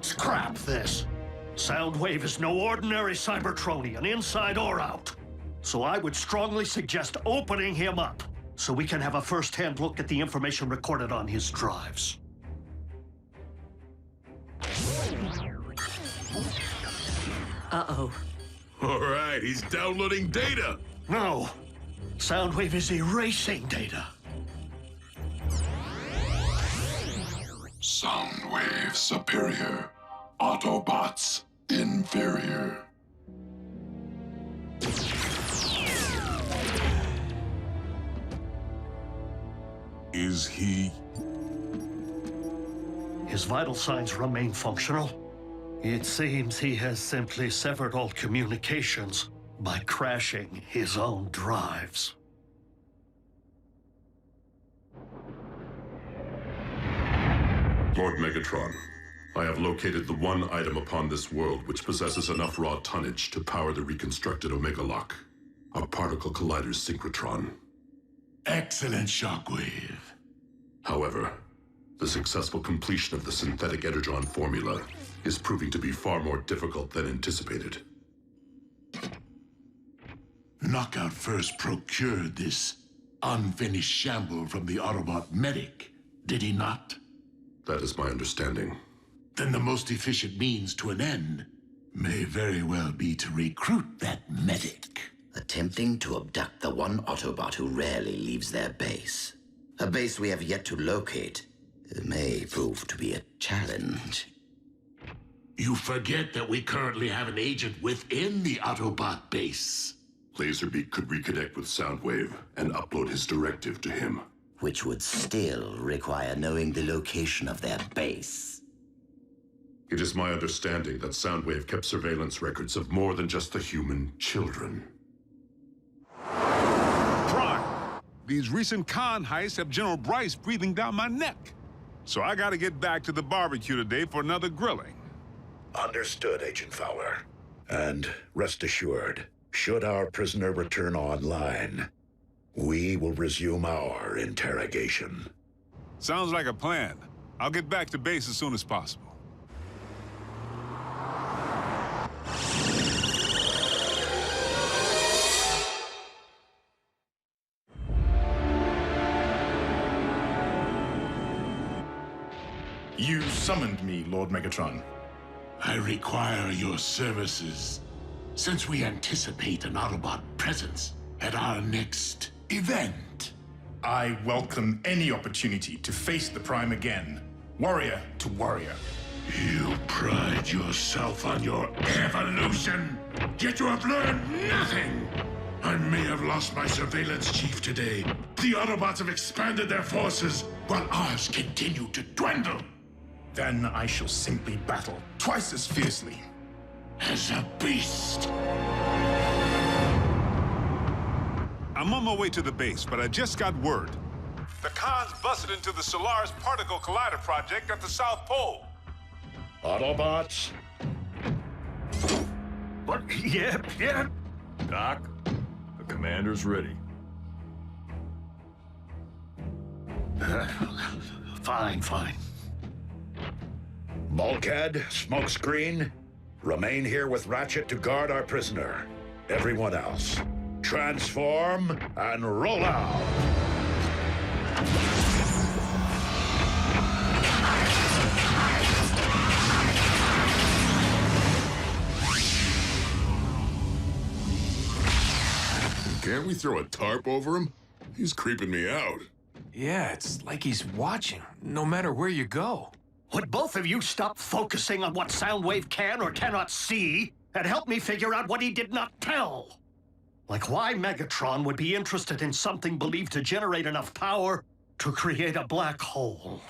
S20: Scrap this. Soundwave is no ordinary Cybertronian, inside or out. So I would strongly suggest opening him up, so we can have a first-hand look at the information recorded on his drives.
S18: Uh-oh.
S12: All right, he's downloading data.
S20: No. Soundwave is erasing data.
S13: Soundwave superior. Autobots inferior.
S3: Is he...
S20: His vital signs remain functional. It seems he has simply severed all communications by crashing his own drives.
S8: Lord Megatron, I have located the one item upon this world which possesses enough raw tonnage to power the reconstructed Omega Lock, a particle collider's synchrotron.
S13: Excellent, Shockwave.
S8: However, the successful completion of the synthetic Energon formula is proving to be far more difficult than anticipated.
S13: Knockout first procured this unfinished shamble from the Autobot medic, did he not?
S8: That is my understanding.
S13: Then the most efficient means to an end may very well be to recruit that medic.
S11: Attempting to abduct the one Autobot who rarely leaves their base. A base we have yet to locate. It may prove to be a challenge.
S13: You forget that we currently have an agent within the Autobot base.
S8: Laserbeak could reconnect with Soundwave and upload his directive to him.
S11: Which would still require knowing the location of their base.
S8: It is my understanding that Soundwave kept surveillance records of more than just the human children.
S3: Prime! These recent con heists have General Bryce breathing down my neck. So I gotta get back to the barbecue today for another grilling.
S1: Understood, Agent Fowler. And rest assured, should our prisoner return online, we will resume our interrogation.
S3: Sounds like a plan. I'll get back to base as soon as possible.
S7: You summoned me, Lord Megatron.
S13: I require your services, since we anticipate an Autobot presence at our next event.
S7: I welcome any opportunity to face the Prime again, warrior to warrior.
S13: You pride yourself on your evolution, yet you have learned nothing. I may have lost my surveillance chief today. The Autobots have expanded their forces, while ours continue to dwindle.
S7: Then I shall simply battle twice as fiercely.
S13: As a beast.
S3: I'm on my way to the base, but I just got word. The cons busted into the Solaris Particle Collider project at the South Pole.
S1: Autobots?
S20: What? Yeah.
S5: Doc, the commander's ready.
S20: Fine.
S1: Bulkhead, smokescreen, remain here with Ratchet to guard our prisoner. Everyone else, transform and roll out.
S12: Can't we throw a tarp over him? He's creeping me out.
S16: Yeah, it's like he's watching, no matter where you go.
S20: Would both of you stop focusing on what Soundwave can or cannot see and help me figure out what he did not tell? Like why Megatron would be interested in something believed to generate enough power to create a black hole.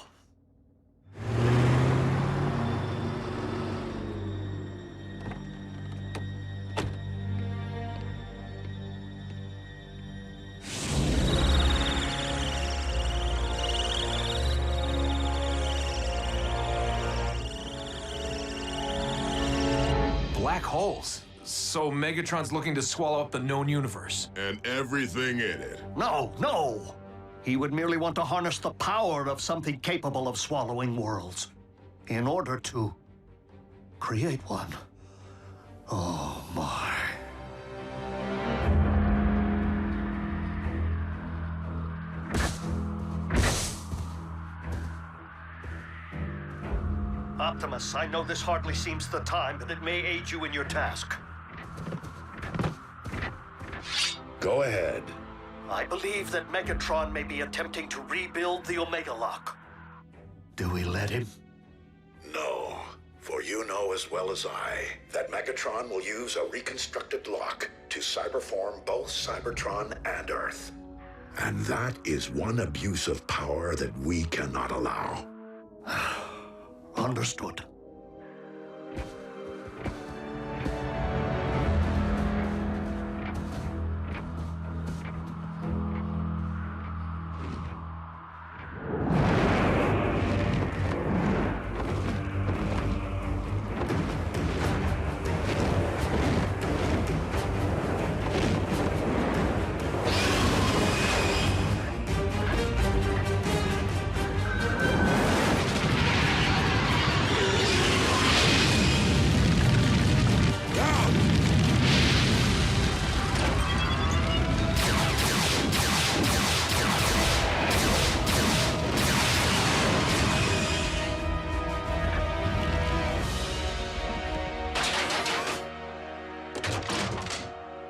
S16: Black holes. So Megatron's looking to swallow up the known universe.
S12: And everything in it.
S20: No! He would merely want to harness the power of something capable of swallowing worlds in order to create one. Oh my. Optimus, I know this hardly seems the time, but it may aid you in your task.
S1: Go ahead.
S20: I believe that Megatron may be attempting to rebuild the Omega Lock.
S13: Do we let him?
S1: No, for you know as well as I that Megatron will use a reconstructed lock to cyberform both Cybertron and Earth. And that is one abuse of power that we cannot allow.
S13: Understood.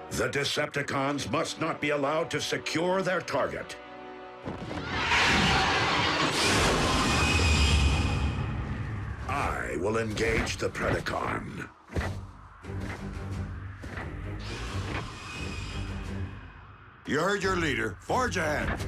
S1: The Decepticons must not be allowed to secure their target. I will engage the Predacon.
S22: You heard your leader. Forge ahead.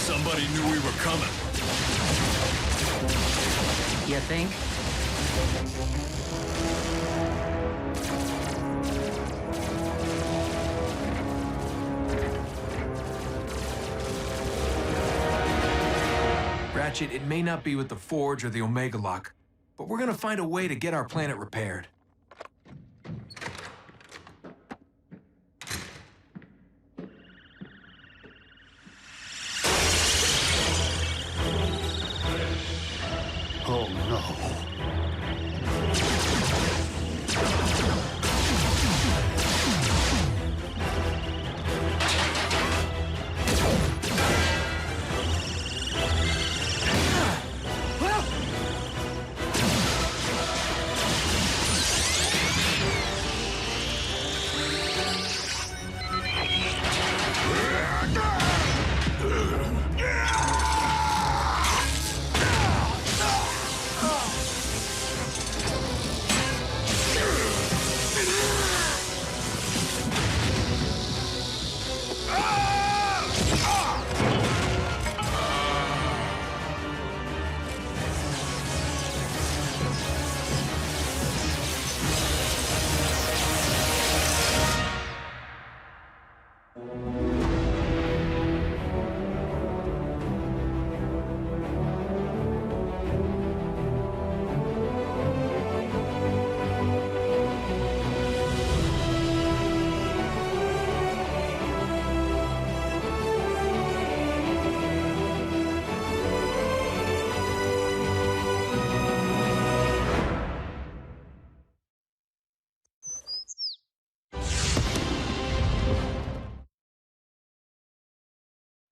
S5: Somebody knew we were coming.
S21: You think?
S16: Ratchet, it may not be with the Forge or the Omega Lock, but we're gonna find a way to get our planet repaired.
S13: Oh no.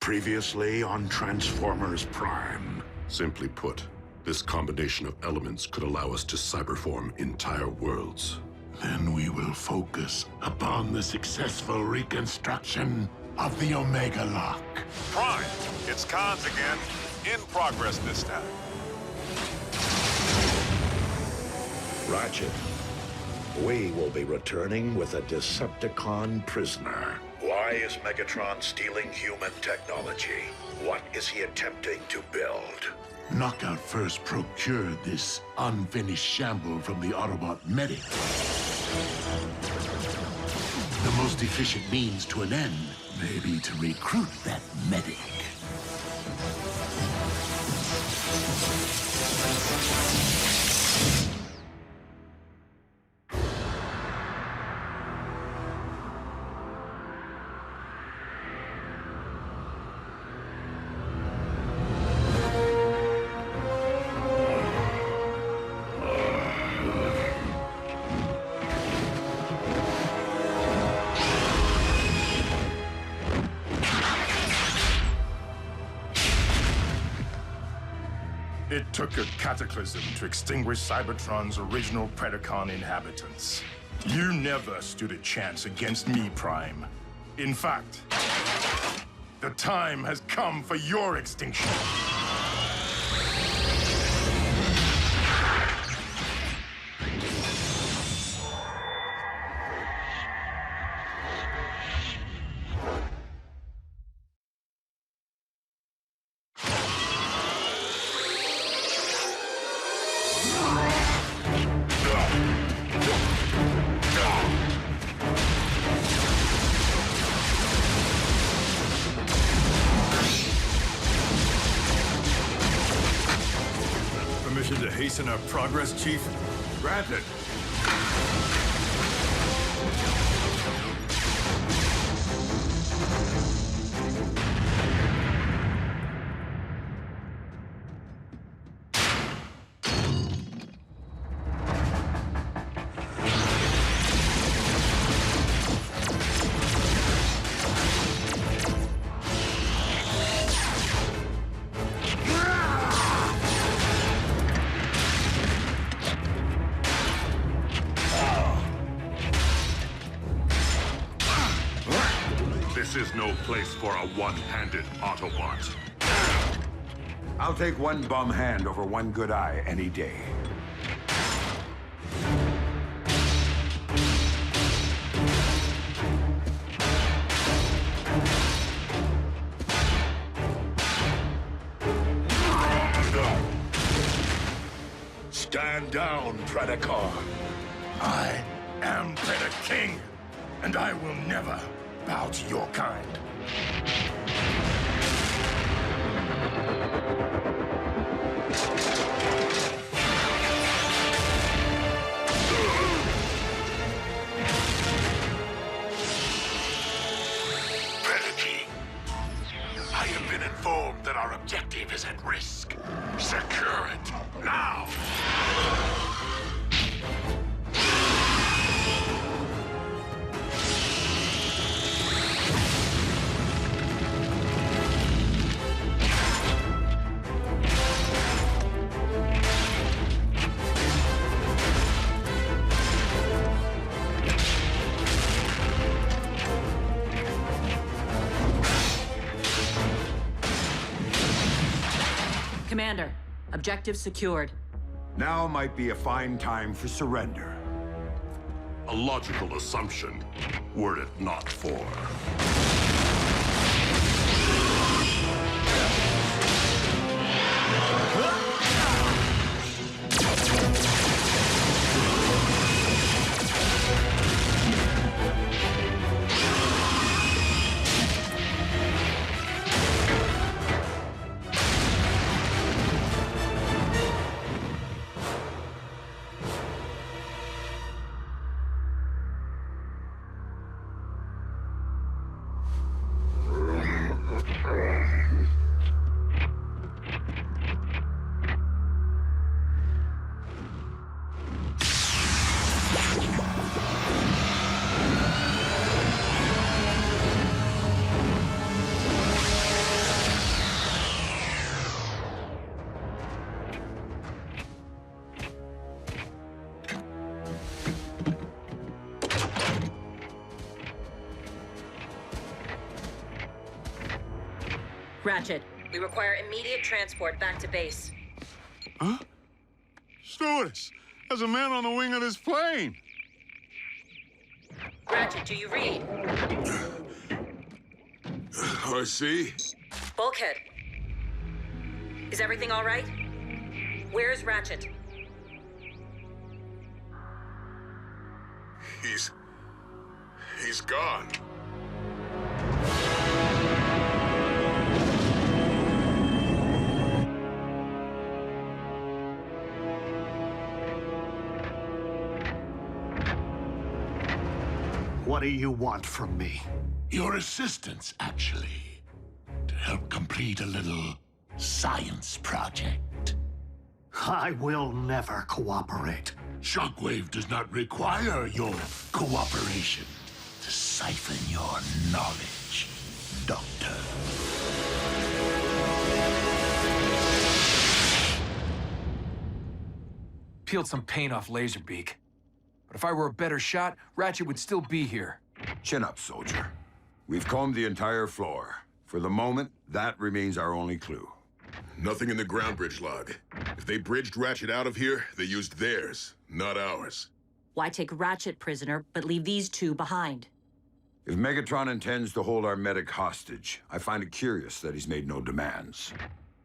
S1: Previously on Transformers Prime.
S8: Simply put, this combination of elements could allow us to cyberform entire worlds.
S19: Then we will focus upon the successful reconstruction of the Omega Lock.
S3: Prime, it's Cons again. In progress this time.
S1: Ratchet, we will be returning with a Decepticon prisoner. Why is Megatron stealing human technology? What is he attempting to build?
S19: Knockout first procured this unfinished shamble from the Autobot medic. The most efficient means to an end may be to recruit that medic.
S7: It took a cataclysm to extinguish Cybertron's original Predacon inhabitants. You never stood a chance against me, Prime. In fact, the time has come for your extinction.
S5: Permission to hasten our progress, Chief?
S3: Granted. This is no place for a one-handed Autobot.
S22: I'll take one bum hand over one good eye any day.
S1: Stand down, Predacon.
S7: I am Predaking, and I will never bow to your kind.
S19: Predaking, I have been informed that our objective is at risk. Secure it, now!
S2: Commander, objective secured.
S22: Now might be a fine time for surrender.
S8: A logical assumption, were it not for...
S2: Ratchet, we require immediate transport back to base.
S3: Huh? Stewardess, there's a man on the wing of this plane.
S2: Ratchet, do you read?
S12: I see.
S2: Bulkhead. Is everything all right? Where's Ratchet?
S12: He's gone.
S20: What do you want from me?
S19: Your assistance, actually. To help complete a little science project.
S20: I will never cooperate.
S19: Shockwave does not require your cooperation to siphon your knowledge, Doctor.
S16: Peeled some paint off Laserbeak. But if I were a better shot, Ratchet would still be here.
S22: Chin up, soldier. We've combed the entire floor. For the moment, that remains our only clue.
S12: Nothing in the ground bridge log. If they bridged Ratchet out of here, they used theirs, not ours.
S2: Why take Ratchet prisoner, but leave these two behind?
S22: If Megatron intends to hold our medic hostage, I find it curious that he's made no demands.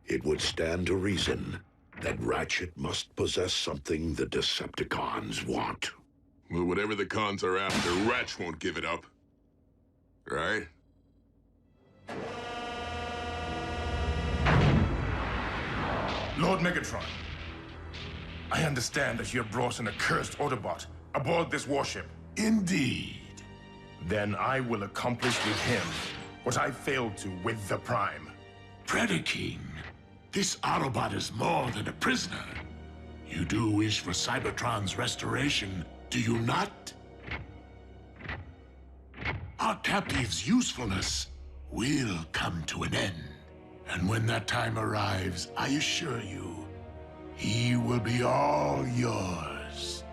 S1: It would stand to reason that Ratchet must possess something the Decepticons want.
S12: Well, whatever the cons are after, Ratch won't give it up. Right?
S7: Lord Megatron, I understand that you have brought an accursed Autobot aboard this warship.
S19: Indeed.
S7: Then I will accomplish with him what I failed to with the Prime.
S19: Predaking, this Autobot is more than a prisoner. You do wish for Cybertron's restoration, do you not? Our captive's usefulness will come to an end. And when that time arrives, I assure you, he will be all yours.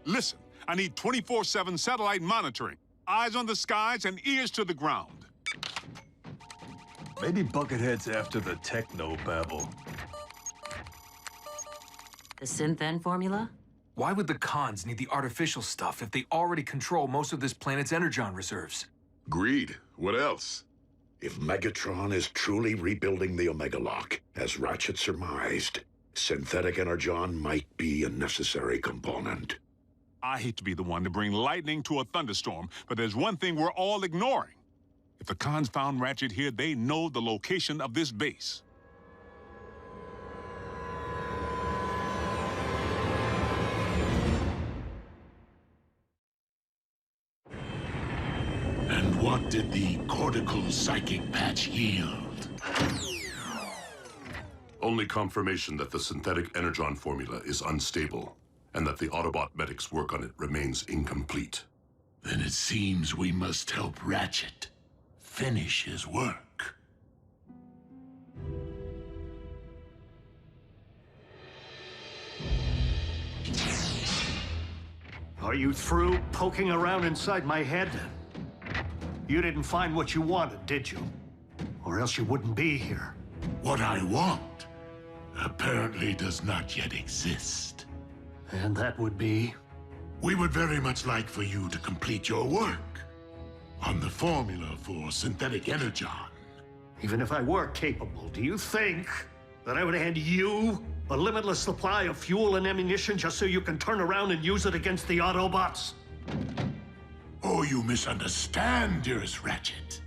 S3: Listen, I need 24/7 satellite monitoring. Eyes on the skies and ears to the ground.
S5: Maybe Buckethead's after the techno-babble.
S2: The synth-N formula?
S16: Why would the cons need the artificial stuff if they already control most of this planet's Energon reserves?
S12: Greed. What else?
S1: If Megatron is truly rebuilding the Omega Lock, as Ratchet surmised, synthetic Energon might be a necessary component.
S3: I hate to be the one to bring lightning to a thunderstorm, but there's one thing we're all ignoring. If the cons found Ratchet here, they know the location of this base.
S19: And what did the cortical psychic patch yield?
S8: Only confirmation that the synthetic Energon formula is unstable, and that the Autobot medic's work on it remains incomplete.
S19: Then it seems we must help Ratchet finish his work.
S20: Are you through poking around inside my head? You didn't find what you wanted, did you? Or else you wouldn't be here.
S19: What I want apparently does not yet exist.
S20: And that would be?
S19: We would very much like for you to complete your work on the formula for synthetic Energon.
S20: Even if I were capable, do you think that I would hand you a limitless supply of fuel and ammunition just so you can turn around and use it against the Autobots?
S19: Oh, you misunderstand, dearest Ratchet.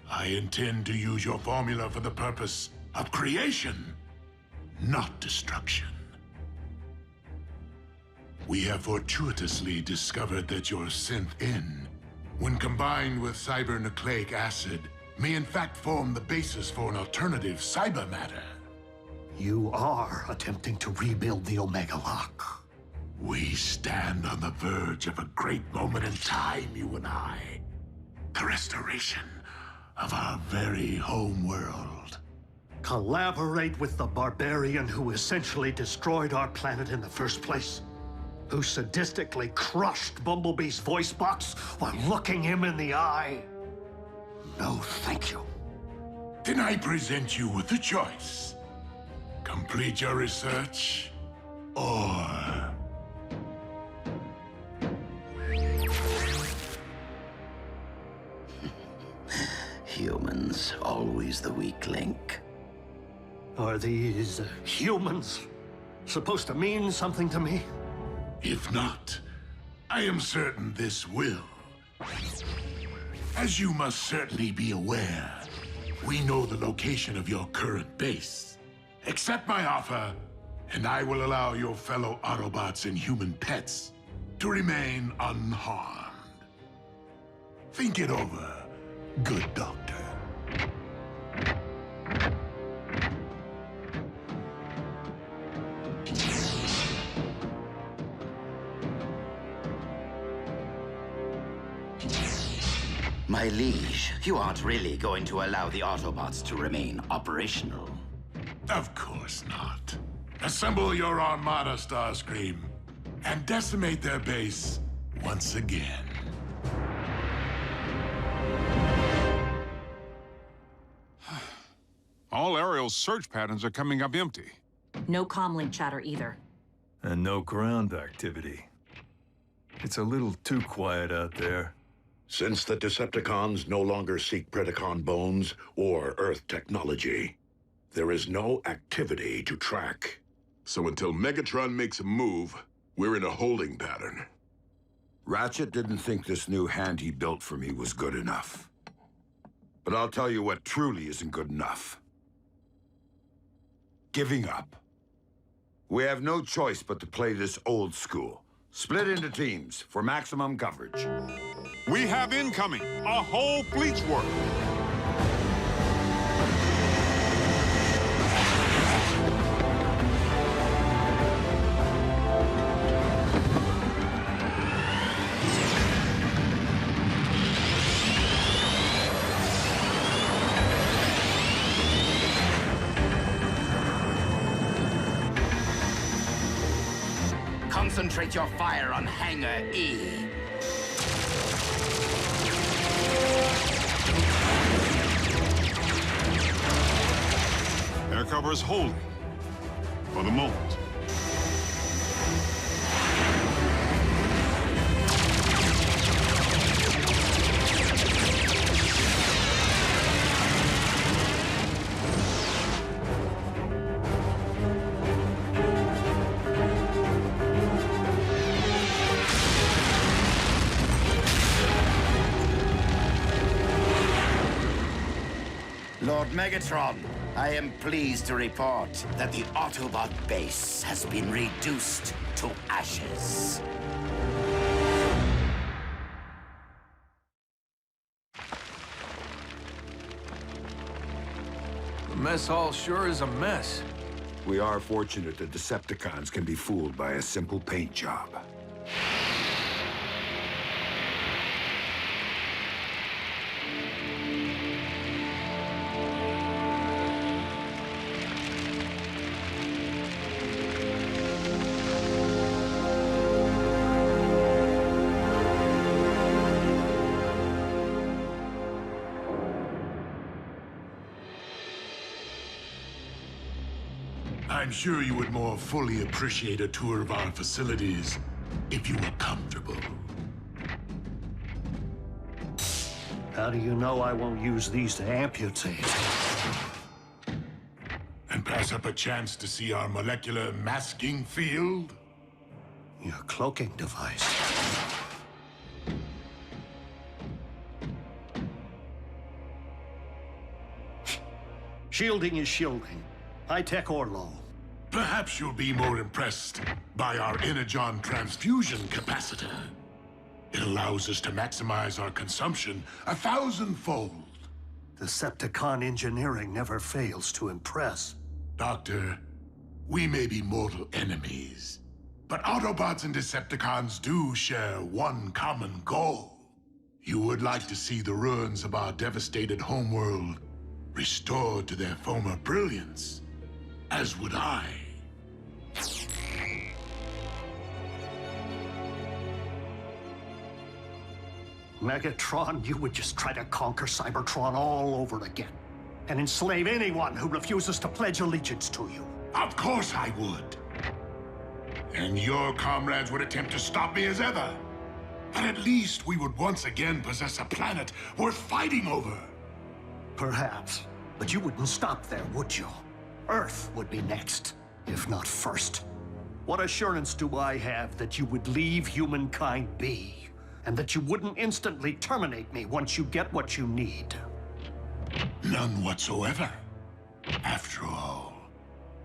S19: I intend to use your formula for the purpose of creation, not destruction. We have fortuitously discovered that your synth-N, when combined with cybernucleic acid, may in fact form the basis for an alternative cyber matter.
S20: You are attempting to rebuild the Omega Lock.
S19: We stand on the verge of a great moment in time, you and I. The restoration of our very home world.
S20: Collaborate with the barbarian who essentially destroyed our planet in the first place? who sadistically crushed Bumblebee's voice box while looking him in the eye? No, thank you.
S13: Then I present you with a choice. Complete your research, or...
S11: Humans, always the weak link.
S20: Are these humans supposed to mean something to me?
S13: If not, I am certain this will. As you must certainly be aware, we know the location of your current base. Accept my offer, and I will allow your fellow Autobots and human pets to remain unharmed. Think it over, good doctor.
S11: My liege, you aren't really going to allow the Autobots to remain operational.
S13: Of course not. Assemble your Armada, Starscream, and decimate their base once again.
S3: All Ariel's search patterns are coming up empty.
S2: No comlink chatter either.
S5: And no ground activity. It's a little too quiet out there.
S1: Since the Decepticons no longer seek Predacon bones or Earth technology, there is no activity to track.
S12: So until Megatron makes a move, we're in a holding pattern.
S22: Ratchet didn't think this new hand he built for me was good enough. But I'll tell you what truly isn't good enough. Giving up. We have no choice but to play this old school. Split into teams for maximum coverage.
S3: We have incoming, a whole fleet's worth.
S11: Concentrate your fire on Hangar E.
S3: Air cover is holding. For the moment.
S11: Lord Megatron, I am pleased to report that the Autobot base has been reduced to ashes.
S16: The mess hall sure is a mess.
S22: We are fortunate that Decepticons can be fooled by a simple paint job.
S13: I'm sure you would more fully appreciate a tour of our facilities if you were comfortable.
S20: How do you know I won't use these to amputate?
S13: And pass up a chance to see our molecular masking field?
S20: Your cloaking device. Shielding is shielding. High-tech or low.
S13: Perhaps you'll be more impressed by our Energon transfusion capacitor. It allows us to maximize our consumption 1,000-fold.
S20: Decepticon engineering never fails to impress.
S13: Doctor, we may be mortal enemies, but Autobots and Decepticons do share one common goal. You would like to see the ruins of our devastated homeworld restored to their former brilliance, as would I.
S20: Megatron, you would just try to conquer Cybertron all over again. And enslave anyone who refuses to pledge allegiance to you.
S13: Of course I would. And your comrades would attempt to stop me as ever. But at least we would once again possess a planet worth fighting over.
S20: Perhaps. But you wouldn't stop there, would you? Earth would be next, if not first. What assurance do I have that you would leave humankind be? And that you wouldn't instantly terminate me once you get what you need?
S13: None whatsoever. After all,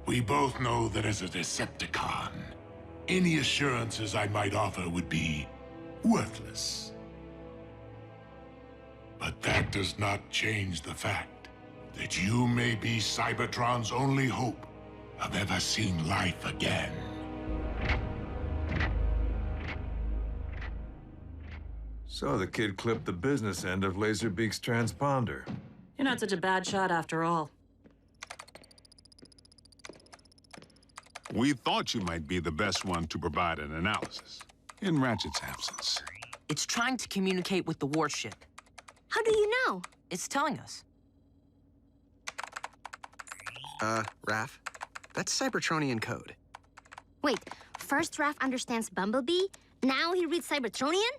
S13: we both know that as a Decepticon, any assurances I might offer would be worthless. But that does not change the fact that you may be Cybertron's only hope of ever seeing life again.
S5: So the kid clipped the business end of Laserbeak's transponder.
S2: You're not such a bad shot after all.
S3: We thought you might be the best one to provide an analysis, in Ratchet's absence.
S18: It's trying to communicate with the warship.
S6: How do you know?
S18: It's telling us.
S9: Raph, that's Cybertronian code.
S6: Wait, first Raph understands Bumblebee, now he reads Cybertronian?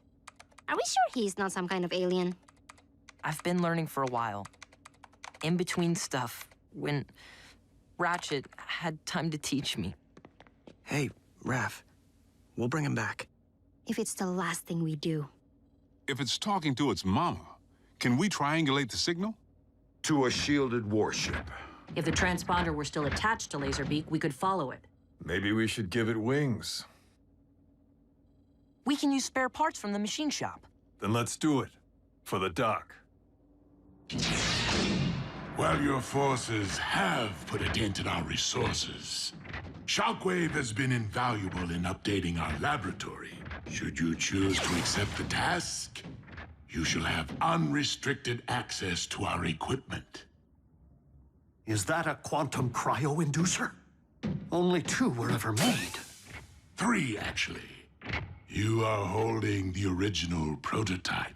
S6: Are we sure he's not some kind of alien?
S18: I've been learning for a while. In between stuff, when Ratchet had time to teach me.
S9: Hey, Raph, we'll bring him back.
S6: If it's the last thing we do.
S3: If it's talking to its mama, can we triangulate the signal?
S22: To a shielded warship.
S2: If the transponder were still attached to Laserbeak, we could follow it.
S5: Maybe we should give it wings.
S18: We can use spare parts from the machine shop.
S5: Then let's do it. For the dock.
S13: While your forces have put a dent in our resources, Shockwave has been invaluable in updating our laboratory. Should you choose to accept the task, you shall have unrestricted access to our equipment.
S20: Is that a quantum cryo-inducer? Only 2 were ever made.
S13: 3, actually. You are holding the original prototype.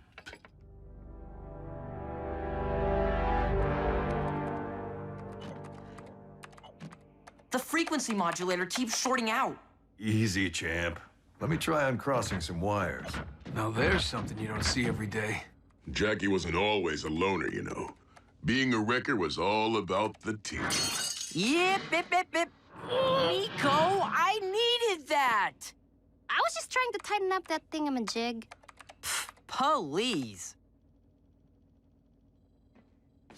S18: The frequency modulator keeps shorting out.
S5: Easy, champ. Let me try uncrossing some wires.
S16: Now there's something you don't see every day.
S12: Jackie wasn't always a loner, you know. Being a wrecker was all about the team.
S18: Yip, bip, bip, bip. Nico, I needed that.
S6: I was just trying to tighten up that thingamajig.
S18: Please.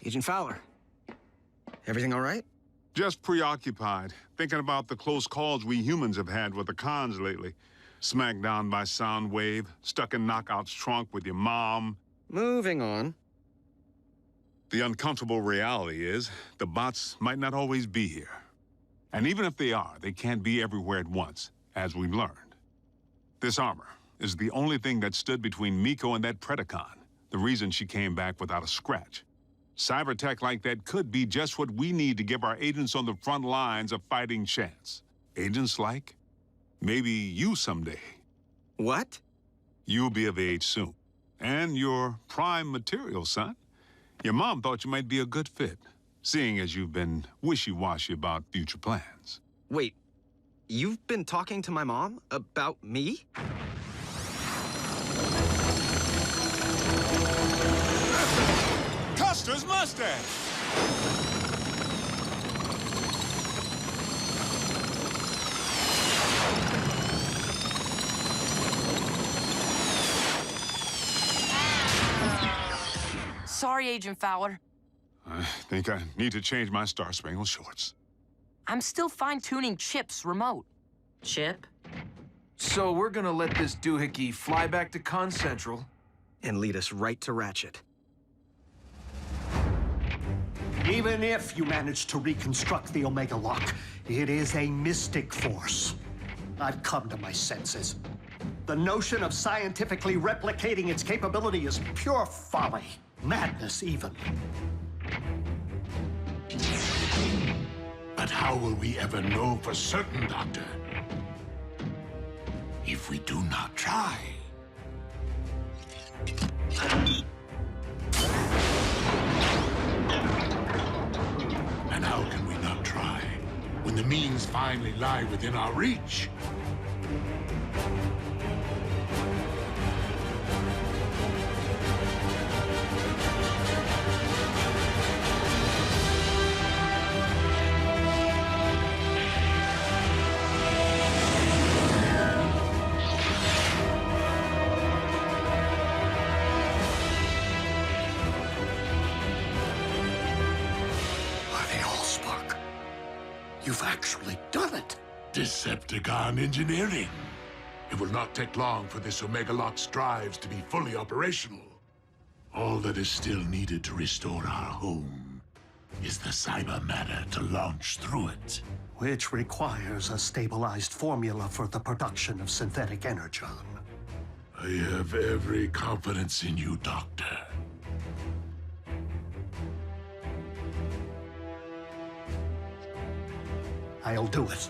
S9: Agent Fowler, everything all right?
S3: Just preoccupied, thinking about the close calls we humans have had with the cons lately. Smacked down by Soundwave, stuck in Knockout's trunk with your mom.
S9: Moving on.
S3: The uncomfortable reality is, the bots might not always be here. And even if they are, they can't be everywhere at once, as we've learned. This armor is the only thing that stood between Miko and that Predacon, the reason she came back without a scratch. Cyber tech like that could be just what we need to give our agents on the front lines a fighting chance. Agents like? Maybe you someday.
S9: What?
S3: You'll be of age soon. And you're prime material, son. Your mom thought you might be a good fit, seeing as you've been wishy-washy about future plans.
S9: Wait, you've been talking to my mom about me?
S3: Custer's Mustang!
S18: Sorry, Agent Fowler.
S3: I think I need to change my Star Spangled shorts.
S18: I'm still fine-tuning Chip's remote.
S2: Chip?
S16: So we're gonna let this doohickey fly back to Con Central
S9: and lead us right to Ratchet.
S20: Even if you manage to reconstruct the Omega Lock, it is a mystic force. I've come to my senses. The notion of scientifically replicating its capability is pure folly. Madness, even.
S13: But how will we ever know for certain, Doctor? If we do not try.
S19: And how can we not try when the means finally lie within our reach?
S20: You've actually done it!
S19: Decepticon engineering. It will not take long for this Omega Lock's drives to be fully operational. All that is still needed to restore our home is the cyber matter to launch through it.
S20: Which requires a stabilized formula for the production of synthetic Energon.
S19: I have every confidence in you, Doctor.
S20: I'll do it.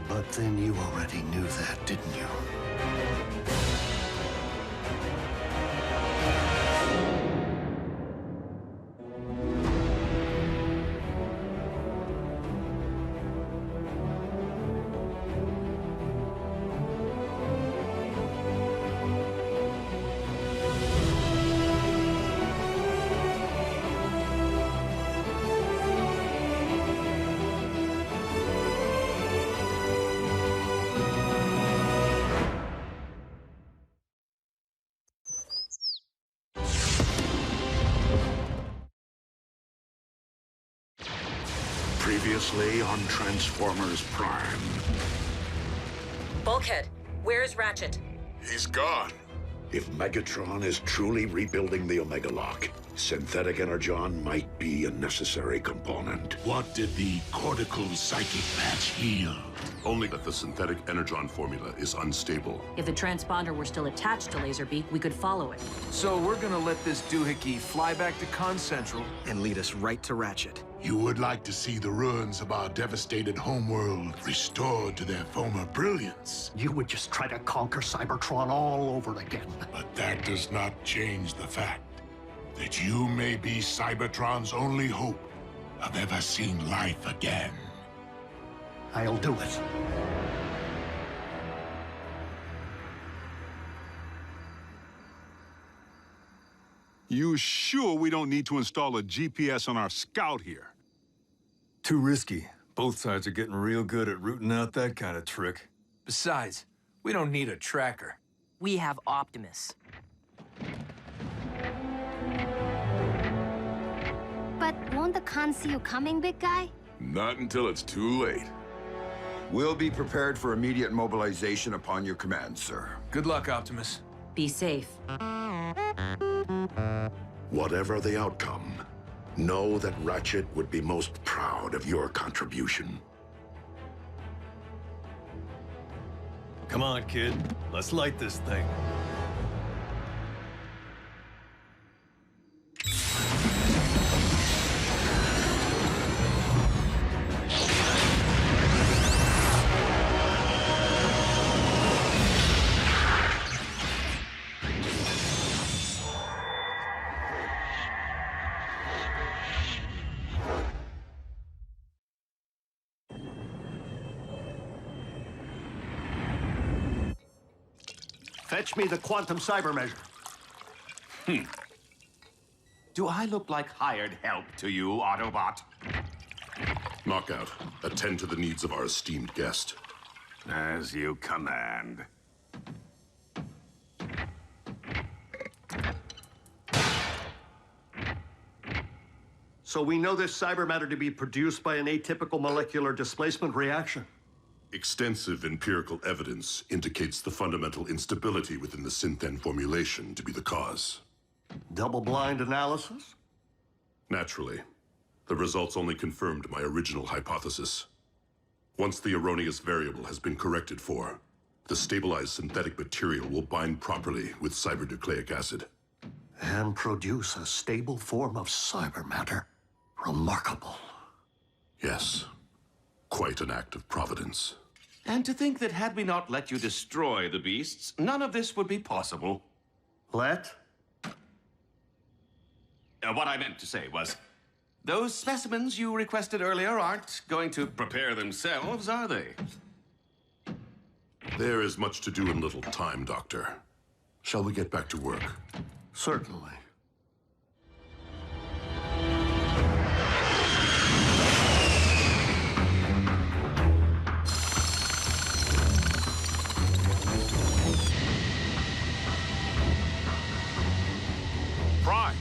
S20: But then you already knew that, didn't you?
S1: Previously on Transformers Prime.
S10: Bulkhead, where's Ratchet?
S1: He's gone. If Megatron is truly rebuilding the Omega Lock, synthetic Energon might be a necessary component.
S19: What did the cortical psychic patch heal?
S8: Only that the synthetic Energon formula is unstable.
S2: If the transponder were still attached to Laserbeak, we could follow it.
S16: So we're gonna let this doohickey fly back to Con Central
S9: and lead us right to Ratchet.
S19: You would like to see the ruins of our devastated homeworld restored to their former brilliance.
S20: You would just try to conquer Cybertron all over again.
S19: But that does not change the fact that you may be Cybertron's only hope of ever seeing life again.
S20: I'll do it.
S3: You sure we don't need to install a GPS on our scout here?
S5: Too risky. Both sides are getting real good at rooting out that kind of trick.
S16: Besides, we don't need a tracker.
S18: We have Optimus.
S6: But won't the con see you coming, big guy?
S12: Not until it's too late.
S22: We'll be prepared for immediate mobilization upon your command, sir.
S16: Good luck, Optimus.
S2: Be safe.
S1: Whatever the outcome, know that Ratchet would be most proud of your contribution.
S5: Come on, kid. Let's light this thing.
S20: Fetch me the quantum cyber measure.
S15: Do I look like hired help to you, Autobot?
S8: Knockout, attend to the needs of our esteemed guest.
S15: As you command.
S20: So we know this cyber matter to be produced by an atypical molecular displacement reaction.
S8: Extensive empirical evidence indicates the fundamental instability within the Synthen formulation to be the cause.
S20: Double-blind analysis?
S8: Naturally. The results only confirmed my original hypothesis. Once the erroneous variable has been corrected for, the stabilized synthetic material will bind properly with cybernucleic acid.
S20: And produce a stable form of cyber matter. Remarkable.
S8: Yes. Quite an act of providence.
S15: And to think that had we not let you destroy the beasts, none of this would be possible.
S20: Let?
S15: What I meant to say was, those specimens you requested earlier aren't going to prepare themselves, are they?
S8: There is much to do in little time, Doctor. Shall we get back to work?
S20: Certainly.
S3: Prime,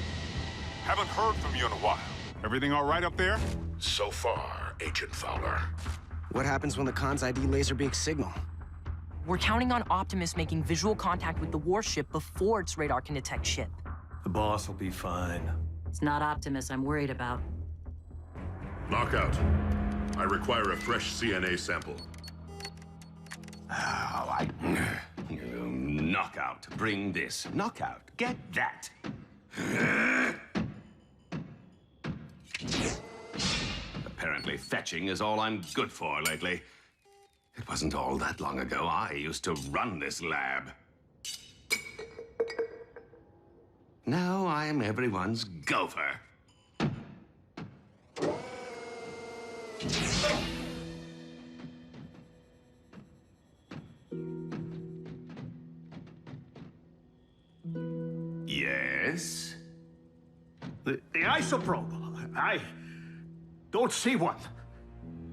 S3: haven't heard from you in a while. Everything all right up there?
S1: So far, Agent Fowler.
S9: What happens when the Khan's ID laserbeaks signal?
S18: We're counting on Optimus making visual contact with the warship before its radar can detect ship.
S5: The boss will be fine.
S2: It's not Optimus I'm worried about.
S8: Knockout. I require a fresh CNA sample.
S15: Knockout. Bring this. Knockout. Get that. Apparently fetching is all I'm good for lately. It wasn't all that long ago I used to run this lab. Now I'm everyone's gopher. Yes?
S20: The isoprobe. I don't see one.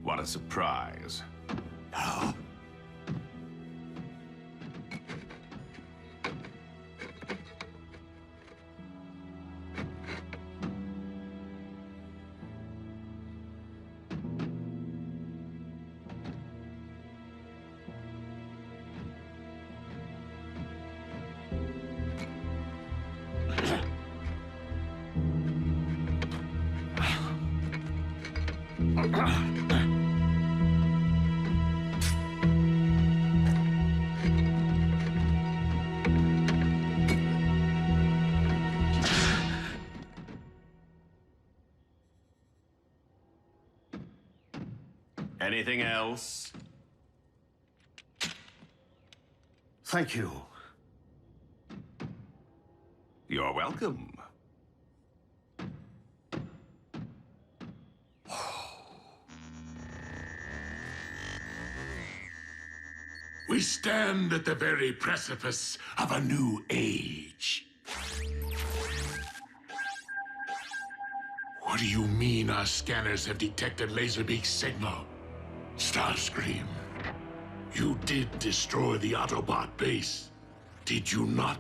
S15: What a surprise. Anything else?
S20: Thank you.
S15: You're welcome.
S13: We stand at the very precipice of a new age. What do you mean our scanners have detected Laserbeak's signal? Starscream, you did destroy the Autobot base, did you not?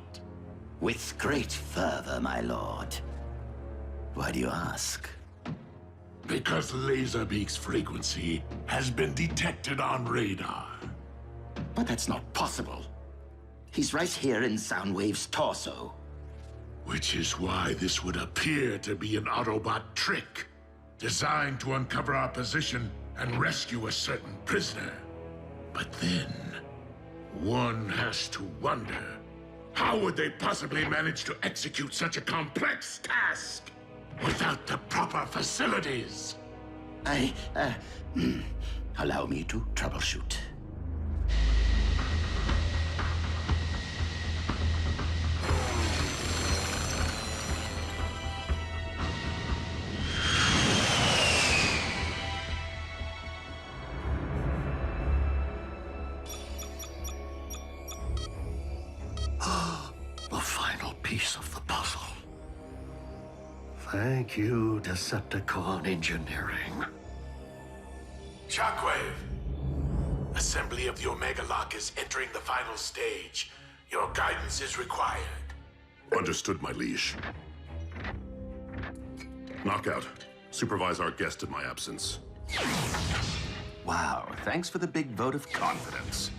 S11: With great fervor, my lord. Why do you ask?
S13: Because Laserbeak's frequency has been detected on radar.
S11: But that's not possible. He's right here in Soundwave's torso.
S13: Which is why this would appear to be an Autobot trick, designed to uncover our position and rescue a certain prisoner. But then, one has to wonder, how would they possibly manage to execute such a complex task without the proper facilities?
S11: Allow me to troubleshoot.
S20: The final piece of the puzzle. Thank you, Decepticon engineering.
S13: Shockwave! Assembly of the Omega Lock is entering the final stage. Your guidance is required.
S8: Understood, my liege. Knockout. Supervise our guest in my absence.
S15: Wow, thanks for the big vote of confidence.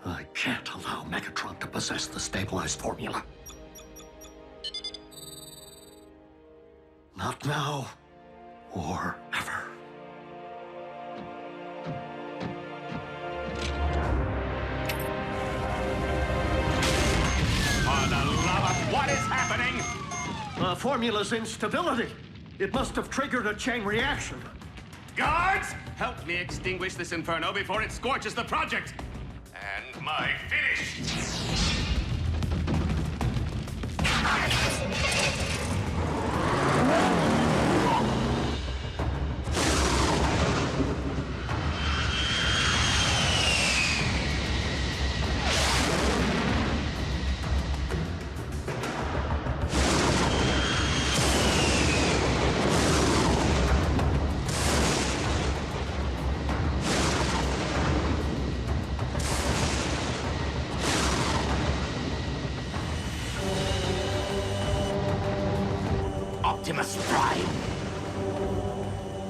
S20: I can't allow Megatron to possess the stabilized formula. Not now, or ever.
S15: For the love of what is happening?
S20: The formula's instability. It must have triggered a chain reaction.
S15: Guards, help me extinguish this inferno before it scorches the project. And my finish.
S11: Optimus Prime!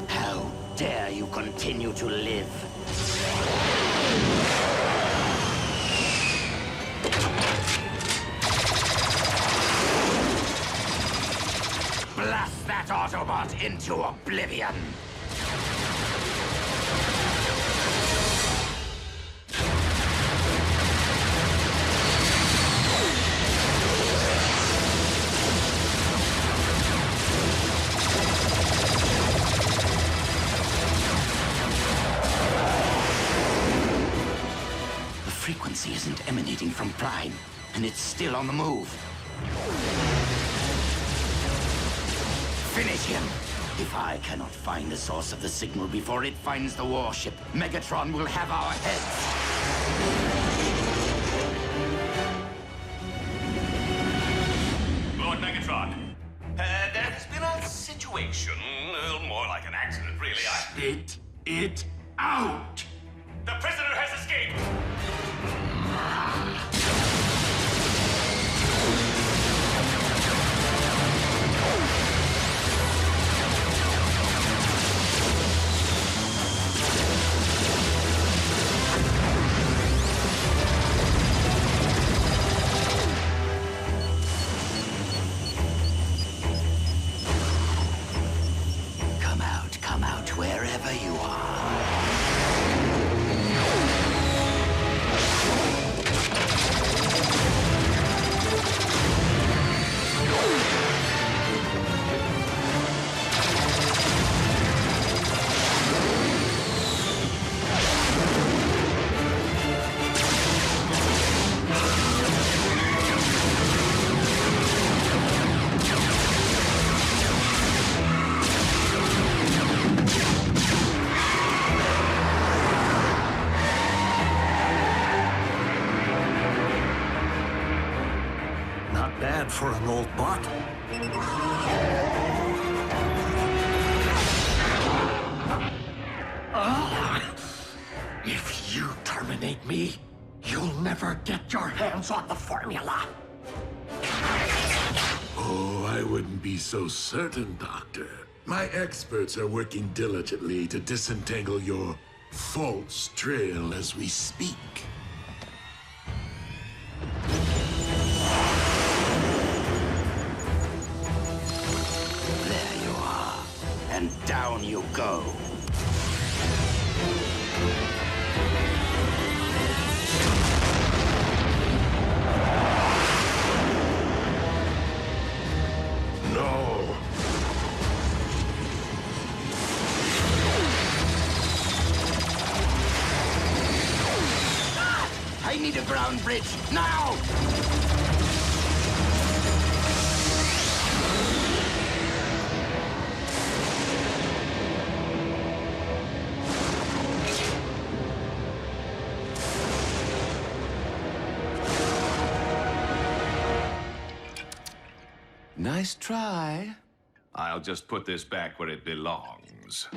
S11: How dare you continue to live? Blast that Autobot into oblivion! The frequency isn't emanating from Prime, and it's still on the move. Finish him! If I cannot find the source of the signal before it finds the warship, Megatron will have our heads!
S15: Lord Megatron, there has been a situation, more like an accident, really.
S19: Spit it out!
S15: The prisoner has escaped!
S11: Come out, wherever you are.
S20: Not bad for an old bot. If you terminate me, you'll never get your hands on the formula.
S19: Oh, I wouldn't be so certain, Doctor. My experts are working diligently to disentangle your false trail as we speak.
S11: There you are. And down you go.
S19: No.
S11: I need a ground bridge, now!
S15: Nice try. I'll just put this back where it belongs.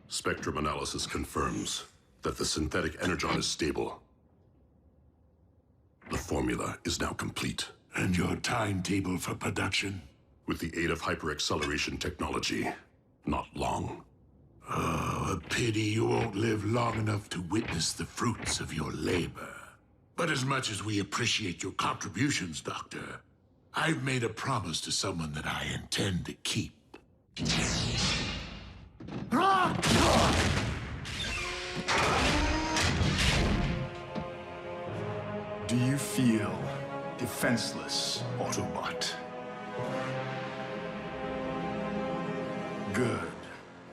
S8: Spectrum analysis confirms that the synthetic Energon is stable. The formula is now complete.
S19: And your timetable for production?
S8: With the aid of hyper-acceleration technology, not long.
S19: Oh, a pity you won't live long enough to witness the fruits of your labor. But as much as we appreciate your contributions, Doctor, I've made a promise to someone that I intend to keep.
S5: Do you feel defenseless, Autobot? Good.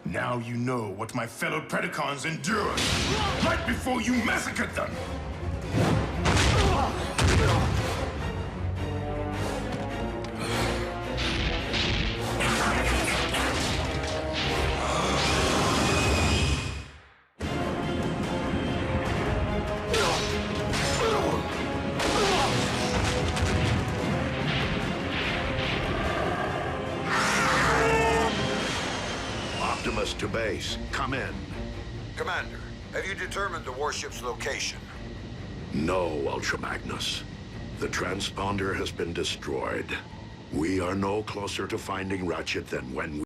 S5: Now you know what my fellow Predacons endured right before you massacred them!
S1: Optimus to base. Come in.
S22: Commander, have you determined the warship's location?
S1: No, Ultra Magnus. The transponder has been destroyed. We are no closer to finding Ratchet than when we